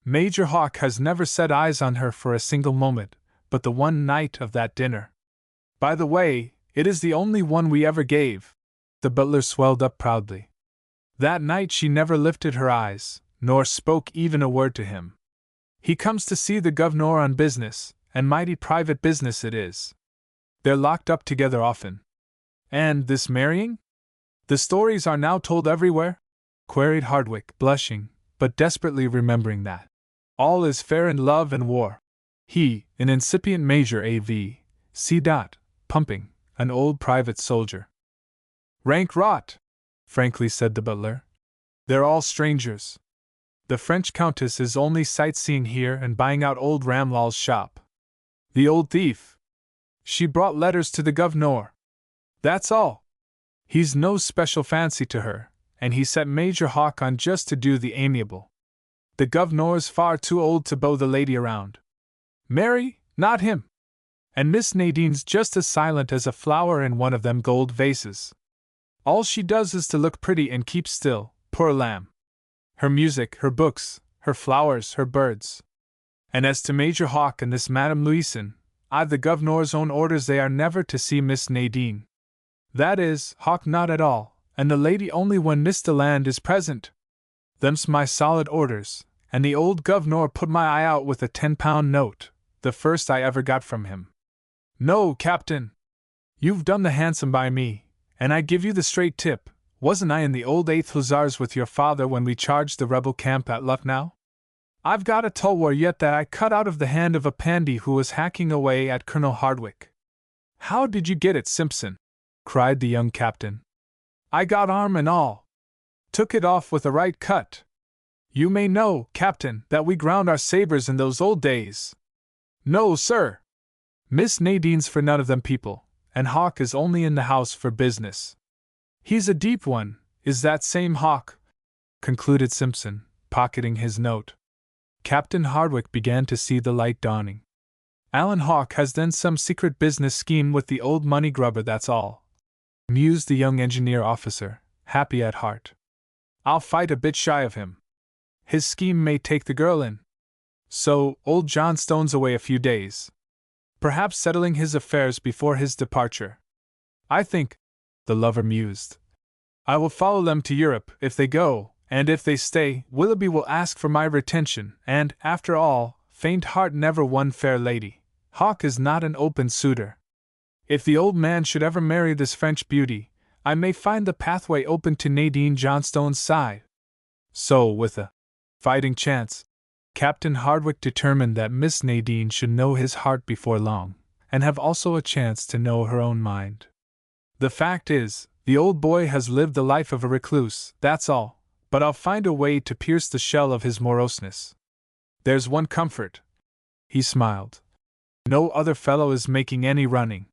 Major Hawk has never set eyes on her for a single moment, but the one night of that dinner. By the way, it is the only one we ever gave. The butler swelled up proudly. That night she never lifted her eyes, nor spoke even a word to him. He comes to see the governor on business, and mighty private business it is. They're locked up together often. And this marrying? The stories are now told everywhere? Queried Hardwick, blushing, but desperately remembering that all is fair in love and war. He, an incipient Major A.V.C. pumping, an old private soldier. Rank rot, frankly said the butler. They're all strangers. The French countess is only sightseeing here and buying out old Ramlal's shop. The old thief. She brought letters to the governor. That's all. He's no special fancy to her, and he set Major Hawk on just to do the amiable. The governor's far too old to beau the lady around. Marry, not him. And Miss Nadine's just as silent as a flower in one of them gold vases. All she does is to look pretty and keep still, poor lamb. Her music, her books, her flowers, her birds. And as to Major Hawk and this Madame Louison, I've the governor's own orders they are never to see Miss Nadine. That is, Hawk not at all, and the lady only when Miss Deland is present. Them's my solid orders, and the old governor put my eye out with a 10-pound note, the first I ever got from him. No, Captain. You've done the handsome by me, and I give you the straight tip. Wasn't I in the old 8th Hussars with your father when we charged the rebel camp at Lucknow? I've got a tulwar yet that I cut out of the hand of a pandy who was hacking away at Colonel Hardwick. How did you get it, Simpson? Cried the young captain. I got arm and all. Took it off with a right cut. You may know, Captain, that we ground our sabers in those old days. No, sir. Miss Nadine's for none of them people, and Hawk is only in the house for business. He's a deep one, is that same Hawk, concluded Simpson, pocketing his note. Captain Hardwick began to see the light dawning. Alan Hawk has then some secret business scheme with the old money grubber, that's all, mused the young engineer officer, happy at heart. I'll fight a bit shy of him. His scheme may take the girl in. So, old Johnstone's away a few days. Perhaps settling his affairs before his departure. I think, the lover mused, I will follow them to Europe if they go, and if they stay, Willoughby will ask for my retention, and, after all, faint heart never won fair lady. Hawk is not an open suitor. If the old man should ever marry this French beauty, I may find the pathway open to Nadine Johnstone's side. So, with a fighting chance, Captain Hardwick determined that Miss Nadine should know his heart before long, and have also a chance to know her own mind. The fact is, the old boy has lived the life of a recluse, that's all, but I'll find a way to pierce the shell of his moroseness. There's one comfort. He smiled. No other fellow is making any running.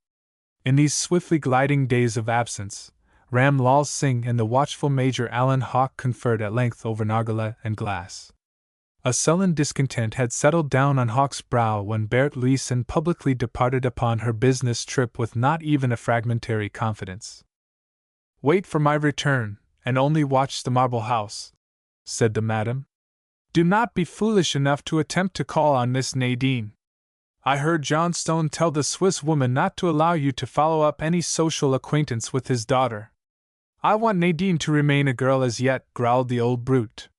In these swiftly gliding days of absence, Ram Lal Singh and the watchful Major Alan Hawk conferred at length over nargileh and glass. A sullen discontent had settled down on Hawk's brow when Bert Louison publicly departed upon her business trip with not even a fragmentary confidence. Wait for my return, and only watch the Marble House, said the madam. Do not be foolish enough to attempt to call on Miss Nadine. I heard Johnstone tell the Swiss woman not to allow you to follow up any social acquaintance with his daughter. I want Nadine to remain a girl as yet, growled the old brute.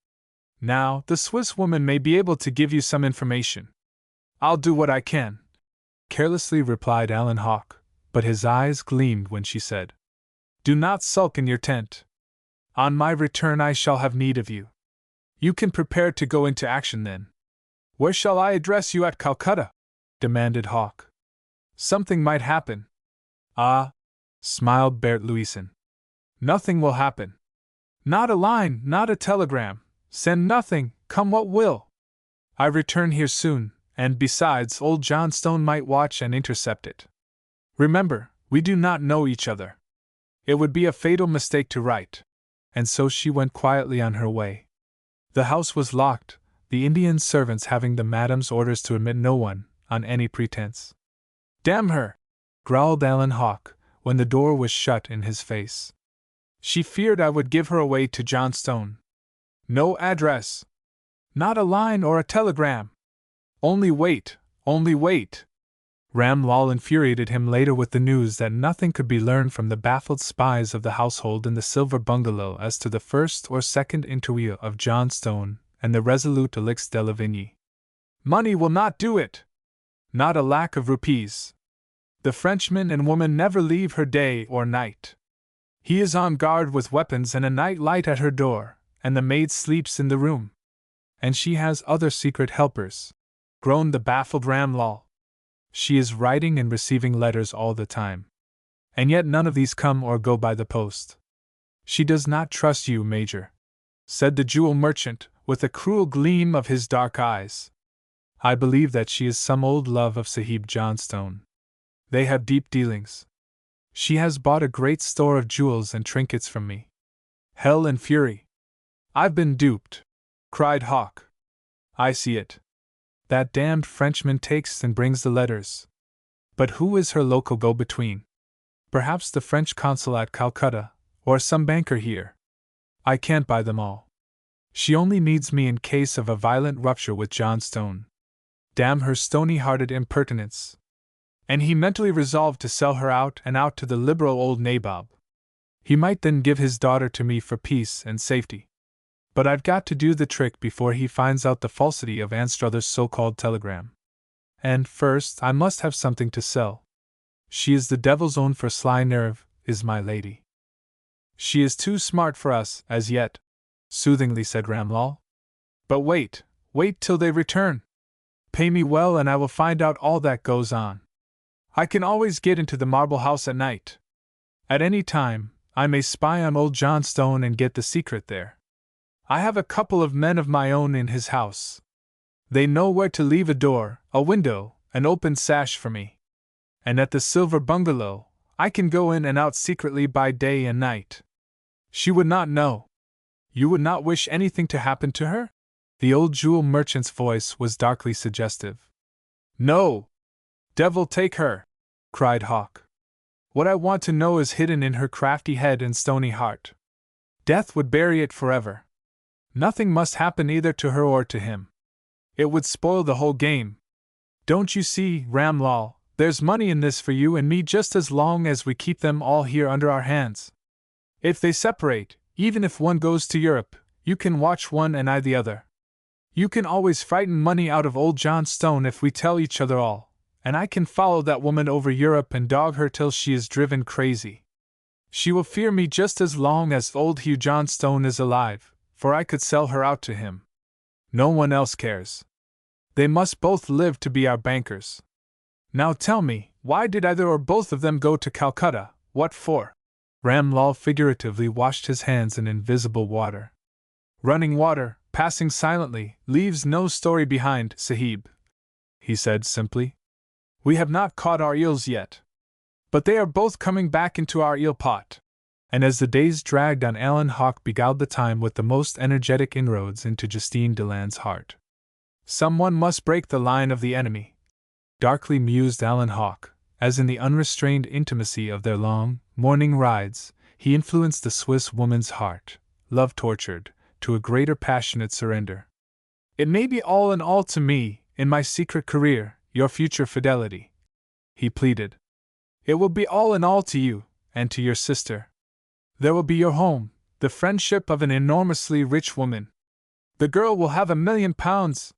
Now, the Swiss woman may be able to give you some information. I'll do what I can, carelessly replied Alan Hawk, but his eyes gleamed when she said, Do not sulk in your tent. On my return I shall have need of you. You can prepare to go into action then. Where shall I address you at Calcutta? Demanded Hawk. Something might happen. Ah, smiled Bert Louison. Nothing will happen. Not a line, not a telegram. Send nothing, come what will. I return here soon, and besides, old Johnstone might watch and intercept it. Remember, we do not know each other. It would be a fatal mistake to write. And so she went quietly on her way. The house was locked, the Indian servants having the madam's orders to admit no one, on any pretense. "Damn her!" growled Alan Hawke, when the door was shut in his face. "She feared I would give her away to Johnstone. No address! Not a line or a telegram! Only wait, only wait!" Ram Lal infuriated him later with the news that nothing could be learned from the baffled spies of the household in the Silver Bungalow as to the first or second interview of Johnstone and the resolute Alix de Lavigny. "Money will not do it! Not a lac of rupees. The Frenchman and woman never leave her day or night. He is on guard with weapons and a night light at her door, and the maid sleeps in the room. And she has other secret helpers," groaned the baffled Ram Lal. "She is writing and receiving letters all the time. And yet none of these come or go by the post." "She does not trust you, Major," said the jewel merchant, with a cruel gleam of his dark eyes. "I believe that she is some old love of Sahib Johnstone. They have deep dealings. She has bought a great store of jewels and trinkets from me. Hell and fury! I've been duped," cried Hawke. "I see it. That damned Frenchman takes and brings the letters. But who is her local go-between? Perhaps the French consul at Calcutta, or some banker here. I can't buy them all. She only needs me in case of a violent rupture with Johnstone. Damn her stony-hearted impertinence!" And he mentally resolved to sell her out and out to the liberal old nabob. He might then give his daughter to me for peace and safety. But I've got to do the trick before he finds out the falsity of Anstruther's so-called telegram. And first I must have something to sell. She is the devil's own for sly nerve, is my lady. "She is too smart for us, as yet," soothingly said Ram Lal. "But wait till they return. Pay me well and I will find out all that goes on. I can always get into the marble house at night. At any time, I may spy on old Johnstone and get the secret there. I have a couple of men of my own in his house. They know where to leave a door, a window, an open sash for me. And at the Silver Bungalow, I can go in and out secretly by day and night. She would not know. You would not wish anything to happen to her?" The old jewel merchant's voice was darkly suggestive. "No! Devil take her!" cried Hawke. "What I want to know is hidden in her crafty head and stony heart. Death would bury it forever. Nothing must happen either to her or to him. It would spoil the whole game. Don't you see, Ram Lal, there's money in this for you and me just as long as we keep them all here under our hands. If they separate, even if one goes to Europe, you can watch one and I the other. You can always frighten money out of old Johnstone if we tell each other all, and I can follow that woman over Europe and dog her till she is driven crazy. She will fear me just as long as old Hugh Johnstone is alive, for I could sell her out to him. No one else cares. They must both live to be our bankers. Now tell me, why did either or both of them go to Calcutta? What for?" Ram Lal figuratively washed his hands in invisible water. "Running water, passing silently, leaves no story behind, Sahib," he said simply. "We have not caught our eels yet. But they are both coming back into our eel pot." And as the days dragged on, Alan Hawke beguiled the time with the most energetic inroads into Justine Deland's heart. "Someone must break the line of the enemy," darkly mused Alan Hawke, as in the unrestrained intimacy of their long, morning rides, he influenced the Swiss woman's heart, love-tortured, to a greater passionate surrender. "It may be all in all to me, in my secret career, your future fidelity," he pleaded. "It will be all in all to you, and to your sister. There will be your home, the friendship of an enormously rich woman. The girl will have £1,000,000.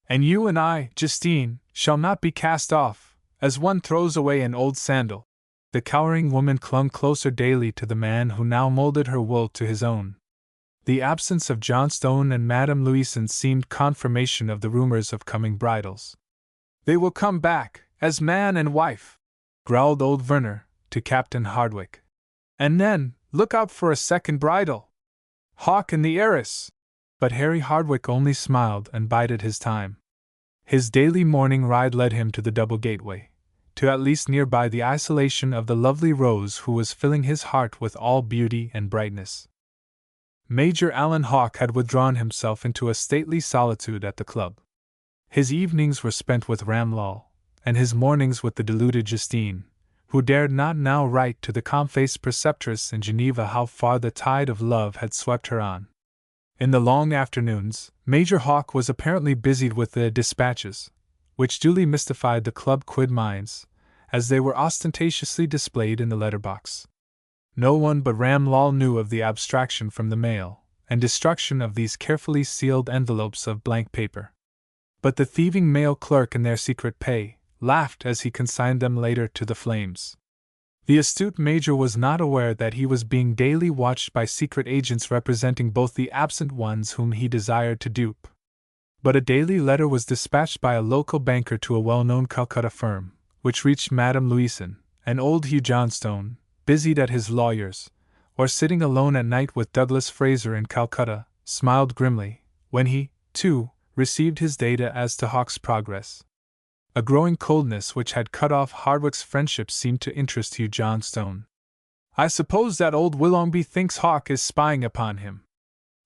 And you and I, Justine, shall not be cast off, as one throws away an old sandal." The cowering woman clung closer daily to the man who now molded her will to his own. The absence of Johnstone and Madame Louison seemed confirmation of the rumors of coming bridals. "They will come back, as man and wife," growled old Werner, to Captain Hardwick. "And then, look out for a second bridal. Hawke and the heiress." But Harry Hardwick only smiled and bided his time. His daily morning ride led him to the double gateway, to at least nearby the isolation of the lovely Rose who was filling his heart with all beauty and brightness. Major Alan Hawke had withdrawn himself into a stately solitude at the club. His evenings were spent with Ramlal, and his mornings with the deluded Justine, who dared not now write to the calm-faced preceptress in Geneva how far the tide of love had swept her on. In the long afternoons, Major Hawke was apparently busied with the dispatches, which duly mystified the club quid minds, as they were ostentatiously displayed in the letter-box. No one but Ramlal knew of the abstraction from the mail, and destruction of these carefully sealed envelopes of blank paper. But the thieving mail clerk in their secret pay laughed as he consigned them later to the flames. The astute major was not aware that he was being daily watched by secret agents representing both the absent ones whom he desired to dupe. But a daily letter was dispatched by a local banker to a well-known Calcutta firm, which reached Madame Louison, and old Hugh Johnstone, busied at his lawyer's, or sitting alone at night with Douglas Fraser in Calcutta, smiled grimly when he, too, received his data as to Hawke's progress. A growing coldness which had cut off Hardwick's friendship seemed to interest Hugh Johnstone. "I suppose that old Willoughby thinks Hawke is spying upon him.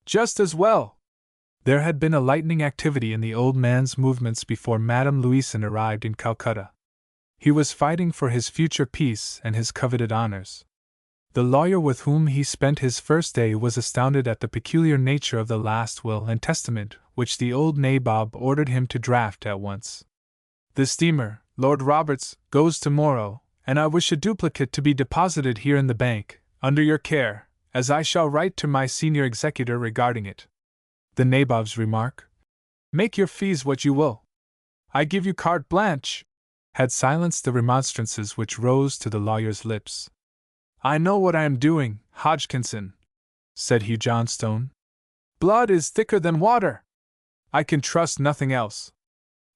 Just as well." There had been a lightning activity in the old man's movements before Madame Louison arrived in Calcutta. He was fighting for his future peace and his coveted honors. The lawyer with whom he spent his first day was astounded at the peculiar nature of the last will and testament which the old nabob ordered him to draft at once. "The steamer, Lord Roberts, goes tomorrow, and I wish a duplicate to be deposited here in the bank, under your care, as I shall write to my senior executor regarding it." The nabob's remark, "Make your fees what you will, I give you carte blanche," had silenced the remonstrances which rose to the lawyer's lips. "I know what I am doing, Hodgkinson," said Hugh Johnstone. "Blood is thicker than water. I can trust nothing else.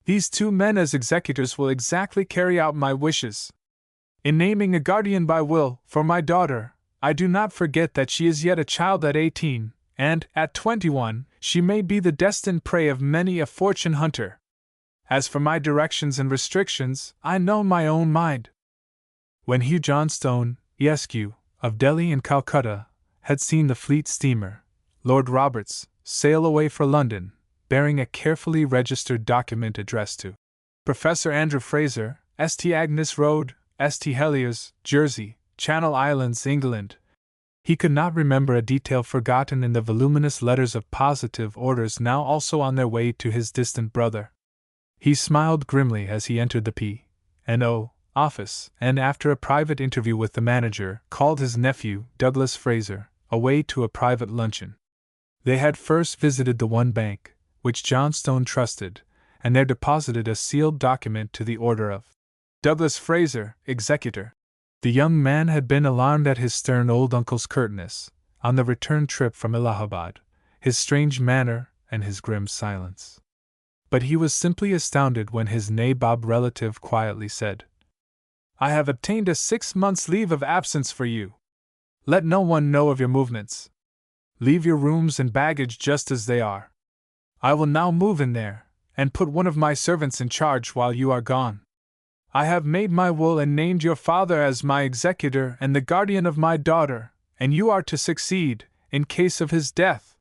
These two men as executors will exactly carry out my wishes. In naming a guardian by will for my daughter, I do not forget that she is yet a child at 18, and, at 21, she may be the destined prey of many a fortune hunter. As for my directions and restrictions, I know my own mind." When Hugh Johnstone, Esq., of Delhi and Calcutta, had seen the fleet steamer, Lord Roberts, sail away for London, bearing a carefully registered document addressed to Professor Andrew Fraser, St. Agnes Road, St. Heliers, Jersey, Channel Islands, England, he could not remember a detail forgotten in the voluminous letters of positive orders now also on their way to his distant brother. He smiled grimly as he entered the P&O office, and after a private interview with the manager, called his nephew, Douglas Fraser, away to a private luncheon. They had first visited the one bank which Johnstone trusted, and there deposited a sealed document to the order of Douglas Fraser, executor. The young man had been alarmed at his stern old uncle's curtness, on the return trip from Allahabad, his strange manner and his grim silence. But he was simply astounded when his nabob relative quietly said, "I have obtained a 6 months' leave of absence for you. Let no one know of your movements. Leave your rooms and baggage just as they are. I will now move in there, and put one of my servants in charge while you are gone. I have made my will and named your father as my executor and the guardian of my daughter, and you are to succeed, in case of his death.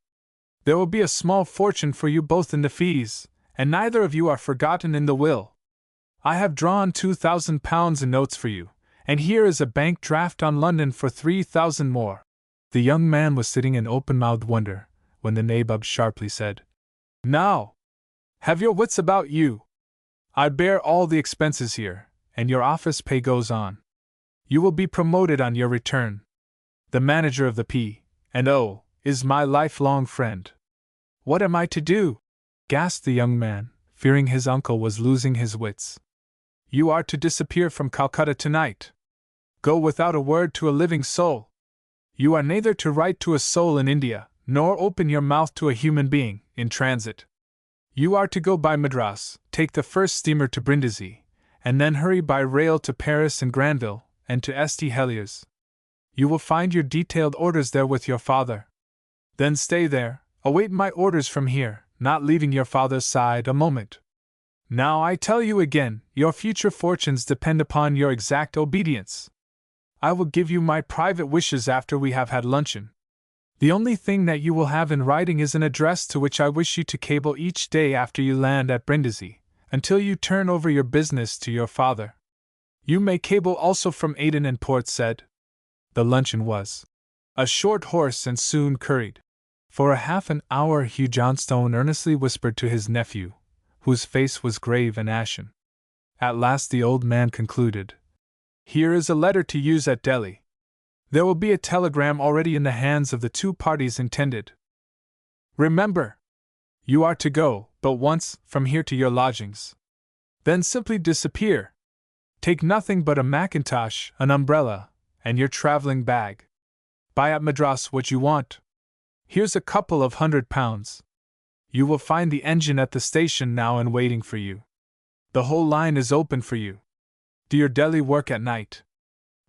There will be a small fortune for you both in the fees, and neither of you are forgotten in the will. I have drawn £2,000 in notes for you, and here is a bank draft on London for 3,000 more." The young man was sitting in open-mouthed wonder, when the nabob sharply said, "Now, have your wits about you. I bear all the expenses here, and your office pay goes on. You will be promoted on your return. The manager of the P&O is my lifelong friend." "What am I to do?" gasped the young man, fearing his uncle was losing his wits. "You are to disappear from Calcutta tonight. Go without a word to a living soul. You are neither to write to a soul in India, nor open your mouth to a human being, in transit. You are to go by Madras, take the first steamer to Brindisi, and then hurry by rail to Paris and Granville, and to St. Heliers. You will find your detailed orders there with your father. Then stay there, await my orders from here, not leaving your father's side a moment. Now I tell you again, your future fortunes depend upon your exact obedience. I will give you my private wishes after we have had luncheon." The only thing that you will have in writing is an address to which I wish you to cable each day after you land at Brindisi, until you turn over your business to your father. You may cable also from Aden and Port Said. The luncheon was a short horse and soon curried. For a half an hour Hugh Johnstone earnestly whispered to his nephew, whose face was grave and ashen. At last the old man concluded. Here is a letter to use at Delhi. There will be a telegram already in the hands of the two parties intended. Remember, you are to go but once from here to your lodgings. Then simply disappear. Take nothing but a mackintosh, an umbrella, and your traveling bag. Buy at Madras what you want. Here's a couple of £100. You will find the engine at the station now and waiting for you. The whole line is open for you. Do your Delhi work at night.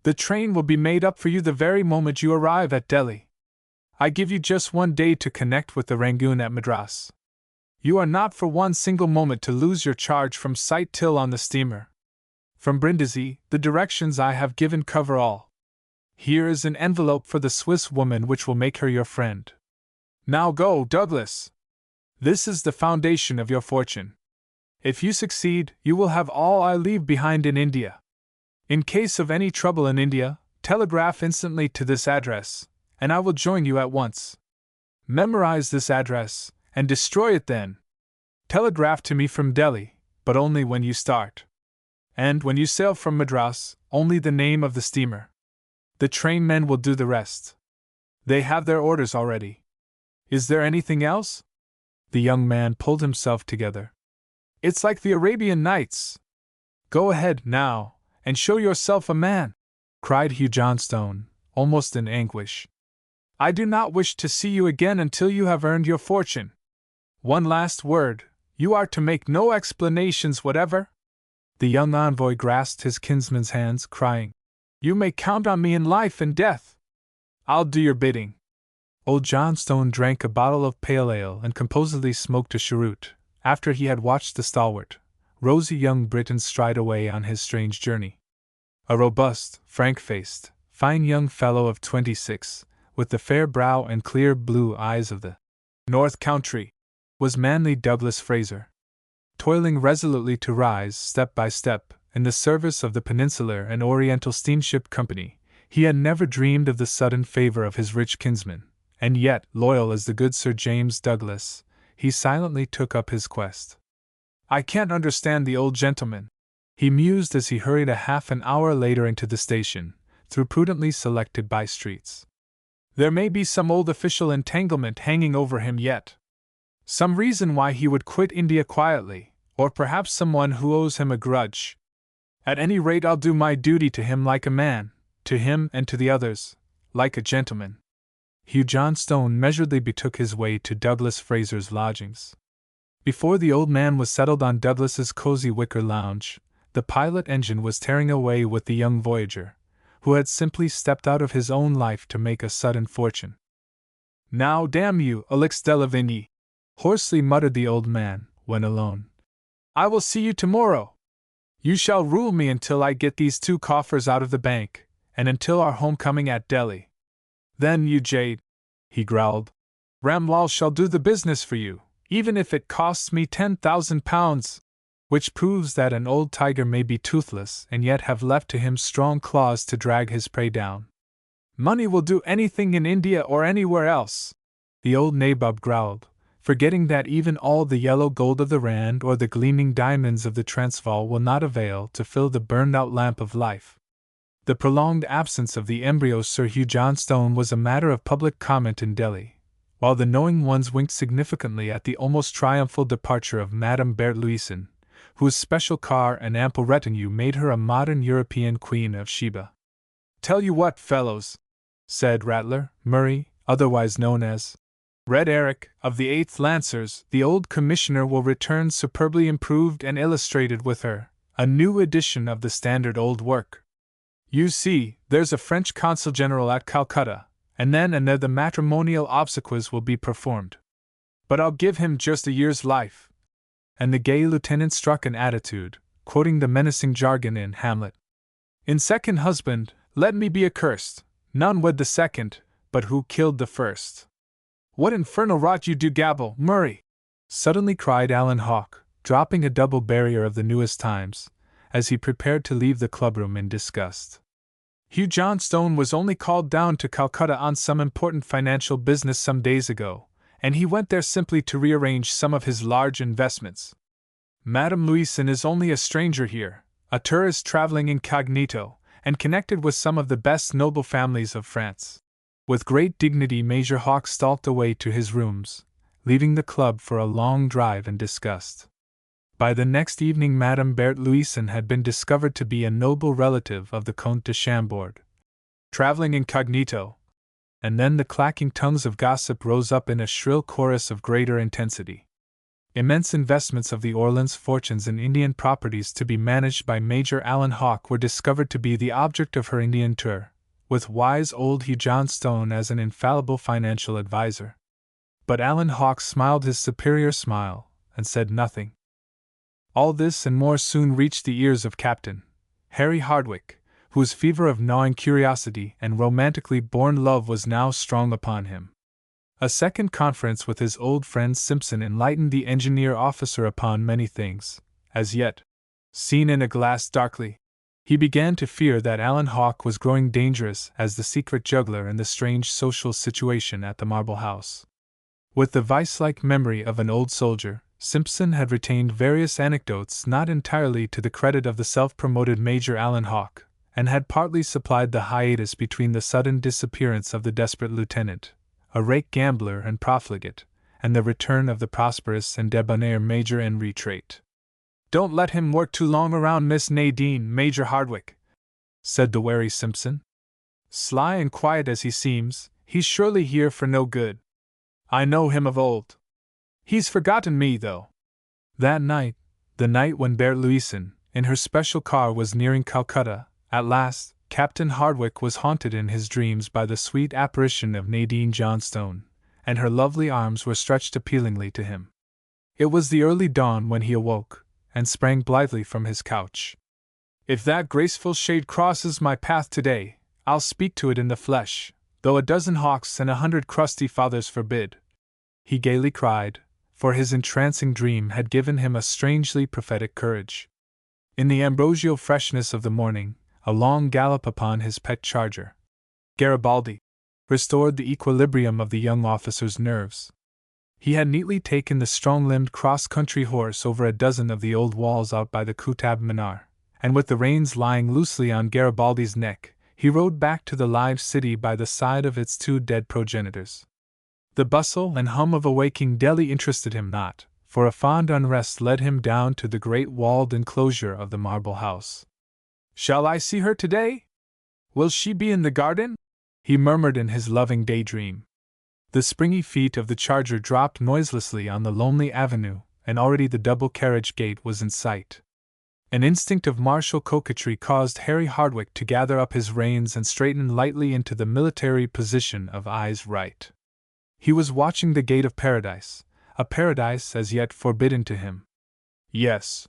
The train will be made up for you the very moment you arrive at Delhi. I give you just 1 day to connect with the Rangoon at Madras. You are not for one single moment to lose your charge from sight till on the steamer. From Brindisi, the directions I have given cover all. Here is an envelope for the Swiss woman which will make her your friend. Now go, Douglas. This is the foundation of your fortune. If you succeed, you will have all I leave behind in India. In case of any trouble in India, telegraph instantly to this address, and I will join you at once. Memorize this address, and destroy it then. Telegraph to me from Delhi, but only when you start. And when you sail from Madras, only the name of the steamer. The trainmen will do the rest. They have their orders already. Is there anything else? The young man pulled himself together. It's like the Arabian Nights. Go ahead, now, and show yourself a man, cried Hugh Johnstone, almost in anguish. I do not wish to see you again until you have earned your fortune. One last word, you are to make no explanations whatever. The young envoy grasped his kinsman's hands, crying, You may count on me in life and death. I'll do your bidding. Old Johnstone drank a bottle of pale ale and composedly smoked a cheroot, after he had watched the stalwart, rosy young Briton stride away on his strange journey. A robust, frank-faced, fine young fellow of 26, with the fair brow and clear blue eyes of the North Country, was manly Douglas Fraser. Toiling resolutely to rise step by step in the service of the Peninsular and Oriental Steamship Company, he had never dreamed of the sudden favor of his rich kinsman, and yet, loyal as the good Sir James Douglas, he silently took up his quest. I can't understand the old gentleman, he mused as he hurried a half an hour later into the station, through prudently selected by-streets. There may be some old official entanglement hanging over him yet. Some reason why he would quit India quietly, or perhaps someone who owes him a grudge. At any rate, I'll do my duty to him like a man, to him and to the others, like a gentleman. Hugh Johnstone measuredly betook his way to Douglas Fraser's lodgings. Before the old man was settled on Douglas's cozy wicker lounge, the pilot engine was tearing away with the young voyager, who had simply stepped out of his own life to make a sudden fortune. Now, damn you, Alix de Lavigny, hoarsely muttered the old man, when alone. I will see you tomorrow. You shall rule me until I get these 2 coffers out of the bank, and until our homecoming at Delhi. Then, you jade, he growled, Ramlal shall do the business for you, even if it costs me £10,000, which proves that an old tiger may be toothless and yet have left to him strong claws to drag his prey down. Money will do anything in India or anywhere else, the old nabob growled, forgetting that even all the yellow gold of the Rand or the gleaming diamonds of the Transvaal will not avail to fill the burned-out lamp of life. The prolonged absence of the embryo Sir Hugh Johnstone was a matter of public comment in Delhi, while the knowing ones winked significantly at the almost triumphal departure of Madame Berthe Louison, whose special car and ample retinue made her a modern European Queen of Sheba. Tell you what, fellows, said Rattler Murray, otherwise known as Red Eric, of the 8th Lancers, the old commissioner will return superbly improved and illustrated with her, a new edition of the standard old work. You see, there's a French consul general at Calcutta, and then and there the matrimonial obsequies will be performed. But I'll give him just a year's life. And the gay lieutenant struck an attitude, quoting the menacing jargon in Hamlet. In second husband, let me be accursed, none wed the second, but who killed the first? What infernal rot you do gabble, Murray! Suddenly cried Alan Hawke, dropping a double barrier of the newest times, as he prepared to leave the clubroom in disgust. Hugh Johnstone was only called down to Calcutta on some important financial business some days ago, and he went there simply to rearrange some of his large investments. Madame Louison is only a stranger here, a tourist traveling incognito, and connected with some of the best noble families of France. With great dignity Major Hawke stalked away to his rooms, leaving the club for a long drive in disgust. By the next evening Madame Berthe Louison had been discovered to be a noble relative of the Comte de Chambord. Traveling incognito. And then the clacking tongues of gossip rose up in a shrill chorus of greater intensity. Immense investments of the Orleans fortunes in Indian properties to be managed by Major Alan Hawke were discovered to be the object of her Indian tour, with wise old Hugh Johnstone as an infallible financial adviser. But Alan Hawke smiled his superior smile, and said nothing. All this and more soon reached the ears of Captain Harry Hardwicke, whose fever of gnawing curiosity and romantically born love was now strong upon him. A second conference with his old friend Simpson enlightened the engineer officer upon many things, as yet seen in a glass darkly. He began to fear that Alan Hawke was growing dangerous as the secret juggler in the strange social situation at the Marble House. With the vice-like memory of an old soldier, Simpson had retained various anecdotes not entirely to the credit of the self-promoted Major Alan Hawke, and had partly supplied the hiatus between the sudden disappearance of the desperate lieutenant, a rake gambler and profligate, and the return of the prosperous and debonair Major Henry Traitor. "Don't let him work too long around Miss Nadine, Major Hardwicke," said the wary Simpson. "Sly and quiet as he seems, he's surely here for no good. I know him of old. He's forgotten me, though." That night, the night when Berthe Louison, in her special car, was nearing Calcutta, at last, Captain Hardwicke was haunted in his dreams by the sweet apparition of Nadine Johnstone, and her lovely arms were stretched appealingly to him. It was the early dawn when he awoke, and sprang blithely from his couch. "If that graceful shade crosses my path today, I'll speak to it in the flesh, though a dozen hawks and 100 crusty fathers forbid," he gaily cried, for his entrancing dream had given him a strangely prophetic courage. In the ambrosial freshness of the morning, a long gallop upon his pet charger, Garibaldi, restored the equilibrium of the young officer's nerves. He had neatly taken the strong-limbed cross-country horse over a dozen of the old walls out by the Kutab Minar, and with the reins lying loosely on Garibaldi's neck, he rode back to the live city by the side of its 2 dead progenitors. The bustle and hum of a waking Delhi interested him not, for a fond unrest led him down to the great walled enclosure of the Marble House. "Shall I see her today? Will she be in the garden?" he murmured in his loving daydream. The springy feet of the charger dropped noiselessly on the lonely avenue, and already the double carriage gate was in sight. An instinct of martial coquetry caused Harry Hardwicke to gather up his reins and straighten lightly into the military position of eyes right. He was watching the gate of paradise, a paradise as yet forbidden to him. Yes.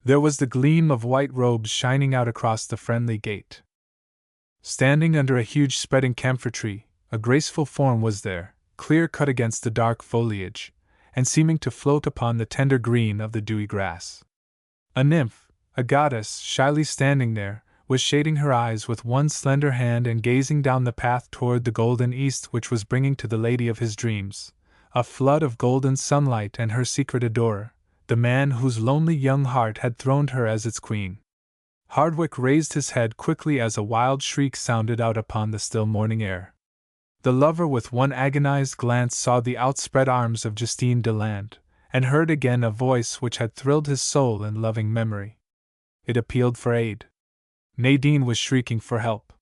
There was the gleam of white robes shining out across the friendly gate. Standing under a huge spreading camphor tree, a graceful form was there, clear cut against the dark foliage, and seeming to float upon the tender green of the dewy grass. A nymph, a goddess, shyly standing there, was shading her eyes with one slender hand and gazing down the path toward the golden east which was bringing to the lady of his dreams a flood of golden sunlight and her secret adorer, the man whose lonely young heart had throned her as its queen. Hardwicke raised his head quickly as a wild shriek sounded out upon the still morning air. The lover with one agonized glance saw the outspread arms of Justine Deland, and heard again a voice which had thrilled his soul in loving memory. It appealed for aid. Nadine was shrieking for help.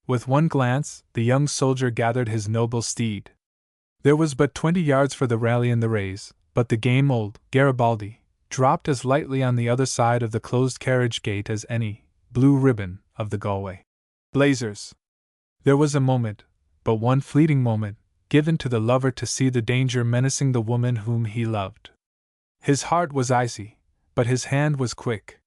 With one glance, the young soldier gathered his noble steed. There was but 20 yards for the rally and the raise, but the game old Garibaldi dropped as lightly on the other side of the closed carriage gate as any blue ribbon of the Galway Blazers. There was a moment, but one fleeting moment, given to the lover to see the danger menacing the woman whom he loved. His heart was icy, but his hand was quick.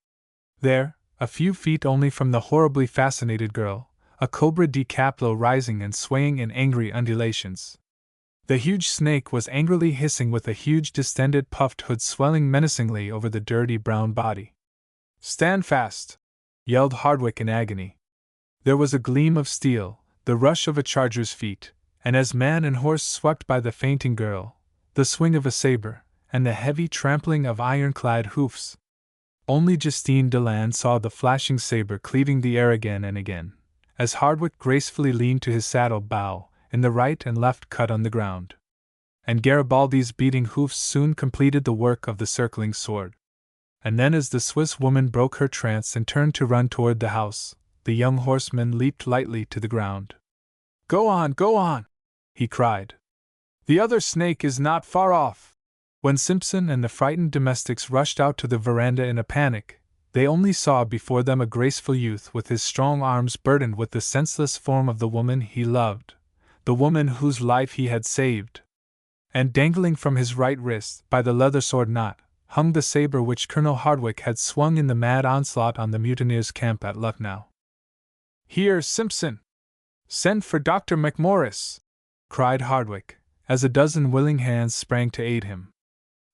There, a few feet only from the horribly fascinated girl, a cobra di caplo rising and swaying in angry undulations. The huge snake was angrily hissing with a huge distended puffed hood swelling menacingly over the dirty brown body. "Stand fast!" yelled Hardwick in agony. There was a gleam of steel, the rush of a charger's feet, and as man and horse swept by the fainting girl, the swing of a saber, and the heavy trampling of iron-clad hoofs. Only Justine Deland saw the flashing saber cleaving the air again and again, as Hardwick gracefully leaned to his saddle bow, in the right and left cut on the ground. And Garibaldi's beating hoofs soon completed the work of the circling sword. And then as the Swiss woman broke her trance and turned to run toward the house, the young horseman leaped lightly to the ground. Go on, he cried. "The other snake is not far off." When Simpson and the frightened domestics rushed out to the veranda in a panic, they only saw before them a graceful youth with his strong arms burdened with the senseless form of the woman he loved, the woman whose life he had saved. And dangling from his right wrist, by the leather sword knot, hung the saber which Colonel Hardwick had swung in the mad onslaught on the mutineers' camp at Lucknow. "Here, Simpson! Send for Dr. McMorris!" cried Hardwick, as a dozen willing hands sprang to aid him.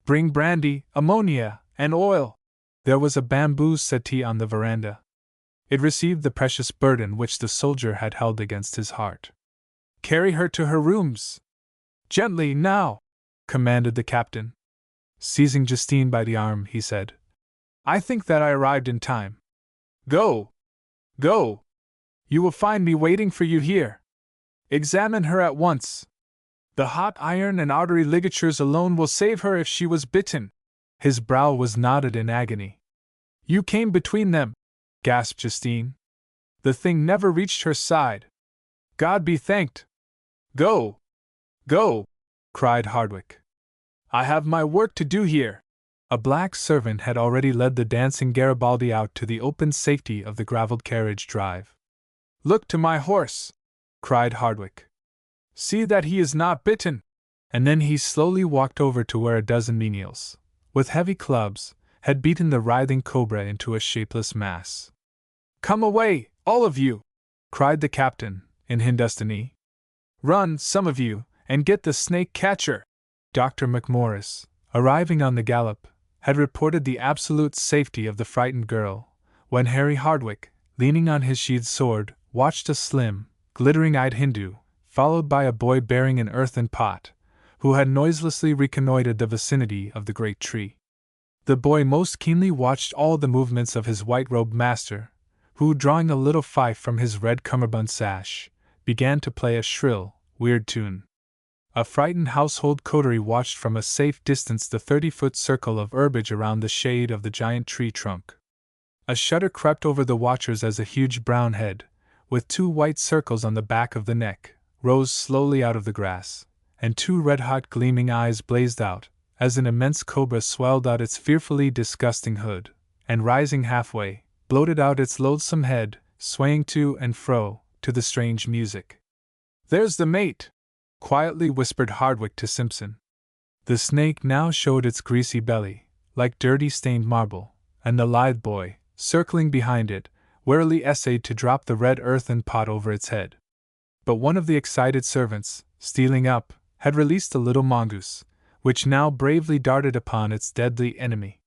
"Bring brandy, ammonia, and oil." There was a bamboo settee on the veranda. It received the precious burden which the soldier had held against his heart. "Carry her to her rooms." "Gently, now!" commanded the captain. Seizing Justine by the arm, he said, "I think that I arrived in time. Go! Go! You will find me waiting for you here. Examine her at once. The hot iron and artery ligatures alone will save her if she was bitten." His brow was knotted in agony. "You came between them," gasped Justine. "The thing never reached her side. God be thanked." "Go! Go!" cried Hardwick. "I have my work to do here." A black servant had already led the dancing Garibaldi out to the open safety of the gravelled carriage drive. "Look to my horse!" cried Hardwick. "See that he is not bitten!" And then he slowly walked over to where a dozen menials, with heavy clubs, had beaten the writhing cobra into a shapeless mass. "Come away, all of you!" cried the captain, in Hindustani. "Run, some of you, and get the snake catcher!" Dr. McMorris, arriving on the gallop, had reported the absolute safety of the frightened girl, when Harry Hardwick, leaning on his sheathed sword, watched a slim, glittering-eyed Hindu, followed by a boy bearing an earthen pot, who had noiselessly reconnoitered the vicinity of the great tree. The boy most keenly watched all the movements of his white-robed master, who, drawing a little fife from his red cummerbund sash, began to play a shrill, weird tune. A frightened household coterie watched from a safe distance the 30-foot circle of herbage around the shade of the giant tree trunk. A shudder crept over the watchers as a huge brown head, with 2 white circles on the back of the neck, rose slowly out of the grass, and 2 red-hot gleaming eyes blazed out, as an immense cobra swelled out its fearfully disgusting hood, and rising halfway, bloated out its loathsome head, swaying to and fro, to the strange music. "There's the mate!" quietly whispered Hardwick to Simpson. The snake now showed its greasy belly, like dirty stained marble, and the lithe boy, circling behind it, warily essayed to drop the red earthen pot over its head. But one of the excited servants, stealing up, had released a little mongoose, which now bravely darted upon its deadly enemy.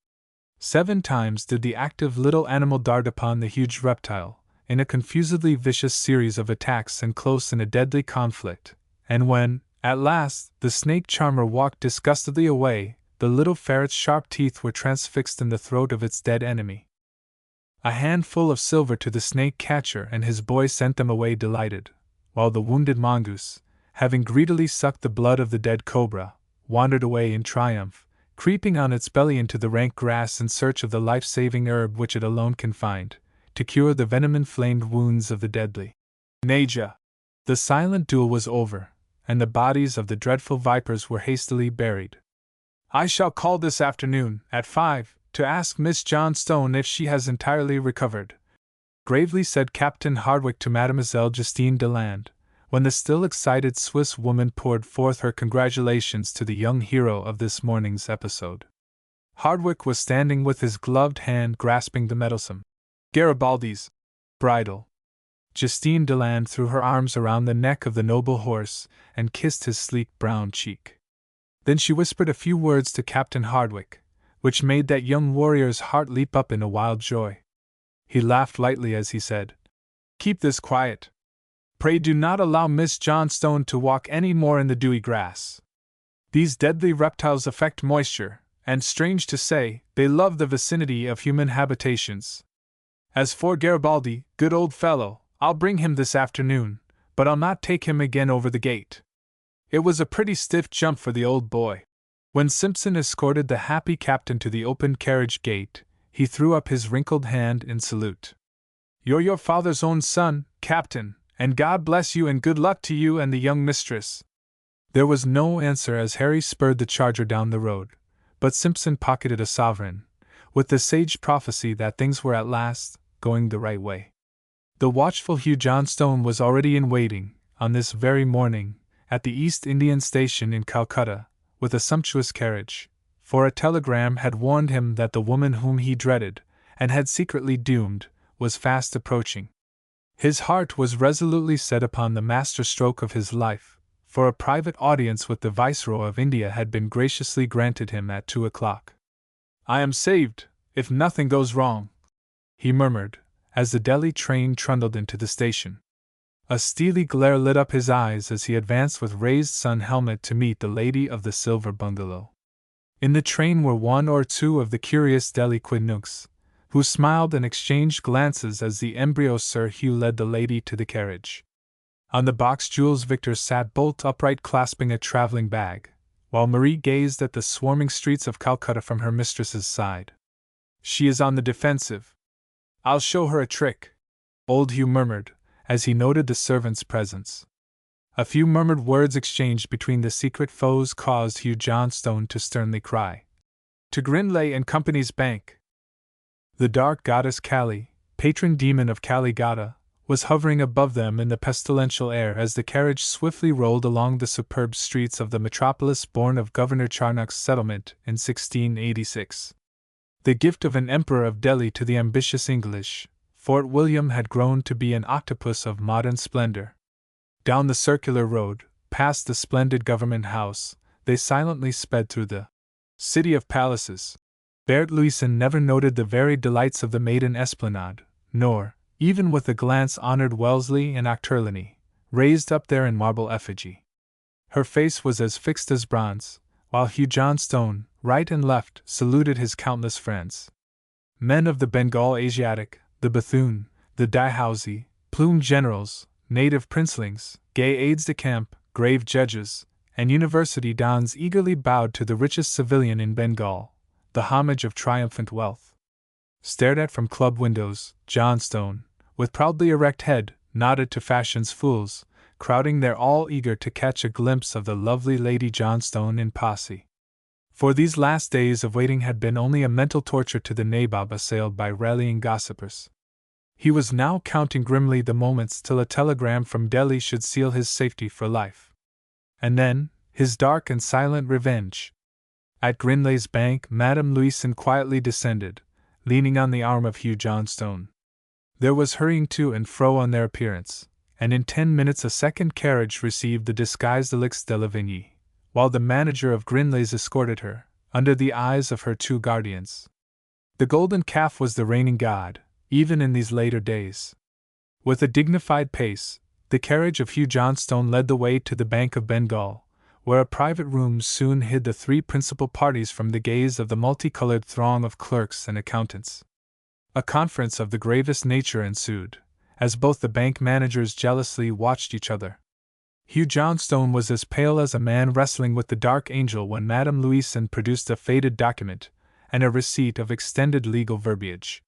7 times did the active little animal dart upon the huge reptile, in a confusedly vicious series of attacks and close in a deadly conflict, and when, at last, the snake charmer walked disgustedly away, the little ferret's sharp teeth were transfixed in the throat of its dead enemy. A handful of silver to the snake catcher and his boy sent them away delighted, while the wounded mongoose, having greedily sucked the blood of the dead cobra, wandered away in triumph, creeping on its belly into the rank grass in search of the life-saving herb which it alone can find, to cure the venom-inflamed wounds of the deadly Naja. The silent duel was over, and the bodies of the dreadful vipers were hastily buried. "I shall call this afternoon, at 5, to ask Miss Johnstone if she has entirely recovered," gravely said Captain Hardwick to Mademoiselle Justine Deland, when the still excited Swiss woman poured forth her congratulations to the young hero of this morning's episode. Hardwick was standing with his gloved hand grasping the mettlesome Garibaldi's bridle. Justine Deland threw her arms around the neck of the noble horse and kissed his sleek brown cheek. Then she whispered a few words to Captain Hardwick, which made that young warrior's heart leap up in a wild joy. He laughed lightly as he said, "Keep this quiet. Pray do not allow Miss Johnstone to walk any more in the dewy grass. These deadly reptiles affect moisture, and strange to say, they love the vicinity of human habitations. As for Garibaldi, good old fellow, I'll bring him this afternoon, but I'll not take him again over the gate." It was a pretty stiff jump for the old boy. When Simpson escorted the happy captain to the open carriage gate, he threw up his wrinkled hand in salute. "You're your father's own son, Captain, and God bless you and good luck to you and the young mistress." There was no answer as Harry spurred the charger down the road, but Simpson pocketed a sovereign, with the sage prophecy that things were at last going the right way. The watchful Hugh Johnstone was already in waiting, on this very morning, at the East Indian Station in Calcutta, with a sumptuous carriage, for a telegram had warned him that the woman whom he dreaded, and had secretly doomed, was fast approaching. His heart was resolutely set upon the master-stroke of his life, for a private audience with the Viceroy of India had been graciously granted him at 2 o'clock. "I am saved, if nothing goes wrong," he murmured, as the Delhi train trundled into the station. A steely glare lit up his eyes as he advanced with raised sun helmet to meet the lady of the silver bungalow. In the train were one or two of the curious Delhi quidnuncs, who smiled and exchanged glances as the embryo Sir Hugh led the lady to the carriage. On the box Jules Victor sat bolt upright clasping a traveling bag, while Marie gazed at the swarming streets of Calcutta from her mistress's side. "She is on the defensive. I'll show her a trick," old Hugh murmured, as he noted the servant's presence. A few murmured words exchanged between the secret foes caused Hugh Johnstone to sternly cry, "To Grinley and Company's Bank." The dark goddess Kali, patron demon of Kaligata, was hovering above them in the pestilential air as the carriage swiftly rolled along the superb streets of the metropolis born of Governor Charnock's settlement in 1686. The gift of an emperor of Delhi to the ambitious English, Fort William had grown to be an octopus of modern splendor. Down the circular road, past the splendid government house, they silently sped through the city of palaces. Bert Louison never noted the varied delights of the maiden esplanade, nor, even with a glance, honored Wellesley and Ochterlony, raised up there in marble effigy. Her face was as fixed as bronze, while Hugh Johnstone, right and left, saluted his countless friends. Men of the Bengal Asiatic, the Bethune, the Dalhousie, plumed generals, native princelings, gay aides-de-camp, grave judges, and university dons eagerly bowed to the richest civilian in Bengal, the homage of triumphant wealth. Stared at from club windows, Johnstone, with proudly erect head, nodded to fashion's fools, crowding there all eager to catch a glimpse of the lovely Lady Johnstone in posse. For these last days of waiting had been only a mental torture to the nabob assailed by rallying gossipers. He was now counting grimly the moments till a telegram from Delhi should seal his safety for life. And then, his dark and silent revenge. At Grinley's bank, Madame Louison quietly descended, leaning on the arm of Hugh Johnstone. There was hurrying to and fro on their appearance, and in 10 minutes a second carriage received the disguised Alix de Lavigny, while the manager of Grinley's escorted her, under the eyes of her two guardians. The golden calf was the reigning god, even in these later days. With a dignified pace, the carriage of Hugh Johnstone led the way to the Bank of Bengal, where a private room soon hid the three principal parties from the gaze of the multicolored throng of clerks and accountants. A conference of the gravest nature ensued, as both the bank managers jealously watched each other. Hugh Johnstone was as pale as a man wrestling with the dark angel when Madame Louison produced a faded document and a receipt of extended legal verbiage.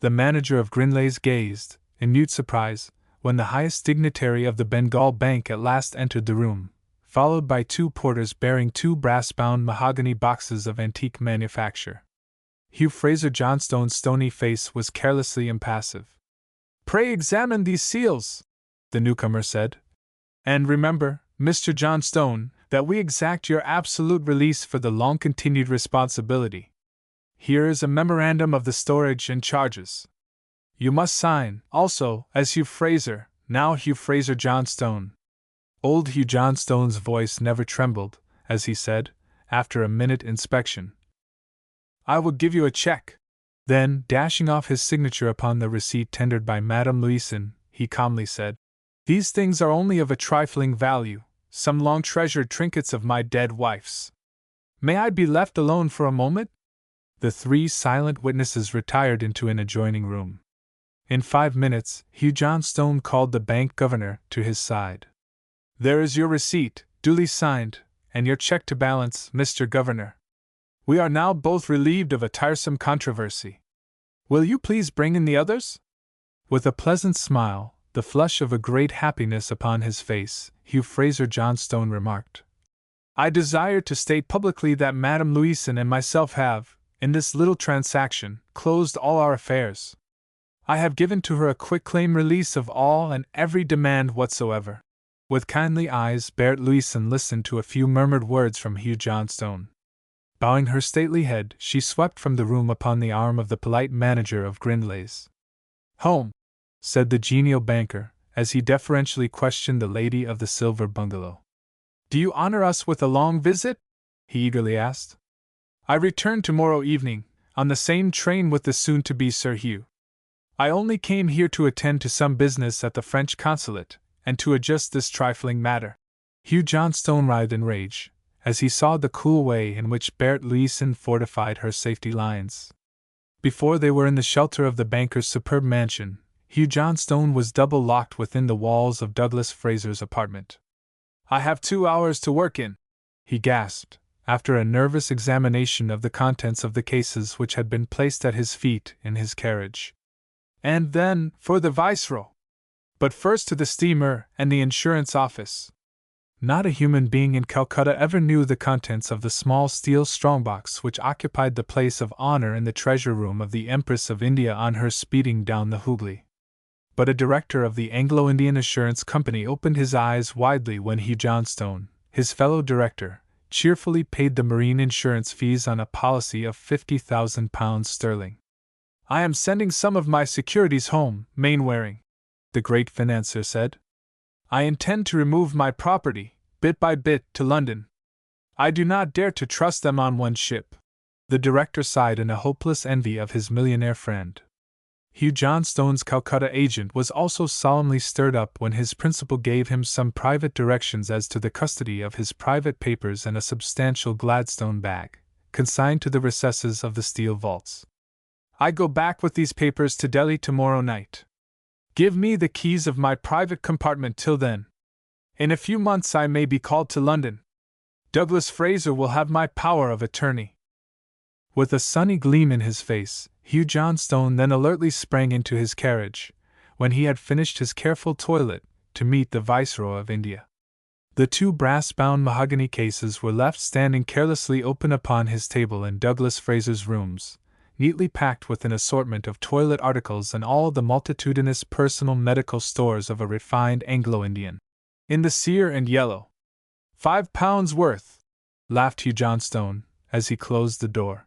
The manager of Grinley's gazed, in mute surprise, when the highest dignitary of the Bengal Bank at last entered the room, followed by two porters bearing two brass-bound mahogany boxes of antique manufacture. Hugh Fraser Johnstone's stony face was carelessly impassive. "Pray examine these seals," the newcomer said. "And remember, Mr. Johnstone, that we exact your absolute release for the long-continued responsibility. Here is a memorandum of the storage and charges. You must sign, also, as Hugh Fraser, now Hugh Fraser Johnstone. Old Hugh Johnstone's voice never trembled, as he said, after a minute inspection, I will give you a check. Then, dashing off his signature upon the receipt tendered by Madame Louison, he calmly said, These things are only of a trifling value, some long-treasured trinkets of my dead wife's. May I be left alone for a moment? The three silent witnesses retired into an adjoining room. In 5 minutes, Hugh Johnstone called the bank governor to his side. There is your receipt, duly signed, and your check to balance, Mr. Governor. We are now both relieved of a tiresome controversy. Will you please bring in the others? With a pleasant smile, the flush of a great happiness upon his face, Hugh Fraser Johnstone remarked, I desire to state publicly that Madame Louison and myself have, in this little transaction, closed all our affairs. I have given to her a quitclaim release of all and every demand whatsoever. With kindly eyes, Berthe Louison listened to a few murmured words from Hugh Johnstone. Bowing her stately head, she swept from the room upon the arm of the polite manager of Grindlay's. Home, said the genial banker, as he deferentially questioned the lady of the silver bungalow. Do you honor us with a long visit? He eagerly asked. I return tomorrow evening, on the same train with the soon-to-be Sir Hugh. I only came here to attend to some business at the French consulate, and to adjust this trifling matter. Hugh Johnstone writhed in rage, as he saw the cool way in which Berthe Louison fortified her safety lines. Before they were in the shelter of the banker's superb mansion, Hugh Johnstone was double-locked within the walls of Douglas Fraser's apartment. I have 2 hours to work in, he gasped, after a nervous examination of the contents of the cases which had been placed at his feet in his carriage. And then, for the Viceroy. But first to the steamer and the insurance office. Not a human being in Calcutta ever knew the contents of the small steel strongbox which occupied the place of honor in the treasure room of the Empress of India on her speeding down the Hooghly. But a director of the Anglo-Indian Assurance Company opened his eyes widely when Hugh Johnstone, his fellow director, cheerfully paid the marine insurance fees on a policy of £50,000 sterling. I am sending some of my securities home, Mainwaring, the great financier said. I intend to remove my property, bit by bit, to London. I do not dare to trust them on one ship. The director sighed in a hopeless envy of his millionaire friend. Hugh Johnstone's Calcutta agent was also solemnly stirred up when his principal gave him some private directions as to the custody of his private papers and a substantial Gladstone bag, consigned to the recesses of the steel vaults. I go back with these papers to Delhi tomorrow night. Give me the keys of my private compartment till then. In a few months I may be called to London. Douglas Fraser will have my power of attorney. With a sunny gleam in his face, Hugh Johnstone then alertly sprang into his carriage, when he had finished his careful toilet, to meet the Viceroy of India. The 2 brass-bound mahogany cases were left standing carelessly open upon his table in Douglas Fraser's rooms, neatly packed with an assortment of toilet articles and all the multitudinous personal medical stores of a refined Anglo-Indian. In the sear and yellow. £5 worth, laughed Hugh Johnstone, as he closed the door.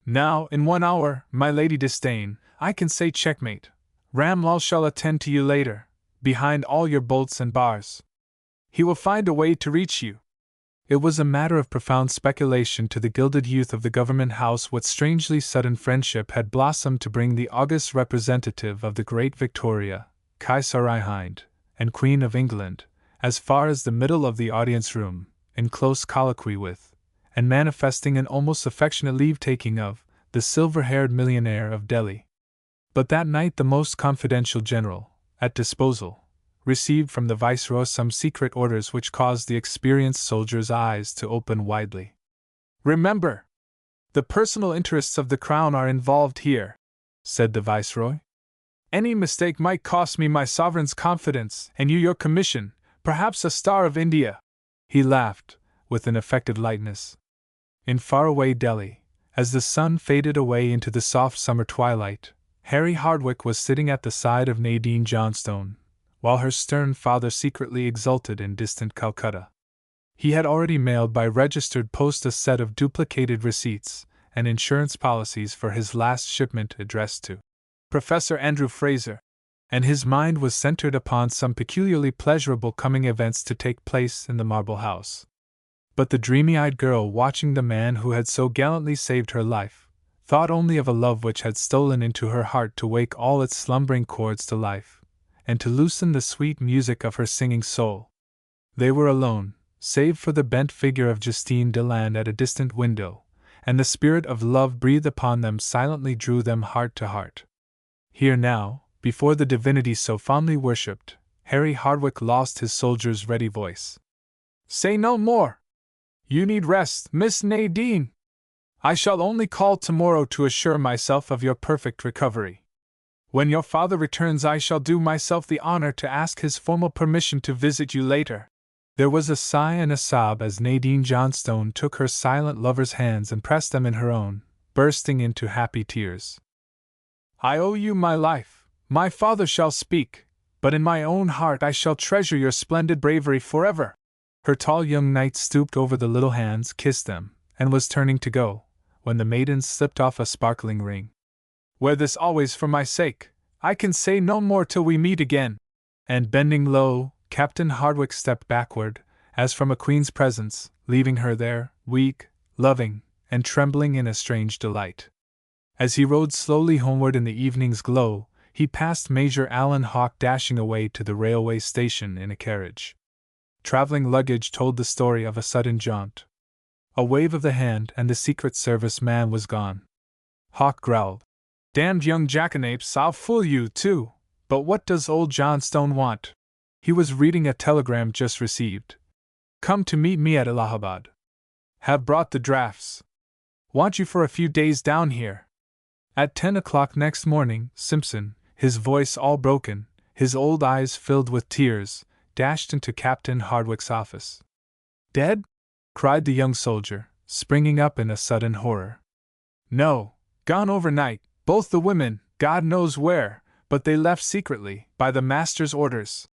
Now, in 1 hour, my Lady Disdain, I can say checkmate. Ramlal shall attend to you later, behind all your bolts and bars. He will find a way to reach you. It was a matter of profound speculation to the gilded youth of the government house what strangely sudden friendship had blossomed to bring the august representative of the great Victoria, Kaisari Hind, and Queen of England, as far as the middle of the audience-room, in close colloquy with, and manifesting an almost affectionate leave-taking of, the silver-haired millionaire of Delhi. But that night the most confidential general, at disposal, received from the Viceroy some secret orders which caused the experienced soldier's eyes to open widely. Remember! The personal interests of the Crown are involved here, said the Viceroy. Any mistake might cost me my sovereign's confidence and you your commission, perhaps a Star of India. He laughed, with an affected lightness. In faraway Delhi, as the sun faded away into the soft summer twilight, Harry Hardwicke was sitting at the side of Nadine Johnstone, while her stern father secretly exulted in distant Calcutta. He had already mailed by registered post a set of duplicated receipts and insurance policies for his last shipment addressed to Professor Andrew Fraser, and his mind was centered upon some peculiarly pleasurable coming events to take place in the marble house. But the dreamy-eyed girl watching the man who had so gallantly saved her life, thought only of a love which had stolen into her heart to wake all its slumbering chords to life, and to loosen the sweet music of her singing soul. They were alone, save for the bent figure of Justine Deland at a distant window, and the spirit of love breathed upon them silently drew them heart to heart. Here now, before the divinity so fondly worshipped, Harry Hardwicke lost his soldier's ready voice. "Say no more! You need rest, Miss Nadine. I shall only call tomorrow to assure myself of your perfect recovery. When your father returns, I shall do myself the honor to ask his formal permission to visit you later." There was a sigh and a sob as Nadine Johnstone took her silent lover's hands and pressed them in her own, bursting into happy tears. "I owe you my life. My father shall speak, but in my own heart I shall treasure your splendid bravery forever." Her tall young knight stooped over the little hands, kissed them, and was turning to go, when the maiden slipped off a sparkling ring. "Wear this always for my sake. I can say no more till we meet again." And bending low, Captain Hardwicke stepped backward, as from a queen's presence, leaving her there, weak, loving, and trembling in a strange delight. As he rode slowly homeward in the evening's glow, he passed Major Alan Hawke dashing away to the railway station in a carriage. Traveling luggage told the story of a sudden jaunt. A wave of the hand and the Secret Service man was gone. Hawke growled, "Damned young jackanapes, I'll fool you, too, but what does old Johnstone want?" He was reading a telegram just received. "Come to meet me at Allahabad. Have brought the drafts. Want you for a few days down here." At 10 o'clock next morning, Simpson, his voice all broken, his old eyes filled with tears, dashed into Captain Hardwicke's office. "Dead?" cried the young soldier, springing up in a sudden horror. "No, gone overnight, both the women, God knows where, but they left secretly, by the master's orders."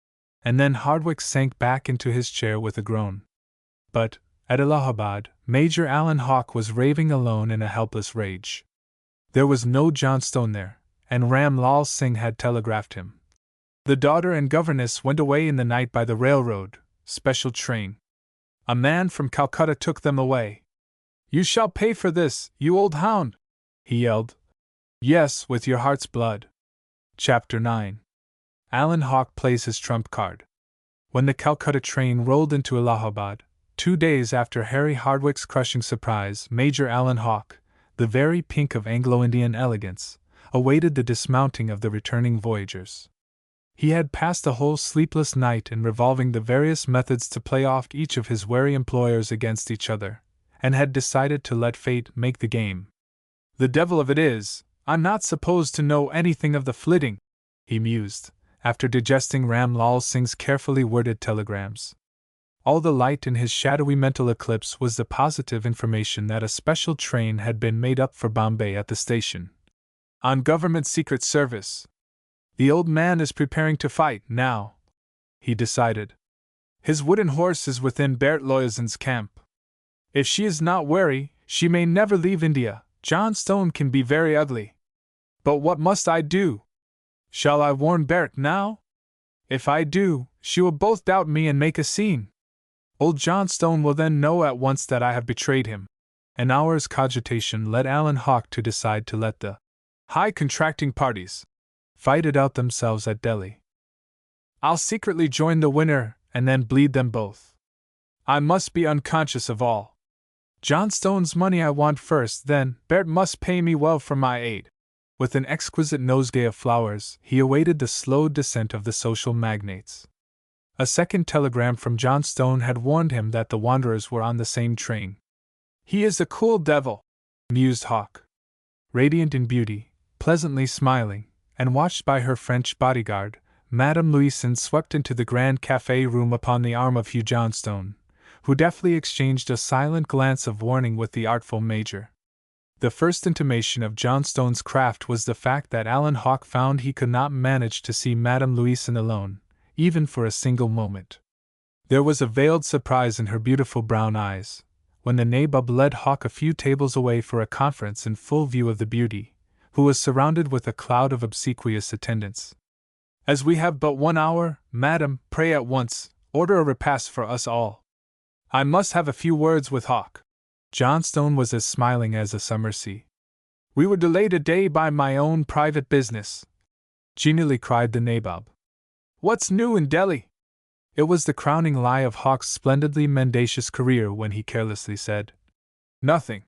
And then Hardwicke sank back into his chair with a groan. But, at Allahabad, Major Alan Hawke was raving alone in a helpless rage. There was no Johnstone there, and Ram Lal Singh had telegraphed him. The daughter and governess went away in the night by the railroad, special train. A man from Calcutta took them away. "You shall pay for this, you old hound!" he yelled. "Yes, with your heart's blood." Chapter 9. Alan Hawke plays his trump card. When the Calcutta train rolled into Allahabad, 2 days after Harry Hardwicke's crushing surprise, Major Alan Hawke, the very pink of Anglo-Indian elegance, awaited the dismounting of the returning voyagers. He had passed a whole sleepless night in revolving the various methods to play off each of his wary employers against each other, and had decided to let fate make the game. "The devil of it is, I'm not supposed to know anything of the flitting," he mused, after digesting Ram Lal Singh's carefully worded telegrams. All the light in his shadowy mental eclipse was the positive information that a special train had been made up for Bombay at the station. On government secret service. The old man is preparing to fight, now, he decided. His wooden horse is within Bert Loyalson's camp. If she is not wary, she may never leave India. Johnstone can be very ugly. But what must I do? Shall I warn Bert now? If I do, she will both doubt me and make a scene. Old Johnstone will then know at once that I have betrayed him. An hour's cogitation led Alan Hawke to decide to let the high contracting parties fight it out themselves at Delhi. I'll secretly join the winner and then bleed them both. I must be unconscious of all. Johnstone's money I want first, then Bert must pay me well for my aid. With an exquisite nosegay of flowers, he awaited the slow descent of the social magnates. A second telegram from Johnstone had warned him that the wanderers were on the same train. He is a cool devil, mused Hawke. Radiant in beauty, pleasantly smiling, and watched by her French bodyguard, Madame Louison swept into the grand café room upon the arm of Hugh Johnstone, who deftly exchanged a silent glance of warning with the artful Major. The first intimation of Johnstone's craft was the fact that Alan Hawke found he could not manage to see Madame Louison alone, even for a single moment. There was a veiled surprise in her beautiful brown eyes, when the nabob led Hawke a few tables away for a conference in full view of the beauty, who was surrounded with a cloud of obsequious attendants. As we have but 1 hour, madam, pray at once, order a repast for us all. I must have a few words with Hawk. Johnstone was as smiling as a summer sea. We were delayed a day by my own private business, genially cried the nabob. What's new in Delhi? It was the crowning lie of Hawk's splendidly mendacious career when he carelessly said, Nothing.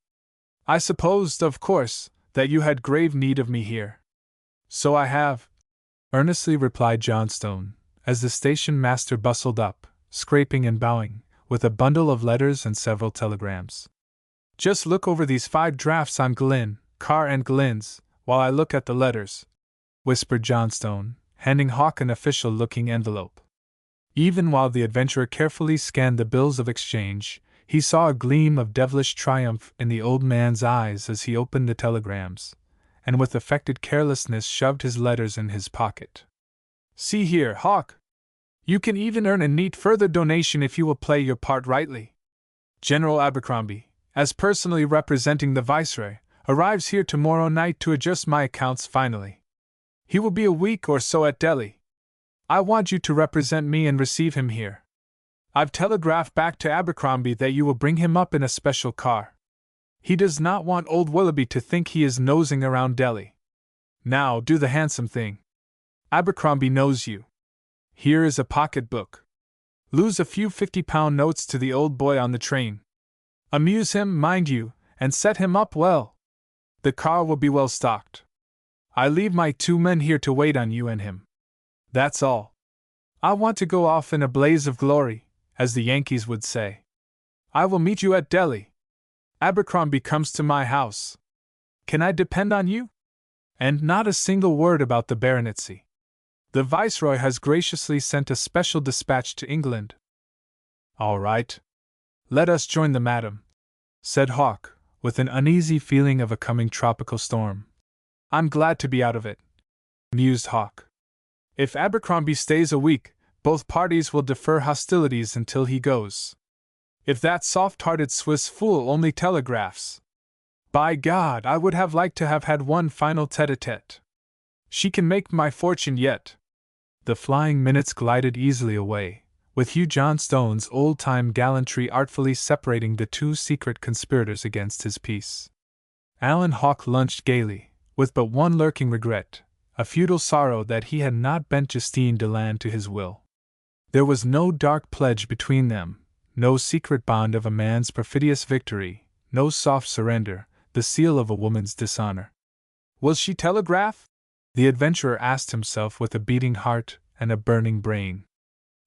I supposed, of course, that you had grave need of me here. So I have, earnestly replied Johnstone, as the station master bustled up, scraping and bowing, with a bundle of letters and several telegrams. Just look over these 5 drafts on Glynn, Carr and Glynn's, while I look at the letters, whispered Johnstone, handing Hawk an official-looking envelope. Even while the adventurer carefully scanned the bills of exchange, he saw a gleam of devilish triumph in the old man's eyes as he opened the telegrams, and with affected carelessness shoved his letters in his pocket. See here, Hawk! You can even earn a neat further donation if you will play your part rightly. General Abercrombie, as personally representing the Viceroy, arrives here tomorrow night to adjust my accounts finally. He will be a week or so at Delhi. I want you to represent me and receive him here. I've telegraphed back to Abercrombie that you will bring him up in a special car. He does not want old Willoughby to think he is nosing around Delhi. Now do the handsome thing. Abercrombie knows you. Here is a pocket-book. Lose a few 50-pound notes to the old boy on the train. Amuse him, mind you, and set him up well. The car will be well stocked. I leave my 2 men here to wait on you and him. That's all. I want to go off in a blaze of glory, as the Yankees would say. I will meet you at Delhi. Abercrombie comes to my house. Can I depend on you? And not a single word about the baronetcy. The Viceroy has graciously sent a special dispatch to England. All right. Let us join the madam, said Hawk, with an uneasy feeling of a coming tropical storm. I'm glad to be out of it, mused Hawk. If Abercrombie stays a week, both parties will defer hostilities until he goes. If that soft-hearted Swiss fool only telegraphs. By God, I would have liked to have had one final tete-a-tete. She can make my fortune yet. The flying minutes glided easily away, with Hugh Johnstone's old-time gallantry artfully separating the 2 secret conspirators against his peace. Alan Hawk lunched gaily, with but one lurking regret, a futile sorrow that he had not bent Justine Deland to his will. There was no dark pledge between them, no secret bond of a man's perfidious victory, no soft surrender, the seal of a woman's dishonor. Will she telegraph? The adventurer asked himself with a beating heart and a burning brain.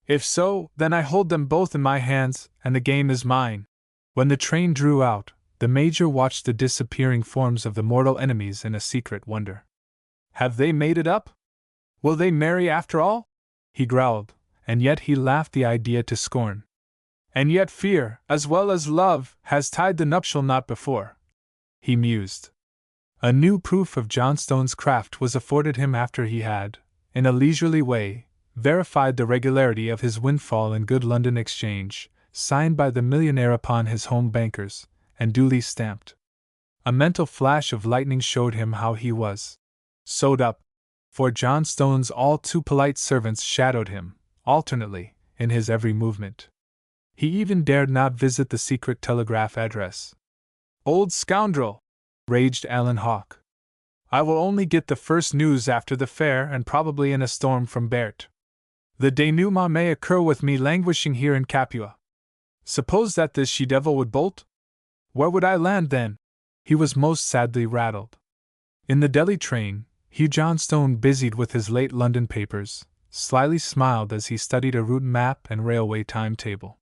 If so, then I hold them both in my hands, and the game is mine. When the train drew out, the Major watched the disappearing forms of the mortal enemies in a secret wonder. Have they made it up? Will they marry after all? He growled, and yet he laughed the idea to scorn. And yet fear, as well as love, has tied the nuptial knot before, he mused. A new proof of Johnstone's craft was afforded him after he had, in a leisurely way, verified the regularity of his windfall in good London exchange, signed by the millionaire upon his home bankers, and duly stamped. A mental flash of lightning showed him how he was sewed up, for Johnstone's all too polite servants shadowed him, alternately, in his every movement. He even dared not visit the secret telegraph address. Old scoundrel! Raged Alan Hawk. I will only get the first news after the fair and probably in a storm from Bert. The denouement may occur with me languishing here in Capua. Suppose that this she-devil would bolt? Where would I land then? He was most sadly rattled. In the Delhi train, Hugh Johnstone, busied with his late London papers, slyly smiled as he studied a route map and railway timetable.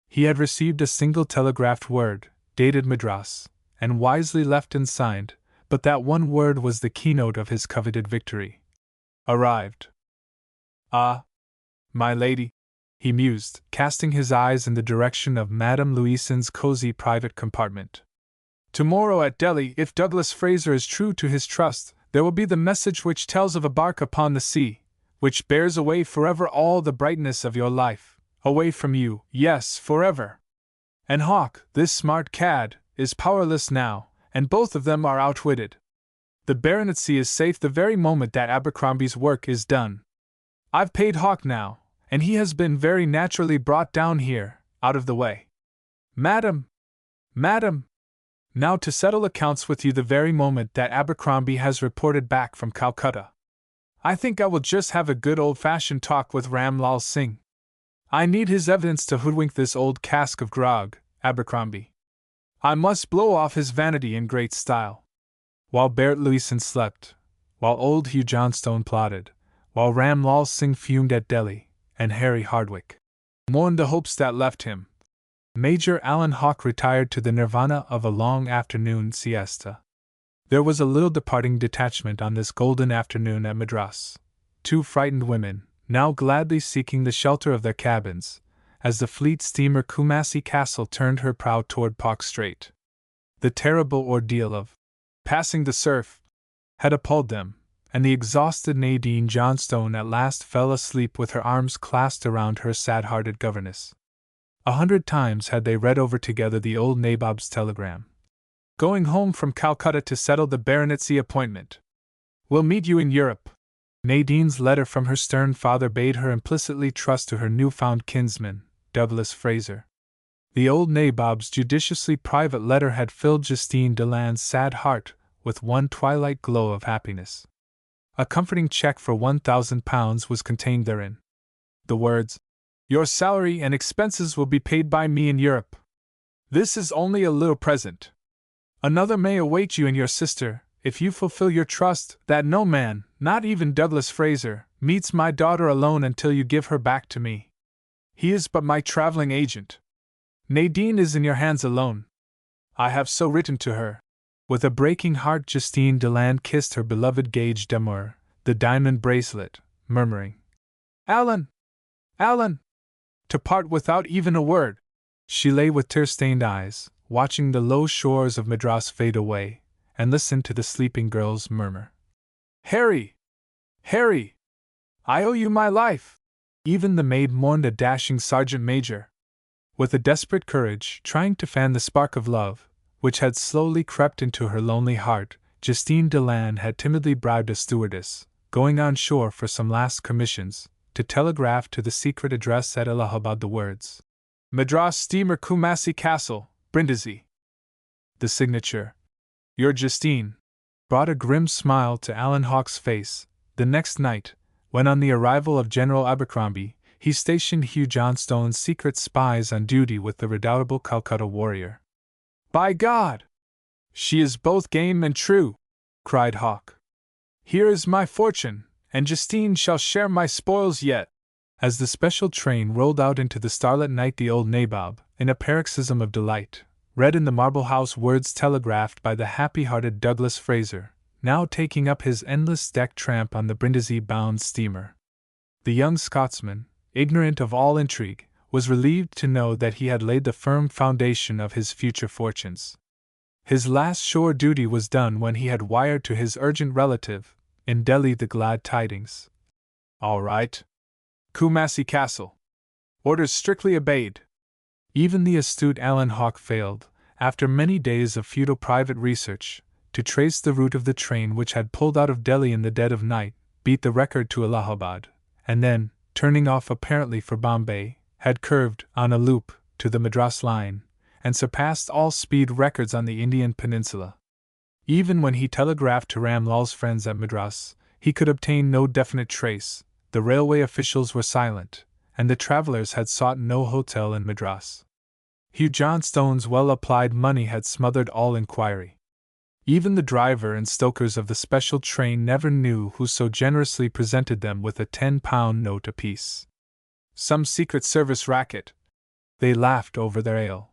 He had received a single telegraphed word, dated Madras, and wisely left unsigned, but that one word was the keynote of his coveted victory. Arrived. Ah, my lady, he mused, casting his eyes in the direction of Madame Louisen's cozy private compartment. Tomorrow at Delhi, if Douglas Fraser is true to his trust, there will be the message which tells of a bark upon the sea, which bears away forever all the brightness of your life, away from you, yes, forever. And Hawk, this smart cad, is powerless now, and both of them are outwitted. The baronetcy is safe the very moment that Abercrombie's work is done. I've paid Hawk now, and he has been very naturally brought down here, out of the way. Madam! Madam! Now to settle accounts with you the very moment that Abercrombie has reported back from Calcutta. I think I will just have a good old-fashioned talk with Ram Lal Singh. I need his evidence to hoodwink this old cask of grog, Abercrombie. I must blow off his vanity in great style. While Bert Lewison slept, while old Hugh Johnstone plotted, while Ram Lal Singh fumed at Delhi, and Harry Hardwick mourned the hopes that left him, Major Alan Hawke retired to the nirvana of a long afternoon siesta. There was a little departing detachment on this golden afternoon at Madras. 2 frightened women, now gladly seeking the shelter of their cabins, as the fleet steamer Kumasi Castle turned her prow toward Park Strait. The terrible ordeal of passing the surf had appalled them, and the exhausted Nadine Johnstone at last fell asleep with her arms clasped around her sad-hearted governess. 100 times had they read over together the old nabob's telegram. Going home from Calcutta to settle the baronetcy appointment. We'll meet you in Europe. Nadine's letter from her stern father bade her implicitly trust to her newfound kinsman, Douglas Fraser. The old nabob's judiciously private letter had filled Justine Deland's sad heart with one twilight glow of happiness. A comforting cheque for £1,000 was contained therein. The words, "Your salary and expenses will be paid by me in Europe. This is only a little present. Another may await you and your sister, if you fulfill your trust that no man, not even Douglas Fraser, meets my daughter alone until you give her back to me. He is but my traveling agent. Nadine is in your hands alone. I have so written to her." With a breaking heart, Justine Deland kissed her beloved gage d'amour, the diamond bracelet, murmuring, "Alan! Alan!" To part without even a word. She lay with tear-stained eyes, watching the low shores of Madras fade away, and listened to the sleeping girls murmur, "Harry! Harry! I owe you my life!" Even the maid mourned a dashing sergeant major. With a desperate courage, trying to fan the spark of love, which had slowly crept into her lonely heart, Justine Deland had timidly bribed a stewardess, going on shore for some last commissions, to telegraph to the secret address at Allahabad the words, "Madras steamer Kumasi Castle, Brindisi." The signature, "Your Justine," brought a grim smile to Alan Hawke's face. The next night, when on the arrival of General Abercrombie, he stationed Hugh Johnstone's secret spies on duty with the redoubtable Calcutta warrior. "By God! She is both game and true," cried Hawke. "Here is my fortune, and Justine shall share my spoils yet." As the special train rolled out into the starlit night, the old nabob, in a paroxysm of delight, read in the Marble House words telegraphed by the happy-hearted Douglas Fraser, now taking up his endless deck tramp on the Brindisi-bound steamer. The young Scotsman, ignorant of all intrigue, was relieved to know that he had laid the firm foundation of his future fortunes. His last shore duty was done when he had wired to his urgent relative, in Delhi, the glad tidings. "All right. Kumasi Castle. Orders strictly obeyed." Even the astute Alan Hawke failed, after many days of futile private research, to trace the route of the train which had pulled out of Delhi in the dead of night, beat the record to Allahabad, and then, turning off apparently for Bombay, had curved, on a loop, to the Madras line, and surpassed all speed records on the Indian peninsula. Even when he telegraphed to Ram Lal's friends at Madras, he could obtain no definite trace. The railway officials were silent, and the travelers had sought no hotel in Madras. Hugh Johnstone's well-applied money had smothered all inquiry. Even the driver and stokers of the special train never knew who so generously presented them with a £10 note apiece. Some Secret Service racket. They laughed over their ale.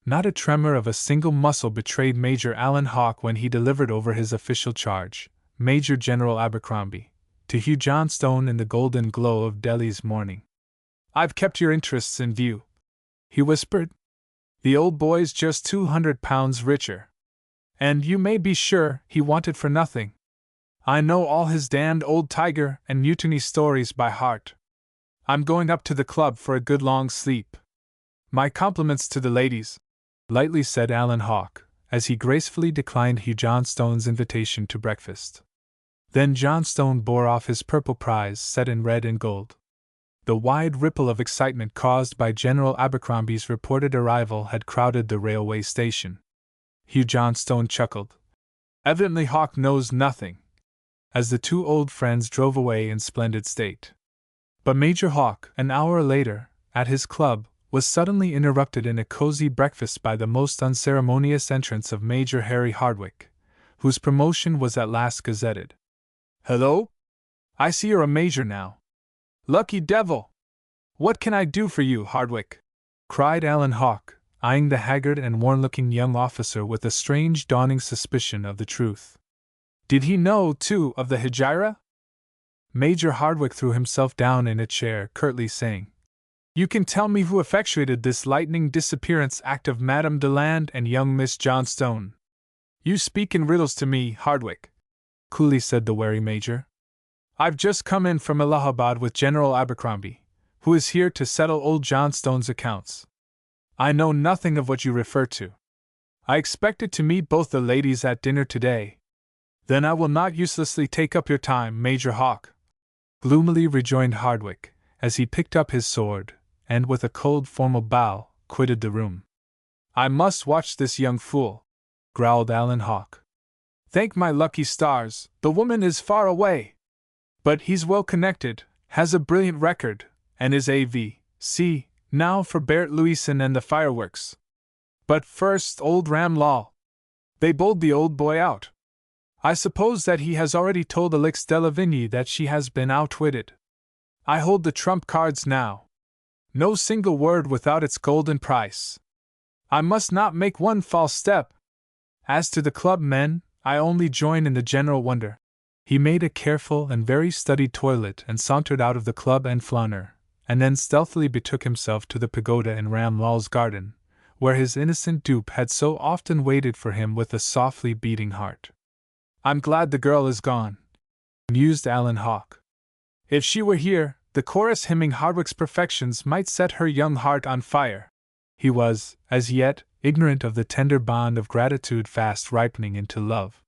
Not a tremor of a single muscle betrayed Major Alan Hawke when he delivered over his official charge, Major General Abercrombie, to Hugh Johnstone in the golden glow of Delhi's morning. "I've kept your interests in view," he whispered. "The old boy's just £200 richer. And you may be sure he wanted for nothing. I know all his damned old tiger and mutiny stories by heart. I'm going up to the club for a good long sleep. My compliments to the ladies," lightly said Alan Hawke, as he gracefully declined Hugh Johnstone's invitation to breakfast. Then Johnstone bore off his purple prize set in red and gold. The wide ripple of excitement caused by General Abercrombie's reported arrival had crowded the railway station. Hugh Johnstone chuckled. Evidently Hawk knows nothing, as the two old friends drove away in splendid state. But Major Hawk, an hour later, at his club, was suddenly interrupted in a cozy breakfast by the most unceremonious entrance of Major Harry Hardwick, whose promotion was at last gazetted. "Hello? I see you're a major now. Lucky devil! What can I do for you, Hardwick?" cried Alan Hawk, eyeing the haggard and worn-looking young officer with a strange dawning suspicion of the truth. Did he know, too, of the Hegira? Major Hardwick threw himself down in a chair, curtly saying, "You can tell me who effectuated this lightning disappearance act of Madame Deland and young Miss Johnstone." "You speak in riddles to me, Hardwick," coolly said the wary major. "I've just come in from Allahabad with General Abercrombie, who is here to settle old Johnstone's accounts. I know nothing of what you refer to. I expected to meet both the ladies at dinner today." "Then I will not uselessly take up your time, Major Hawk," gloomily rejoined Hardwick, as he picked up his sword, and with a cold formal bow, quitted the room. "I must watch this young fool," growled Alan Hawk. "Thank my lucky stars, the woman is far away. But he's well connected, has a brilliant record, and is A.V.C. now for Bert Louison and the fireworks. But first, old Ram Lal. They bowled the old boy out. I suppose that he has already told Alix de Lavigny that she has been outwitted. I hold the trump cards now. No single word without its golden price. I must not make one false step. As to the club men, I only join in the general wonder." He made a careful and very studied toilet and sauntered out of the club en flâneur, and then stealthily betook himself to the pagoda in Ram Lal's garden, where his innocent dupe had so often waited for him with a softly beating heart. "I'm glad the girl is gone," mused Alan Hawk. "If she were here, the chorus hymning Hardwick's perfections might set her young heart on fire." He was, as yet, ignorant of the tender bond of gratitude fast ripening into love.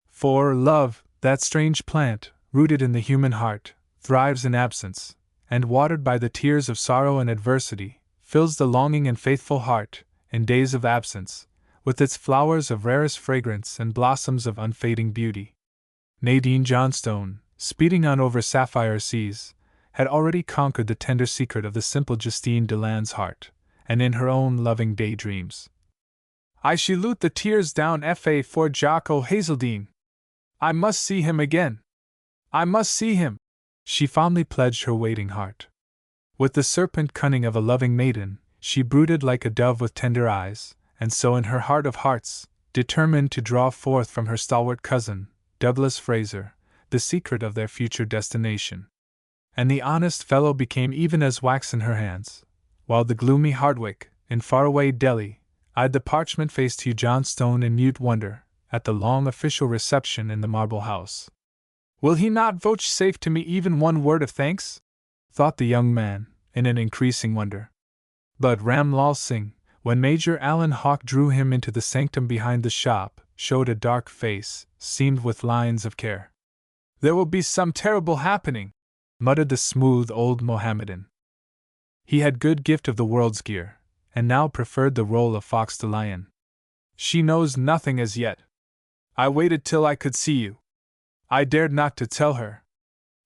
For love, that strange plant, rooted in the human heart, thrives in absence, and watered by the tears of sorrow and adversity, fills the longing and faithful heart, in days of absence, with its flowers of rarest fragrance and blossoms of unfading beauty. Nadine Johnstone, speeding on over sapphire seas, had already conquered the tender secret of the simple Justine Deland's heart, and in her own loving daydreams. "I shall loot the tears down fa for Jock O'Hazeldine. I must see him again. I must see him," she fondly pledged her waiting heart. With the serpent cunning of a loving maiden, she brooded like a dove with tender eyes, and so in her heart of hearts, determined to draw forth from her stalwart cousin, Douglas Fraser, the secret of their future destination. And the honest fellow became even as wax in her hands, while the gloomy Hardwick, in faraway Delhi, eyed the parchment-faced Hugh Johnstone in mute wonder, at the long official reception in the Marble House. "Will he not vouchsafe to me even one word of thanks?" thought the young man, in an increasing wonder. But Ram Lal Singh, when Major Alan Hawk drew him into the sanctum behind the shop, showed a dark face, seamed with lines of care. "There will be some terrible happening," muttered the smooth old Mohammedan. He had good gift of the world's gear, and now preferred the role of fox to lion. "She knows nothing as yet. I waited till I could see you. I dared not to tell her.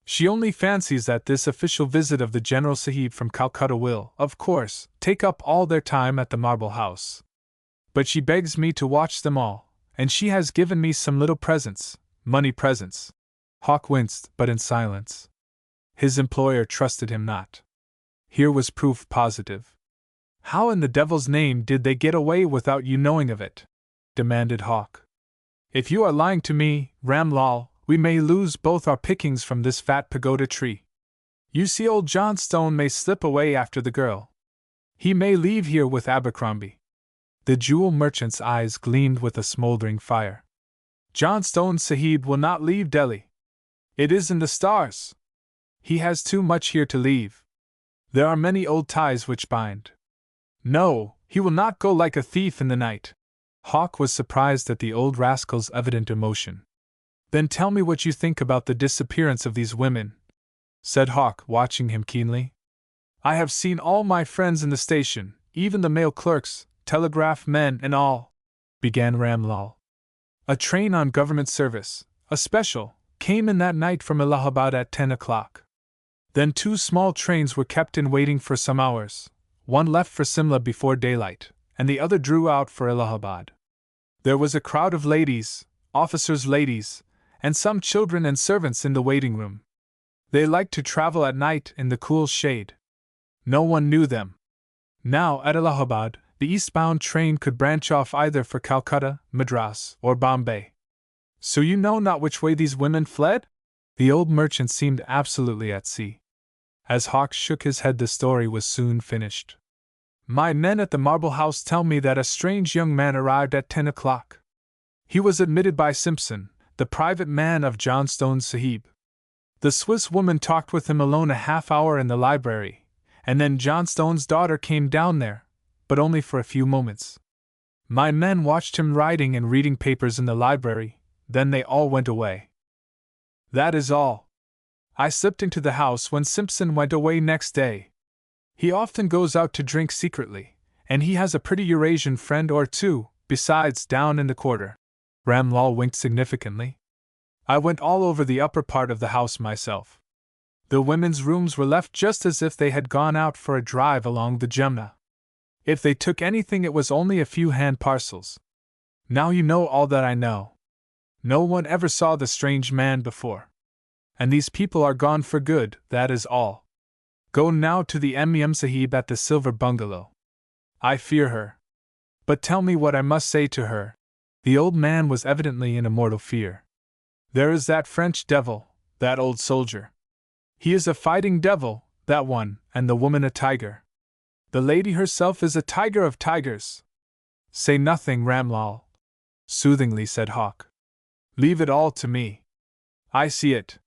She only fancies that this official visit of the General Sahib from Calcutta will, of course, take up all their time at the Marble House. But she begs me to watch them all, and she has given me some little presents, money presents." Hawk winced, but in silence. His employer trusted him not. Here was proof positive. "How in the devil's name did they get away without you knowing of it?" demanded Hawk. "If you are lying to me, Ram Lal, we may lose both our pickings from this fat pagoda tree. You see, old Johnstone may slip away after the girl. He may leave here with Abercrombie." The jewel merchant's eyes gleamed with a smoldering fire. "Johnstone Sahib will not leave Delhi. It is in the stars. He has too much here to leave. There are many old ties which bind. No, he will not go like a thief in the night. Hawk was surprised at the old rascal's evident emotion. Then tell me what you think about the disappearance of these women, said Hawk, watching him keenly. I have seen all my friends in the station, even the mail clerks, telegraph men and all, began Ramlal. A train on government service, a special, came in that night from Allahabad at 10 o'clock. Then 2 small trains were kept in waiting for some hours. One left for Simla before daylight, and the other drew out for Allahabad. There was a crowd of ladies, officers' ladies, and some children and servants in the waiting room. They liked to travel at night in the cool shade. No one knew them. Now, at Allahabad, the eastbound train could branch off either for Calcutta, Madras, or Bombay. So you know not which way these women fled? The old merchant seemed absolutely at sea. As Hawk shook his head, the story was soon finished. My men at the Marble House tell me that a strange young man arrived at 10 o'clock. He was admitted by Simpson, the private man of Johnstone Sahib. The Swiss woman talked with him alone a half-hour in the library, and then Johnstone's daughter came down there, but only for a few moments. My men watched him writing and reading papers in the library, then they all went away. That is all. I slipped into the house when Simpson went away next day. He often goes out to drink secretly, and he has a pretty Eurasian friend or two, besides, down in the quarter. Ramlal winked significantly. I went all over the upper part of the house myself. The women's rooms were left just as if they had gone out for a drive along the Jumna. If they took anything, it was only a few hand parcels. Now you know all that I know. No one ever saw the strange man before. And these people are gone for good, that is all. Go now to the M.M. Sahib at the Silver Bungalow. I fear her. But tell me what I must say to her. The old man was evidently in a mortal fear. There is that French devil, that old soldier. He is a fighting devil, that one, and the woman a tiger. The lady herself is a tiger of tigers. Say nothing, Ramlal, soothingly said Hawk. Leave it all to me. I see it.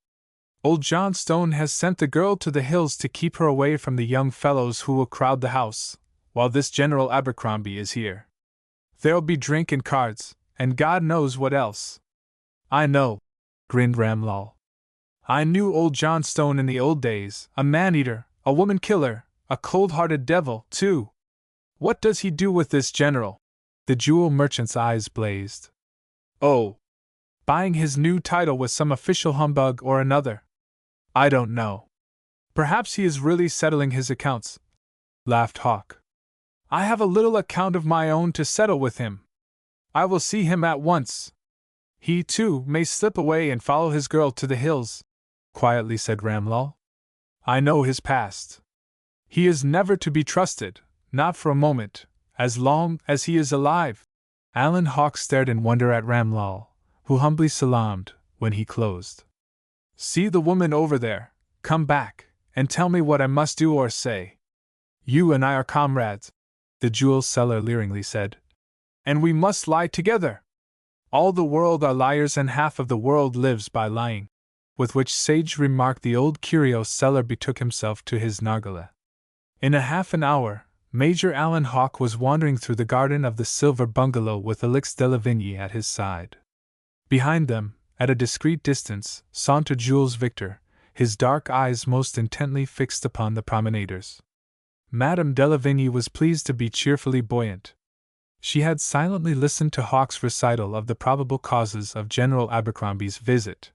Old Johnstone has sent the girl to the hills to keep her away from the young fellows who will crowd the house, while this General Abercrombie is here. There'll be drink and cards, and God knows what else. I know, grinned Ramlal. I knew old Johnstone in the old days, a man-eater, a woman-killer, a cold-hearted devil, too. What does he do with this general? The jewel merchant's eyes blazed. Oh, buying his new title with some official humbug or another. I don't know. Perhaps he is really settling his accounts, laughed Hawk. I have a little account of my own to settle with him. I will see him at once. He, too, may slip away and follow his girl to the hills, quietly said Ramlal. I know his past. He is never to be trusted, not for a moment, as long as he is alive. Alan Hawk stared in wonder at Ramlal, who humbly salaamed when he closed. See the woman over there, come back, and tell me what I must do or say. You and I are comrades, the jewel seller leeringly said. And we must lie together. All the world are liars and half of the world lives by lying. With which sage remark the old curio seller betook himself to his nargileh. In a half an hour, Major Alan Hawk was wandering through the garden of the Silver Bungalow with Alix de la Vigne at his side. Behind them, at a discreet distance, sauntered Jules Victor, his dark eyes most intently fixed upon the promenaders. Madame de la Vigne was pleased to be cheerfully buoyant. She had silently listened to Hawk's recital of the probable causes of General Abercrombie's visit.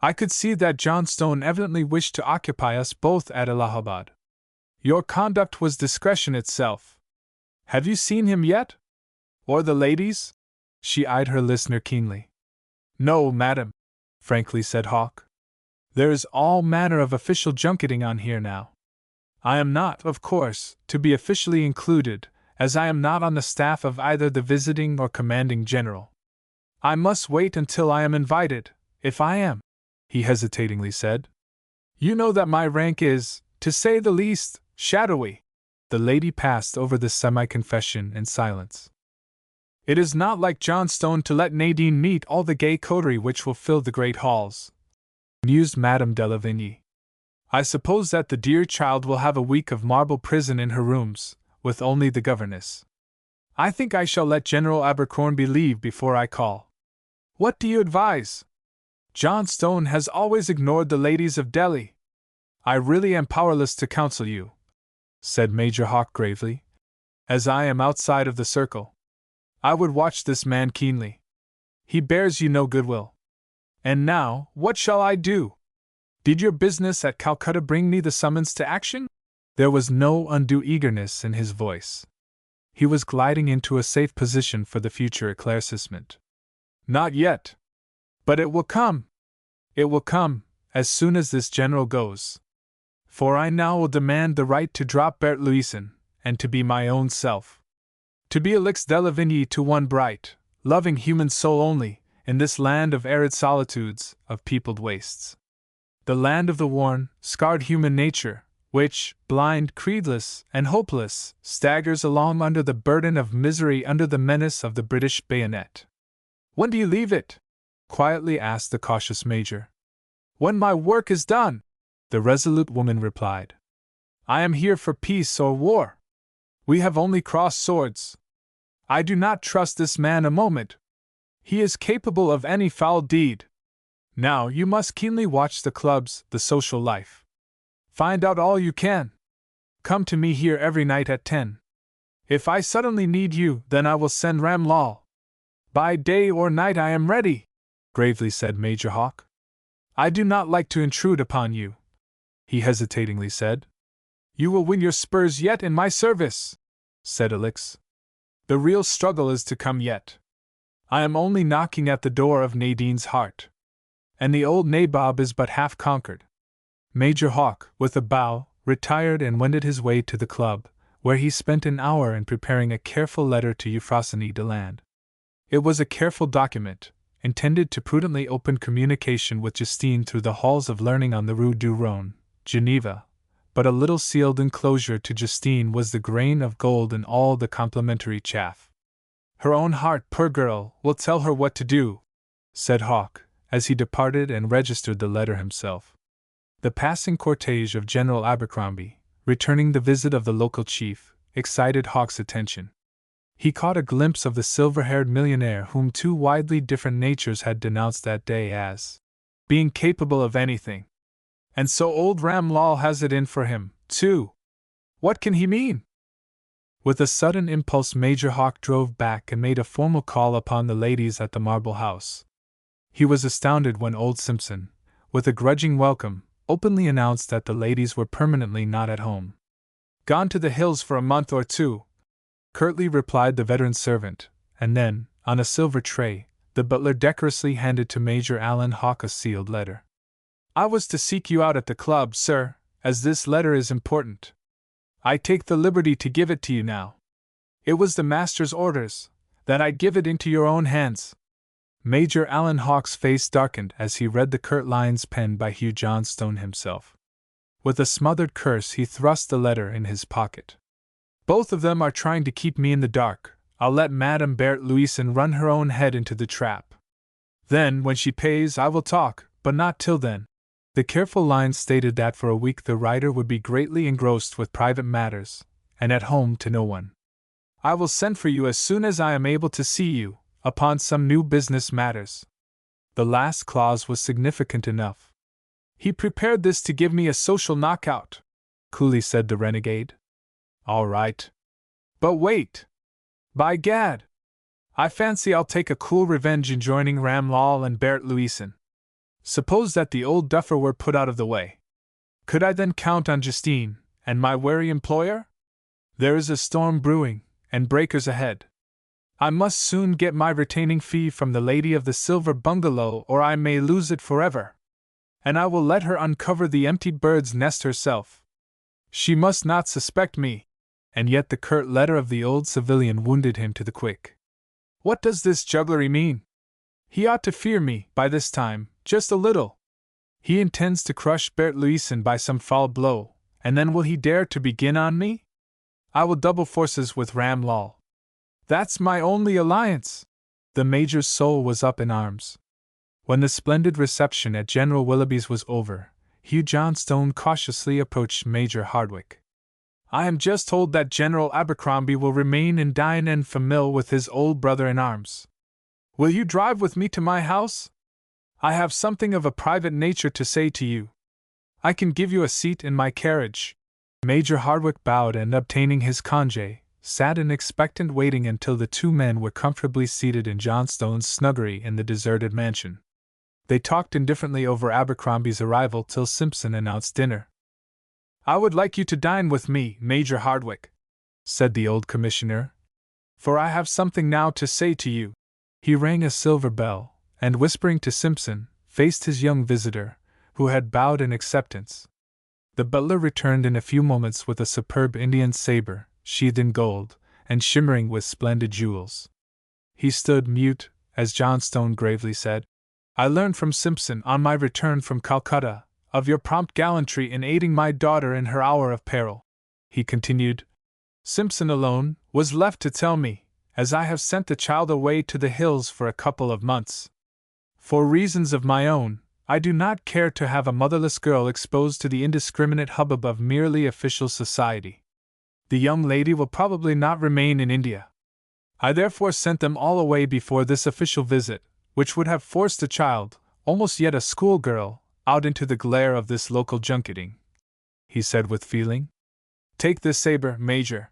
I could see that Johnstone evidently wished to occupy us both at Allahabad. Your conduct was discretion itself. Have you seen him yet? Or the ladies? She eyed her listener keenly. No, madam, frankly said Hawk. There is all manner of official junketing on here now. I am not, of course, to be officially included, as I am not on the staff of either the visiting or commanding general. I must wait until I am invited, if I am, he hesitatingly said. You know that my rank is, to say the least, shadowy. The lady passed over this semi-confession in silence. It is not like Johnstone to let Nadine meet all the gay coterie which will fill the great halls, mused Madame de la Vigne. I suppose that the dear child will have a week of marble prison in her rooms, with only the governess. I think I shall let General Abercrombie leave before I call. What do you advise? Johnstone has always ignored the ladies of Delhi. I really am powerless to counsel you, said Major Hawk gravely, as I am outside of the circle. I would watch this man keenly. He bears you no goodwill. And now, what shall I do? Did your business at Calcutta bring me the summons to action? There was no undue eagerness in his voice. He was gliding into a safe position for the future eclaircissement. Not yet. But it will come. It will come, as soon as this general goes. For I now will demand the right to drop Bert Louison, and to be my own self. To be Elix de la Vigne to one bright, loving human soul only, in this land of arid solitudes, of peopled wastes. The land of the worn, scarred human nature, which, blind, creedless, and hopeless, staggers along under the burden of misery under the menace of the British bayonet. When do you leave it? Quietly asked the cautious Major. When my work is done, the resolute woman replied. I am here for peace or war. We have only crossed swords. I do not trust this man a moment. He is capable of any foul deed. Now you must keenly watch the clubs, the social life. Find out all you can. Come to me here every night at 10. If I suddenly need you, then I will send Ram Lal. By day or night I am ready, gravely said Major Hawk. I do not like to intrude upon you, he hesitatingly said. You will win your spurs yet in my service, said Elix. The real struggle is to come yet. I am only knocking at the door of Nadine's heart. And the old nabob is but half conquered. Major Hawk, with a bow, retired and wended his way to the club, where he spent an hour in preparing a careful letter to Euphrosyne Deland. It was a careful document, intended to prudently open communication with Justine through the halls of learning on the Rue du Rhône, Geneva, but a little sealed enclosure to Justine was the grain of gold in all the complimentary chaff. Her own heart, poor girl, will tell her what to do, said Hawk, as he departed and registered the letter himself. The passing cortege of General Abercrombie, returning the visit of the local chief, excited Hawk's attention. He caught a glimpse of the silver-haired millionaire whom two widely different natures had denounced that day as being capable of anything. And so old Ram Lal has it in for him, too. What can he mean? With a sudden impulse Major Hawk drove back and made a formal call upon the ladies at the Marble House. He was astounded when old Simpson, with a grudging welcome, openly announced that the ladies were permanently not at home. Gone to the hills for a month or two, curtly replied the veteran servant, and then, on a silver tray, the butler decorously handed to Major Allen Hawk a sealed letter. I was to seek you out at the club, sir, as this letter is important. I take the liberty to give it to you now. It was the master's orders, that I give it into your own hands. Major Allen Hawk's face darkened as he read the curt lines penned by Hugh Johnstone himself. With a smothered curse he thrust the letter in his pocket. Both of them are trying to keep me in the dark. I'll let Madame Bert Louison run her own head into the trap. Then, when she pays, I will talk, but not till then. The careful lines stated that for a week the writer would be greatly engrossed with private matters, and at home to no one. I will send for you as soon as I am able to see you, upon some new business matters. The last clause was significant enough. He prepared this to give me a social knockout, coolly said the renegade. All right. But wait! By gad! I fancy I'll take a cool revenge in joining Ram Lal and Bert Louison. Suppose that the old duffer were put out of the way. Could I then count on Justine, and my wary employer? There is a storm brewing, and breakers ahead. I must soon get my retaining fee from the lady of the silver bungalow, or I may lose it forever. And I will let her uncover the empty bird's nest herself. She must not suspect me. And yet the curt letter of the old civilian wounded him to the quick. What does this jugglery mean? He ought to fear me, by this time, just a little. He intends to crush Bert Louison by some foul blow, and then will he dare to begin on me? I will double forces with Ram Lal. That's my only alliance. The Major's soul was up in arms. When the splendid reception at General Willoughby's was over, Hugh Johnstone cautiously approached Major Hardwick. I am just told that General Abercrombie will remain in Dine and Famil with his old brother-in-arms. Will you drive with me to my house? I have something of a private nature to say to you. I can give you a seat in my carriage." Major Hardwick bowed and, obtaining his congé, sat in expectant waiting until the two men were comfortably seated in Johnstone's snuggery in the deserted mansion. They talked indifferently over Abercrombie's arrival till Simpson announced dinner. "I would like you to dine with me, Major Hardwick," said the old commissioner, "for I have something now to say to you." He rang a silver bell, and whispering to Simpson, faced his young visitor, who had bowed in acceptance. The butler returned in a few moments with a superb Indian saber, sheathed in gold, and shimmering with splendid jewels. He stood mute, as Johnstone gravely said, "I learned from Simpson, on my return from Calcutta, of your prompt gallantry in aiding my daughter in her hour of peril." He continued, "Simpson alone was left to tell me, as I have sent the child away to the hills for a couple of months. For reasons of my own, I do not care to have a motherless girl exposed to the indiscriminate hubbub of merely official society. The young lady will probably not remain in India. I therefore sent them all away before this official visit, which would have forced a child, almost yet a schoolgirl, out into the glare of this local junketing," he said with feeling. "Take this saber, Major.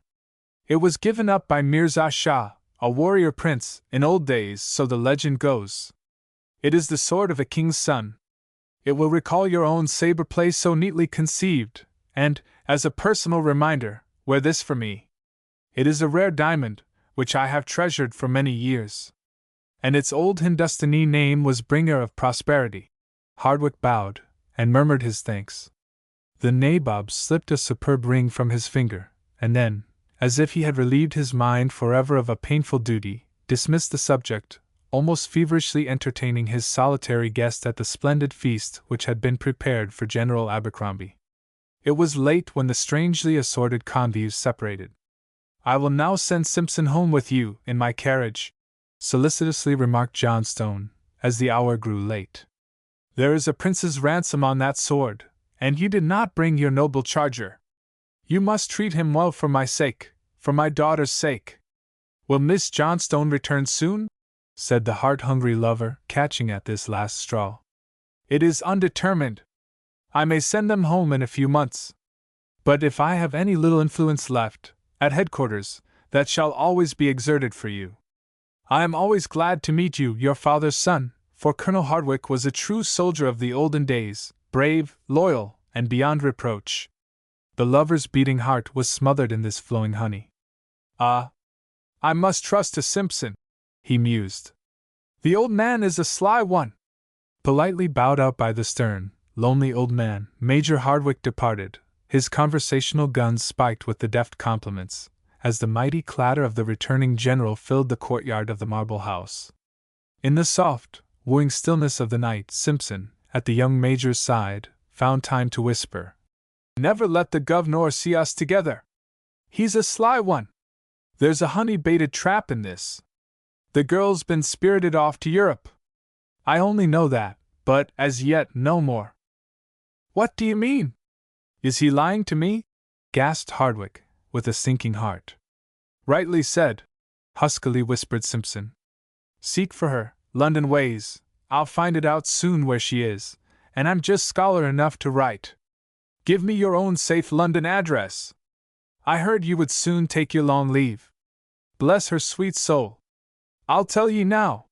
It was given up by Mirza Shah, a warrior prince, in old days, so the legend goes. It is the sword of a king's son. It will recall your own saber play so neatly conceived, and, as a personal reminder, wear this for me. It is a rare diamond, which I have treasured for many years. And its old Hindustani name was Bringer of Prosperity." Hardwick bowed, and murmured his thanks. The nabob slipped a superb ring from his finger, and then, as if he had relieved his mind forever of a painful duty, dismissed the subject, almost feverishly entertaining his solitary guest at the splendid feast which had been prepared for General Abercrombie. It was late when the strangely assorted convives separated. "I will now send Simpson home with you, in my carriage," solicitously remarked Johnstone, as the hour grew late. "There is a prince's ransom on that sword, and you did not bring your noble charger. You must treat him well for my sake, for my daughter's sake." "Will Miss Johnstone return soon?" said the heart-hungry lover, catching at this last straw. "It is undetermined. I may send them home in a few months. But if I have any little influence left, at headquarters, that shall always be exerted for you. I am always glad to meet you, your father's son, for Colonel Hardwick was a true soldier of the olden days, brave, loyal, and beyond reproach." The lover's beating heart was smothered in this flowing honey. "Ah! I must trust to Simpson," he mused. "The old man is a sly one." Politely bowed out by the stern, lonely old man, Major Hardwick departed, his conversational guns spiked with the deft compliments, as the mighty clatter of the returning general filled the courtyard of the marble house. In the soft, wooing stillness of the night, Simpson, at the young major's side, found time to whisper, "Never let the governor see us together. He's a sly one. There's a honey-baited trap in this. The girl's been spirited off to Europe. I only know that, but, as yet, no more." "What do you mean? Is he lying to me?" gasped Hardwick, with a sinking heart. "Rightly said," huskily whispered Simpson. "Seek for her, London ways. I'll find it out soon where she is, and I'm just scholar enough to write. Give me your own safe London address. I heard you would soon take your long leave. Bless her sweet soul. I'll tell ye now.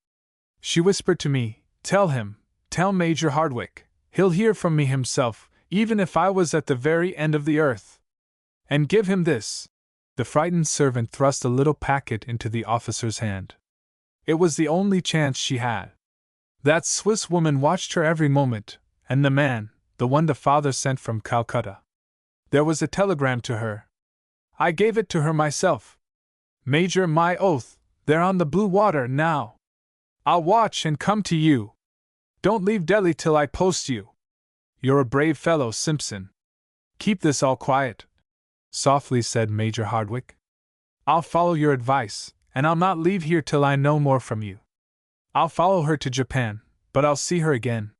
She whispered to me, tell Major Hardwick, he'll hear from me himself, even if I was at the very end of the earth. And give him this." The frightened servant thrust a little packet into the officer's hand. It was the only chance she had. That Swiss woman watched her every moment, and the man, the one the father sent from Calcutta. There was a telegram to her. I gave it to her myself. Major, my oath, they're on the blue water now. I'll watch and come to you. Don't leave Delhi till I post you. You're a brave fellow, Simpson. Keep this all quiet," softly said Major Hardwick. "I'll follow your advice, and I'll not leave here till I know more from you. I'll follow her to Japan, but I'll see her again."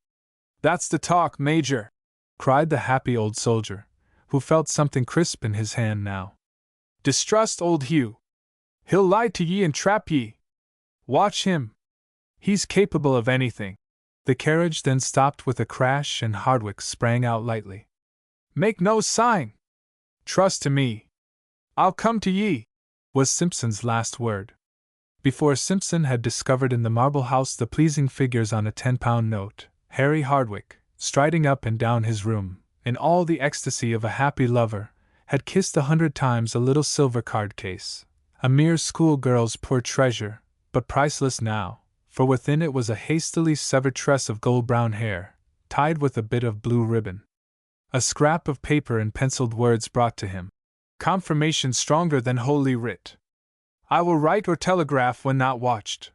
"That's the talk, Major," cried the happy old soldier, who felt something crisp in his hand now. Distrust old Hugh. He'll lie to ye and trap ye. Watch him. He's capable of anything. The carriage then stopped with a crash and Hardwick sprang out lightly. Make no sign. Trust to me. I'll come to ye, was Simpson's last word. Before Simpson had discovered in the marble house the pleasing figures on a 10-pound note, Harry Hardwick, striding up and down his room, in all the ecstasy of a happy lover, had kissed 100 times a little silver card case, a mere schoolgirl's poor treasure, but priceless now, for within it was a hastily severed tress of gold-brown hair, tied with a bit of blue ribbon. A scrap of paper and penciled words brought to him. Confirmation stronger than Holy Writ. I will write or telegraph when not watched.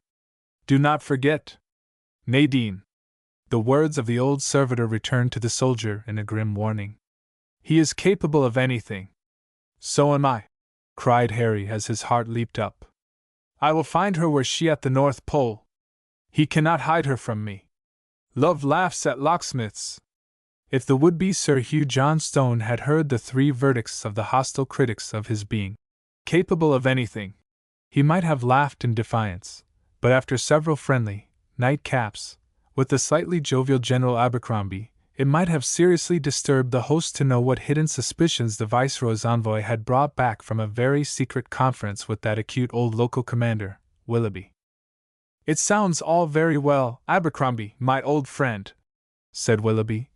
Do not forget. Nadine. The words of the old servitor returned to the soldier in a grim warning. He is capable of anything. So am I, cried Harry as his heart leaped up. I will find her were she at the North Pole. He cannot hide her from me. Love laughs at locksmiths. If the would-be Sir Hugh Johnstone had heard the 3 verdicts of the hostile critics of his being capable of anything, he might have laughed in defiance, but after several friendly nightcaps with the slightly jovial General Abercrombie, it might have seriously disturbed the host to know what hidden suspicions the Viceroy's envoy had brought back from a very secret conference with that acute old local commander, Willoughby. It sounds all very well, Abercrombie, my old friend, said Willoughby.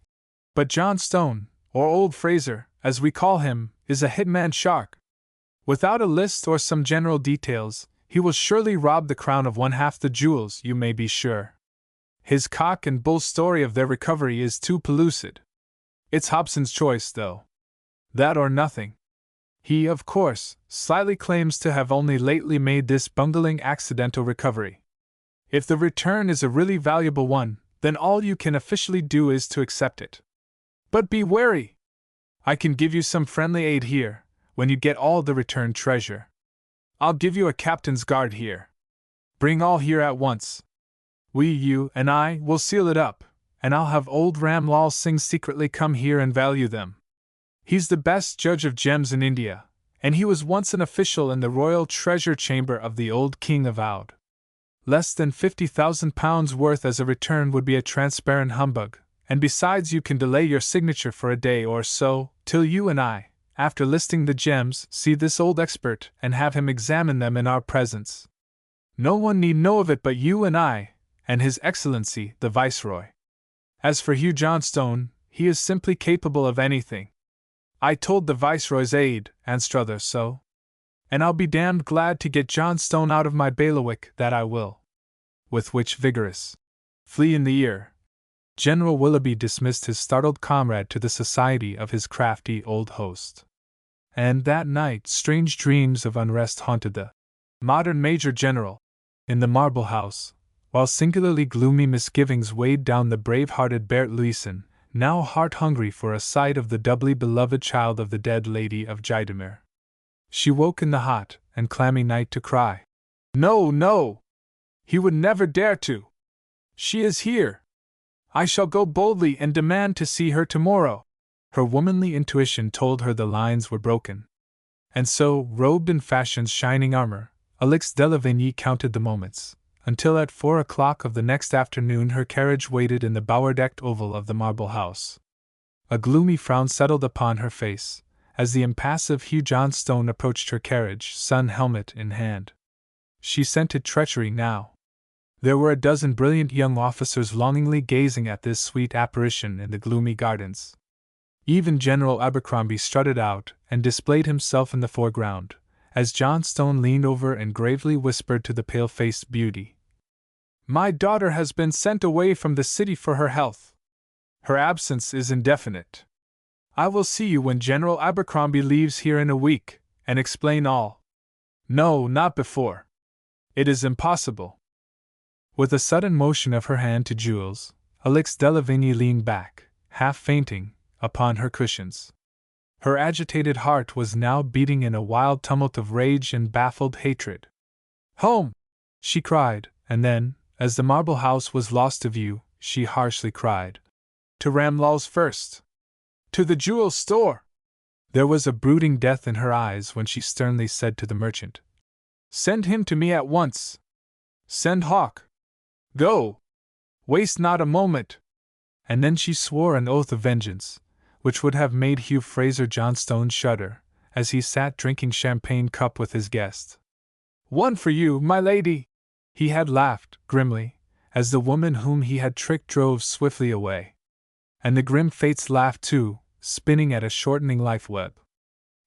But Johnstone, or old Fraser, as we call him, is a hitman shark. Without a list or some general details, he will surely rob the crown of 1/2 the jewels, you may be sure. His cock and bull story of their recovery is too pellucid. It's Hobson's choice, though. That or nothing. He, of course, slyly claims to have only lately made this bungling accidental recovery. If the return is a really valuable one, then all you can officially do is to accept it. But be wary! I can give you some friendly aid here, when you get all the returned treasure. I'll give you a captain's guard here. Bring all here at once. You and I will seal it up, and I'll have old Ram Lal Singh secretly come here and value them. He's the best judge of gems in India, and he was once an official in the royal treasure chamber of the old king of Oudh. Less than £50,000 worth as a return would be a transparent humbug, and besides you can delay your signature for a day or so, till you and I, after listing the gems, see this old expert and have him examine them in our presence. No one need know of it but you and I, and His Excellency, the Viceroy. As for Hugh Johnstone, he is simply capable of anything. I told the Viceroy's aide, Anstruther, so. And I'll be damned glad to get Johnstone out of my bailiwick, that I will. With which vigorous flea in the ear, General Willoughby dismissed his startled comrade to the society of his crafty old host. And that night strange dreams of unrest haunted the modern Major General in the marble house, while singularly gloomy misgivings weighed down the brave-hearted Bert Luisen, now heart-hungry for a sight of the doubly beloved child of the dead Lady of Jidamir. She woke in the hot and clammy night to cry, "No, no! He would never dare to! She is here! I shall go boldly and demand to see her tomorrow." Her womanly intuition told her the lines were broken. And so, robed in fashion's shining armor, Alix de Lavigny counted the moments, until at 4 o'clock of the next afternoon her carriage waited in the bower-decked oval of the marble house. A gloomy frown settled upon her face, as the impassive Hugh Johnstone approached her carriage, sun helmet in hand. She scented treachery now. There were a dozen brilliant young officers longingly gazing at this sweet apparition in the gloomy gardens. Even General Abercrombie strutted out and displayed himself in the foreground, as Johnstone leaned over and gravely whispered to the pale-faced beauty, "My daughter has been sent away from the city for her health. Her absence is indefinite. I will see you when General Abercrombie leaves here in a week, and explain all." "No, not before. It is impossible." With a sudden motion of her hand to Jules, Alix de Lavigny leaned back, half fainting, upon her cushions. Her agitated heart was now beating in a wild tumult of rage and baffled hatred. "Home!" she cried, and then, as the marble house was lost to view, she harshly cried, "To Ram Lal's first! To the jewel store! There was a brooding death in her eyes when she sternly said to the merchant, "Send him to me at once! Send Hawk! Go! Waste not a moment!" And then she swore an oath of vengeance, which would have made Hugh Fraser Johnstone shudder, as he sat drinking champagne cup with his guest. "One for you, my lady!" he had laughed, grimly, as the woman whom he had tricked drove swiftly away. And the grim fates laughed too, spinning at a shortening life-web.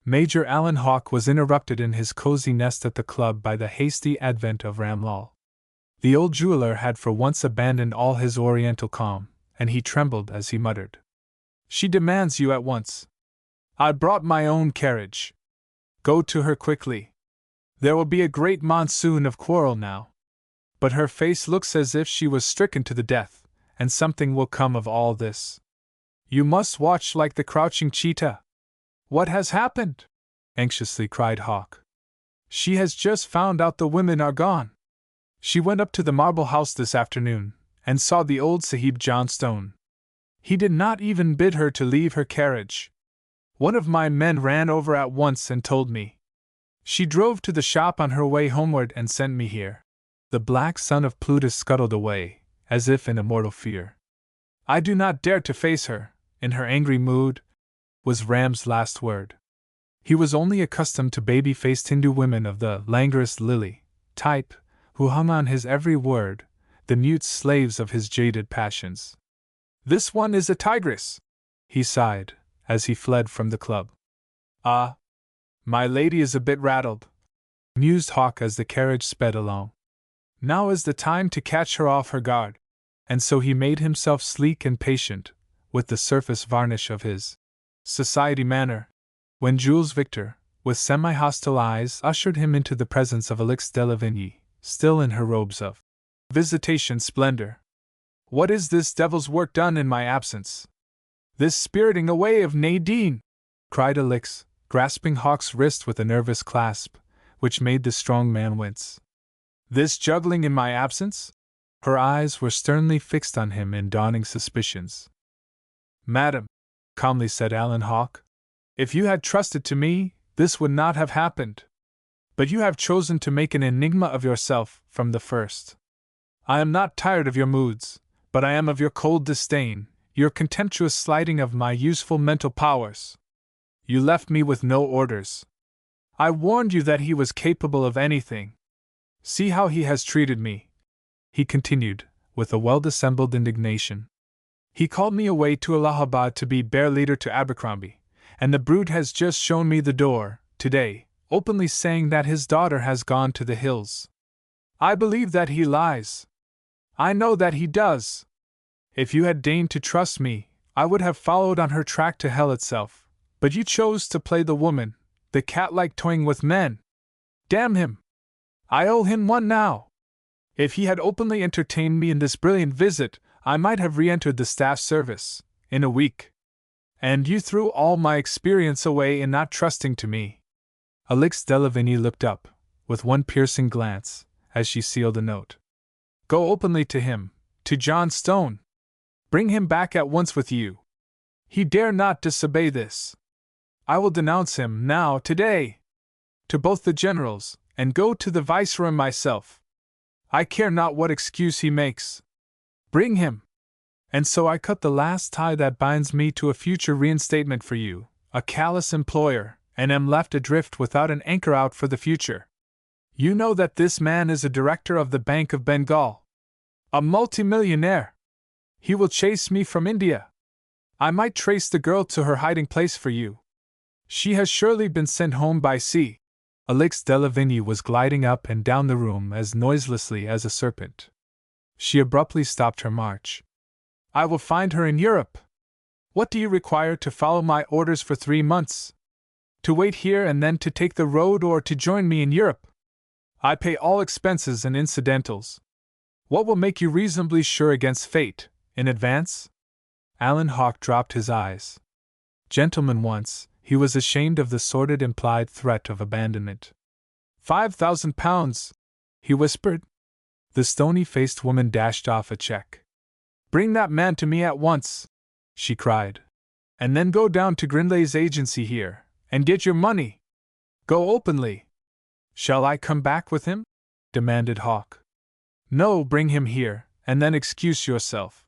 Major Alan Hawke was interrupted in his cozy nest at the club by the hasty advent of Ramlal. The old jeweler had for once abandoned all his oriental calm, and he trembled as he muttered, "She demands you at once. I brought my own carriage. Go to her quickly. There will be a great monsoon of quarrel now. But her face looks as if she was stricken to the death, and something will come of all this. You must watch like the crouching cheetah." "What has happened?" anxiously cried Hawke. "She has just found out the women are gone. She went up to the Marble House this afternoon, and saw the old Sahib Johnstone. He did not even bid her to leave her carriage. One of my men ran over at once and told me. She drove to the shop on her way homeward and sent me here." The black son of Plutus scuttled away, as if in a mortal fear. "I do not dare to face her, in her angry mood," was Ram's last word. He was only accustomed to baby-faced Hindu women of the languorous lily type, who hung on his every word, the mute slaves of his jaded passions. "This one is a tigress," he sighed, as he fled from the club. "Ah, my lady is a bit rattled," mused Hawke as the carriage sped along. "Now is the time to catch her off her guard." And so he made himself sleek and patient, with the surface varnish of his society manner, when Jules Victor, with semi-hostile eyes, ushered him into the presence of Alix de Lavigny, still in her robes of visitation splendor. "What is this devil's work done in my absence? This spiriting away of Nadine!" cried Alix, grasping Hawke's wrist with a nervous clasp, which made the strong man wince. "This juggling in my absence?" Her eyes were sternly fixed on him in dawning suspicions. "Madam," calmly said Alan Hawke, "if you had trusted to me, this would not have happened. But you have chosen to make an enigma of yourself from the first. I am not tired of your moods, but I am of your cold disdain, your contemptuous slighting of my useful mental powers. You left me with no orders. I warned you that he was capable of anything. See how he has treated me," he continued, with a well-dissembled indignation. "He called me away to Allahabad to be bear leader to Abercrombie, and the brute has just shown me the door, today, openly saying that his daughter has gone to the hills. I believe that he lies. I know that he does. If you had deigned to trust me, I would have followed on her track to hell itself, but you chose to play the woman, the cat-like toying with men. Damn him! I owe him one now. If he had openly entertained me in this brilliant visit, I might have re-entered the staff service, in a week. And you threw all my experience away in not trusting to me." Alix de Lavigny looked up, with one piercing glance, as she sealed the note. "Go openly to him, to John Stone. Bring him back at once with you. He dare not disobey this. I will denounce him now, today, to both the generals, and go to the viceroy myself. I care not what excuse he makes. Bring him. And so I cut the last tie that binds me to a future reinstatement for you, a callous employer, and am left adrift without an anchor out for the future. You know that this man is a director of the Bank of Bengal. A multimillionaire. He will chase me from India. I might trace the girl to her hiding place for you. She has surely been sent home by sea." Alix de Lavigny was gliding up and down the room as noiselessly as a serpent. She abruptly stopped her march. "I will find her in Europe. What do you require to follow my orders for 3 months? To wait here and then to take the road, or to join me in Europe? I pay all expenses and incidentals. What will make you reasonably sure against fate, in advance?" Alan Hawke dropped his eyes. Gentleman once, he was ashamed of the sordid implied threat of abandonment. £5,000, he whispered. The stony-faced woman dashed off a check. "Bring that man to me at once," she cried. "And then go down to Grinley's agency here, and get your money. Go openly. Shall I come back with him? Demanded Hawk. No, bring him here, and then excuse yourself.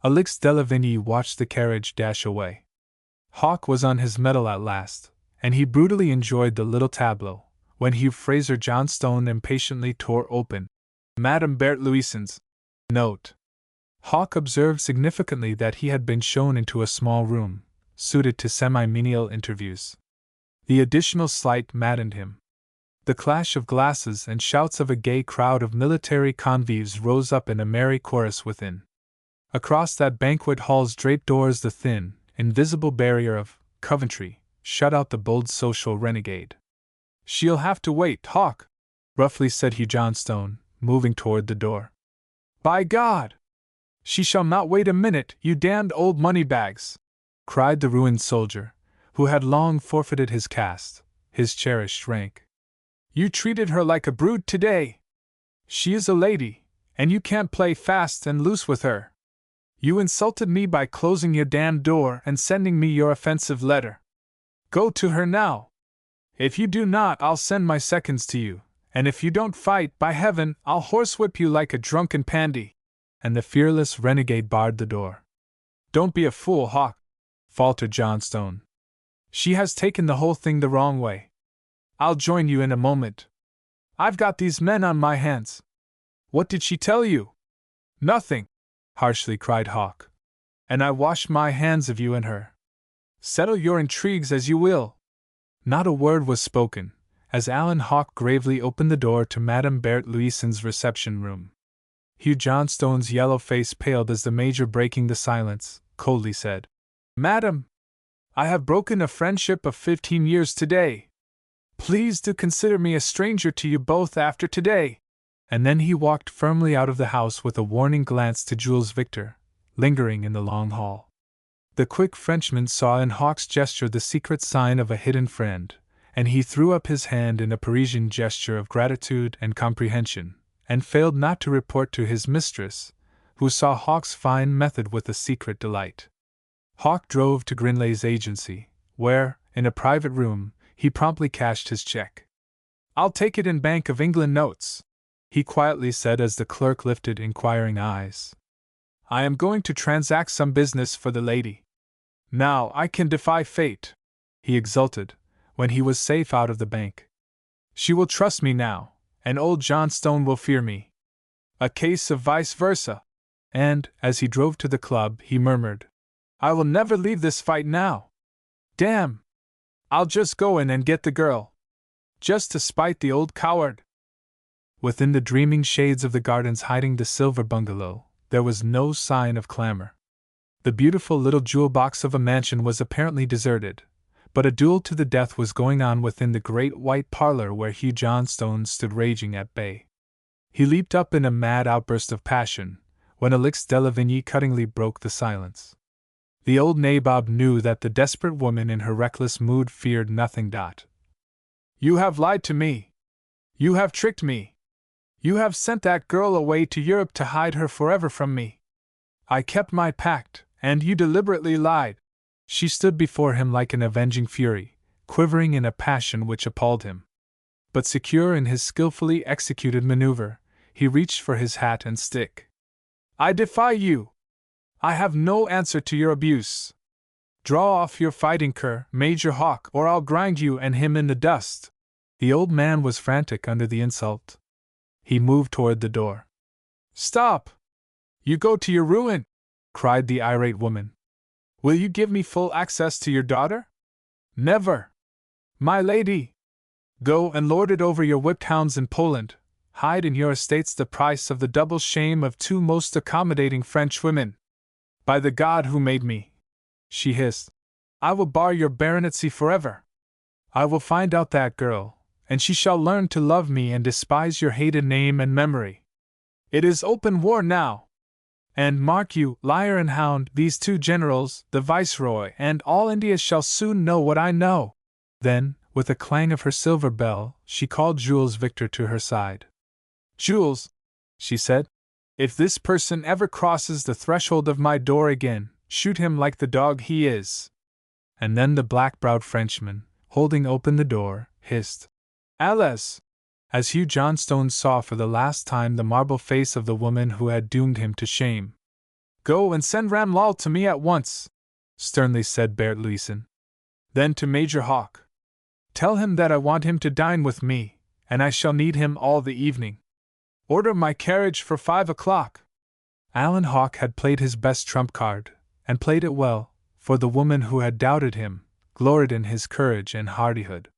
Alix de Lavigny watched the carriage dash away. Hawk was on his mettle at last, and he brutally enjoyed the little tableau, when Hugh Fraser Johnstone impatiently tore open Madame Berthe Louison's note. Hawk observed significantly that he had been shown into a small room, suited to semi-menial interviews. The additional slight maddened him. The clash of glasses and shouts of a gay crowd of military convives rose up in a merry chorus within. Across that banquet hall's draped doors the thin, invisible barrier of Coventry shut out the bold social renegade. She'll have to wait, Hawk, roughly said Hugh Johnstone, moving toward the door. By God! She shall not wait a minute, you damned old moneybags! Cried the ruined soldier, who had long forfeited his caste, his cherished rank. You treated her like a brute today. She is a lady, and you can't play fast and loose with her. You insulted me by closing your damned door and sending me your offensive letter. Go to her now. If you do not, I'll send my seconds to you, and if you don't fight, by heaven, I'll horsewhip you like a drunken pandy. And the fearless renegade barred the door. Don't be a fool, Hawk, faltered Johnstone. She has taken the whole thing the wrong way. I'll join you in a moment. I've got these men on my hands. What did she tell you? Nothing, harshly cried Hawk. And I wash my hands of you and her. Settle your intrigues as you will. Not a word was spoken, as Alan Hawk gravely opened the door to Madame Berthe Louison's reception room. Hugh Johnstone's yellow face paled as the Major, breaking the silence, coldly said, Madam, I have broken a friendship of 15 years today. Please do consider me a stranger to you both after today. And then he walked firmly out of the house with a warning glance to Jules Victor, lingering in the long hall. The quick Frenchman saw in Hawk's gesture the secret sign of a hidden friend, and he threw up his hand in a Parisian gesture of gratitude and comprehension, and failed not to report to his mistress, who saw Hawk's fine method with a secret delight. Hawk drove to Grinley's agency, where, in a private room, he promptly cashed his check. I'll take it in Bank of England notes, he quietly said as the clerk lifted inquiring eyes. I am going to transact some business for the lady. Now I can defy fate, he exulted, when he was safe out of the bank. She will trust me now, and old Johnstone will fear me. A case of vice versa. And, as he drove to the club, he murmured, I will never leave this fight now. Damn! I'll just go in and get the girl. Just to spite the old coward. Within the dreaming shades of the gardens hiding the silver bungalow, there was no sign of clamor. The beautiful little jewel box of a mansion was apparently deserted, but a duel to the death was going on within the great white parlor where Hugh Johnstone stood raging at bay. He leaped up in a mad outburst of passion, when Alix de Lavigny cuttingly broke the silence. The old nabob knew that the desperate woman in her reckless mood feared nothing. You have lied to me. You have tricked me. You have sent that girl away to Europe to hide her forever from me. I kept my pact, and you deliberately lied. She stood before him like an avenging fury, quivering in a passion which appalled him. But secure in his skillfully executed maneuver, he reached for his hat and stick. I defy you! I have no answer to your abuse. Draw off your fighting cur, Major Hawk, or I'll grind you and him in the dust. The old man was frantic under the insult. He moved toward the door. Stop! You go to your ruin! Cried the irate woman. Will you give me full access to your daughter? Never! My lady! Go and lord it over your whipped hounds in Poland. Hide in your estates the price of the double shame of two most accommodating French women. By the God who made me, she hissed, I will bar your baronetcy forever. I will find out that girl, and she shall learn to love me and despise your hated name and memory. It is open war now. And mark you, liar and hound, these two generals, the viceroy and all India shall soon know what I know. Then, with a clang of her silver bell, she called Jules Victor to her side. Jules, she said, if this person ever crosses the threshold of my door again, shoot him like the dog he is. And then the black-browed Frenchman, holding open the door, hissed, "Allez!" as Hugh Johnstone saw for the last time the marble face of the woman who had doomed him to shame. "Go and send Ramlal to me at once," sternly said Bert Leeson. Then to Major Hawke, "Tell him that I want him to dine with me, and I shall need him all the evening. Order my carriage for 5 o'clock." Alan Hawke had played his best trump card, and played it well, for the woman who had doubted him gloried in his courage and hardihood.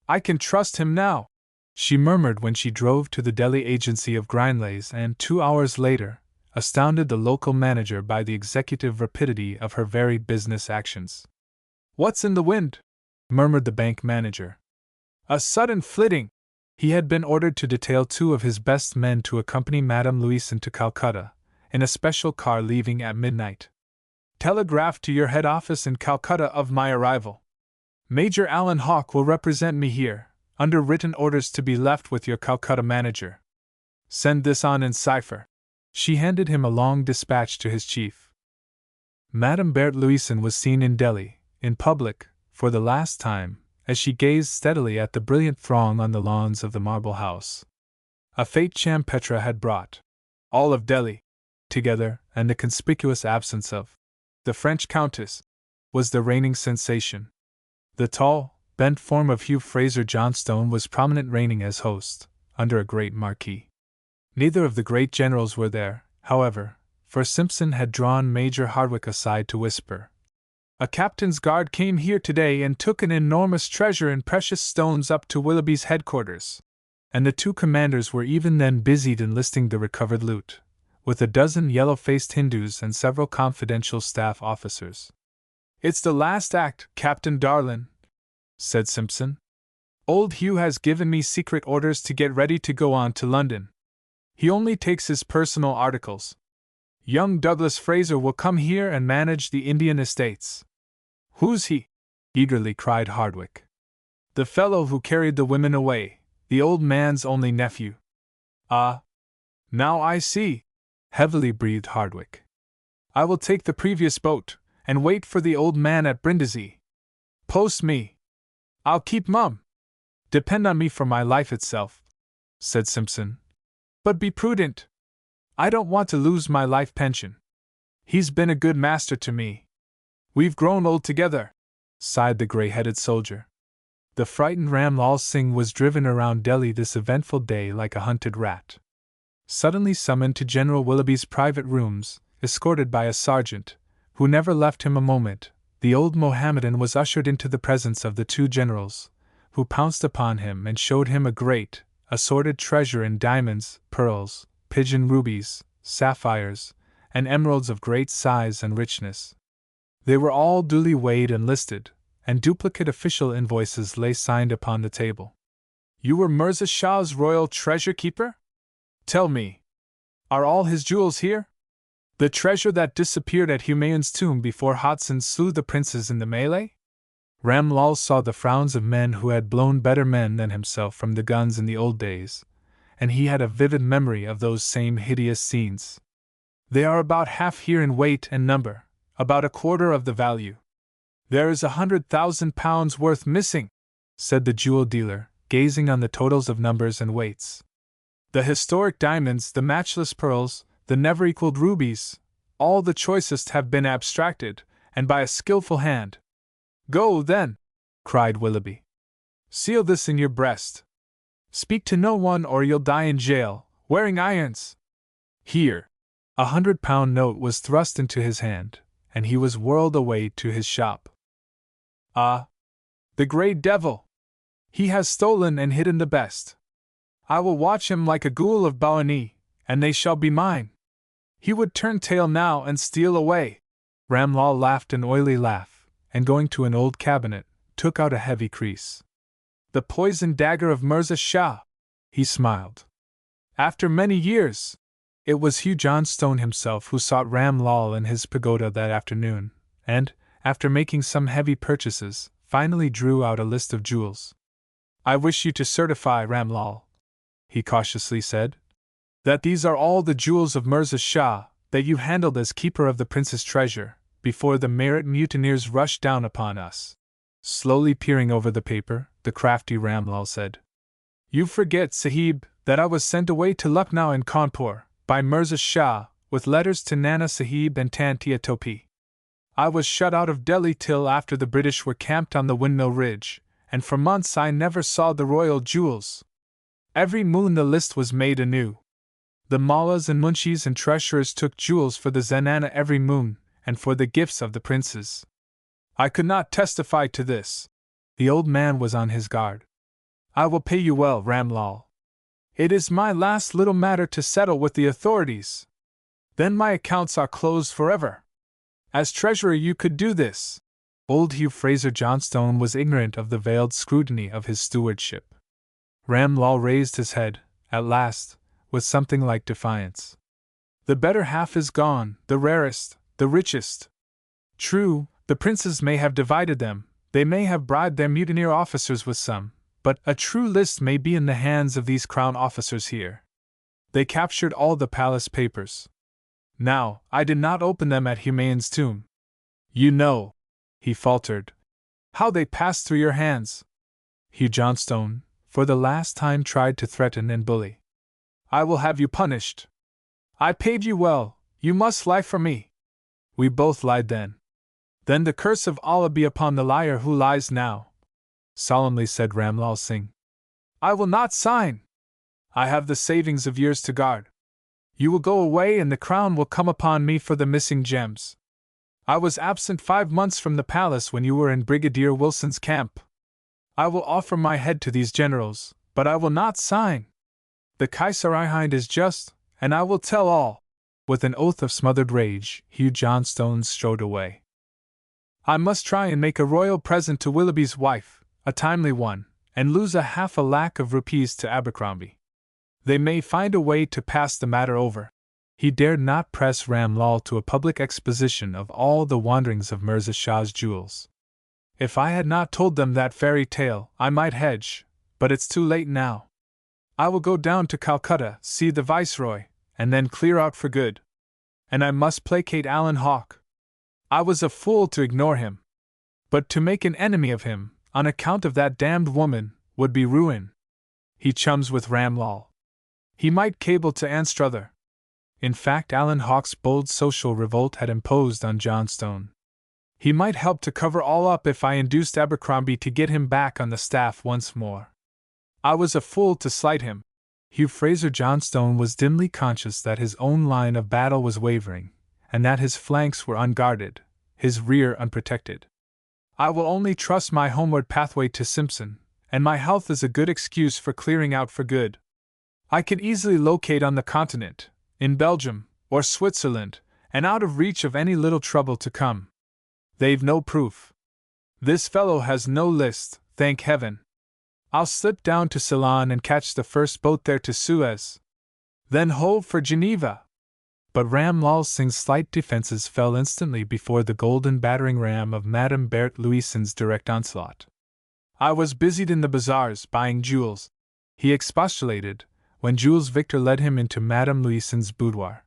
"I can trust him now," she murmured when she drove to the Delhi agency of Grindlays and 2 hours later astounded the local manager by the executive rapidity of her very business actions. "What's in the wind?" murmured the bank manager. "A sudden flitting." He had been ordered to detail 2 of his best men to accompany Madame Louison to Calcutta, in a special car leaving at midnight. "Telegraph to your head office in Calcutta of my arrival. Major Alan Hawke will represent me here, under written orders to be left with your Calcutta manager. Send this on in cipher." She handed him a long dispatch to his chief. Madame Bert Louison was seen in Delhi, in public, for the last time, as she gazed steadily at the brilliant throng on the lawns of the Marble House. A fete Champetre had brought all of Delhi together, and the conspicuous absence of the French Countess was the reigning sensation. The tall, bent form of Hugh Fraser Johnstone was prominent, reigning as host, under a great marquee. Neither of the great generals were there, however, for Simpson had drawn Major Hardwick aside to whisper, "A captain's guard came here today and took an enormous treasure in precious stones up to Willoughby's headquarters." And the 2 commanders were even then busied in listing the recovered loot, with a dozen yellow-faced Hindus and several confidential staff officers. "It's the last act, Captain Darlin," said Simpson. "Old Hugh has given me secret orders to get ready to go on to London. He only takes his personal articles. Young Douglas Fraser will come here and manage the Indian estates." "Who's he?" eagerly cried Hardwick. "The fellow who carried the women away, the old man's only nephew." "Ah, now I see," heavily breathed Hardwick. "I will take the previous boat, and wait for the old man at Brindisi. Post me. I'll keep mum. Depend on me for my life itself," said Simpson. "But be prudent. I don't want to lose my life pension. He's been a good master to me." "We've grown old together," sighed the gray-headed soldier. The frightened Ramlal Singh was driven around Delhi this eventful day like a hunted rat. Suddenly summoned to General Willoughby's private rooms, escorted by a sergeant, who never left him a moment, the old Mohammedan was ushered into the presence of the 2 generals, who pounced upon him and showed him a great, assorted treasure in diamonds, pearls, pigeon rubies, sapphires, and emeralds of great size and richness. They were all duly weighed and listed, and duplicate official invoices lay signed upon the table. "You were Mirza Shah's royal treasure keeper? Tell me, are all his jewels here? The treasure that disappeared at Humayun's tomb before Hodson slew the princes in the melee?" Ramlal saw the frowns of men who had blown better men than himself from the guns in the old days, and he had a vivid memory of those same hideous scenes. "They are about half here in weight and number, about a quarter of the value. There is £100,000 worth missing," said the jewel dealer, gazing on the totals of numbers and weights. "The historic diamonds, the matchless pearls, the never-equaled rubies, all the choicest have been abstracted, and by a skillful hand." "Go, then," cried Willoughby. "Seal this in your breast. Speak to no one or you'll die in jail, wearing irons. Here." A £100 note was thrust into his hand, and he was whirled away to his shop. "Ah! The grey devil! He has stolen and hidden the best. I will watch him like a ghoul of Bawani, and they shall be mine. He would turn tail now and steal away." Ramlal laughed an oily laugh, and going to an old cabinet, took out a heavy crease. "The poisoned dagger of Mirza Shah," he smiled. "After many years." It was Hugh Johnstone himself who sought Ramlal in his pagoda that afternoon, and, after making some heavy purchases, finally drew out a list of jewels. "I wish you to certify, Ramlal," he cautiously said, "that these are all the jewels of Mirza Shah, that you handled as keeper of the prince's treasure, before the Merit mutineers rushed down upon us. Slowly peering over the paper, the crafty Ramlal said, "You forget, Sahib, that I was sent away to Lucknow and Cawnpur, by Mirza Shah, with letters to Nana Sahib and Tantia Topi. I was shut out of Delhi till after the British were camped on the Windmill Ridge, and for months I never saw the royal jewels. Every moon the list was made anew. The Mallas and Munshis and treasurers took jewels for the Zanana every moon, and for the gifts of the princes. I could not testify to this." The old man was on his guard. "I will pay you well, Ramlal. It is my last little matter to settle with the authorities. Then my accounts are closed forever. As treasurer you could do this." Old Hugh Fraser Johnstone was ignorant of the veiled scrutiny of his stewardship. Ramlal raised his head, at last, with something like defiance. "The better half is gone, the rarest, the richest. True, the princes may have divided them, they may have bribed their mutineer officers with some, but a true list may be in the hands of these crown officers here. They captured all the palace papers. Now, I did not open them at Humayun's tomb. You know," he faltered, "how they passed through your hands." Hugh Johnstone, for the last time, tried to threaten and bully. "I will have you punished. I paid you well, you must lie for me." "We both lied then." "Then the curse of Allah be upon the liar who lies now," solemnly said Ramlal Singh. "I will not sign. I have the savings of years to guard. You will go away and the crown will come upon me for the missing gems. I was absent 5 months from the palace when you were in Brigadier Wilson's camp. I will offer my head to these generals, but I will not sign. The Kaisar-i-Hind is just, and I will tell all." With an oath of smothered rage, Hugh Johnstone strode away. "I must try and make a royal present to Willoughby's wife, a timely one, and lose a half a lakh of rupees to Abercrombie. They may find a way to pass the matter over." He dared not press Ramlal to a public exposition of all the wanderings of Mirza Shah's jewels. "If I had not told them that fairy tale, I might hedge, but it's too late now. I will go down to Calcutta, see the Viceroy, and then clear out for good. And I must placate Alan Hawke. I was a fool to ignore him. But to make an enemy of him, on account of that damned woman, would be ruin. He chums with Ramlal. He might cable to Anstruther." In fact, Alan Hawke's bold social revolt had imposed on Johnstone. "He might help to cover all up if I induced Abercrombie to get him back on the staff once more. I was a fool to slight him." Hugh Fraser Johnstone was dimly conscious that his own line of battle was wavering, and that his flanks were unguarded, his rear unprotected. "I will only trust my homeward pathway to Simpson, and my health is a good excuse for clearing out for good. I can easily locate on the continent, in Belgium, or Switzerland, and out of reach of any little trouble to come. They've no proof. This fellow has no list, thank heaven. I'll slip down to Ceylon and catch the first boat there to Suez. Then hove for Geneva." But Ramlal Singh's slight defenses fell instantly before the golden battering ram of Madame Berthe Louison's direct onslaught. "I was busied in the bazaars, buying jewels," he expostulated, when Jules Victor led him into Madame Louison's boudoir.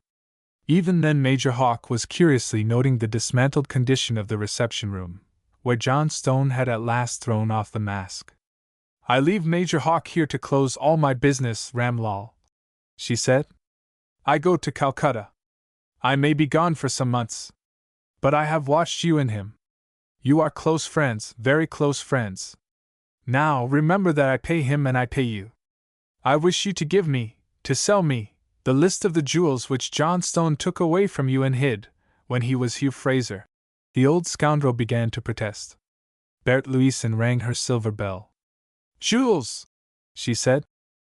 Even then Major Hawke was curiously noting the dismantled condition of the reception room, where Johnstone had at last thrown off the mask. "I leave Major Hawke here to close all my business, Ramlal," she said. "I go to Calcutta. I may be gone for some months. But I have watched you and him. You are close friends, very close friends. Now remember that I pay him and I pay you. I wish you to give me, to sell me, the list of the jewels which Johnstone took away from you and hid, when he was Hugh Fraser." The old scoundrel began to protest. Berthe Louison rang her silver bell. "Jules," she said,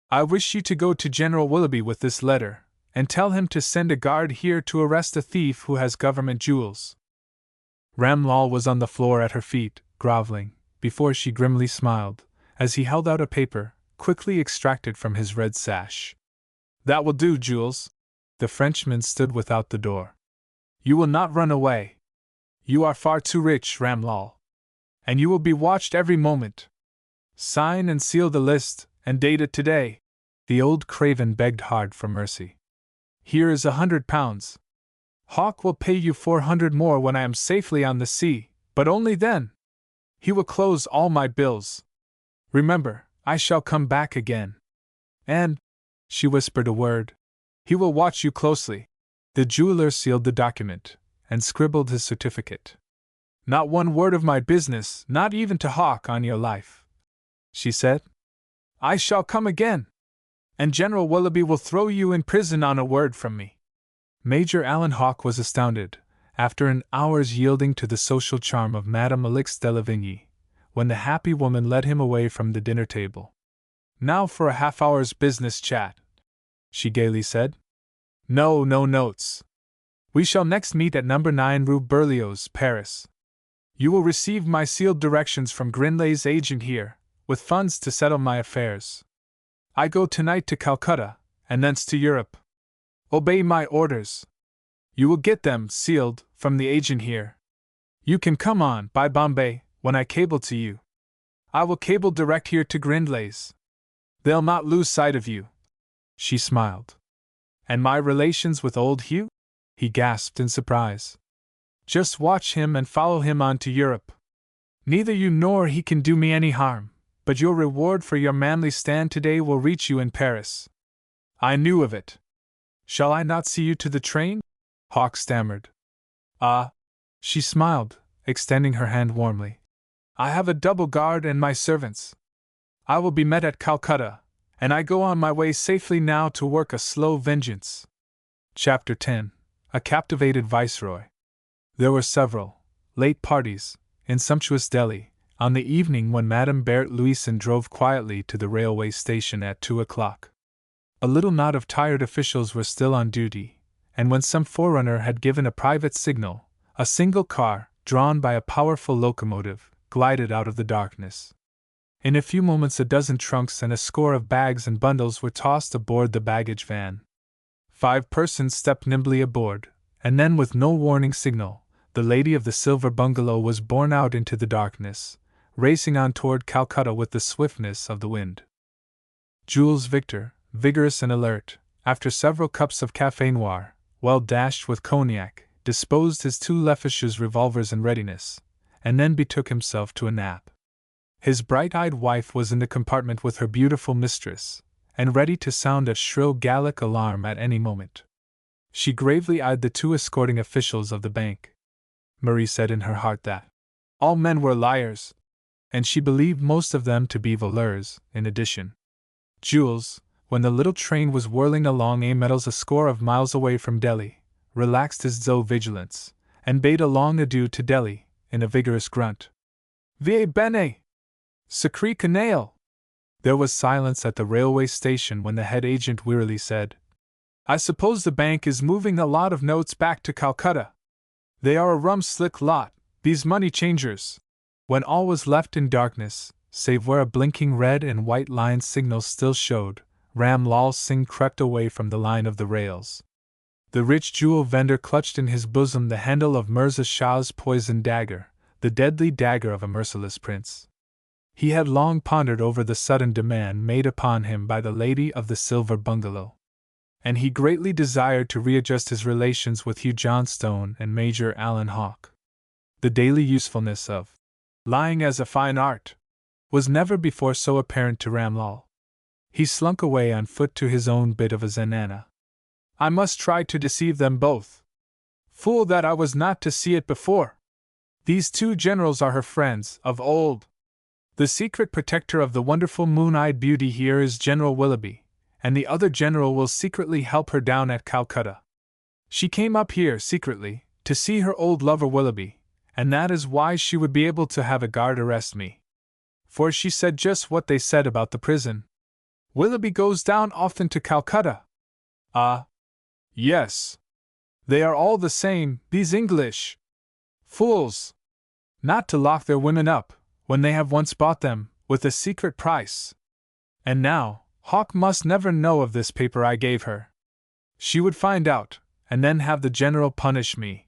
"I wish you to go to General Willoughby with this letter, and tell him to send a guard here to arrest a thief who has government jewels." Ramlal was on the floor at her feet, groveling, before she grimly smiled, as he held out a paper, quickly extracted from his red sash. "That will do, Jules." The Frenchman stood without the door. "You will not run away. You are far too rich, Ramlal. And you will be watched every moment. Sign and seal the list, and date it today." The old craven begged hard for mercy. "Here is £100. Hawk will pay you 400 more when I am safely on the sea, but only then. He will close all my bills. Remember, I shall come back again. And," she whispered a word, "he will watch you closely." The jeweler sealed the document, and scribbled his certificate. "Not one word of my business, not even to Hawk, on your life," she said. "I shall come again. And General Willoughby will throw you in prison on a word from me." Major Alan Hawk was astounded, after an hour's yielding to the social charm of Madame Alix de Lavigny, when the happy woman led him away from the dinner table. "Now for a half-hour's business chat," she gaily said. "No notes. We shall next meet at number 9 Rue Berlioz, Paris. You will receive my sealed directions from Grinley's agent here, with funds to settle my affairs. I go tonight to Calcutta, and thence to Europe. Obey my orders. You will get them, sealed, from the agent here. You can come on by Bombay, when I cable to you. I will cable direct here to Grindlay's. They'll not lose sight of you." She smiled. "And my relations with old Hugh?" he gasped in surprise. "Just watch him and follow him on to Europe. Neither you nor he can do me any harm, but your reward for your manly stand today will reach you in Paris." "I knew of it. Shall I not see you to the train?" Hawk stammered. "Ah," she smiled, extending her hand warmly. "I have a double guard and my servants. I will be met at Calcutta, and I go on my way safely now to work a slow vengeance." Chapter 10. A Captivated Viceroy. There were several late parties in sumptuous Delhi on the evening when Madame Berthe Louison drove quietly to the railway station at 2 o'clock. A little knot of tired officials were still on duty, and when some forerunner had given a private signal, a single car, drawn by a powerful locomotive, glided out of the darkness. In a few moments a dozen trunks and a score of bags and bundles were tossed aboard the baggage van. 5 persons stepped nimbly aboard, and then with no warning signal, the lady of the silver bungalow was borne out into the darkness, racing on toward Calcutta with the swiftness of the wind. Jules Victor, vigorous and alert, after several cups of café noir, well dashed with cognac, disposed his 2 Lefechu's revolvers in readiness, and then betook himself to a nap. His bright-eyed wife was in the compartment with her beautiful mistress, and ready to sound a shrill Gallic alarm at any moment. She gravely eyed the 2 escorting officials of the bank. Marie said in her heart that all men were liars, and she believed most of them to be voleurs, in addition. Jules, when the little train was whirling along a meadows a score of miles away from Delhi, relaxed his vigilance, and bade a long adieu to Delhi, in a vigorous grunt. "Vie bene! Sacré canaille!" There was silence at the railway station when the head agent wearily said, "I suppose the bank is moving a lot of notes back to Calcutta. They are a rum-slick lot, these money changers." When all was left in darkness, save where a blinking red and white line signal still showed, Ram Lal Singh crept away from the line of the rails. The rich jewel vendor clutched in his bosom the handle of Mirza Shah's poisoned dagger, the deadly dagger of a merciless prince. He had long pondered over the sudden demand made upon him by the lady of the silver bungalow, and he greatly desired to readjust his relations with Hugh Johnstone and Major Alan Hawk. The daily usefulness of lying as a fine art was never before so apparent to Ramlal. He slunk away on foot to his own bit of a zenana. "I must try to deceive them both. Fool that I was not to see it before! These 2 generals are her friends, of old. The secret protector of the wonderful moon-eyed beauty here is General Willoughby, and the other general will secretly help her down at Calcutta. She came up here secretly, to see her old lover Willoughby, and that is why she would be able to have a guard arrest me. For she said just what they said about the prison. Willoughby goes down often to Calcutta." "Ah, yes. They are all the same, these English. Fools! Not to lock their women up, when they have once bought them, with a secret price. And now, Hawk must never know of this paper I gave her. She would find out, and then have the general punish me.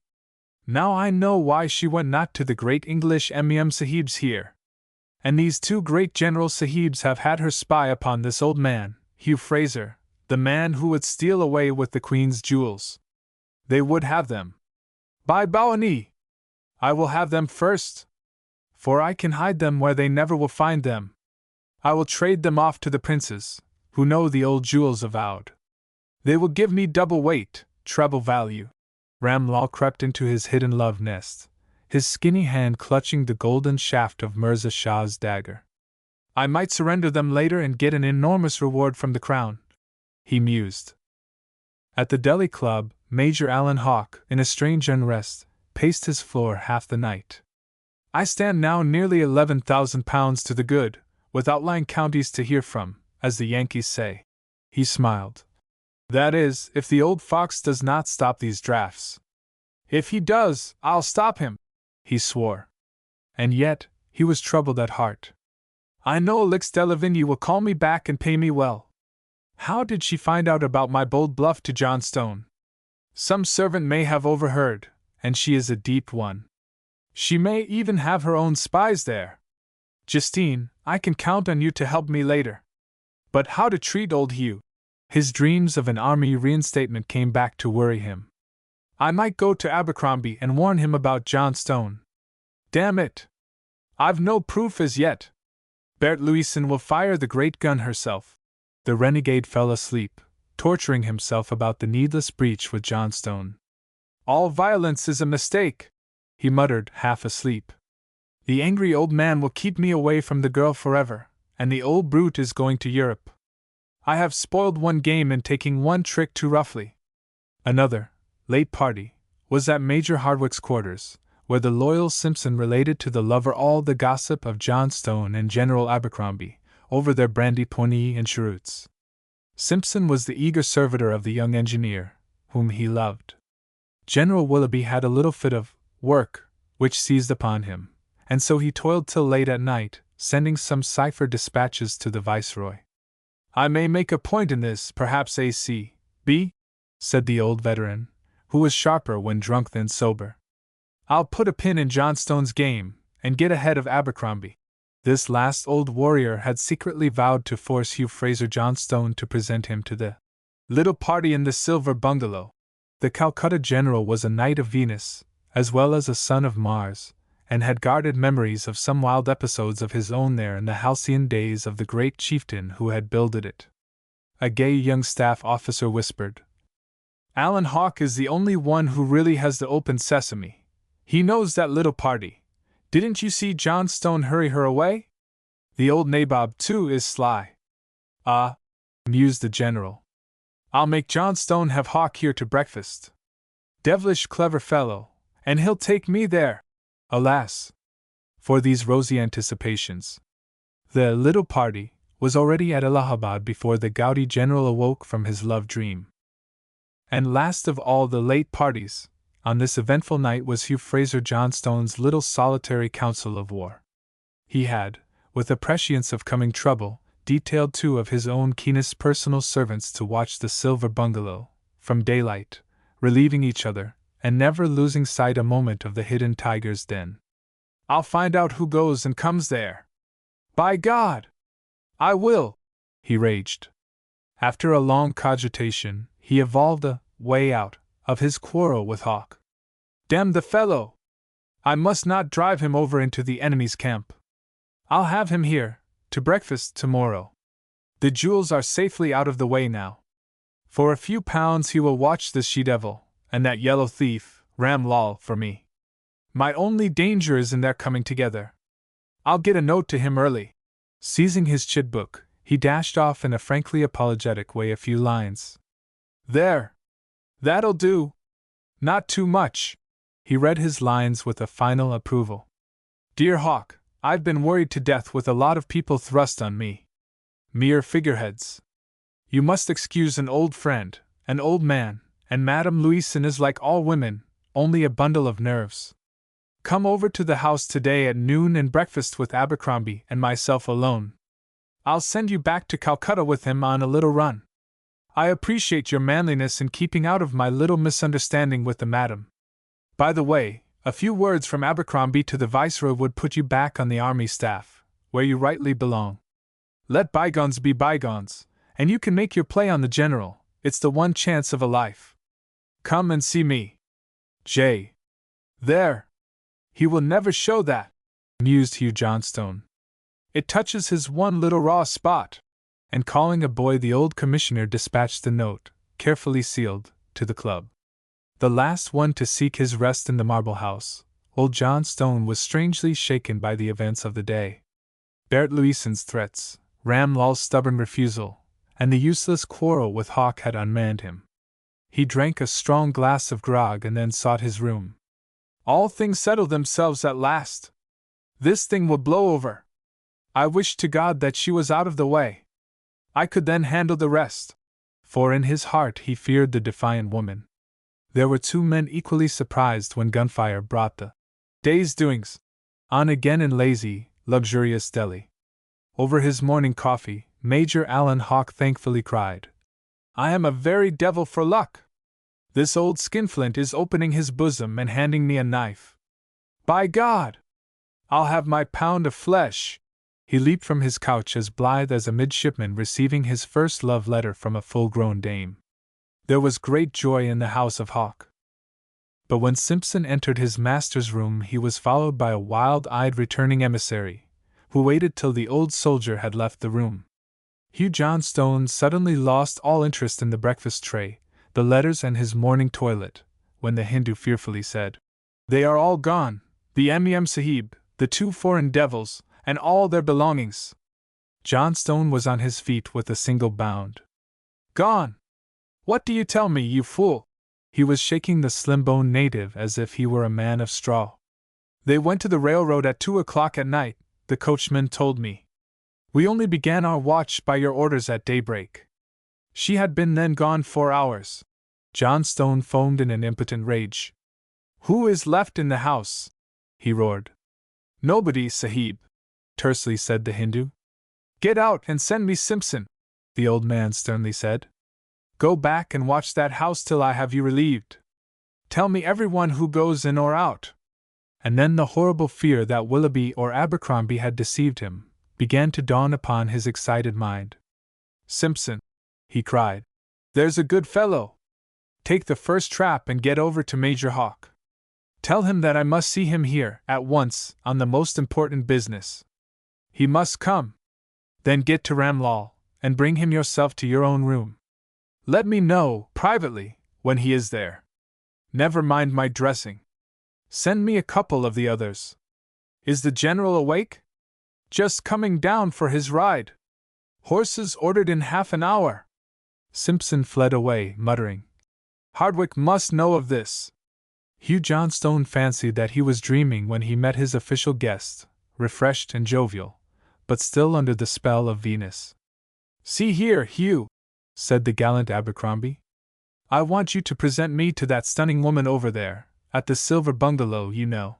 Now I know why she went not to the great English M.M. Sahibs here. And these 2 great General Sahibs have had her spy upon this old man, Hugh Fraser, the man who would steal away with the Queen's jewels. They would have them. By Bawani! I will have them first, for I can hide them where they never will find them. I will trade them off to the princes, who know the old jewels of Oud. They will give me double weight, treble value. Ram Lal crept into his hidden love nest, his skinny hand clutching the golden shaft of Mirza Shah's dagger. I might surrender them later and get an enormous reward from the crown, he mused. At the Delhi Club, Major Alan Hawke, in a strange unrest, paced his floor half the night. I stand now nearly £11,000 to the good, with outlying counties to hear from, as the Yankees say. He smiled. That is, if the old fox does not stop these drafts. If he does, I'll stop him, he swore. And yet, he was troubled at heart. I know Alix Delavigne will call me back and pay me well. How did she find out about my bold bluff to John Stone? Some servant may have overheard, and she is a deep one. She may even have her own spies there. Justine, I can count on you to help me later. But how to treat old Hugh? His dreams of an army reinstatement came back to worry him. I might go to Abercrombie and warn him about John Stone. Damn it! I've no proof as yet. Bert Louison will fire the great gun herself. The renegade fell asleep, torturing himself about the needless breach with John Stone. All violence is a mistake, he muttered, half asleep. The angry old man will keep me away from the girl forever, and the old brute is going to Europe. I have spoiled one game in taking one trick too roughly. Another, late party, was at Major Hardwick's quarters, where the loyal Simpson related to the lover all the gossip of John Stone and General Abercrombie, over their brandy pony and cheroots. Simpson was the eager servitor of the young engineer, whom he loved. General Willoughby had a little fit of work, which seized upon him, and so he toiled till late at night, sending some cipher dispatches to the Viceroy. I may make a point in this, perhaps A.C.B., said the old veteran, who was sharper when drunk than sober. I'll put a pin in John Stone's game, and get ahead of Abercrombie. This last old warrior had secretly vowed to force Hugh Fraser Johnstone to present him to the little party in the Silver Bungalow. The Calcutta general was a knight of Venus, as well as a son of Mars, and had guarded memories of some wild episodes of his own there in the halcyon days of the great chieftain who had builded it. A gay young staff officer whispered, Alan Hawke is the only one who really has the open sesame. He knows that little party. Didn't you see John Stone hurry her away? The old nabob, too, is sly. Ah, mused the general. I'll make John Stone have Hawke here to breakfast. Devilish clever fellow, and he'll take me there. Alas! For these rosy anticipations. The little party was already at Allahabad before the gouty general awoke from his love dream. And last of all the late parties, on this eventful night was Hugh Fraser Johnstone's little solitary council of war. He had, with a prescience of coming trouble, detailed 2 of his own keenest personal servants to watch the Silver Bungalow, from daylight, relieving each other, and never losing sight a moment of the hidden tiger's den. I'll find out who goes and comes there. By God! I will! He raged. After a long cogitation, he evolved a way out of his quarrel with Hawke. Damn the fellow! I must not drive him over into the enemy's camp. I'll have him here, to breakfast tomorrow. The jewels are safely out of the way now. For a few pounds he will watch the she-devil, and that yellow thief, Ram Lal, for me. My only danger is in their coming together. I'll get a note to him early. Seizing his chit-book, he dashed off in a frankly apologetic way a few lines. There! That'll do! Not too much! He read his lines with a final approval. Dear Hawke, I've been worried to death with a lot of people thrust on me. Mere figureheads. You must excuse an old friend, an old man, and Madame Louison is like all women, only a bundle of nerves. Come over to the house today at noon and breakfast with Abercrombie and myself alone. I'll send you back to Calcutta with him on a little run. I appreciate your manliness in keeping out of my little misunderstanding with the madam. By the way, a few words from Abercrombie to the Viceroy would put you back on the army staff, where you rightly belong. Let bygones be bygones, and you can make your play on the general. It's the one chance of a life. Come and see me. J. There. He will never show that, mused Hugh Johnstone. It touches his one little raw spot. And calling a boy, the old commissioner dispatched the note, carefully sealed, to the club. The last one to seek his rest in the marble house, old Johnstone was strangely shaken by the events of the day. Bert Louison's threats, Ram Lall's stubborn refusal, and the useless quarrel with Hawk had unmanned him. He drank a strong glass of grog and then sought his room. All things settle themselves at last. This thing will blow over. I wish to God that she was out of the way. I could then handle the rest. For in his heart he feared the defiant woman. There were two men equally surprised when gunfire brought the day's doings on again in lazy, luxurious Delhi. Over his morning coffee, Major Allen Hawk thankfully cried, "I am a very devil for luck! This old skinflint is opening his bosom and handing me a knife. By God! I'll have my pound of flesh!" He leaped from his couch as blithe as a midshipman receiving his first love letter from a full-grown dame. There was great joy in the house of Hawk. But when Simpson entered his master's room, he was followed by a wild-eyed returning emissary, who waited till the old soldier had left the room. Hugh Johnstone suddenly lost all interest in the breakfast tray, the letters, and his morning toilet, when the Hindu fearfully said, "They are all gone, the M.E.M. Sahib, the two foreign devils, and all their belongings." Johnstone was on his feet with a single bound. "Gone! What do you tell me, you fool?" He was shaking the slim-boned native as if he were a man of straw. "They went to the railroad at 2 o'clock at night, the coachman told me. We only began our watch by your orders at daybreak. She had been then gone 4 hours. Johnstone foamed in an impotent rage. "Who is left in the house?" he roared. "Nobody, Sahib," tersely said the Hindu. "Get out and send me Simpson," the old man sternly said. "Go back and watch that house till I have you relieved. Tell me everyone who goes in or out." And then the horrible fear that Willoughby or Abercrombie had deceived him began to dawn upon his excited mind. "Simpson," he cried, "there's a good fellow. Take the first trap and get over to Major Hawk. Tell him that I must see him here, at once, on the most important business. He must come. Then get to Ram Lall, and bring him yourself to your own room. Let me know, privately, when he is there. Never mind my dressing. Send me a couple of the others. Is the General awake? Just coming down for his ride. Horses ordered in half an hour." Simpson fled away, muttering, "Hardwick must know of this." Hugh Johnstone fancied that he was dreaming when he met his official guest, refreshed and jovial, but still under the spell of Venus. "See here, Hugh," said the gallant Abercrombie. "I want you to present me to that stunning woman over there, at the Silver Bungalow, you know.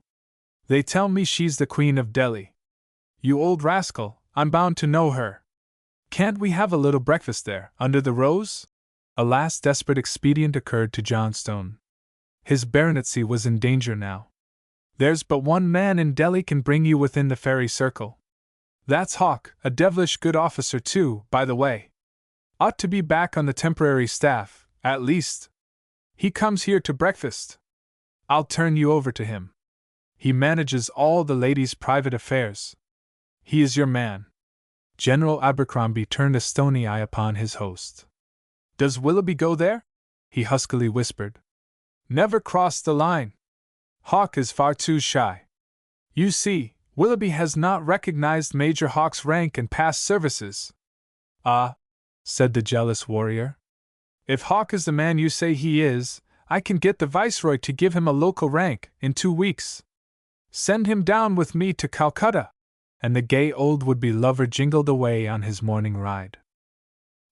They tell me she's the Queen of Delhi. You old rascal, I'm bound to know her. Can't we have a little breakfast there, under the rose?" A last desperate expedient occurred to Johnstone. His baronetcy was in danger now. "There's but one man in Delhi can bring you within the fairy circle. That's Hawk, a devilish good officer too, by the way. Ought to be back on the temporary staff, at least. He comes here to breakfast. I'll turn you over to him. He manages all the ladies' private affairs. He is your man." General Abercrombie turned a stony eye upon his host. "Does Willoughby go there?" he huskily whispered. "Never crossed the line. Hawk is far too shy. You see, Willoughby has not recognized Major Hawk's rank and past services." "Ah," said the jealous warrior. "If Hawk is the man you say he is, I can get the Viceroy to give him a local rank in 2 weeks. Send him down with me to Calcutta." And the gay old would-be lover jingled away on his morning ride.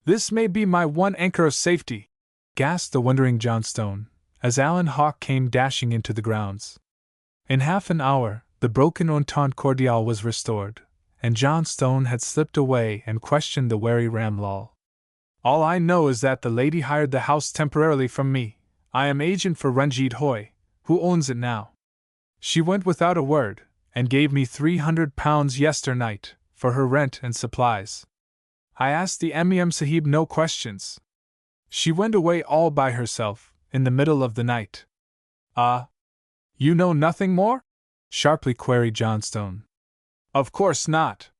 "This may be my one anchor of safety," gasped the wondering Johnstone, as Allen Hawk came dashing into the grounds. In half an hour, the broken entente cordiale was restored, and Johnstone had slipped away and questioned the wary Ram Lall. "All I know is that the lady hired the house temporarily from me. I am agent for Ranjit Hoy, who owns it now. She went without a word, and gave me £300 yesternight, for her rent and supplies. I asked the M.E.M. Sahib no questions. She went away all by herself, in the middle of the night. Ah, you know nothing more? Sharply queried Johnstone. Of course not.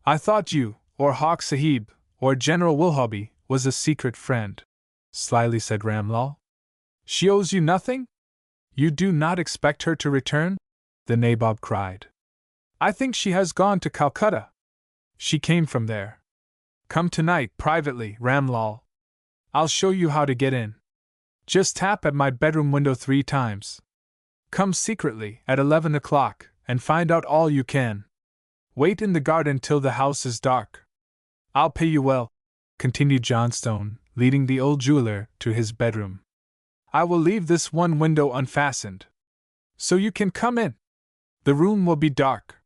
I thought you, or Hawk Sahib, or General Willoughby, was a secret friend, slyly said Ramlal. She owes you nothing? You do not expect her to return? The Nabob cried. I think she has gone to Calcutta. She came from there. Come tonight privately, Ramlal. I'll show you how to get in. Just tap at my bedroom window 3 times. Come secretly at 11 o'clock and find out all you can. Wait in the garden till the house is dark. I'll pay you well, continued Johnstone, leading the old jeweler to his bedroom. I will leave this one window unfastened, so you can come in. The room will be dark.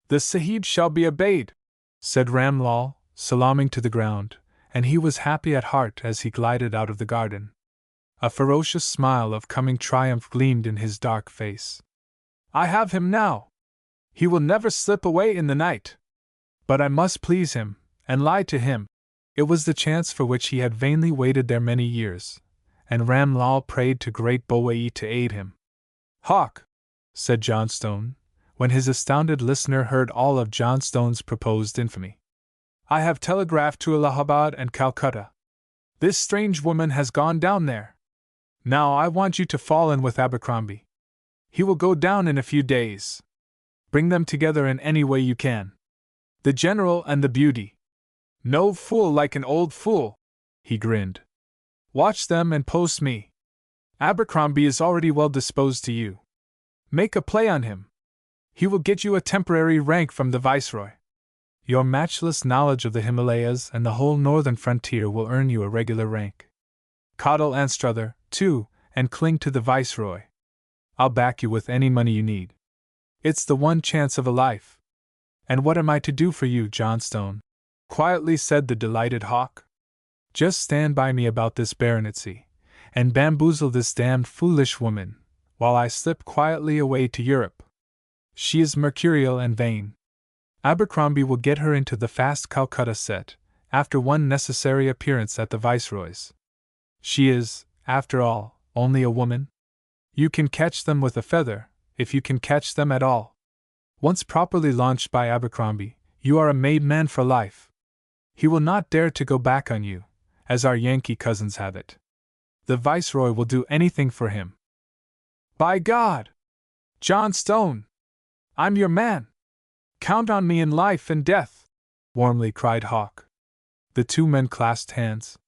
The Sahib shall be obeyed, said Ramlal, salaaming to the ground, and he was happy at heart as he glided out of the garden. A ferocious smile of coming triumph gleamed in his dark face. I have him now. He will never slip away in the night. But I must please him, and lie to him. It was the chance for which he had vainly waited there many years, and Ramlal prayed to great Bowai to aid him. Hawk, said Johnstone, when his astounded listener heard all of Johnstone's proposed infamy. I have telegraphed to Allahabad and Calcutta. This strange woman has gone down there. Now I want you to fall in with Abercrombie. He will go down in a few days. Bring them together in any way you can. The general and the beauty. No fool like an old fool, he grinned. Watch them and post me. Abercrombie is already well disposed to you. Make a play on him. He will get you a temporary rank from the Viceroy. Your matchless knowledge of the Himalayas and the whole northern frontier will earn you a regular rank. Coddle Anstruther, too, and cling to the Viceroy. I'll back you with any money you need. It's the one chance of a life. And what am I to do for you, Johnstone? Quietly said the delighted Hawk. Just stand by me about this baronetcy, and bamboozle this damned foolish woman, while I slip quietly away to Europe. She is mercurial and vain. Abercrombie will get her into the fast Calcutta set, after one necessary appearance at the Viceroy's. She is, after all, only a woman. You can catch them with a feather, if you can catch them at all. Once properly launched by Abercrombie, you are a made man for life. He will not dare to go back on you, as our Yankee cousins have it. The Viceroy will do anything for him. By God! Johnstone! I'm your man! Count on me in life and death! Warmly cried Hawk. The 2 men clasped hands.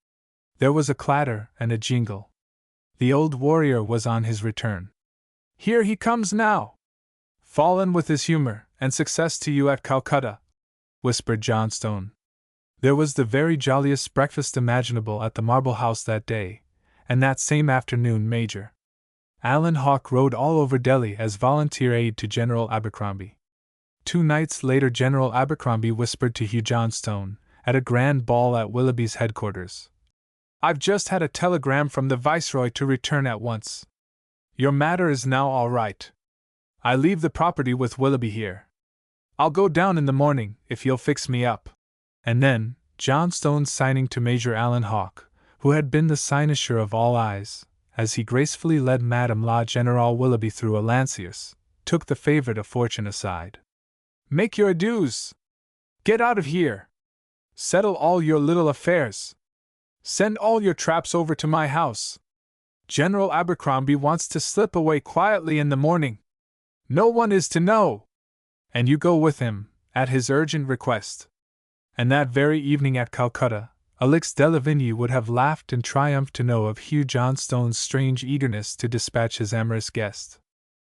There was a clatter and a jingle. The old warrior was on his return. Here he comes now! Fall in with his humor, and success to you at Calcutta, whispered Johnstone. There was the very jolliest breakfast imaginable at the Marble House that day, and that same afternoon Major Alan Hawk rode all over Delhi as volunteer aide to General Abercrombie. 2 nights later General Abercrombie whispered to Hugh Johnstone, at a grand ball at Willoughby's headquarters. I've just had a telegram from the Viceroy to return at once. Your matter is now all right. I leave the property with Willoughby here. I'll go down in the morning, if you'll fix me up. And then, Johnstone signing to Major Alan Hawk, who had been the cynosure of all eyes, as he gracefully led Madame la Generale Willoughby through a Lanciers, took the favorite of fortune aside. Make your adieus! Get out of here! Settle all your little affairs! Send all your traps over to my house! General Abercrombie wants to slip away quietly in the morning. No one is to know! And you go with him, at his urgent request. And that very evening at Calcutta, Alix de Lavigny would have laughed in triumph to know of Hugh Johnstone's strange eagerness to dispatch his amorous guest.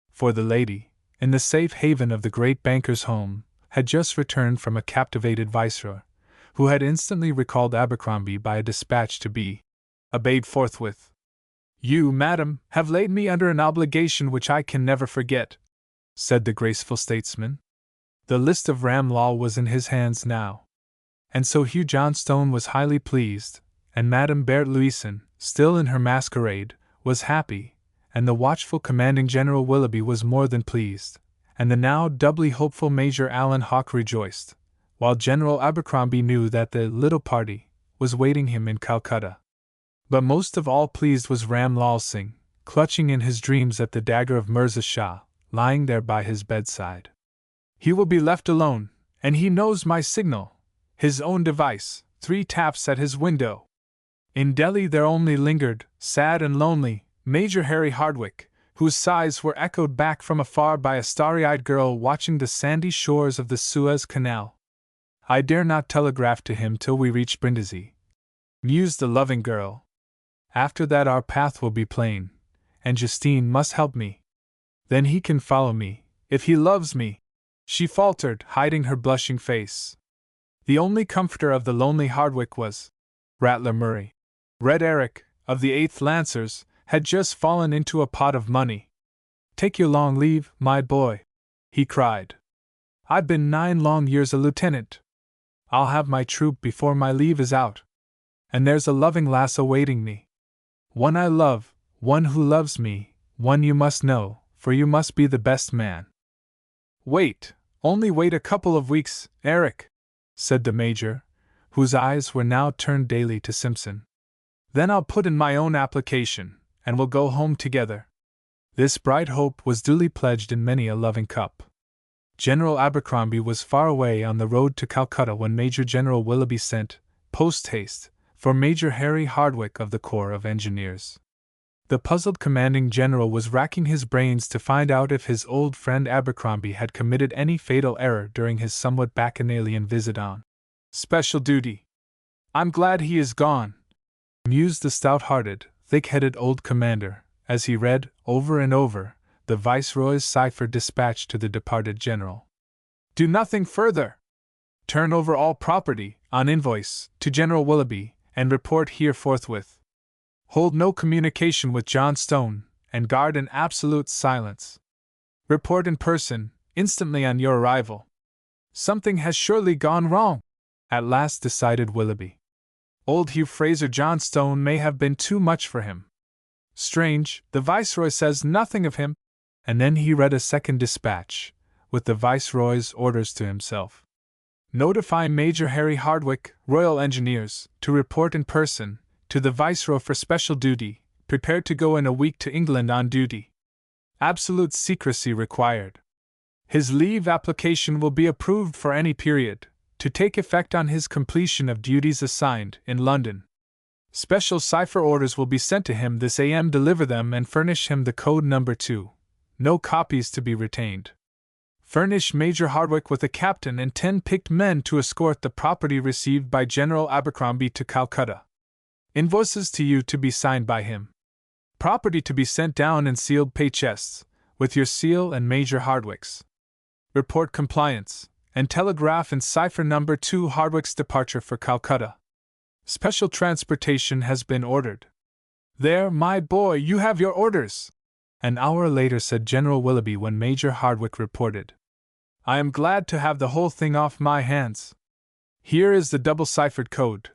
For the lady, in the safe haven of the great banker's home, had just returned from a captivated viceroy, who had instantly recalled Abercrombie by a dispatch to be obeyed forthwith. You, madam, have laid me under an obligation which I can never forget, said the graceful statesman. The list of Ramlal was in his hands now. And so Hugh Johnstone was highly pleased, and Madame Berthe Louison, still in her masquerade, was happy, and the watchful commanding General Willoughby was more than pleased, and the now doubly hopeful Major Alan Hawk rejoiced, while General Abercrombie knew that the little party was waiting him in Calcutta. But most of all pleased was Ram Lal Singh, clutching in his dreams at the dagger of Mirza Shah, lying there by his bedside. He will be left alone, and he knows my signal, his own device, 3 taps at his window. In Delhi there only lingered, sad and lonely, Major Harry Hardwick, whose sighs were echoed back from afar by a starry-eyed girl watching the sandy shores of the Suez Canal. I dare not telegraph to him till we reach Brindisi, mused the loving girl. After that our path will be plain, and Justine must help me. Then he can follow me, if he loves me, she faltered, hiding her blushing face. The only comforter of the lonely Hardwick was Rattler Murray. Red Eric, of the 8th Lancers, had just fallen into a pot of money. Take your long leave, my boy, he cried. I've been 9 long years a lieutenant. I'll have my troop before my leave is out. And there's a loving lass awaiting me. One I love, one who loves me, one you must know, for you must be the best man. Wait, only wait a couple of weeks, Eric, said the Major, whose eyes were now turned daily to Simpson. Then I'll put in my own application, and we'll go home together. This bright hope was duly pledged in many a loving cup. General Abercrombie was far away on the road to Calcutta when Major General Willoughby sent, post-haste, for Major Harry Hardwick of the Corps of Engineers. The puzzled commanding general was racking his brains to find out if his old friend Abercrombie had committed any fatal error during his somewhat bacchanalian visit on special duty. I'm glad he is gone, mused the stout-hearted, thick-headed old commander, as he read, over and over, the Viceroy's cipher dispatch to the departed general. Do nothing further. Turn over all property, on invoice, to General Willoughby, and report here forthwith. Hold no communication with John Stone, and guard an absolute silence. Report in person, instantly on your arrival. Something has surely gone wrong, at last decided Willoughby. Old Hugh Fraser Johnstone may have been too much for him. Strange, the Viceroy says nothing of him. And then he read a second dispatch, with the Viceroy's orders to himself. Notify Major Harry Hardwick, Royal Engineers, to report in person, to the Viceroy for special duty, prepared to go in a week to England on duty. Absolute secrecy required. His leave application will be approved for any period, to take effect on his completion of duties assigned in London. Special cipher orders will be sent to him this AM. Deliver them and furnish him the code number 2. No copies to be retained. Furnish Major Hardwick with a captain and 10 picked men to escort the property received by General Abercrombie to Calcutta. Invoices to you to be signed by him. Property to be sent down in sealed pay chests, with your seal and Major Hardwick's. Report compliance, and telegraph in cipher number 2 Hardwick's departure for Calcutta. Special transportation has been ordered. There, my boy, you have your orders. An hour later said General Willoughby when Major Hardwick reported. I am glad to have the whole thing off my hands. Here is the double-ciphered code.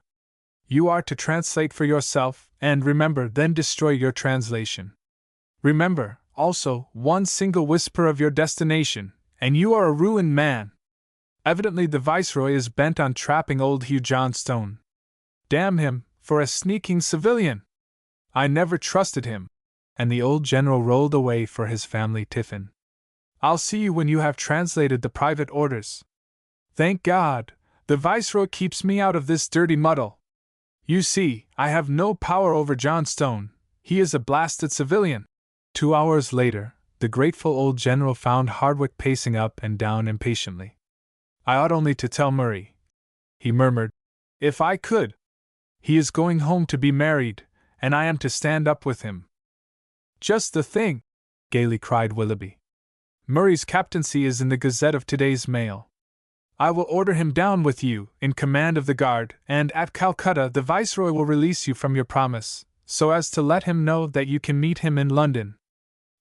You are to translate for yourself, and remember, then destroy your translation. Remember, also, one single whisper of your destination, and you are a ruined man. Evidently the Viceroy is bent on trapping old Hugh Johnstone. Damn him, for a sneaking civilian! I never trusted him. And the old general rolled away for his family tiffin. I'll see you when you have translated the private orders. Thank God, the Viceroy keeps me out of this dirty muddle. You see, I have no power over Johnstone, he is a blasted civilian. 2 hours later, the grateful old general found Hardwick pacing up and down impatiently. I ought only to tell Murray, he murmured, if I could. He is going home to be married, and I am to stand up with him. Just the thing, gaily cried Willoughby. Murray's captaincy is in the Gazette of today's Mail. I will order him down with you, in command of the guard, and at Calcutta the Viceroy will release you from your promise, so as to let him know that you can meet him in London.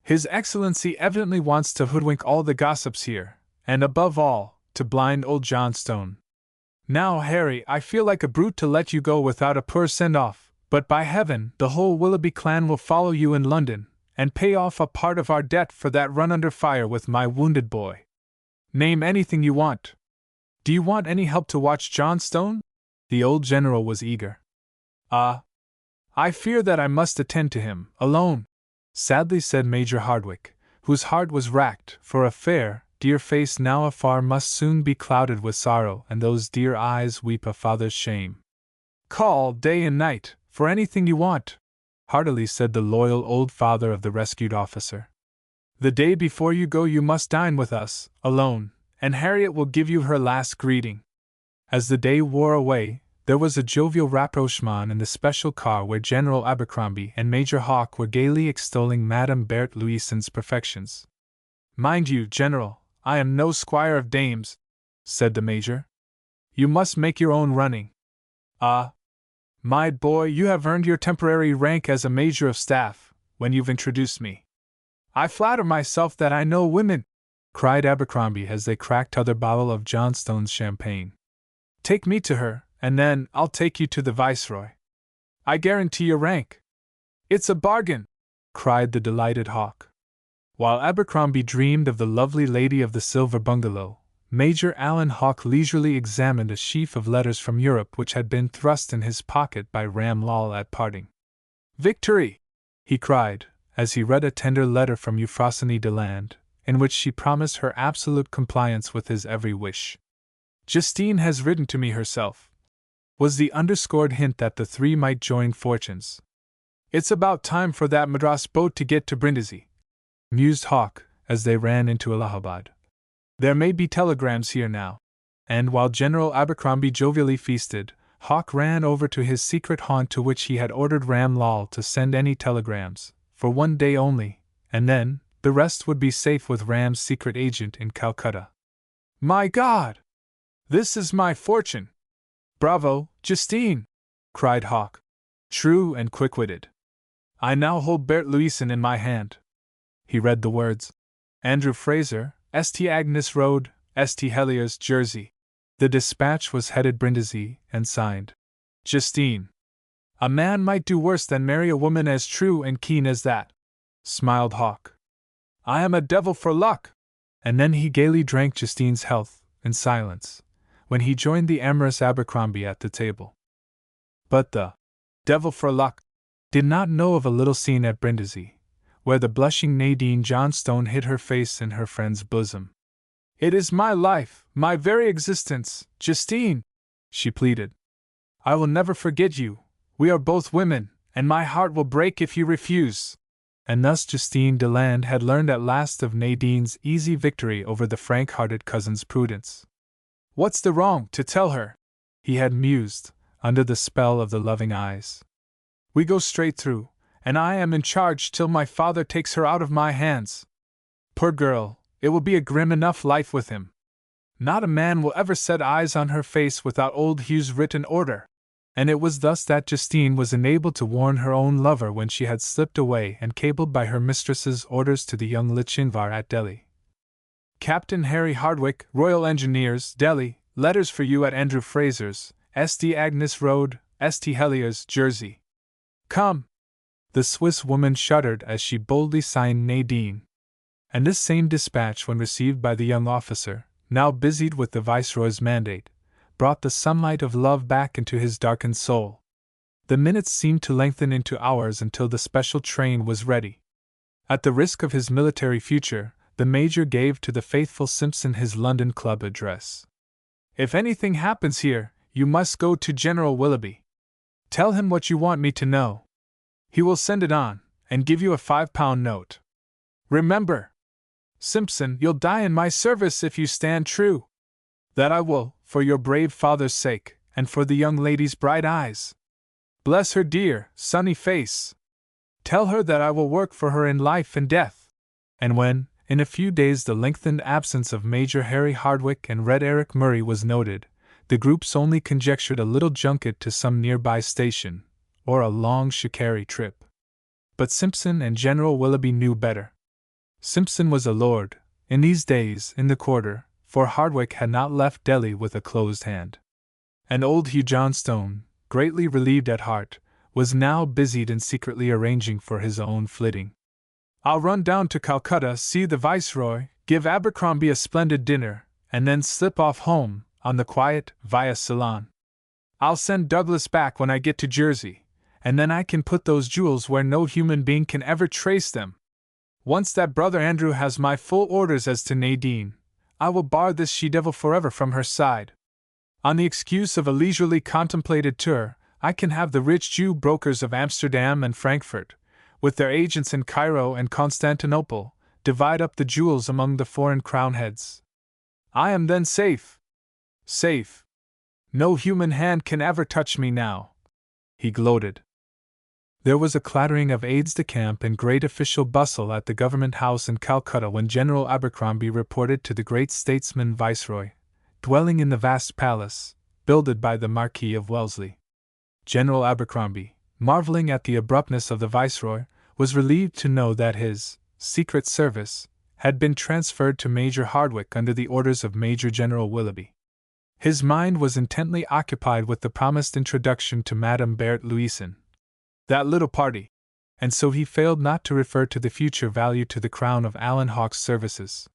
His Excellency evidently wants to hoodwink all the gossips here, and above all, to blind old Johnstone. Now, Harry, I feel like a brute to let you go without a poor send-off. But by heaven, the whole Willoughby clan will follow you in London, and pay off a part of our debt for that run under fire with my wounded boy. Name anything you want. Do you want any help to watch Johnstone? The old general was eager. I fear that I must attend to him, alone, sadly said Major Hardwick, whose heart was racked, for a fair, dear face now afar must soon be clouded with sorrow, and those dear eyes weep a father's shame. Call, day and night, for anything you want, heartily said the loyal old father of the rescued officer. The day before you go you must dine with us, alone, and Harriet will give you her last greeting. As the day wore away, there was a jovial rapprochement in the special car where General Abercrombie and Major Hawke were gaily extolling Madame Berthe Louison's perfections. Mind you, General, I am no squire of dames, said the Major. You must make your own running. Ah, my boy, you have earned your temporary rank as a Major of Staff, when you've introduced me. I flatter myself that I know women, cried Abercrombie as they cracked another bottle of Johnstone's champagne. Take me to her, and then I'll take you to the Viceroy. I guarantee your rank. It's a bargain, cried the delighted Hawke. While Abercrombie dreamed of the lovely lady of the silver bungalow, Major Allen Hawke leisurely examined a sheaf of letters from Europe which had been thrust in his pocket by Ram Lal at parting. Victory! He cried, as he read a tender letter from Euphrosyne Deland, in which she promised her absolute compliance with his every wish. Justine has written to me herself, was the underscored hint that the three might join fortunes. It's about time for that Madras boat to get to Brindisi, mused Hawke, as they ran into Allahabad. There may be telegrams here now. And while General Abercrombie jovially feasted, Hawke ran over to his secret haunt to which he had ordered Ram Lal to send any telegrams, for 1 day only, and then, the rest would be safe with Ram's secret agent in Calcutta. My God! This is my fortune! Bravo, Justine! Cried Hawke. True and quick-witted. I now hold Berthe Louison in my hand. He read the words. Andrew Fraser, St. Agnes Road, St. Heliers, Jersey. The dispatch was headed Brindisi and signed Justine. A man might do worse than marry a woman as true and keen as that, smiled Hawke. I am a devil for luck! And then he gaily drank Justine's health, in silence, when he joined the amorous Abercrombie at the table. But the devil for luck did not know of a little scene at Brindisi, where the blushing Nadine Johnstone hid her face in her friend's bosom. It is my life, my very existence, Justine, she pleaded. I will never forget you. We are both women, and my heart will break if you refuse. And thus Justine Deland had learned at last of Nadine's easy victory over the frank-hearted cousin's prudence. What's the wrong, to tell her? He had mused, under the spell of the loving eyes. We go straight through, and I am in charge till my father takes her out of my hands. Poor girl, it will be a grim enough life with him. Not a man will ever set eyes on her face without old Hugh's written order. And it was thus that Justine was enabled to warn her own lover when she had slipped away and cabled by her mistress's orders to the young Lachinvar at Delhi. Captain Harry Hardwick, Royal Engineers, Delhi, letters for you at Andrew Fraser's, St. Agnes Road, St. Heliers, Jersey. Come! The Swiss woman shuddered as she boldly signed Nadine. And this same dispatch, when received by the young officer, now busied with the Viceroy's mandate, brought the sunlight of love back into his darkened soul. The minutes seemed to lengthen into hours until the special train was ready. At the risk of his military future, the Major gave to the faithful Simpson his London Club address. If anything happens here, you must go to General Willoughby. Tell him what you want me to know. He will send it on, and give you a £5 note. Remember, Simpson, you'll die in my service if you stand true. That I will, for your brave father's sake, and for the young lady's bright eyes. Bless her dear, sunny face. Tell her that I will work for her in life and death. And when, in a few days, the lengthened absence of Major Harry Hardwick and Red Eric Murray was noted, the groups only conjectured a little junket to some nearby station, or a long shikari trip. But Simpson and General Willoughby knew better. Simpson was a lord, in these days, in the quarter, for Hardwick had not left Delhi with a closed hand. And old Hugh Johnstone, greatly relieved at heart, was now busied in secretly arranging for his own flitting. I'll run down to Calcutta, see the Viceroy, give Abercrombie a splendid dinner, and then slip off home, on the quiet, via Ceylon. I'll send Douglas back when I get to Jersey, and then I can put those jewels where no human being can ever trace them. Once that Brother Andrew has my full orders as to Nadine, I will bar this she-devil forever from her side. On the excuse of a leisurely contemplated tour, I can have the rich Jew brokers of Amsterdam and Frankfurt, with their agents in Cairo and Constantinople, divide up the jewels among the foreign crown heads. I am then safe. Safe. No human hand can ever touch me now. He gloated. There was a clattering of aides-de-camp and great official bustle at the government house in Calcutta when General Abercrombie reported to the great statesman Viceroy, dwelling in the vast palace, builded by the Marquis of Wellesley. General Abercrombie, marveling at the abruptness of the Viceroy, was relieved to know that his Secret Service had been transferred to Major Hardwicke under the orders of Major General Willoughby. His mind was intently occupied with the promised introduction to Madame Berthe Louison. That little party, and so he failed not to refer to the future value to the crown of Alan Hawke's services.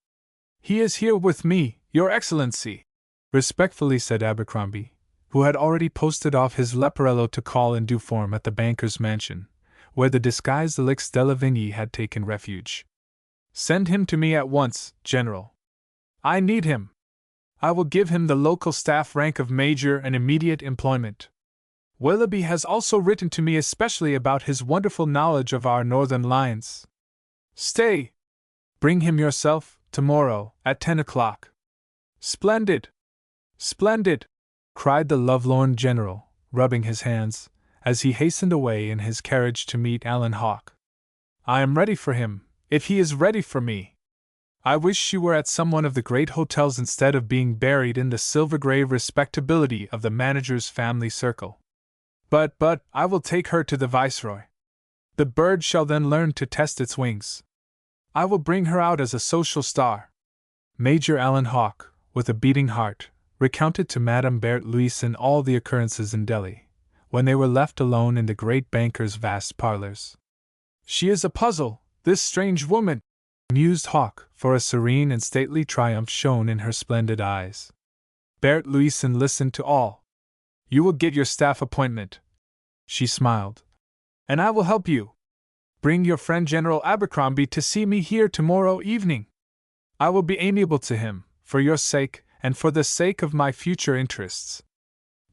"He is here with me, Your Excellency," respectfully said Abercrombie, who had already posted off his Leporello to call in due form at the banker's mansion, where the disguised Elix de la Vigne had taken refuge. "Send him to me at once, General. I need him. I will give him the local staff rank of Major and immediate employment. Willoughby has also written to me especially about his wonderful knowledge of our northern lines. Stay! Bring him yourself, tomorrow, at 10 o'clock. Splendid! Splendid! Cried the lovelorn general, rubbing his hands, as he hastened away in his carriage to meet Alan Hawke. I am ready for him, if he is ready for me. I wish she were at some one of the great hotels instead of being buried in the silver-grey respectability of the manager's family circle. But, I will take her to the Viceroy. The bird shall then learn to test its wings. I will bring her out as a social star." Major Alan Hawke, with a beating heart, recounted to Madame Berthe Louison all the occurrences in Delhi, when they were left alone in the great banker's vast parlors. "She is a puzzle, this strange woman," mused Hawke, for a serene and stately triumph shone in her splendid eyes. Berthe Louison listened to all. "You will get your staff appointment," she smiled, "and I will help you. Bring your friend General Abercrombie to see me here tomorrow evening. I will be amiable to him, for your sake, and for the sake of my future interests."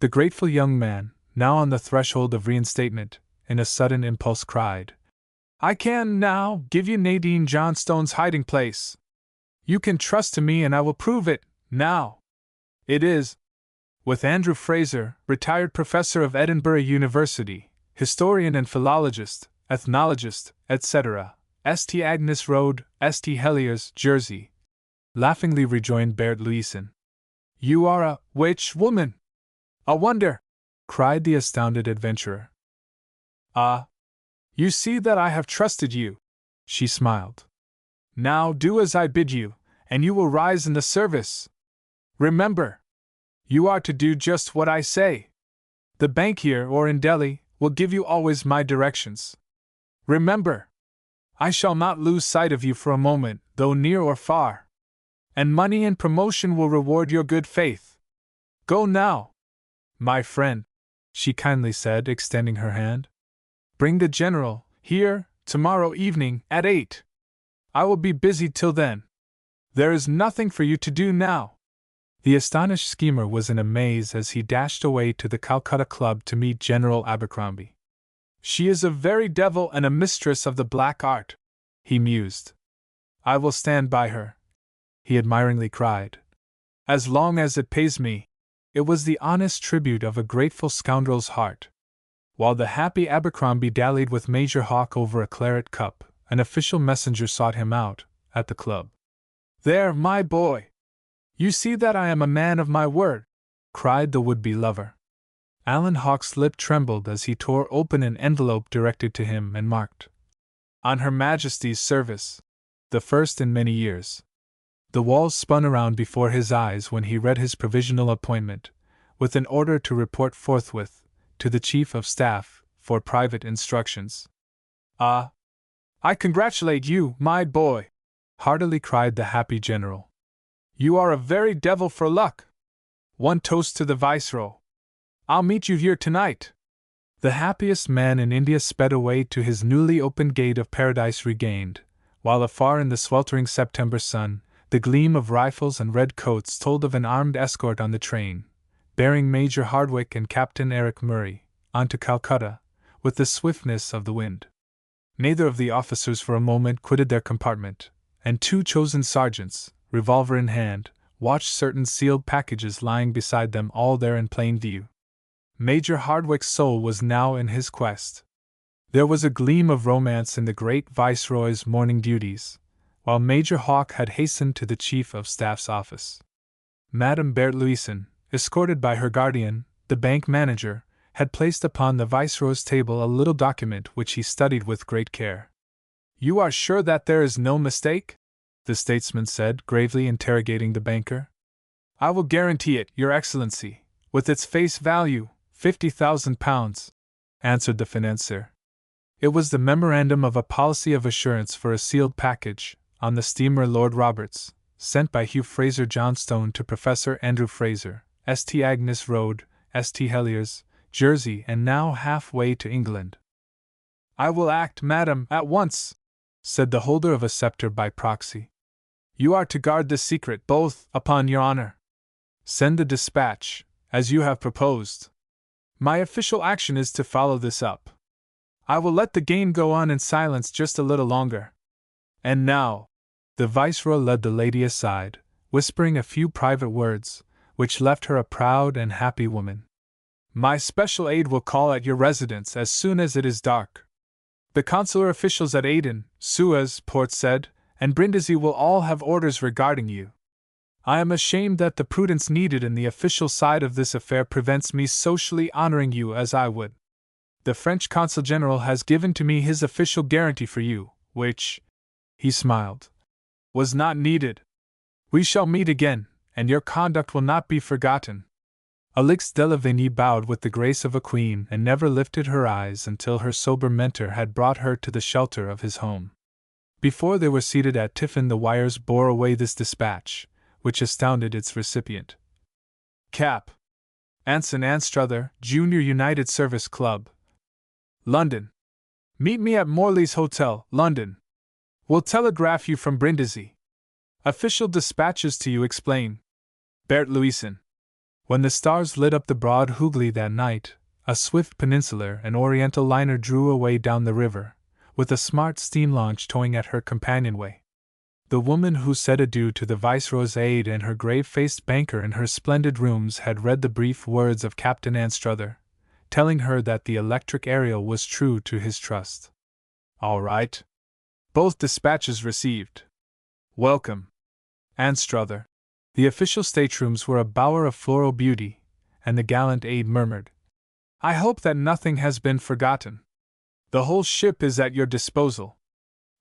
The grateful young man, now on the threshold of reinstatement, in a sudden impulse cried, "I can, now, give you Nadine Johnstone's hiding place. You can trust to me and I will prove it, now. It is, with Andrew Fraser, retired professor of Edinburgh University, historian and philologist, ethnologist, etc., St. Agnes Road, St. Heliers, Jersey," laughingly rejoined Berthe Louison. "You are a witch woman." "A wonder!" cried the astounded adventurer. "Ah! You see that I have trusted you," she smiled. "Now do as I bid you, and you will rise in the service. Remember! You are to do just what I say. The bank here or in Delhi will give you always my directions. Remember! I shall not lose sight of you for a moment, though near or far. And money and promotion will reward your good faith. Go now, my friend," she kindly said, extending her hand. "Bring the general here tomorrow evening at 8. I will be busy till then. There is nothing for you to do now." The astonished schemer was in a maze as he dashed away to the Calcutta Club to meet General Abercrombie. "She is a very devil and a mistress of the black art," he mused. "I will stand by her," he admiringly cried, "as long as it pays me." It was the honest tribute of a grateful scoundrel's heart. While the happy Abercrombie dallied with Major Hawke over a claret cup, an official messenger sought him out, at the club. "There, my boy! You see that I am a man of my word," cried the would-be lover. Alan Hawke's lip trembled as he tore open an envelope directed to him and marked, "On Her Majesty's service. The first in many years." The walls spun around before his eyes when he read his provisional appointment, with an order to report forthwith to the Chief of Staff for private instructions. "Ah! I congratulate you, my boy!" heartily cried the happy general. "You are a very devil for luck! One toast to the Viceroy! I'll meet you here tonight." The happiest man in India sped away to his newly opened gate of paradise regained, while afar in the sweltering September sun, the gleam of rifles and red coats told of an armed escort on the train, bearing Major Hardwick and Captain Eric Murray, on to Calcutta, with the swiftness of the wind. Neither of the officers for a moment quitted their compartment, and two chosen sergeants, revolver in hand, watched certain sealed packages lying beside them, all there in plain view. Major Hardwick's soul was now in his quest. There was a gleam of romance in the great Viceroy's morning duties, while Major Hawke had hastened to the Chief of Staff's office. Madame Berthe Louison, escorted by her guardian, the bank manager, had placed upon the Viceroy's table a little document which he studied with great care. "You are sure that there is no mistake?" the statesman said, gravely interrogating the banker. "I will guarantee it, Your Excellency, with its face value, £50,000, answered the financier. It was the memorandum of a policy of assurance for a sealed package, on the steamer Lord Roberts, sent by Hugh Fraser Johnstone to Professor Andrew Fraser, St. Agnes Road, St. Heliers, Jersey, and now halfway to England. "I will act, madam, at once," said the holder of a sceptre by proxy. "You are to guard this secret, both, upon your honor. Send the dispatch, as you have proposed. My official action is to follow this up. I will let the game go on in silence just a little longer. And now," the Viceroy led the lady aside, whispering a few private words, which left her a proud and happy woman. "My special aide will call at your residence as soon as it is dark. The consular officials at Aden, Suez, Port Said, and Brindisi will all have orders regarding you. I am ashamed that the prudence needed in the official side of this affair prevents me socially honoring you as I would. The French Consul General has given to me his official guarantee for you, which," he smiled, "was not needed. We shall meet again, and your conduct will not be forgotten." Alix de Lavigny bowed with the grace of a queen and never lifted her eyes until her sober mentor had brought her to the shelter of his home. Before they were seated at tiffin, the wires bore away this dispatch, which astounded its recipient. "Cap. Anson Anstruther, Junior United Service Club, London. Meet me at Morley's Hotel, London. Will telegraph you from Brindisi. Official dispatches to you explain. Berthe Louison." When the stars lit up the broad Hooghly that night, a swift peninsular and oriental liner drew away down the river, with a smart steam launch towing at her companionway. The woman who said adieu to the Viceroy's aide and her grave-faced banker in her splendid rooms had read the brief words of Captain Anstruther, telling her that the electric Ariel was true to his trust. "All right. Both dispatches received. Welcome, Anstruther." The official staterooms were a bower of floral beauty, and the gallant aide murmured, "I hope that nothing has been forgotten. The whole ship is at your disposal.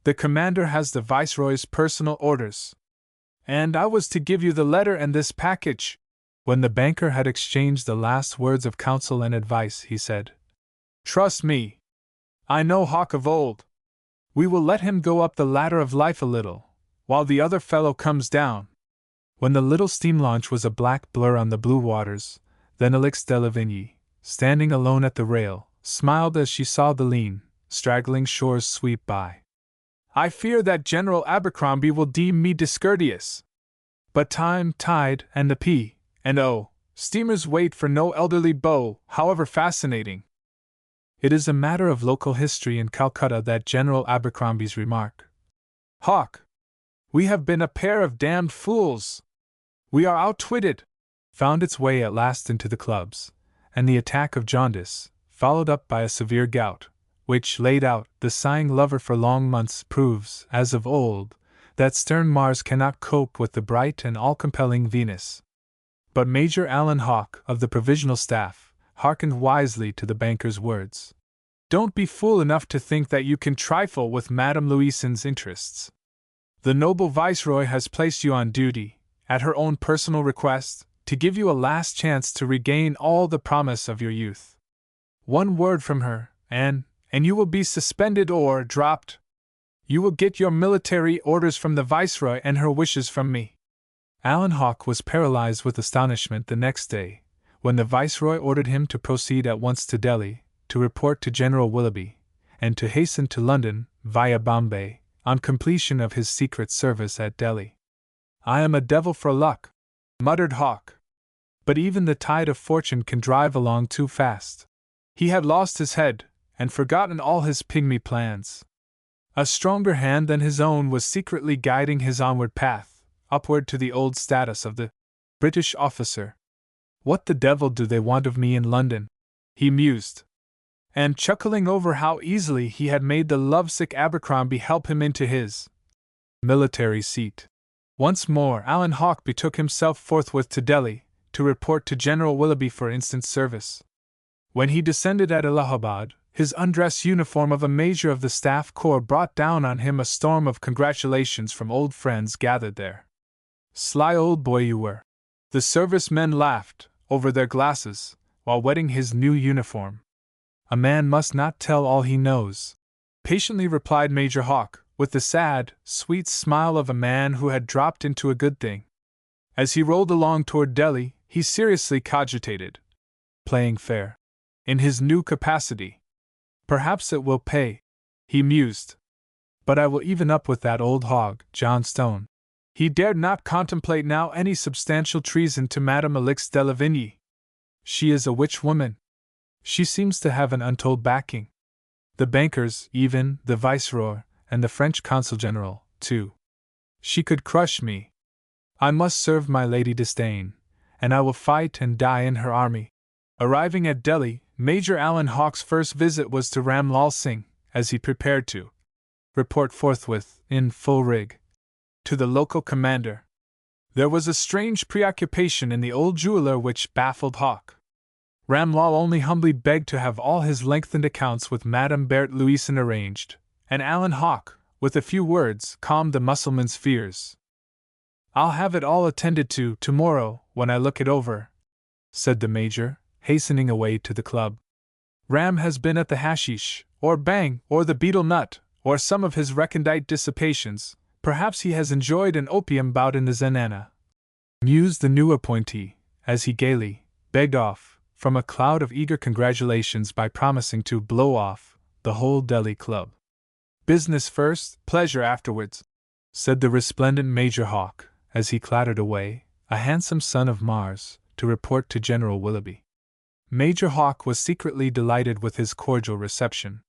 The commander has the Viceroy's personal orders. And I was to give you the letter and this package." When the banker had exchanged the last words of counsel and advice, he said, "Trust me. I know Hawke of old. We will let him go up the ladder of life a little, while the other fellow comes down." When the little steam launch was a black blur on the blue waters, then Alix de Lavigny, standing alone at the rail, smiled as she saw the lean, straggling shores sweep by. "I fear that General Abercrombie will deem me discourteous. But time, tide, and the P&O steamers wait for no elderly beau, however fascinating." It is a matter of local history in Calcutta that General Abercrombie's remark, "Hawke, we have been a pair of damned fools. We are outwitted," found its way at last into the clubs, and the attack of jaundice, followed up by a severe gout, which laid out the sighing lover for long months, proves, as of old, that stern Mars cannot cope with the bright and all-compelling Venus. But Major Alan Hawke, of the Provisional Staff, hearkened wisely to the banker's words. "Don't be fool enough to think that you can trifle with Madame Louison's interests. The noble Viceroy has placed you on duty, at her own personal request, to give you a last chance to regain all the promise of your youth. One word from her, and you will be suspended or dropped. You will get your military orders from the Viceroy and her wishes from me." Alan Hawke was paralyzed with astonishment the next day, when the Viceroy ordered him to proceed at once to Delhi, to report to General Willoughby, and to hasten to London, via Bombay, on completion of his secret service at Delhi. "I am a devil for luck," muttered Hawk. But even the tide of fortune can drive along too fast. He had lost his head, and forgotten all his pygmy plans. A stronger hand than his own was secretly guiding his onward path, upward to the old status of the British officer. "What the devil do they want of me in London?" he mused. And chuckling over how easily he had made the lovesick Abercrombie help him into his military seat. Once more Alan Hawke betook himself forthwith to Delhi, to report to General Willoughby for instant service. When he descended at Allahabad, his undress uniform of a major of the Staff Corps brought down on him a storm of congratulations from old friends gathered there. "Sly old boy you were," the service men laughed, over their glasses, while wetting his new uniform. "A man must not tell all he knows," patiently replied Major Hawke, with the sad, sweet smile of a man who had dropped into a good thing. As he rolled along toward Delhi, he seriously cogitated playing fair in his new capacity. "Perhaps it will pay," he mused. "But I will even up with that old hog, John Stone." He dared not contemplate now any substantial treason to Madame Alix de Lavigny. She is a witch woman. She seems to have an untold backing. The bankers, even, the Viceroy, and the French Consul General, too. She could crush me. I must serve my Lady Disdain, and I will fight and die in her army. Arriving at Delhi, Major Alan Hawke's first visit was to Ram Lal Singh, as he prepared to report forthwith, in full rig, to the local commander. There was a strange preoccupation in the old jeweler which baffled Hawke. Ram Lal only humbly begged to have all his lengthened accounts with Madame Berthe Louison arranged, and Alan Hawke, with a few words, calmed the Mussulman's fears. "I'll have it all attended to tomorrow, when I look it over," said the Major, hastening away to the club. "Ram has been at the hashish, or bang, or the betel nut, or some of his recondite dissipations. Perhaps he has enjoyed an opium bout in the zenana," mused the new appointee, as he gaily begged off from a cloud of eager congratulations by promising to blow off the whole Delhi club. "Business first, pleasure afterwards," said the resplendent Major Hawke, as he clattered away, a handsome son of Mars, to report to General Willoughby. Major Hawke was secretly delighted with his cordial reception.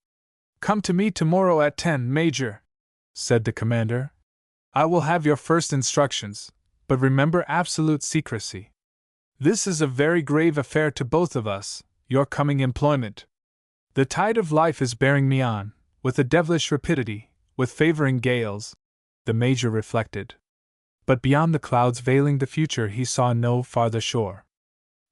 "Come to me tomorrow at 10, Major," said the commander. "I will have your first instructions, but remember absolute secrecy. This is a very grave affair to both of us, your coming employment. The tide of life is bearing me on, with a devilish rapidity, with favoring gales," the Major reflected. But beyond the clouds veiling the future he saw no farther shore.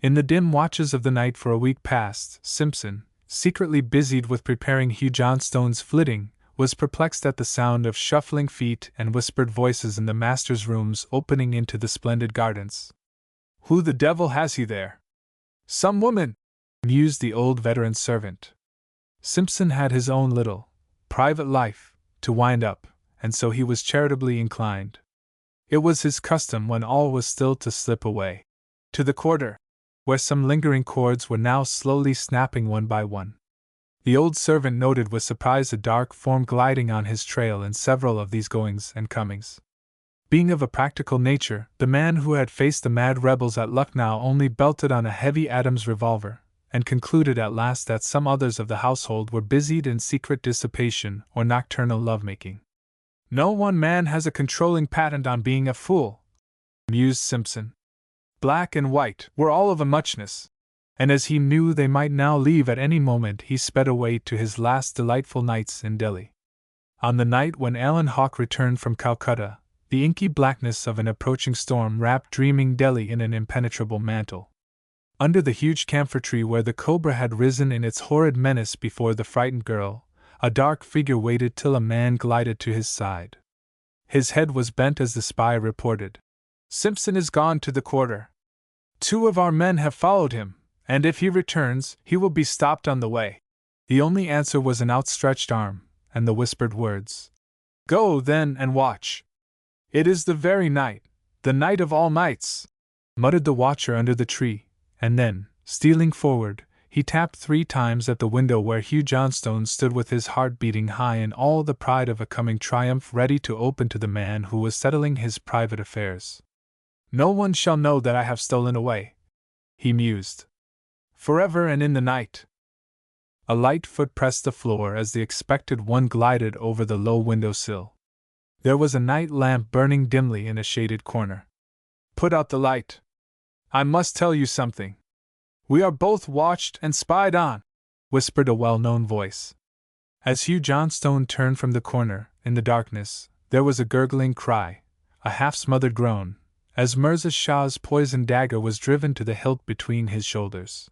In the dim watches of the night for a week past, Simpson, secretly busied with preparing Hugh Johnstone's flitting, was perplexed at the sound of shuffling feet and whispered voices in the master's rooms opening into the splendid gardens. "Who the devil has he there?" "Some woman," mused the old veteran servant. Simpson had his own little, private life to wind up, and so he was charitably inclined. It was his custom when all was still to slip away to the quarter, where some lingering chords were now slowly snapping one by one. The old servant noted with surprise a dark form gliding on his trail in several of these goings and comings. Being of a practical nature, the man who had faced the mad rebels at Lucknow only belted on a heavy Adams revolver, and concluded at last that some others of the household were busied in secret dissipation or nocturnal lovemaking. "No one man has a controlling patent on being a fool," mused Simpson. Black and white were all of a muchness, and as he knew they might now leave at any moment, he sped away to his last delightful nights in Delhi. On the night when Alan Hawke returned from Calcutta, the inky blackness of an approaching storm wrapped dreaming Delhi in an impenetrable mantle. Under the huge camphor tree where the cobra had risen in its horrid menace before the frightened girl, a dark figure waited till a man glided to his side. His head was bent as the spy reported. "Simpson is gone to the quarter. 2 of our men have followed him, and if he returns, he will be stopped on the way." The only answer was an outstretched arm, and the whispered words, "Go, then, and watch. It is the very night, the night of all nights," muttered the watcher under the tree, and then, stealing forward, He tapped 3 times at the window where Hugh Johnstone stood with his heart beating high and all the pride of a coming triumph ready to open to the man who was settling his private affairs. "No one shall know that I have stolen away," he mused. "Forever and in the night." A light foot pressed the floor as the expected one glided over the low window sill. There was a night lamp burning dimly in a shaded corner. "Put out the light. I must tell you something. We are both watched and spied on," whispered a well-known voice. As Hugh Johnstone turned from the corner, in the darkness, there was a gurgling cry, a half-smothered groan, as Mirza Shah's poisoned dagger was driven to the hilt between his shoulders.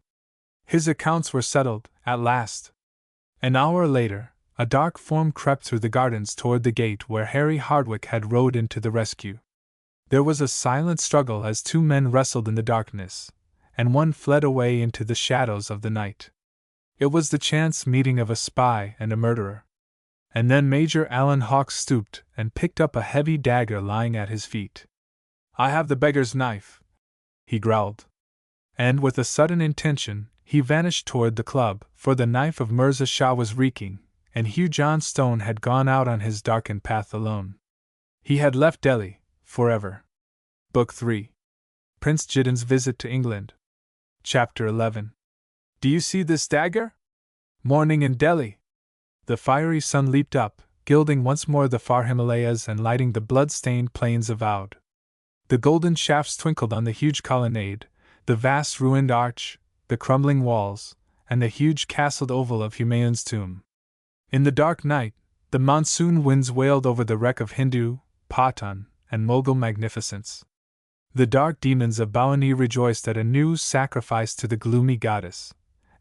His accounts were settled, at last. An hour later, a dark form crept through the gardens toward the gate where Harry Hardwick had rode in to the rescue. There was a silent struggle as 2 men wrestled in the darkness, and one fled away into the shadows of the night. It was the chance meeting of a spy and a murderer. And then Major Alan Hawks stooped and picked up a heavy dagger lying at his feet. "I have the beggar's knife," he growled. And with a sudden intention, he vanished toward the club, for the knife of Mirza Shah was reeking, and Hugh Johnstone had gone out on his darkened path alone. He had left Delhi, forever. Book 3. Prince Jidin's Visit to England. Chapter 11. "Do you see this dagger? Morning in Delhi." The fiery sun leaped up, gilding once more the far Himalayas and lighting the blood-stained plains of Oudh. The golden shafts twinkled on the huge colonnade, the vast ruined arch, the crumbling walls, and the huge castled oval of Humayun's tomb. In the dark night, the monsoon winds wailed over the wreck of Hindu, Pathan, and Mughal magnificence. The dark demons of Bawani rejoiced at a new sacrifice to the gloomy goddess,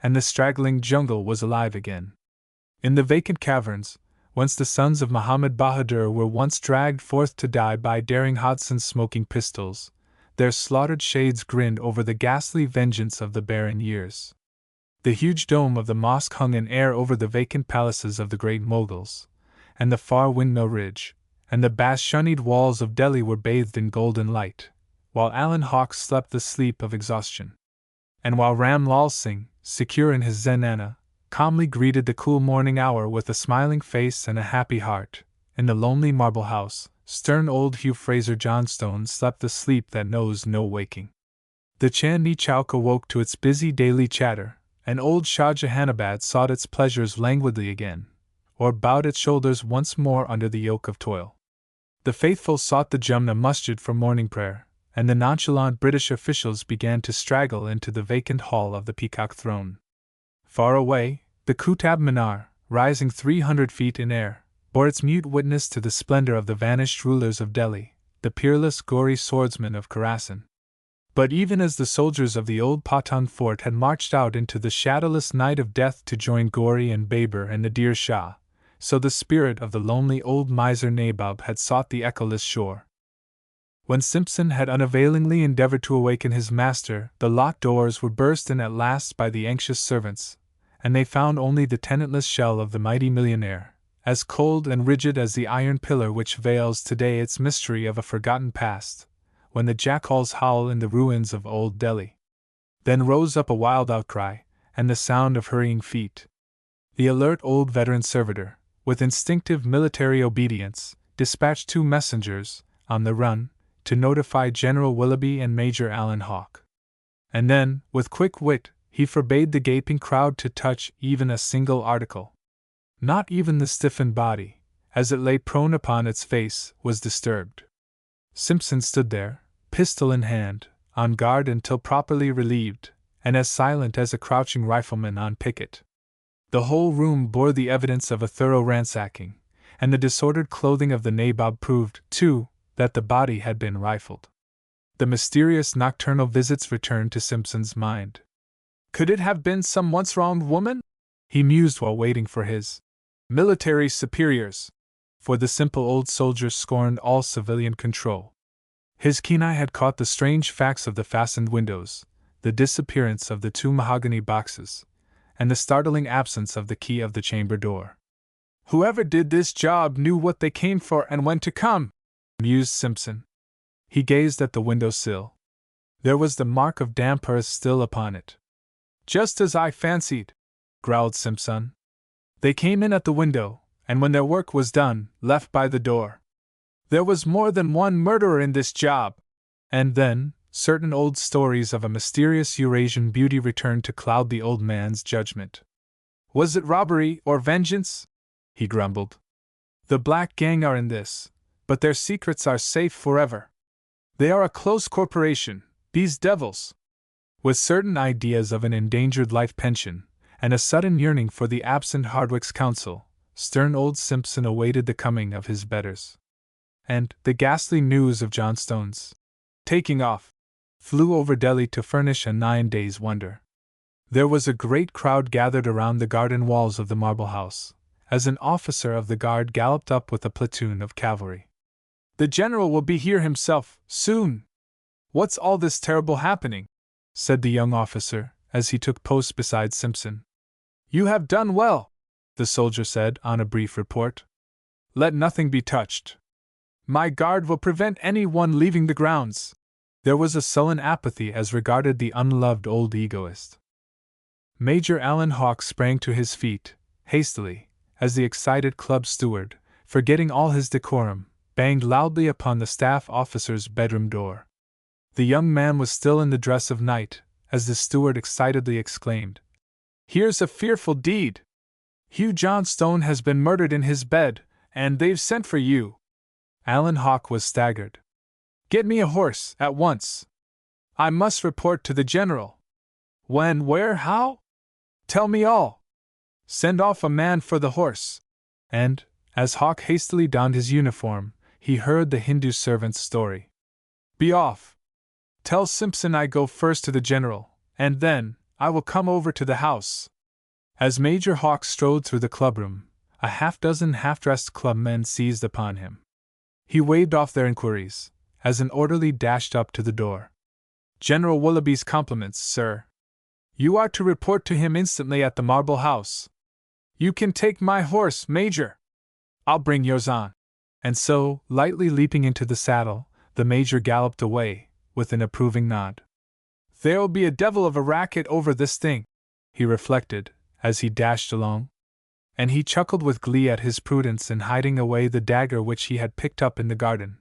and the straggling jungle was alive again. In the vacant caverns, whence the sons of Muhammad Bahadur were once dragged forth to die by daring Hodson's smoking pistols, their slaughtered shades grinned over the ghastly vengeance of the barren years. The huge dome of the mosque hung in air over the vacant palaces of the great Mughals, and the far windmill ridge, and the bastioned walls of Delhi were bathed in golden light, while Alan Hawks slept the sleep of exhaustion. And while Ram Lal Singh, secure in his zenana, calmly greeted the cool morning hour with a smiling face and a happy heart, in the lonely marble house, stern old Hugh Fraser Johnstone slept the sleep that knows no waking. The Chandni Chowk awoke to its busy daily chatter, and old Shah Jahanabad sought its pleasures languidly again, or bowed its shoulders once more under the yoke of toil. The faithful sought the Jumna Masjid for morning prayer, and the nonchalant British officials began to straggle into the vacant hall of the Peacock Throne. Far away, the Kutab Minar, rising 300 feet in air, bore its mute witness to the splendor of the vanished rulers of Delhi, the peerless gory swordsmen of Khorasan. But even as the soldiers of the old Pathan fort had marched out into the shadowless night of death to join Ghori and Baber and Nadir Shah, so the spirit of the lonely old miser Nabob had sought the echoless shore. When Simpson had unavailingly endeavored to awaken his master, the locked doors were burst in at last by the anxious servants, and they found only the tenantless shell of the mighty millionaire, as cold and rigid as the iron pillar which veils today its mystery of a forgotten past, when the jackals howl in the ruins of old Delhi. Then rose up a wild outcry, and the sound of hurrying feet. The alert old veteran servitor, with instinctive military obedience, dispatched 2 messengers, on the run, to notify General Willoughby and Major Alan Hawke. And then, with quick wit, he forbade the gaping crowd to touch even a single article. Not even the stiffened body, as it lay prone upon its face, was disturbed. Simpson stood there, pistol in hand, on guard until properly relieved, and as silent as a crouching rifleman on picket. The whole room bore the evidence of a thorough ransacking, and the disordered clothing of the nabob proved, too, that the body had been rifled. The mysterious nocturnal visits returned to Simpson's mind. Could it have been some once-wronged woman? He mused while waiting for his military superiors, for the simple old soldier scorned all civilian control. His keen eye had caught the strange facts of the fastened windows, the disappearance of the 2 mahogany boxes, and the startling absence of the key of the chamber door. Whoever did this job knew what they came for and when to come, mused Simpson. He gazed at the window sill. There was the mark of damp earth still upon it. Just as I fancied, growled Simpson. They came in at the window, and when their work was done, left by the door. There was more than one murderer in this job. And then, certain old stories of a mysterious Eurasian beauty returned to cloud the old man's judgment. Was it robbery or vengeance? He grumbled. The Black Gang are in this, but their secrets are safe forever. They are a close corporation, these devils. With certain ideas of an endangered life pension, and a sudden yearning for the absent Hardwick's counsel, stern old Simpson awaited the coming of his betters. And the ghastly news of Johnstone's taking off flew over Delhi to furnish a 9 days' wonder. There was a great crowd gathered around the garden walls of the Marble House, as an officer of the guard galloped up with a platoon of cavalry. The general will be here himself, soon. What's all this terrible happening? Said the young officer, as he took post beside Simpson. You have done well, the soldier said on a brief report. Let nothing be touched. My guard will prevent any one leaving the grounds. There was a sullen apathy as regarded the unloved old egoist. Major Alan Hawke sprang to his feet, hastily, as the excited club steward, forgetting all his decorum, banged loudly upon the staff officer's bedroom door. The young man was still in the dress of night, as the steward excitedly exclaimed, Here's a fearful deed! Hugh Johnstone has been murdered in his bed, and they've sent for you. Alan Hawke was staggered. Get me a horse, at once. I must report to the general. When, where, how? Tell me all. Send off a man for the horse. And, as Hawke hastily donned his uniform, he heard the Hindu servant's story. Be off. Tell Simpson I go first to the general, and then, I will come over to the house. As Major Hawke strode through the clubroom, a half-dozen half-dressed clubmen seized upon him. He waved off their inquiries, as an orderly dashed up to the door. General Willoughby's compliments, sir. You are to report to him instantly at the Marble House. You can take my horse, Major. I'll bring yours on. And so, lightly leaping into the saddle, the Major galloped away, with an approving nod. There'll be a devil of a racket over this thing, he reflected, as he dashed along. And he chuckled with glee at his prudence in hiding away the dagger which he had picked up in the garden.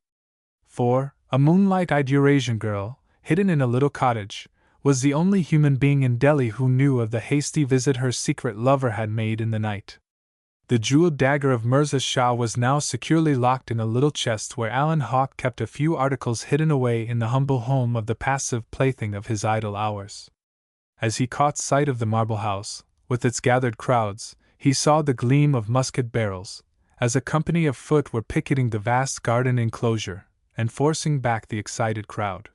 For, a moonlight-eyed Eurasian girl, hidden in a little cottage, was the only human being in Delhi who knew of the hasty visit her secret lover had made in the night. The jeweled dagger of Mirza Shah was now securely locked in a little chest where Alan Hawke kept a few articles hidden away in the humble home of the passive plaything of his idle hours. As he caught sight of the Marble House, with its gathered crowds, he saw the gleam of musket barrels, as a company of foot were picketing the vast garden enclosure, and forcing back the excited crowd.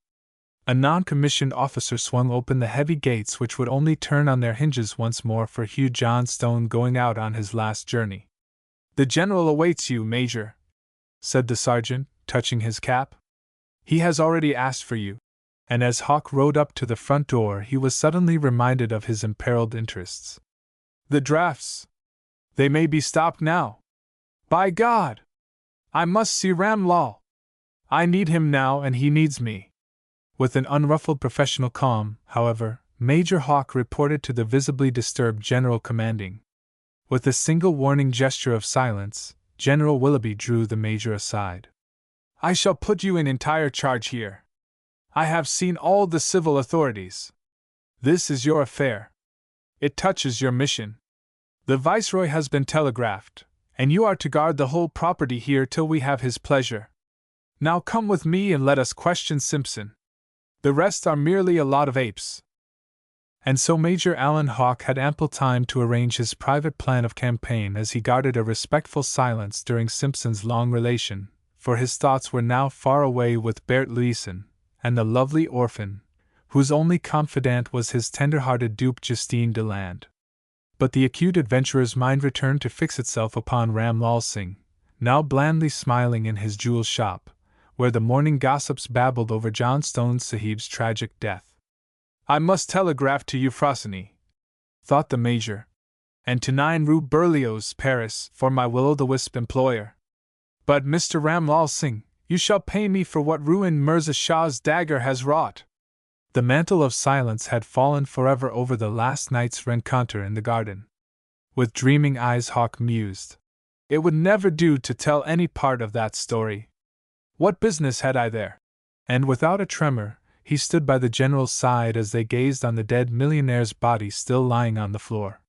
A non-commissioned officer swung open the heavy gates which would only turn on their hinges once more for Hugh Johnstone going out on his last journey. The general awaits you, Major, said the sergeant, touching his cap. He has already asked for you. And as Hawke rode up to the front door he was suddenly reminded of his imperiled interests. The drafts. They may be stopped now. By God! I must see Ram Lal. I need him now and he needs me. With an unruffled professional calm, however, Major Hawke reported to the visibly disturbed General Commanding. With a single warning gesture of silence, General Willoughby drew the Major aside. I shall put you in entire charge here. I have seen all the civil authorities. This is your affair. It touches your mission. The Viceroy has been telegraphed, and you are to guard the whole property here till we have his pleasure. Now come with me and let us question Simpson. The rest are merely a lot of apes. And so Major Alan Hawke had ample time to arrange his private plan of campaign as he guarded a respectful silence during Simpson's long relation, for his thoughts were now far away with Bert Leeson, and the lovely orphan, whose only confidant was his tender-hearted dupe Justine Deland. But the acute adventurer's mind returned to fix itself upon Ram Lal Singh, now blandly smiling in his jewel shop, where the morning gossips babbled over Johnstone Sahib's tragic death. I must telegraph to Euphrosyne, thought the Major, and to 9 Rue Berlioz, Paris, for my will-o'-the-wisp employer. But Mr. Ram Lal Singh, you shall pay me for what ruin Mirza Shah's dagger has wrought. The mantle of silence had fallen forever over the last night's rencontre in the garden. With dreaming eyes, Hawk mused. It would never do to tell any part of that story. What business had I there? And without a tremor, he stood by the general's side as they gazed on the dead millionaire's body still lying on the floor.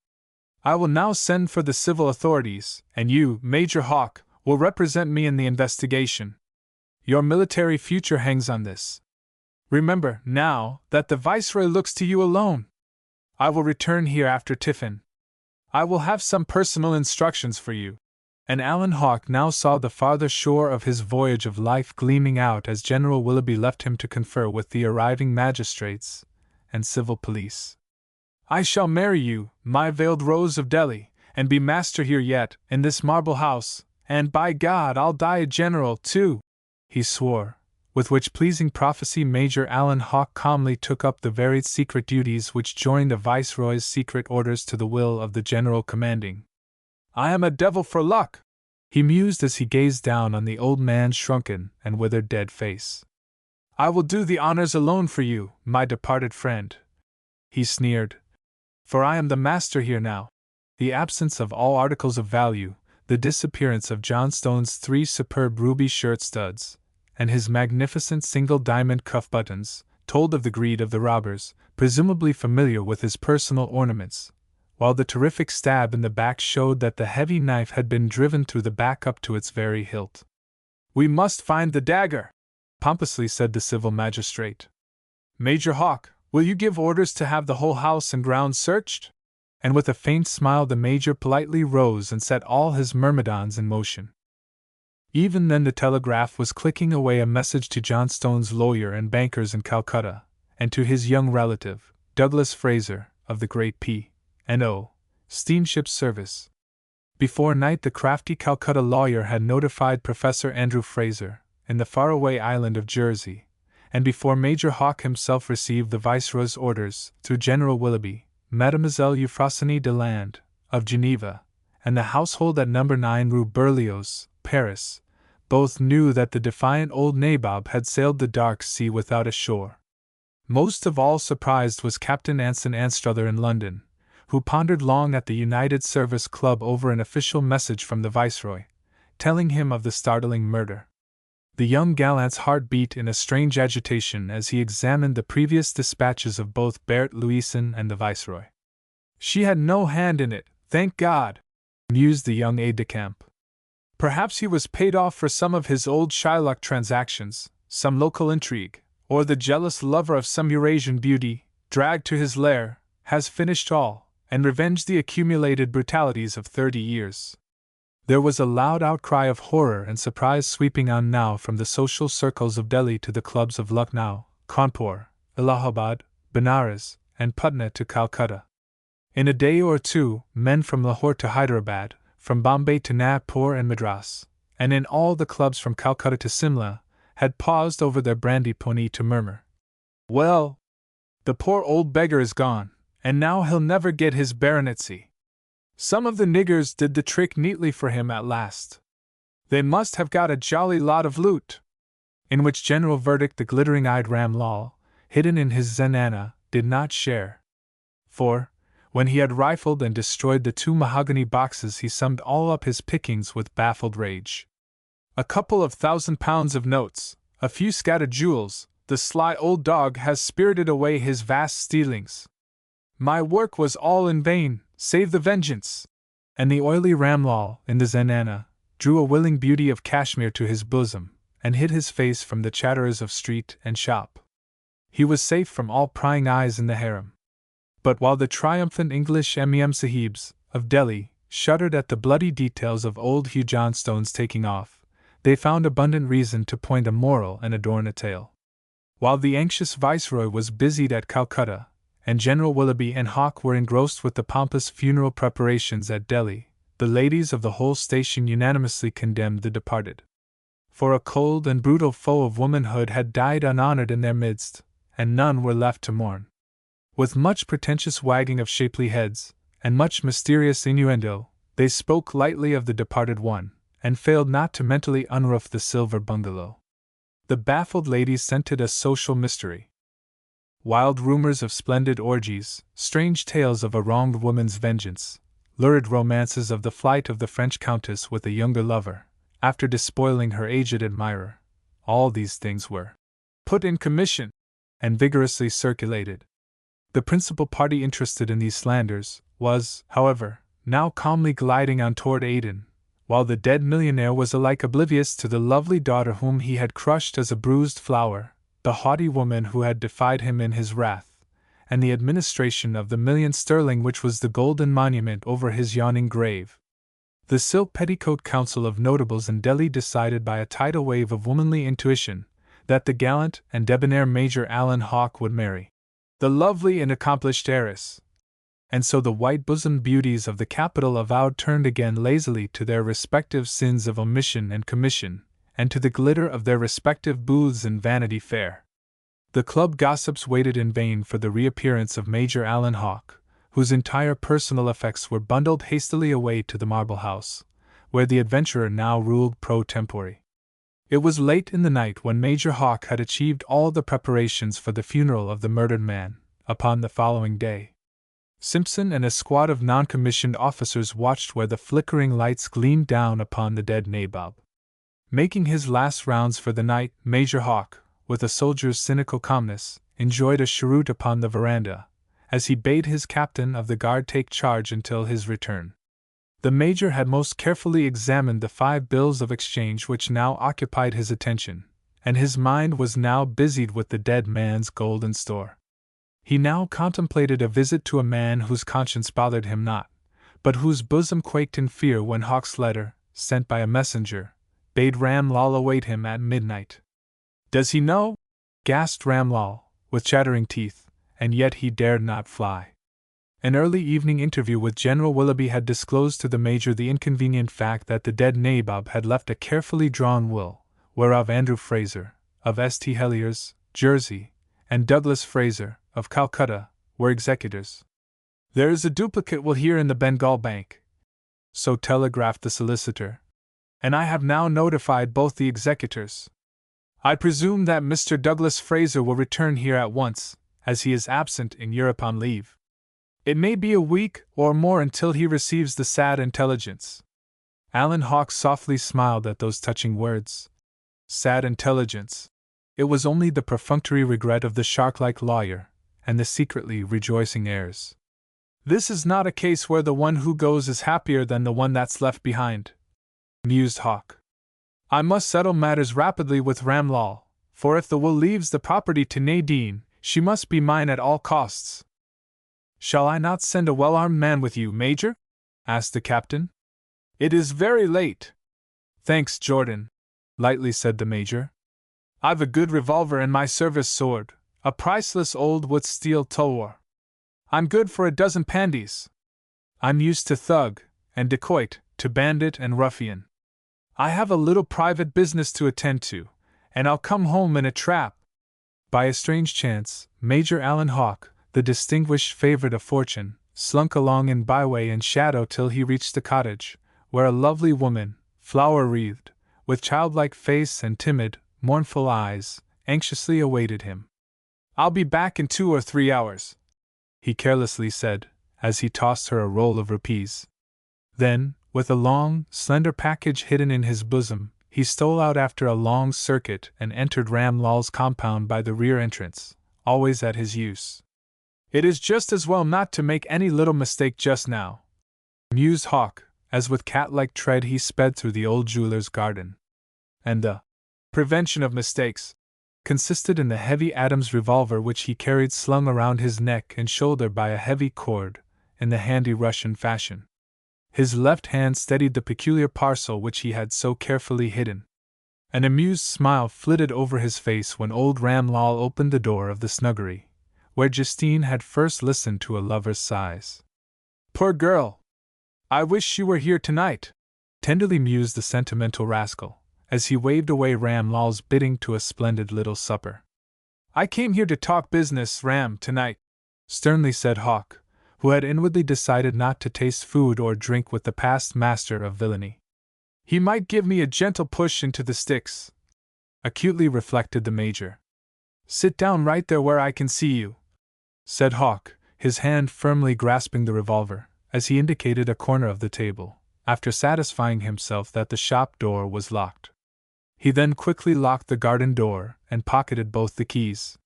I will now send for the civil authorities, and you, Major Hawk, will represent me in the investigation. Your military future hangs on this. Remember, now, that the Viceroy looks to you alone. I will return here after tiffin. I will have some personal instructions for you. And Alan Hawke now saw the farther shore of his voyage of life gleaming out as General Willoughby left him to confer with the arriving magistrates and civil police. I shall marry you, my veiled Rose of Delhi, and be master here yet, in this marble house, and by God I'll die a general, too, he swore, with which pleasing prophecy Major Alan Hawke calmly took up the varied secret duties which joined the Viceroy's secret orders to the will of the General commanding. I am a devil for luck, he mused as he gazed down on the old man's shrunken and withered dead face. I will do the honors alone for you, my departed friend, he sneered, for I am the master here now. The absence of all articles of value, the disappearance of Johnstone's 3 superb ruby shirt studs, and his magnificent single diamond cuff buttons, told of the greed of the robbers, presumably familiar with his personal ornaments, while the terrific stab in the back showed that the heavy knife had been driven through the back up to its very hilt. We must find the dagger, pompously said the civil magistrate. Major Hawke, will you give orders to have the whole house and grounds searched? And with a faint smile the Major politely rose and set all his myrmidons in motion. Even then the telegraph was clicking away a message to Johnstone's lawyer and bankers in Calcutta, and to his young relative, Douglas Fraser, of the great P&O steamship service. Before night the crafty Calcutta lawyer had notified Professor Andrew Fraser, in the faraway island of Jersey, and before Major Hawke himself received the Viceroy's orders, through General Willoughby, Mademoiselle Euphrosyne de Land, of Geneva, and the household at No. 9 Rue Berlioz, Paris, both knew that the defiant old nabob had sailed the dark sea without a shore. Most of all surprised was Captain Anson Anstruther in London, who pondered long at the United Service Club over an official message from the Viceroy, telling him of the startling murder. The young gallant's heart beat in a strange agitation as he examined the previous dispatches of both Berthe Louison and the Viceroy. She had no hand in it, thank God, mused the young aide-de-camp. Perhaps he was paid off for some of his old Shylock transactions, some local intrigue, or the jealous lover of some Eurasian beauty, dragged to his lair, has finished all, and revenged the accumulated brutalities of 30 years. There was a loud outcry of horror and surprise sweeping on now from the social circles of Delhi to the clubs of Lucknow, Cawnpur, Allahabad, Benares, and Patna to Calcutta. In a day or two, men from Lahore to Hyderabad, from Bombay to Nagpur and Madras, and in all the clubs from Calcutta to Simla, had paused over their brandy pony to murmur, "Well, the poor old beggar is gone, and now he'll never get his baronetcy. Some of the niggers did the trick neatly for him at last. They must have got a jolly lot of loot." In which general verdict the glittering-eyed Ram Lal, hidden in his zenana, did not share. For, when he had rifled and destroyed the 2 mahogany boxes, he summed all up his pickings with baffled rage. A couple of £1,000 of notes, a few scattered jewels, the sly old dog has spirited away his vast stealings. My work was all in vain, save the vengeance. And the oily Ramlal, in the zenana, drew a willing beauty of Kashmir to his bosom, and hid his face from the chatterers of street and shop. He was safe from all prying eyes in the harem. But while the triumphant English M.E.M. Sahibs, of Delhi, shuddered at the bloody details of old Hugh Johnstone's taking off, they found abundant reason to point a moral and adorn a tale. While the anxious Viceroy was busied at Calcutta, and General Willoughby and Hawke were engrossed with the pompous funeral preparations at Delhi, the ladies of the whole station unanimously condemned the departed. For a cold and brutal foe of womanhood had died unhonored in their midst, and none were left to mourn. With much pretentious wagging of shapely heads, and much mysterious innuendo, they spoke lightly of the departed one, and failed not to mentally unroof the silver bungalow. The baffled ladies scented a social mystery. Wild rumors of splendid orgies, strange tales of a wronged woman's vengeance, lurid romances of the flight of the French countess with a younger lover, after despoiling her aged admirer, all these things were put in commission and vigorously circulated. The principal party interested in these slanders was, however, now calmly gliding on toward Aden, while the dead millionaire was alike oblivious to the lovely daughter whom he had crushed as a bruised flower, the haughty woman who had defied him in his wrath, and the administration of the £1,000,000 which was the golden monument over his yawning grave. The silk petticoat council of notables in Delhi decided by a tidal wave of womanly intuition that the gallant and debonair Major Alan Hawke would marry the lovely and accomplished heiress. And so the white-bosomed beauties of the capital avowed turned again lazily to their respective sins of omission and commission, and to the glitter of their respective booths in Vanity Fair. The club gossips waited in vain for the reappearance of Major Alan Hawke, whose entire personal effects were bundled hastily away to the Marble House, where the adventurer now ruled pro tempore. It was late in the night when Major Hawke had achieved all the preparations for the funeral of the murdered man. Upon the following day, Simpson and a squad of non-commissioned officers watched where the flickering lights gleamed down upon the dead nabob. Making his last rounds for the night, Major Hawke, with a soldier's cynical calmness, enjoyed a cheroot upon the veranda, as he bade his captain of the guard take charge until his return. The Major had most carefully examined the 5 bills of exchange which now occupied his attention, and his mind was now busied with the dead man's golden store. He now contemplated a visit to a man whose conscience bothered him not, but whose bosom quaked in fear when Hawke's letter, sent by a messenger, bade Ram Lal await him at midnight. "Does he know?" gasped Ram Lal, with chattering teeth, and yet he dared not fly. An early evening interview with General Willoughby had disclosed to the Major the inconvenient fact that the dead nabob had left a carefully drawn will, whereof Andrew Fraser, of St. Heliers, Jersey, and Douglas Fraser, of Calcutta, were executors. "There is a duplicate will here in the Bengal Bank," so telegraphed the solicitor, "and I have now notified both the executors. I presume that Mr. Douglas Fraser will return here at once, as he is absent in Europe on leave. It may be a week or more until he receives the sad intelligence." Alan Hawke softly smiled at those touching words. Sad intelligence. It was only the perfunctory regret of the shark-like lawyer, and the secretly rejoicing heirs. "This is not a case where the one who goes is happier than the one that's left behind," mused Hawke. "I must settle matters rapidly with Ram Lal, for if the will leaves the property to Nadine, she must be mine at all costs." "Shall I not send a well-armed man with you, Major?" asked the captain. "It is very late." "Thanks, Jordan," lightly said the Major. "I've a good revolver and my service sword, a priceless old wood steel tulwar. I'm good for a dozen pandies. I'm used to thug and dacoit, to bandit and ruffian. I have a little private business to attend to, and I'll come home in a trap." By a strange chance, Major Alan Hawke, the distinguished favorite of fortune, slunk along in byway and shadow till he reached the cottage, where a lovely woman, flower-wreathed, with childlike face and timid, mournful eyes, anxiously awaited him. "I'll be back in 2 or 3 hours," he carelessly said, as he tossed her a roll of rupees. Then, with a long, slender package hidden in his bosom, he stole out after a long circuit and entered Ram Lal's compound by the rear entrance, always at his use. "It is just as well not to make any little mistake just now," mused Hawke, as with cat-like tread he sped through the old jeweller's garden. And the prevention of mistakes consisted in the heavy Adams revolver which he carried slung around his neck and shoulder by a heavy cord, in the handy Russian fashion. His left hand steadied the peculiar parcel which he had so carefully hidden. An amused smile flitted over his face when old Ram Lal opened the door of the snuggery, where Justine had first listened to a lover's sighs. "Poor girl! I wish she were here tonight," tenderly mused the sentimental rascal, as he waved away Ram Lal's bidding to a splendid little supper. "I came here to talk business, Ram, tonight," sternly said Hawke, who had inwardly decided not to taste food or drink with the past master of villainy. "He might give me a gentle push into the sticks," acutely reflected the Major. Sit down right there where I can see you, said Hawk, his hand firmly grasping the revolver, as he indicated a corner of the table, after satisfying himself that the shop door was locked. He then quickly locked the garden door and pocketed both the keys.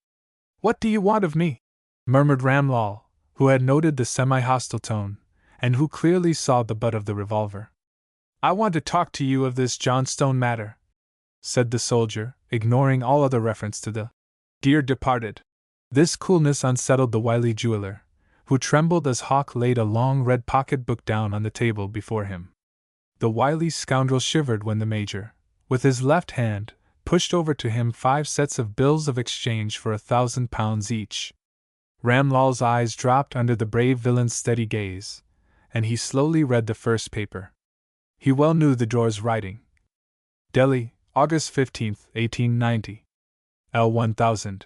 What do you want of me? Murmured Ramlal, who had noted the semi-hostile tone, and who clearly saw the butt of the revolver. I want to talk to you of this Johnstone matter, said the soldier, ignoring all other reference to the dear departed. This coolness unsettled the wily jeweler, who trembled as Hawk laid a long red pocket-book down on the table before him. The wily scoundrel shivered when the Major, with his left hand, pushed over to him 5 sets of bills of exchange for £1,000 each. Ramlal's eyes dropped under the brave villain's steady gaze, and he slowly read the first paper. He well knew the drawer's writing. Delhi, August 15, 1890. L1000.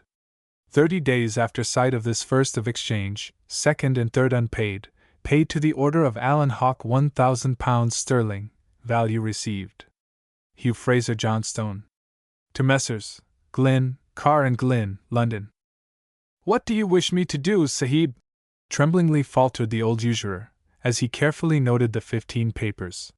30 days after sight of this first of exchange, second and third unpaid, paid to the order of Alan Hawke £1,000 sterling, value received. Hugh Fraser Johnstone. To Messrs. Glynn, Carr and Glynn, London. What do you wish me to do, Sahib? Tremblingly faltered the old usurer, as he carefully noted the 15 papers.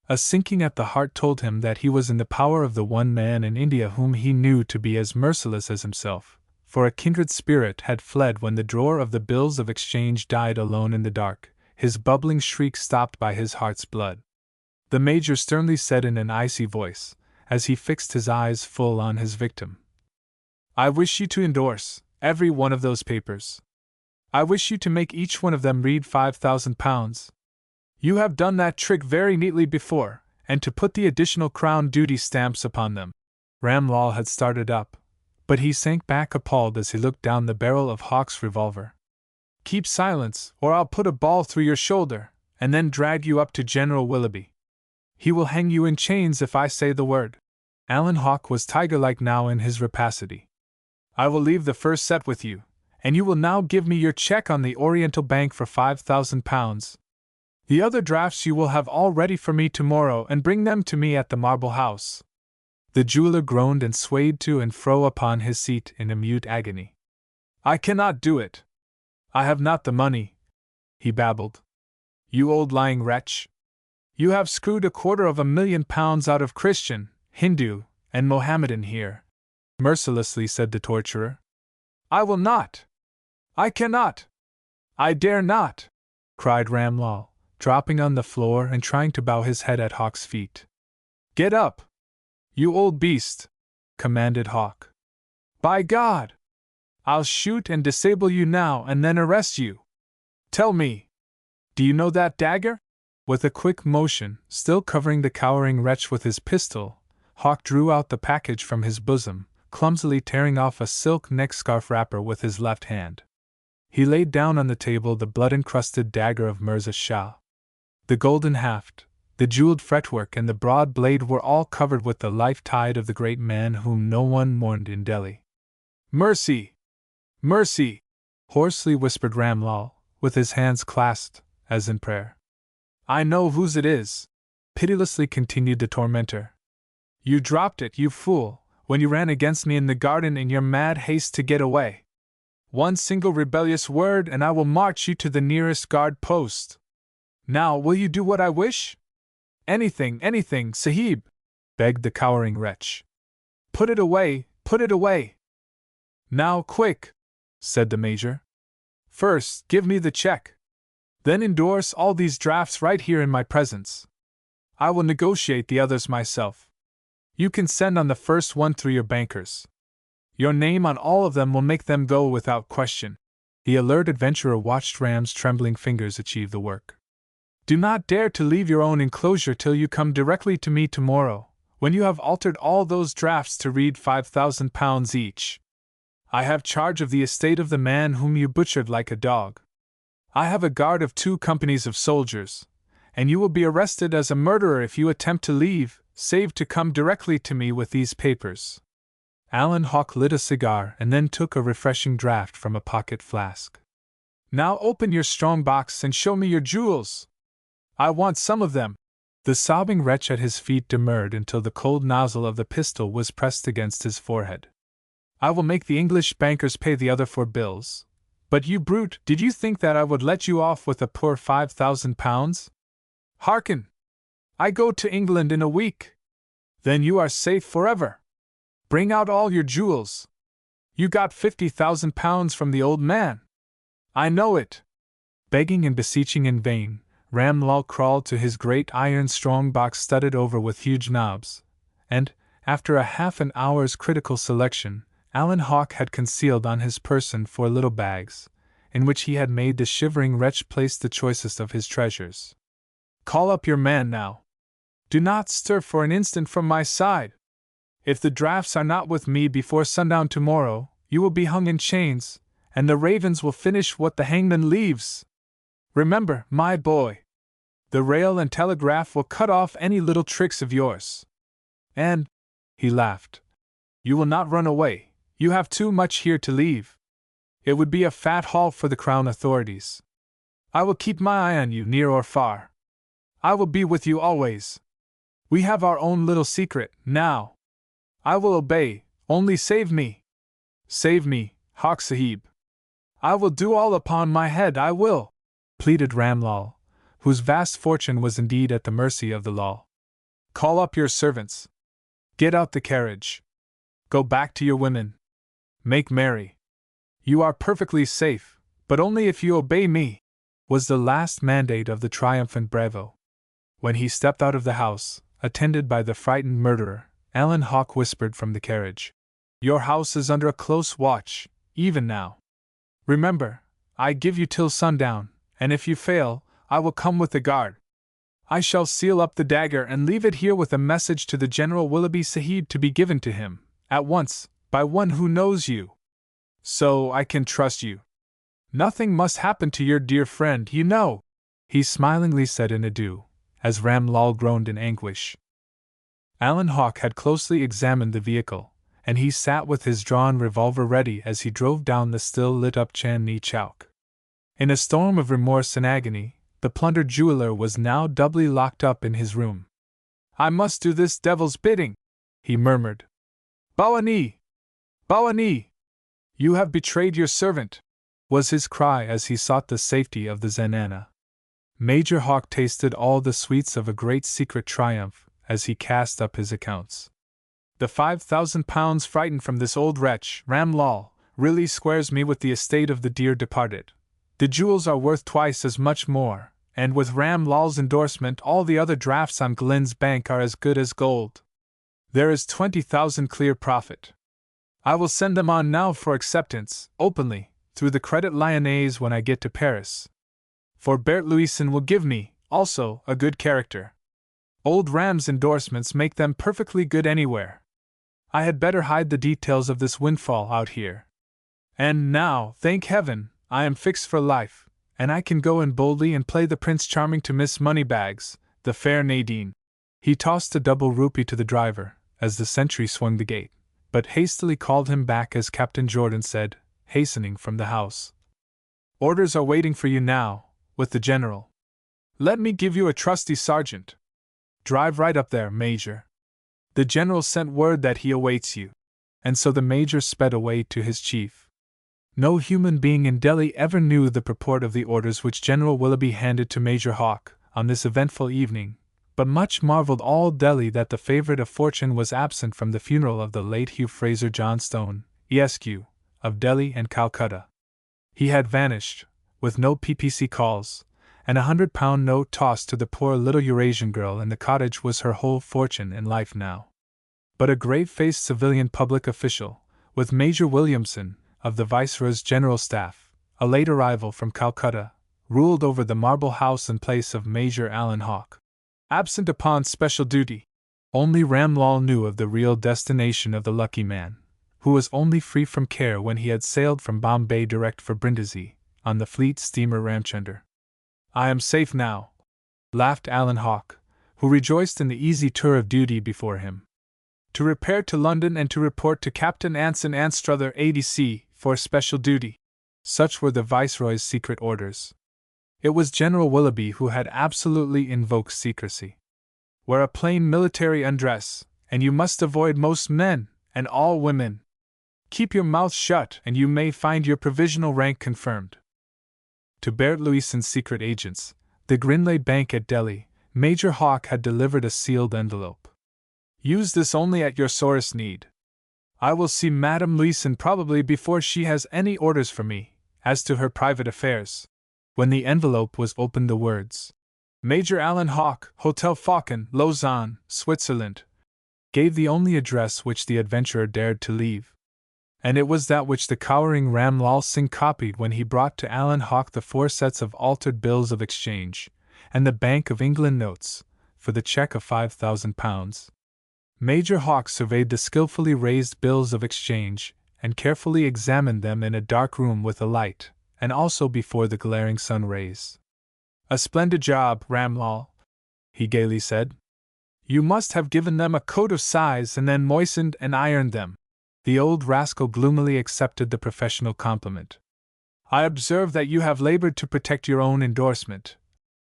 A sinking at the heart told him that he was in the power of the one man in India whom he knew to be as merciless as himself, for a kindred spirit had fled when the drawer of the bills of exchange died alone in the dark, his bubbling shriek stopped by his heart's blood. The Major sternly said in an icy voice, as he fixed his eyes full on his victim, I wish you to endorse every one of those papers. I wish you to make each one of them read £5,000. You have done that trick very neatly before, and to put the additional crown duty stamps upon them. Ramlal had started up, but he sank back appalled as he looked down the barrel of Hawke's revolver. Keep silence, or I'll put a ball through your shoulder, and then drag you up to General Willoughby. He will hang you in chains if I say the word. Alan Hawke was tiger-like now in his rapacity. I will leave the first set with you, and you will now give me your cheque on the Oriental Bank for £5,000. The other drafts you will have all ready for me tomorrow and bring them to me at the Marble House. The jeweler groaned and swayed to and fro upon his seat in a mute agony. I cannot do it. I have not the money, he babbled. You old lying wretch. You have screwed £250,000 out of Christian, Hindu, and Mohammedan here, mercilessly said the torturer. I will not. I cannot. I dare not, cried Ramlal, dropping on the floor and trying to bow his head at Hawke's feet. Get up, you old beast, commanded Hawke. By God! I'll shoot and disable you now and then arrest you. Tell me, do you know that dagger? With a quick motion, still covering the cowering wretch with his pistol, Hawke drew out the package from his bosom, clumsily tearing off a silk neck-scarf wrapper with his left hand. He laid down on the table the blood-encrusted dagger of Mirza Shah. The golden haft, the jeweled fretwork and the broad blade were all covered with the life-tide of the great man whom no one mourned in Delhi. Mercy! Mercy! Hoarsely whispered Ramlal, with his hands clasped, as in prayer. I know whose it is, pitilessly continued the tormentor. You dropped it, you fool, when you ran against me in the garden in your mad haste to get away. One single rebellious word and I will march you to the nearest guard post. Now will you do what I wish? Anything, Sahib, begged the cowering wretch. Put it away, put it away. Now quick, said the Major. First, give me the cheque. Then endorse all these drafts right here in my presence. I will negotiate the others myself. You can send on the first one through your bankers. Your name on all of them will make them go without question. The alert adventurer watched Ram's trembling fingers achieve the work. Do not dare to leave your own enclosure till you come directly to me tomorrow, when you have altered all those drafts to read £5,000 each. I have charge of the estate of the man whom you butchered like a dog. I have a guard of 2 companies of soldiers, and you will be arrested as a murderer if you attempt to leave, save to come directly to me with these papers. Alan Hawke lit a cigar and then took a refreshing draught from a pocket flask. Now open your strong box and show me your jewels. I want some of them. The sobbing wretch at his feet demurred until the cold nozzle of the pistol was pressed against his forehead. I will make the English bankers pay the other 4 bills. But you brute, did you think that I would let you off with a poor £5,000? Hearken! I go to England in a week. Then you are safe forever. Bring out all your jewels. You got £50,000 from the old man. I know it. Begging and beseeching in vain, Ram Lal crawled to his great iron strong box studded over with huge knobs, and, after a half an hour's critical selection, Alan Hawke had concealed on his person 4 little bags, in which he had made the shivering wretch place the choicest of his treasures. Call up your man now. Do not stir for an instant from my side. If the drafts are not with me before sundown tomorrow, you will be hung in chains, and the ravens will finish what the hangman leaves. Remember, my boy, the rail and telegraph will cut off any little tricks of yours. And, he laughed, you will not run away. You have too much here to leave. It would be a fat haul for the Crown authorities. I will keep my eye on you near or far. I will be with you always. We have our own little secret, now. I will obey, only save me. Save me, Hawk Sahib. I will do all upon my head, I will, pleaded Ram Lal, whose vast fortune was indeed at the mercy of the law. Call up your servants. Get out the carriage. Go back to your women. Make merry. You are perfectly safe, but only if you obey me, was the last mandate of the triumphant Bravo. When he stepped out of the house, attended by the frightened murderer, Alan Hawke whispered from the carriage, Your house is under a close watch, even now. Remember, I give you till sundown, and if you fail, I will come with the guard. I shall seal up the dagger and leave it here with a message to the General Willoughby Sahib to be given to him, at once, by one who knows you. So I can trust you. Nothing must happen to your dear friend, you know, he smilingly said in adieu, as Ram Lal groaned in anguish. Alan Hawke had closely examined the vehicle, and he sat with his drawn revolver ready as he drove down the still lit-up Chandni Chowk. In a storm of remorse and agony, the plundered jeweler was now doubly locked up in his room. I must do this devil's bidding, he murmured. Bawani! Bawani! You have betrayed your servant, was his cry as he sought the safety of the Zenana. Major Hawke tasted all the sweets of a great secret triumph as he cast up his accounts. The £5,000 frightened from this old wretch, Ram Lal, really squares me with the estate of the dear departed. The jewels are worth twice as much more, and with Ram Lal's endorsement all the other drafts on Glenn's bank are as good as gold. There is 20,000 clear profit. I will send them on now for acceptance, openly, through the Credit Lyonnais when I get to Paris. For Bert Louison will give me, also, a good character. Old Ram's endorsements make them perfectly good anywhere. I had better hide the details of this windfall out here. And now, thank heaven, I am fixed for life, and I can go in boldly and play the Prince Charming to Miss Moneybags, the fair Nadine. He tossed a double rupee to the driver, as the sentry swung the gate, but hastily called him back as Captain Jordan said, hastening from the house. Orders are waiting for you now, with the general. Let me give you a trusty sergeant. Drive right up there, Major. The general sent word that he awaits you. And so the Major sped away to his chief. No human being in Delhi ever knew the purport of the orders which General Willoughby handed to Major Hawke on this eventful evening, but much marveled all Delhi that the favourite of fortune was absent from the funeral of the late Hugh Fraser Johnstone, Esq., of Delhi and Calcutta. He had vanished, with no PPC calls, and £100 note tossed to the poor little Eurasian girl in the cottage was her whole fortune in life now. But a grave-faced civilian public official, with Major Williamson, of the Viceroy's General Staff, a late arrival from Calcutta, ruled over the Marble House in place of Major Alan Hawke. Absent upon special duty, only Ram Lal knew of the real destination of the lucky man, who was only free from care when he had sailed from Bombay direct for Brindisi, on the fleet steamer Ramchunder. I am safe now, laughed Alan Hawke, who rejoiced in the easy tour of duty before him. To repair to London and to report to Captain Anson Anstruther, ADC, for special duty. Such were the Viceroy's secret orders. It was General Willoughby who had absolutely invoked secrecy. Wear a plain military undress, and you must avoid most men, and all women. Keep your mouth shut and you may find your provisional rank confirmed. To Bert Louison's secret agents, the Grinley Bank at Delhi, Major Hawke had delivered a sealed envelope. Use this only at your sorest need. I will see Madame Louison probably before she has any orders for me, as to her private affairs. When the envelope was opened, the words, Major Alan Hawke, Hotel Faucon, Lausanne, Switzerland, gave the only address which the adventurer dared to leave. And it was that which the cowering Ram Lal Singh copied when he brought to Alan Hawke the 4 sets of altered bills of exchange, and the Bank of England notes, for the cheque of £5,000. Major Hawke surveyed the skillfully raised bills of exchange, and carefully examined them in a dark room with a light, and also before the glaring sun rays. A splendid job, Ram Lal, he gaily said. You must have given them a coat of size and then moistened and ironed them. The old rascal gloomily accepted the professional compliment. I observe that you have labored to protect your own endorsement,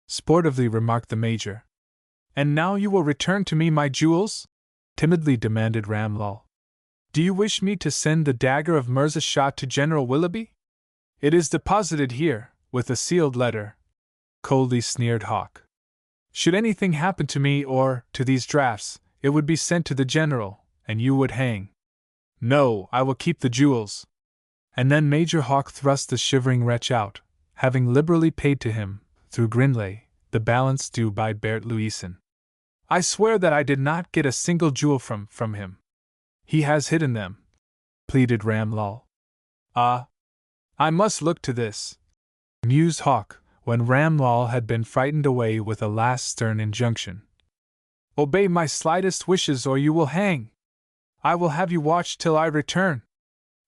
sportively remarked the Major. And now you will return to me my jewels? Timidly demanded Ram Lal. Do you wish me to send the dagger of Mirza Shah to General Willoughby? It is deposited here, with a sealed letter, coldly sneered Hawke. Should anything happen to me or to these drafts, it would be sent to the General, and you would hang. No, I will keep the jewels. And then Major Hawke thrust the shivering wretch out, having liberally paid to him, through Grinley, the balance due by Bert Louison. I swear that I did not get a single jewel from him. He has hidden them, pleaded Ram Lal. Ah, I must look to this, mused Hawke, when Ram Lal had been frightened away with a last stern injunction. Obey my slightest wishes or you will hang. I will have you watched till I return.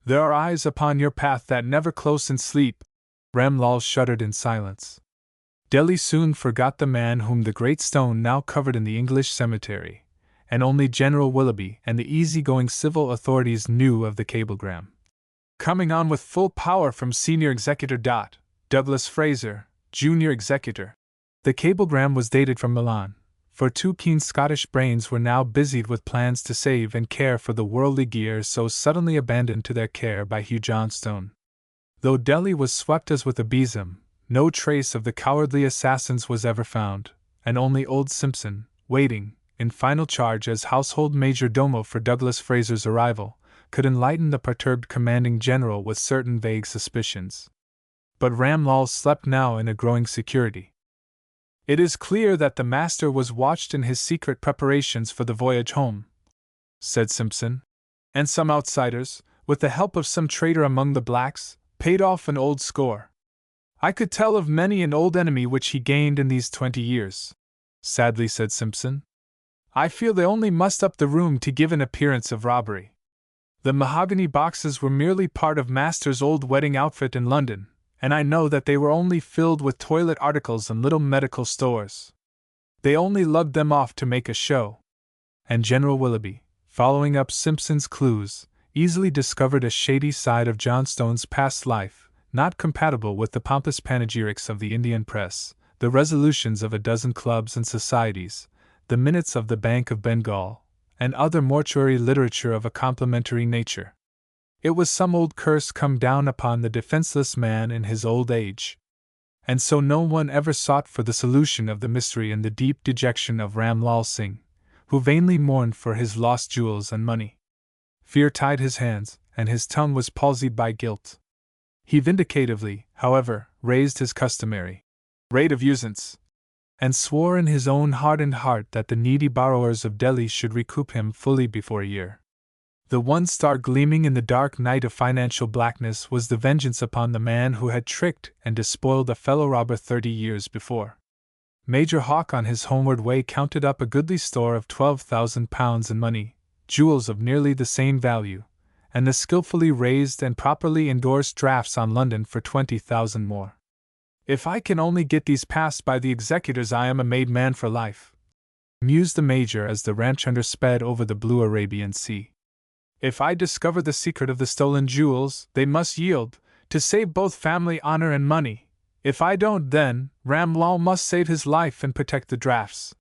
There are eyes upon your path that never close in sleep. Ram Lal shuddered in silence. Delhi soon forgot the man whom the great stone now covered in the English cemetery, and only General Willoughby and the easy-going civil authorities knew of the cablegram. Coming on with full power from Senior Executor Douglas Fraser, Junior Executor. The cablegram was dated from Milan, for 2 keen Scottish brains were now busied with plans to save and care for the worldly gear so suddenly abandoned to their care by Hugh Johnstone. Though Delhi was swept as with a besom, no trace of the cowardly assassins was ever found, and only old Simpson, waiting, in final charge as household major domo for Douglas Fraser's arrival, could enlighten the perturbed commanding general with certain vague suspicions. But Ram Lal slept now in a growing security. It is clear that the master was watched in his secret preparations for the voyage home, said Simpson, and some outsiders, with the help of some traitor among the blacks, paid off an old score. I could tell of many an old enemy which he gained in these 20 years, sadly said Simpson. I feel they only mussed up the room to give an appearance of robbery. The mahogany boxes were merely part of Master's old wedding outfit in London, and I know that they were only filled with toilet articles and little medical stores. They only lugged them off to make a show. And General Willoughby, following up Simpson's clues, easily discovered a shady side of Johnstone's past life, not compatible with the pompous panegyrics of the Indian press, the resolutions of a dozen clubs and societies, the minutes of the Bank of Bengal, and other mortuary literature of a complimentary nature. It was some old curse come down upon the defenseless man in his old age. And so no one ever sought for the solution of the mystery in the deep dejection of Ram Lal Singh, who vainly mourned for his lost jewels and money. Fear tied his hands, and his tongue was palsied by guilt. He vindicatively, however, raised his customary rate of usance, and swore in his own hardened heart that the needy borrowers of Delhi should recoup him fully before a year. The one star gleaming in the dark night of financial blackness was the vengeance upon the man who had tricked and despoiled a fellow robber 30 years before. Major Hawke on his homeward way counted up a goodly store of £12,000 in money, jewels of nearly the same value, and the skillfully raised and properly endorsed drafts on London for 20,000 more. If I can only get these passed by the executors, I am a made man for life, mused the Major as the ranch-hunter sped over the blue Arabian Sea. If I discover the secret of the stolen jewels, they must yield, to save both family honor and money. If I don't, then Ram Lal must save his life and protect the drafts.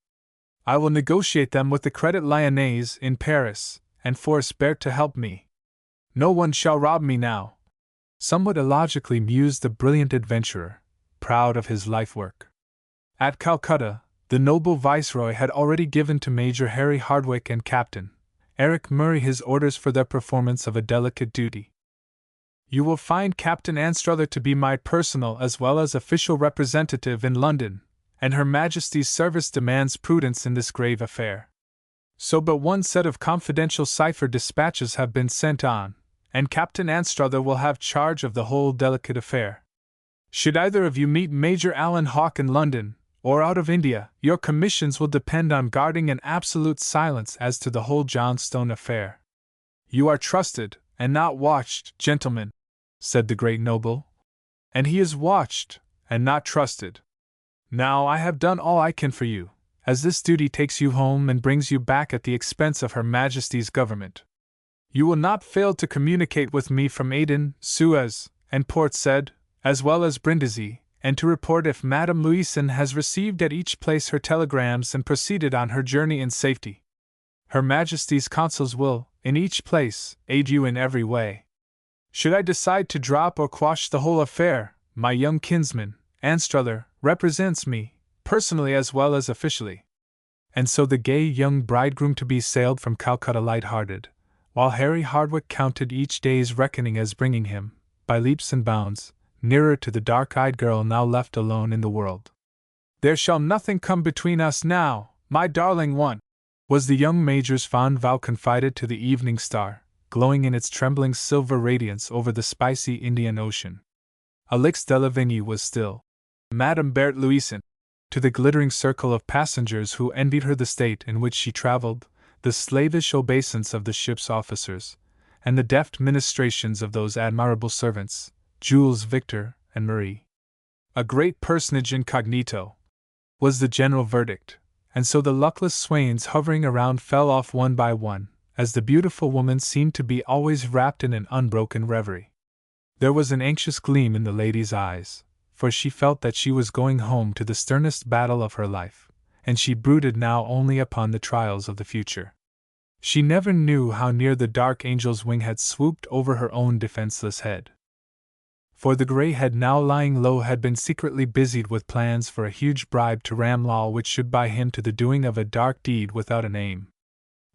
I will negotiate them with the Credit Lyonnais in Paris, and force Bert to help me. No one shall rob me now. Somewhat illogically mused the brilliant adventurer, proud of his life work. At Calcutta, the noble viceroy had already given to Major Harry Hardwicke and Captain Eric Murray his orders for the performance of a delicate duty. You will find Captain Anstruther to be my personal as well as official representative in London, and Her Majesty's service demands prudence in this grave affair. So but one set of confidential cipher dispatches have been sent on, and Captain Anstruther will have charge of the whole delicate affair. Should either of you meet Major Alan Hawke in London, or out of India, your commissions will depend on guarding an absolute silence as to the whole Johnstone affair. You are trusted, and not watched, gentlemen, said the great noble. And he is watched, and not trusted. Now I have done all I can for you, as this duty takes you home and brings you back at the expense of Her Majesty's government. You will not fail to communicate with me from Aden, Suez, and Port Said, as well as Brindisi, and to report if Madame Louison has received at each place her telegrams and proceeded on her journey in safety. Her Majesty's consuls will, in each place, aid you in every way. Should I decide to drop or quash the whole affair, my young kinsman, Anstruther, represents me, personally as well as officially. And so the gay young bridegroom-to-be sailed from Calcutta light-hearted, while Harry Hardwicke counted each day's reckoning as bringing him, by leaps and bounds, nearer to the dark-eyed girl now left alone in the world. There shall nothing come between us now, my darling one, was the young major's fond vow confided to the evening star, glowing in its trembling silver radiance over the spicy Indian Ocean. Alix de la Vigne was still Madame Berthe Louison. To the glittering circle of passengers who envied her the state in which she traveled, the slavish obeisance of the ship's officers, and the deft ministrations of those admirable servants, Jules, Victor, and Marie. A great personage incognito, was the general verdict, and so the luckless swains hovering around fell off one by one, as the beautiful woman seemed to be always wrapped in an unbroken reverie. There was an anxious gleam in the lady's eyes, for she felt that she was going home to the sternest battle of her life, and she brooded now only upon the trials of the future. She never knew how near the dark angel's wing had swooped over her own defenseless head. For the grey head now lying low had been secretly busied with plans for a huge bribe to Ramlal which should buy him to the doing of a dark deed without an aim.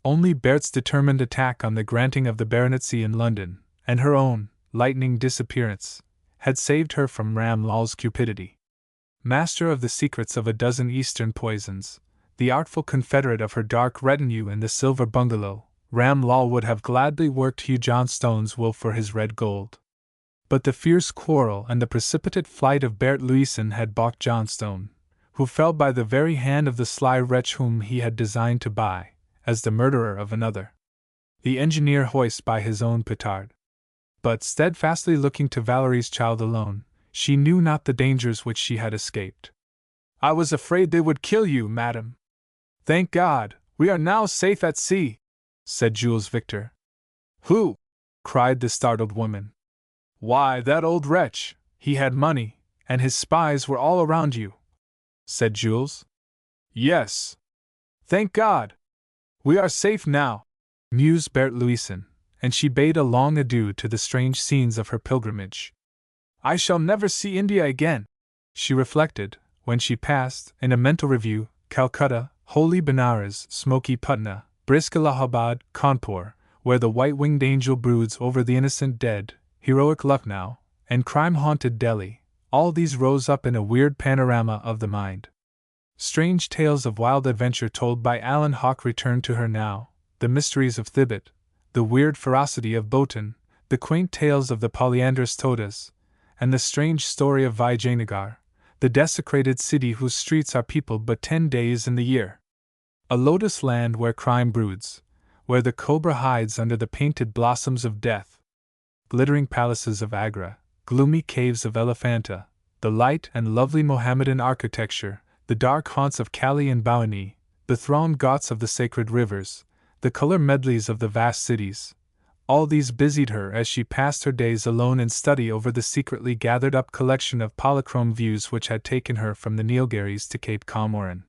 Only Bert's determined attack on the granting of the baronetcy in London, and her own lightning disappearance, had saved her from Ramlal's cupidity. Master of the secrets of a dozen Eastern poisons, the artful confederate of her dark retinue in the silver bungalow, Ramlal would have gladly worked Hugh Johnstone's will for his red gold. But the fierce quarrel and the precipitate flight of Berthe Louison had balked Johnstone, who fell by the very hand of the sly wretch whom he had designed to buy, as the murderer of another. The engineer hoist by his own petard. But steadfastly looking to Valerie's child alone, she knew not the dangers which she had escaped. I was afraid they would kill you, madam. Thank God, we are now safe at sea, said Jules Victor. Who? Cried the startled woman. Why, that old wretch, he had money, and his spies were all around you, said Jules. Yes. Thank God. We are safe now, mused Berthe Louison, and she bade a long adieu to the strange scenes of her pilgrimage. I shall never see India again, she reflected, when she passed, in a mental review, Calcutta, holy Benares, smoky Patna, brisk Allahabad, Kanpur, where the white-winged angel broods over the innocent dead, heroic Lucknow, and crime-haunted Delhi. All these rose up in a weird panorama of the mind. Strange tales of wild adventure told by Alan Hawke returned to her now, the mysteries of Thibet, the weird ferocity of Botan, the quaint tales of the polyandrous Todas, and the strange story of Vijayanagar, the desecrated city whose streets are peopled but 10 days in the year. A lotus land where crime broods, where the cobra hides under the painted blossoms of death. Glittering palaces of Agra, gloomy caves of Elephanta, the light and lovely Mohammedan architecture, the dark haunts of Kali and Bawani, the thronged ghats of the sacred rivers, the color medleys of the vast cities. All these busied her as she passed her days alone in study over the secretly gathered-up collection of polychrome views which had taken her from the Nilgiris to Cape Comorin.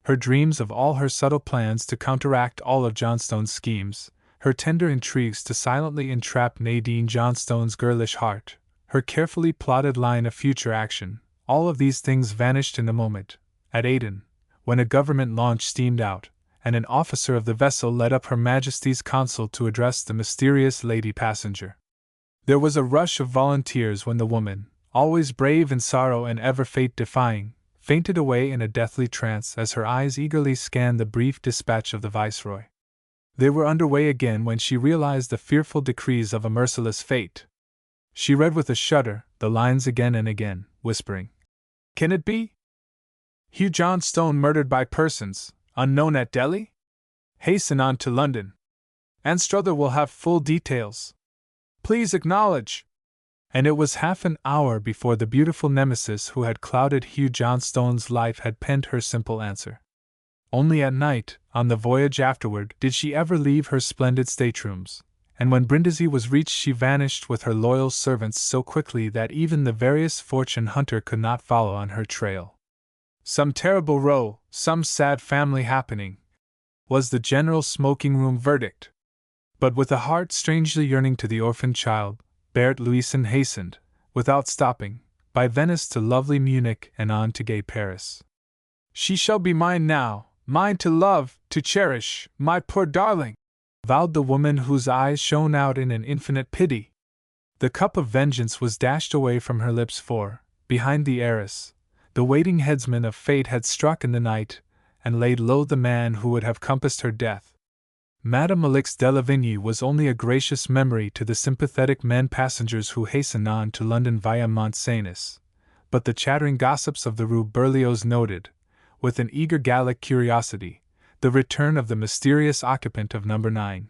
Her dreams of all her subtle plans to counteract all of Johnstone's schemes, her tender intrigues to silently entrap Nadine Johnstone's girlish heart, her carefully plotted line of future action, all of these things vanished in a moment, at Aden, when a government launch steamed out, and an officer of the vessel led up Her Majesty's consul to address the mysterious lady passenger. There was a rush of volunteers when the woman, always brave in sorrow and ever fate-defying, fainted away in a deathly trance as her eyes eagerly scanned the brief dispatch of the Viceroy. They were under way again when she realized the fearful decrees of a merciless fate. She read with a shudder the lines again and again, whispering, "Can it be? Hugh Johnstone murdered by persons unknown at Delhi? Hasten on to London. Anstruther will have full details. Please acknowledge." And it was half an hour before the beautiful nemesis who had clouded Hugh Johnstone's life had penned her simple answer. Only at night, on the voyage afterward, did she ever leave her splendid staterooms, and when Brindisi was reached she vanished with her loyal servants so quickly that even the veriest fortune hunter could not follow on her trail. "Some terrible row, some sad family happening," was the general smoking-room verdict. But with a heart strangely yearning to the orphaned child, Berthe Louison hastened, without stopping, by Venice to lovely Munich and on to gay Paris. "She shall be mine now, mine to love, to cherish, my poor darling," vowed the woman whose eyes shone out in an infinite pity. The cup of vengeance was dashed away from her lips for, behind the heiress, the waiting headsman of fate had struck in the night, and laid low the man who would have compassed her death. Madame Alix de Lavigny was only a gracious memory to the sympathetic men passengers who hastened on to London via Mont Cenis, but the chattering gossips of the Rue Berlioz noted, with an eager Gallic curiosity, the return of the mysterious occupant of number 9.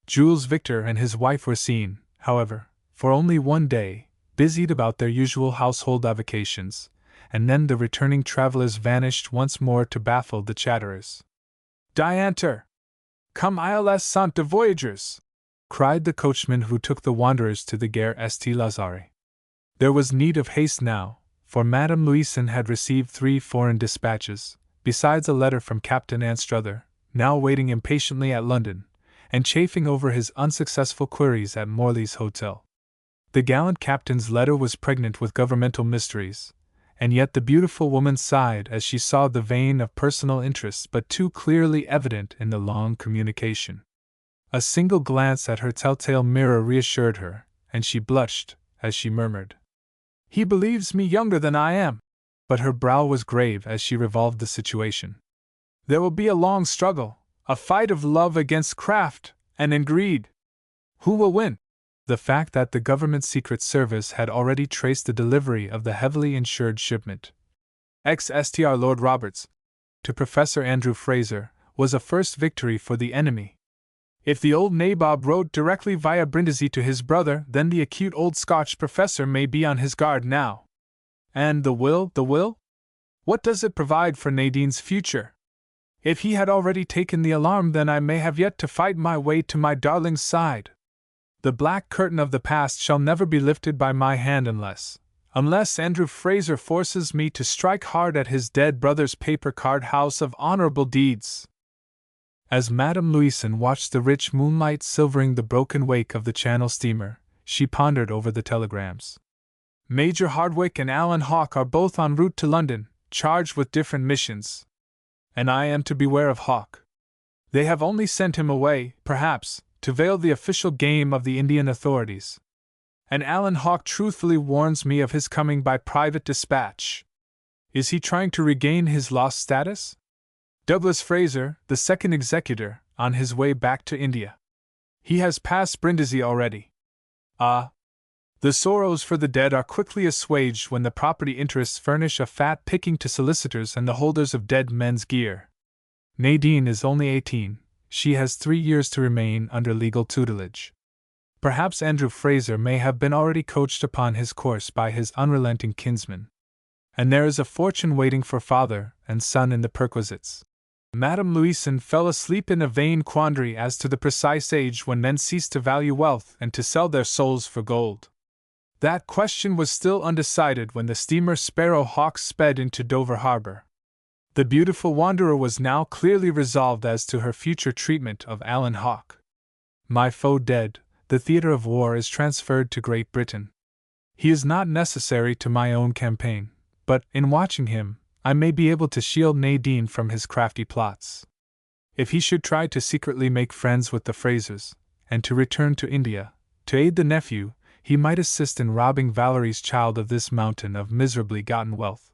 Jules Victor and his wife were seen, however, for only one day, busied about their usual household avocations, and then the returning travelers vanished once more to baffle the chatterers. "Diantre! Come ils sont de voyageurs!" cried the coachman who took the wanderers to the Gare St. Lazare. There was need of haste now, for Madame Louison had received 3 foreign dispatches, besides a letter from Captain Anstruther, now waiting impatiently at London, and chafing over his unsuccessful queries at Morley's Hotel. The gallant captain's letter was pregnant with governmental mysteries, and yet the beautiful woman sighed as she saw the vein of personal interest but too clearly evident in the long communication. A single glance at her telltale mirror reassured her, and she blushed as she murmured, "He believes me younger than I am." But her brow was grave as she revolved the situation. "There will be a long struggle, a fight of love against craft and greed. Who will win?" The fact that the government secret service had already traced the delivery of the heavily insured shipment ex-Str Lord Roberts to Professor Andrew Fraser was a first victory for the enemy. If the old nabob rode directly via Brindisi to his brother, then the acute old Scotch professor may be on his guard now. And the will? What does it provide for Nadine's future? If he had already taken the alarm, then I may have yet to fight my way to my darling's side. The black curtain of the past shall never be lifted by my hand unless Andrew Fraser forces me to strike hard at his dead brother's paper-card house of honorable deeds. As Madame Louison watched the rich moonlight silvering the broken wake of the Channel steamer, she pondered over the telegrams. Major Hardwicke and Alan Hawke are both en route to London, charged with different missions. And I am to beware of Hawke. They have only sent him away, perhaps, to veil the official game of the Indian authorities. And Alan Hawke truthfully warns me of his coming by private dispatch. Is he trying to regain his lost status? Douglas Fraser, the second executor, on his way back to India. He has passed Brindisi already. Ah! The sorrows for the dead are quickly assuaged when the property interests furnish a fat picking to solicitors and the holders of dead men's gear. Nadine is only 18. She has 3 years to remain under legal tutelage. Perhaps Andrew Fraser may have been already coached upon his course by his unrelenting kinsman. And there is a fortune waiting for father and son in the perquisites. Madame Louison fell asleep in a vain quandary as to the precise age when men cease to value wealth and to sell their souls for gold. That question was still undecided when the steamer Sparrow Hawk sped into Dover Harbor. The beautiful wanderer was now clearly resolved as to her future treatment of Alan Hawke. My foe dead, the theatre of war is transferred to Great Britain. He is not necessary to my own campaign, but, in watching him, I may be able to shield Nadine from his crafty plots. If he should try to secretly make friends with the Frasers, and to return to India, to aid the nephew, he might assist in robbing Valerie's child of this mountain of miserably gotten wealth.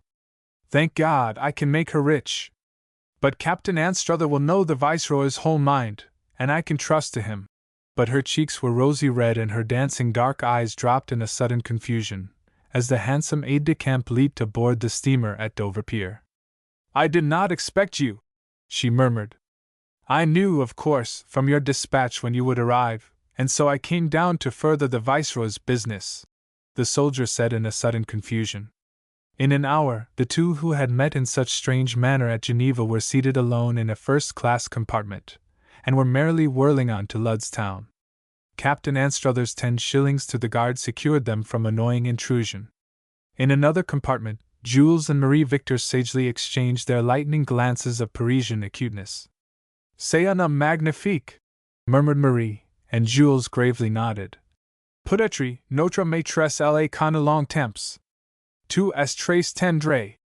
Thank God I can make her rich. But Captain Anstruther will know the Viceroy's whole mind, and I can trust to him. But her cheeks were rosy red and her dancing dark eyes dropped in a sudden confusion, as the handsome aide-de-camp leaped aboard the steamer at Dover Pier. I did not expect you, she murmured. I knew, of course, from your dispatch when you would arrive, and so I came down to further the Viceroy's business, the soldier said in a sudden confusion. In an hour, the two who had met in such strange manner at Geneva were seated alone in a first-class compartment, and were merrily whirling on to Ludstown. Captain Anstruther's 10 shillings to the guard secured them from annoying intrusion. In another compartment, Jules and Marie Victor sagely exchanged their lightning glances of Parisian acuteness. C'est un homme magnifique, murmured Marie, and Jules gravely nodded. Peut-être notre maîtresse elle connaît long temps. Tu es très tendre,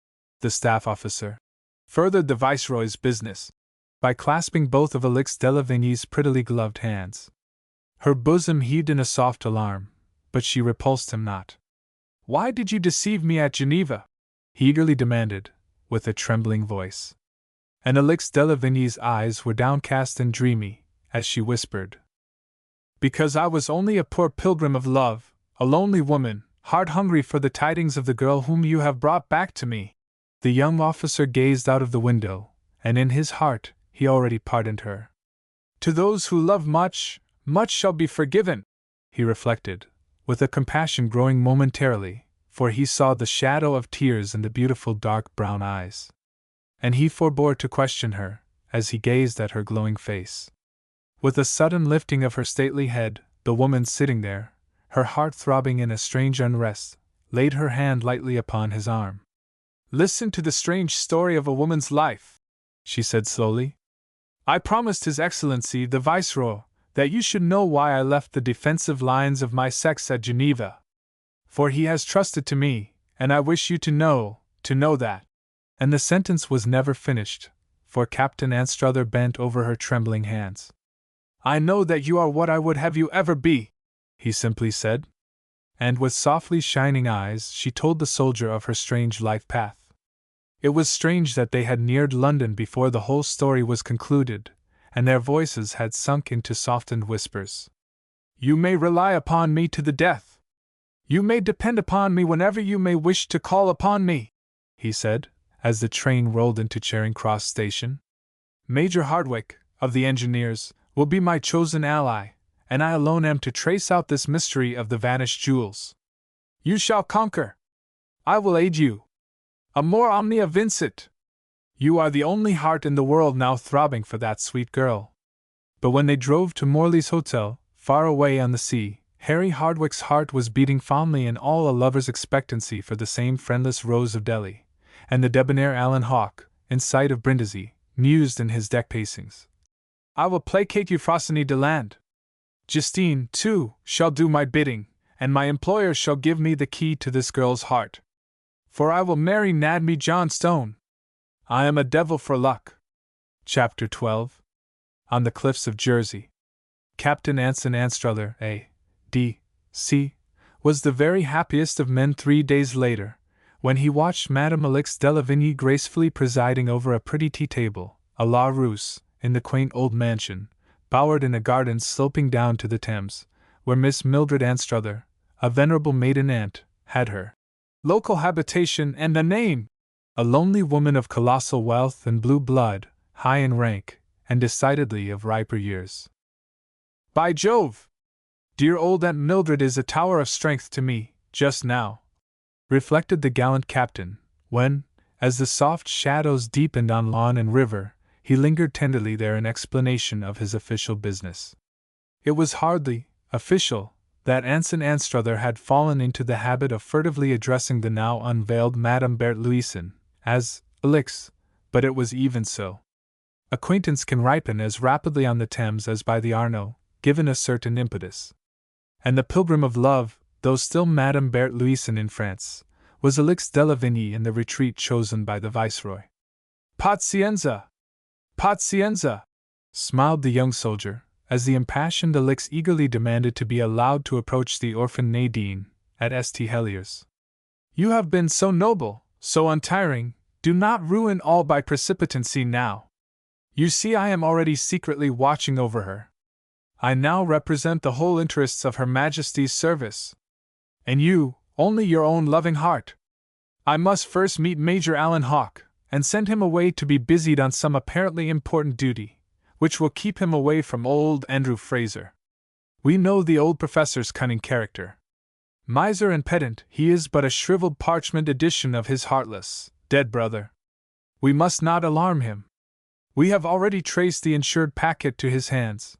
the staff officer furthered the Viceroy's business by clasping both of Alix de Lavigny's prettily gloved hands. Her bosom heaved in a soft alarm, but she repulsed him not. Why did you deceive me at Geneva? He eagerly demanded, with a trembling voice. And Alix de Lavigny's eyes were downcast and dreamy, as she whispered. Because I was only a poor pilgrim of love, a lonely woman, heart-hungry for the tidings of the girl whom you have brought back to me. The young officer gazed out of the window, and in his heart he already pardoned her. To those who love much, much shall be forgiven, he reflected, with a compassion growing momentarily, for he saw the shadow of tears in the beautiful dark brown eyes. And he forbore to question her, as he gazed at her glowing face. With a sudden lifting of her stately head, the woman sitting there, her heart throbbing in a strange unrest, laid her hand lightly upon his arm. Listen to the strange story of a woman's life, she said slowly. I promised His Excellency the Viceroy that you should know why I left the defensive lines of my sex at Geneva. For he has trusted to me, and I wish you to know that. And the sentence was never finished, for Captain Anstruther bent over her trembling hands. I know that you are what I would have you ever be, he simply said. And with softly shining eyes she told the soldier of her strange life path. It was strange that they had neared London before the whole story was concluded, and their voices had sunk into softened whispers. You may rely upon me to the death. You may depend upon me whenever you may wish to call upon me, he said, as the train rolled into Charing Cross station. Major Hardwick, of the Engineers, will be my chosen ally, and I alone am to trace out this mystery of the vanished jewels. You shall conquer. I will aid you. Amor omnia vincit. You are the only heart in the world now throbbing for that sweet girl. But when they drove to Morley's Hotel, far away on the sea, Harry Hardwick's heart was beating fondly in all a lover's expectancy for the same friendless Rose of Delhi, and the debonair Alan Hawke, in sight of Brindisi, mused in his deck pacings. I will placate Euphrosyne de land. Justine, too, shall do my bidding, and my employer shall give me the key to this girl's heart. For I will marry Nadby Johnstone. I am a devil for luck. Chapter 12. On the Cliffs of Jersey. Captain Anson Anstruther, A.D.C., was the very happiest of men 3 days later, when he watched Madame Alix de Lavigny gracefully presiding over a pretty tea-table, a la Russe, in the quaint old mansion, bowered in a garden sloping down to the Thames, where Miss Mildred Anstruther, a venerable maiden aunt, had her local habitation and a name. A lonely woman of colossal wealth and blue blood, high in rank, and decidedly of riper years. By Jove! Dear old Aunt Mildred is a tower of strength to me, just now, reflected the gallant captain, when, as the soft shadows deepened on lawn and river, he lingered tenderly there in explanation of his official business. It was hardly official that Anson Anstruther had fallen into the habit of furtively addressing the now unveiled Madame Berthe Louison as Alix, but it was even so. Acquaintance can ripen as rapidly on the Thames as by the Arno, given a certain impetus. And the pilgrim of love, though still Madame Berthe Louison in France, was Alix de Lavigny in the retreat chosen by the Viceroy. Pazienza! Pazienza! Smiled the young soldier, as the impassioned Alix eagerly demanded to be allowed to approach the orphan Nadine at St. Heliers. You have been so noble, so untiring, do not ruin all by precipitancy now. You see, I am already secretly watching over her. I now represent the whole interests of Her Majesty's service. And you, only your own loving heart. I must first meet Major Alan Hawke, and send him away to be busied on some apparently important duty, which will keep him away from old Andrew Fraser. We know the old professor's cunning character. Miser and pedant, he is but a shriveled parchment edition of his heartless, dead brother. We must not alarm him. We have already traced the insured packet to his hands.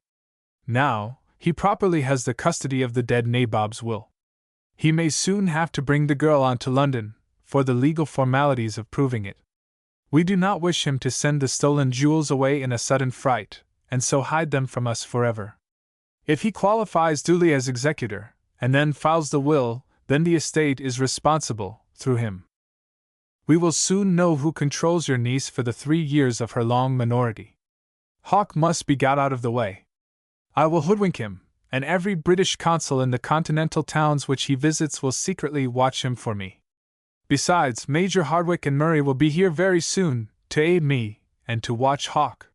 Now, he properly has the custody of the dead nabob's will. He may soon have to bring the girl on to London, for the legal formalities of proving it. We do not wish him to send the stolen jewels away in a sudden fright, and so hide them from us forever. If he qualifies duly as executor, and then files the will, then the estate is responsible, through him. We will soon know who controls your niece for the 3 years of her long minority. Hawke must be got out of the way. I will hoodwink him, and every British consul in the continental towns which he visits will secretly watch him for me. Besides, Major Hardwicke and Murray will be here very soon, to aid me, and to watch Hawke.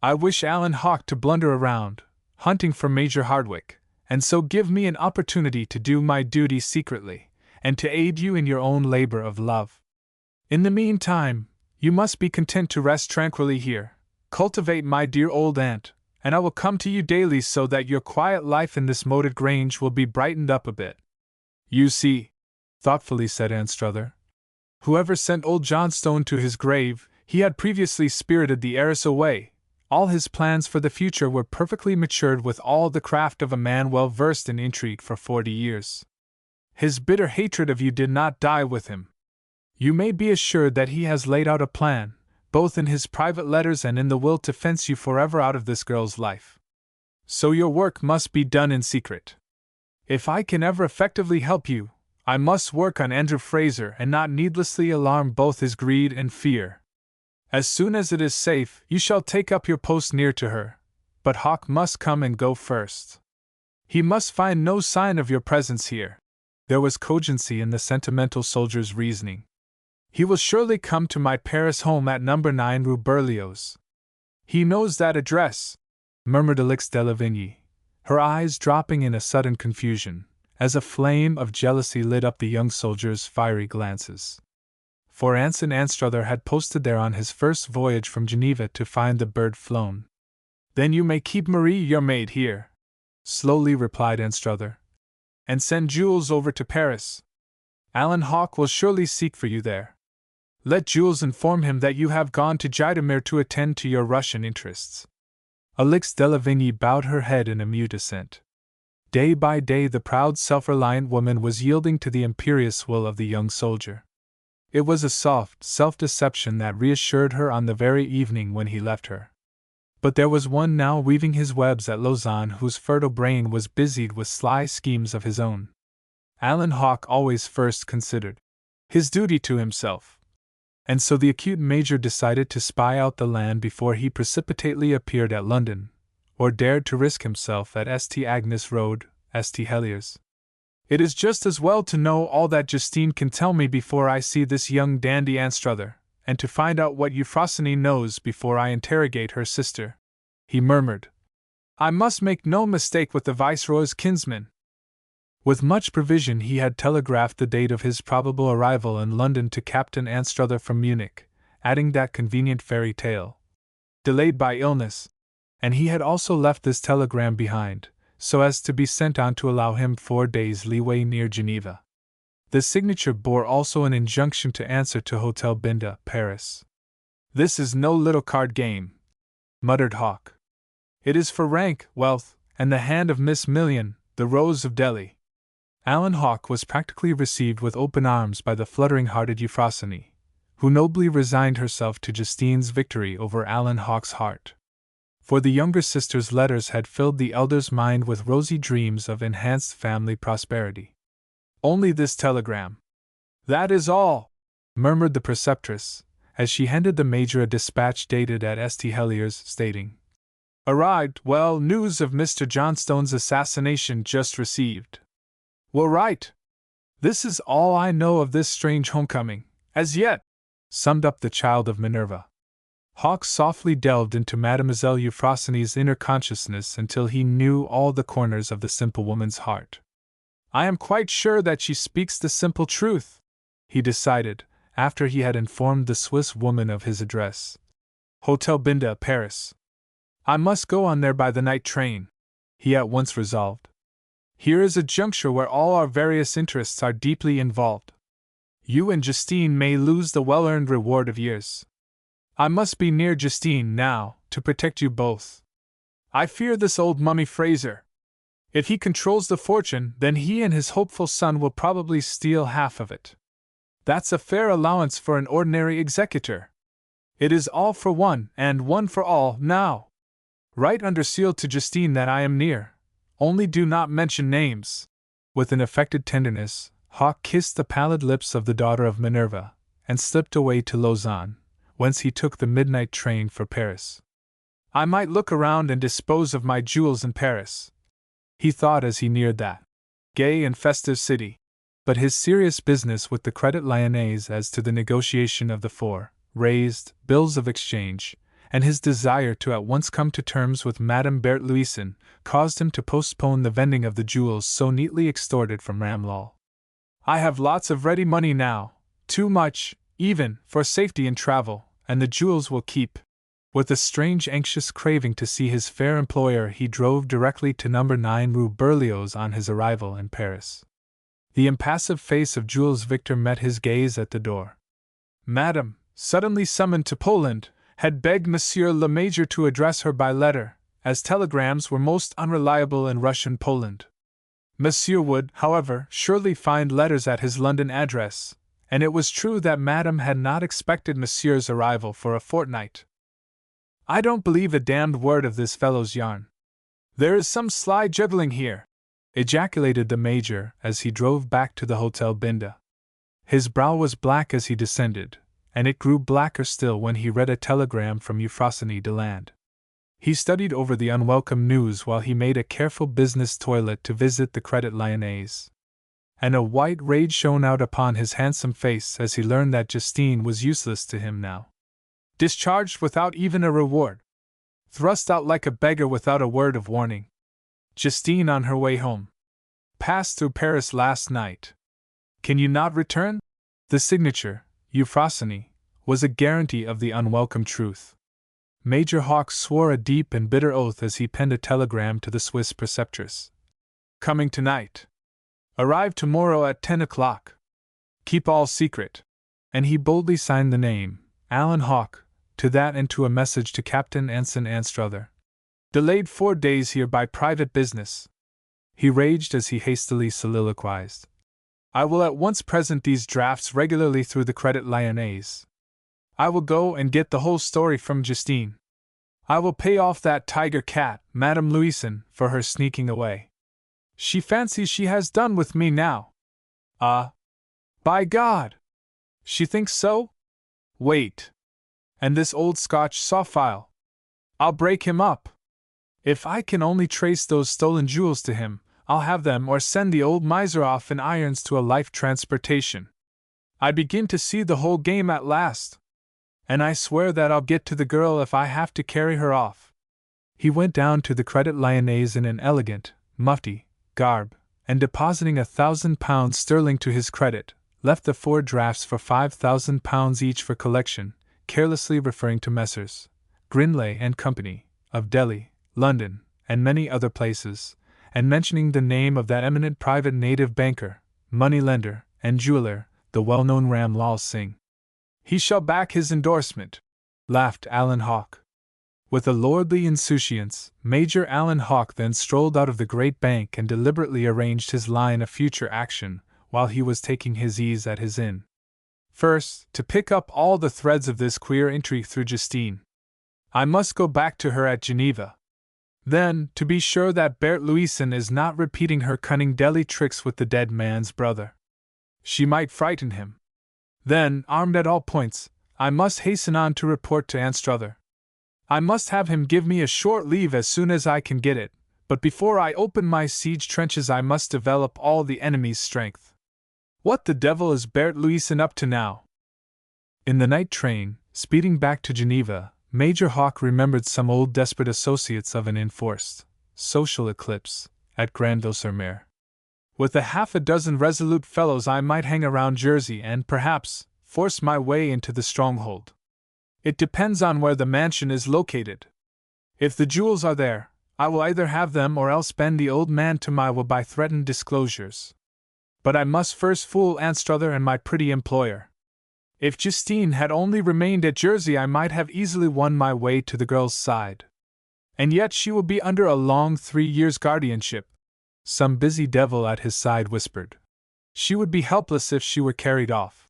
I wish Alan Hawke to blunder around, hunting for Major Hardwicke, and so give me an opportunity to do my duty secretly, and to aid you in your own labor of love. In the meantime, you must be content to rest tranquilly here, cultivate my dear old aunt, and I will come to you daily so that your quiet life in this moated grange will be brightened up a bit. You see, thoughtfully said Anstruther, whoever sent old Johnstone to his grave, he had previously spirited the heiress away. All his plans for the future were perfectly matured with all the craft of a man well versed in intrigue for 40 years. His bitter hatred of you did not die with him. You may be assured that he has laid out a plan, both in his private letters and in the will, to fence you forever out of this girl's life. So your work must be done in secret. If I can ever effectively help you, I must work on Andrew Fraser and not needlessly alarm both his greed and fear. As soon as it is safe, you shall take up your post near to her, but Hawke must come and go first. He must find no sign of your presence here. There was cogency in the sentimental soldier's reasoning. He will surely come to my Paris home at No. 9 Rue Berlioz. He knows that address, murmured Alix de Lavigny, her eyes dropping in a sudden confusion, as a flame of jealousy lit up the young soldier's fiery glances. For Anson Anstruther had posted there on his first voyage from Geneva to find the bird flown. Then you may keep Marie your maid here, slowly replied Anstruther, and send Jules over to Paris. Alan Hawke will surely seek for you there. Let Jules inform him that you have gone to Zhytomyr to attend to your Russian interests. Alix de Lavigny bowed her head in a mute assent. Day by day the proud self-reliant woman was yielding to the imperious will of the young soldier. It was a soft self-deception that reassured her on the very evening when he left her. But there was one now weaving his webs at Lausanne whose fertile brain was busied with sly schemes of his own. Alan Hawke always first considered his duty to himself, and so the acute major decided to spy out the land before he precipitately appeared at London, or dared to risk himself at St. Agnes Road, St. Heliers. It is just as well to know all that Justine can tell me before I see this young dandy Anstruther, and to find out what Euphrosyne knows before I interrogate her sister, he murmured. I must make no mistake with the Viceroy's kinsman. With much prevision he had telegraphed the date of his probable arrival in London to Captain Anstruther from Munich, adding that convenient fairy tale, delayed by illness, and he had also left this telegram behind, so as to be sent on to allow him 4 days' leeway near Geneva. The signature bore also an injunction to answer to Hotel Binda, Paris. This is no little card game, muttered Hawke. It is for rank, wealth, and the hand of Miss Million, the Rose of Delhi. Alan Hawke was practically received with open arms by the fluttering-hearted Euphrosyne, who nobly resigned herself to Justine's victory over Alan Hawke's heart. for the younger sister's letters had filled the elder's mind with rosy dreams of enhanced family prosperity. "Only this telegram." "That is all," murmured the preceptress, as she handed the Major a dispatch dated at St. Heliers, stating, "Arrived, well, news of Mr. Johnstone's assassination just received." "Will write. This is all I know of this strange homecoming, as yet," summed up the child of Minerva. Hawks softly delved into Mademoiselle Euphrosyne's inner consciousness until he knew all the corners of the simple woman's heart. "I am quite sure that she speaks the simple truth," he decided, after he had informed the Swiss woman of his address. "Hotel Binda, Paris. I must go on there by the night train," he at once resolved. "Here is a juncture where all our various interests are deeply involved. You and Justine may lose the well-earned reward of years. I must be near Justine now, to protect you both. I fear this old mummy Fraser. If he controls the fortune, then he and his hopeful son will probably steal half of it. That's a fair allowance for an ordinary executor. It is all for one, and one for all, now. Write under seal to Justine that I am near. Only do not mention names." With an affected tenderness, Hawk kissed the pallid lips of the daughter of Minerva, and slipped away to Lausanne, whence he took the midnight train for Paris. "I might look around and dispose of my jewels in Paris," he thought as he neared that gay and festive city. But his serious business with the Credit Lyonnais as to the negotiation of the raised bills of exchange, and his desire to at once come to terms with Madame Berthe Louison, caused him to postpone the vending of the jewels so neatly extorted from Ramlal. "I have lots of ready money now, too much, even, for safety in travel, and the jewels will keep." With a strange anxious craving to see his fair employer, he drove directly to No. 9 Rue Berlioz on his arrival in Paris. The impassive face of Jules Victor met his gaze at the door. Madame, suddenly summoned to Poland, had begged Monsieur le Major to address her by letter, as telegrams were most unreliable in Russian Poland. Monsieur would, however, surely find letters at his London address, and it was true that Madame had not expected Monsieur's arrival for a fortnight. "I don't believe a damned word of this fellow's yarn. There is some sly juggling here," ejaculated the Major as he drove back to the Hotel Binda. His brow was black as he descended, and it grew blacker still when he read a telegram from Euphrosyne de Land. He studied over the unwelcome news while he made a careful business toilet to visit the Credit Lyonnais. And a white rage shone out upon his handsome face as he learned that Justine was useless to him now. Discharged without even a reward. Thrust out like a beggar without a word of warning. Justine on her way home. Passed through Paris last night. Can you not return? The signature, Euphrosyne, was a guarantee of the unwelcome truth. Major Hawks swore a deep and bitter oath as he penned a telegram to the Swiss preceptress. Coming tonight. Arrive tomorrow at 10 o'clock. Keep all secret. And he boldly signed the name, Alan Hawke, to that and to a message to Captain Anson Anstruther. Delayed 4 days here by private business. He raged as he hastily soliloquized. I will at once present these drafts regularly through the Credit Lyonnais. I will go and get the whole story from Justine. I will pay off that tiger cat, Madame Louison, for her sneaking away. She fancies she has done with me now. By God! She thinks so? Wait. And this old Scotch sawfile. I'll break him up. If I can only trace those stolen jewels to him, I'll have them or send the old miser off in irons to a life transportation. I begin to see the whole game at last. And I swear that I'll get to the girl if I have to carry her off. He went down to the Credit Lyonnais in an elegant, mufti garb, and depositing £1,000 sterling to his credit, left the 4 drafts for £5,000 each for collection, carelessly referring to Messrs. Grinley and Company, of Delhi, London, and many other places, and mentioning the name of that eminent private native banker, money-lender, and jeweler, the well-known Ram Lal Singh. He shall back his endorsement, laughed Alan Hawke. With a lordly insouciance, Major Alan Hawke then strolled out of the great bank and deliberately arranged his line of future action while he was taking his ease at his inn. First, to pick up all the threads of this queer intrigue through Justine. I must go back to her at Geneva. Then, to be sure that Bert Louison is not repeating her cunning deli tricks with the dead man's brother. She might frighten him. Then, armed at all points, I must hasten on to report to Anstruther. I must have him give me a short leave as soon as I can get it, but before I open my siege trenches I must develop all the enemy's strength. What the devil is Bert Louison up to now? In the night train, speeding back to Geneva, Major Hawke remembered some old desperate associates of an enforced social eclipse at Granville-sur-Mer. With a half a dozen resolute fellows I might hang around Jersey and, perhaps, force my way into the stronghold. It depends on where the mansion is located. If the jewels are there, I will either have them or else bend the old man to my will by threatened disclosures. But I must first fool Anstruther and my pretty employer. If Justine had only remained at Jersey I might have easily won my way to the girl's side. And yet she will be under a long 3 years' guardianship, some busy devil at his side whispered. She would be helpless if she were carried off.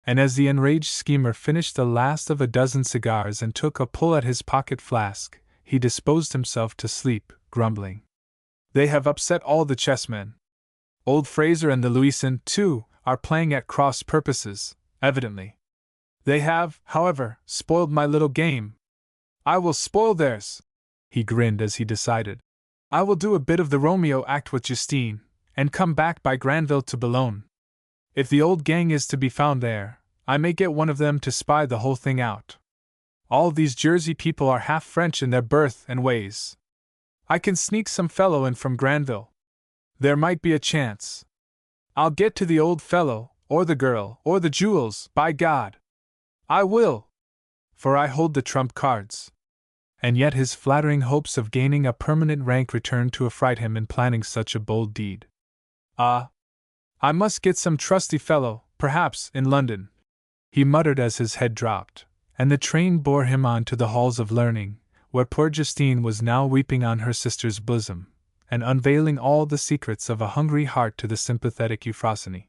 And as the enraged schemer finished the last of a dozen cigars and took a pull at his pocket flask, he disposed himself to sleep, grumbling. They have upset all the chessmen. Old Fraser and the Louison, too, are playing at cross purposes, evidently. They have, however, spoiled my little game. I will spoil theirs. He grinned as he decided. I will do a bit of the Romeo act with Justine, and come back by Granville to Boulogne. If the old gang is to be found there, I may get one of them to spy the whole thing out. All these Jersey people are half French in their birth and ways. I can sneak some fellow in from Granville. There might be a chance. I'll get to the old fellow, or the girl, or the jewels, by God! I will! For I hold the trump cards. And yet his flattering hopes of gaining a permanent rank returned to affright him in planning such a bold deed. Ah! I must get some trusty fellow, perhaps, in London, he muttered as his head dropped, and the train bore him on to the halls of learning, where poor Justine was now weeping on her sister's bosom, and unveiling all the secrets of a hungry heart to the sympathetic Euphrosyne.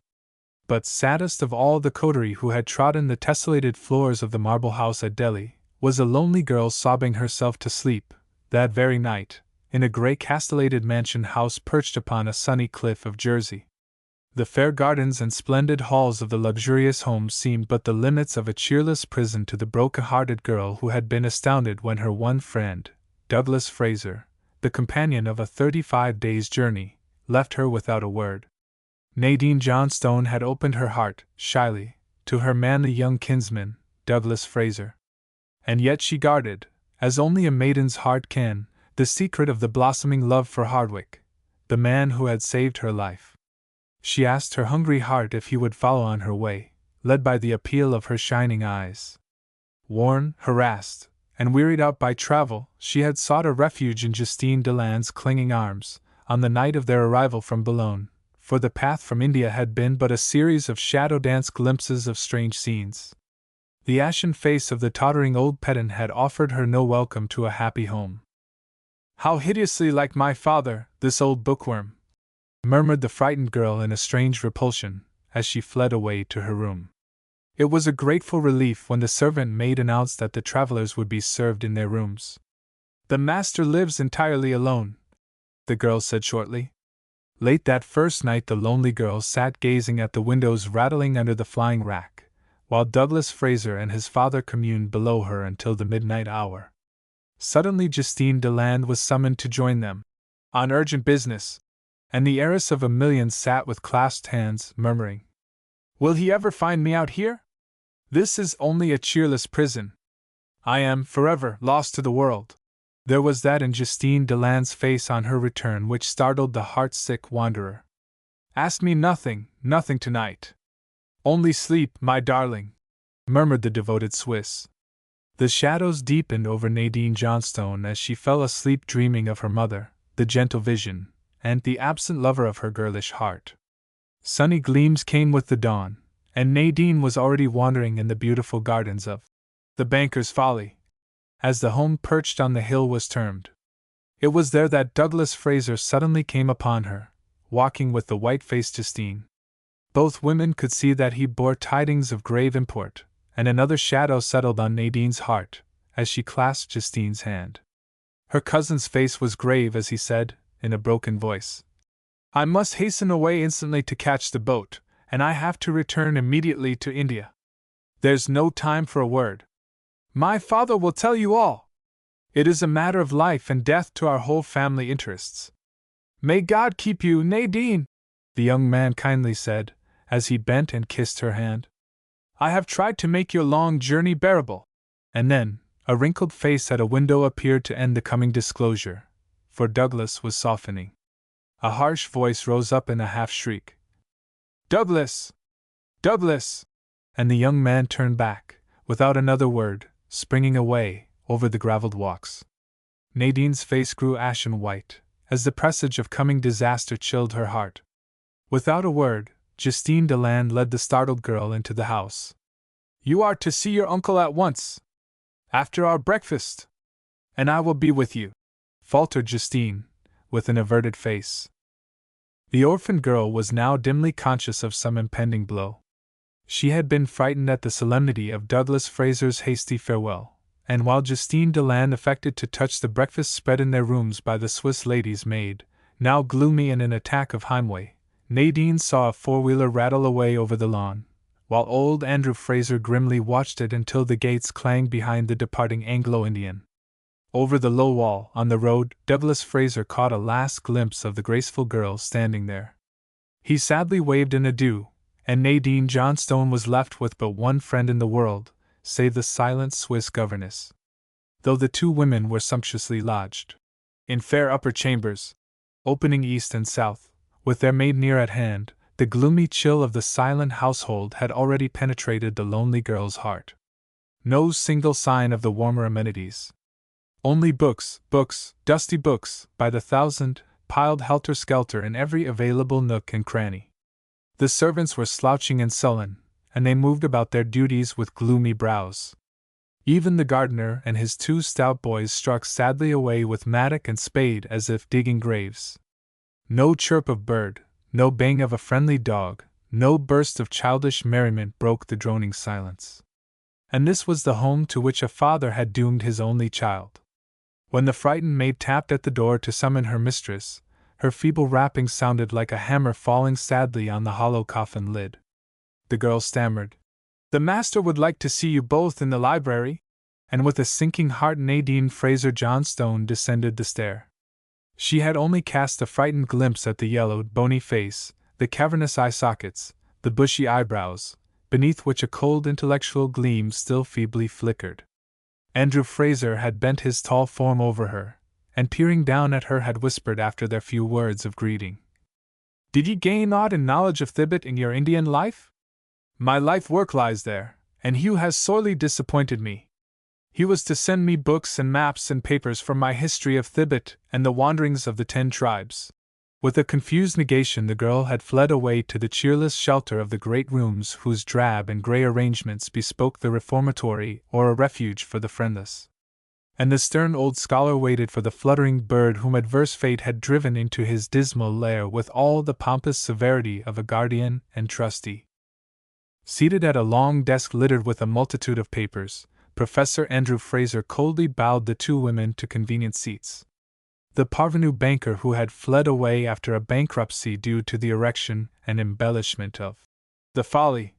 But saddest of all the coterie who had trodden the tessellated floors of the marble house at Delhi, was a lonely girl sobbing herself to sleep, that very night, in a grey castellated mansion house perched upon a sunny cliff of Jersey. The fair gardens and splendid halls of the luxurious home seemed but the limits of a cheerless prison to the broken-hearted girl who had been astounded when her one friend, Douglas Fraser, the companion of a 35 days' journey, left her without a word. Nadine Johnstone had opened her heart, shyly, to her manly young kinsman, Douglas Fraser. And yet she guarded, as only a maiden's heart can, the secret of the blossoming love for Hardwick, the man who had saved her life. She asked her hungry heart if he would follow on her way, led by the appeal of her shining eyes. Worn, harassed, and wearied out by travel, she had sought a refuge in Justine Deland's clinging arms, on the night of their arrival from Boulogne, for the path from India had been but a series of shadow-dance glimpses of strange scenes. The ashen face of the tottering old pedant had offered her no welcome to a happy home. "How hideously like my father, this old bookworm!" murmured the frightened girl in a strange repulsion, as she fled away to her room. It was a grateful relief when the servant maid announced that the travelers would be served in their rooms. "The master lives entirely alone," the girl said shortly. Late that first night the lonely girl sat gazing at the windows rattling under the flying rack, while Douglas Fraser and his father communed below her until the midnight hour. Suddenly Justine Deland was summoned to join them, on urgent business, and the heiress of a million sat with clasped hands, murmuring, "Will he ever find me out here? This is only a cheerless prison. I am, forever, lost to the world." There was that in Justine Deland's face on her return which startled the heart-sick wanderer. "Ask me nothing, nothing tonight. Only sleep, my darling," murmured the devoted Swiss. The shadows deepened over Nadine Johnstone as she fell asleep dreaming of her mother, the gentle vision, and the absent lover of her girlish heart. Sunny gleams came with the dawn, and Nadine was already wandering in the beautiful gardens of the Banker's Folly, as the home perched on the hill was termed. It was there that Douglas Fraser suddenly came upon her, walking with the white-faced Justine. Both women could see that he bore tidings of grave import, and another shadow settled on Nadine's heart, as she clasped Justine's hand. Her cousin's face was grave as he said, in a broken voice, "I must hasten away instantly to catch the boat, and I have to return immediately to India. There's no time for a word. My father will tell you all. It is a matter of life and death to our whole family interests. May God keep you, Nadine," the young man kindly said, as he bent and kissed her hand. "I have tried to make your long journey bearable." And then, a wrinkled face at a window appeared to end the coming disclosure, for Douglas was softening. A harsh voice rose up in a half-shriek. "Douglas! Douglas!" And the young man turned back, without another word, springing away, over the gravelled walks. Nadine's face grew ashen white, as the presage of coming disaster chilled her heart. Without a word, Justine Deland led the startled girl into the house. "You are to see your uncle at once, after our breakfast, and I will be with you," faltered Justine, with an averted face. The orphan girl was now dimly conscious of some impending blow. She had been frightened at the solemnity of Douglas Fraser's hasty farewell, and while Justine Deland affected to touch the breakfast spread in their rooms by the Swiss lady's maid, now gloomy in an attack of Heimweh, Nadine saw a four-wheeler rattle away over the lawn, while old Andrew Fraser grimly watched it until the gates clanged behind the departing Anglo-Indian. Over the low wall, on the road, Douglas Fraser caught a last glimpse of the graceful girl standing there. He sadly waved an adieu, and Nadine Johnstone was left with but one friend in the world, save the silent Swiss governess. Though the two women were sumptuously lodged in fair upper chambers, opening east and south, with their maid near at hand, the gloomy chill of the silent household had already penetrated the lonely girl's heart. No single sign of the warmer amenities. Only books, books, dusty books, by the thousand, piled helter-skelter in every available nook and cranny. The servants were slouching and sullen, and they moved about their duties with gloomy brows. Even the gardener and his two stout boys struck sadly away with mattock and spade as if digging graves. No chirp of bird, no baying of a friendly dog, no burst of childish merriment broke the droning silence. And this was the home to which a father had doomed his only child. When the frightened maid tapped at the door to summon her mistress, her feeble rapping sounded like a hammer falling sadly on the hollow coffin lid. The girl stammered, "The master would like to see you both in the library," and with a sinking heart Nadine Fraser Johnstone descended the stair. She had only cast a frightened glimpse at the yellowed, bony face, the cavernous eye sockets, the bushy eyebrows, beneath which a cold intellectual gleam still feebly flickered. Andrew Fraser had bent his tall form over her, and peering down at her had whispered after their few words of greeting, "Did ye gain aught in knowledge of Thibbet in your Indian life? My life-work lies there, and Hugh has sorely disappointed me. He was to send me books and maps and papers for my history of Thibbet and the wanderings of the 10 tribes." With a confused negation the girl had fled away to the cheerless shelter of the great rooms whose drab and grey arrangements bespoke the reformatory or a refuge for the friendless. And the stern old scholar waited for the fluttering bird whom adverse fate had driven into his dismal lair with all the pompous severity of a guardian and trustee. Seated at a long desk littered with a multitude of papers, Professor Andrew Fraser coldly bowed the two women to convenient seats. The parvenu banker who had fled away after a bankruptcy due to the erection and embellishment of the Folly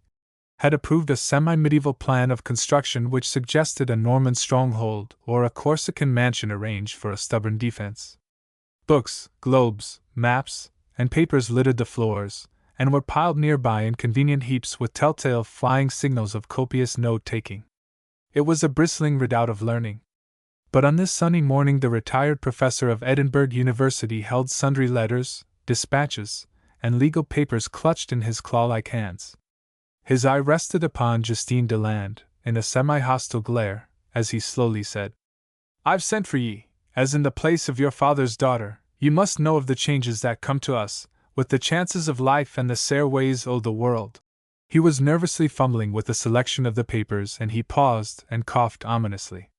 had approved a semi-medieval plan of construction which suggested a Norman stronghold or a Corsican mansion arranged for a stubborn defense. Books, globes, maps, and papers littered the floors, and were piled nearby in convenient heaps with telltale flying signals of copious note-taking. It was a bristling redoubt of learning. But on this sunny morning the retired professor of Edinburgh University held sundry letters, dispatches, and legal papers clutched in his claw-like hands. His eye rested upon Justine Deland, in a semi-hostile glare, as he slowly said, "I've sent for ye, as in the place of your father's daughter, ye must know of the changes that come to us, with the chances of life and the sair ways o' the world." He was nervously fumbling with the selection of the papers and he paused and coughed ominously.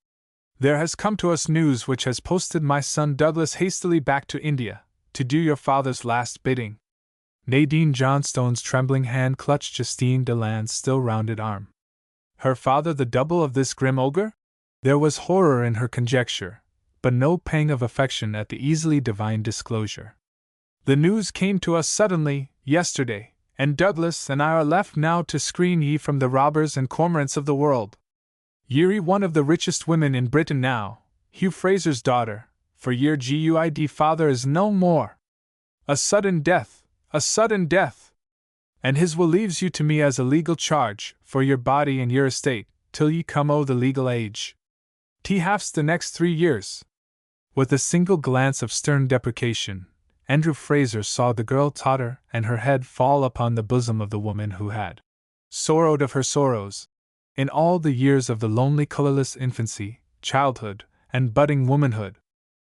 "There has come to us news which has posted my son Douglas hastily back to India, to do your father's last bidding." Nadine Johnstone's trembling hand clutched Justine Deland's still rounded arm. "Her father the double of this grim ogre?" There was horror in her conjecture, but no pang of affection at the easily divined disclosure. The news came to us suddenly, yesterday, and Douglas and I are left now to screen ye from the robbers and cormorants of the world. Ye're one of the richest women in Britain now, Hugh Fraser's daughter, for your guid father is no more. A sudden death, a sudden death! And his will leaves you to me as a legal charge, for your body and your estate, till ye come o' the legal age. T half's the next 3 years. With a single glance of stern deprecation, Andrew Fraser saw the girl totter and her head fall upon the bosom of the woman who had sorrowed of her sorrows. In all the years of the lonely colorless infancy, childhood, and budding womanhood.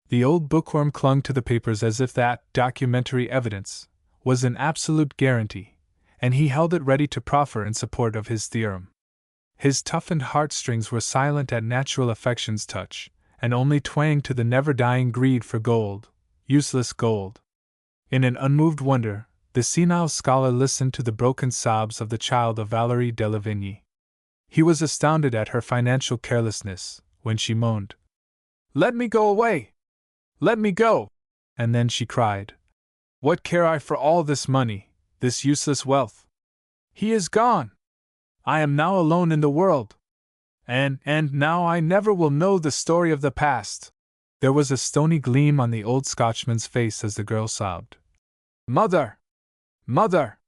The old bookworm clung to the papers as if that documentary evidence was an absolute guarantee, and he held it ready to proffer in support of his theorem. His toughened heartstrings were silent at natural affection's touch, and only twanged to the never-dying greed for gold, useless gold. In an unmoved wonder, the senile scholar listened to the broken sobs of the child of Valerie de Lavigny. He was astounded at her financial carelessness, when she moaned, "Let me go away! Let me go!" And then she cried, "What care I for all this money, this useless wealth? He is gone! I am now alone in the world! And now I never will know the story of the past!" There was a stony gleam on the old Scotchman's face as the girl sobbed, "Mother! Mother!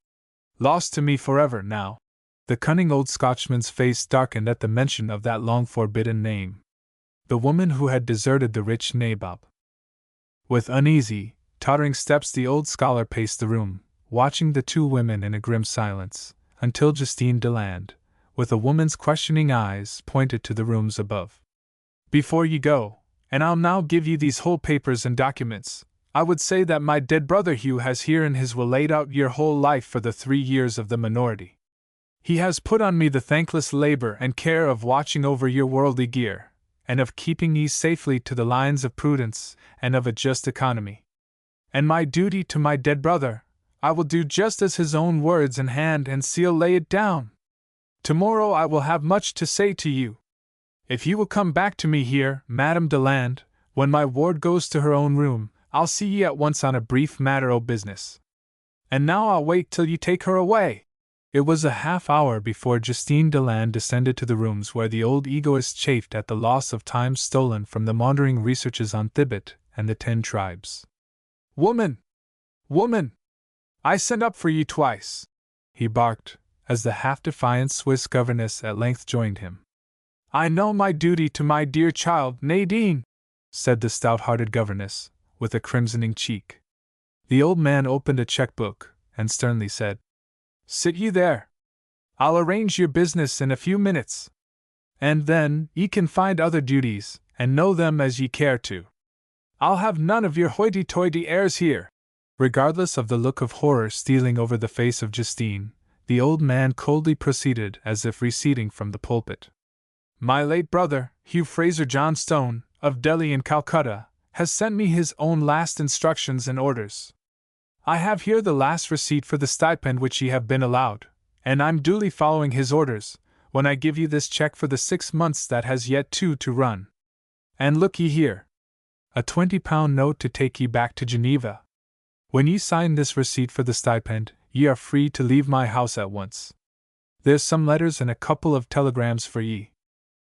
Lost to me forever now!" The cunning old Scotchman's face darkened at the mention of that long-forbidden name. The woman who had deserted the rich nabob. With uneasy, tottering steps the old scholar paced the room, watching the two women in a grim silence, until Justine Deland, with a woman's questioning eyes, pointed to the rooms above. "Before ye go, and I'll now give ye these whole papers and documents, I would say that my dead brother Hugh has here in his will laid out your whole life for the 3 years of the minority. He has put on me the thankless labor and care of watching over your worldly gear, and of keeping ye safely to the lines of prudence and of a just economy. And my duty to my dead brother, I will do just as his own words and hand and seal lay it down. Tomorrow I will have much to say to you. If you will come back to me here, Madame Deland, when my ward goes to her own room, I'll see ye at once on a brief matter o' business. And now I'll wait till ye take her away." It was a half-hour before Justine Deland descended to the rooms where the old egoist chafed at the loss of time stolen from the maundering researches on Thibet and the 10 tribes. "Woman! Woman! I sent up for ye twice," he barked, as the half-defiant Swiss governess at length joined him. "I know my duty to my dear child, Nadine," said the stout-hearted governess, with a crimsoning cheek. The old man opened a checkbook, and sternly said, "Sit ye there. I'll arrange your business in a few minutes. And then, ye can find other duties, and know them as ye care to. I'll have none of your hoity-toity airs here." Regardless of the look of horror stealing over the face of Justine, the old man coldly proceeded as if receding from the pulpit. "My late brother, Hugh Fraser Johnstone, of Delhi and Calcutta, has sent me his own last instructions and orders. I have here the last receipt for the stipend which ye have been allowed, and I'm duly following his orders, when I give you this check for the 6 months that has yet to run. And look ye here. A £20 note to take ye back to Geneva. When ye sign this receipt for the stipend, ye are free to leave my house at once. There's some letters and a couple of telegrams for ye.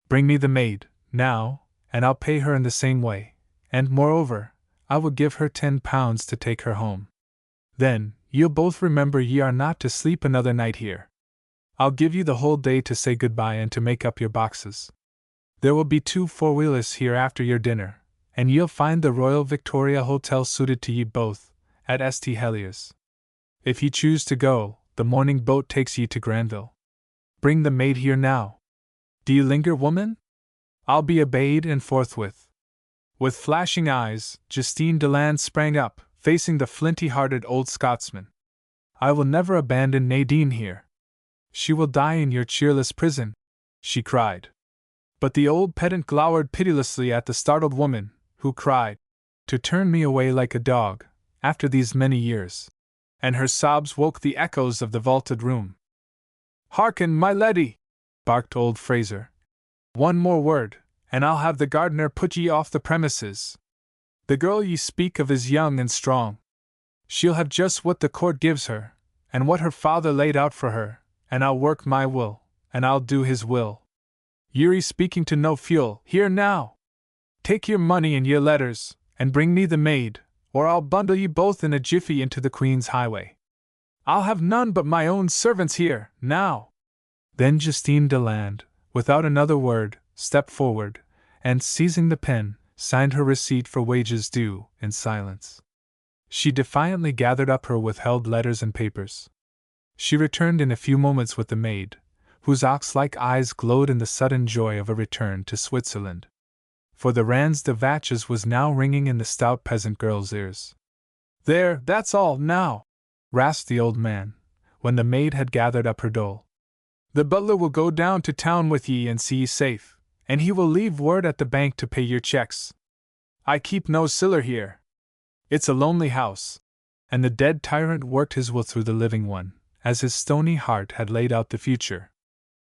Bring me the maid, now, and I'll pay her in the same way, and, moreover, I will give her £10 to take her home. Then, you'll both remember ye are not to sleep another night here. I'll give you the whole day to say goodbye and to make up your boxes. There will be 2 four-wheelers here after your dinner, and ye'll find the Royal Victoria Hotel suited to ye both, at St. Helier's. If ye choose to go, the morning boat takes ye to Granville. Bring the maid here now. Do you linger, woman? I'll be obeyed and forthwith." With flashing eyes, Justine Deland sprang up, facing the flinty-hearted old Scotsman. "I will never abandon Nadine here. She will die in your cheerless prison," she cried. But the old pedant glowered pitilessly at the startled woman, who cried, "To turn me away like a dog, after these many years," and her sobs woke the echoes of the vaulted room. "Hearken, my leddy!" barked old Fraser. "One more word, and I'll have the gardener put ye off the premises. The girl ye speak of is young and strong. She'll have just what the court gives her, and what her father laid out for her, and I'll work my will, and I'll do his will. Ye're speaking to no fuel, here now! Take your money and your letters, and bring me the maid, or I'll bundle ye both in a jiffy into the Queen's highway. I'll have none but my own servants here, now!" Then Justine Deland, without another word, stepped forward, and seizing the pen, signed her receipt for wages due, in silence. She defiantly gathered up her withheld letters and papers. She returned in a few moments with the maid, whose ox-like eyes glowed in the sudden joy of a return to Switzerland. For the Ranz de Vaches was now ringing in the stout peasant girl's ears. "There, that's all, now," rasped the old man, when the maid had gathered up her dole. "The butler will go down to town with ye and see ye safe, and he will leave word at the bank to pay your checks. I keep no siller here. It's a lonely house." And the dead tyrant worked his will through the living one, as his stony heart had laid out the future.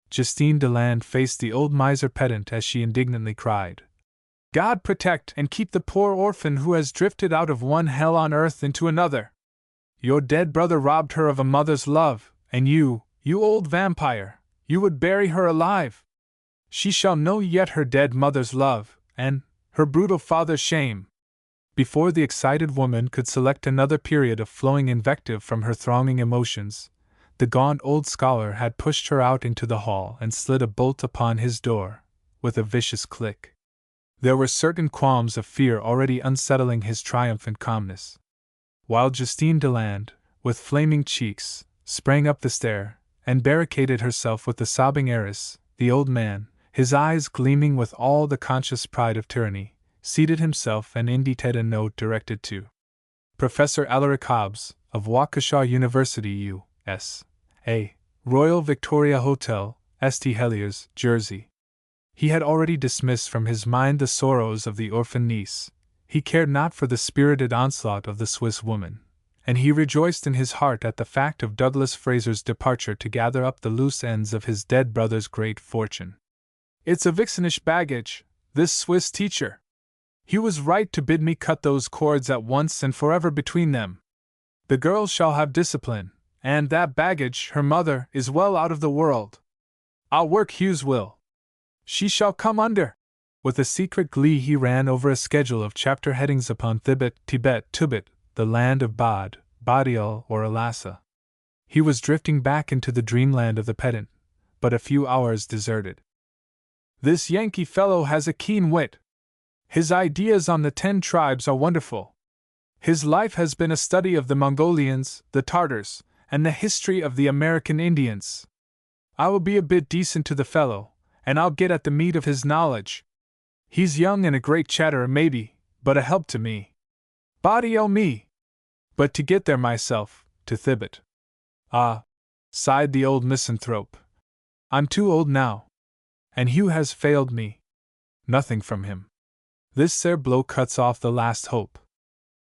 Justine Deland faced the old miser pedant as she indignantly cried, "God protect and keep the poor orphan who has drifted out of one hell on earth into another! Your dead brother robbed her of a mother's love, and you old vampire, you would bury her alive! She shall know yet her dead mother's love, and her brutal father's shame." Before the excited woman could select another period of flowing invective from her thronging emotions, the gaunt old scholar had pushed her out into the hall and slid a bolt upon his door, with a vicious click. There were certain qualms of fear already unsettling his triumphant calmness. While Justine Deland, with flaming cheeks, sprang up the stair, and barricaded herself with the sobbing heiress, the old man, his eyes gleaming with all the conscious pride of tyranny, seated himself and indited a note directed to Professor Alaric Hobbs, of Waukesha University, U.S.A., Royal Victoria Hotel, St. Heliers, Jersey. He had already dismissed from his mind the sorrows of the orphan niece. He cared not for the spirited onslaught of the Swiss woman, and he rejoiced in his heart at the fact of Douglas Fraser's departure to gather up the loose ends of his dead brother's great fortune. "It's a vixenish baggage, this Swiss teacher. He was right to bid me cut those cords at once and forever between them. The girl shall have discipline, and that baggage, her mother, is well out of the world. I'll work Hugh's will. She shall come under." With a secret glee he ran over a schedule of chapter headings upon Thibet, Tibet, Tubit, the land of Bod, Bodial, or Alassa. He was drifting back into the dreamland of the pedant, but a few hours deserted. "This Yankee fellow has a keen wit. His ideas on the 10 tribes are wonderful. His life has been a study of the Mongolians, the Tartars, and the history of the American Indians. I will be a bit decent to the fellow, and I'll get at the meat of his knowledge. He's young and a great chatterer maybe, but a help to me. Body o' me! But to get there myself, to Thibet. Ah," sighed the old misanthrope, "I'm too old now. And Hugh has failed me. Nothing from him. This there blow cuts off the last hope.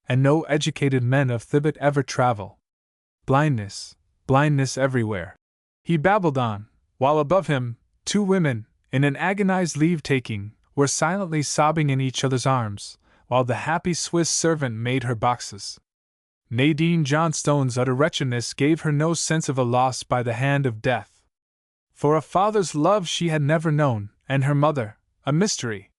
And no educated men of Thibet ever travel. Blindness, blindness everywhere." He babbled on, while above him, 2 women, in an agonized leave-taking, were silently sobbing in each other's arms, while the happy Swiss servant made her boxes. Nadine Johnstone's utter wretchedness gave her no sense of a loss by the hand of death. For a father's love she had never known, and her mother, a mystery.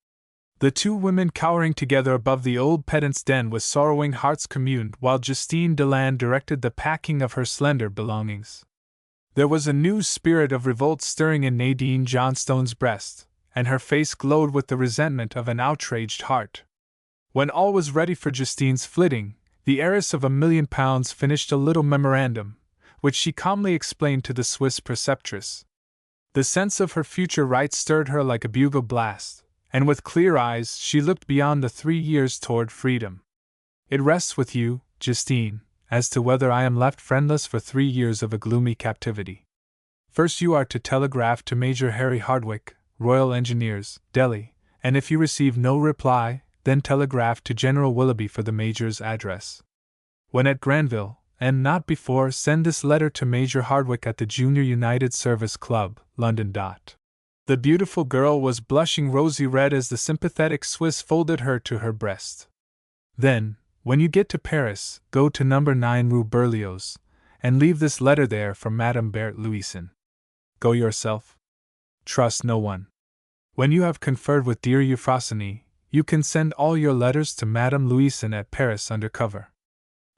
The 2 women cowering together above the old pedant's den with sorrowing hearts communed while Justine Deland directed the packing of her slender belongings. There was a new spirit of revolt stirring in Nadine Johnstone's breast, and her face glowed with the resentment of an outraged heart. When all was ready for Justine's flitting, the heiress of £1,000,000 finished a little memorandum, which she calmly explained to the Swiss preceptress. The sense of her future rights stirred her like a bugle blast, and with clear eyes she looked beyond the 3 years toward freedom. "It rests with you, Justine, as to whether I am left friendless for 3 years of a gloomy captivity. First you are to telegraph to Major Harry Hardwick, Royal Engineers, Delhi, and if you receive no reply, then telegraph to General Willoughby for the Major's address. When at Granville, and not before, send this letter to Major Hardwick at the Junior United Service Club, London. The beautiful girl was blushing rosy red as the sympathetic Swiss folded her to her breast. Then, when you get to Paris, go to number 9 Rue Berlioz, and leave this letter there for Madame Berthe Louison. Go yourself. Trust no one. When you have conferred with dear Euphrosyne, you can send all your letters to Madame Louison at Paris under cover.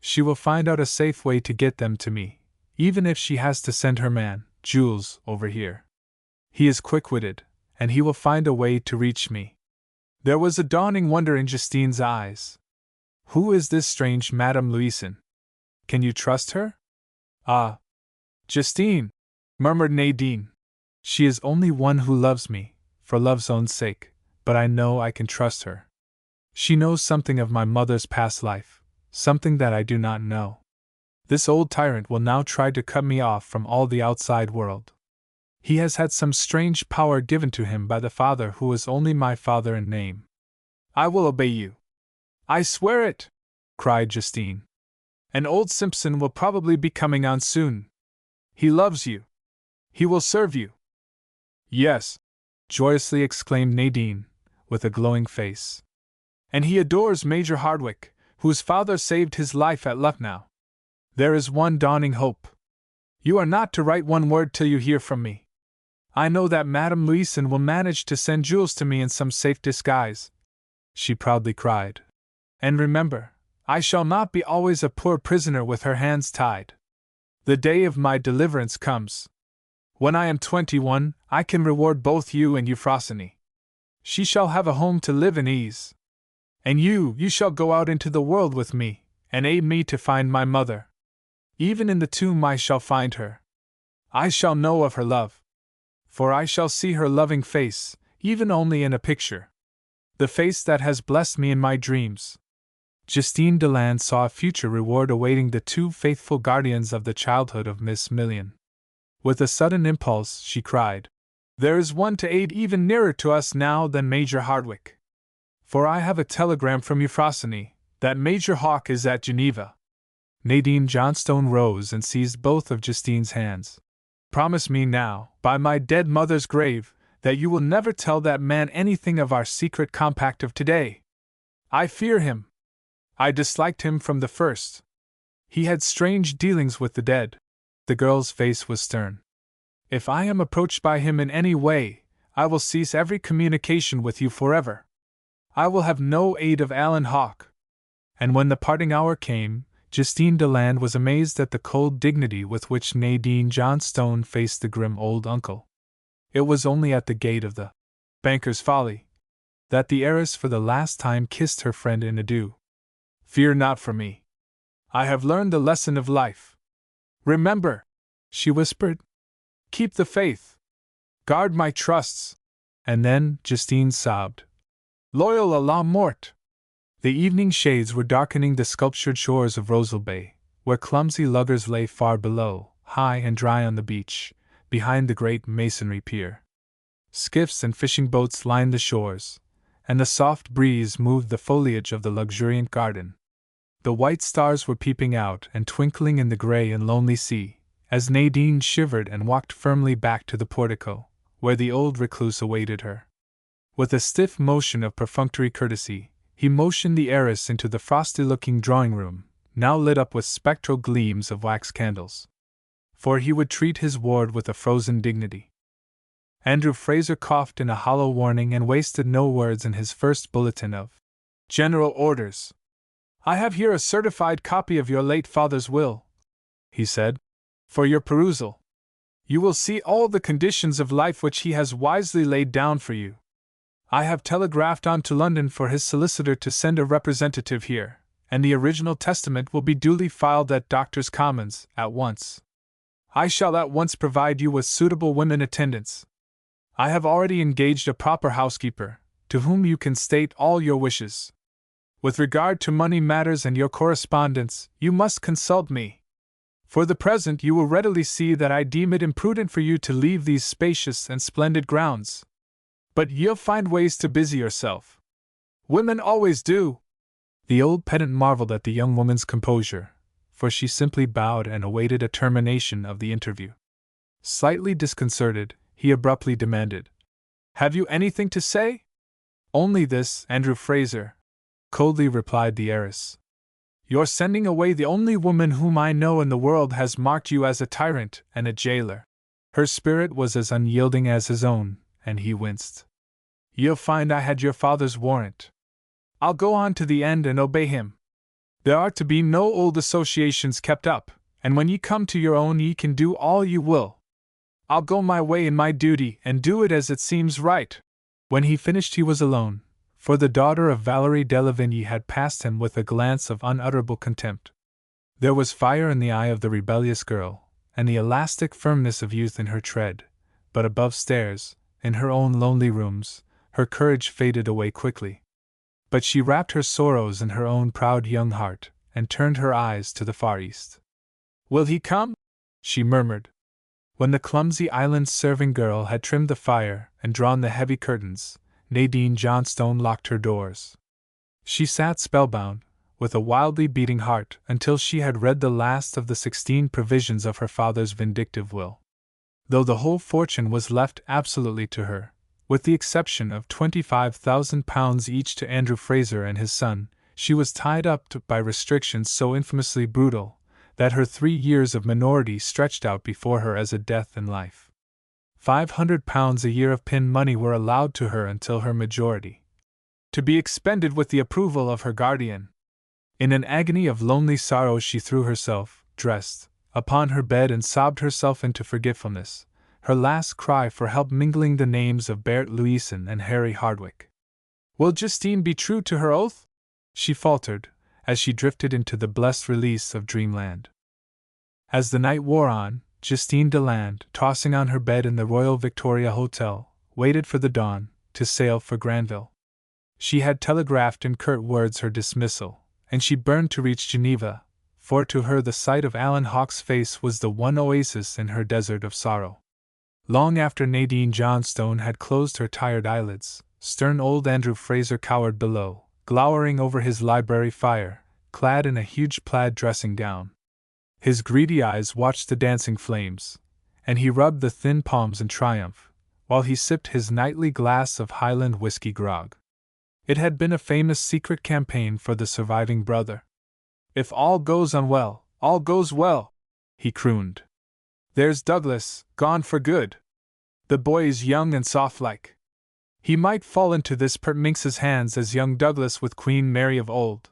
She will find out a safe way to get them to me, even if she has to send her man, Jules, over here. He is quick-witted, and he will find a way to reach me. There was a dawning wonder in Justine's eyes. Who is this strange Madame Louison? Can you trust her? Ah! Justine, murmured Nadine. She is only one who loves me, for love's own sake, but I know I can trust her. She knows something of my mother's past life, something that I do not know. This old tyrant will now try to cut me off from all the outside world. He has had some strange power given to him by the father who is only my father in name. I will obey you. I swear it! Cried Justine. And old Simpson will probably be coming on soon. He loves you. He will serve you. Yes, joyously exclaimed Nadine, with a glowing face. And he adores Major Hardwick, whose father saved his life at Lucknow. There is one dawning hope. You are not to write one word till you hear from me. I know that Madame Louison will manage to send Jules to me in some safe disguise, she proudly cried. And remember, I shall not be always a poor prisoner with her hands tied. The day of my deliverance comes. When I am 21, I can reward both you and Euphrosyne. She shall have a home to live in ease. And you shall go out into the world with me, and aid me to find my mother. Even in the tomb I shall find her. I shall know of her love. For I shall see her loving face, even only in a picture. The face that has blessed me in my dreams. Justine Deland saw a future reward awaiting the two faithful guardians of the childhood of Miss Million. With a sudden impulse, she cried, There is one to aid even nearer to us now than Major Hardwick. For I have a telegram from Euphrosyne, that Major Hawke is at Geneva. Nadine Johnstone rose and seized both of Justine's hands. Promise me now, by my dead mother's grave, that you will never tell that man anything of our secret compact of today. I fear him. I disliked him from the first. He had strange dealings with the dead. The girl's face was stern. If I am approached by him in any way, I will cease every communication with you forever. I will have no aid of Alan Hawke. And when the parting hour came, Justine Deland was amazed at the cold dignity with which Nadine Johnstone faced the grim old uncle. It was only at the gate of the Banker's Folly that the heiress for the last time kissed her friend in adieu. Fear not for me. I have learned the lesson of life. Remember, she whispered. Keep the faith. Guard my trusts. And then Justine sobbed. Loyal à la mort. The evening shades were darkening the sculptured shores of Rosal Bay, where clumsy luggers lay far below, high and dry on the beach, behind the great masonry pier. Skiffs and fishing boats lined the shores, and the soft breeze moved the foliage of the luxuriant garden. The white stars were peeping out and twinkling in the grey and lonely sea, as Nadine shivered and walked firmly back to the portico, where the old recluse awaited her. With a stiff motion of perfunctory courtesy, he motioned the heiress into the frosty-looking drawing-room, now lit up with spectral gleams of wax candles. For he would treat his ward with a frozen dignity. Andrew Fraser coughed in a hollow warning and wasted no words in his first bulletin of General Orders. I have here a certified copy of your late father's will, he said, for your perusal. You will see all the conditions of life which he has wisely laid down for you. I have telegraphed on to London for his solicitor to send a representative here, and the original testament will be duly filed at Doctors' Commons at once. I shall at once provide you with suitable women attendants. I have already engaged a proper housekeeper, to whom you can state all your wishes. With regard to money matters and your correspondence, you must consult me. For the present you will readily see that I deem it imprudent for you to leave these spacious and splendid grounds. But you'll find ways to busy yourself. Women always do. The old pedant marveled at the young woman's composure, for she simply bowed and awaited a termination of the interview. Slightly disconcerted, he abruptly demanded, Have you anything to say? Only this, Andrew Fraser, coldly replied the heiress. Your sending away the only woman whom I know in the world has marked you as a tyrant and a jailer. Her spirit was as unyielding as his own, and he winced. You'll find I had your father's warrant. I'll go on to the end and obey him. There are to be no old associations kept up, and when ye come to your own ye can do all you will. I'll go my way in my duty and do it as it seems right. When he finished he was alone, for the daughter of Valerie Delavigne had passed him with a glance of unutterable contempt. There was fire in the eye of the rebellious girl, and the elastic firmness of youth in her tread, but above stairs, in her own lonely rooms, her courage faded away quickly. But she wrapped her sorrows in her own proud young heart, and turned her eyes to the far east. Will he come? She murmured. When the clumsy island serving girl had trimmed the fire and drawn the heavy curtains, Nadine Johnstone locked her doors. She sat spellbound, with a wildly beating heart, until she had read the last of the 16 provisions of her father's vindictive will. Though the whole fortune was left absolutely to her, with the exception of £25,000 each to Andrew Fraser and his son, she was tied up by restrictions so infamously brutal that her 3 years of minority stretched out before her as a death in life. £500 a year of pin money were allowed to her until her majority, to be expended with the approval of her guardian. In an agony of lonely sorrow she threw herself, dressed, upon her bed and sobbed herself into forgetfulness, her last cry for help mingling the names of Bert Louison and Harry Hardwick. Will Justine be true to her oath? She faltered, as she drifted into the blessed release of dreamland. As the night wore on, Justine Deland, tossing on her bed in the Royal Victoria Hotel, waited for the dawn, to sail for Granville. She had telegraphed in curt words her dismissal, and she burned to reach Geneva, for to her the sight of Alan Hawke's face was the one oasis in her desert of sorrow. Long after Nadine Johnstone had closed her tired eyelids, stern old Andrew Fraser cowered below, glowering over his library fire, clad in a huge plaid dressing-gown. His greedy eyes watched the dancing flames, and he rubbed the thin palms in triumph, while he sipped his nightly glass of Highland whiskey grog. It had been a famous secret campaign for the surviving brother. If all goes on well, all goes well, he crooned. There's Douglas, gone for good. The boy is young and soft-like. He might fall into this pert minx's hands as young Douglas with Queen Mary of old.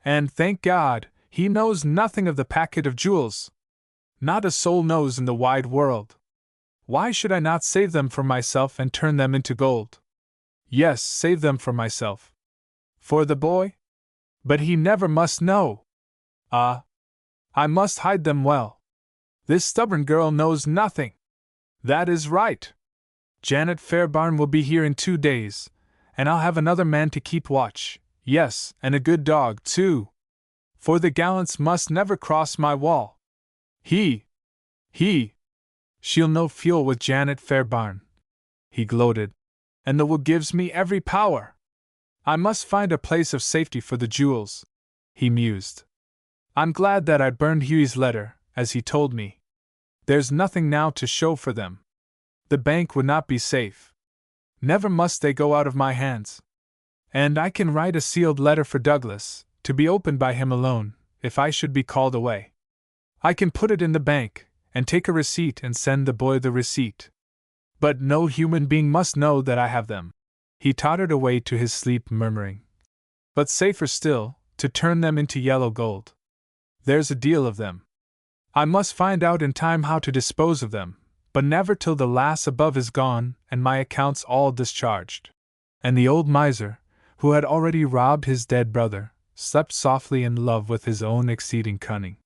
And, thank God, he knows nothing of the packet of jewels. Not a soul knows in the wide world. Why should I not save them for myself and turn them into gold? Yes, save them for myself. For the boy? But he never must know. Ah! I must hide them well. This stubborn girl knows nothing. That is right. Janet Fairbairn will be here in 2 days, and I'll have another man to keep watch, yes, and a good dog, too. For the gallants must never cross my wall. She'll no fuel with Janet Fairbairn, he gloated, and the will gives me every power. I must find a place of safety for the jewels, he mused. I'm glad that I burned Hughie's letter, as he told me. There's nothing now to show for them. The bank would not be safe. Never must they go out of my hands. And I can write a sealed letter for Douglas, to be opened by him alone, if I should be called away. I can put it in the bank, and take a receipt and send the boy the receipt. But no human being must know that I have them. He tottered away to his sleep, murmuring. But safer still, to turn them into yellow gold. There's a deal of them. I must find out in time how to dispose of them, but never till the lass above is gone and my accounts all discharged. And the old miser, who had already robbed his dead brother, slept softly in love with his own exceeding cunning.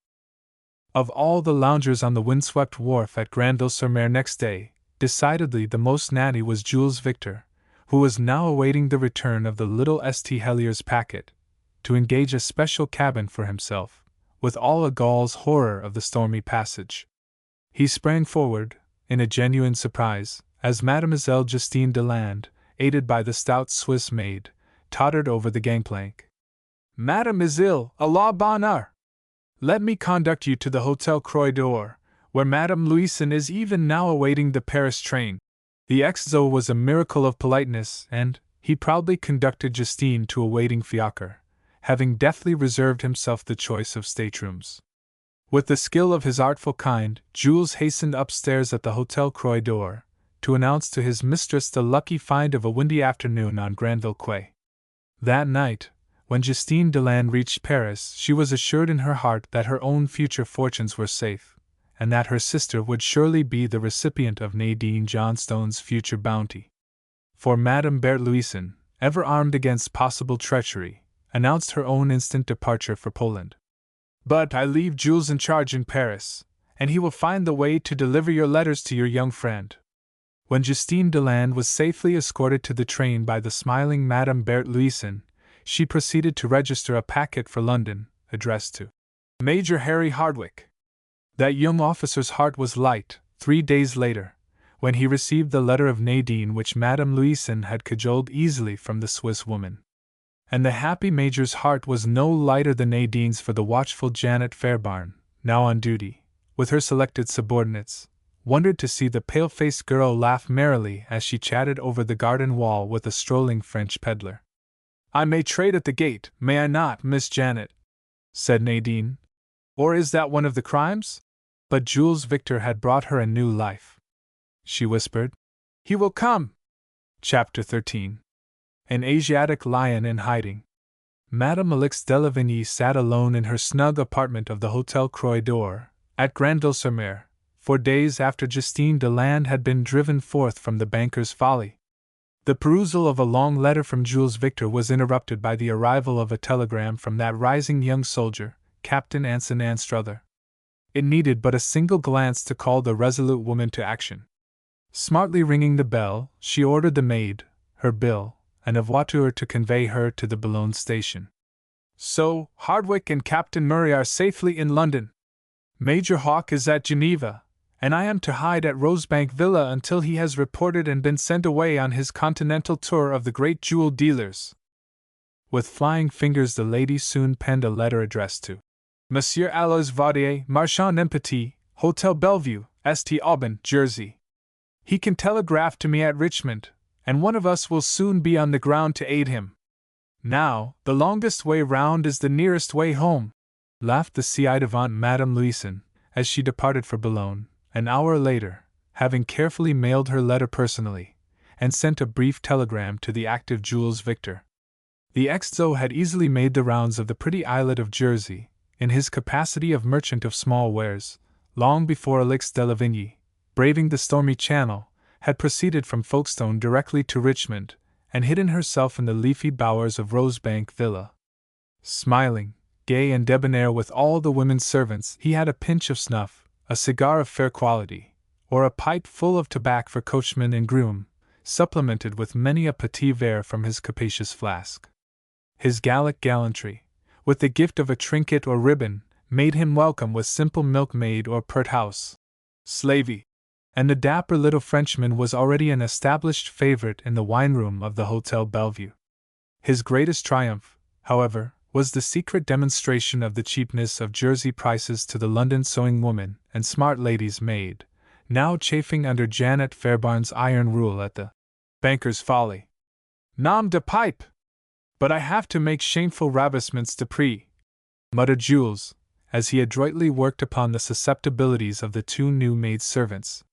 Of all the loungers on the windswept wharf at Granville-sur-Mer next day, decidedly the most natty was Jules Victor, who was now awaiting the return of the little St. Helier's packet, to engage a special cabin for himself, with all a Gaul's horror of the stormy passage. He sprang forward, in a genuine surprise, as Mademoiselle Justine Deland, aided by the stout Swiss maid, tottered over the gangplank. Madame is ill, à la bonne heure. Let me conduct you to the Hotel Croix d'Or, where Madame Louison is even now awaiting the Paris train. The ex-Zo was a miracle of politeness, and he proudly conducted Justine to a waiting fiacre, having deftly reserved himself the choice of staterooms. With the skill of his artful kind, Jules hastened upstairs at the Hotel Croix d'Or, to announce to his mistress the lucky find of a windy afternoon on Granville Quay. That night, when Justine Deland reached Paris, she was assured in her heart that her own future fortunes were safe, and that her sister would surely be the recipient of Nadine Johnstone's future bounty. For Madame Berthe-Louison, ever armed against possible treachery, announced her own instant departure for Poland. "But I leave Jules in charge in Paris, and he will find the way to deliver your letters to your young friend." When Justine Deland was safely escorted to the train by the smiling Madame Berthe-Louison, she proceeded to register a packet for London, addressed to Major Harry Hardwicke. That young officer's heart was light, 3 days later, when he received the letter of Nadine which Madame Louison had cajoled easily from the Swiss woman. And the happy Major's heart was no lighter than Nadine's for the watchful Janet Fairbairn, now on duty, with her selected subordinates, wondered to see the pale-faced girl laugh merrily as she chatted over the garden wall with a strolling French peddler. "I may trade at the gate, may I not, Miss Janet?" said Nadine. "Or is that one of the crimes?" But Jules Victor had brought her a new life. She whispered, "He will come!" Chapter 13. An Asiatic Lion in Hiding. Madame Alix de Lavigny sat alone in her snug apartment of the Hotel Croix d'Or, at Granville-sur-Mer, for days after Justine Deland had been driven forth from the banker's folly. The perusal of a long letter from Jules Victor was interrupted by the arrival of a telegram from that rising young soldier, Captain Anson Anstruther. It needed but a single glance to call the resolute woman to action. Smartly ringing the bell, she ordered the maid, her bill, and a voiture to convey her to the Boulogne station. "So, Hardwicke and Captain Murray are safely in London. Major Hawke is at Geneva, and I am to hide at Rosebank Villa until he has reported and been sent away on his continental tour of the great jewel dealers." With flying fingers the lady soon penned a letter addressed to Monsieur Alois Vaudier, Marchand en Petit, Hotel Bellevue, St. Aubin, Jersey. "He can telegraph to me at Richmond, and one of us will soon be on the ground to aid him. Now, the longest way round is the nearest way home," laughed the ci-devant Madame Louison, as she departed for Boulogne, an hour later, having carefully mailed her letter personally, and sent a brief telegram to the active Jules Victor. The ex-Zo had easily made the rounds of the pretty islet of Jersey, in his capacity of merchant of small wares, long before Alix de Lavigny, braving the stormy channel, had proceeded from Folkestone directly to Richmond, and hidden herself in the leafy bowers of Rosebank Villa. Smiling, gay and debonair with all the women servants, he had a pinch of snuff, a cigar of fair quality, or a pipe full of tobacco for coachman and groom, supplemented with many a petit verre from his capacious flask. His Gallic gallantry, with the gift of a trinket or ribbon, made him welcome with simple milkmaid or pert house slavey, and the dapper little Frenchman was already an established favorite in the wine-room of the Hotel Bellevue. His greatest triumph, however, was the secret demonstration of the cheapness of Jersey prices to the London sewing woman and smart lady's maid, now chafing under Janet Fairbairn's iron rule at the banker's folly. "Nom de pipe! But I have to make shameful ravishments to prix," muttered Jules, as he adroitly worked upon the susceptibilities of the 2 new maid-servants.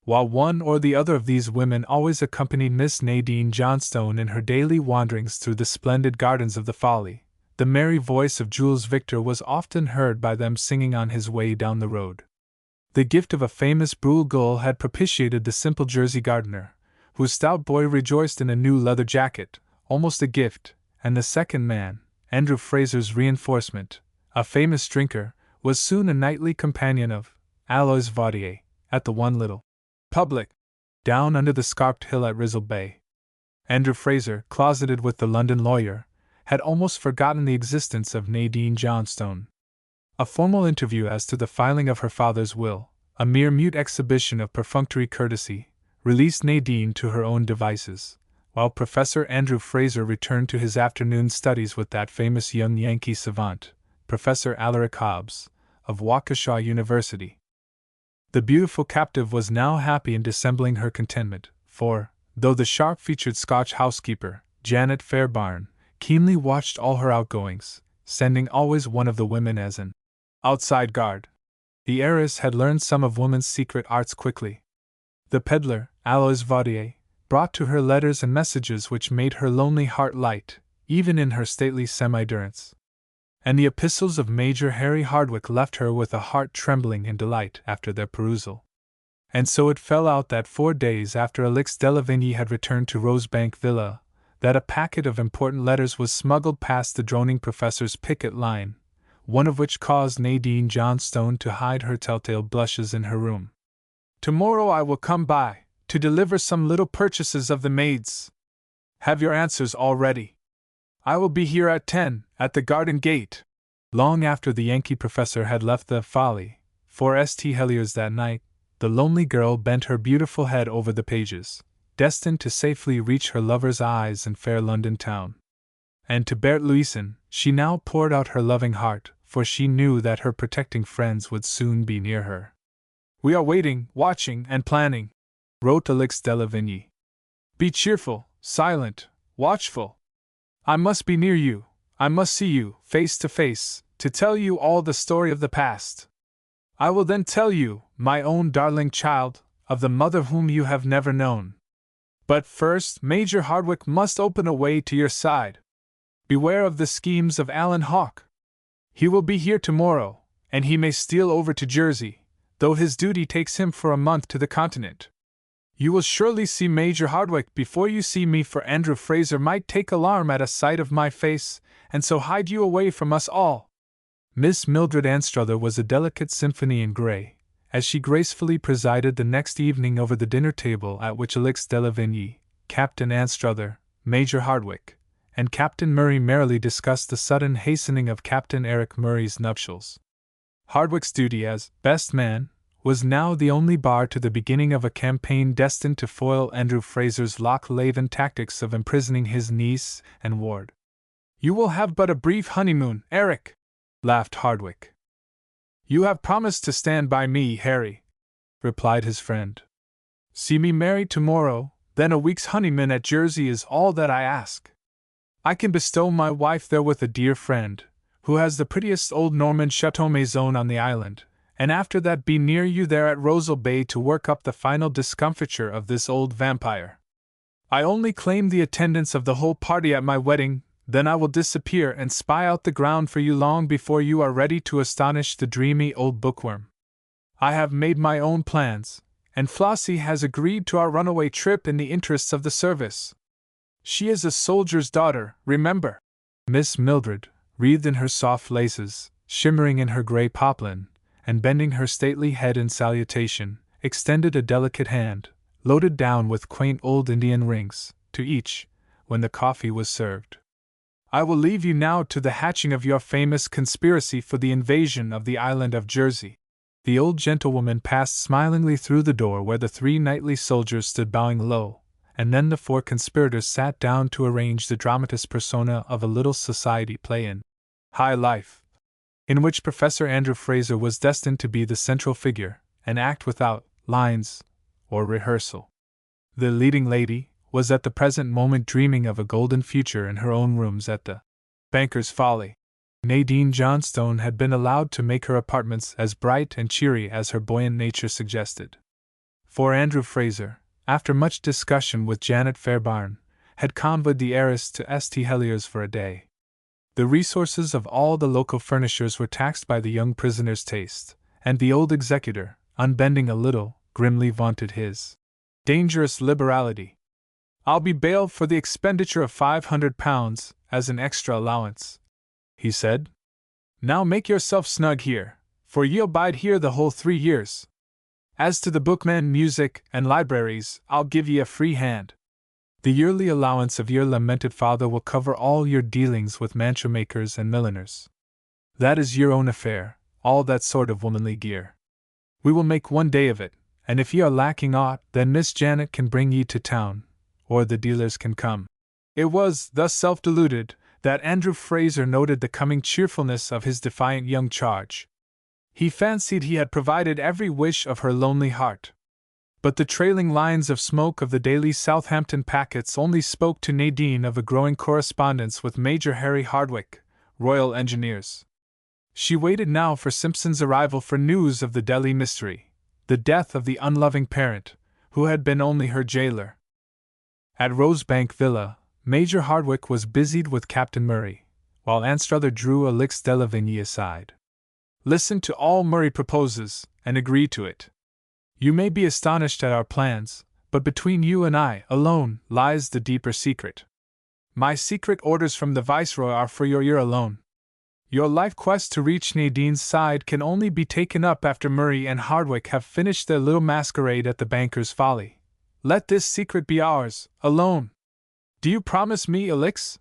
While one or the other of these women always accompanied Miss Nadine Johnstone in her daily wanderings through the splendid gardens of the Folly, the merry voice of Jules Victor was often heard by them singing on his way down the road. The gift of a famous Brule gull had propitiated the simple Jersey gardener, whose stout boy rejoiced in a new leather jacket, almost a gift, and the second man, Andrew Fraser's reinforcement, a famous drinker, was soon a nightly companion of Alois Vaudier at the one little public down under the scarped hill at Rizzle Bay. Andrew Fraser, closeted with the London lawyer, had almost forgotten the existence of Nadine Johnstone. A formal interview as to the filing of her father's will, a mere mute exhibition of perfunctory courtesy, released Nadine to her own devices, while Professor Andrew Fraser returned to his afternoon studies with that famous young Yankee savant, Professor Alaric Hobbs, of Waukesha University. The beautiful captive was now happy in dissembling her contentment, for, though the sharp-featured Scotch housekeeper, Janet Fairbairn, keenly watched all her outgoings, sending always one of the women as an outside guard, the heiress had learned some of woman's secret arts quickly. The peddler, Alois Vaudier, brought to her letters and messages which made her lonely heart light, even in her stately semi-durance. And the epistles of Major Harry Hardwicke left her with a heart trembling in delight after their perusal. And so it fell out that 4 days after Alix de Lavigny had returned to Rosebank Villa, that a packet of important letters was smuggled past the droning professor's picket line, one of which caused Nadine Johnstone to hide her telltale blushes in her room. "Tomorrow I will come by, to deliver some little purchases of the maids. Have your answers all ready. I will be here at 10, at the garden gate." Long after the Yankee professor had left the Folly for St. Heliers that night, the lonely girl bent her beautiful head over the pages, destined to safely reach her lover's eyes in fair London town. And to Bert Louison she now poured out her loving heart, for she knew that her protecting friends would soon be near her. "We are waiting, watching, and planning," wrote Alix de Lavigny. "Be cheerful, silent, watchful. I must be near you, I must see you, face to face, to tell you all the story of the past. I will then tell you, my own darling child, of the mother whom you have never known. But first, Major Hardwicke must open a way to your side. Beware of the schemes of Alan Hawke. He will be here tomorrow, and he may steal over to Jersey, though his duty takes him for a month to the continent. You will surely see Major Hardwicke before you see me, for Andrew Fraser might take alarm at a sight of my face, and so hide you away from us all." Miss Mildred Anstruther was a delicate symphony in grey, as she gracefully presided the next evening over the dinner table at which Alix de Lavigny, Captain Anstruther, Major Hardwicke, and Captain Murray merrily discussed the sudden hastening of Captain Eric Murray's nuptials. Hardwicke's duty as best man was now the only bar to the beginning of a campaign destined to foil Andrew Fraser's Loch-Laven tactics of imprisoning his niece and ward. "You will have but a brief honeymoon, Eric," laughed Hardwicke. "You have promised to stand by me, Harry," replied his friend. "See me married tomorrow, then a week's honeymoon at Jersey is all that I ask. I can bestow my wife there with a dear friend, who has the prettiest old Norman chateau maison on the island, and after that be near you there at Rosal Bay to work up the final discomfiture of this old vampire. I only claim the attendance of the whole party at my wedding, then I will disappear and spy out the ground for you long before you are ready to astonish the dreamy old bookworm. I have made my own plans, and Flossie has agreed to our runaway trip in the interests of the service. She is a soldier's daughter, remember." Miss Mildred, wreathed in her soft laces, shimmering in her grey poplin, and bending her stately head in salutation, extended a delicate hand, loaded down with quaint old Indian rings, to each, when the coffee was served. "I will leave you now to the hatching of your famous conspiracy for the invasion of the island of Jersey." The old gentlewoman passed smilingly through the door where the 3 knightly soldiers stood bowing low, and then the 4 conspirators sat down to arrange the dramatis persona of a little society play in high life, in which Professor Andrew Fraser was destined to be the central figure, an act without lines or rehearsal. The leading lady was at the present moment dreaming of a golden future in her own rooms at the Banker's Folly. Nadine Johnstone had been allowed to make her apartments as bright and cheery as her buoyant nature suggested. For Andrew Fraser, after much discussion with Janet Fairbairn, had convoyed the heiress to St. Heliers for a day. The resources of all the local furnishers were taxed by the young prisoner's taste, and the old executor, unbending a little, grimly vaunted his dangerous liberality. "I'll be bailed for the expenditure of £500 as an extra allowance," he said. "Now make yourself snug here, for ye'll bide here the whole 3 years. As to the bookmen, music, and libraries, I'll give ye a free hand. The yearly allowance of your lamented father will cover all your dealings with mantua makers and milliners. That is your own affair, all that sort of womanly gear. We will make 1 day of it, and if ye are lacking aught, then Miss Janet can bring ye to town, or the dealers can come." It was, thus self-deluded, that Andrew Fraser noted the coming cheerfulness of his defiant young charge. He fancied he had provided every wish of her lonely heart. But the trailing lines of smoke of the daily Southampton packets only spoke to Nadine of a growing correspondence with Major Harry Hardwick, Royal Engineers. She waited now for Simpson's arrival for news of the Delhi mystery, the death of the unloving parent, who had been only her jailer. At Rosebank Villa, Major Hardwick was busied with Captain Murray, while Anstruther drew Alix de Lavigny aside. Listen to all Murray proposes, and agree to it. You may be astonished at our plans, but between you and I alone lies the deeper secret. My secret orders from the Viceroy are for your ear alone. Your life quest to reach Nadine's side can only be taken up after Murray and Hardwick have finished their little masquerade at the Banker's Folly. Let this secret be ours, alone. Do you promise me, Alix?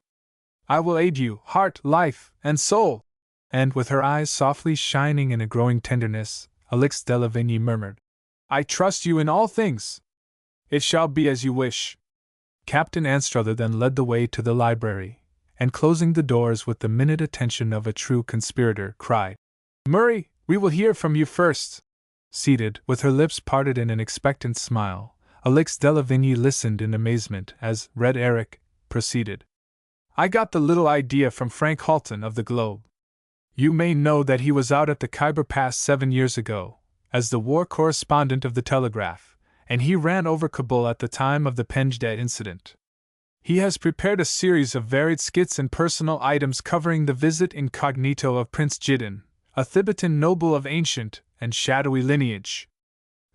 I will aid you, heart, life, and soul. And with her eyes softly shining in a growing tenderness, Alix de Lavigny murmured, I trust you in all things. It shall be as you wish. Captain Anstruther then led the way to the library, and closing the doors with the minute attention of a true conspirator, cried, Murray, we will hear from you first. Seated, with her lips parted in an expectant smile, Alix de Lavigny listened in amazement as Red Eric proceeded. I got the little idea from Frank Halton of the Globe. You may know that he was out at the Khyber Pass 7 years ago, as the war correspondent of the Telegraph, and he ran over Kabul at the time of the Penjdeh incident. He has prepared a series of varied skits and personal items covering the visit incognito of Prince Jidin, a Thibetan noble of ancient and shadowy lineage.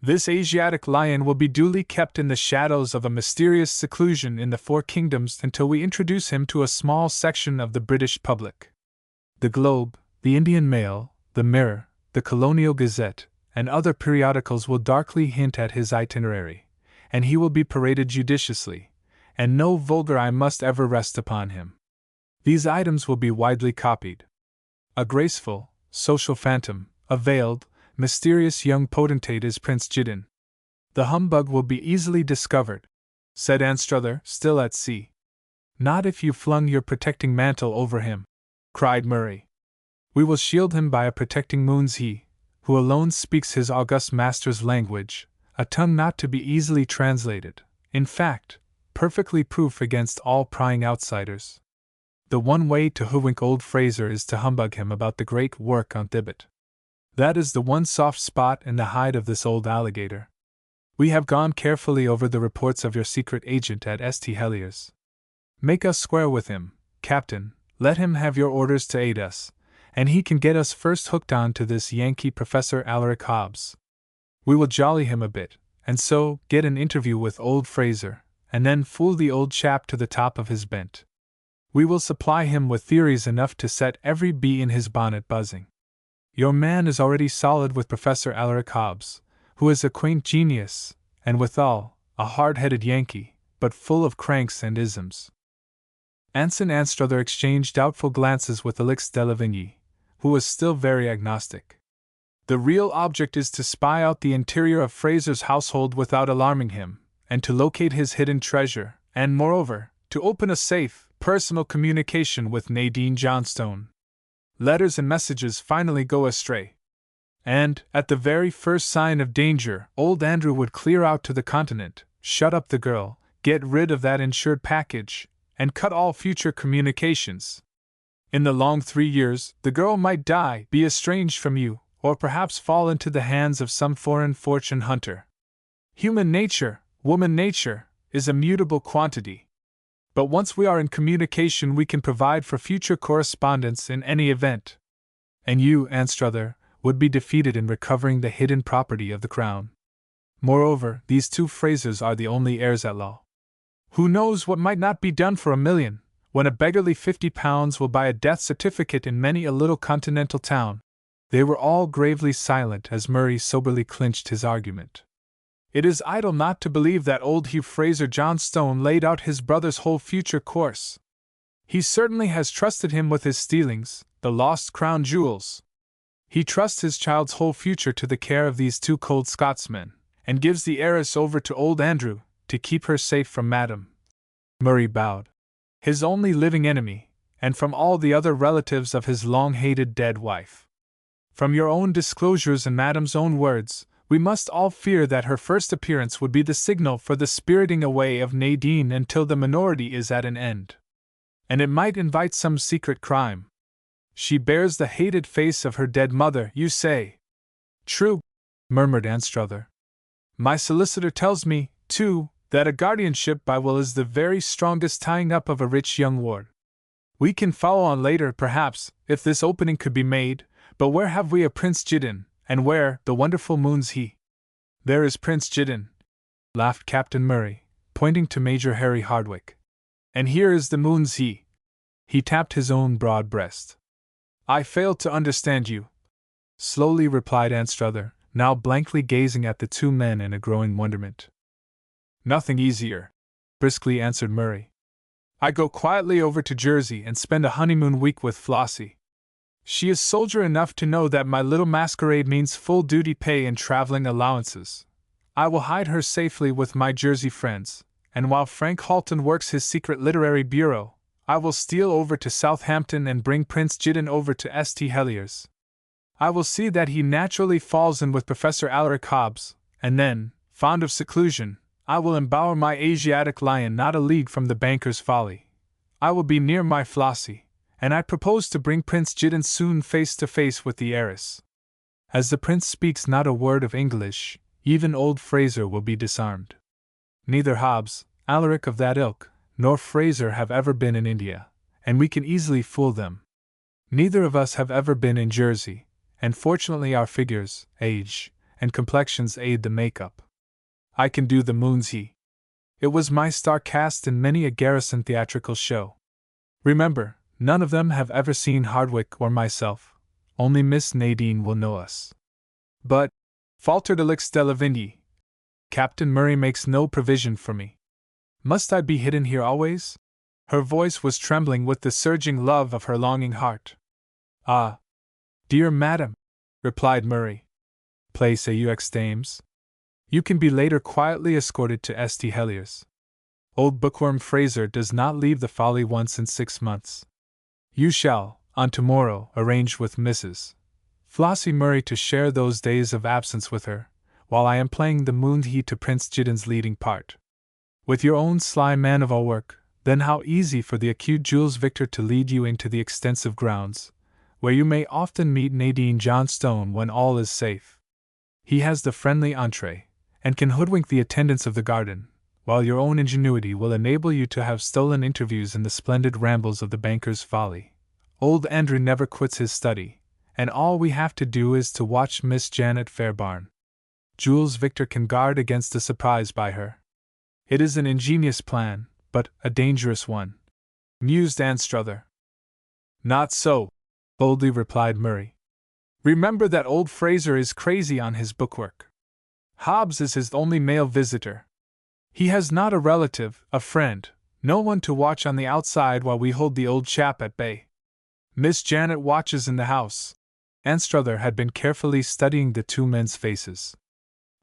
This Asiatic lion will be duly kept in the shadows of a mysterious seclusion in the Four Kingdoms until we introduce him to a small section of the British public. The Globe, the Indian Mail, the Mirror, the Colonial Gazette, and other periodicals will darkly hint at his itinerary, and he will be paraded judiciously, and no vulgar eye must ever rest upon him. These items will be widely copied. A graceful, social phantom, a veiled, mysterious young potentate is Prince Jidin. The humbug will be easily discovered, said Anstruther, still at sea. Not if you flung your protecting mantle over him, cried Murray. We will shield him by a protecting moon's he, who alone speaks his august master's language, a tongue not to be easily translated, in fact, perfectly proof against all prying outsiders. The one way to hoodwink old Fraser is to humbug him about the great work on Thibet. That is the one soft spot in the hide of this old alligator. We have gone carefully over the reports of your secret agent at St. Heliers. Make us square with him, Captain, let him have your orders to aid us, and he can get us first hooked on to this Yankee Professor Alaric Hobbs. We will jolly him a bit, and so get an interview with old Fraser, and then fool the old chap to the top of his bent. We will supply him with theories enough to set every bee in his bonnet buzzing. Your man is already solid with Professor Alaric Hobbs, who is a quaint genius, and withal, a hard-headed Yankee, but full of cranks and isms. Anson Anstruther exchanged doubtful glances with Alix de Lavigny, who was still very agnostic. The real object is to spy out the interior of Fraser's household without alarming him, and to locate his hidden treasure, and, moreover, to open a safe, personal communication with Nadine Johnstone. Letters and messages finally go astray. And, at the very first sign of danger, old Andrew would clear out to the continent, shut up the girl, get rid of that insured package, and cut all future communications. In the long 3 years, the girl might die, be estranged from you, or perhaps fall into the hands of some foreign fortune hunter. Human nature, woman nature, is a mutable quantity. But once we are in communication, we can provide for future correspondence in any event. And you, Anstruther, would be defeated in recovering the hidden property of the crown. Moreover, these two Frasers are the only heirs at law. Who knows what might not be done for £1 million, when a beggarly £50 will buy a death certificate in many a little continental town? They were all gravely silent as Murray soberly clinched his argument. It is idle not to believe that old Hugh Fraser Johnstone laid out his brother's whole future course. He certainly has trusted him with his stealings, the lost crown jewels. He trusts his child's whole future to the care of these two cold Scotsmen, and gives the heiress over to old Andrew, to keep her safe from Madame. Murray bowed. His only living enemy, and from all the other relatives of his long-hated dead wife. From your own disclosures and Madame's own words, We must all fear that her first appearance would be the signal for the spiriting away of Nadine until the minority is at an end. And it might invite some secret crime. She bears the hated face of her dead mother, you say? True, murmured Anstruther. My solicitor tells me, too, that a guardianship by will is the very strongest tying up of a rich young ward. We can follow on later, perhaps, if this opening could be made, but where have we a Prince Jiddin, and where the wonderful moon's he? There is Prince Jiddin, laughed Captain Murray, pointing to Major Harry Hardwick. And here is the moon's he. He tapped his own broad breast. I failed to understand you, slowly replied Anstruther, now blankly gazing at the two men in a growing wonderment. Nothing easier, briskly answered Murray. I go quietly over to Jersey and spend a honeymoon week with Flossie. She is soldier enough to know that my little masquerade means full duty pay and traveling allowances. I will hide her safely with my Jersey friends, and while Frank Halton works his secret literary bureau, I will steal over to Southampton and bring Prince Jiddin over to St. Heliers. I will see that he naturally falls in with Professor Alaric Hobbs, and then, fond of seclusion, I will embower my Asiatic lion not a league from the banker's folly. I will be near my Flossie, and I propose to bring Prince Jiddin soon face to face with the heiress. As the prince speaks not a word of English, even old Fraser will be disarmed. Neither Hobbs, Alaric of that ilk, nor Fraser have ever been in India, and we can easily fool them. Neither of us have ever been in Jersey, and fortunately our figures, age, and complexions aid the make-up. I can do the moon's he. It was my star cast in many a garrison theatrical show. Remember, none of them have ever seen Hardwick or myself. Only Miss Nadine will know us. But, faltered Alix de Lavigny, Captain Murray makes no provision for me. Must I be hidden here always? Her voice was trembling with the surging love of her longing heart. Ah, dear madam, replied Murray. Place aux dames. You can be later quietly escorted to St. Heliers. Old bookworm Fraser does not leave the Folly once in 6 months. You shall, on tomorrow, arrange with Mrs. Flossie Murray to share those days of absence with her, while I am playing the moon he to Prince Jiddin's leading part. With your own sly man of all work, then how easy for the acute Jules Victor to lead you into the extensive grounds, where you may often meet Nadine Johnstone when all is safe. He has the friendly entree, and can hoodwink the attendants of the garden, while your own ingenuity will enable you to have stolen interviews in the splendid rambles of the banker's folly. Old Andrew never quits his study, and all we have to do is to watch Miss Janet Fairbairn. Jules Victor can guard against a surprise by her. It is an ingenious plan, but a dangerous one, mused Anstruther. Not so, boldly replied Murray. Remember that old Fraser is crazy on his bookwork. Hobbs is his only male visitor. He has not a relative, a friend, no one to watch on the outside while we hold the old chap at bay. Miss Janet watches in the house. Anstruther had been carefully studying the two men's faces.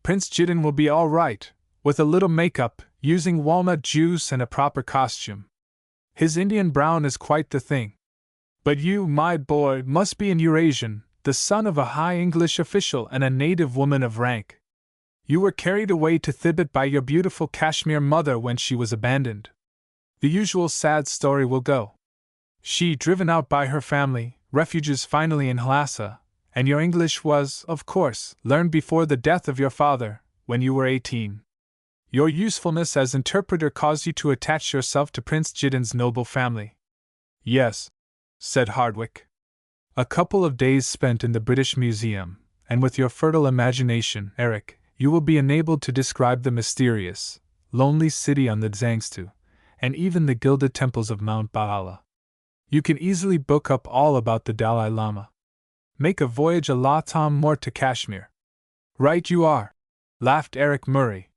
Prince Jiddin will be all right, with a little make-up, using walnut juice and a proper costume. His Indian brown is quite the thing. But you, my boy, must be an Eurasian, the son of a high English official and a native woman of rank. You were carried away to Thibet by your beautiful Kashmir mother when she was abandoned. The usual sad story will go. She driven out by her family, refuges finally in Lhasa, and your English was, of course, learned before the death of your father, when you were 18. Your usefulness as interpreter caused you to attach yourself to Prince Jiddin's noble family. Yes, said Hardwick. A couple of days spent in the British Museum, and with your fertile imagination, Eric, you will be enabled to describe the mysterious, lonely city on the Zangstu, and even the gilded temples of Mount Baala. You can easily book up all about the Dalai Lama. Make a voyage a la Tom Moore to Kashmir. Right you are, laughed Eric Murray.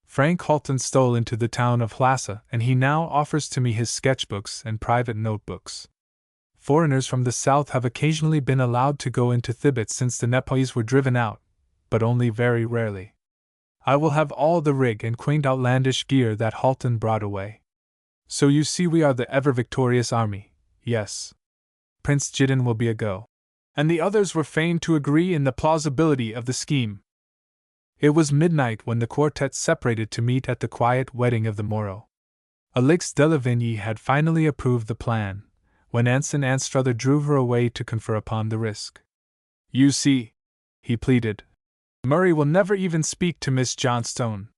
Frank Halton stole into the town of Lhasa, and he now offers to me his sketchbooks and private notebooks. Foreigners from the south have occasionally been allowed to go into Thibet since the Nepalese were driven out, but only very rarely. I will have all the rig and quaint outlandish gear that Halton brought away. So you see we are the ever-victorious army, yes. Prince Jiddin will be a go. And the others were fain to agree in the plausibility of the scheme. It was midnight when the quartet separated to meet at the quiet wedding of the morrow. Alix de Lavigny had finally approved the plan, when Anson Anstruther drew her away to confer upon the risk. "You see," he pleaded, "Murray will never even speak to Miss Johnstone.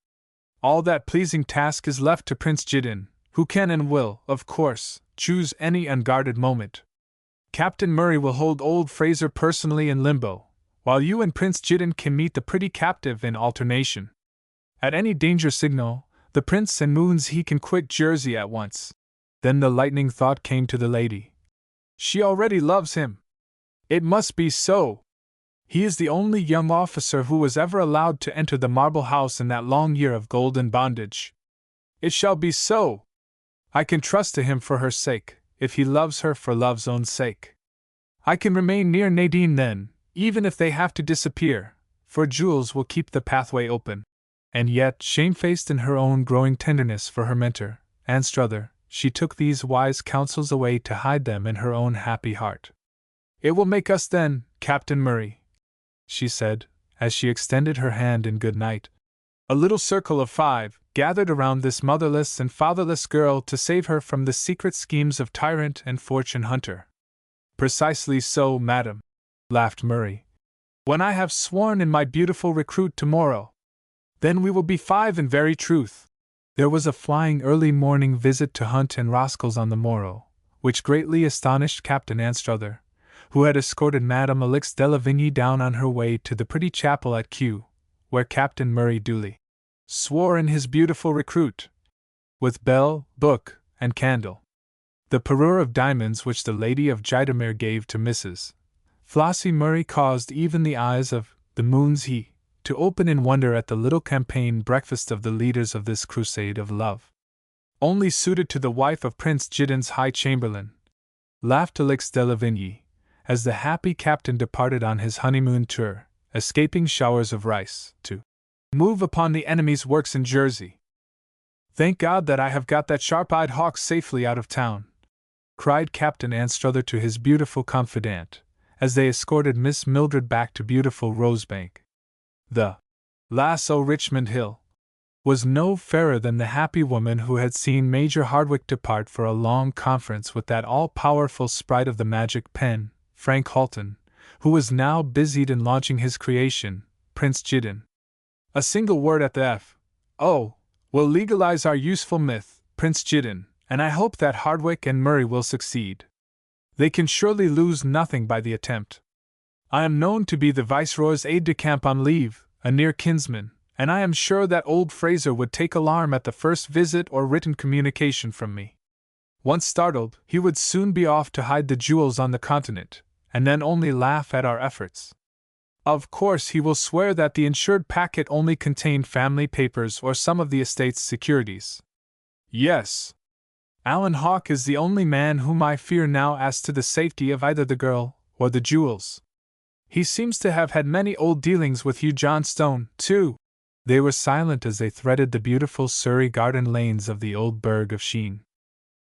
All that pleasing task is left to Prince Jiddin, who can and will, of course, choose any unguarded moment. Captain Murray will hold old Fraser personally in limbo, while you and Prince Jiddin can meet the pretty captive in alternation. At any danger signal, the prince and moons he can quit Jersey at once." Then the lightning thought came to the lady. She already loves him. It must be so. He is the only young officer who was ever allowed to enter the marble house in that long year of golden bondage. It shall be so. I can trust to him for her sake, if he loves her for love's own sake. I can remain near Nadine then, even if they have to disappear, for Jules will keep the pathway open. And yet, shamefaced in her own growing tenderness for her mentor, Anstruther, she took these wise counsels away to hide them in her own happy heart. "It will make us then, Captain Murray," she said, as she extended her hand in good night. "A little circle of 5, gathered around this motherless and fatherless girl to save her from the secret schemes of tyrant and fortune hunter." "Precisely so, madam," laughed Murray. "When I have sworn in my beautiful recruit tomorrow, then we will be 5 in very truth." There was a flying early morning visit to Hunt and Roscoe's on the morrow, which greatly astonished Captain Anstruther, who had escorted Madame Alix de Lavigny down on her way to the pretty chapel at Kew, where Captain Murray duly swore in his beautiful recruit, with bell, book, and candle. The parure of diamonds which the Lady of Jidamere gave to Mrs. Flossie Murray caused even the eyes of the moons he to open in wonder at the little campaign breakfast of the leaders of this crusade of love. "Only suited to the wife of Prince Jiddin's High Chamberlain," laughed Alix de Lavigny, as the happy captain departed on his honeymoon tour, escaping showers of rice, to move upon the enemy's works in Jersey. "Thank God that I have got that sharp-eyed hawk safely out of town," cried Captain Anstruther to his beautiful confidante, as they escorted Miss Mildred back to beautiful Rosebank. The lass o' Richmond Hill was no fairer than the happy woman who had seen Major Hardwick depart for a long conference with that all-powerful sprite of the magic pen, Frank Halton, who was now busied in launching his creation, Prince Jiddin. "A single word at the F.O. will legalize our useful myth, Prince Jiddin, and I hope that Hardwick and Murray will succeed. They can surely lose nothing by the attempt. I am known to be the Viceroy's aide-de-camp on leave, a near kinsman, and I am sure that old Fraser would take alarm at the first visit or written communication from me. Once startled, he would soon be off to hide the jewels on the continent, and then only laugh at our efforts. Of course he will swear that the insured packet only contained family papers or some of the estate's securities. Yes. Alan Hawke is the only man whom I fear now as to the safety of either the girl or the jewels. He seems to have had many old dealings with Hugh Johnstone, too." They were silent as they threaded the beautiful Surrey garden lanes of the old burgh of Sheen.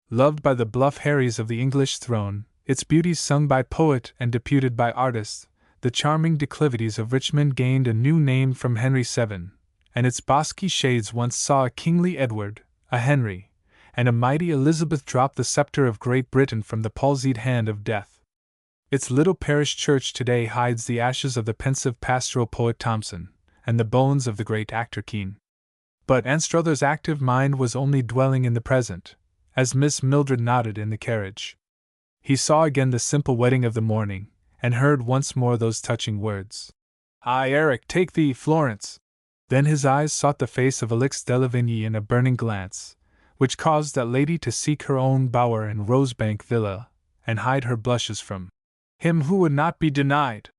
Loved by the bluff Harrys of the English throne, its beauties sung by poet and deputed by artist, the charming declivities of Richmond gained a new name from Henry VII, and its bosky shades once saw a kingly Edward, a Henry, and a mighty Elizabeth drop the sceptre of Great Britain from the palsied hand of death. Its little parish church today hides the ashes of the pensive pastoral poet Thomson, and the bones of the great actor Kean. But Anstruther's active mind was only dwelling in the present, as Miss Mildred nodded in the carriage. He saw again the simple wedding of the morning, and heard once more those touching words. "Aye, Eric, take thee, Florence." Then his eyes sought the face of Alix de Lavigny in a burning glance, which caused that lady to seek her own bower in Rosebank Villa, and hide her blushes from him who would not be denied.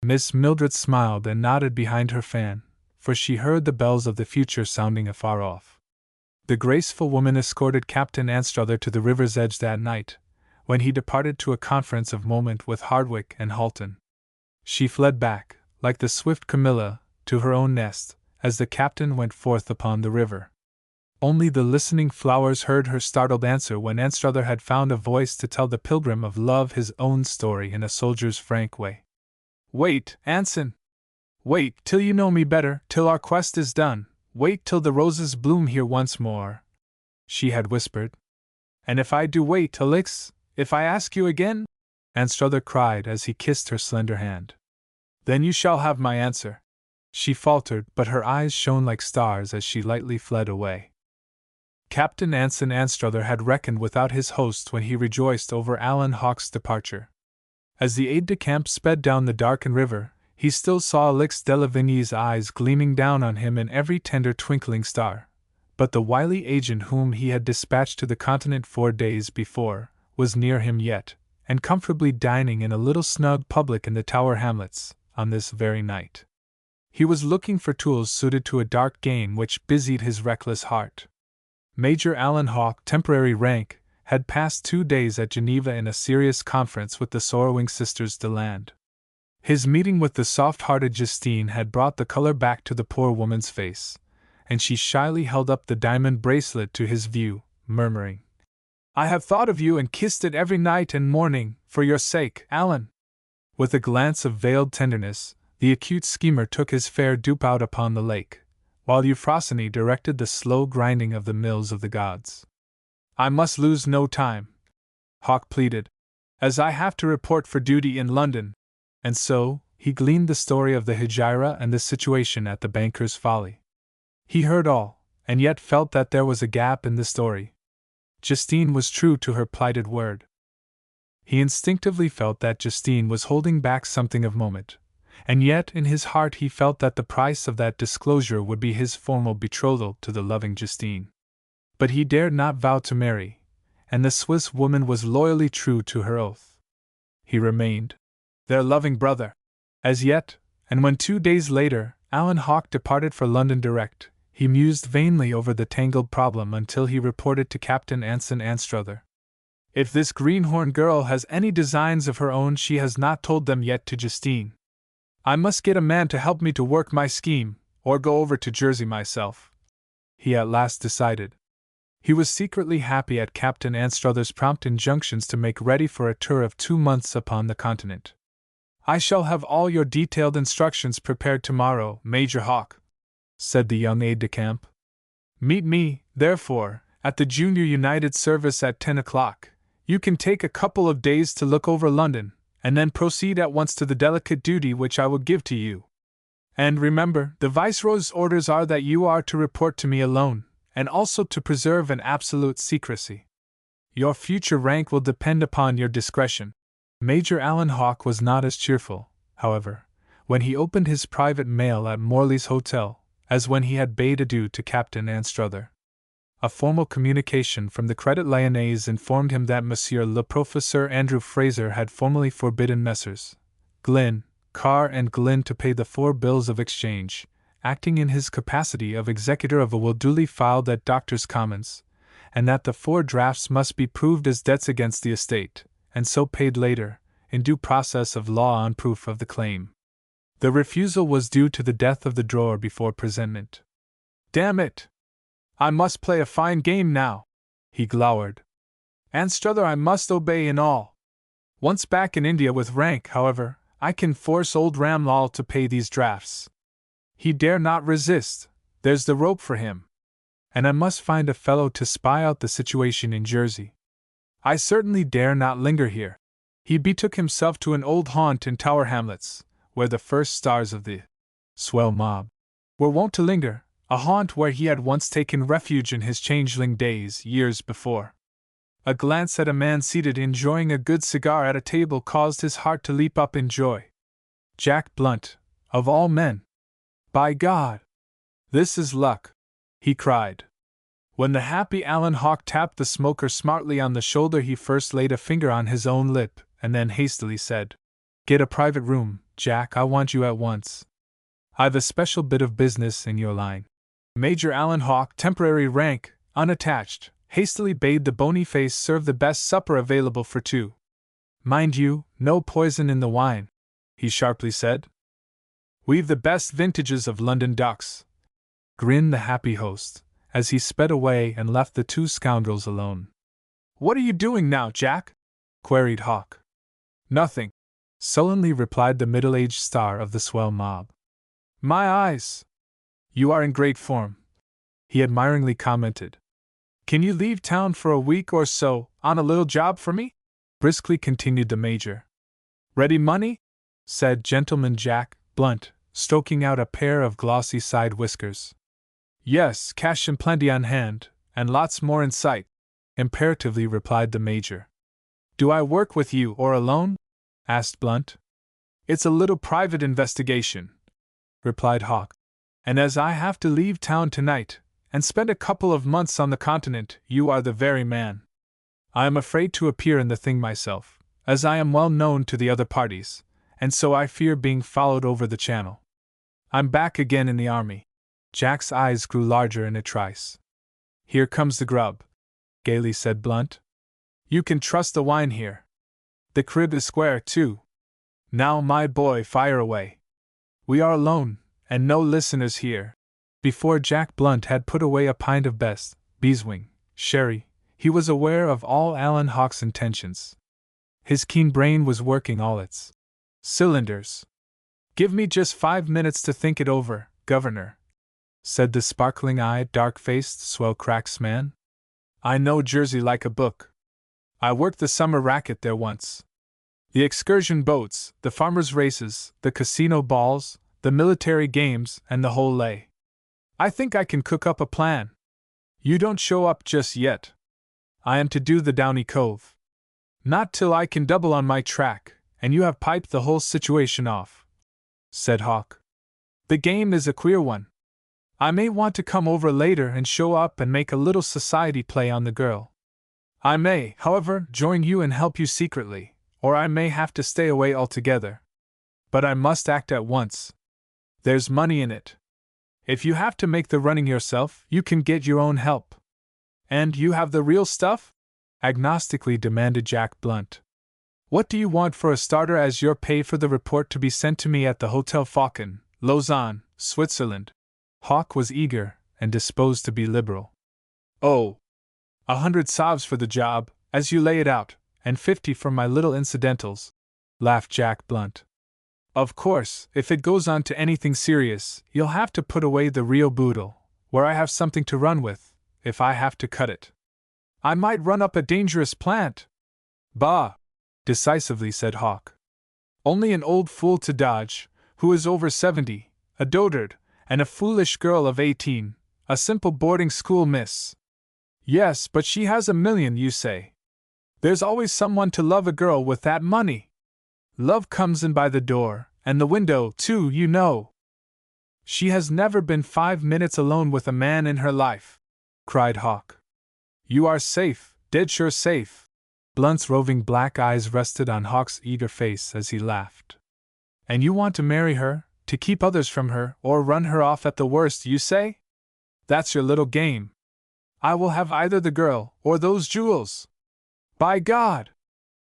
Miss Mildred smiled and nodded behind her fan, for she heard the bells of the future sounding afar off. The graceful woman escorted Captain Anstruther to the river's edge that night, when he departed to a conference of moment with Hardwick and Halton. She fled back, like the swift Camilla, to her own nest, as the captain went forth upon the river. Only the listening flowers heard her startled answer when Anstruther had found a voice to tell the pilgrim of love his own story in a soldier's frank way. "Wait, Anson! Wait till you know me better, till our quest is done, wait till the roses bloom here once more, she had whispered. And if I do wait, Elix, if I ask you again? Anstruther cried as he kissed her slender hand. Then you shall have my answer. She faltered, but her eyes shone like stars as she lightly fled away. Captain Anson Anstruther had reckoned without his host when he rejoiced over Alan Hawke's departure. As the aide-de-camp sped down the darkened river, he still saw Elix de Lavigny's eyes gleaming down on him in every tender twinkling star. But the wily agent whom he had dispatched to the continent 4 days before was near him yet, and comfortably dining in a little snug public in the Tower Hamlets, on this very night. He was looking for tools suited to a dark game which busied his reckless heart. Major Alan Hawke, temporary rank, had passed 2 days at Geneva in a serious conference with the sorrowing sisters de Land. His meeting with the soft-hearted Justine had brought the color back to the poor woman's face, and she shyly held up the diamond bracelet to his view, murmuring, "I have thought of you and kissed it every night and morning, for your sake, Alan." With a glance of veiled tenderness, the acute schemer took his fair dupe out upon the lake, while Euphrosyne directed the slow grinding of the mills of the gods. "I must lose no time," Hawke pleaded, "as I have to report for duty in London." And so, he gleaned the story of the Hegira and the situation at the Banker's Folly. He heard all, and yet felt that there was a gap in the story. Justine was true to her plighted word. He instinctively felt that Justine was holding back something of moment, and yet in his heart he felt that the price of that disclosure would be his formal betrothal to the loving Justine. But he dared not vow to marry, and the Swiss woman was loyally true to her oath. He remained their loving brother. As yet, and when 2 days later, Alan Hawke departed for London direct, he mused vainly over the tangled problem until he reported to Captain Anson Anstruther. "If this greenhorn girl has any designs of her own, she has not told them yet to Justine. I must get a man to help me to work my scheme, or go over to Jersey myself," he at last decided. He was secretly happy at Captain Anstruther's prompt injunctions to make ready for a tour of 2 months upon the continent. "I shall have all your detailed instructions prepared tomorrow, Major Hawke," said the young aide-de-camp. "Meet me, therefore, at the Junior United Service at 10 o'clock. You can take a couple of days to look over London, and then proceed at once to the delicate duty which I will give to you. And remember, the Viceroy's orders are that you are to report to me alone, and also to preserve an absolute secrecy. Your future rank will depend upon your discretion." Major Alan Hawke was not as cheerful, however, when he opened his private mail at Morley's Hotel, as when he had bade adieu to Captain Anstruther. A formal communication from the Credit Lyonnais informed him that Monsieur le Professeur Andrew Fraser had formally forbidden Messrs. Glynn, Carr and Glynn to pay the 4 bills of exchange, acting in his capacity of executor of a will duly filed at Doctors' Commons, and that the 4 drafts must be proved as debts against the estate, and so paid later, in due process of law on proof of the claim. The refusal was due to the death of the drawer before presentment. "Damn it! I must play a fine game now," he glowered. "Anstruther, I must obey in all. Once back in India with rank, however, I can force old Ramlal to pay these drafts. He dare not resist, there's the rope for him. And I must find a fellow to spy out the situation in Jersey. I certainly dare not linger here." He betook himself to an old haunt in Tower Hamlets, where the first stars of the swell mob were wont to linger, a haunt where he had once taken refuge in his changeling days years before. A glance at a man seated enjoying a good cigar at a table caused his heart to leap up in joy. Jack Blunt, of all men! "By God! This is luck!" he cried. When the happy Alan Hawke tapped the smoker smartly on the shoulder, he first laid a finger on his own lip, and then hastily said, "Get a private room, Jack, I want you at once. I've a special bit of business in your line." Major Alan Hawke, temporary rank, unattached, hastily bade the bony face serve the best supper available for 2. "Mind you, no poison in the wine," he sharply said. "We've the best vintages of London ducks," grinned the happy host, as he sped away and left the 2 scoundrels alone. "What are you doing now, Jack?" queried Hawke. "Nothing," sullenly replied the middle-aged star of the swell mob. My eyes! You are in great form, he admiringly commented. Can you leave town for a week or so, on a little job for me? Briskly continued the Major. Ready money? Said Gentleman Jack Blunt, stroking out a pair of glossy side whiskers. Yes, cash and plenty on hand, and lots more in sight, imperatively replied the Major. Do I work with you or alone? Asked Blunt. It's a little private investigation, replied Hawk. And as I have to leave town tonight, and spend a couple of months on the continent, you are the very man. I am afraid to appear in the thing myself, as I am well known to the other parties, and so I fear being followed over the channel. I'm back again in the army. Jack's eyes grew larger in a trice. Here comes the grub, gaily said Blunt. You can trust the wine here. The crib is square, too. Now, my boy, fire away. We are alone, and no listeners here. Before Jack Blunt had put away a pint of best beeswing sherry, he was aware of all Alan Hawke's intentions. His keen brain was working all its cylinders. Give me just 5 minutes to think it over, Governor, said the sparkling-eyed, dark-faced, swell-cracks man. I know Jersey like a book. I worked the summer racket there once. The excursion boats, the farmers' races, the casino balls, the military games, and the whole lay. I think I can cook up a plan. You don't show up just yet. I am to do the Downy Cove. Not till I can double on my track, and you have piped the whole situation off, said Hawke. The game is a queer one. I may want to come over later and show up and make a little society play on the girl. I may, however, join you and help you secretly, or I may have to stay away altogether. But I must act at once. There's money in it. If you have to make the running yourself, you can get your own help. And you have the real stuff? Agnostically demanded Jack Blunt. What do you want for a starter as your pay for the report to be sent to me at the Hotel Falcon, Lausanne, Switzerland? Hawke was eager and disposed to be liberal. Oh, 100 sovs for the job, as you lay it out, and 50 for my little incidentals, laughed Jack Blunt. Of course, if it goes on to anything serious, you'll have to put away the Rio Boodle, where I have something to run with, if I have to cut it. I might run up a dangerous plant. Bah! Decisively said Hawke. Only an old fool to dodge, who is over 70, a dotard, and a foolish girl of 18, a simple boarding school miss. Yes, but she has $1 million, you say. There's always someone to love a girl with that money. Love comes in by the door, and the window, too, you know. She has never been 5 minutes alone with a man in her life, cried Hawke. You are safe, dead sure safe. Blunt's roving black eyes rested on Hawke's eager face as he laughed. And you want to marry her, to keep others from her, or run her off at the worst, you say? That's your little game. I will have either the girl, or those jewels. By God!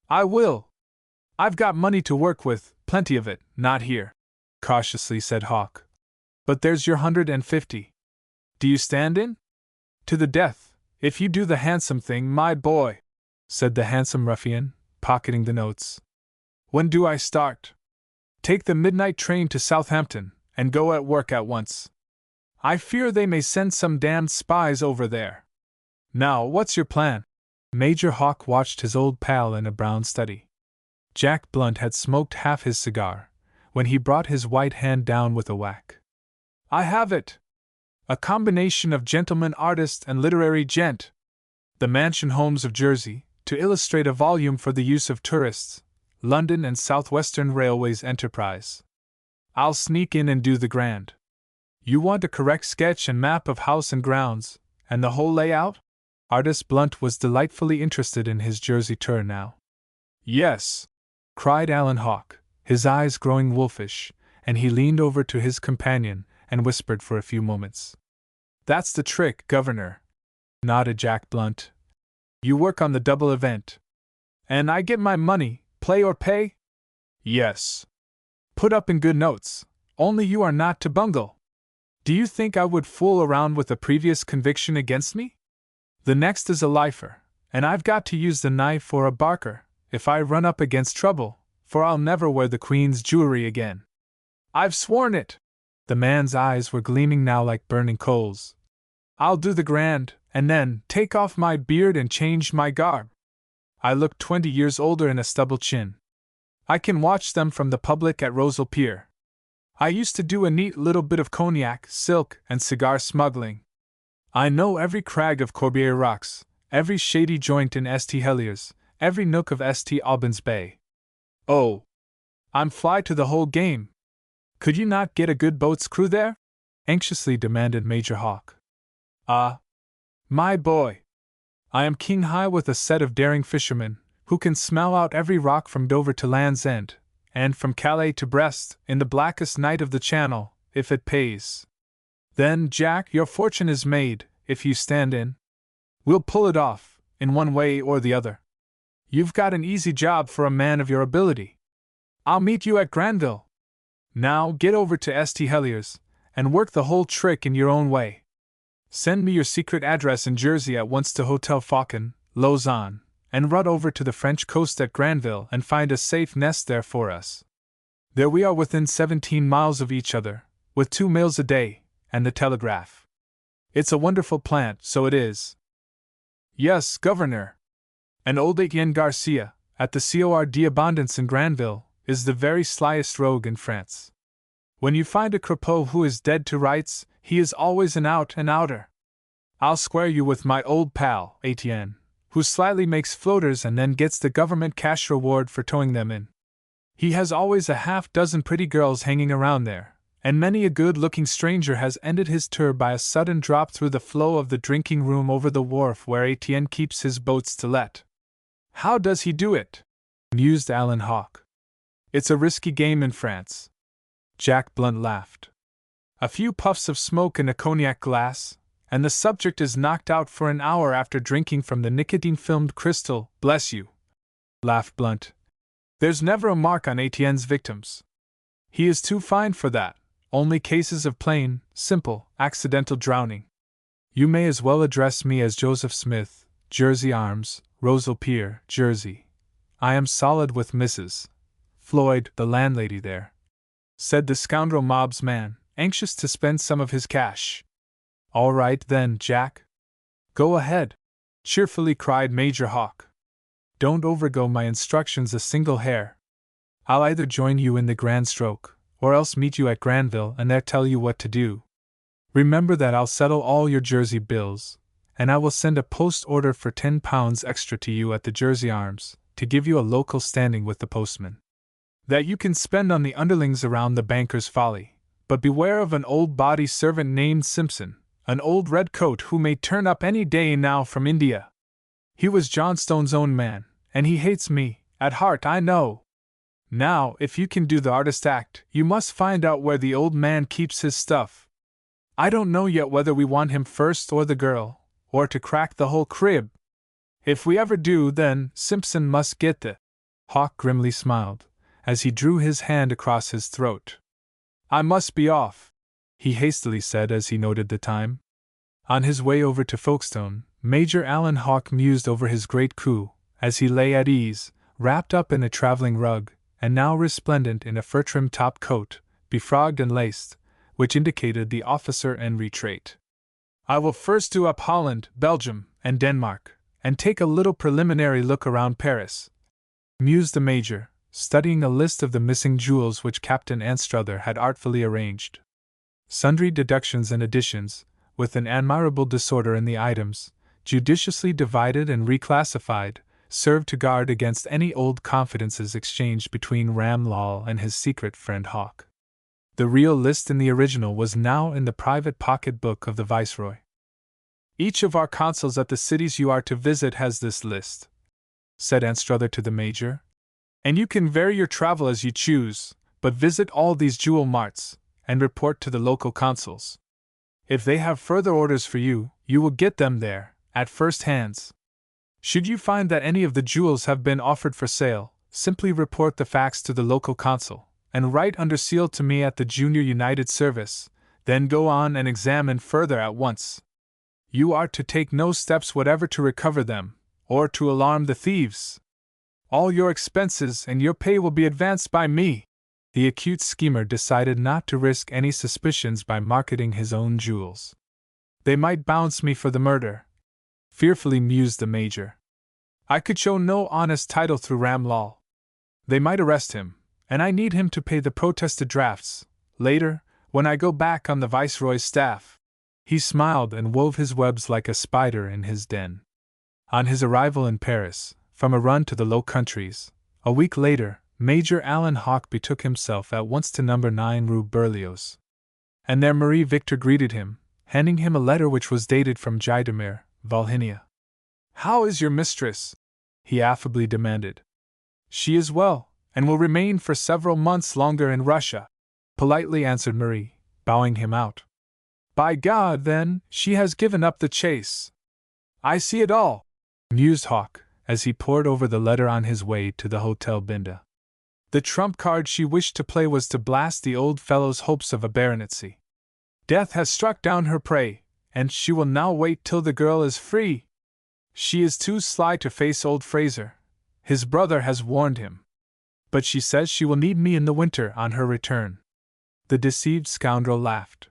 I will. I've got money to work with, plenty of it, not here, cautiously said Hawke. But there's your 150. Do you stand in? To the death, if you do the handsome thing, my boy, said the handsome ruffian, pocketing the notes. When do I start? Take the midnight train to Southampton, and go at work at once. I fear they may send some damned spies over there. Now, what's your plan? Major Hawke watched his old pal in a brown study. Jack Blunt had smoked half his cigar, when he brought his white hand down with a whack. I have it! A combination of gentleman artist and literary gent. The mansion homes of Jersey, to illustrate a volume for the use of tourists, London and South Western Railways enterprise. I'll sneak in and do the grand. You want a correct sketch and map of house and grounds, and the whole layout? Artist Blunt was delightfully interested in his Jersey tour now. Yes, cried Alan Hawke, his eyes growing wolfish, and he leaned over to his companion and whispered for a few moments. That's the trick, Governor, nodded Jack Blunt. You work on the double event. And I get my money, play or pay? Yes. Put up in good notes, only you are not to bungle. Do you think I would fool around with a previous conviction against me? The next is a lifer, and I've got to use the knife or a barker, if I run up against trouble, for I'll never wear the Queen's jewelry again. I've sworn it! The man's eyes were gleaming now like burning coals. I'll do the grand, and then take off my beard and change my garb. I look 20 years older in a stubble chin. I can watch them from the public at Rosal Pier. I used to do a neat little bit of cognac, silk, and cigar smuggling. I know every crag of Corbière Rocks, every shady joint in St. Heliers, every nook of St. Albans Bay. Oh, I'm fly to the whole game. Could you not get a good boat's crew there? Anxiously demanded Major Hawk. Ah, my boy. I am king high with a set of daring fishermen, who can smell out every rock from Dover to Land's End, and from Calais to Brest, in the blackest night of the Channel, if it pays. Then, Jack, your fortune is made, if you stand in. We'll pull it off, in one way or the other. You've got an easy job for a man of your ability. I'll meet you at Granville. Now get over to St. Heliers, and work the whole trick in your own way. Send me your secret address in Jersey at once to Hotel Faucon, Lausanne, and run over to the French coast at Granville and find a safe nest there for us. There we are within 17 miles of each other, with 2 mails a day, and the telegraph. It's a wonderful plant, so it is. Yes, Governor. And old Etienne Garcia, at the Cor d'Abondance in Granville, is the very slyest rogue in France. When you find a crapeau who is dead to rights, he is always an out-and-outer. I'll square you with my old pal, Etienne, who slyly makes floaters and then gets the government cash reward for towing them in. He has always a half-dozen pretty girls hanging around there, and many a good-looking stranger has ended his tour by a sudden drop through the flow of the drinking room over the wharf where Etienne keeps his boats to let. How does he do it? Mused Alan Hawke. It's a risky game in France. Jack Blunt laughed. A few puffs of smoke in a cognac glass, and the subject is knocked out for an hour after drinking from the nicotine-filmed crystal, bless you, laughed Blunt. There's never a mark on Etienne's victims. He is too fine for that, only cases of plain, simple, accidental drowning. You may as well address me as Joseph Smith, Jersey Arms, Rosal Pier, Jersey. I am solid with Mrs. Floyd, the landlady there, said the scoundrel mob's man, anxious to spend some of his cash. All right then, Jack. Go ahead, cheerfully cried Major Hawke. Don't overgo my instructions a single hair. I'll either join you in the grand stroke, or else meet you at Granville and there tell you what to do. Remember that I'll settle all your Jersey bills, and I will send a post order for £10 extra to you at the Jersey Arms, to give you a local standing with the postman. That you can spend on the underlings around the Banker's Folly. But beware of an old body servant named Simpson, an old redcoat who may turn up any day now from India. He was Johnstone's own man, and he hates me, at heart I know. Now, if you can do the artist act, you must find out where the old man keeps his stuff. I don't know yet whether we want him first or the girl, or to crack the whole crib. If we ever do, then Simpson must get the— Hawke grimly smiled, as he drew his hand across his throat. I must be off, he hastily said as he noted the time. On his way over to Folkestone, Major Alan Hawke mused over his great coup, as he lay at ease, wrapped up in a travelling rug, and now resplendent in a fur-trimmed top coat, befrogged and laced, which indicated the officer en retraite. I will first do up Holland, Belgium, and Denmark, and take a little preliminary look around Paris, mused the Major, studying a list of the missing jewels which Captain Anstruther had artfully arranged. Sundry deductions and additions, with an admirable disorder in the items, judiciously divided and reclassified, served to guard against any old confidences exchanged between Ram Lal and his secret friend Hawke. The real list in the original was now in the private pocket-book of the Viceroy. Each of our consuls at the cities you are to visit has this list, said Anstruther to the Major. And you can vary your travel as you choose, but visit all these jewel marts, and report to the local consuls. If they have further orders for you, you will get them there, at first hands. Should you find that any of the jewels have been offered for sale, simply report the facts to the local consul, and write under seal to me at the Junior United Service, then go on and examine further at once. You are to take no steps whatever to recover them, or to alarm the thieves. All your expenses and your pay will be advanced by me. the acute schemer decided not to risk any suspicions by marketing his own jewels. They might bounce me for the murder, fearfully mused the Major. I could show no honest title through Ram Lal. They might arrest him, and I need him to pay the protested drafts. Later, when I go back on the Viceroy's staff. He smiled and wove his webs like a spider in his den. On his arrival in Paris, from a run to the Low Countries, a week later, Major Alan Hawke betook himself at once to number 9 Rue Berlioz. And there Marie Victor greeted him, handing him a letter which was dated from Zhytomyr, Volhynia. "How is your mistress?" he affably demanded. "She is well, and will remain for several months longer in Russia," politely answered Marie, bowing him out. "By God, then, she has given up the chase." "I see it all," mused Hawke, as he pored over the letter on his way to the Hotel Binda. The trump card she wished to play was to blast the old fellow's hopes of a baronetcy. Death has struck down her prey, and she will now wait till the girl is free. She is too sly to face old Fraser. His brother has warned him. But she says she will need me in the winter on her return. The deceived scoundrel laughed.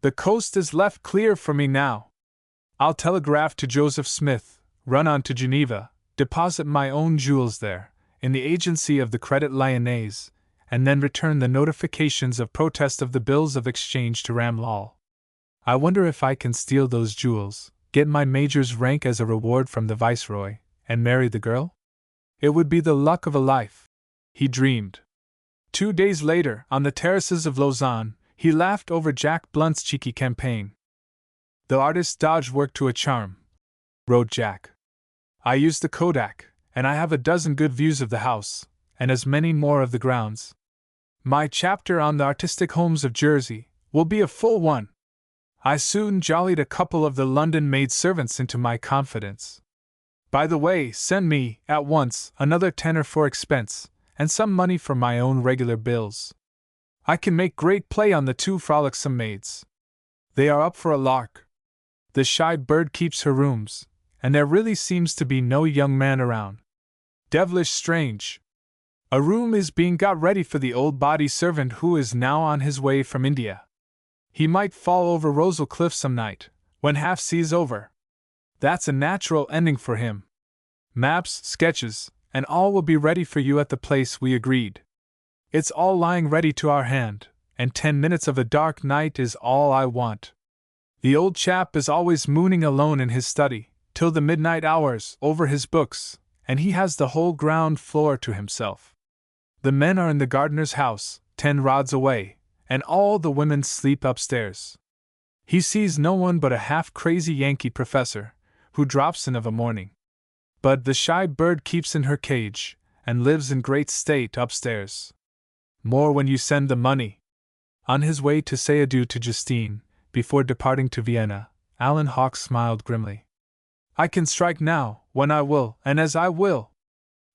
"The coast is left clear for me now. I'll telegraph to Joseph Smith, run on to Geneva, deposit my own jewels there, in the agency of the Credit Lyonnais, and then return the notifications of protest of the bills of exchange to Ram Lal. I wonder if I can steal those jewels, get my major's rank as a reward from the Viceroy, and marry the girl? It would be the luck of a life," he dreamed. 2 days later, on the terraces of Lausanne, he laughed over Jack Blunt's cheeky campaign. "The artist dodged work to a charm," wrote Jack. "I used the Kodak, and I have a dozen good views of the house, and as many more of the grounds. My chapter on the artistic homes of Jersey will be a full one. I soon jollied a couple of the London maidservants into my confidence. By the way, send me, at once, another tenner for expense, and some money for my own regular bills. I can make great play on the 2 frolicsome maids. They are up for a lark. The shy bird keeps her rooms, and there really seems to be no young man around. Devilish strange. A room is being got ready for the old body servant who is now on his way from India. He might fall over Rosal Cliff some night, when half sea's over. That's a natural ending for him. Maps, sketches, and all will be ready for you at the place we agreed. It's all lying ready to our hand, and 10 minutes of a dark night is all I want. The old chap is always mooning alone in his study, till the midnight hours, over his books, and he has the whole ground floor to himself. The men are in the gardener's house, 10 rods away, and all the women sleep upstairs. He sees no one but a half-crazy Yankee professor, who drops in of a morning. But the shy bird keeps in her cage, and lives in great state upstairs. More when you send the money." On his way to say adieu to Justine, before departing to Vienna, Alan Hawke smiled grimly. "I can strike now, when I will, and as I will.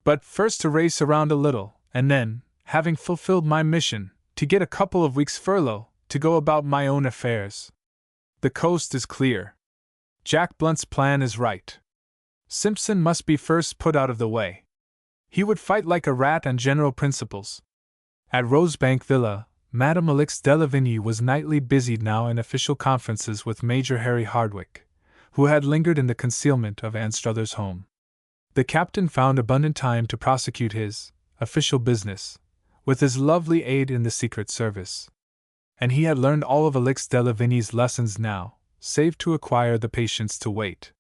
But first to race around a little, and then, having fulfilled my mission, to get a couple of weeks' furlough, to go about my own affairs. The coast is clear. Jack Blunt's plan is right. Simpson must be first put out of the way. He would fight like a rat on general principles." At Rosebank Villa, Madame Alix de Lavigny was nightly busied now in official conferences with Major Harry Hardwicke, who had lingered in the concealment of Anstruther's home. The captain found abundant time to prosecute his official business, with his lovely aide in the Secret Service. And he had learned all of Alix de Lavigny's lessons now, save to acquire the patience to wait.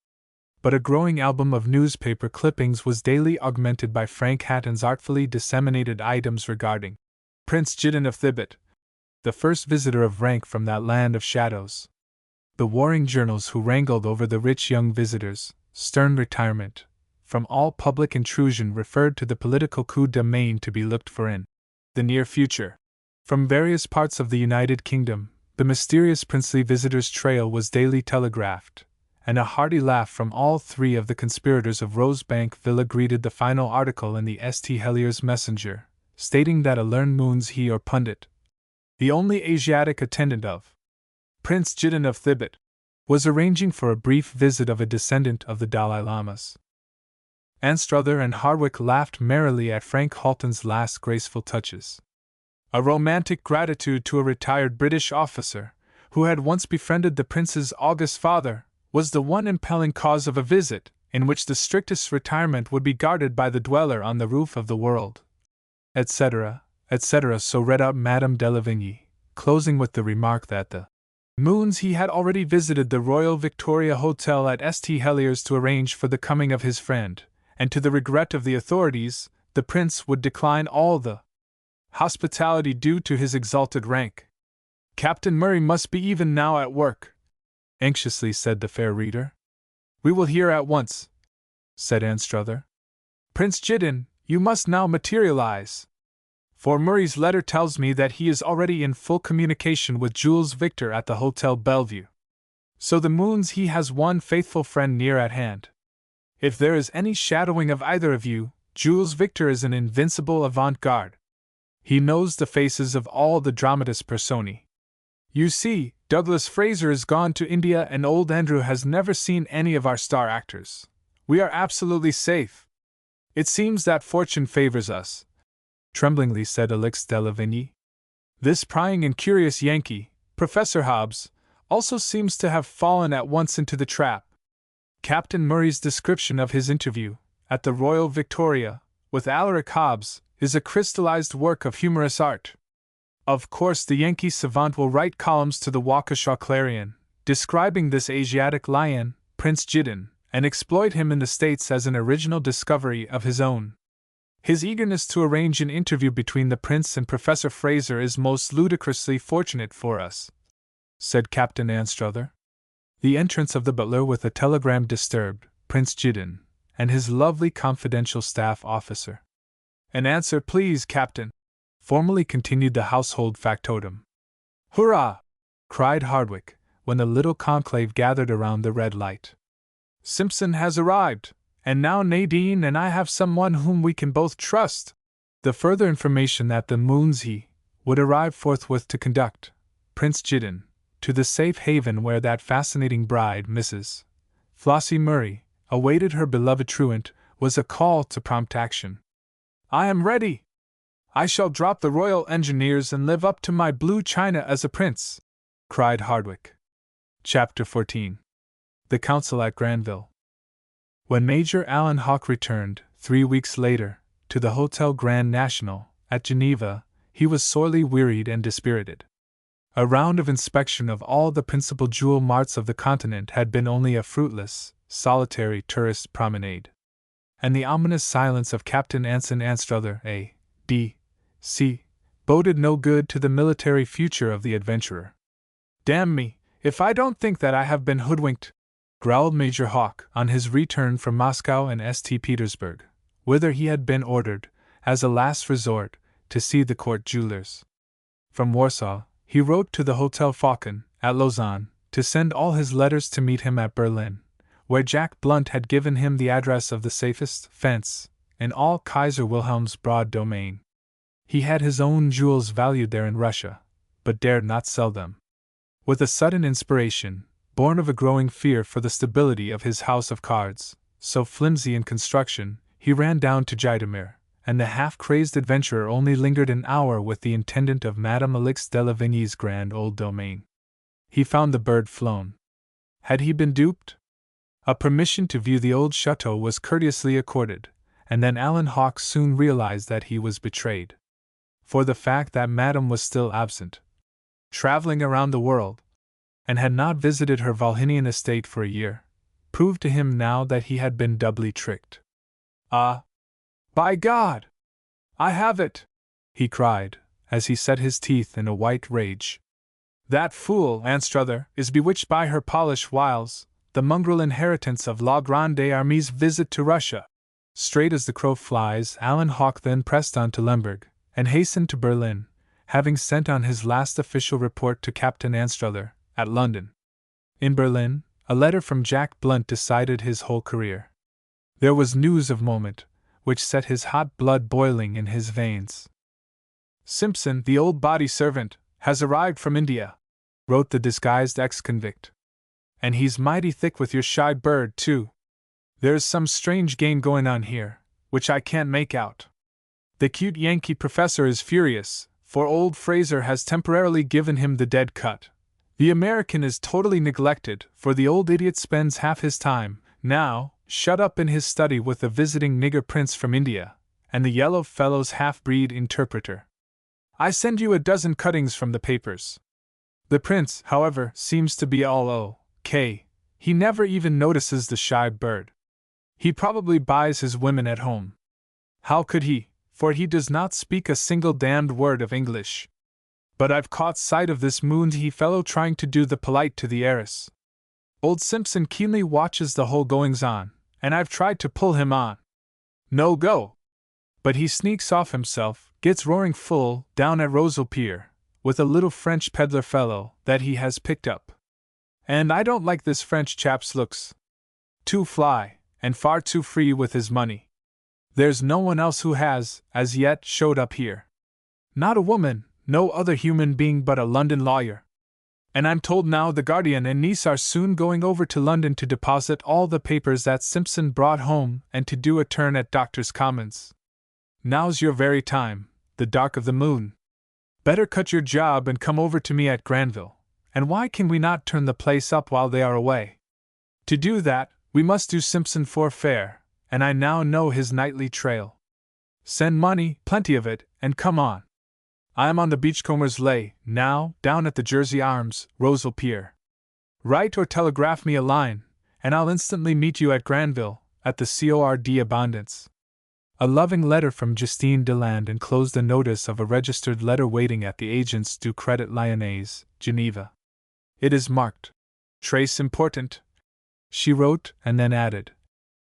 But a growing album of newspaper clippings was daily augmented by Frank Hatton's artfully disseminated items regarding Prince Gideon of Thibet, the first visitor of rank from that land of shadows. The warring journals who wrangled over the rich young visitor's stern retirement from all public intrusion referred to the political coup de main to be looked for in the near future. From various parts of the United Kingdom, the mysterious princely visitor's trail was daily telegraphed, and a hearty laugh from all 3 of the conspirators of Rosebank Villa greeted the final article in the St. Helier's Messenger, stating that a learned moon's he or pundit, the only Asiatic attendant of Prince Gideon of Thibet, was arranging for a brief visit of a descendant of the Dalai Lamas. Anstruther and Hardwicke laughed merrily at Frank Halton's last graceful touches. A romantic gratitude to a retired British officer, who had once befriended the prince's august father, was the one impelling cause of a visit, in which the strictest retirement would be guarded by the dweller on the roof of the world. Etc., etc. So read out Madame de Lavigny, closing with the remark that the moons he had already visited the Royal Victoria Hotel at St. Heliers to arrange for the coming of his friend, and to the regret of the authorities, the prince would decline all the hospitality due to his exalted rank. Captain Murray must be even now at work, anxiously said the fair reader. We will hear at once, said Anstruther. Prince Jiddin, you must now materialize. For Murray's letter tells me that he is already in full communication with Jules Victor at the Hotel Bellevue. So the moons he has one faithful friend near at hand. If there is any shadowing of either of you, Jules Victor is an invincible avant-garde. He knows the faces of all the dramatis personae. You see, Douglas Fraser is gone to India and old Andrew has never seen any of our star actors. We are absolutely safe. It seems that fortune favors us, tremblingly said Alix de Lavigny. This prying and curious Yankee, Professor Hobbs, also seems to have fallen at once into the trap. Captain Murray's description of his interview, at the Royal Victoria, with Alaric Hobbs, is a crystallized work of humorous art. Of course, the Yankee savant will write columns to the Waukesha Clarion, describing this Asiatic lion, Prince Jiddin, and exploit him in the States as an original discovery of his own. His eagerness to arrange an interview between the Prince and Professor Fraser is most ludicrously fortunate for us, said Captain Anstruther. The entrance of the butler with a telegram disturbed Prince Jiddin and his lovely confidential staff officer. An answer, please, Captain, formally continued the household factotum. Hurrah! Cried Hardwick, when the little conclave gathered around the red light. Simpson has arrived, and now Nadine and I have someone whom we can both trust. The further information that the Moonsey would arrive forthwith to conduct Prince Jiddin to the safe haven where that fascinating bride, Mrs. Flossie Murray, awaited her beloved truant, was a call to prompt action. I am ready! I shall drop the Royal Engineers and live up to my blue china as a prince, cried Hardwick. Chapter 14. The Council at Granville. When Major Alan Hawke returned, 3 weeks later, to the Hotel Grand National, at Geneva, he was sorely wearied and dispirited. A round of inspection of all the principal jewel marts of the continent had been only a fruitless, solitary tourist promenade. And the ominous silence of Captain Anson Anstruther, A.D.C., boded no good to the military future of the adventurer. Damn me, if I don't think that I have been hoodwinked, growled Major Hawke on his return from Moscow and St. Petersburg, whither he had been ordered, as a last resort, to see the court jewelers. From Warsaw, he wrote to the Hotel Falcon, at Lausanne, to send all his letters to meet him at Berlin, where Jack Blunt had given him the address of the safest fence in all Kaiser Wilhelm's broad domain. He had his own jewels valued there in Russia, but dared not sell them. With a sudden inspiration, born of a growing fear for the stability of his house of cards, so flimsy in construction, he ran down to Jaitemir, and the half-crazed adventurer only lingered an hour with the intendant of Madame Alix de Lavigny's grand old domain. He found the bird flown. Had he been duped? A permission to view the old chateau was courteously accorded, and then Alan Hawke soon realized that he was betrayed. For the fact that Madame was still absent, traveling around the world, and had not visited her Valhinian estate for a year, proved to him now that he had been doubly tricked. Ah! By God! I have it! He cried, as he set his teeth in a white rage. That fool, Anstruther, is bewitched by her Polish wiles, the mongrel inheritance of La Grande Armée's visit to Russia. Straight as the crow flies, Alan Hawke then pressed on to Lemberg, and hastened to Berlin, having sent on his last official report to Captain Anstruther, at London. In Berlin, a letter from Jack Blunt decided his whole career. There was news of moment, which set his hot blood boiling in his veins. Simpson, the old body servant, has arrived from India, wrote the disguised ex-convict. And he's mighty thick with your shy bird, too. There's some strange game going on here, which I can't make out. The cute Yankee professor is furious, for old Fraser has temporarily given him the dead cut. The American is totally neglected, for the old idiot spends half his time, now, shut up in his study with the visiting nigger prince from India, and the yellow fellow's half-breed interpreter. I send you a dozen cuttings from the papers. The prince, however, seems to be all O.K. He never even notices the shy bird. He probably buys his women at home. How could he, for he does not speak a single damned word of English. But I've caught sight of this moonsy fellow trying to do the polite to the heiress. Old Simpson keenly watches the whole goings-on, and I've tried to pull him on. No go! But he sneaks off himself, gets roaring full, down at Rosal Pier, with a little French peddler fellow that he has picked up. And I don't like this French chap's looks. Too fly, and far too free with his money. There's no one else who has, as yet, showed up here. Not a woman, no other human being but a London lawyer. And I'm told now the Guardian and Nice are soon going over to London to deposit all the papers that Simpson brought home and to do a turn at Doctors' Commons. Now's your very time, the dark of the moon. Better cut your job and come over to me at Granville. And why can we not turn the place up while they are away? To do that, we must do Simpson for fair, and I now know his nightly trail. Send money, plenty of it, and come on. I am on the Beachcombers' Lay, now, down at the Jersey Arms, Rosal Pier. Write or telegraph me a line, and I'll instantly meet you at Granville, at the Cord Abondance. A loving letter from Justine Deland enclosed a notice of a registered letter waiting at the agents du Credit Lyonnais, Geneva. It is marked Trace Important, she wrote, and then added,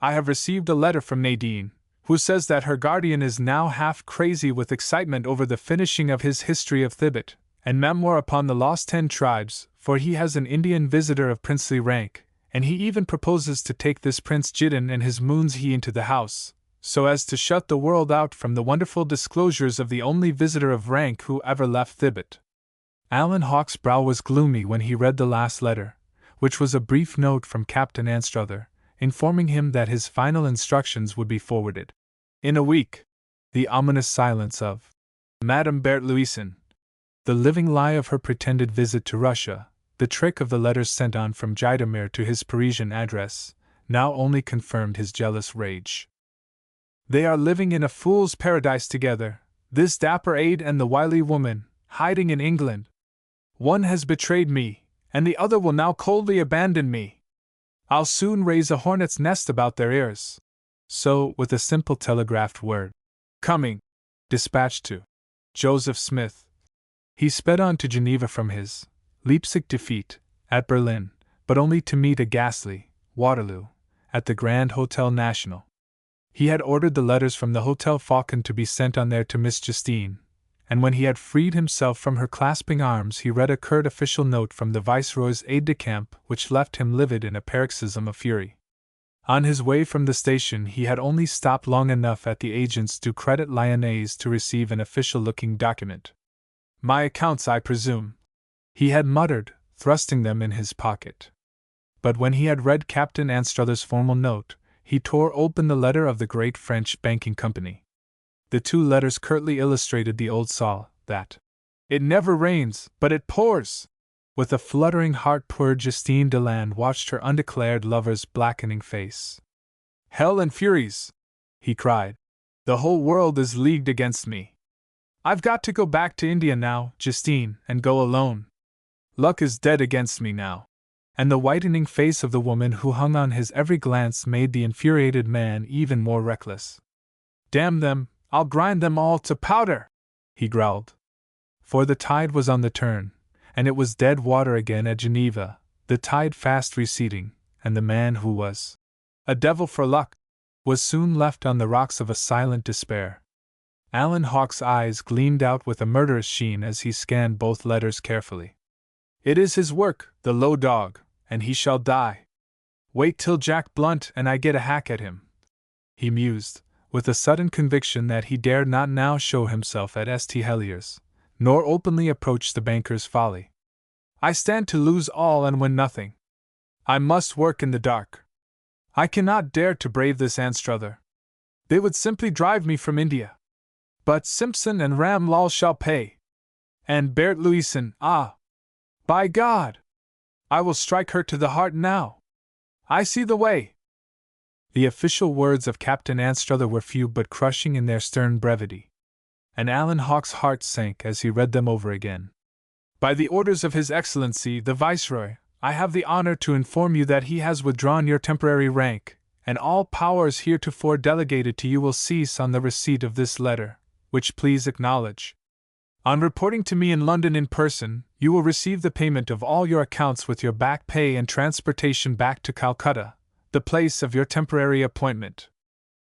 I have received a letter from Nadine, who says that her guardian is now half crazy with excitement over the finishing of his History of Thibet, and Memoir upon the Lost 10 Tribes, for he has an Indian visitor of princely rank, and he even proposes to take this Prince Jidin and his moonsey into the house, so as to shut the world out from the wonderful disclosures of the only visitor of rank who ever left Thibet. Alan Hawke's brow was gloomy when he read the last letter, which was a brief note from Captain Anstruther, informing him that his final instructions would be forwarded in a week. The ominous silence of Madame Berthe Louison, the living lie of her pretended visit to Russia, the trick of the letters sent on from Jaitamir to his Parisian address, now only confirmed his jealous rage. They are living in a fool's paradise together, this dapper aide and the wily woman, hiding in England. One has betrayed me, and the other will now coldly abandon me. I'll soon raise a hornet's nest about their ears. So, with a simple telegraphed word, coming, dispatched to Joseph Smith, he sped on to Geneva from his Leipzig defeat at Berlin, but only to meet a ghastly Waterloo at the Grand Hotel National. He had ordered the letters from the Hotel Falcon to be sent on there to Miss Justine, and when he had freed himself from her clasping arms he read a curt official note from the Viceroy's aide-de-camp which left him livid in a paroxysm of fury. On his way from the station he had only stopped long enough at the agents du Credit Lyonnais to receive an official-looking document. My accounts, I presume, he had muttered, thrusting them in his pocket. But when he had read Captain Anstruther's formal note, he tore open the letter of the great French banking company. The two letters curtly illustrated the old saw, that it never rains, but it pours. With a fluttering heart poor Justine Deland watched her undeclared lover's blackening face. Hell and furies, he cried. The whole world is leagued against me. I've got to go back to India now, Justine, and go alone. Luck is dead against me now. And the whitening face of the woman who hung on his every glance made the infuriated man even more reckless. Damn them, I'll grind them all to powder, he growled. For the tide was on the turn, and it was dead water again at Geneva, the tide fast receding, and the man who was a devil for luck was soon left on the rocks of a silent despair. Alan Hawke's eyes gleamed out with a murderous sheen as he scanned both letters carefully. It is his work, the low dog, and he shall die. Wait till Jack Blunt and I get a hack at him, he mused, with a sudden conviction that he dared not now show himself at St. Helier's, nor openly approach the banker's folly. I stand to lose all and win nothing. I must work in the dark. I cannot dare to brave this Anstruther. They would simply drive me from India. But Simpson and Ram Lal shall pay, And Bert Louison, ah! By God! I will strike her to the heart now! I see the way! The official words of Captain Anstruther were few but crushing in their stern brevity, and Alan Hawke's heart sank as he read them over again. By the orders of His Excellency, the Viceroy, I have the honor to inform you that he has withdrawn your temporary rank, and all powers heretofore delegated to you will cease on the receipt of this letter, which please acknowledge. On reporting to me in London in person, you will receive the payment of all your accounts with your back pay and transportation back to Calcutta, the place of your temporary appointment.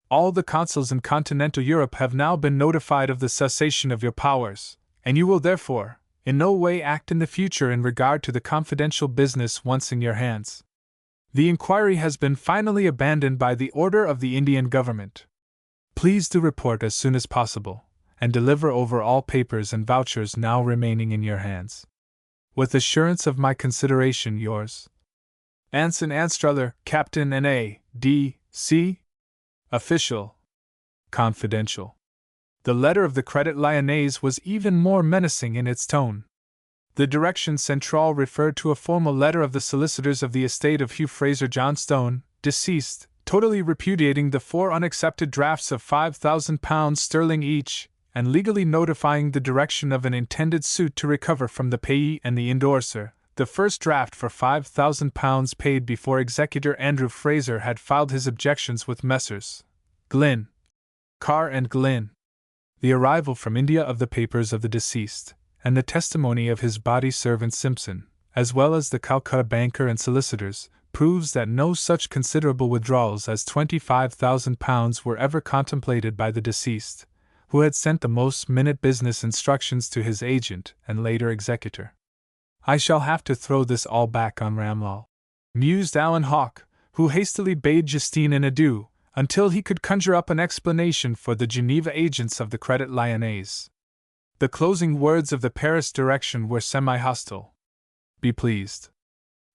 All the consuls in continental Europe have now been notified of the cessation of your powers, and you will therefore in no way act in the future in regard to the confidential business once in your hands. The inquiry has been finally abandoned by the order of the Indian government. Please do report as soon as possible, and deliver over all papers and vouchers now remaining in your hands. With assurance of my consideration, yours, Anson Anstruther, Captain N.A.D.C. Official. Confidential. The letter of the Credit Lyonnaise was even more menacing in its tone. The Direction Centrale referred to a formal letter of the solicitors of the estate of Hugh Fraser Johnstone, deceased, totally repudiating the 4 unaccepted drafts of £5,000 sterling each, and legally notifying the direction of an intended suit to recover from the payee and the endorser the first draft for £5,000 paid before executor Andrew Fraser had filed his objections with Messrs. Glynn, Carr and Glynn. The arrival from India of the papers of the deceased, and the testimony of his body servant Simpson, as well as the Calcutta banker and solicitors, proves that no such considerable withdrawals as £25,000 were ever contemplated by the deceased, who had sent the most minute business instructions to his agent and later executor. I shall have to throw this all back on Ramlall, mused Alan Hawke, who hastily bade Justine an adieu, until he could conjure up an explanation for the Geneva agents of the Credit Lyonnaise. The closing words of the Paris Direction were semi-hostile. Be pleased,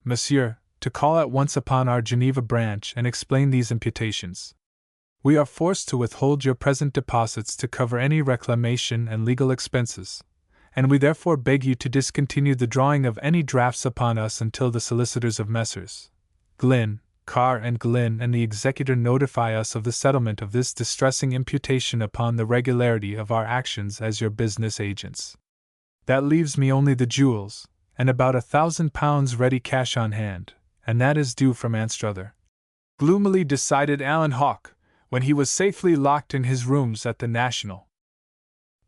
Monsieur, to call at once upon our Geneva branch and explain these imputations. We are forced to withhold your present deposits to cover any reclamation and legal expenses, and we therefore beg you to discontinue the drawing of any drafts upon us until the solicitors of Messrs. Glynn, Carr and Glynn and the executor notify us of the settlement of this distressing imputation upon the regularity of our actions as your business agents. That leaves me only the jewels, and about £1,000 ready cash on hand, and that is due from Anstruther. Gloomily decided Alan Hawke, when he was safely locked in his rooms at the National.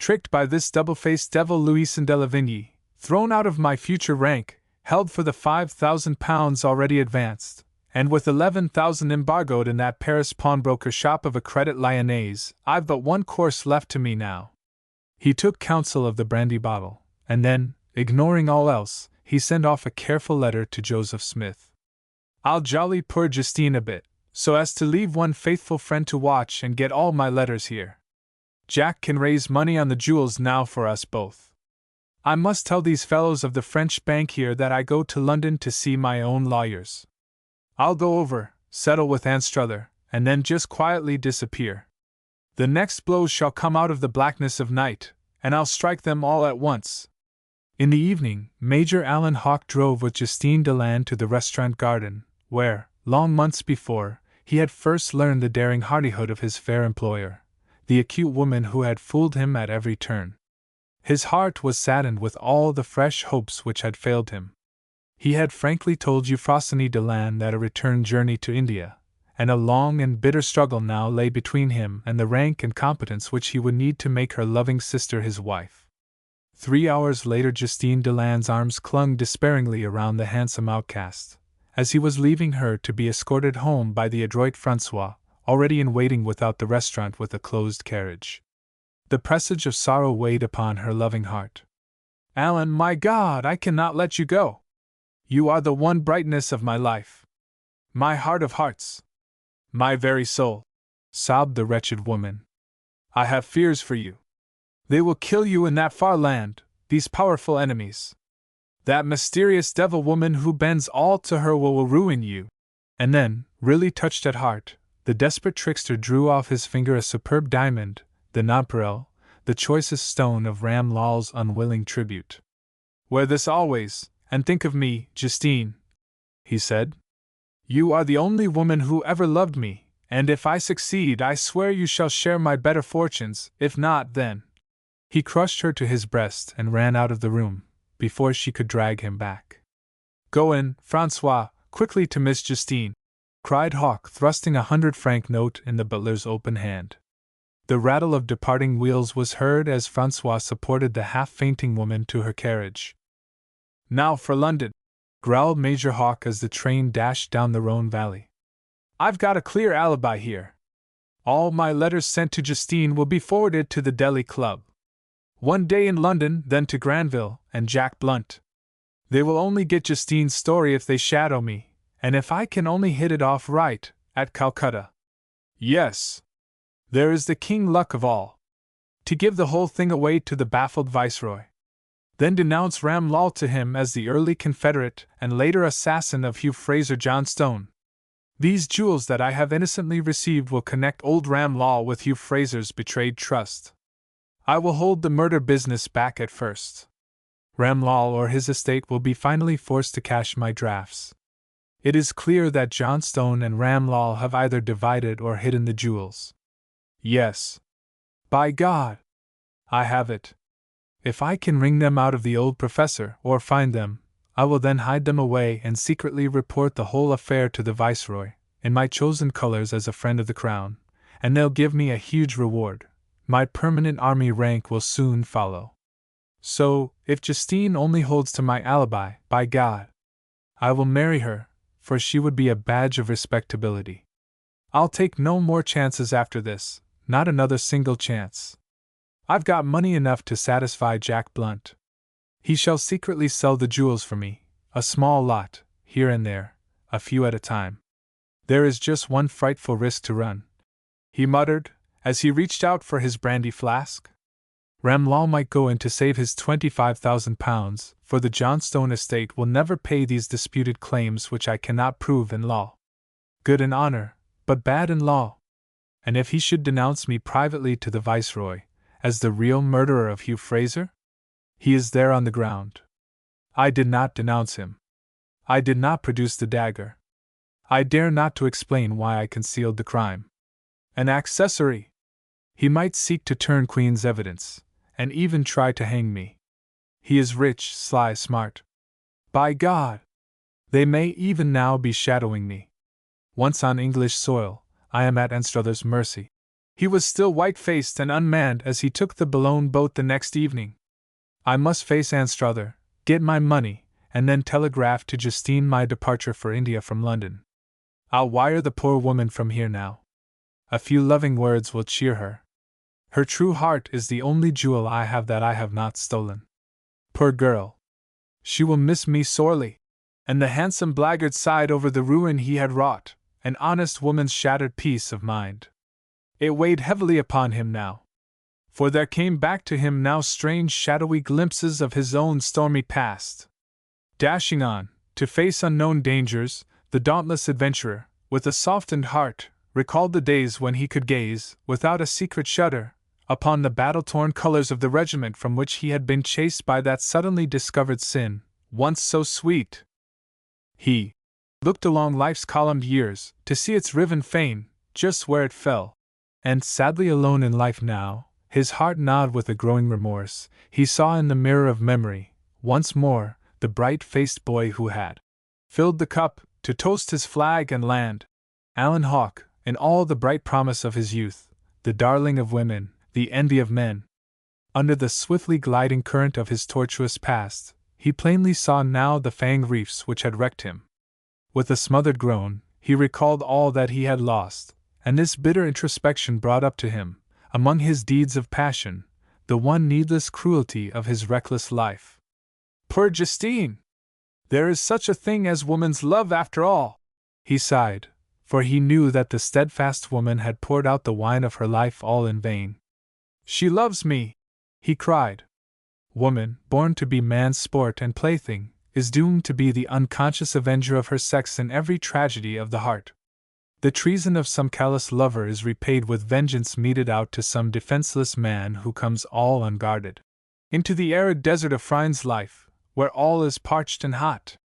Tricked by this double-faced devil Louison de Lavigny, thrown out of my future rank, held for the £5,000 already advanced, and with 11,000 embargoed in that Paris pawnbroker shop of a Credit Lyonnaise, I've but one course left to me now. He took counsel of the brandy bottle, and then, ignoring all else, he sent off a careful letter to Joseph Smith. I'll jolly poor Justine a bit, so as to leave one faithful friend to watch and get all my letters here. Jack can raise money on the jewels now for us both. I must tell these fellows of the French bank here that I go to London to see my own lawyers. I'll go over, settle with Anstruther, and then just quietly disappear. The next blows shall come out of the blackness of night, and I'll strike them all at once. In the evening, Major Alan Hawke drove with Justine Deland to the restaurant garden, where, long months before, he had first learned the daring hardihood of his fair employer, the acute woman who had fooled him at every turn. His heart was saddened with all the fresh hopes which had failed him. He had frankly told Euphrosyne Deland that a return journey to India, and a long and bitter struggle now lay between him and the rank and competence which he would need to make her loving sister his wife. 3 hours later Justine Deland's arms clung despairingly around the handsome outcast, as he was leaving her to be escorted home by the adroit Francois, already in waiting without the restaurant with a closed carriage. The presage of sorrow weighed upon her loving heart. Alan, my God, I cannot let you go. You are the one brightness of my life. My heart of hearts. My very soul, sobbed the wretched woman. I have fears for you. They will kill you in that far land, these powerful enemies. That mysterious devil woman who bends all to her will ruin you. And then, really touched at heart, the desperate trickster drew off his finger a superb diamond, the nonpareil, the choicest stone of Ram Lal's unwilling tribute. "Wear this always, and think of me, Justine," he said. "You are the only woman who ever loved me, and if I succeed, I swear you shall share my better fortunes. If not, then—" He crushed her to his breast and ran out of the room, before she could drag him back. "Go in, Francois, quickly to Miss Justine," cried Hawk, thrusting a 100-franc note in the butler's open hand. The rattle of departing wheels was heard as Francois supported the half-fainting woman to her carriage. "Now for London," growled Major Hawk as the train dashed down the Rhone Valley. "I've got a clear alibi here. All my letters sent to Justine will be forwarded to the Delhi Club. One day in London, then to Granville and Jack Blunt. They will only get Justine's story if they shadow me, and if I can only hit it off right, at Calcutta. Yes. There is the king luck of all. To give the whole thing away to the baffled viceroy. Then denounce Ram Lal to him as the early confederate and later assassin of Hugh Fraser Johnstone. These jewels that I have innocently received will connect old Ram Lal with Hugh Fraser's betrayed trust. I will hold the murder business back at first. Ram Lal or his estate will be finally forced to cash my drafts. It is clear that Johnstone and Ram Lal have either divided or hidden the jewels. Yes. By God! I have it. If I can wring them out of the old professor, or find them, I will then hide them away and secretly report the whole affair to the viceroy, in my chosen colors as a friend of the crown, and they'll give me a huge reward. My permanent army rank will soon follow. So, if Justine only holds to my alibi, by God, I will marry her, for she would be a badge of respectability. I'll take no more chances after this, not another single chance. I've got money enough to satisfy Jack Blunt. He shall secretly sell the jewels for me, a small lot, here and there, a few at a time. There is just one frightful risk to run," he muttered, as he reached out for his brandy flask. Ram Lal might go in to save his £25,000, for the Johnstone estate will never pay these disputed claims which I cannot prove in law. Good in honor, but bad in law. And if he should denounce me privately to the viceroy, as the real murderer of Hugh Fraser? He is there on the ground. I did not denounce him. I did not produce the dagger. I dare not to explain why I concealed the crime. An accessory! He might seek to turn Queen's evidence, and even try to hang me. He is rich, sly, smart. By God! They may even now be shadowing me. Once on English soil, I am at Anstruther's mercy. He was still white-faced and unmanned as he took the Boulogne boat the next evening. I must face Anstruther, get my money, and then telegraph to Justine my departure for India from London. I'll wire the poor woman from here now. A few loving words will cheer her. Her true heart is the only jewel I have that I have not stolen. Poor girl! She will miss me sorely. And the handsome blackguard sighed over the ruin he had wrought, an honest woman's shattered peace of mind. It weighed heavily upon him now. For there came back to him now strange shadowy glimpses of his own stormy past. Dashing on, to face unknown dangers, the dauntless adventurer, with a softened heart, recalled the days when he could gaze, without a secret shudder, upon the battle-torn colors of the regiment from which he had been chased by that suddenly discovered sin, once so sweet. He looked along life's columned years, to see its riven fane, just where it fell. And sadly alone in life now, his heart gnawed with a growing remorse, he saw in the mirror of memory, once more, the bright-faced boy who had filled the cup, to toast his flag and land. Alan Hawke, in all the bright promise of his youth, the darling of women, the envy of men. Under the swiftly gliding current of his tortuous past, he plainly saw now the fanged reefs which had wrecked him. With a smothered groan, he recalled all that he had lost, and this bitter introspection brought up to him, among his deeds of passion, the one needless cruelty of his reckless life. Poor Justine! There is such a thing as woman's love after all! He sighed, for he knew that the steadfast woman had poured out the wine of her life all in vain. She loves me! He cried. Woman, born to be man's sport and plaything, is doomed to be the unconscious avenger of her sex in every tragedy of the heart. The treason of some callous lover is repaid with vengeance meted out to some defenseless man who comes all unguarded into the arid desert of Phryne's life, where all is parched and hot.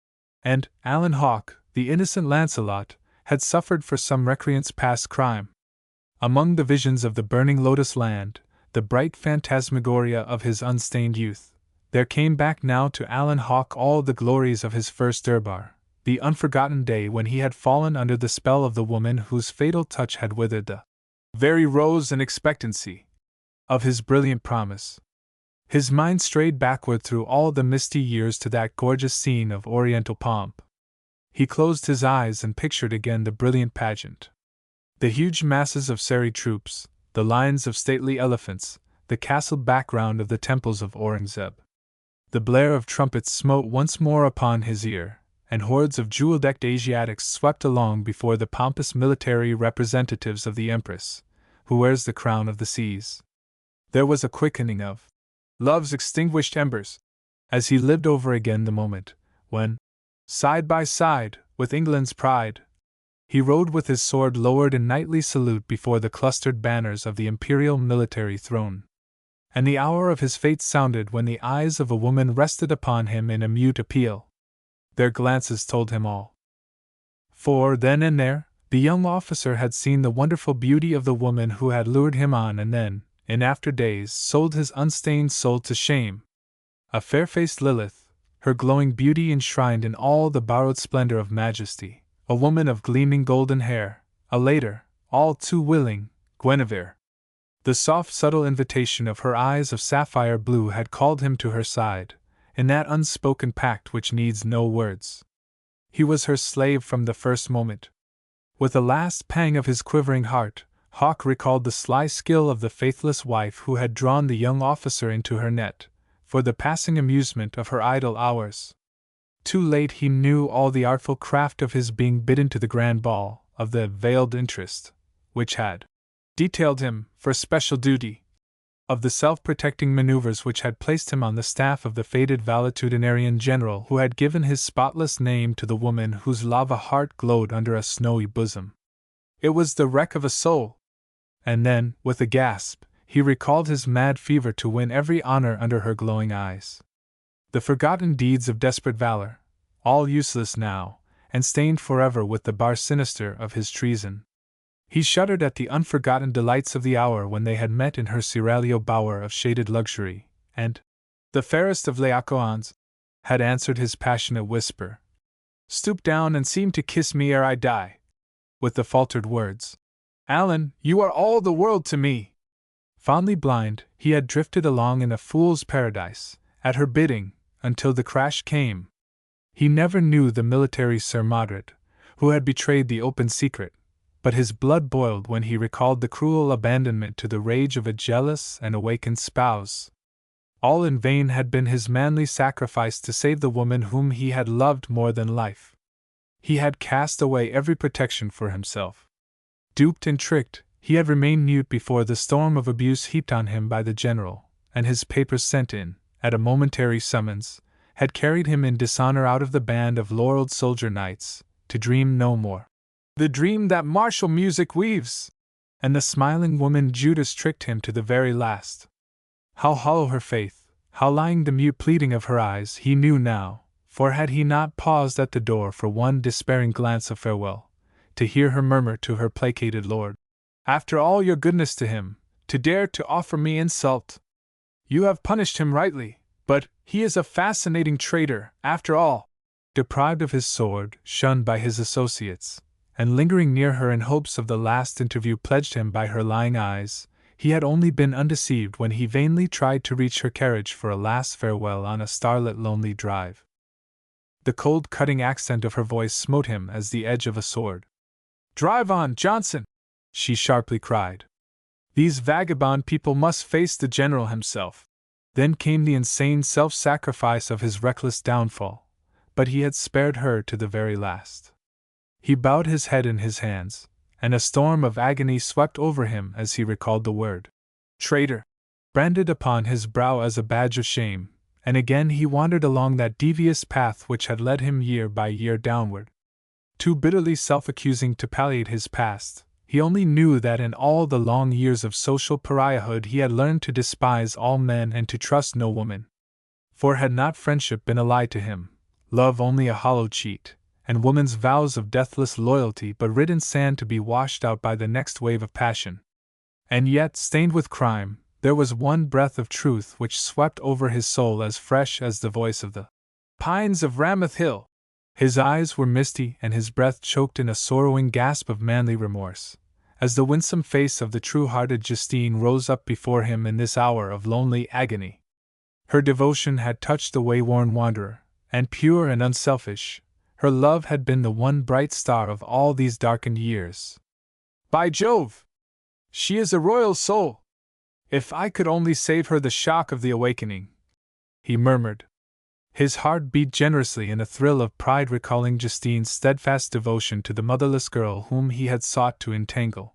And Alan Hawke, the innocent Lancelot, had suffered for some recreant's past crime. Among the visions of the burning lotus land, the bright phantasmagoria of his unstained youth, there came back now to Alan Hawke all the glories of his first Durbar, the unforgotten day when he had fallen under the spell of the woman whose fatal touch had withered the very rose and expectancy of his brilliant promise. His mind strayed backward through all the misty years to that gorgeous scene of oriental pomp. He closed his eyes and pictured again the brilliant pageant. The huge masses of serried troops, the lines of stately elephants, the castled background of the temples of Aurangzeb. The blare of trumpets smote once more upon his ear, and hordes of jewel-decked Asiatics swept along before the pompous military representatives of the Empress, who wears the crown of the seas. There was a quickening of love's extinguished embers, as he lived over again the moment when, side by side with England's pride, he rode with his sword lowered in knightly salute before the clustered banners of the imperial military throne. And the hour of his fate sounded when the eyes of a woman rested upon him in a mute appeal. Their glances told him all. For then and there, the young officer had seen the wonderful beauty of the woman who had lured him on and then, in after days, sold his unstained soul to shame. A fair-faced Lilith, her glowing beauty enshrined in all the borrowed splendor of majesty, a woman of gleaming golden hair, a later, all too willing, Guinevere. The soft subtle invitation of her eyes of sapphire blue had called him to her side, in that unspoken pact which needs no words. He was her slave from the first moment. With a last pang of his quivering heart, Hawke recalled the sly skill of the faithless wife who had drawn the young officer into her net, for the passing amusement of her idle hours. Too late he knew all the artful craft of his being bidden to the grand ball, of the veiled interest, which had detailed him for special duty, of the self-protecting maneuvers which had placed him on the staff of the fated valetudinarian general who had given his spotless name to the woman whose lava heart glowed under a snowy bosom. It was the wreck of a soul. And then, with a gasp, he recalled his mad fever to win every honor under her glowing eyes. The forgotten deeds of desperate valor, all useless now, and stained forever with the bar sinister of his treason. He shuddered at the unforgotten delights of the hour when they had met in her seraglio bower of shaded luxury, and the fairest of Laocoons had answered his passionate whisper, "Stoop down and seem to kiss me ere I die," with the faltered words, "Alan, you are all the world to me." Fondly blind, he had drifted along in a fool's paradise, at her bidding, until the crash came. He never knew the military Sir Modred, who had betrayed the open secret, but his blood boiled when he recalled the cruel abandonment to the rage of a jealous and awakened spouse. All in vain had been his manly sacrifice to save the woman whom he had loved more than life. He had cast away every protection for himself. Duped and tricked, he had remained mute before the storm of abuse heaped on him by the general, and his papers sent in, at a momentary summons, had carried him in dishonor out of the band of laureled soldier knights, to dream no more. The dream that martial music weaves! And the smiling woman Judas tricked him to the very last. How hollow her faith, how lying the mute pleading of her eyes, he knew now, for had he not paused at the door for one despairing glance of farewell, to hear her murmur to her placated lord, "After all your goodness to him, to dare to offer me insult! You have punished him rightly, but he is a fascinating traitor, after all." Deprived of his sword, shunned by his associates, and lingering near her in hopes of the last interview pledged him by her lying eyes, he had only been undeceived when he vainly tried to reach her carriage for a last farewell on a starlit lonely drive. The cold cutting accent of her voice smote him as the edge of a sword. "Drive on, Johnson!" she sharply cried. "These vagabond people must face the general himself." Then came the insane self-sacrifice of his reckless downfall, but he had spared her to the very last. He bowed his head in his hands, and a storm of agony swept over him as he recalled the word "traitor," branded upon his brow as a badge of shame, and again he wandered along that devious path which had led him year by year downward. Too bitterly self-accusing to palliate his past, he only knew that in all the long years of social pariahhood he had learned to despise all men and to trust no woman. For had not friendship been a lie to him, love only a hollow cheat, and woman's vows of deathless loyalty but written sand to be washed out by the next wave of passion? And yet, stained with crime, there was one breath of truth which swept over his soul as fresh as the voice of the pines of Ramoth Hill. His eyes were misty and his breath choked in a sorrowing gasp of manly remorse, as the winsome face of the true-hearted Justine rose up before him in this hour of lonely agony. Her devotion had touched the wayworn wanderer, and pure and unselfish, her love had been the one bright star of all these darkened years. By Jove! She is a royal soul! If I could only save her the shock of the awakening, he murmured. His heart beat generously in a thrill of pride, recalling Justine's steadfast devotion to the motherless girl whom he had sought to entangle.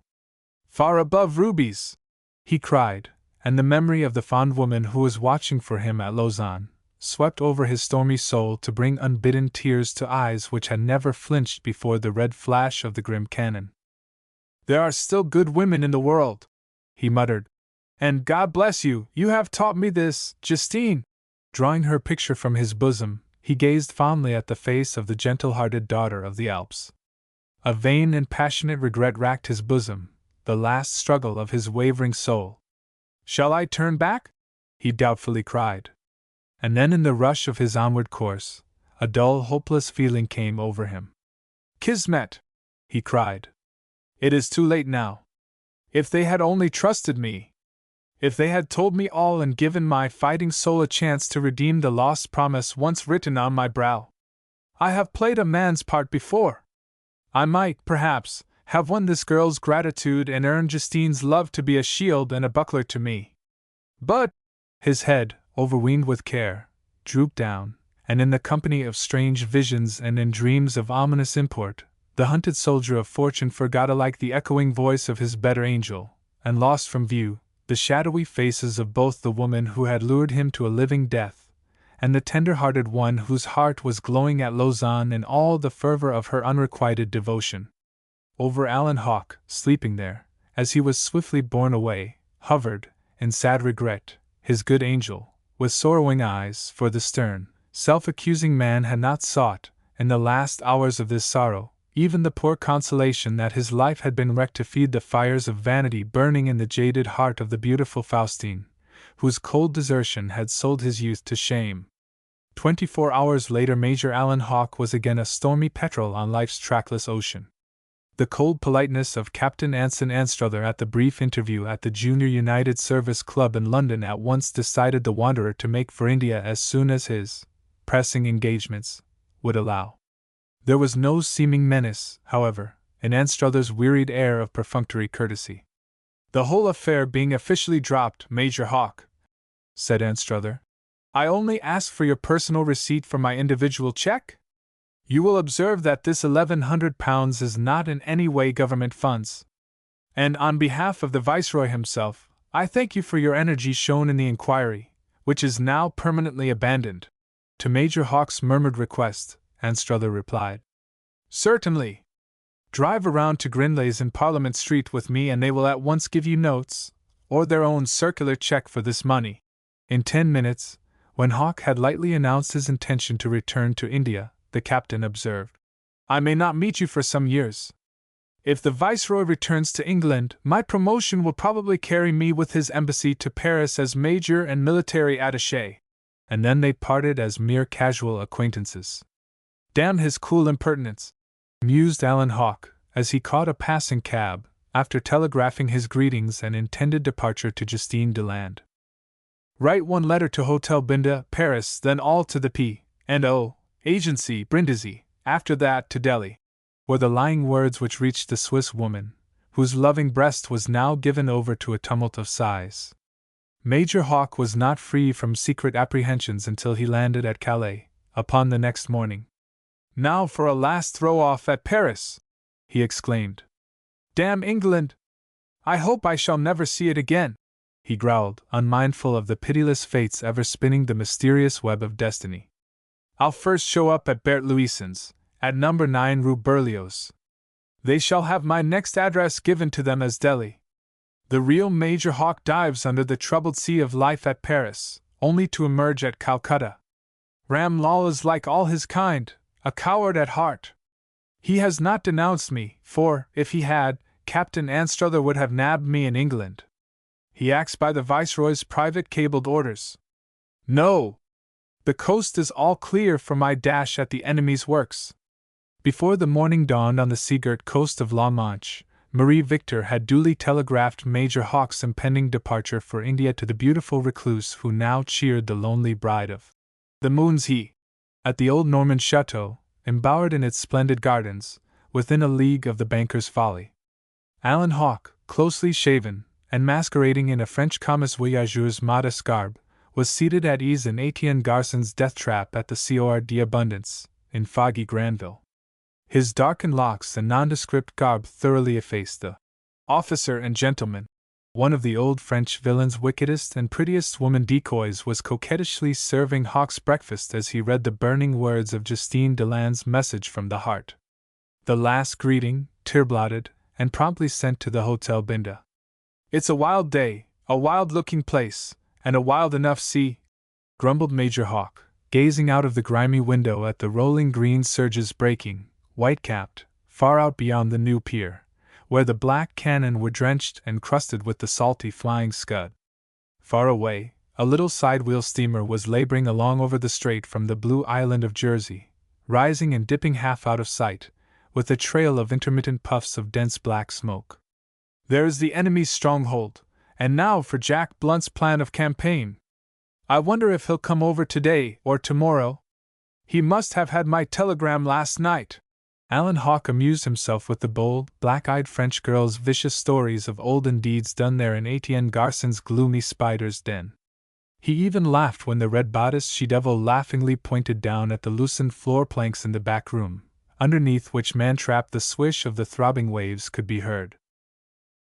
Far above rubies! He cried, and the memory of the fond woman who was watching for him at Lausanne swept over his stormy soul to bring unbidden tears to eyes which had never flinched before the red flash of the grim cannon. There are still good women in the world, he muttered. And God bless you, you have taught me this, Justine. Drawing her picture from his bosom, he gazed fondly at the face of the gentle-hearted daughter of the Alps. A vain and passionate regret racked his bosom, the last struggle of his wavering soul. Shall I turn back? He doubtfully cried. And then in the rush of his onward course, a dull, hopeless feeling came over him. Kismet! He cried. It is too late now. If they had only trusted me! If they had told me all and given my fighting soul a chance to redeem the lost promise once written on my brow! I have played a man's part before. I might, perhaps, have won this girl's gratitude and earned Justine's love to be a shield and a buckler to me. But his head, overweened with care, drooped down, and in the company of strange visions and in dreams of ominous import, the hunted soldier of fortune forgot alike the echoing voice of his better angel, and lost from view the shadowy faces of both the woman who had lured him to a living death, and the tender-hearted one whose heart was glowing at Lausanne in all the fervor of her unrequited devotion. Over Alan Hawke, sleeping there, as he was swiftly borne away, hovered, in sad regret, his good angel, with sorrowing eyes, for the stern, self-accusing man had not sought, in the last hours of this sorrow, even the poor consolation that his life had been wrecked to feed the fires of vanity burning in the jaded heart of the beautiful Faustine, whose cold desertion had sold his youth to shame. 24 hours later Major Alan Hawke was again a stormy petrel on life's trackless ocean. The cold politeness of Captain Anson Anstruther at the brief interview at the Junior United Service Club in London at once decided the wanderer to make for India as soon as his pressing engagements would allow. There was no seeming menace, however, in Anstruther's wearied air of perfunctory courtesy. The whole affair being officially dropped, Major Hawke, said Anstruther, I only ask for your personal receipt for my individual cheque. You will observe that this £1,100 is not in any way government funds. And on behalf of the Viceroy himself, I thank you for your energy shown in the inquiry, which is now permanently abandoned. To Major Hawke's murmured request, Anstruther replied, Certainly. Drive around to Grinley's in Parliament Street with me and they will at once give you notes, or their own circular cheque for this money. In 10 minutes, when Hawke had lightly announced his intention to return to India, the captain observed, I may not meet you for some years. If the Viceroy returns to England, my promotion will probably carry me with his embassy to Paris as major and military attaché. And then they parted as mere casual acquaintances. Damn his cool impertinence, mused Alan Hawke, as he caught a passing cab, after telegraphing his greetings and intended departure to Justine Deland. Write one letter to Hotel Binda, Paris, then all to the P&O Agency, Brindisi, after that to Delhi, were the lying words which reached the Swiss woman, whose loving breast was now given over to a tumult of sighs. Major Hawke was not free from secret apprehensions until he landed at Calais, upon the next morning. Now for a last throw-off at Paris, he exclaimed. Damn England! I hope I shall never see it again, he growled, unmindful of the pitiless fates ever spinning the mysterious web of destiny. I'll first show up at Bert Louison's, at number 9 Rue Berlioz. They shall have my next address given to them as Delhi. The real Major Hawk dives under the troubled sea of life at Paris, only to emerge at Calcutta. Ram Lal is like all his kind, a coward at heart. He has not denounced me, for, if he had, Captain Anstruther would have nabbed me in England. He acts by the Viceroy's private cabled orders. No! The coast is all clear for my dash at the enemy's works. Before the morning dawned on the sea-girt coast of La Manche, Marie Victor had duly telegraphed Major Hawk's impending departure for India to the beautiful recluse who now cheered the lonely bride of the moon's he. At the old Norman chateau, embowered in its splendid gardens, within a league of the banker's folly. Alan Hawk, closely shaven, and masquerading in a French commis voyageur's modest garb, was seated at ease in Etienne Garson's death trap at the Sieur d'Abondance, in foggy Granville. His darkened locks and nondescript garb thoroughly effaced the officer and gentleman. One of the old French villain's wickedest and prettiest woman decoys was coquettishly serving Hawk's breakfast as he read the burning words of Justine Deland's message from the heart. The last greeting, tear-blotted, and promptly sent to the Hotel Binda. "It's a wild day, a wild-looking place, and a wild enough sea," grumbled Major Hawk, gazing out of the grimy window at the rolling green surges breaking, white-capped, far out beyond the new pier, where the black cannon were drenched and crusted with the salty flying scud. Far away, a little side-wheel steamer was laboring along over the strait from the blue island of Jersey, rising and dipping half out of sight, with a trail of intermittent puffs of dense black smoke. "There is the enemy's stronghold, and now for Jack Blunt's plan of campaign. I wonder if he'll come over today or tomorrow? He must have had my telegram last night." Alan Hawk amused himself with the bold, black-eyed French girl's vicious stories of olden deeds done there in Etienne Garson's gloomy spider's den. He even laughed when the red-bodiced she-devil laughingly pointed down at the loosened floor planks in the back room, underneath which man-trapped the swish of the throbbing waves could be heard.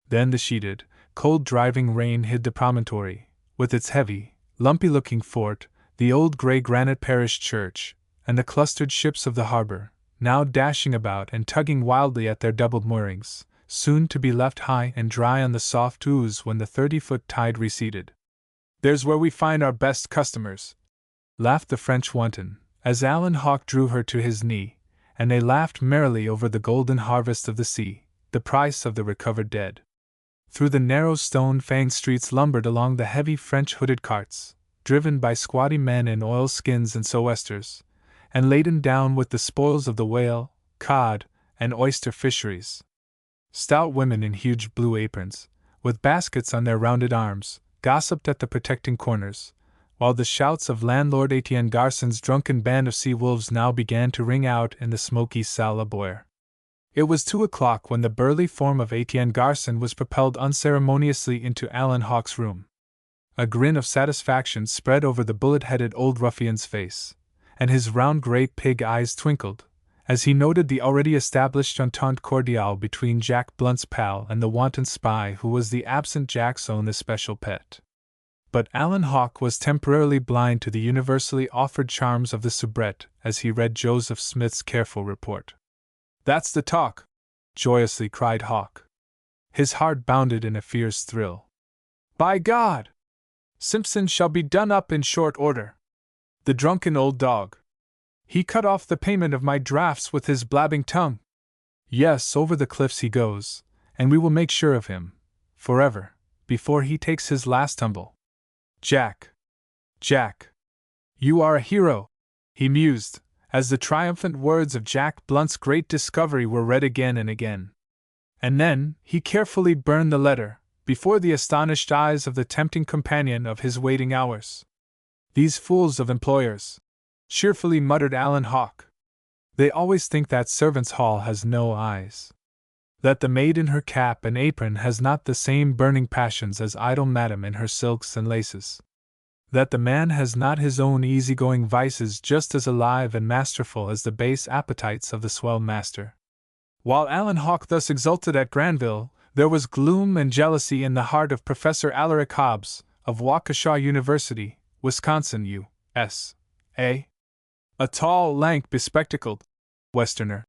Then the sheeted, cold driving rain hid the promontory, with its heavy, lumpy-looking fort, the old grey granite parish church, and the clustered ships of the harbor, now dashing about and tugging wildly at their doubled moorings, soon to be left high and dry on the soft ooze when the 30-foot tide receded. "There's where we find our best customers," laughed the French wanton, as Alan Hawk drew her to his knee, and they laughed merrily over the golden harvest of the sea, the price of the recovered dead. Through the narrow stone-fanged streets lumbered along the heavy French hooded carts, driven by squatty men in oilskins and sou'westers, and laden down with the spoils of the whale, cod, and oyster fisheries. Stout women in huge blue aprons, with baskets on their rounded arms, gossiped at the protecting corners, while the shouts of landlord Etienne Garson's drunken band of sea-wolves now began to ring out in the smoky salle à boire. It was 2 o'clock when the burly form of Etienne Garson was propelled unceremoniously into Alan Hawk's room. A grin of satisfaction spread over the bullet-headed old ruffian's face, and his round grey pig eyes twinkled, as he noted the already established entente cordiale between Jack Blunt's pal and the wanton spy who was the absent Jack's own especial pet. But Alan Hawk was temporarily blind to the universally offered charms of the soubrette as he read Joseph Smith's careful report. "That's the talk!" joyously cried Hawk. His heart bounded in a fierce thrill. "By God! Simpson shall be done up in short order. The drunken old dog. He cut off the payment of my drafts with his blabbing tongue. Yes, over the cliffs he goes, and we will make sure of him, forever, before he takes his last tumble. Jack! Jack! You are a hero!" he mused, as the triumphant words of Jack Blunt's great discovery were read again and again. And then, he carefully burned the letter, before the astonished eyes of the tempting companion of his waiting hours. "These fools of employers!" cheerfully muttered Alan Hawk. "They always think that servants' hall has no eyes. That the maid in her cap and apron has not the same burning passions as idle madam in her silks and laces. That the man has not his own easy-going vices just as alive and masterful as the base appetites of the swell master." While Alan Hawk thus exulted at Granville, there was gloom and jealousy in the heart of Professor Alaric Hobbs, of Waukesha University, Wisconsin, U.S.A. A tall, lank, bespectacled, Westerner.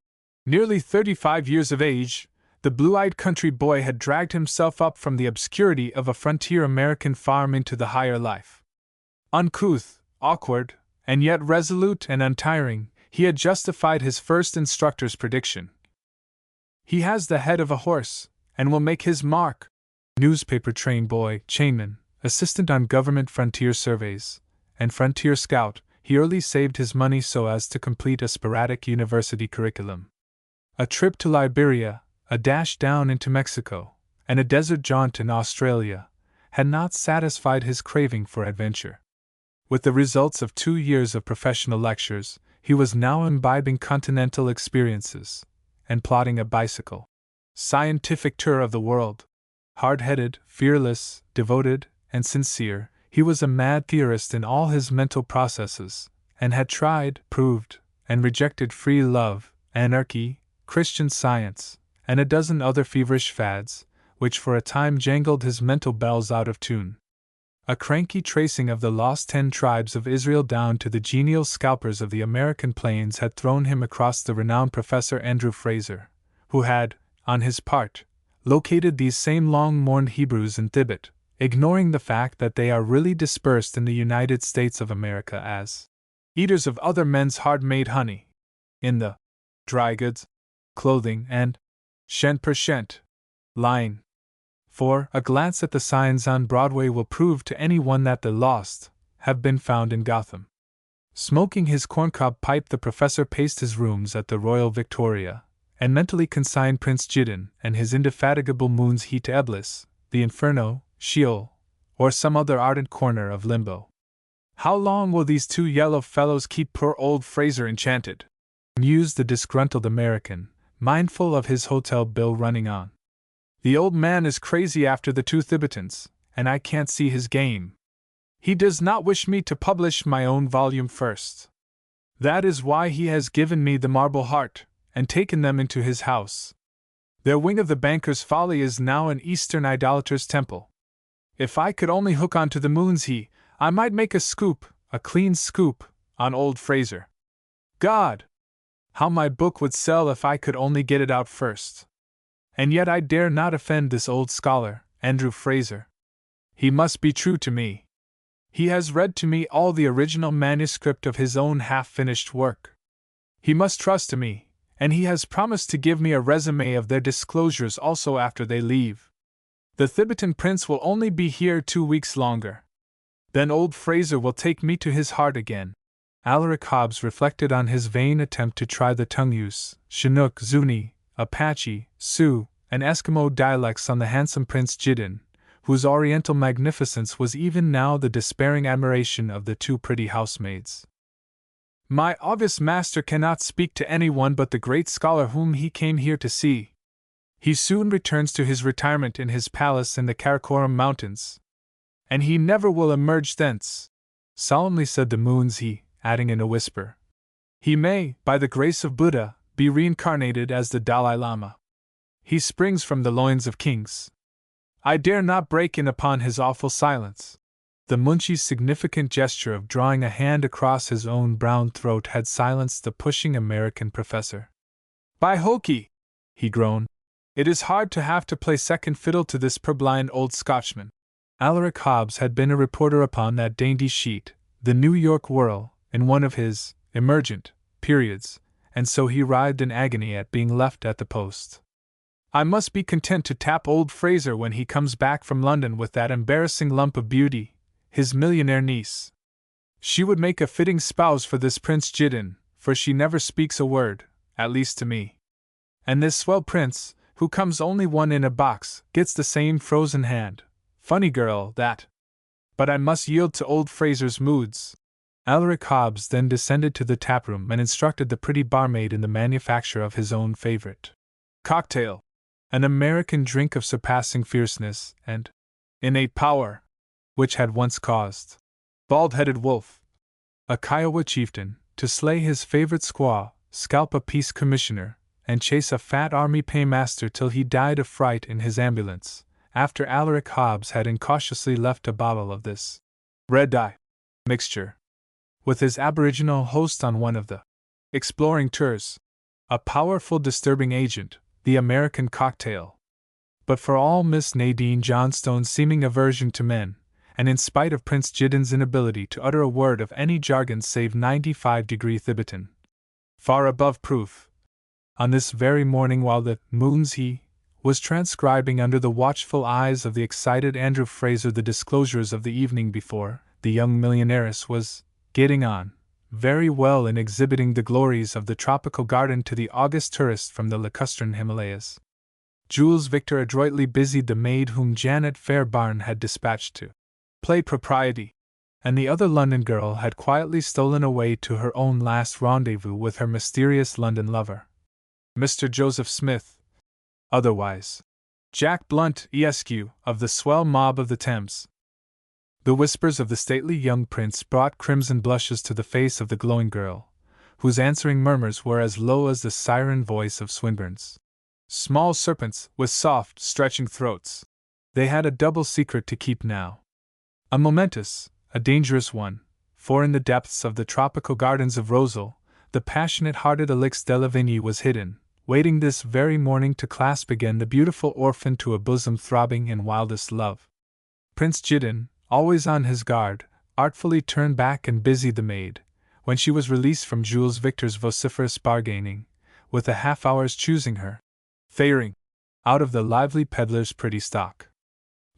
Nearly 35 years of age, the blue-eyed country boy had dragged himself up from the obscurity of a frontier American farm into the higher life. Uncouth, awkward, and yet resolute and untiring, he had justified his first instructor's prediction. He has the head of a horse, and will make his mark. Newspaper train boy, chainman, assistant on government frontier surveys, and frontier scout, he early saved his money so as to complete a sporadic university curriculum. A trip to Liberia, a dash down into Mexico, and a desert jaunt in Australia had not satisfied his craving for adventure. With the results of 2 years of professional lectures, he was now imbibing continental experiences and plotting a bicycle scientific tour of the world. Hard-headed, fearless, devoted, and sincere, he was a mad theorist in all his mental processes, and had tried, proved, and rejected free love, anarchy, Christian Science, and a dozen other feverish fads, which for a time jangled his mental bells out of tune. A cranky tracing of the lost 10 tribes of Israel down to the genial scalpers of the American plains had thrown him across the renowned Professor Andrew Fraser, who had, on his part, located these same long-mourned Hebrews in Thibet, ignoring the fact that they are really dispersed in the United States of America as eaters of other men's hard-made honey, in the dry goods, clothing, and cent per cent line. For a glance at the signs on Broadway will prove to anyone that the lost have been found in Gotham. Smoking his corncob pipe, the professor paced his rooms at the Royal Victoria, and mentally consigned Prince Jiddin and his indefatigable moons he to Eblis, the Inferno, Sheol, or some other ardent corner of limbo. How long will these 2 yellow fellows keep poor old Fraser enchanted? Mused the disgruntled American, mindful of his hotel bill running on. The old man is crazy after the 2 Thibetans, and I can't see his game. He does not wish me to publish my own volume first. That is why he has given me the Marble Heart, and taken them into his house. Their wing of the banker's folly is now an Eastern idolater's temple. If I could only hook onto the moons I might make a scoop, a clean scoop, on old Fraser. God! How my book would sell if I could only get it out first. And yet I dare not offend this old scholar, Andrew Fraser. He must be true to me. He has read to me all the original manuscript of his own half-finished work. He must trust to me, and he has promised to give me a resume of their disclosures also after they leave. The Thibetan prince will only be here 2 weeks longer. Then old Fraser will take me to his heart again. Alaric Hobbs reflected on his vain attempt to try the tongue-use, Chinook, Zuni, Apache, Sioux, and Eskimo dialects on the handsome Prince Jiddin, whose oriental magnificence was even now the despairing admiration of the 2 pretty housemaids. My august master cannot speak to anyone but the great scholar whom he came here to see. He soon returns to his retirement in his palace in the Karakoram Mountains. And he never will emerge thence, solemnly said the moons adding in a whisper. He may, by the grace of Buddha, be reincarnated as the Dalai Lama. He springs from the loins of kings. I dare not break in upon his awful silence. The Munchi's significant gesture of drawing a hand across his own brown throat had silenced the pushing American professor. By hokey, he groaned, it is hard to have to play second fiddle to this purblind old Scotchman. Alaric Hobbs had been a reporter upon that dainty sheet, the New York Whirl, in one of his emergent periods, and so he writhed in agony at being left at the post. I must be content to tap old Fraser when he comes back from London with that embarrassing lump of beauty, his millionaire niece. She would make a fitting spouse for this Prince Jiddin, for she never speaks a word, at least to me. And this swell prince, who comes only one in a box, gets the same frozen hand. Funny girl, that. But I must yield to old Fraser's moods. Alaric Hobbs then descended to the taproom and instructed the pretty barmaid in the manufacture of his own favorite cocktail, an American drink of surpassing fierceness and innate power, which had once caused Bald-Headed Wolf, a Kiowa chieftain, to slay his favorite squaw, scalp a peace commissioner, and chase a fat army paymaster till he died of fright in his ambulance, after Alaric Hobbs had incautiously left a bottle of this red-dye mixture with his aboriginal host on one of the exploring tours. a powerful disturbing agent, the American cocktail. But for all Miss Nadine Johnstone's seeming aversion to men, and in spite of Prince Jidden's inability to utter a word of any jargon save 95° Thibetan, far above proof, on this very morning while the moons he was transcribing under the watchful eyes of the excited Andrew Fraser the disclosures of the evening before, the young millionairess was getting on very well in exhibiting the glories of the tropical garden to the august tourist from the lacustrine Himalayas. Jules Victor adroitly busied the maid whom Janet Fairbairn had dispatched to play propriety, and the other London girl had quietly stolen away to her own last rendezvous with her mysterious London lover, Mr. Joseph Smith, otherwise Jack Blunt, Esq., of the swell mob of the Thames. The whispers of the stately young prince brought crimson blushes to the face of the glowing girl, whose answering murmurs were as low as the siren voice of Swinburne's small serpents with soft, stretching throats. They had a double secret to keep now. A momentous, a dangerous one, for in the depths of the tropical gardens of Rosal, the passionate-hearted Alix de Lavigny was hidden, waiting this very morning to clasp again the beautiful orphan to a bosom throbbing in wildest love. Prince Jidden, always on his guard, artfully turned back and busied the maid, when she was released from Jules Victor's vociferous bargaining, with a half-hour's choosing her faring out of the lively peddler's pretty stock.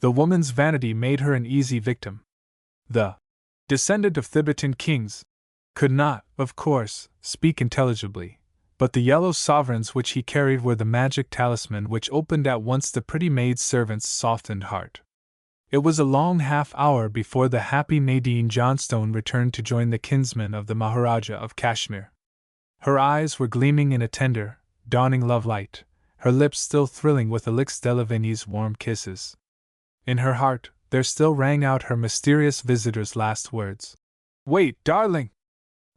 The woman's vanity made her an easy victim. The descendant of Thibetan kings could not, of course, speak intelligibly, but the yellow sovereigns which he carried were the magic talisman which opened at once the pretty maid servant's softened heart. It was a long half-hour before the happy Nadine Johnstone returned to join the kinsman of the Maharaja of Kashmir. Her eyes were gleaming in a tender, dawning love-light, her lips still thrilling with Alix de Lavigny's warm kisses. In her heart, there still rang out her mysterious visitor's last words. "Wait, darling!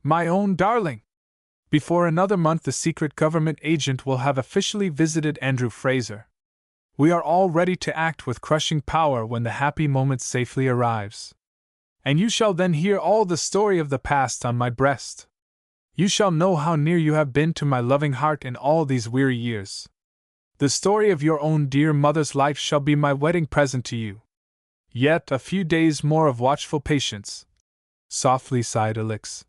My own darling! Before another month the secret government agent will have officially visited Andrew Fraser. We are all ready to act with crushing power when the happy moment safely arrives. And you shall then hear all the story of the past on my breast. You shall know how near you have been to my loving heart in all these weary years. The story of your own dear mother's life shall be my wedding present to you. Yet a few days more of watchful patience," softly sighed Alix.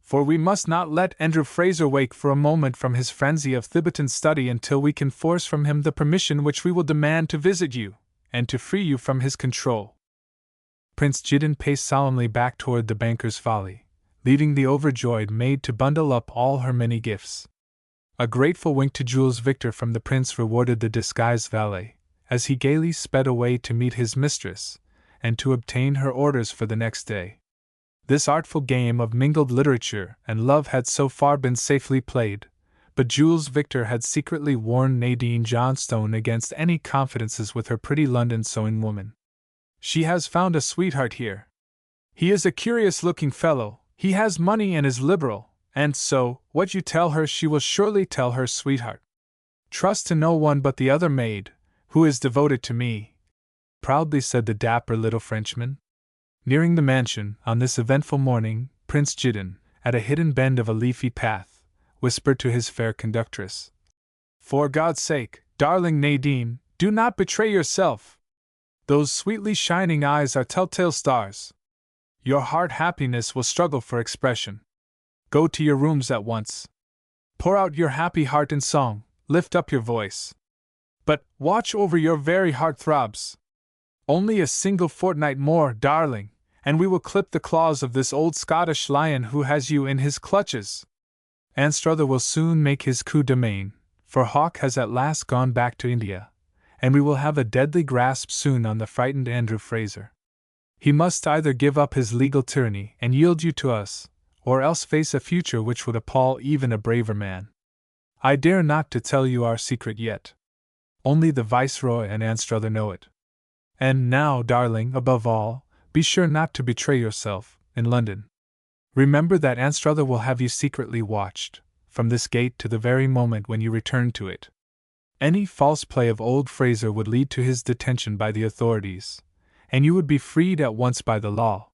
"For we must not let Andrew Fraser wake for a moment from his frenzy of Thibetan study until we can force from him the permission which we will demand to visit you, and to free you from his control." Prince Jidden paced solemnly back toward the banker's folly, leaving the overjoyed maid to bundle up all her many gifts. A grateful wink to Jules Victor from the prince rewarded the disguised valet, as he gaily sped away to meet his mistress, and to obtain her orders for the next day. This artful game of mingled literature and love had so far been safely played, but Jules Victor had secretly warned Nadine Johnstone against any confidences with her pretty London sewing woman. "She has found a sweetheart here. He is a curious-looking fellow, he has money and is liberal, and so, what you tell her she will surely tell her sweetheart. Trust to no one but the other maid, who is devoted to me," proudly said the dapper little Frenchman. Nearing the mansion, on this eventful morning, Prince Jidden, at a hidden bend of a leafy path, whispered to his fair conductress, "For God's sake, darling Nadine, do not betray yourself. Those sweetly shining eyes are telltale stars. Your heart happiness will struggle for expression. Go to your rooms at once. Pour out your happy heart in song, lift up your voice. But watch over your very heart throbs. Only a single fortnight more, darling, and we will clip the claws of this old Scottish lion who has you in his clutches. Anstruther will soon make his coup de main, for Hawke has at last gone back to India, and we will have a deadly grasp soon on the frightened Andrew Fraser. He must either give up his legal tyranny and yield you to us, or else face a future which would appall even a braver man. I dare not to tell you our secret yet. Only the Viceroy and Anstruther know it. And now, darling, above all, be sure not to betray yourself, in London. Remember that Anstruther will have you secretly watched, from this gate to the very moment when you return to it. Any false play of old Fraser would lead to his detention by the authorities, and you would be freed at once by the law.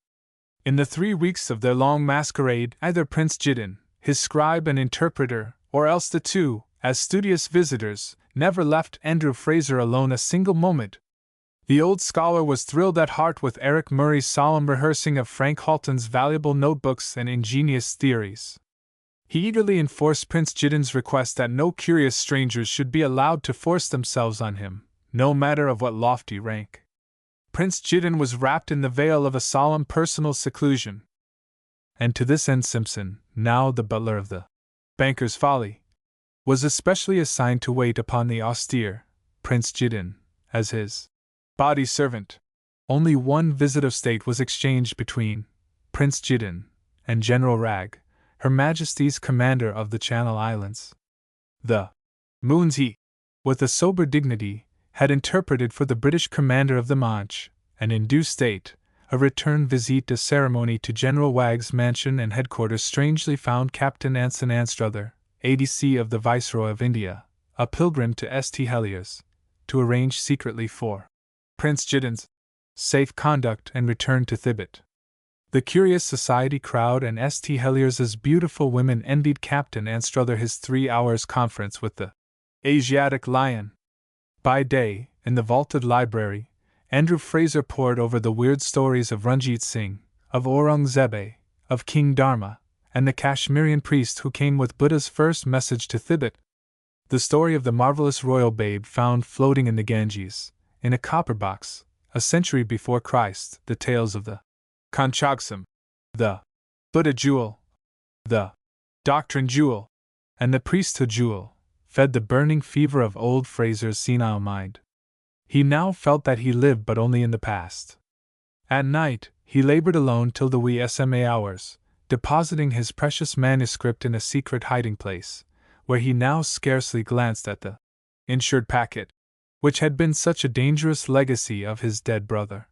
In the 3 weeks of their long masquerade, either Prince Jidden, his scribe and interpreter, or else the two, as studious visitors, never left Andrew Fraser alone a single moment. The old scholar was thrilled at heart with Eric Murray's solemn rehearsing of Frank Halton's valuable notebooks and ingenious theories. He eagerly enforced Prince Jiddin's request that no curious strangers should be allowed to force themselves on him, no matter of what lofty rank. Prince Jiddin was wrapped in the veil of a solemn personal seclusion. And to this end Simpson, now the butler of the Banker's Folly, was especially assigned to wait upon the austere Prince Jiddin as his body servant. Only one visit of state was exchanged between Prince Jiddin and General Ragg, Her Majesty's commander of the Channel Islands. The Moonsey, with a sober dignity, had interpreted for the British commander of the Manche, and in due state, a return visite de ceremony to General Wagg's mansion and headquarters strangely found Captain Anson Anstruther, ADC of the Viceroy of India, a pilgrim to St. Heliers, to arrange secretly for Prince Jiddin's safe conduct and return to Thibet. The curious society crowd and St. Heliers's beautiful women envied Captain Anstruther his 3 hours' conference with the Asiatic lion. By day, in the vaulted library, Andrew Fraser pored over the weird stories of Ranjit Singh, of Aurangzeb, of King Dharma, and the Kashmirian priest who came with Buddha's first message to Thibet. The story of the marvelous royal babe found floating in the Ganges, in a copper box, a century before Christ, the tales of the Kanchagsam, the Buddha jewel, the doctrine jewel, and the priesthood jewel, fed the burning fever of old Fraser's senile mind. He now felt that he lived but only in the past. At night, he labored alone till the wee SMA hours, depositing his precious manuscript in a secret hiding place, where he now scarcely glanced at the insured packet, which had been such a dangerous legacy of his dead brother.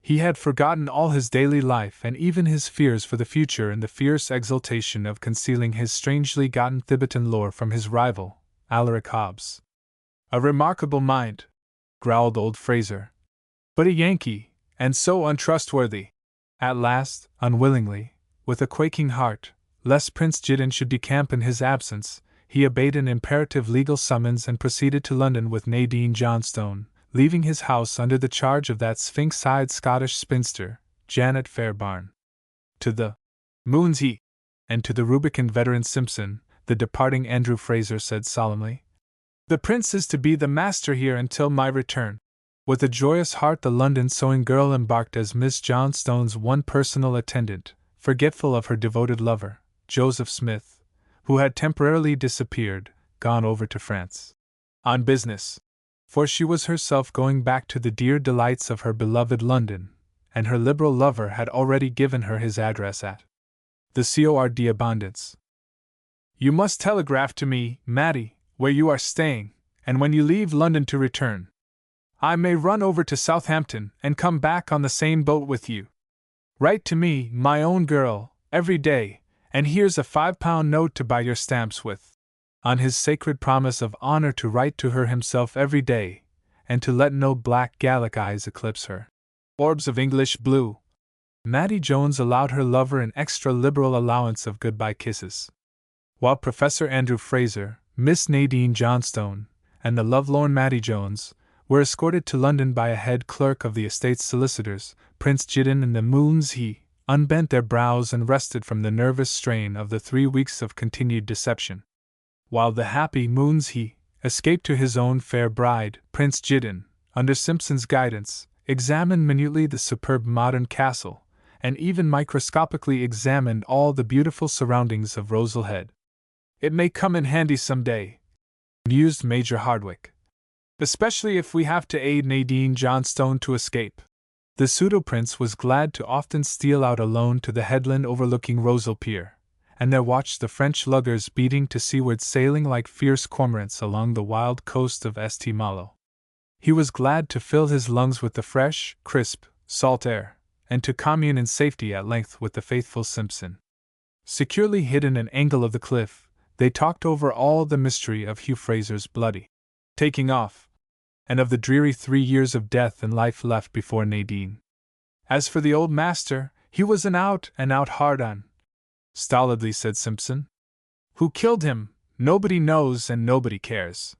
He had forgotten all his daily life and even his fears for the future in the fierce exultation of concealing his strangely gotten Thibetan lore from his rival, Alaric Hobbs. A remarkable mind, growled old Fraser. But a Yankee, and so untrustworthy. At last, unwillingly, with a quaking heart, lest Prince Jiddin should decamp in his absence, he obeyed an imperative legal summons and proceeded to London with Nadine Johnstone, leaving his house under the charge of that sphinx-eyed Scottish spinster, Janet Fairbairn. To the Moonsey, and to the rubicund veteran Simpson, the departing Andrew Fraser said solemnly, "The prince is to be the master here until my return." With a joyous heart the London sewing girl embarked as Miss Johnstone's one personal attendant, forgetful of her devoted lover, Joseph Smith, who had temporarily disappeared, gone over to France on business. For she was herself going back to the dear delights of her beloved London, and her liberal lover had already given her his address at the Cour d'Abondance. "You must telegraph to me, Mattie, where you are staying, and when you leave London to return. I may run over to Southampton and come back on the same boat with you. Write to me, my own girl, every day, and here's a £5 note to buy your stamps with." On his sacred promise of honor to write to her himself every day, and to let no black Gallic eyes eclipse her orbs of English blue, Mattie Jones allowed her lover an extra liberal allowance of goodbye kisses. While Professor Andrew Fraser, Miss Nadine Johnstone, and the lovelorn Mattie Jones were escorted to London by a head clerk of the estate's solicitors, Prince Jiddin and the Moonsey unbent their brows and rested from the nervous strain of the 3 weeks of continued deception. While the happy Moonsey escaped to his own fair bride, Prince Jiddin, under Simpson's guidance, examined minutely the superb modern castle, and even microscopically examined all the beautiful surroundings of Roselhead. "It may come in handy some day," mused Major Hardwick, "especially if we have to aid Nadine Johnstone to escape." The pseudo-prince was glad to often steal out alone to the headland overlooking Rosal Pier, and there watched the French luggers beating to seaward, sailing like fierce cormorants along the wild coast of St. Malo. He was glad to fill his lungs with the fresh, crisp, salt air, and to commune in safety at length with the faithful Simpson. Securely hidden in an angle of the cliff, they talked over all the mystery of Hugh Fraser's bloody taking off, and of the dreary 3 years of death and life left before Nadine. As for the old master, he was an out-and-out hard-on, stolidly said Simpson. "Who killed him, Nobody knows and nobody cares.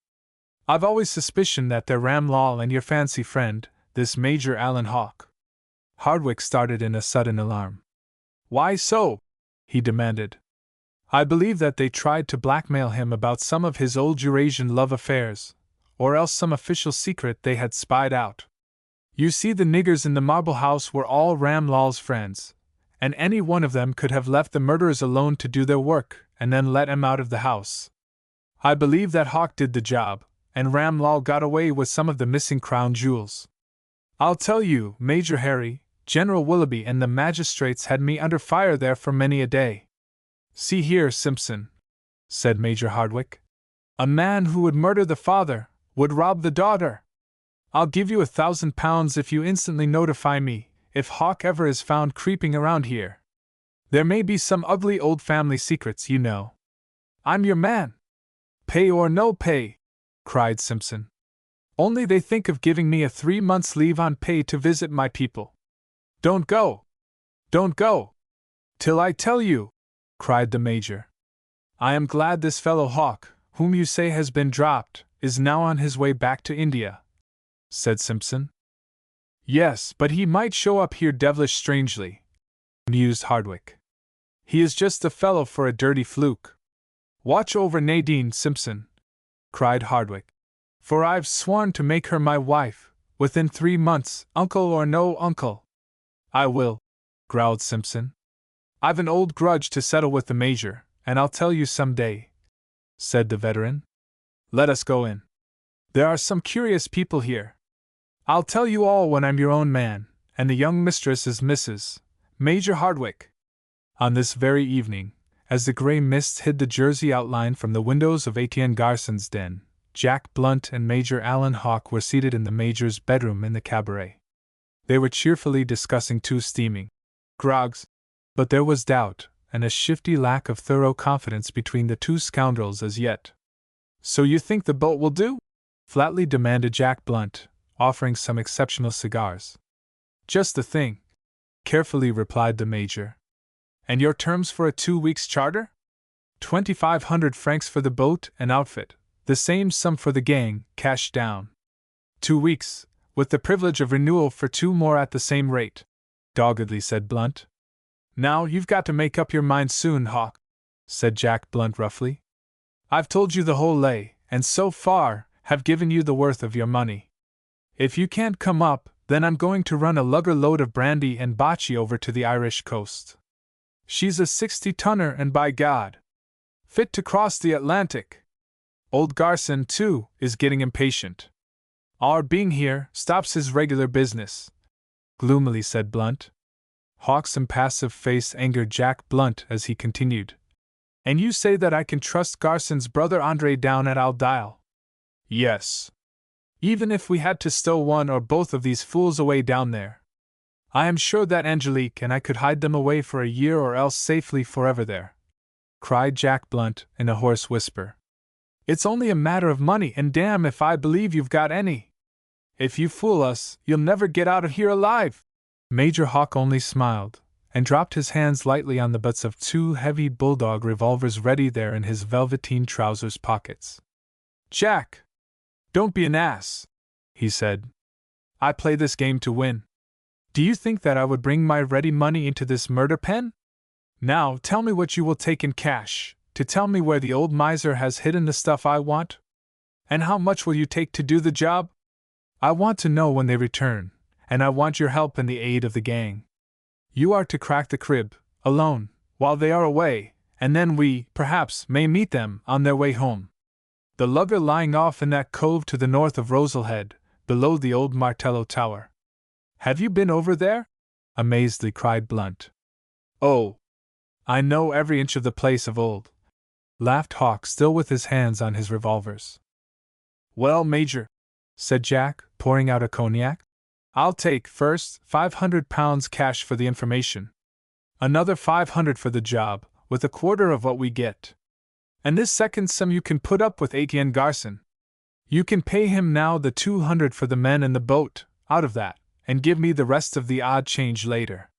I've always suspicioned that they're Ramlal and your fancy friend, this Major Alan Hawke. Hardwick started in a sudden alarm. Why so? He demanded. I believe that they tried to blackmail him about some of his old Eurasian love affairs, or else some official secret they had spied out. You see, the niggers in the marble house were all Ramlal's friends, and any one of them could have left the murderers alone to do their work and then let him out of the house. I believe that Hawke did the job, and Ramlal got away with some of the missing crown jewels. I'll tell you, Major Harry, General Willoughby and the magistrates had me under fire there for many a day. See here, Simpson, said Major Hardwick. A man who would murder the father would rob the daughter. I'll give you £1,000 if you instantly notify me if Hawke ever is found creeping around here. There may be some ugly old family secrets, you know. I'm your man. Pay or no pay, cried Simpson. Only they think of giving me a 3 months' leave on pay to visit my people. Don't go! Don't go! Till I tell you, cried the Major. I am glad this fellow Hawke, whom you say has been dropped, is now on his way back to India, said Simpson. Yes, but he might show up here devilish strangely, mused Hardwick. He is just the fellow for a dirty fluke. Watch over Nadine, Simpson, cried Hardwick, for I've sworn to make her my wife, within 3 months, uncle or no uncle. I will, growled Simpson. I've an old grudge to settle with the Major, and I'll tell you some day, said the veteran. Let us go in. There are some curious people here. I'll tell you all when I'm your own man, and the young mistress is Mrs. Major Hardwick. On this very evening, as the grey mists hid the Jersey outline from the windows of Etienne Garson's den, Jack Blunt and Major Alan Hawke were seated in the Major's bedroom in the cabaret. They were cheerfully discussing 2 steaming grogs, but there was doubt and a shifty lack of thorough confidence between the 2 scoundrels as yet. So you think the boat will do? Flatly demanded Jack Blunt, offering some exceptional cigars. Just the thing, carefully replied the Major. And your terms for a 2 weeks' charter? 2,500 francs for the boat and outfit, the same sum for the gang, cash down. 2 weeks, with the privilege of renewal for 2 more at the same rate, doggedly said Blunt. Now you've got to make up your mind soon, Hawke, said Jack Blunt roughly. I've told you the whole lay, and so far have given you the worth of your money. If you can't come up, then I'm going to run a lugger load of brandy and bocce over to the Irish coast. She's a 60-tonner and by God, fit to cross the Atlantic. Old Garson, too, is getting impatient. Our being here stops his regular business, gloomily said Blunt. Hawke's impassive face angered Jack Blunt as he continued. And you say that I can trust Garson's brother Andre down at Aldile? Yes. Even if we had to stow one or both of these fools away down there. I am sure that Angelique and I could hide them away for a year or else safely forever there, cried Jack Blunt in a hoarse whisper. It's only a matter of money, and damn if I believe you've got any. If you fool us, you'll never get out of here alive. Major Hawke only smiled, and dropped his hands lightly on the butts of 2 heavy bulldog revolvers ready there in his velveteen trousers pockets. Jack! Don't be an ass, he said. I play this game to win. Do you think that I would bring my ready money into this murder pen? Now tell me what you will take in cash, to tell me where the old miser has hidden the stuff I want? And how much will you take to do the job? I want to know when they return, and I want your help and the aid of the gang. You are to crack the crib, alone, while they are away, and then we, perhaps, may meet them on their way home. The lugger lying off in that cove to the north of Roselhead, below the old Martello Tower. Have you been over there? Amazedly cried Blunt. Oh, I know every inch of the place of old, laughed Hawke, still with his hands on his revolvers. Well, Major, said Jack, pouring out a cognac, I'll take, first, £500 cash for the information. Another 500 for the job, with a quarter of what we get. And this second sum you can put up with Etienne Garson. You can pay him now the 200 for the men and the boat, out of that, and give me the rest of the odd change later.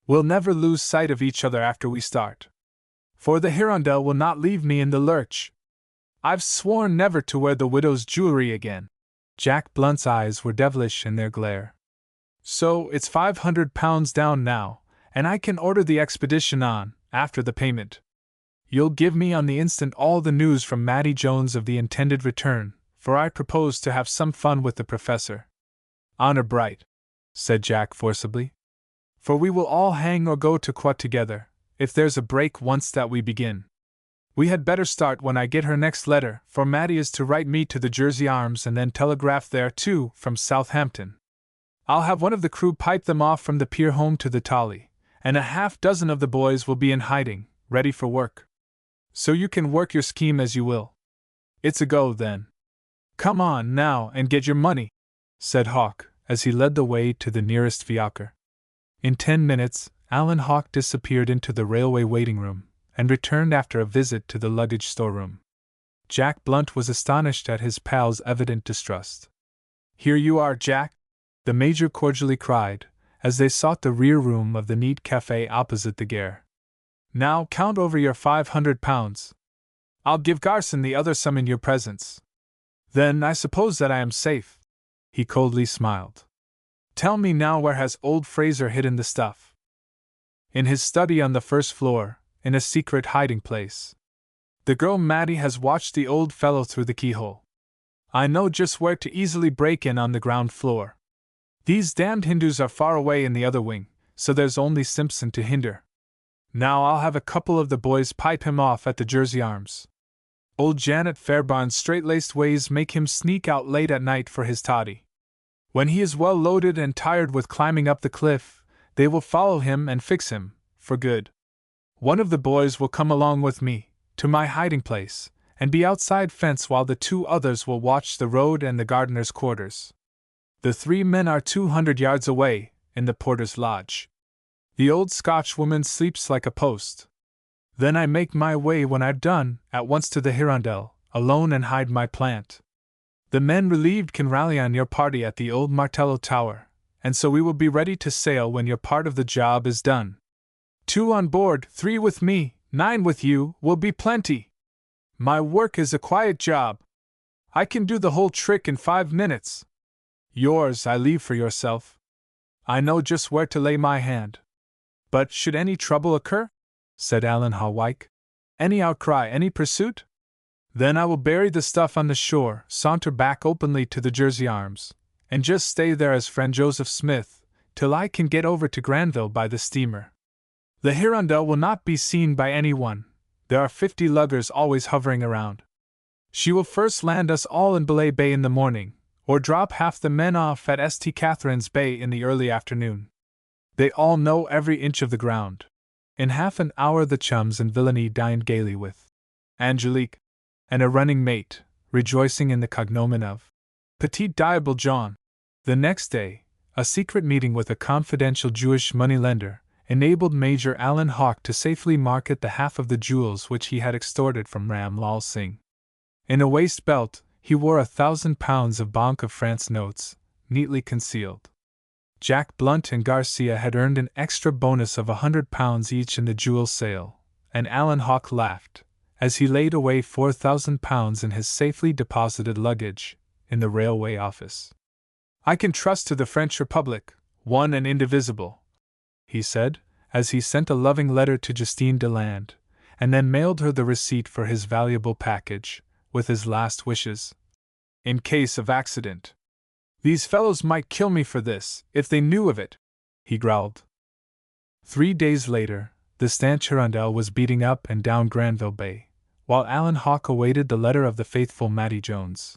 We'll never lose sight of each other after we start. For the Hirondelle will not leave me in the lurch. I've sworn never to wear the widow's jewelry again. Jack Blunt's eyes were devilish in their glare. So, it's £500 down now, and I can order the expedition on, after the payment. You'll give me on the instant all the news from Matty Jones of the intended return, for I propose to have some fun with the Professor. Honor bright, said Jack forcibly. For we will all hang or go to quat together, if there's a break once that we begin. We had better start when I get her next letter, for Matty is to write me to the Jersey Arms and then telegraph there too, from Southampton. I'll have one of the crew pipe them off from the pier home to the Tolly, and a half-dozen of the boys will be in hiding, ready for work. So you can work your scheme as you will. It's a go, then. Come on, now, and get your money, said Hawke, as he led the way to the nearest fiacre. In 10 minutes, Alan Hawke disappeared into the railway waiting room, and returned after a visit to the luggage storeroom. Jack Blunt was astonished at his pal's evident distrust. Here you are, Jack, the Major cordially cried, as they sought the rear room of the neat café opposite the Gare. Now count over your £500. I'll give Garson the other sum in your presence. Then I suppose that I am safe. He coldly smiled. Tell me now, where has old Fraser hidden the stuff? In his study on the first floor, in a secret hiding place. The girl Matty has watched the old fellow through the keyhole. I know just where to easily break in on the ground floor. These damned Hindus are far away in the other wing, so there's only Simpson to hinder. Now I'll have a couple of the boys pipe him off at the Jersey Arms. Old Janet Fairbairn's straight-laced ways make him sneak out late at night for his toddy. When he is well loaded and tired with climbing up the cliff, they will follow him and fix him, for good. One of the boys will come along with me, to my hiding place, and be outside fence while the 2 others will watch the road and the gardener's quarters. The 3 men are 200 yards away, in the porter's lodge. The old Scotchwoman sleeps like a post. Then I make my way, when I've done, at once to the Hirondelle, alone, and hide my plant. The men relieved can rally on your party at the old Martello Tower, and so we will be ready to sail when your part of the job is done. 2 on board, 3 with me, 9 with you, will be plenty. My work is a quiet job. I can do the whole trick in 5 minutes. Yours I leave for yourself. I know just where to lay my hand. But should any trouble occur, said Alan Hawke, any outcry, any pursuit? Then I will bury the stuff on the shore, saunter back openly to the Jersey Arms, and just stay there as friend Joseph Smith, till I can get over to Granville by the steamer. The Hirondelle will not be seen by anyone. There are 50 luggers always hovering around. She will first land us all in Belay Bay in the morning, or drop half the men off at St. Catherine's Bay in the early afternoon. They all know every inch of the ground. In half an hour the chums and Villainy dined gaily with Angelique, and a running mate, rejoicing in the cognomen of Petit Diable John. The next day, a secret meeting with a confidential Jewish moneylender enabled Major Alan Hawke to safely market the half of the jewels which he had extorted from Ram Lal Singh. In a waist belt, he wore £1,000 of Bank of France notes, neatly concealed. Jack Blunt and Garcia had earned an extra bonus of £100 each in the jewel sale, and Alan Hawke laughed, as he laid away £4,000 in his safely deposited luggage, in the railway office. I can trust to the French Republic, one and indivisible, he said, as he sent a loving letter to Justine Deland, and then mailed her the receipt for his valuable package, with his last wishes. In case of accident. These fellows might kill me for this, if they knew of it, he growled. 3 days later, the stanch Hirondelle was beating up and down Granville Bay, while Alan Hawke awaited the letter of the faithful Matty Jones.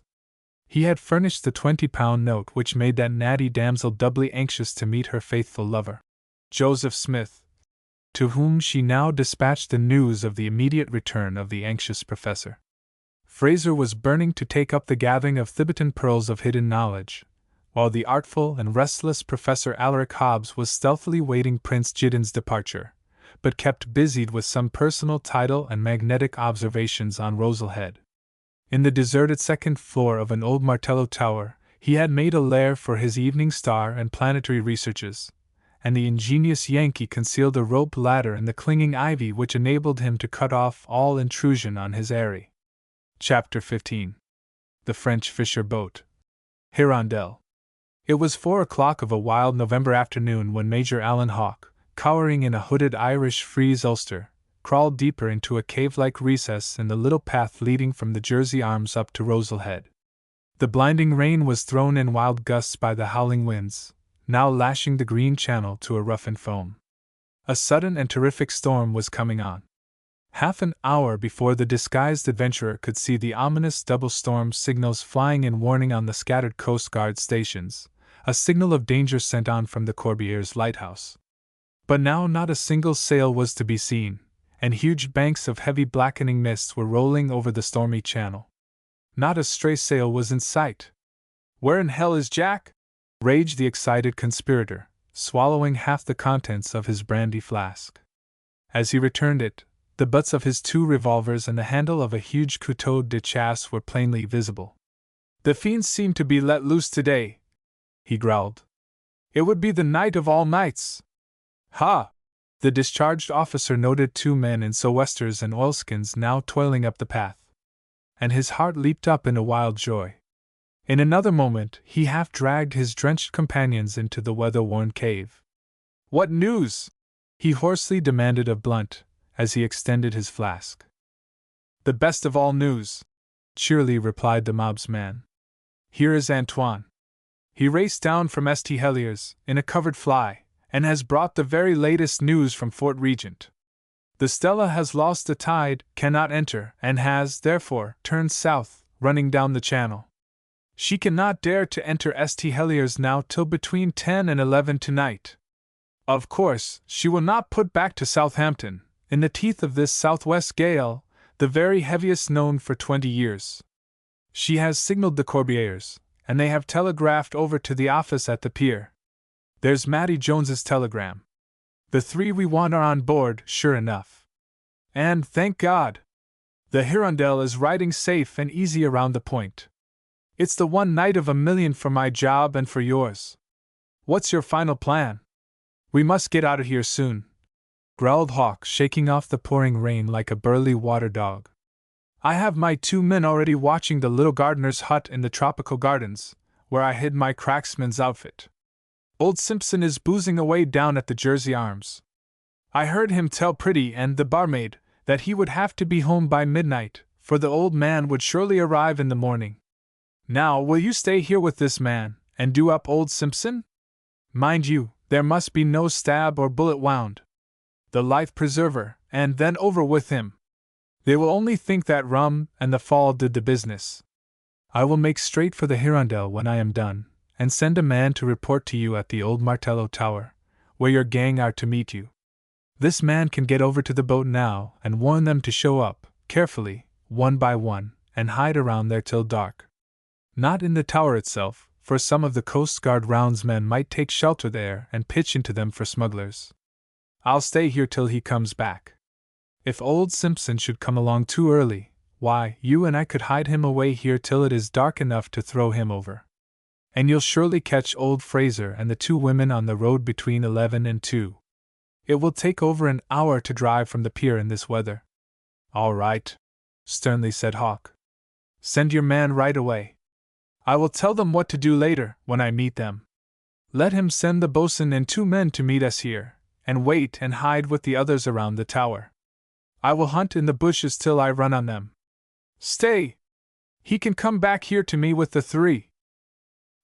He had furnished the £20 note which made that natty damsel doubly anxious to meet her faithful lover, Joseph Smith, to whom she now dispatched the news of the immediate return of the anxious professor. Fraser was burning to take up the gathering of Thibetan pearls of hidden knowledge, while the artful and restless Professor Alaric Hobbs was stealthily waiting Prince Gideon's departure, but kept busied with some personal tidal and magnetic observations on Rosalhead. In the deserted second floor of an old Martello tower, he had made a lair for his evening star and planetary researches, and the ingenious Yankee concealed a rope ladder in the clinging ivy which enabled him to cut off all intrusion on his eyrie. Chapter 15. The French Fisher Boat. Hirondelle. It was 4 o'clock of a wild November afternoon when Major Alan Hawke, cowering in a hooded Irish frieze ulster, crawled deeper into a cave-like recess in the little path leading from the Jersey Arms up to Rosal Head. The blinding rain was thrown in wild gusts by the howling winds, now lashing the green channel to a roughened foam. A sudden and terrific storm was coming on. Half an hour before the disguised adventurer could see the ominous double storm signals flying in warning on the scattered Coast Guard stations, a signal of danger sent on from the Corbières lighthouse. But now not a single sail was to be seen, and huge banks of heavy blackening mist were rolling over the stormy channel. Not a stray sail was in sight. "Where in hell is Jack?" raged the excited conspirator, swallowing half the contents of his brandy flask. As he returned it, the butts of his 2 revolvers and the handle of a huge couteau de chasse were plainly visible. "The fiends seem to be let loose today," he growled. "It would be the night of all nights." "Ha!" The discharged officer noted 2 men in sou'westers and oilskins now toiling up the path, and his heart leaped up in a wild joy. In another moment he half dragged his drenched companions into the weather-worn cave. "What news?" he hoarsely demanded of Blunt, as he extended his flask. "The best of all news," cheerily replied the mob's man. "Here is Antoine. He raced down from St. Helier's in a covered fly, and has brought the very latest news from Fort Regent. The Stella has lost the tide, cannot enter, and has, therefore, turned south, running down the channel. She cannot dare to enter St. Helier's now till between 10 and 11 tonight. Of course, she will not put back to Southampton, in the teeth of this southwest gale, the very heaviest known for 20 years. She has signaled the Corbières, and they have telegraphed over to the office at the pier. There's Matty Jones's telegram. The 3 we want are on board, sure enough. And, thank God, the Hirondelle is riding safe and easy around the point. It's the one night of a million for my job and for yours. What's your final plan?" "We must get out of here soon," growled Hawke, shaking off the pouring rain like a burly water dog. "I have my 2 men already watching the little gardener's hut in the tropical gardens, where I hid my cracksman's outfit. Old Simpson is boozing away down at the Jersey Arms. I heard him tell Pretty and the barmaid that he would have to be home by midnight, for the old man would surely arrive in the morning. Now, will you stay here with this man, and do up old Simpson? Mind you, there must be no stab or bullet wound. The life preserver, and then over with him. They will only think that rum and the fall did the business. I will make straight for the Hirondelle when I am done, and send a man to report to you at the old Martello Tower, where your gang are to meet you. This man can get over to the boat now and warn them to show up, carefully, one by one, and hide around there till dark. Not in the tower itself, for some of the Coast Guard roundsmen might take shelter there and pitch into them for smugglers. I'll stay here till he comes back. If old Simpson should come along too early, why, you and I could hide him away here till it is dark enough to throw him over. And you'll surely catch old Fraser and the 2 women on the road between 11 and 2. It will take over an hour to drive from the pier in this weather." "All right," sternly said Hawke. "Send your man right away. I will tell them what to do later, when I meet them. Let him send the boatswain and 2 men to meet us here, and wait and hide with the others around the tower. I will hunt in the bushes till I run on them. Stay! He can come back here to me with the 3.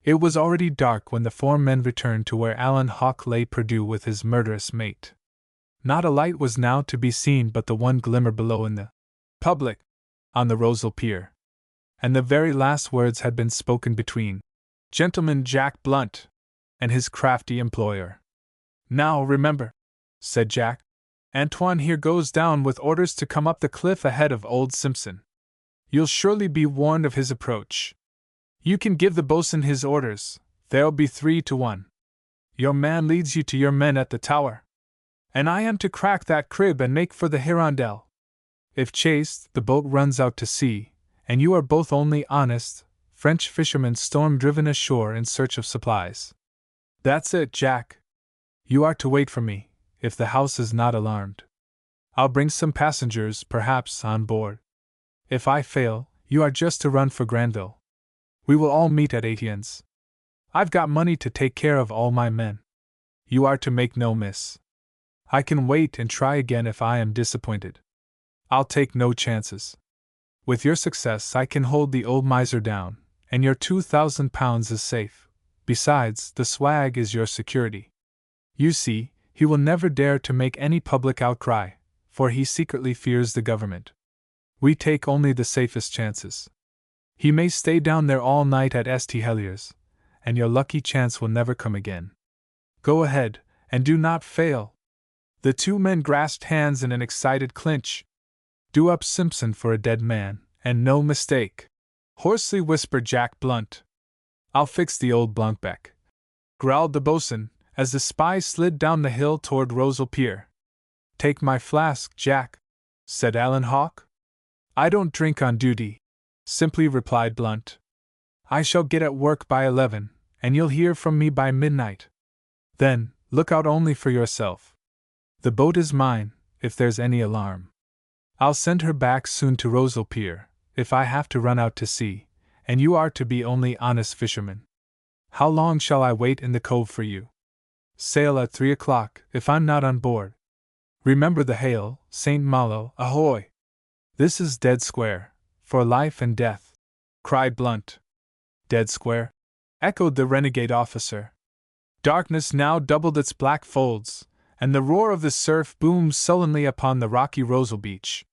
It was already dark when the 4 men returned to where Alan Hawke lay perdu with his murderous mate. Not a light was now to be seen but the one glimmer below in the public, on the Rosal Pier. And the very last words had been spoken between Gentleman Jack Blunt and his crafty employer. "Now remember," said Jack, "Antoine here goes down with orders to come up the cliff ahead of old Simpson. You'll surely be warned of his approach. You can give the boatswain his orders, there'll be 3 to 1. Your man leads you to your men at the tower. And I am to crack that crib and make for the Hirondelle. If chased, the boat runs out to sea, and you are both only honest French fishermen storm-driven ashore in search of supplies. That's it, Jack. You are to wait for me, if the house is not alarmed. I'll bring some passengers, perhaps, on board. If I fail, You are just to run for Granville. We will all meet at Etienne's. I've got money to take care of all my men. You are to make no miss. I can wait and try again if I am disappointed. I'll take no chances. With your success I can hold the old miser down, and your £2,000 is safe. Besides, the swag is your security. You see, he will never dare to make any public outcry, for he secretly fears the government. We take only the safest chances. He may stay down there all night at St. Helier's, and your lucky chance will never come again. Go ahead, and do not fail. The two men grasped hands in an excited clinch. Do up Simpson for a dead man, and no mistake, hoarsely whispered Jack Blunt. I'll fix the old Blankbeck, growled the boatswain, as the spy slid down the hill toward Rosal Pier. Take my flask, Jack, said Alan Hawke. I don't drink on duty, simply replied Blunt. I shall get at work by 11, and you'll hear from me by midnight. Then, look out only for yourself. The boat is mine, if there's any alarm. I'll send her back soon to Rosal Pier, if I have to run out to sea, and you are to be only honest fishermen. How long shall I wait in the cove for you? Sail at 3 o'clock, if I'm not on board. Remember the hail, St. Malo, ahoy! This is dead square, for life and death, cried Blunt. Dead square? Echoed the renegade officer. Darkness now doubled its black folds, and the roar of the surf boomed sullenly upon the rocky Rosal beach.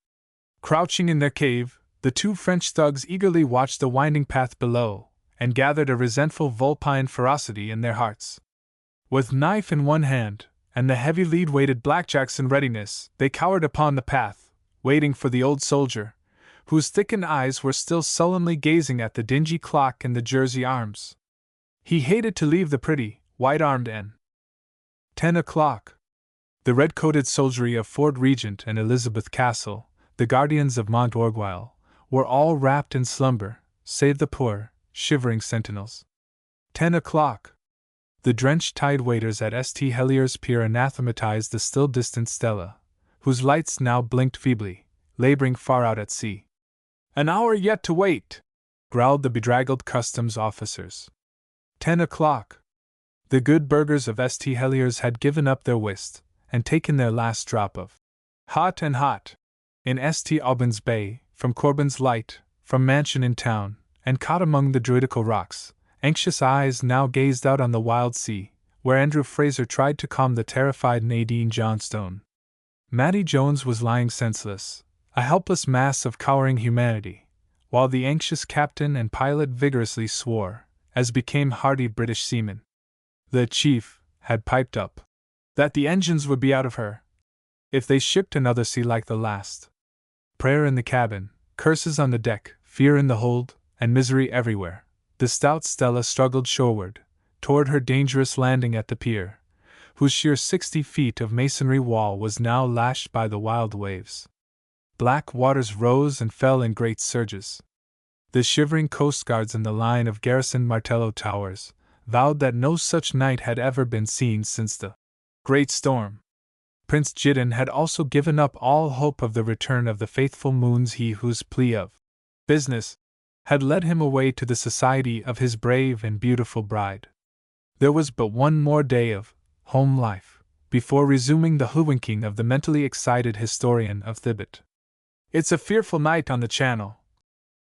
Crouching in their cave, the two French thugs eagerly watched the winding path below, and gathered a resentful vulpine ferocity in their hearts. With knife in one hand, and the heavy lead-weighted blackjacks in readiness, they cowered upon the path, waiting for the old soldier, whose thickened eyes were still sullenly gazing at the dingy clock in the Jersey Arms. He hated to leave the pretty, white-armed N. 10 o'clock. The red-coated soldiery of Fort Regent and Elizabeth Castle, the guardians of Mont Orgueil, were all wrapped in slumber, save the poor, shivering sentinels. 10 o'clock. The drenched tide-waiters at St. Helier's Pier anathematized the still distant Stella, whose lights now blinked feebly, laboring far out at sea. An hour yet to wait, growled the bedraggled customs officers. 10 o'clock. The good burghers of St. Helier's had given up their whist, and taken their last drop of hot and hot. In St. Albans Bay, from Corbin's Light, from mansion in town, and caught among the druidical rocks, anxious eyes now gazed out on the wild sea, where Andrew Fraser tried to calm the terrified Nadine Johnstone. Mattie Jones was lying senseless, a helpless mass of cowering humanity, while the anxious captain and pilot vigorously swore, as became hardy British seamen. The chief had piped up that the engines would be out of her if they shipped another sea like the last. Prayer in the cabin, curses on the deck, fear in the hold, and misery everywhere. The stout Stella struggled shoreward, toward her dangerous landing at the pier, whose sheer 60 feet of masonry wall was now lashed by the wild waves. Black waters rose and fell in great surges. The shivering coastguards in the line of garrisoned Martello towers vowed that no such night had ever been seen since the great storm. Prince Gideon had also given up all hope of the return of the faithful Moons, he whose plea of business had led him away to the society of his brave and beautiful bride. There was but one more day of home life before resuming the hoodwinking of the mentally excited historian of Thibbet. It's a fearful night on the Channel,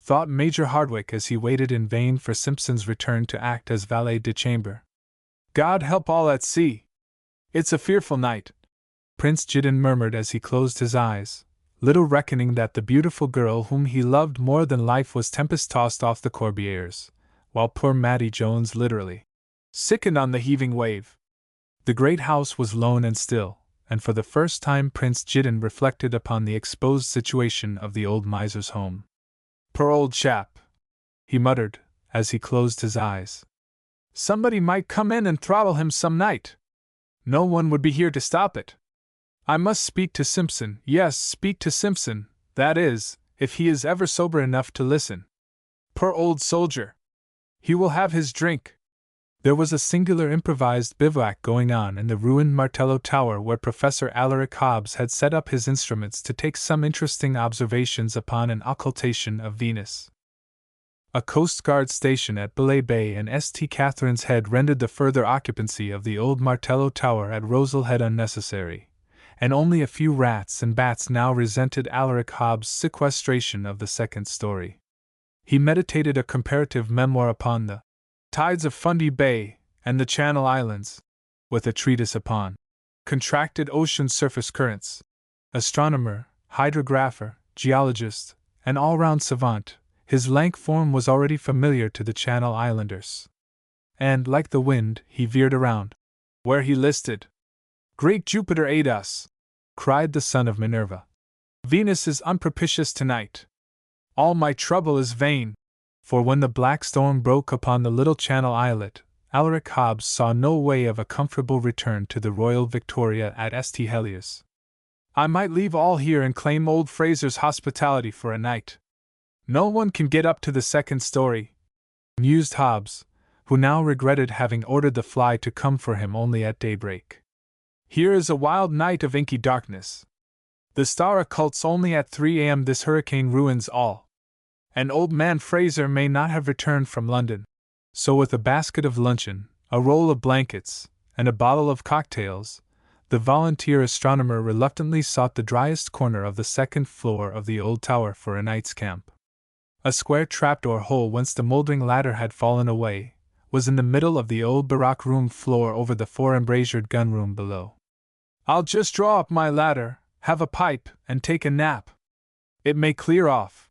thought Major Hardwick as he waited in vain for Simpson's return to act as valet de chambre. God help all at sea! It's a fearful night, Prince Gideon murmured as he closed his eyes, little reckoning that the beautiful girl whom he loved more than life was tempest-tossed off the Corbières, while poor Mattie Jones literally sickened on the heaving wave. The great house was lone and still, and for the first time Prince Gideon reflected upon the exposed situation of the old miser's home. Poor old chap, he muttered, as he closed his eyes. Somebody might come in and throttle him some night. No one would be here to stop it. I must speak to Simpson, yes, speak to Simpson, that is, if he is ever sober enough to listen. Poor old soldier! He will have his drink. There was a singular improvised bivouac going on in the ruined Martello Tower where Professor Alaric Hobbs had set up his instruments to take some interesting observations upon an occultation of Venus. A Coast Guard station at Belay Bay and St. Catherine's Head rendered the further occupancy of the old Martello Tower at Rosal Head unnecessary, and only a few rats and bats now resented Alaric Hobbs' sequestration of the second story. He meditated a comparative memoir upon the tides of Fundy Bay and the Channel Islands, with a treatise upon contracted ocean surface currents. Astronomer, hydrographer, geologist, and all-round savant, his lank form was already familiar to the Channel Islanders. And, like the wind, he veered around, where he listed. "Great Jupiter aid us!" cried the son of Minerva. "Venus is unpropitious tonight. All my trouble is vain." For when the black storm broke upon the little Channel islet, Alaric Hobbs saw no way of a comfortable return to the Royal Victoria at St. Heliers. "I might leave all here and claim old Fraser's hospitality for a night. No one can get up to the second story," mused Hobbs, who now regretted having ordered the fly to come for him only at daybreak. "Here is a wild night of inky darkness. The star occults only at 3 a.m. This hurricane ruins all. And old man Fraser may not have returned from London." So with a basket of luncheon, a roll of blankets, and a bottle of cocktails, the volunteer astronomer reluctantly sought the driest corner of the second floor of the old tower for a night's camp. A square trapdoor hole whence the mouldering ladder had fallen away was in the middle of the old barrack room floor over the 4-embrasured gun-room below. "I'll just draw up my ladder, have a pipe, and take a nap. It may clear off.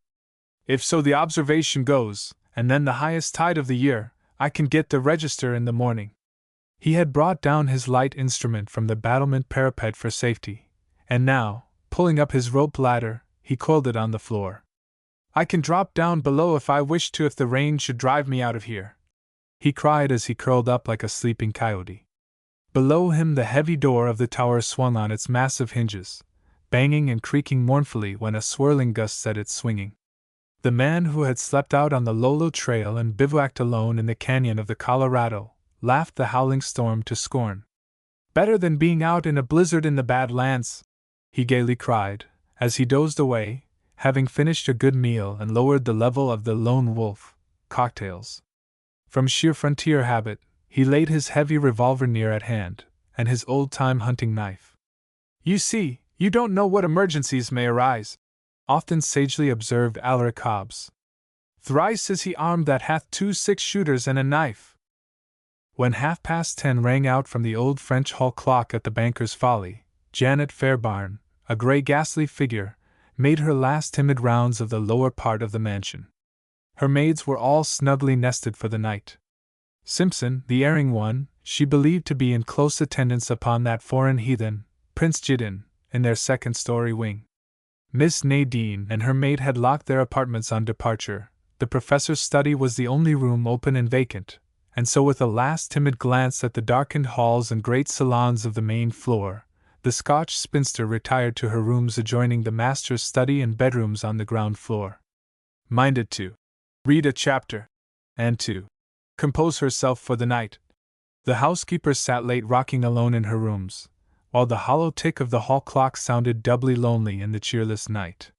If so the observation goes, and then the highest tide of the year, I can get the register in the morning." He had brought down his light instrument from the battlement parapet for safety, and now, pulling up his rope ladder, he coiled it on the floor. "I can drop down below if I wish to if the rain should drive me out of here," he cried as he curled up like a sleeping coyote. Below him the heavy door of the tower swung on its massive hinges, banging and creaking mournfully when a swirling gust set it swinging. The man who had slept out on the Lolo Trail and bivouacked alone in the canyon of the Colorado laughed the howling storm to scorn. "Better than being out in a blizzard in the Bad Lands," he gaily cried, as he dozed away, having finished a good meal and lowered the level of the Lone Wolf cocktails. From sheer frontier habit, he laid his heavy revolver near at hand, and his old-time hunting knife. "You see, you don't know what emergencies may arise," often sagely observed Alaric Hobbs. "Thrice is he armed that hath 2 6-shooters and a knife." When 10:30 rang out from the old French hall clock at the Banker's Folly, Janet Fairbairn, a grey ghastly figure, made her last timid rounds of the lower part of the mansion. Her maids were all snugly nested for the night. Simpson, the erring one, she believed to be in close attendance upon that foreign heathen, Prince Jidin, in their second-story wing. Miss Nadine and her maid had locked their apartments on departure. The professor's study was the only room open and vacant, and so with a last timid glance at the darkened halls and great salons of the main floor, the Scotch spinster retired to her rooms adjoining the master's study and bedrooms on the ground floor. Minded to read a chapter, and to compose herself for the night. The housekeeper sat late rocking alone in her rooms, while the hollow tick of the hall clock sounded doubly lonely in the cheerless night.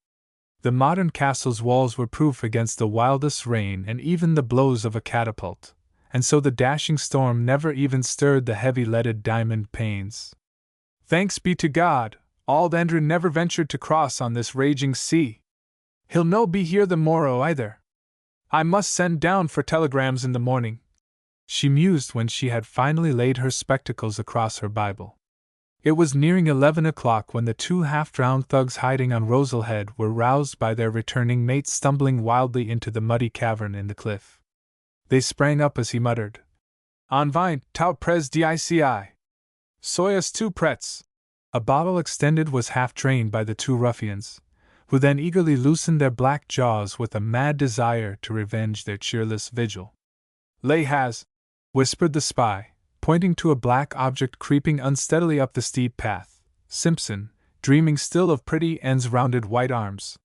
The modern castle's walls were proof against the wildest rain and even the blows of a catapult, and so the dashing storm never even stirred the heavy leaded diamond panes. "Thanks be to God, Auld Andrew never ventured to cross on this raging sea. He'll no be here the morrow either. I must send down for telegrams in the morning," she mused when she had finally laid her spectacles across her Bible. It was nearing 11 o'clock when the 2 half-drowned thugs hiding on Rosal Head were roused by their returning mate stumbling wildly into the muddy cavern in the cliff. They sprang up as he muttered, "En vient, tout pres d'ici. Soyez tout prêts." A bottle extended was half drained by the 2 ruffians, who then eagerly loosened their black jaws with a mad desire to revenge their cheerless vigil. "Lay has," whispered the spy, pointing to a black object creeping unsteadily up the steep path, Simpson, dreaming still of pretty Anne's rounded white arms.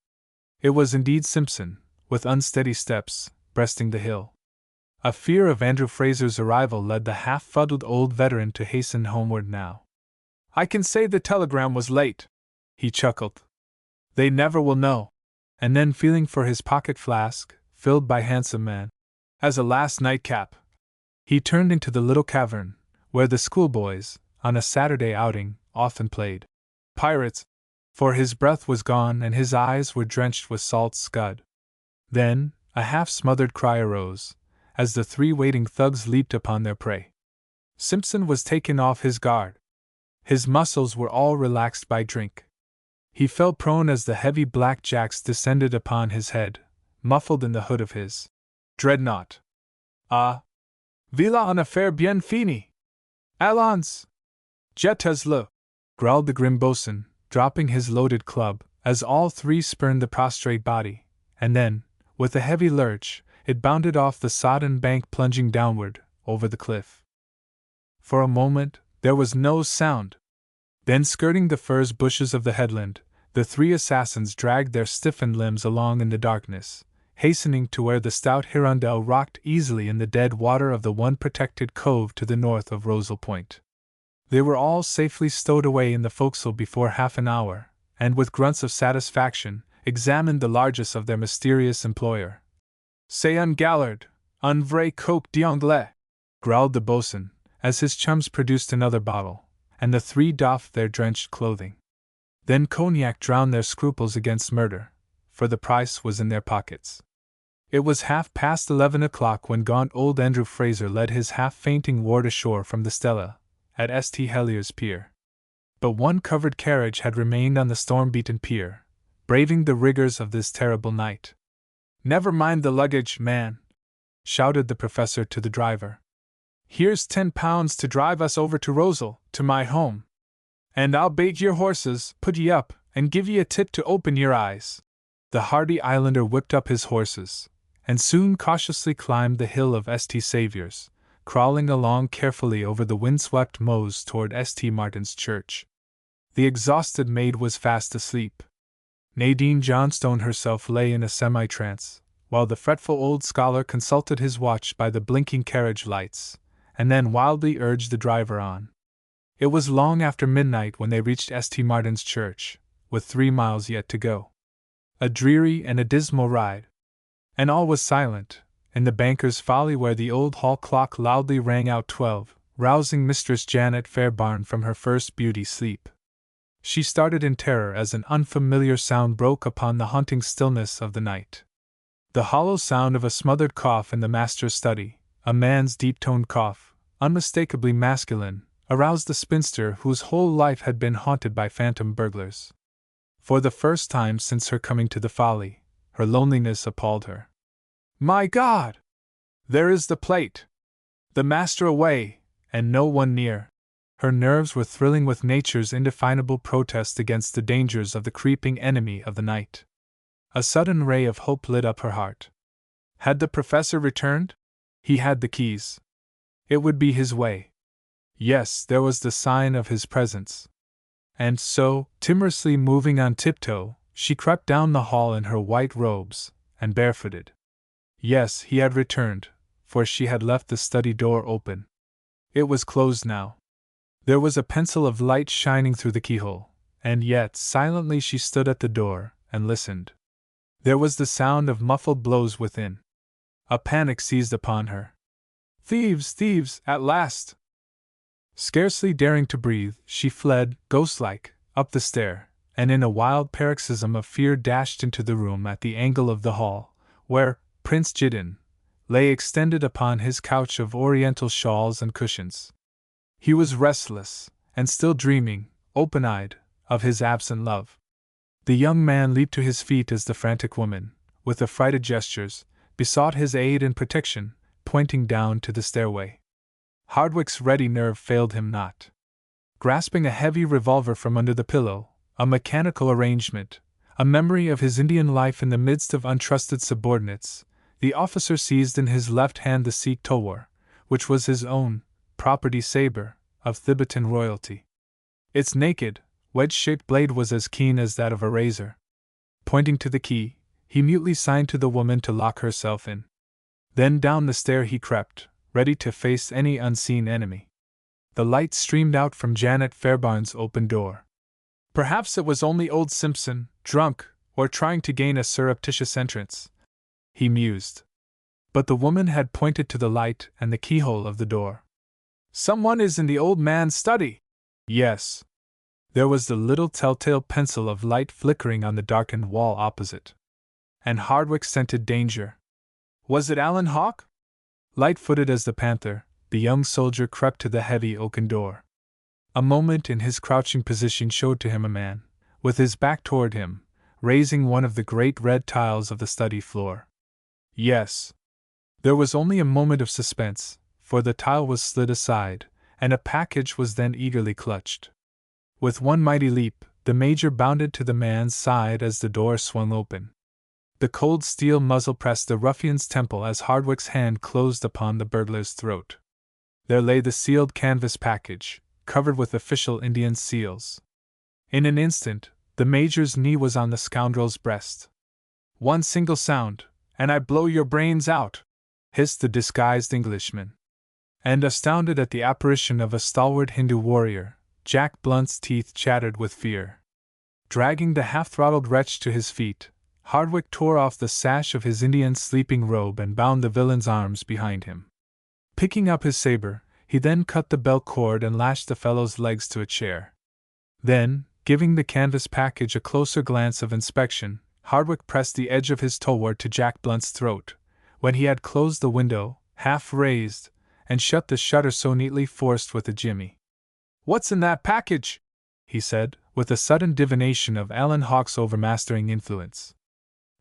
It was indeed Simpson, with unsteady steps, breasting the hill. A fear of Andrew Fraser's arrival led the half-fuddled old veteran to hasten homeward now. "I can say the telegram was late," he chuckled. "They never will know." And then feeling for his pocket flask, filled by handsome men. As a last nightcap, he turned into the little cavern, where the schoolboys, on a Saturday outing, often played pirates, for his breath was gone and his eyes were drenched with salt scud. Then, a half-smothered cry arose, as the three waiting thugs leaped upon their prey. Simpson was taken off his guard. His muscles were all relaxed by drink. He fell prone as the heavy black jacks descended upon his head, muffled in the hood of his dreadnought. Ah! Villa en affaire bien finie! Allons! Jetes le! Growled the grim boatswain, dropping his loaded club, as all three spurned the prostrate body, and then, with a heavy lurch, it bounded off the sodden bank, plunging downward, over the cliff. For a moment, there was no sound. Then, skirting the furze bushes of the headland, the three assassins dragged their stiffened limbs along in the darkness, hastening to where the stout Hirondelle rocked easily in the dead water of the one protected cove to the north of Rosal Point. They were all safely stowed away in the forecastle before half an hour, and with grunts of satisfaction, examined the largesse of their mysterious employer. C'est un gallard, un vrai coq d'anglais, growled the boatswain, as his chums produced another bottle, and the three doffed their drenched clothing. Then cognac drowned their scruples against murder, for the price was in their pockets. It was 11:30 when gaunt old Andrew Fraser led his half-fainting ward ashore from the Stella, at St. Helier's pier. But one covered carriage had remained on the storm-beaten pier, braving the rigors of this terrible night. "Never mind the luggage, man," shouted the professor to the driver. "Here's £10 to drive us over to Rosal, to my home. And I'll bait your horses, put ye up, and give ye a tip to open your eyes." The hardy islander whipped up his horses, and soon cautiously climbed the hill of St. Saviour's, crawling along carefully over the windswept mows toward St. Martin's Church. The exhausted maid was fast asleep. Nadine Johnstone herself lay in a semi-trance, while the fretful old scholar consulted his watch by the blinking carriage lights, and then wildly urged the driver on. It was long after midnight when they reached St. Martin's Church, with 3 miles yet to go. A dreary and a dismal ride. And all was silent, in the Banker's Folly, where the old hall clock loudly rang out 12, rousing Mistress Janet Fairbairn from her first beauty sleep. She started in terror as an unfamiliar sound broke upon the haunting stillness of the night. The hollow sound of a smothered cough in the master's study, a man's deep-toned cough, unmistakably masculine, aroused the spinster whose whole life had been haunted by phantom burglars. For the first time since her coming to the Folly, her loneliness appalled her. "My God! There is the plate! The master away, and no one near!" Her nerves were thrilling with nature's indefinable protest against the dangers of the creeping enemy of the night. A sudden ray of hope lit up her heart. Had the professor returned? He had the keys. It would be his way. Yes, there was the sign of his presence. And so, timorously moving on tiptoe, she crept down the hall in her white robes, and barefooted. Yes, he had returned, for she had left the study door open. It was closed now. There was a pencil of light shining through the keyhole, and yet silently she stood at the door, and listened. There was the sound of muffled blows within. A panic seized upon her. "Thieves! Thieves! At last!" Scarcely daring to breathe, she fled, ghost-like, up the stair, and in a wild paroxysm of fear dashed into the room at the angle of the hall, where Prince Jidin lay extended upon his couch of oriental shawls and cushions. He was restless, and still dreaming, open-eyed, of his absent love. The young man leaped to his feet as the frantic woman, with affrighted gestures, besought his aid and protection, pointing down to the stairway. Hardwick's ready nerve failed him not. Grasping a heavy revolver from under the pillow, a mechanical arrangement, a memory of his Indian life in the midst of untrusted subordinates, the officer seized in his left hand the Sikh tulwar, which was his own property saber, of Thibetan royalty. Its naked, wedge-shaped blade was as keen as that of a razor. Pointing to the key, he mutely signed to the woman to lock herself in. Then down the stair he crept, ready to face any unseen enemy. The light streamed out from Janet Fairbairn's open door. Perhaps it was only old Simpson, drunk, or trying to gain a surreptitious entrance. he mused. But the woman had pointed to the light and the keyhole of the door. Someone is in the old man's study. Yes. There was the little telltale pencil of light flickering on the darkened wall opposite. And Hardwick scented danger. Was it Alan Hawke? Light-footed as the panther, the young soldier crept to the heavy oaken door. A moment in his crouching position showed to him a man, with his back toward him, raising one of the great red tiles of the study floor. Yes. There was only a moment of suspense, for the tile was slid aside, and a package was then eagerly clutched. With one mighty leap, the Major bounded to the man's side as the door swung open. The cold steel muzzle pressed the ruffian's temple as Hardwick's hand closed upon the burglar's throat. There lay the sealed canvas package, covered with official Indian seals. In an instant, the Major's knee was on the scoundrel's breast. One single sound, and I blow your brains out, hissed the disguised Englishman. And astounded at the apparition of a stalwart Hindu warrior, Jack Blunt's teeth chattered with fear. Dragging the half-throttled wretch to his feet, Hardwick tore off the sash of his Indian sleeping robe and bound the villain's arms behind him. Picking up his saber, he then cut the belt cord and lashed the fellow's legs to a chair. Then, giving the canvas package a closer glance of inspection, Hardwick pressed the edge of his tulwar to Jack Blunt's throat, when he had closed the window, half raised, and shut the shutter so neatly forced with a jimmy. "What's in that package?" he said, with a sudden divination of Alan Hawke's overmastering influence.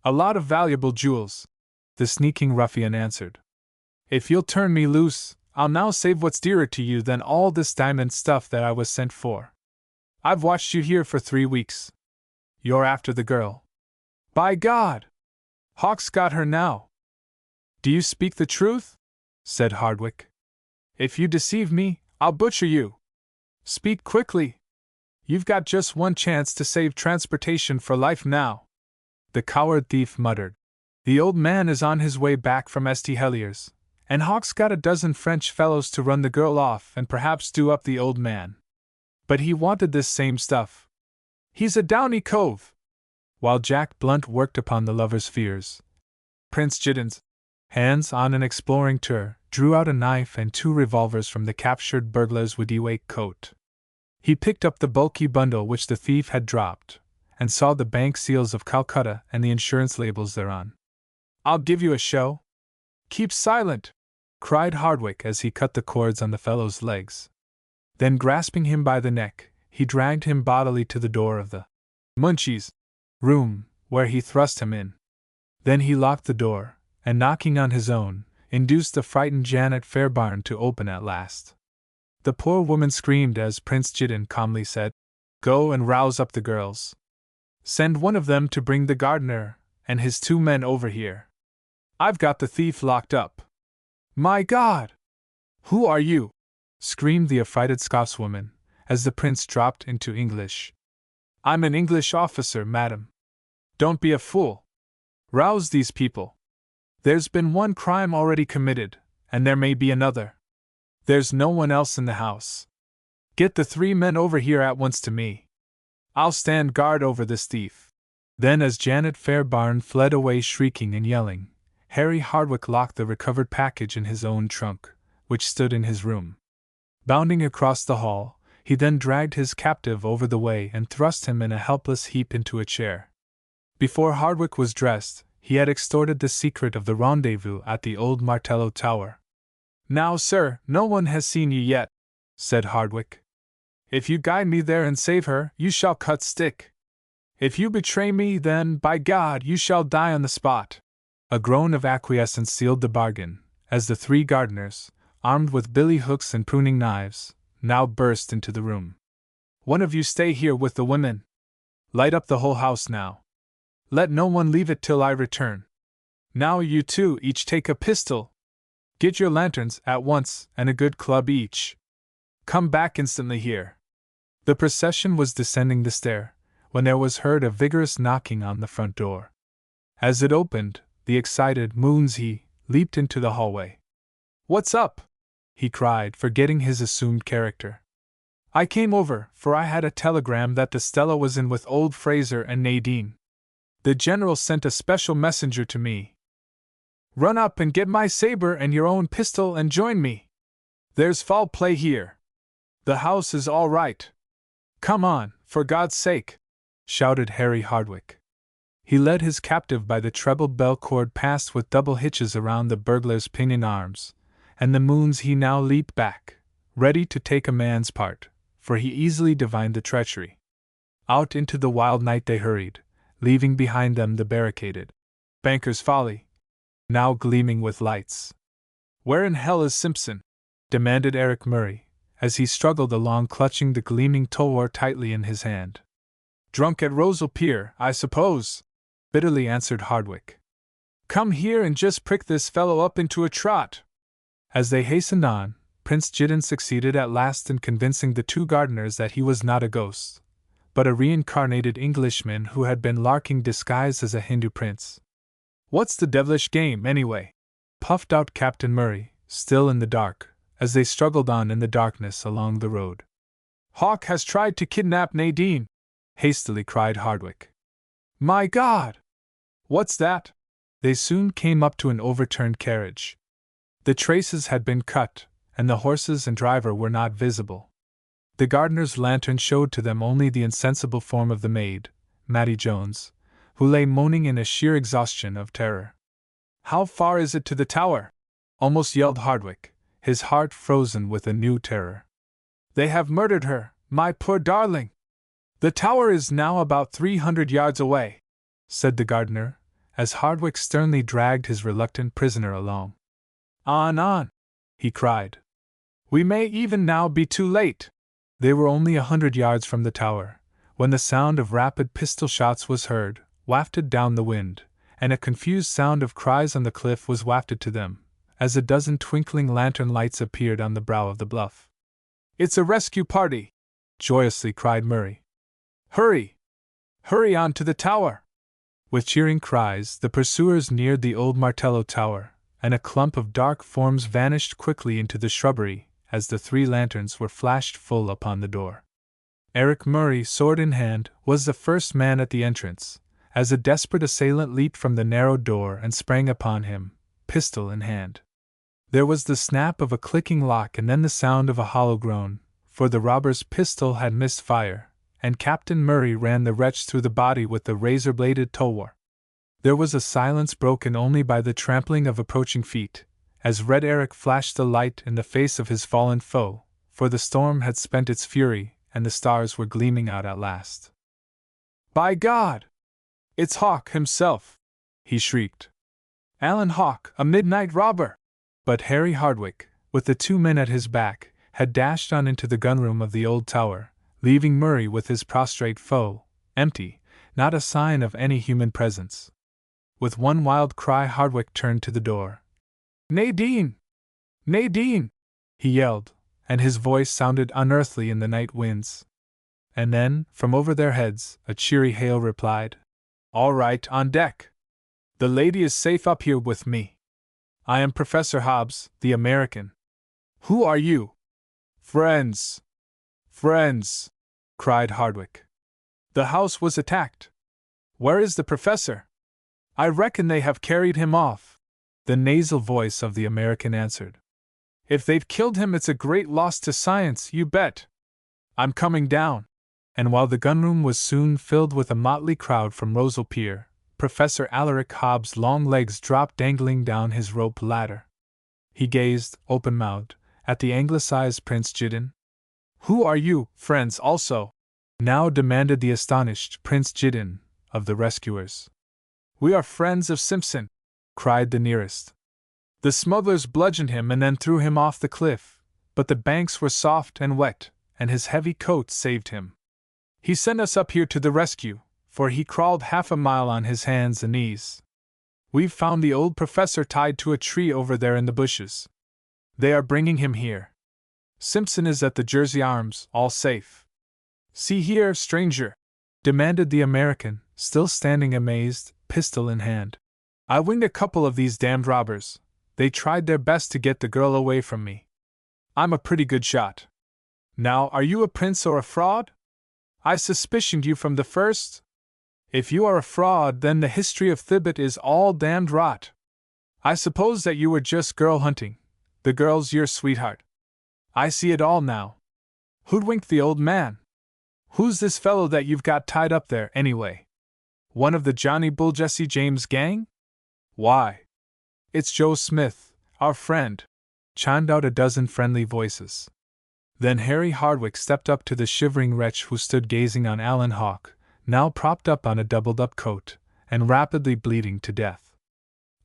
"A lot of valuable jewels," the sneaking ruffian answered. "If you'll turn me loose, I'll now save what's dearer to you than all this diamond stuff that I was sent for. I've watched you here for 3 weeks. You're after the girl. By God! Hawke's got her now." "Do you speak the truth?" said Hardwick. "If you deceive me, I'll butcher you. Speak quickly. You've got just one chance to save transportation for life now." The coward thief muttered. "The old man is on his way back from St. Helier's, and Hawke's got a dozen French fellows to run the girl off and perhaps do up the old man. But he wanted this same stuff. He's a downy cove." While Jack Blunt worked upon the lover's fears, Prince Giddens, hands on an exploring tour, drew out a knife and 2 revolvers from the captured burglar's widowake coat. He picked up the bulky bundle which the thief had dropped, and saw the bank seals of Calcutta and the insurance labels thereon. "I'll give you a show." "Keep silent!" cried Hardwick as he cut the cords on the fellow's legs. Then grasping him by the neck, he dragged him bodily to the door of the Munchie's room, where he thrust him in. Then he locked the door, and knocking on his own, induced the frightened Janet Fairbairn to open at last. The poor woman screamed as Prince Giddens calmly said, "Go and rouse up the girls. Send one of them to bring the gardener and his 2 men over here. I've got the thief locked up." "My God! Who are you?" screamed the affrighted Scotswoman, as the prince dropped into English. "I'm an English officer, madam." "Don't be a fool. Rouse these people. There's been one crime already committed, and there may be another. There's no one else in the house. Get the 3 men over here at once to me. I'll stand guard over this thief." Then, as Janet Fairbairn fled away shrieking and yelling, Harry Hardwick locked the recovered package in his own trunk, which stood in his room. Bounding across the hall, he then dragged his captive over the way and thrust him in a helpless heap into a chair. Before Hardwick was dressed, he had extorted the secret of the rendezvous at the old Martello Tower. "Now, sir, no one has seen you yet," said Hardwick. "If you guide me there and save her, you shall cut stick. If you betray me, then, by God, you shall die on the spot." A groan of acquiescence sealed the bargain, as the 3 gardeners, armed with billy hooks and pruning knives, now burst into the room. "One of you stay here with the women. Light up the whole house now. Let no one leave it till I return. Now you 2 each take a pistol. Get your lanterns at once and a good club each. Come back instantly here." The procession was descending the stair, when there was heard a vigorous knocking on the front door. As it opened, the excited Moonsey leaped into the hallway. "What's up?" he cried, forgetting his assumed character. "I came over, for I had a telegram that the Stella was in with old Fraser and Nadine. The general sent a special messenger to me." Run up and get my saber and your own pistol and join me. There's foul play here. The house is all right. Come on, for God's sake!" shouted Harry Hardwick. He led his captive by the trebled bell cord passed with double hitches around the burglar's pinion arms, and the moons he now leaped back, ready to take a man's part, for he easily divined the treachery. Out into the wild night they hurried, leaving behind them the barricaded Banker's Folly, now gleaming with lights. "Where in hell is Simpson?" demanded Eric Murray, as he struggled along clutching the gleaming tulwar tightly in his hand. "Drunk at Rosal Pier, I suppose," bitterly answered Hardwick. "Come here and just prick this fellow up into a trot." As they hastened on, Prince Jiddin succeeded at last in convincing the two gardeners that he was not a ghost, but a reincarnated Englishman who had been larking disguised as a Hindu prince. "What's the devilish game, anyway?" puffed out Captain Murray, still in the dark, as they struggled on in the darkness along the road. "Hawk has tried to kidnap Nadine!" hastily cried Hardwick. "My God! What's that?" They soon came up to an overturned carriage. The traces had been cut, and the horses and driver were not visible. The gardener's lantern showed to them only the insensible form of the maid, Mattie Jones, who lay moaning in a sheer exhaustion of terror. "How far is it to the tower?" almost yelled Hardwick, his heart frozen with a new terror. "They have murdered her, my poor darling!" "The tower is now about 300 yards away," said the gardener, as Hardwick sternly dragged his reluctant prisoner along. On, he cried. "We may even now be too late." They were only 100 yards from the tower, when the sound of rapid pistol shots was heard, wafted down the wind, and a confused sound of cries on the cliff was wafted to them, as a dozen twinkling lantern lights appeared on the brow of the bluff. "It's a rescue party!" joyously cried Murray. "Hurry! Hurry on to the tower!" With cheering cries, the pursuers neared the old Martello Tower, and a clump of dark forms vanished quickly into the shrubbery as the 3 lanterns were flashed full upon the door. Eric Murray, sword in hand, was the first man at the entrance, as a desperate assailant leaped from the narrow door and sprang upon him, pistol in hand. There was the snap of a clicking lock and then the sound of a hollow groan, for the robber's pistol had missed fire, and Captain Murray ran the wretch through the body with the razor-bladed tulwar. There was a silence broken only by the trampling of approaching feet, as Red Eric flashed the light in the face of his fallen foe, for the storm had spent its fury, and the stars were gleaming out at last. "By God! It's Hawk himself!" he shrieked. "Alan Hawk, a midnight robber!" But Harry Hardwick, with the 2 men at his back, had dashed on into the gunroom of the old tower, leaving Murray with his prostrate foe, empty, not a sign of any human presence. With one wild cry Hardwick turned to the door. "Nadine! Nadine!" he yelled, and his voice sounded unearthly in the night winds. And then, from over their heads, a cheery hail replied, "All right, on deck. The lady is safe up here with me. I am Professor Hobbs, the American. Who are you?" "Friends! Friends!" cried Hardwick. "The house was attacked. Where is the professor?" "I reckon they have carried him off," the nasal voice of the American answered. "If they've killed him, it's a great loss to science, you bet. I'm coming down." And while the gunroom was soon filled with a motley crowd from Rosal Pier, Professor Alaric Hobbs' long legs dropped dangling down his rope ladder. He gazed, open-mouthed, at the anglicized Prince Jiddin. "Who are you, friends, also?" now demanded the astonished Prince Jiddin of the rescuers. "We are friends of Simpson," cried the nearest. "The smugglers bludgeoned him and then threw him off the cliff, but the banks were soft and wet, and his heavy coat saved him. He sent us up here to the rescue, for he crawled half a mile on his hands and knees. We've found the old professor tied to a tree over there in the bushes. They are bringing him here. Simpson is at the Jersey Arms, all safe." "See here, stranger," demanded the American, still standing amazed, pistol in hand. "I winged a couple of these damned robbers. They tried their best to get the girl away from me. I'm a pretty good shot. Now, are you a prince or a fraud? I suspicioned you from the first. If you are a fraud, then the history of Thibbet is all damned rot." I suppose that you were just girl hunting. The girl's your sweetheart. I see it all now. Hoodwinked the old man. Who's this fellow that you've got tied up there, anyway? One of the Johnny Bull Jesse James gang? Why, it's Joe Smith, our friend, chimed out a dozen friendly voices. Then Harry Hardwick stepped up to the shivering wretch who stood gazing on Alan Hawke, now propped up on a doubled-up coat, and rapidly bleeding to death.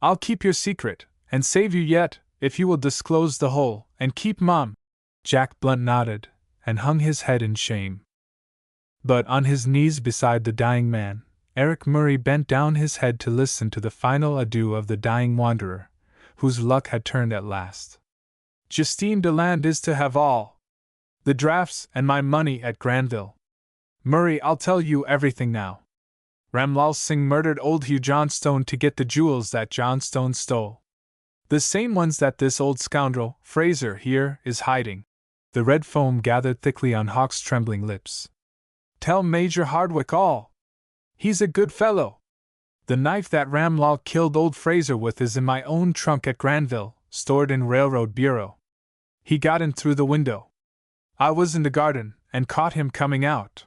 I'll keep your secret, and save you yet, if you will disclose the whole, and keep mum. Jack Blunt nodded, and hung his head in shame. But on his knees beside the dying man, Eric Murray bent down his head to listen to the final adieu of the dying wanderer, whose luck had turned at last. Justine Deland is to have all the drafts and my money at Granville. Murray, I'll tell you everything now. Ramlal Singh murdered old Hugh Johnstone to get the jewels that Johnstone stole. The same ones that this old scoundrel, Fraser, here, is hiding. The red foam gathered thickly on Hawke's trembling lips. Tell Major Hardwick all. He's a good fellow. The knife that Ramlal killed old Fraser with is in my own trunk at Granville, stored in Railroad Bureau. He got in through the window. I was in the garden, and caught him coming out.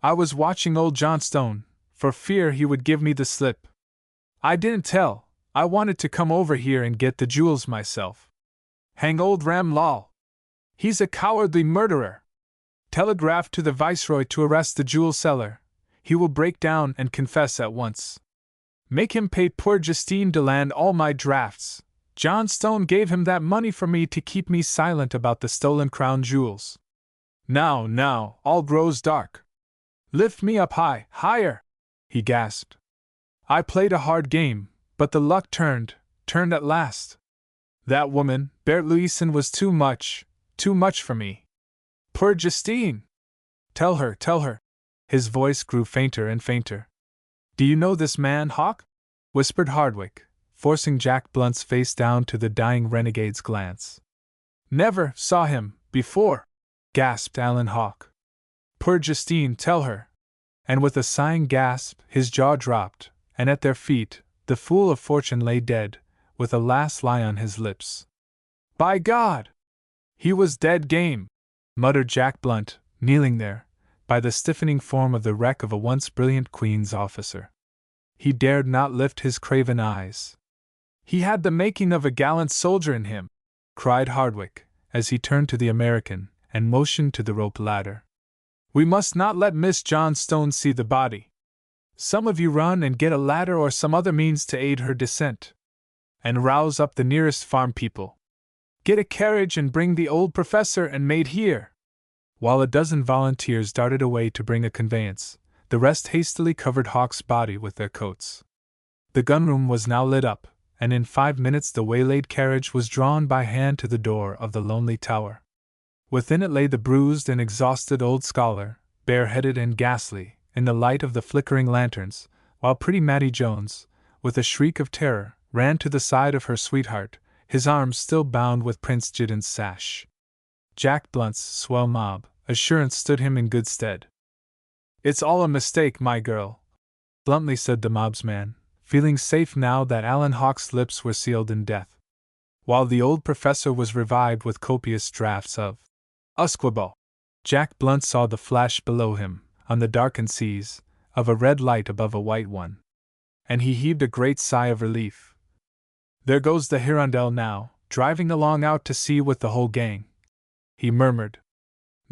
I was watching old Johnstone, for fear he would give me the slip. I didn't tell. I wanted to come over here and get the jewels myself. Hang old Ramlal. He's a cowardly murderer. Telegraph to the Viceroy to arrest the jewel seller. He will break down and confess at once. Make him pay poor Justine Deland all my drafts. Johnstone gave him that money for me to keep me silent about the stolen crown jewels. Now, all grows dark. Lift me up high, higher, he gasped. I played a hard game, but the luck turned at last. That woman, Bert Louison, was too much for me. Poor Justine! Tell her. His voice grew fainter and fainter. Do you know this man, Hawke? Whispered Hardwick, forcing Jack Blunt's face down to the dying renegade's glance. Never saw him before, gasped Alan Hawke. Poor Justine, tell her. And with a sighing gasp, his jaw dropped, and at their feet, the fool of fortune lay dead, with a last lie on his lips. By God! He was dead game, muttered Jack Blunt, kneeling there, by the stiffening form of the wreck of a once brilliant Queen's officer. He dared not lift his craven eyes. He had the making of a gallant soldier in him, cried Hardwick, as he turned to the American, and motioned to the rope ladder. We must not let Miss Johnstone see the body. Some of you run and get a ladder or some other means to aid her descent. And rouse up the nearest farm people. Get a carriage and bring the old professor and maid here. While a dozen volunteers darted away to bring a conveyance, the rest hastily covered Hawke's body with their coats. The gunroom was now lit up, and in 5 minutes the waylaid carriage was drawn by hand to the door of the lonely tower. Within it lay the bruised and exhausted old scholar, bareheaded and ghastly, in the light of the flickering lanterns, while pretty Mattie Jones, with a shriek of terror, ran to the side of her sweetheart, his arms still bound with Prince Jiddin's sash. Jack Blunt's swell mob assurance stood him in good stead. It's all a mistake, my girl, bluntly said the mobsman, feeling safe now that Alan Hawke's lips were sealed in death. While the old professor was revived with copious draughts of usquebaugh, Jack Blunt saw the flash below him, on the darkened seas, of a red light above a white one. And he heaved a great sigh of relief. There goes the Hirondelle now, driving along out to sea with the whole gang, he murmured.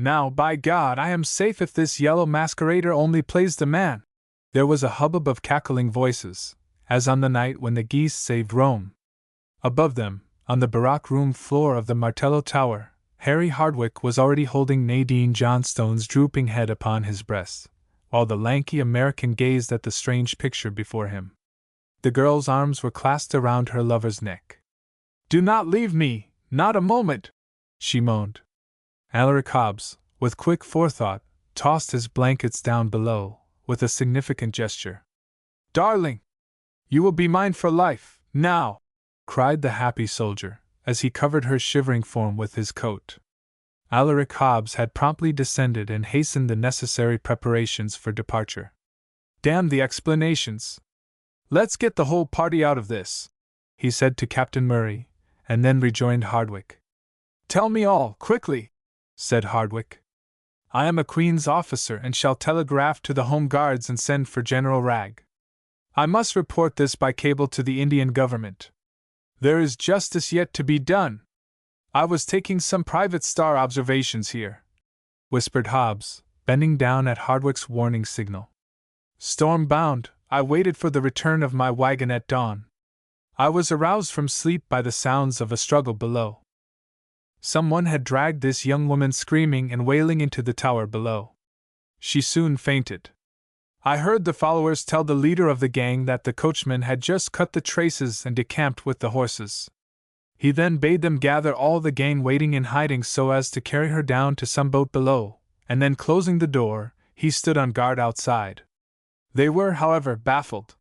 Now, by God, I am safe if this yellow masquerader only plays the man. There was a hubbub of cackling voices, as on the night when the geese saved Rome. Above them, on the barack room floor of the Martello Tower, Harry Hardwick was already holding Nadine Johnstone's drooping head upon his breast, while the lanky American gazed at the strange picture before him. The girl's arms were clasped around her lover's neck. Do not leave me, not a moment, she moaned. Alaric Hobbs, with quick forethought, tossed his blankets down below, with a significant gesture. Darling! You will be mine for life, now! Cried the happy soldier, as he covered her shivering form with his coat. Alaric Hobbs had promptly descended and hastened the necessary preparations for departure. Damn the explanations! Let's get the whole party out of this! he said to Captain Murray, and then rejoined Hardwick. Tell me all, quickly, said Hardwick. I am a Queen's officer and shall telegraph to the Home Guards and send for General Ragg. I must report this by cable to the Indian government. There is justice yet to be done. I was taking some private star observations here, whispered Hobbs, bending down at Hardwick's warning signal. Storm-bound, I waited for the return of my wagon at dawn. I was aroused from sleep by the sounds of a struggle below. Someone had dragged this young woman screaming and wailing into the tower below. She soon fainted. I heard the followers tell the leader of the gang that the coachman had just cut the traces and decamped with the horses. He then bade them gather all the gang waiting in hiding so as to carry her down to some boat below, and then closing the door, he stood on guard outside. They were, however, baffled.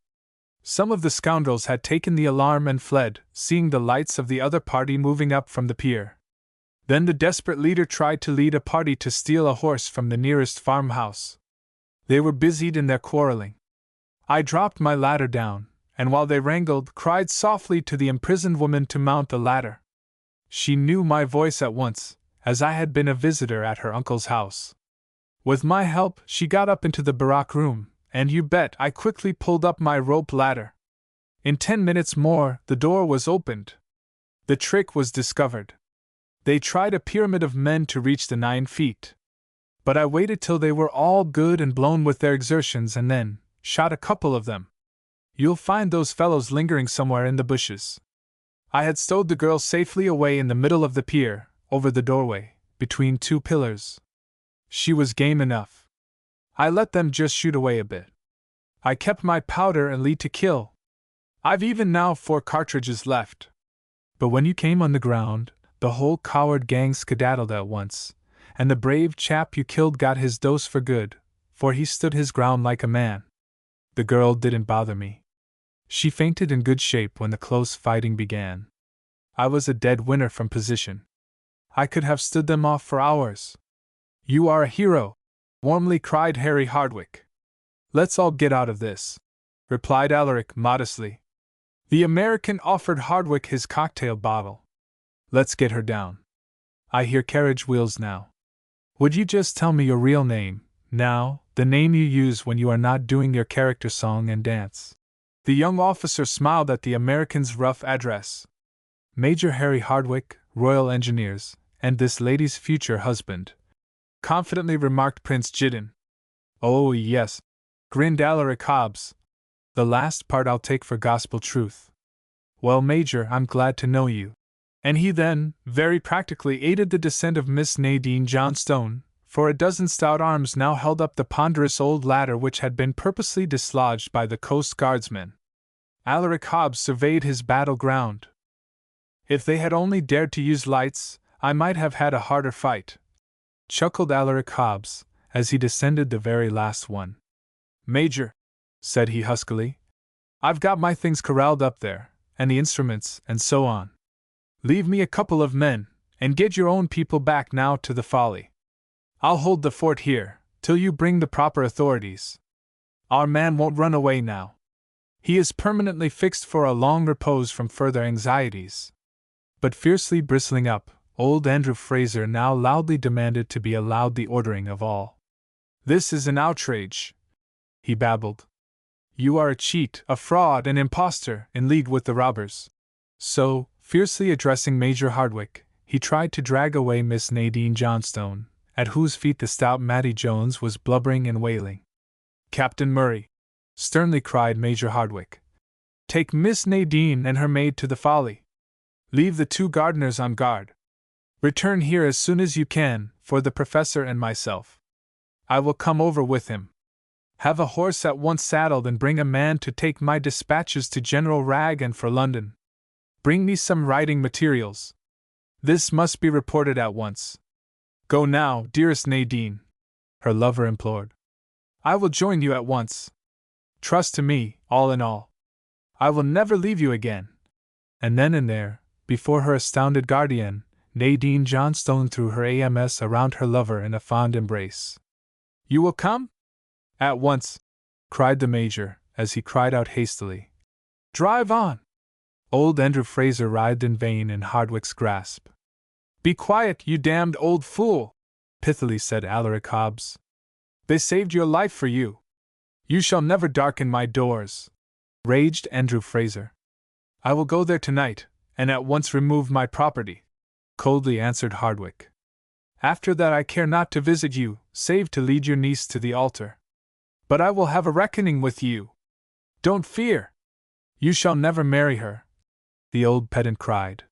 Some of the scoundrels had taken the alarm and fled, seeing the lights of the other party moving up from the pier. Then the desperate leader tried to lead a party to steal a horse from the nearest farmhouse. They were busied in their quarreling. I dropped my ladder down, and while they wrangled, cried softly to the imprisoned woman to mount the ladder. She knew my voice at once, as I had been a visitor at her uncle's house. With my help, she got up into the barrack room, and you bet I quickly pulled up my rope ladder. In 10 minutes more, the door was opened. The trick was discovered. They tried a pyramid of men to reach the 9 feet. But I waited till they were all good and blown with their exertions and then shot a couple of them. You'll find those fellows lingering somewhere in the bushes. I had stowed the girl safely away in the middle of the pier, over the doorway, between 2 pillars. She was game enough. I let them just shoot away a bit. I kept my powder and lead to kill. I've even now 4 cartridges left. But when you came on the ground, the whole coward gang skedaddled at once, and the brave chap you killed got his dose for good, for he stood his ground like a man. The girl didn't bother me. She fainted in good shape when the close fighting began. I was a dead winner from position. I could have stood them off for hours. You are a hero, warmly cried Harry Hardwick. Let's all get out of this, replied Alaric modestly. The American offered Hardwick his cocktail bottle. Let's get her down. I hear carriage wheels now. Would you just tell me your real name, now, the name you use when you are not doing your character song and dance? The young officer smiled at the American's rough address. Major Harry Hardwick, Royal Engineers, and this lady's future husband, confidently remarked Prince Jiddin. Oh, yes, grinned Alaric Hobbs. The last part I'll take for gospel truth. Well, Major, I'm glad to know you. And he then, very practically, aided the descent of Miss Nadine Johnstone, for a dozen stout arms now held up the ponderous old ladder which had been purposely dislodged by the Coast Guardsmen. Alaric Hobbs surveyed his battleground. If they had only dared to use lights, I might have had a harder fight, chuckled Alaric Hobbs, as he descended the very last one. Major, said he huskily, I've got my things corralled up there, and the instruments, and so on. Leave me a couple of men, and get your own people back now to the Folly. I'll hold the fort here, till you bring the proper authorities. Our man won't run away now. He is permanently fixed for a long repose from further anxieties. But fiercely bristling up, old Andrew Fraser now loudly demanded to be allowed the ordering of all. This is an outrage, he babbled. You are a cheat, a fraud, an impostor, in league with the robbers. So, fiercely addressing Major Hardwick, he tried to drag away Miss Nadine Johnstone, at whose feet the stout Matty Jones was blubbering and wailing. Captain Murray, sternly cried Major Hardwick, take Miss Nadine and her maid to the Folly. Leave the 2 gardeners on guard. Return here as soon as you can, for the Professor and myself. I will come over with him. Have a horse at once saddled and bring a man to take my dispatches to General Ragg and for London. Bring me some writing materials. This must be reported at once. Go now, dearest Nadine, her lover implored. I will join you at once. Trust to me, all in all. I will never leave you again. And then and there, before her astounded guardian, Nadine Johnstone threw her AMS around her lover in a fond embrace. You will come? At once, cried the Major, as he cried out hastily. Drive on! Old Andrew Fraser writhed in vain in Hardwick's grasp. "Be quiet, you damned old fool!" pithily said Alaric Hobbs. "They saved your life for you. You shall never darken my doors," raged Andrew Fraser. "I will go there tonight, and at once remove my property," coldly answered Hardwick. "After that I care not to visit you, save to lead your niece to the altar. But I will have a reckoning with you. Don't fear! You shall never marry her," the old pedant cried.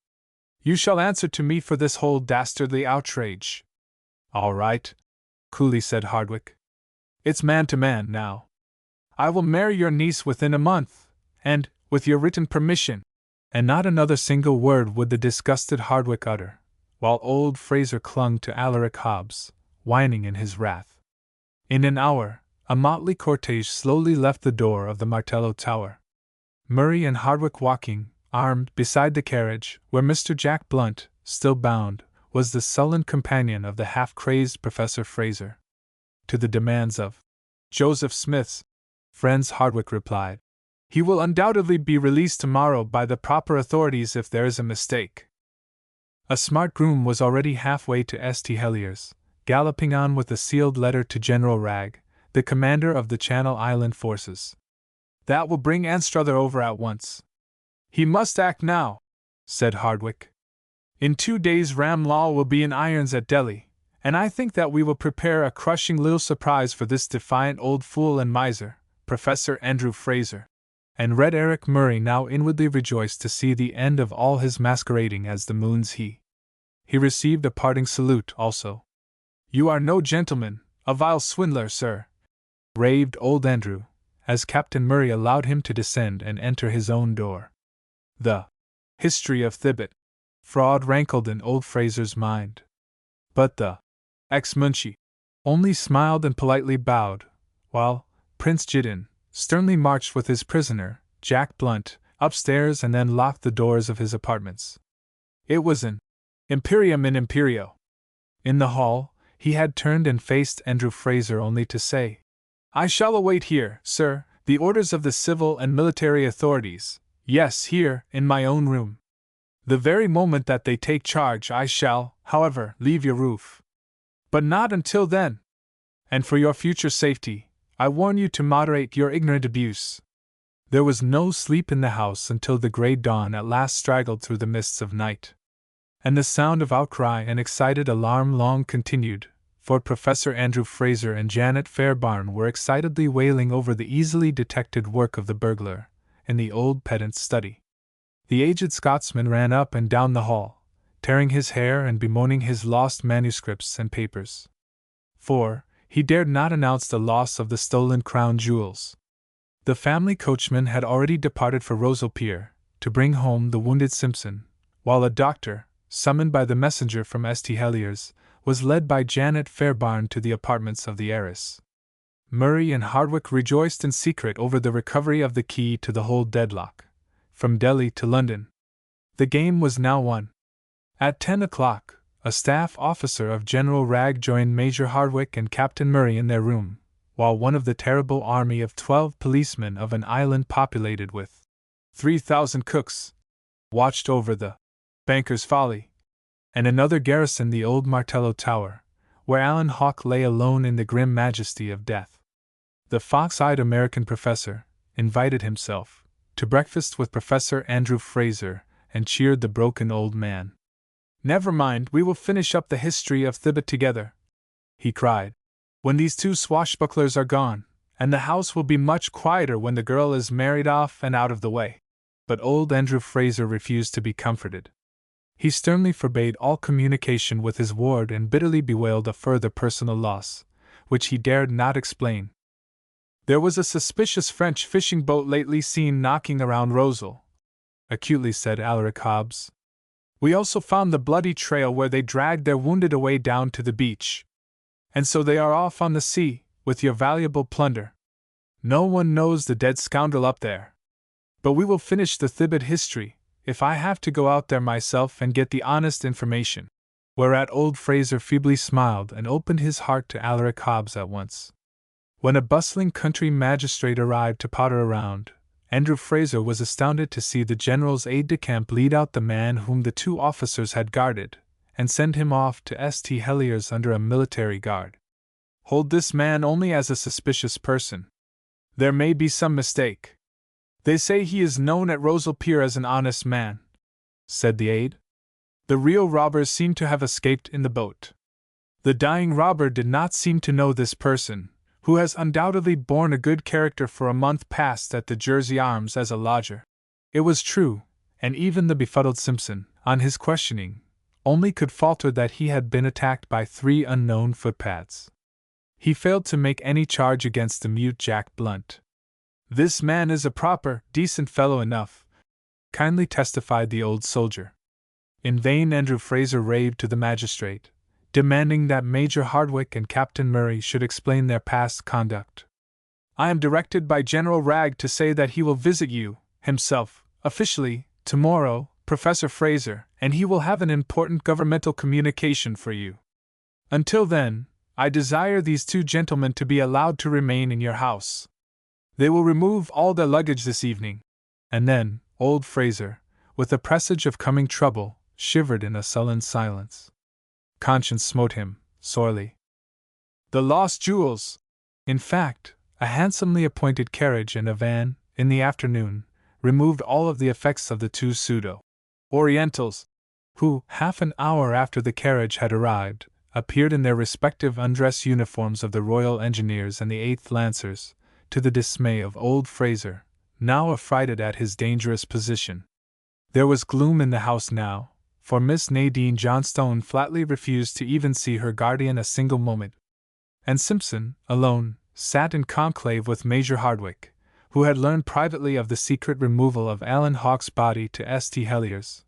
"You shall answer to me for this whole dastardly outrage." "All right," coolly said Hardwick. "It's man to man now. I will marry your niece within a month, and, with your written permission," and not another single word would the disgusted Hardwick utter, while old Fraser clung to Alaric Hobbs, whining in his wrath. In an hour, a motley cortege slowly left the door of the Martello Tower. Murray and Hardwick walking, armed, beside the carriage, where Mr. Jack Blunt, still bound, was the sullen companion of the half-crazed Professor Fraser. To the demands of Joseph Smith's friends, Hardwick replied, "He will undoubtedly be released tomorrow by the proper authorities if there is a mistake." A smart groom was already halfway to St. Helier's, galloping on with a sealed letter to General Ragg, the commander of the Channel Island forces. "That will bring Anstruther over at once." "He must act now," said Hardwick. "In 2 days Ramlaw will be in irons at Delhi, and I think that we will prepare a crushing little surprise for this defiant old fool and miser, Professor Andrew Fraser." And Red Eric Murray now inwardly rejoiced to see the end of all his masquerading as the Moon's he. He received a parting salute also. "You are no gentleman, a vile swindler, sir," raved old Andrew, as Captain Murray allowed him to descend and enter his own door. The history of Thibbet fraud rankled in old Fraser's mind. But the ex-Munshi only smiled and politely bowed, while Prince Jiddin sternly marched with his prisoner, Jack Blunt, upstairs and then locked the doors of his apartments. It was an imperium in imperio. In the hall, he had turned and faced Andrew Fraser only to say, "I shall await here, sir, the orders of the civil and military authorities. Yes, here, in my own room. The very moment that they take charge I shall, however, leave your roof. But not until then. And for your future safety, I warn you to moderate your ignorant abuse." There was no sleep in the house until the grey dawn at last straggled through the mists of night. And the sound of outcry and excited alarm long continued, for Professor Andrew Fraser and Janet Fairbairn were excitedly wailing over the easily detected work of the burglar, in the old pedant's study. The aged Scotsman ran up and down the hall, tearing his hair and bemoaning his lost manuscripts and papers. For he dared not announce the loss of the stolen crown jewels. The family coachman had already departed for Roseau-Pier, to bring home the wounded Simpson, while a doctor, summoned by the messenger from St. Helier's, was led by Janet Fairbairn to the apartments of the heiress. Murray and Hardwick rejoiced in secret over the recovery of the key to the whole deadlock, from Delhi to London. The game was now won. At 10 o'clock, a staff officer of General Ragg joined Major Hardwick and Captain Murray in their room, while one of the terrible army of 12 policemen of an island populated with 3,000 cooks watched over the Banker's Folly, and another garrisoned the old Martello Tower, where Alan Hawke lay alone in the grim majesty of death. The fox-eyed American professor invited himself to breakfast with Professor Andrew Fraser and cheered the broken old man. "Never mind, we will finish up the history of Thibbet together," he cried, "when these two swashbucklers are gone, and the house will be much quieter when the girl is married off and out of the way." But old Andrew Fraser refused to be comforted. He sternly forbade all communication with his ward and bitterly bewailed a further personal loss, which he dared not explain. "There was a suspicious French fishing boat lately seen knocking around Rosal," acutely said Alaric Hobbs. "We also found the bloody trail where they dragged their wounded away down to the beach. And so they are off on the sea, with your valuable plunder. No one knows the dead scoundrel up there. But we will finish the Thibbet history, if I have to go out there myself and get the honest information." Whereat old Fraser feebly smiled and opened his heart to Alaric Hobbs at once. When a bustling country magistrate arrived to potter around, Andrew Fraser was astounded to see the general's aide-de-camp lead out the man whom the two officers had guarded, and send him off to St. Heliers under a military guard. Hold this man only as a suspicious person. There may be some mistake. They say he is known at Roselpier as an honest man, said the aide. The real robbers seem to have escaped in the boat. The dying robber did not seem to know this person, who has undoubtedly borne a good character for a month past at the Jersey Arms as a lodger. It was true, and even the befuddled Simpson, on his questioning, only could falter that he had been attacked by 3 unknown footpads. He failed to make any charge against the mute Jack Blunt. This man is a proper, decent fellow enough, kindly testified the old soldier. In vain Andrew Fraser raved to the magistrate, demanding that Major Hardwick and Captain Murray should explain their past conduct. I am directed by General Ragg to say that he will visit you, himself, officially, tomorrow, Professor Fraser, and he will have an important governmental communication for you. Until then, I desire these 2 gentlemen to be allowed to remain in your house. They will remove all their luggage this evening. And then, old Fraser, with a presage of coming trouble, shivered in a sullen silence. Conscience smote him, sorely. The lost jewels! In fact, a handsomely appointed carriage and a van, in the afternoon, removed all of the effects of the 2 pseudo-Orientals, who, half an hour after the carriage had arrived, appeared in their respective undress uniforms of the Royal Engineers and the 8th Lancers, to the dismay of old Fraser, now affrighted at his dangerous position. There was gloom in the house now, for Miss Nadine Johnstone flatly refused to even see her guardian a single moment. And Simpson, alone, sat in conclave with Major Hardwick, who had learned privately of the secret removal of Alan Hawke's body to St. Heliers.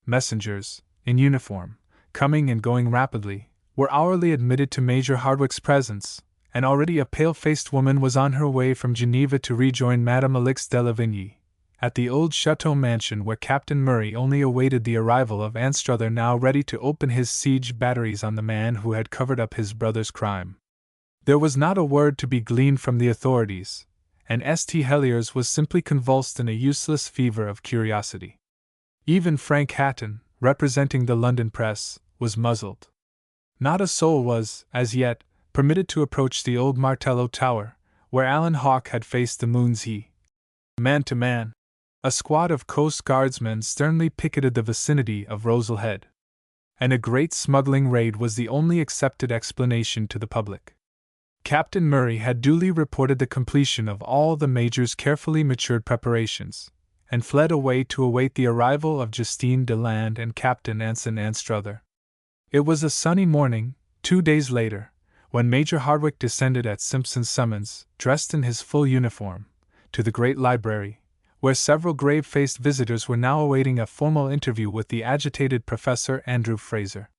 Messengers, in uniform, coming and going rapidly, were hourly admitted to Major Hardwick's presence, and already a pale-faced woman was on her way from Geneva to rejoin Madame Alix de la Vigny, at the old chateau mansion where Captain Murray only awaited the arrival of Anstruther, now ready to open his siege batteries on the man who had covered up his brother's crime. There was not a word to be gleaned from the authorities, and St. Heliers was simply convulsed in a useless fever of curiosity. Even Frank Hatton, representing the London press, was muzzled. Not a soul was, as yet, permitted to approach the old Martello Tower, where Alan Hawke had faced the Moonsey. Man to man, a squad of Coast Guardsmen sternly picketed the vicinity of Roselhead. And a great smuggling raid was the only accepted explanation to the public. Captain Murray had duly reported the completion of all the Major's carefully matured preparations, and fled away to await the arrival of Justine Deland and Captain Anson Anstruther. It was a sunny morning, 2 days later, when Major Hardwick descended at Simpson's summons, dressed in his full uniform, to the great library, where several grave-faced visitors were now awaiting a formal interview with the agitated Professor Andrew Fraser.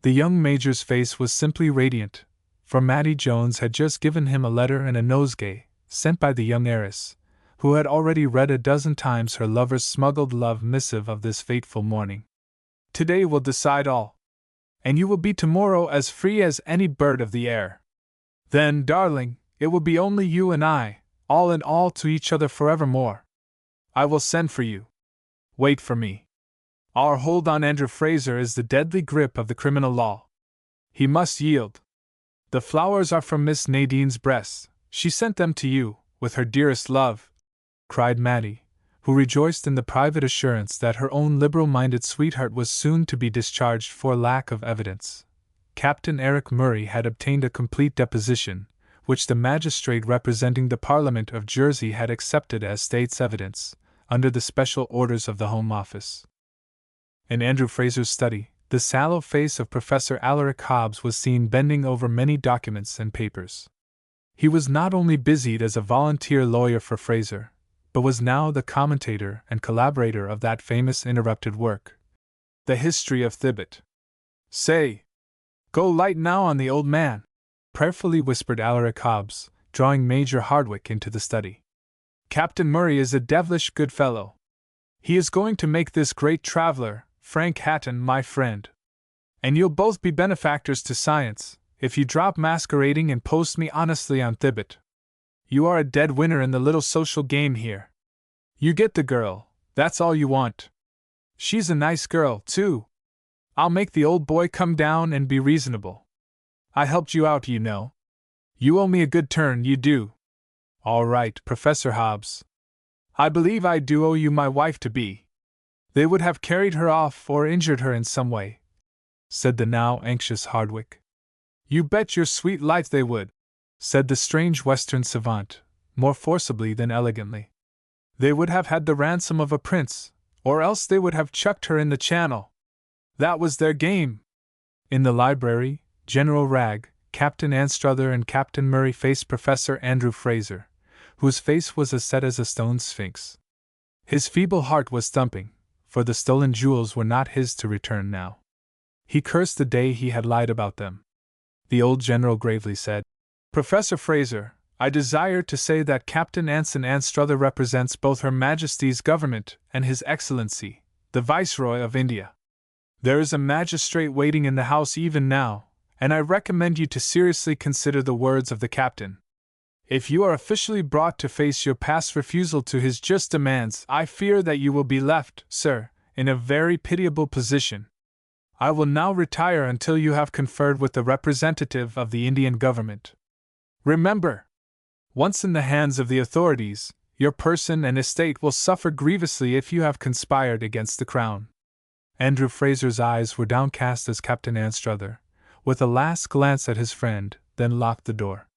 The young Major's face was simply radiant, for Mattie Jones had just given him a letter and a nosegay, sent by the young heiress, who had already read a dozen times her lover's smuggled love missive of this fateful morning. Today will decide all, and you will be tomorrow as free as any bird of the air. Then, darling, it will be only you and I, all in all to each other forevermore. I will send for you. Wait for me. Our hold on Andrew Fraser is the deadly grip of the criminal law. He must yield. The flowers are from Miss Nadine's breast. She sent them to you, with her dearest love, cried Mattie, who rejoiced in the private assurance that her own liberal-minded sweetheart was soon to be discharged for lack of evidence. Captain Eric Murray had obtained a complete deposition, which the magistrate representing the Parliament of Jersey had accepted as state's evidence, under the special orders of the Home Office. In Andrew Fraser's study, the sallow face of Professor Alaric Hobbs was seen bending over many documents and papers. He was not only busied as a volunteer lawyer for Fraser, but was now the commentator and collaborator of that famous interrupted work, The History of Thibbet. Say, go light now on the old man, prayerfully whispered Alaric Hobbs, drawing Major Hardwick into the study. Captain Murray is a devilish good fellow. He is going to make this great traveler, Frank Hatton, my friend. And you'll both be benefactors to science, if you drop masquerading and post me honestly on Thibbet. You are a dead winner in the little social game here. You get the girl, that's all you want. She's a nice girl, too. I'll make the old boy come down and be reasonable. I helped you out, you know. You owe me a good turn, you do. All right, Professor Hobbs. I believe I do owe you my wife-to-be. They would have carried her off or injured her in some way, said the now anxious Hardwick. You bet your sweet life they would, said the strange Western savant, more forcibly than elegantly. They would have had the ransom of a prince, or else they would have chucked her in the channel. That was their game. In the library, General Ragg, Captain Anstruther, and Captain Murray faced Professor Andrew Fraser, whose face was as set as a stone sphinx. His feeble heart was thumping, for the stolen jewels were not his to return now. He cursed the day he had lied about them. The old general gravely said, Professor Fraser, I desire to say that Captain Anson Anstruther represents both Her Majesty's government and His Excellency, the Viceroy of India. There is a magistrate waiting in the house even now, and I recommend you to seriously consider the words of the captain. If you are officially brought to face your past refusal to his just demands, I fear that you will be left, sir, in a very pitiable position. I will now retire until you have conferred with the representative of the Indian government. Remember, once in the hands of the authorities, your person and estate will suffer grievously if you have conspired against the crown. Andrew Fraser's eyes were downcast as Captain Anstruther, with a last glance at his friend, then locked the door.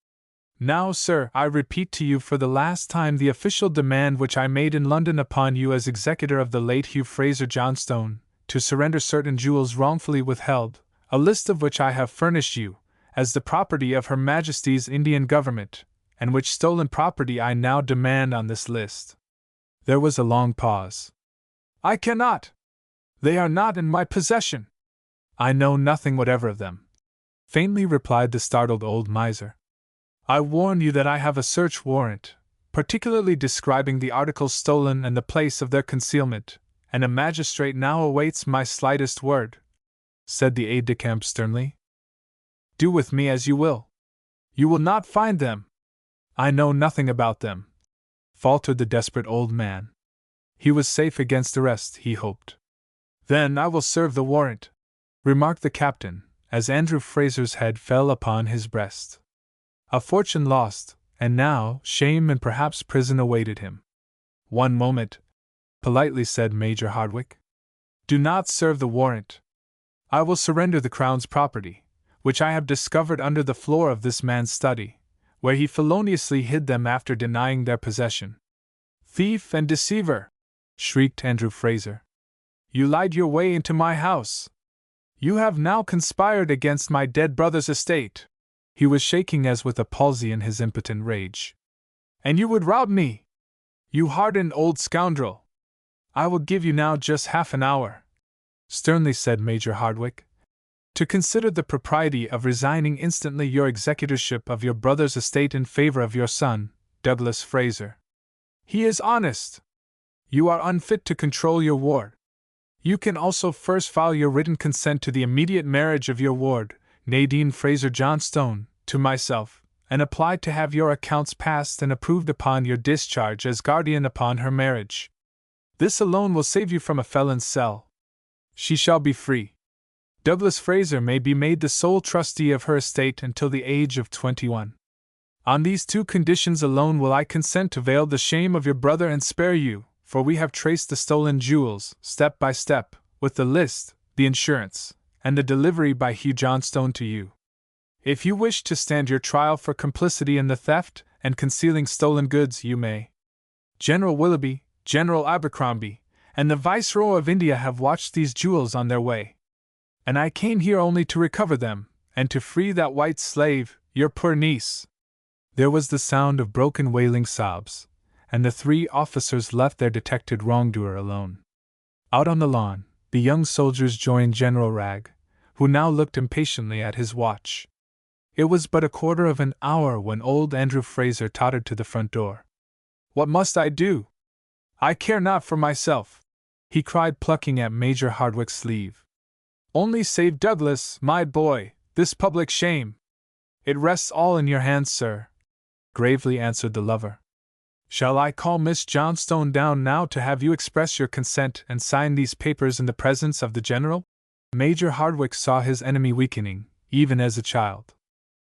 Now, sir, I repeat to you for the last time the official demand which I made in London upon you as executor of the late Hugh Fraser Johnstone, to surrender certain jewels wrongfully withheld, a list of which I have furnished you, as the property of Her Majesty's Indian government, and which stolen property I now demand on this list. There was a long pause. I cannot! They are not in my possession. I know nothing whatever of them, faintly replied the startled old miser. I warn you that I have a search warrant, particularly describing the articles stolen and the place of their concealment, and a magistrate now awaits my slightest word, said the aide-de-camp sternly. Do with me as you will. You will not find them. I know nothing about them, faltered the desperate old man. He was safe against arrest, he hoped. Then I will serve the warrant, remarked the captain, as Andrew Fraser's head fell upon his breast. A fortune lost, and now shame and perhaps prison awaited him. One moment, politely said Major Hardwick. Do not serve the warrant. I will surrender the Crown's property, which I have discovered under the floor of this man's study, where he feloniously hid them after denying their possession. Thief and deceiver! Shrieked Andrew Fraser. You lied your way into my house. You have now conspired against my dead brother's estate. He was shaking as with a palsy in his impotent rage. And you would rob me! You hardened old scoundrel! I will give you now just half an hour, sternly said Major Hardwick, to consider the propriety of resigning instantly your executorship of your brother's estate in favor of your son, Douglas Fraser. He is honest. You are unfit to control your ward. You can also first file your written consent to the immediate marriage of your ward, Nadine Fraser Johnstone, to myself, and apply to have your accounts passed and approved upon your discharge as guardian upon her marriage. This alone will save you from a felon's cell. She shall be free. Douglas Fraser may be made the sole trustee of her estate until the age of 21. On these two conditions alone will I consent to veil the shame of your brother and spare you, for we have traced the stolen jewels, step by step, with the list, the insurance, and the delivery by Hugh Johnstone to you. If you wish to stand your trial for complicity in the theft and concealing stolen goods, you may. General Willoughby, General Abercrombie, and the Viceroy of India have watched these jewels on their way. And I came here only to recover them, and to free that white slave, your poor niece. There was the sound of broken wailing sobs, and the three officers left their detected wrongdoer alone. Out on the lawn, the young soldiers joined General Ragg, who now looked impatiently at his watch. It was but a quarter of an hour when old Andrew Fraser tottered to the front door. What must I do? I care not for myself, he cried, plucking at Major Hardwick's sleeve. Only save Douglas, my boy, this public shame. It rests all in your hands, sir, gravely answered the lover. Shall I call Miss Johnstone down now to have you express your consent and sign these papers in the presence of the General? Major Hardwick saw his enemy weakening, even as a child.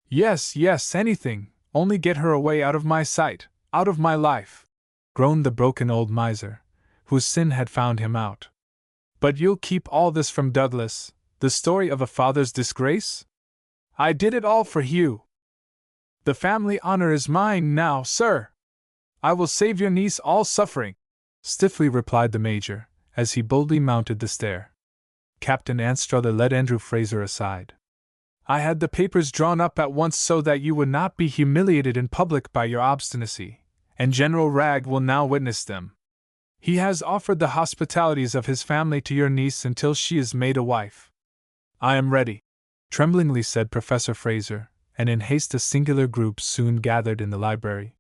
Yes, yes, anything, only get her away out of my sight, out of my life, groaned the broken old miser, whose sin had found him out. But you'll keep all this from Douglas, the story of a father's disgrace? I did it all for Hugh. The family honor is mine now, sir. I will save your niece all suffering, stiffly replied the Major, as he boldly mounted the stair. Captain Anstruther led Andrew Fraser aside. I had the papers drawn up at once so that you would not be humiliated in public by your obstinacy, and General Ragg will now witness them. He has offered the hospitalities of his family to your niece until she is made a wife. I am ready, tremblingly said Professor Fraser, and in haste a singular group soon gathered in the library.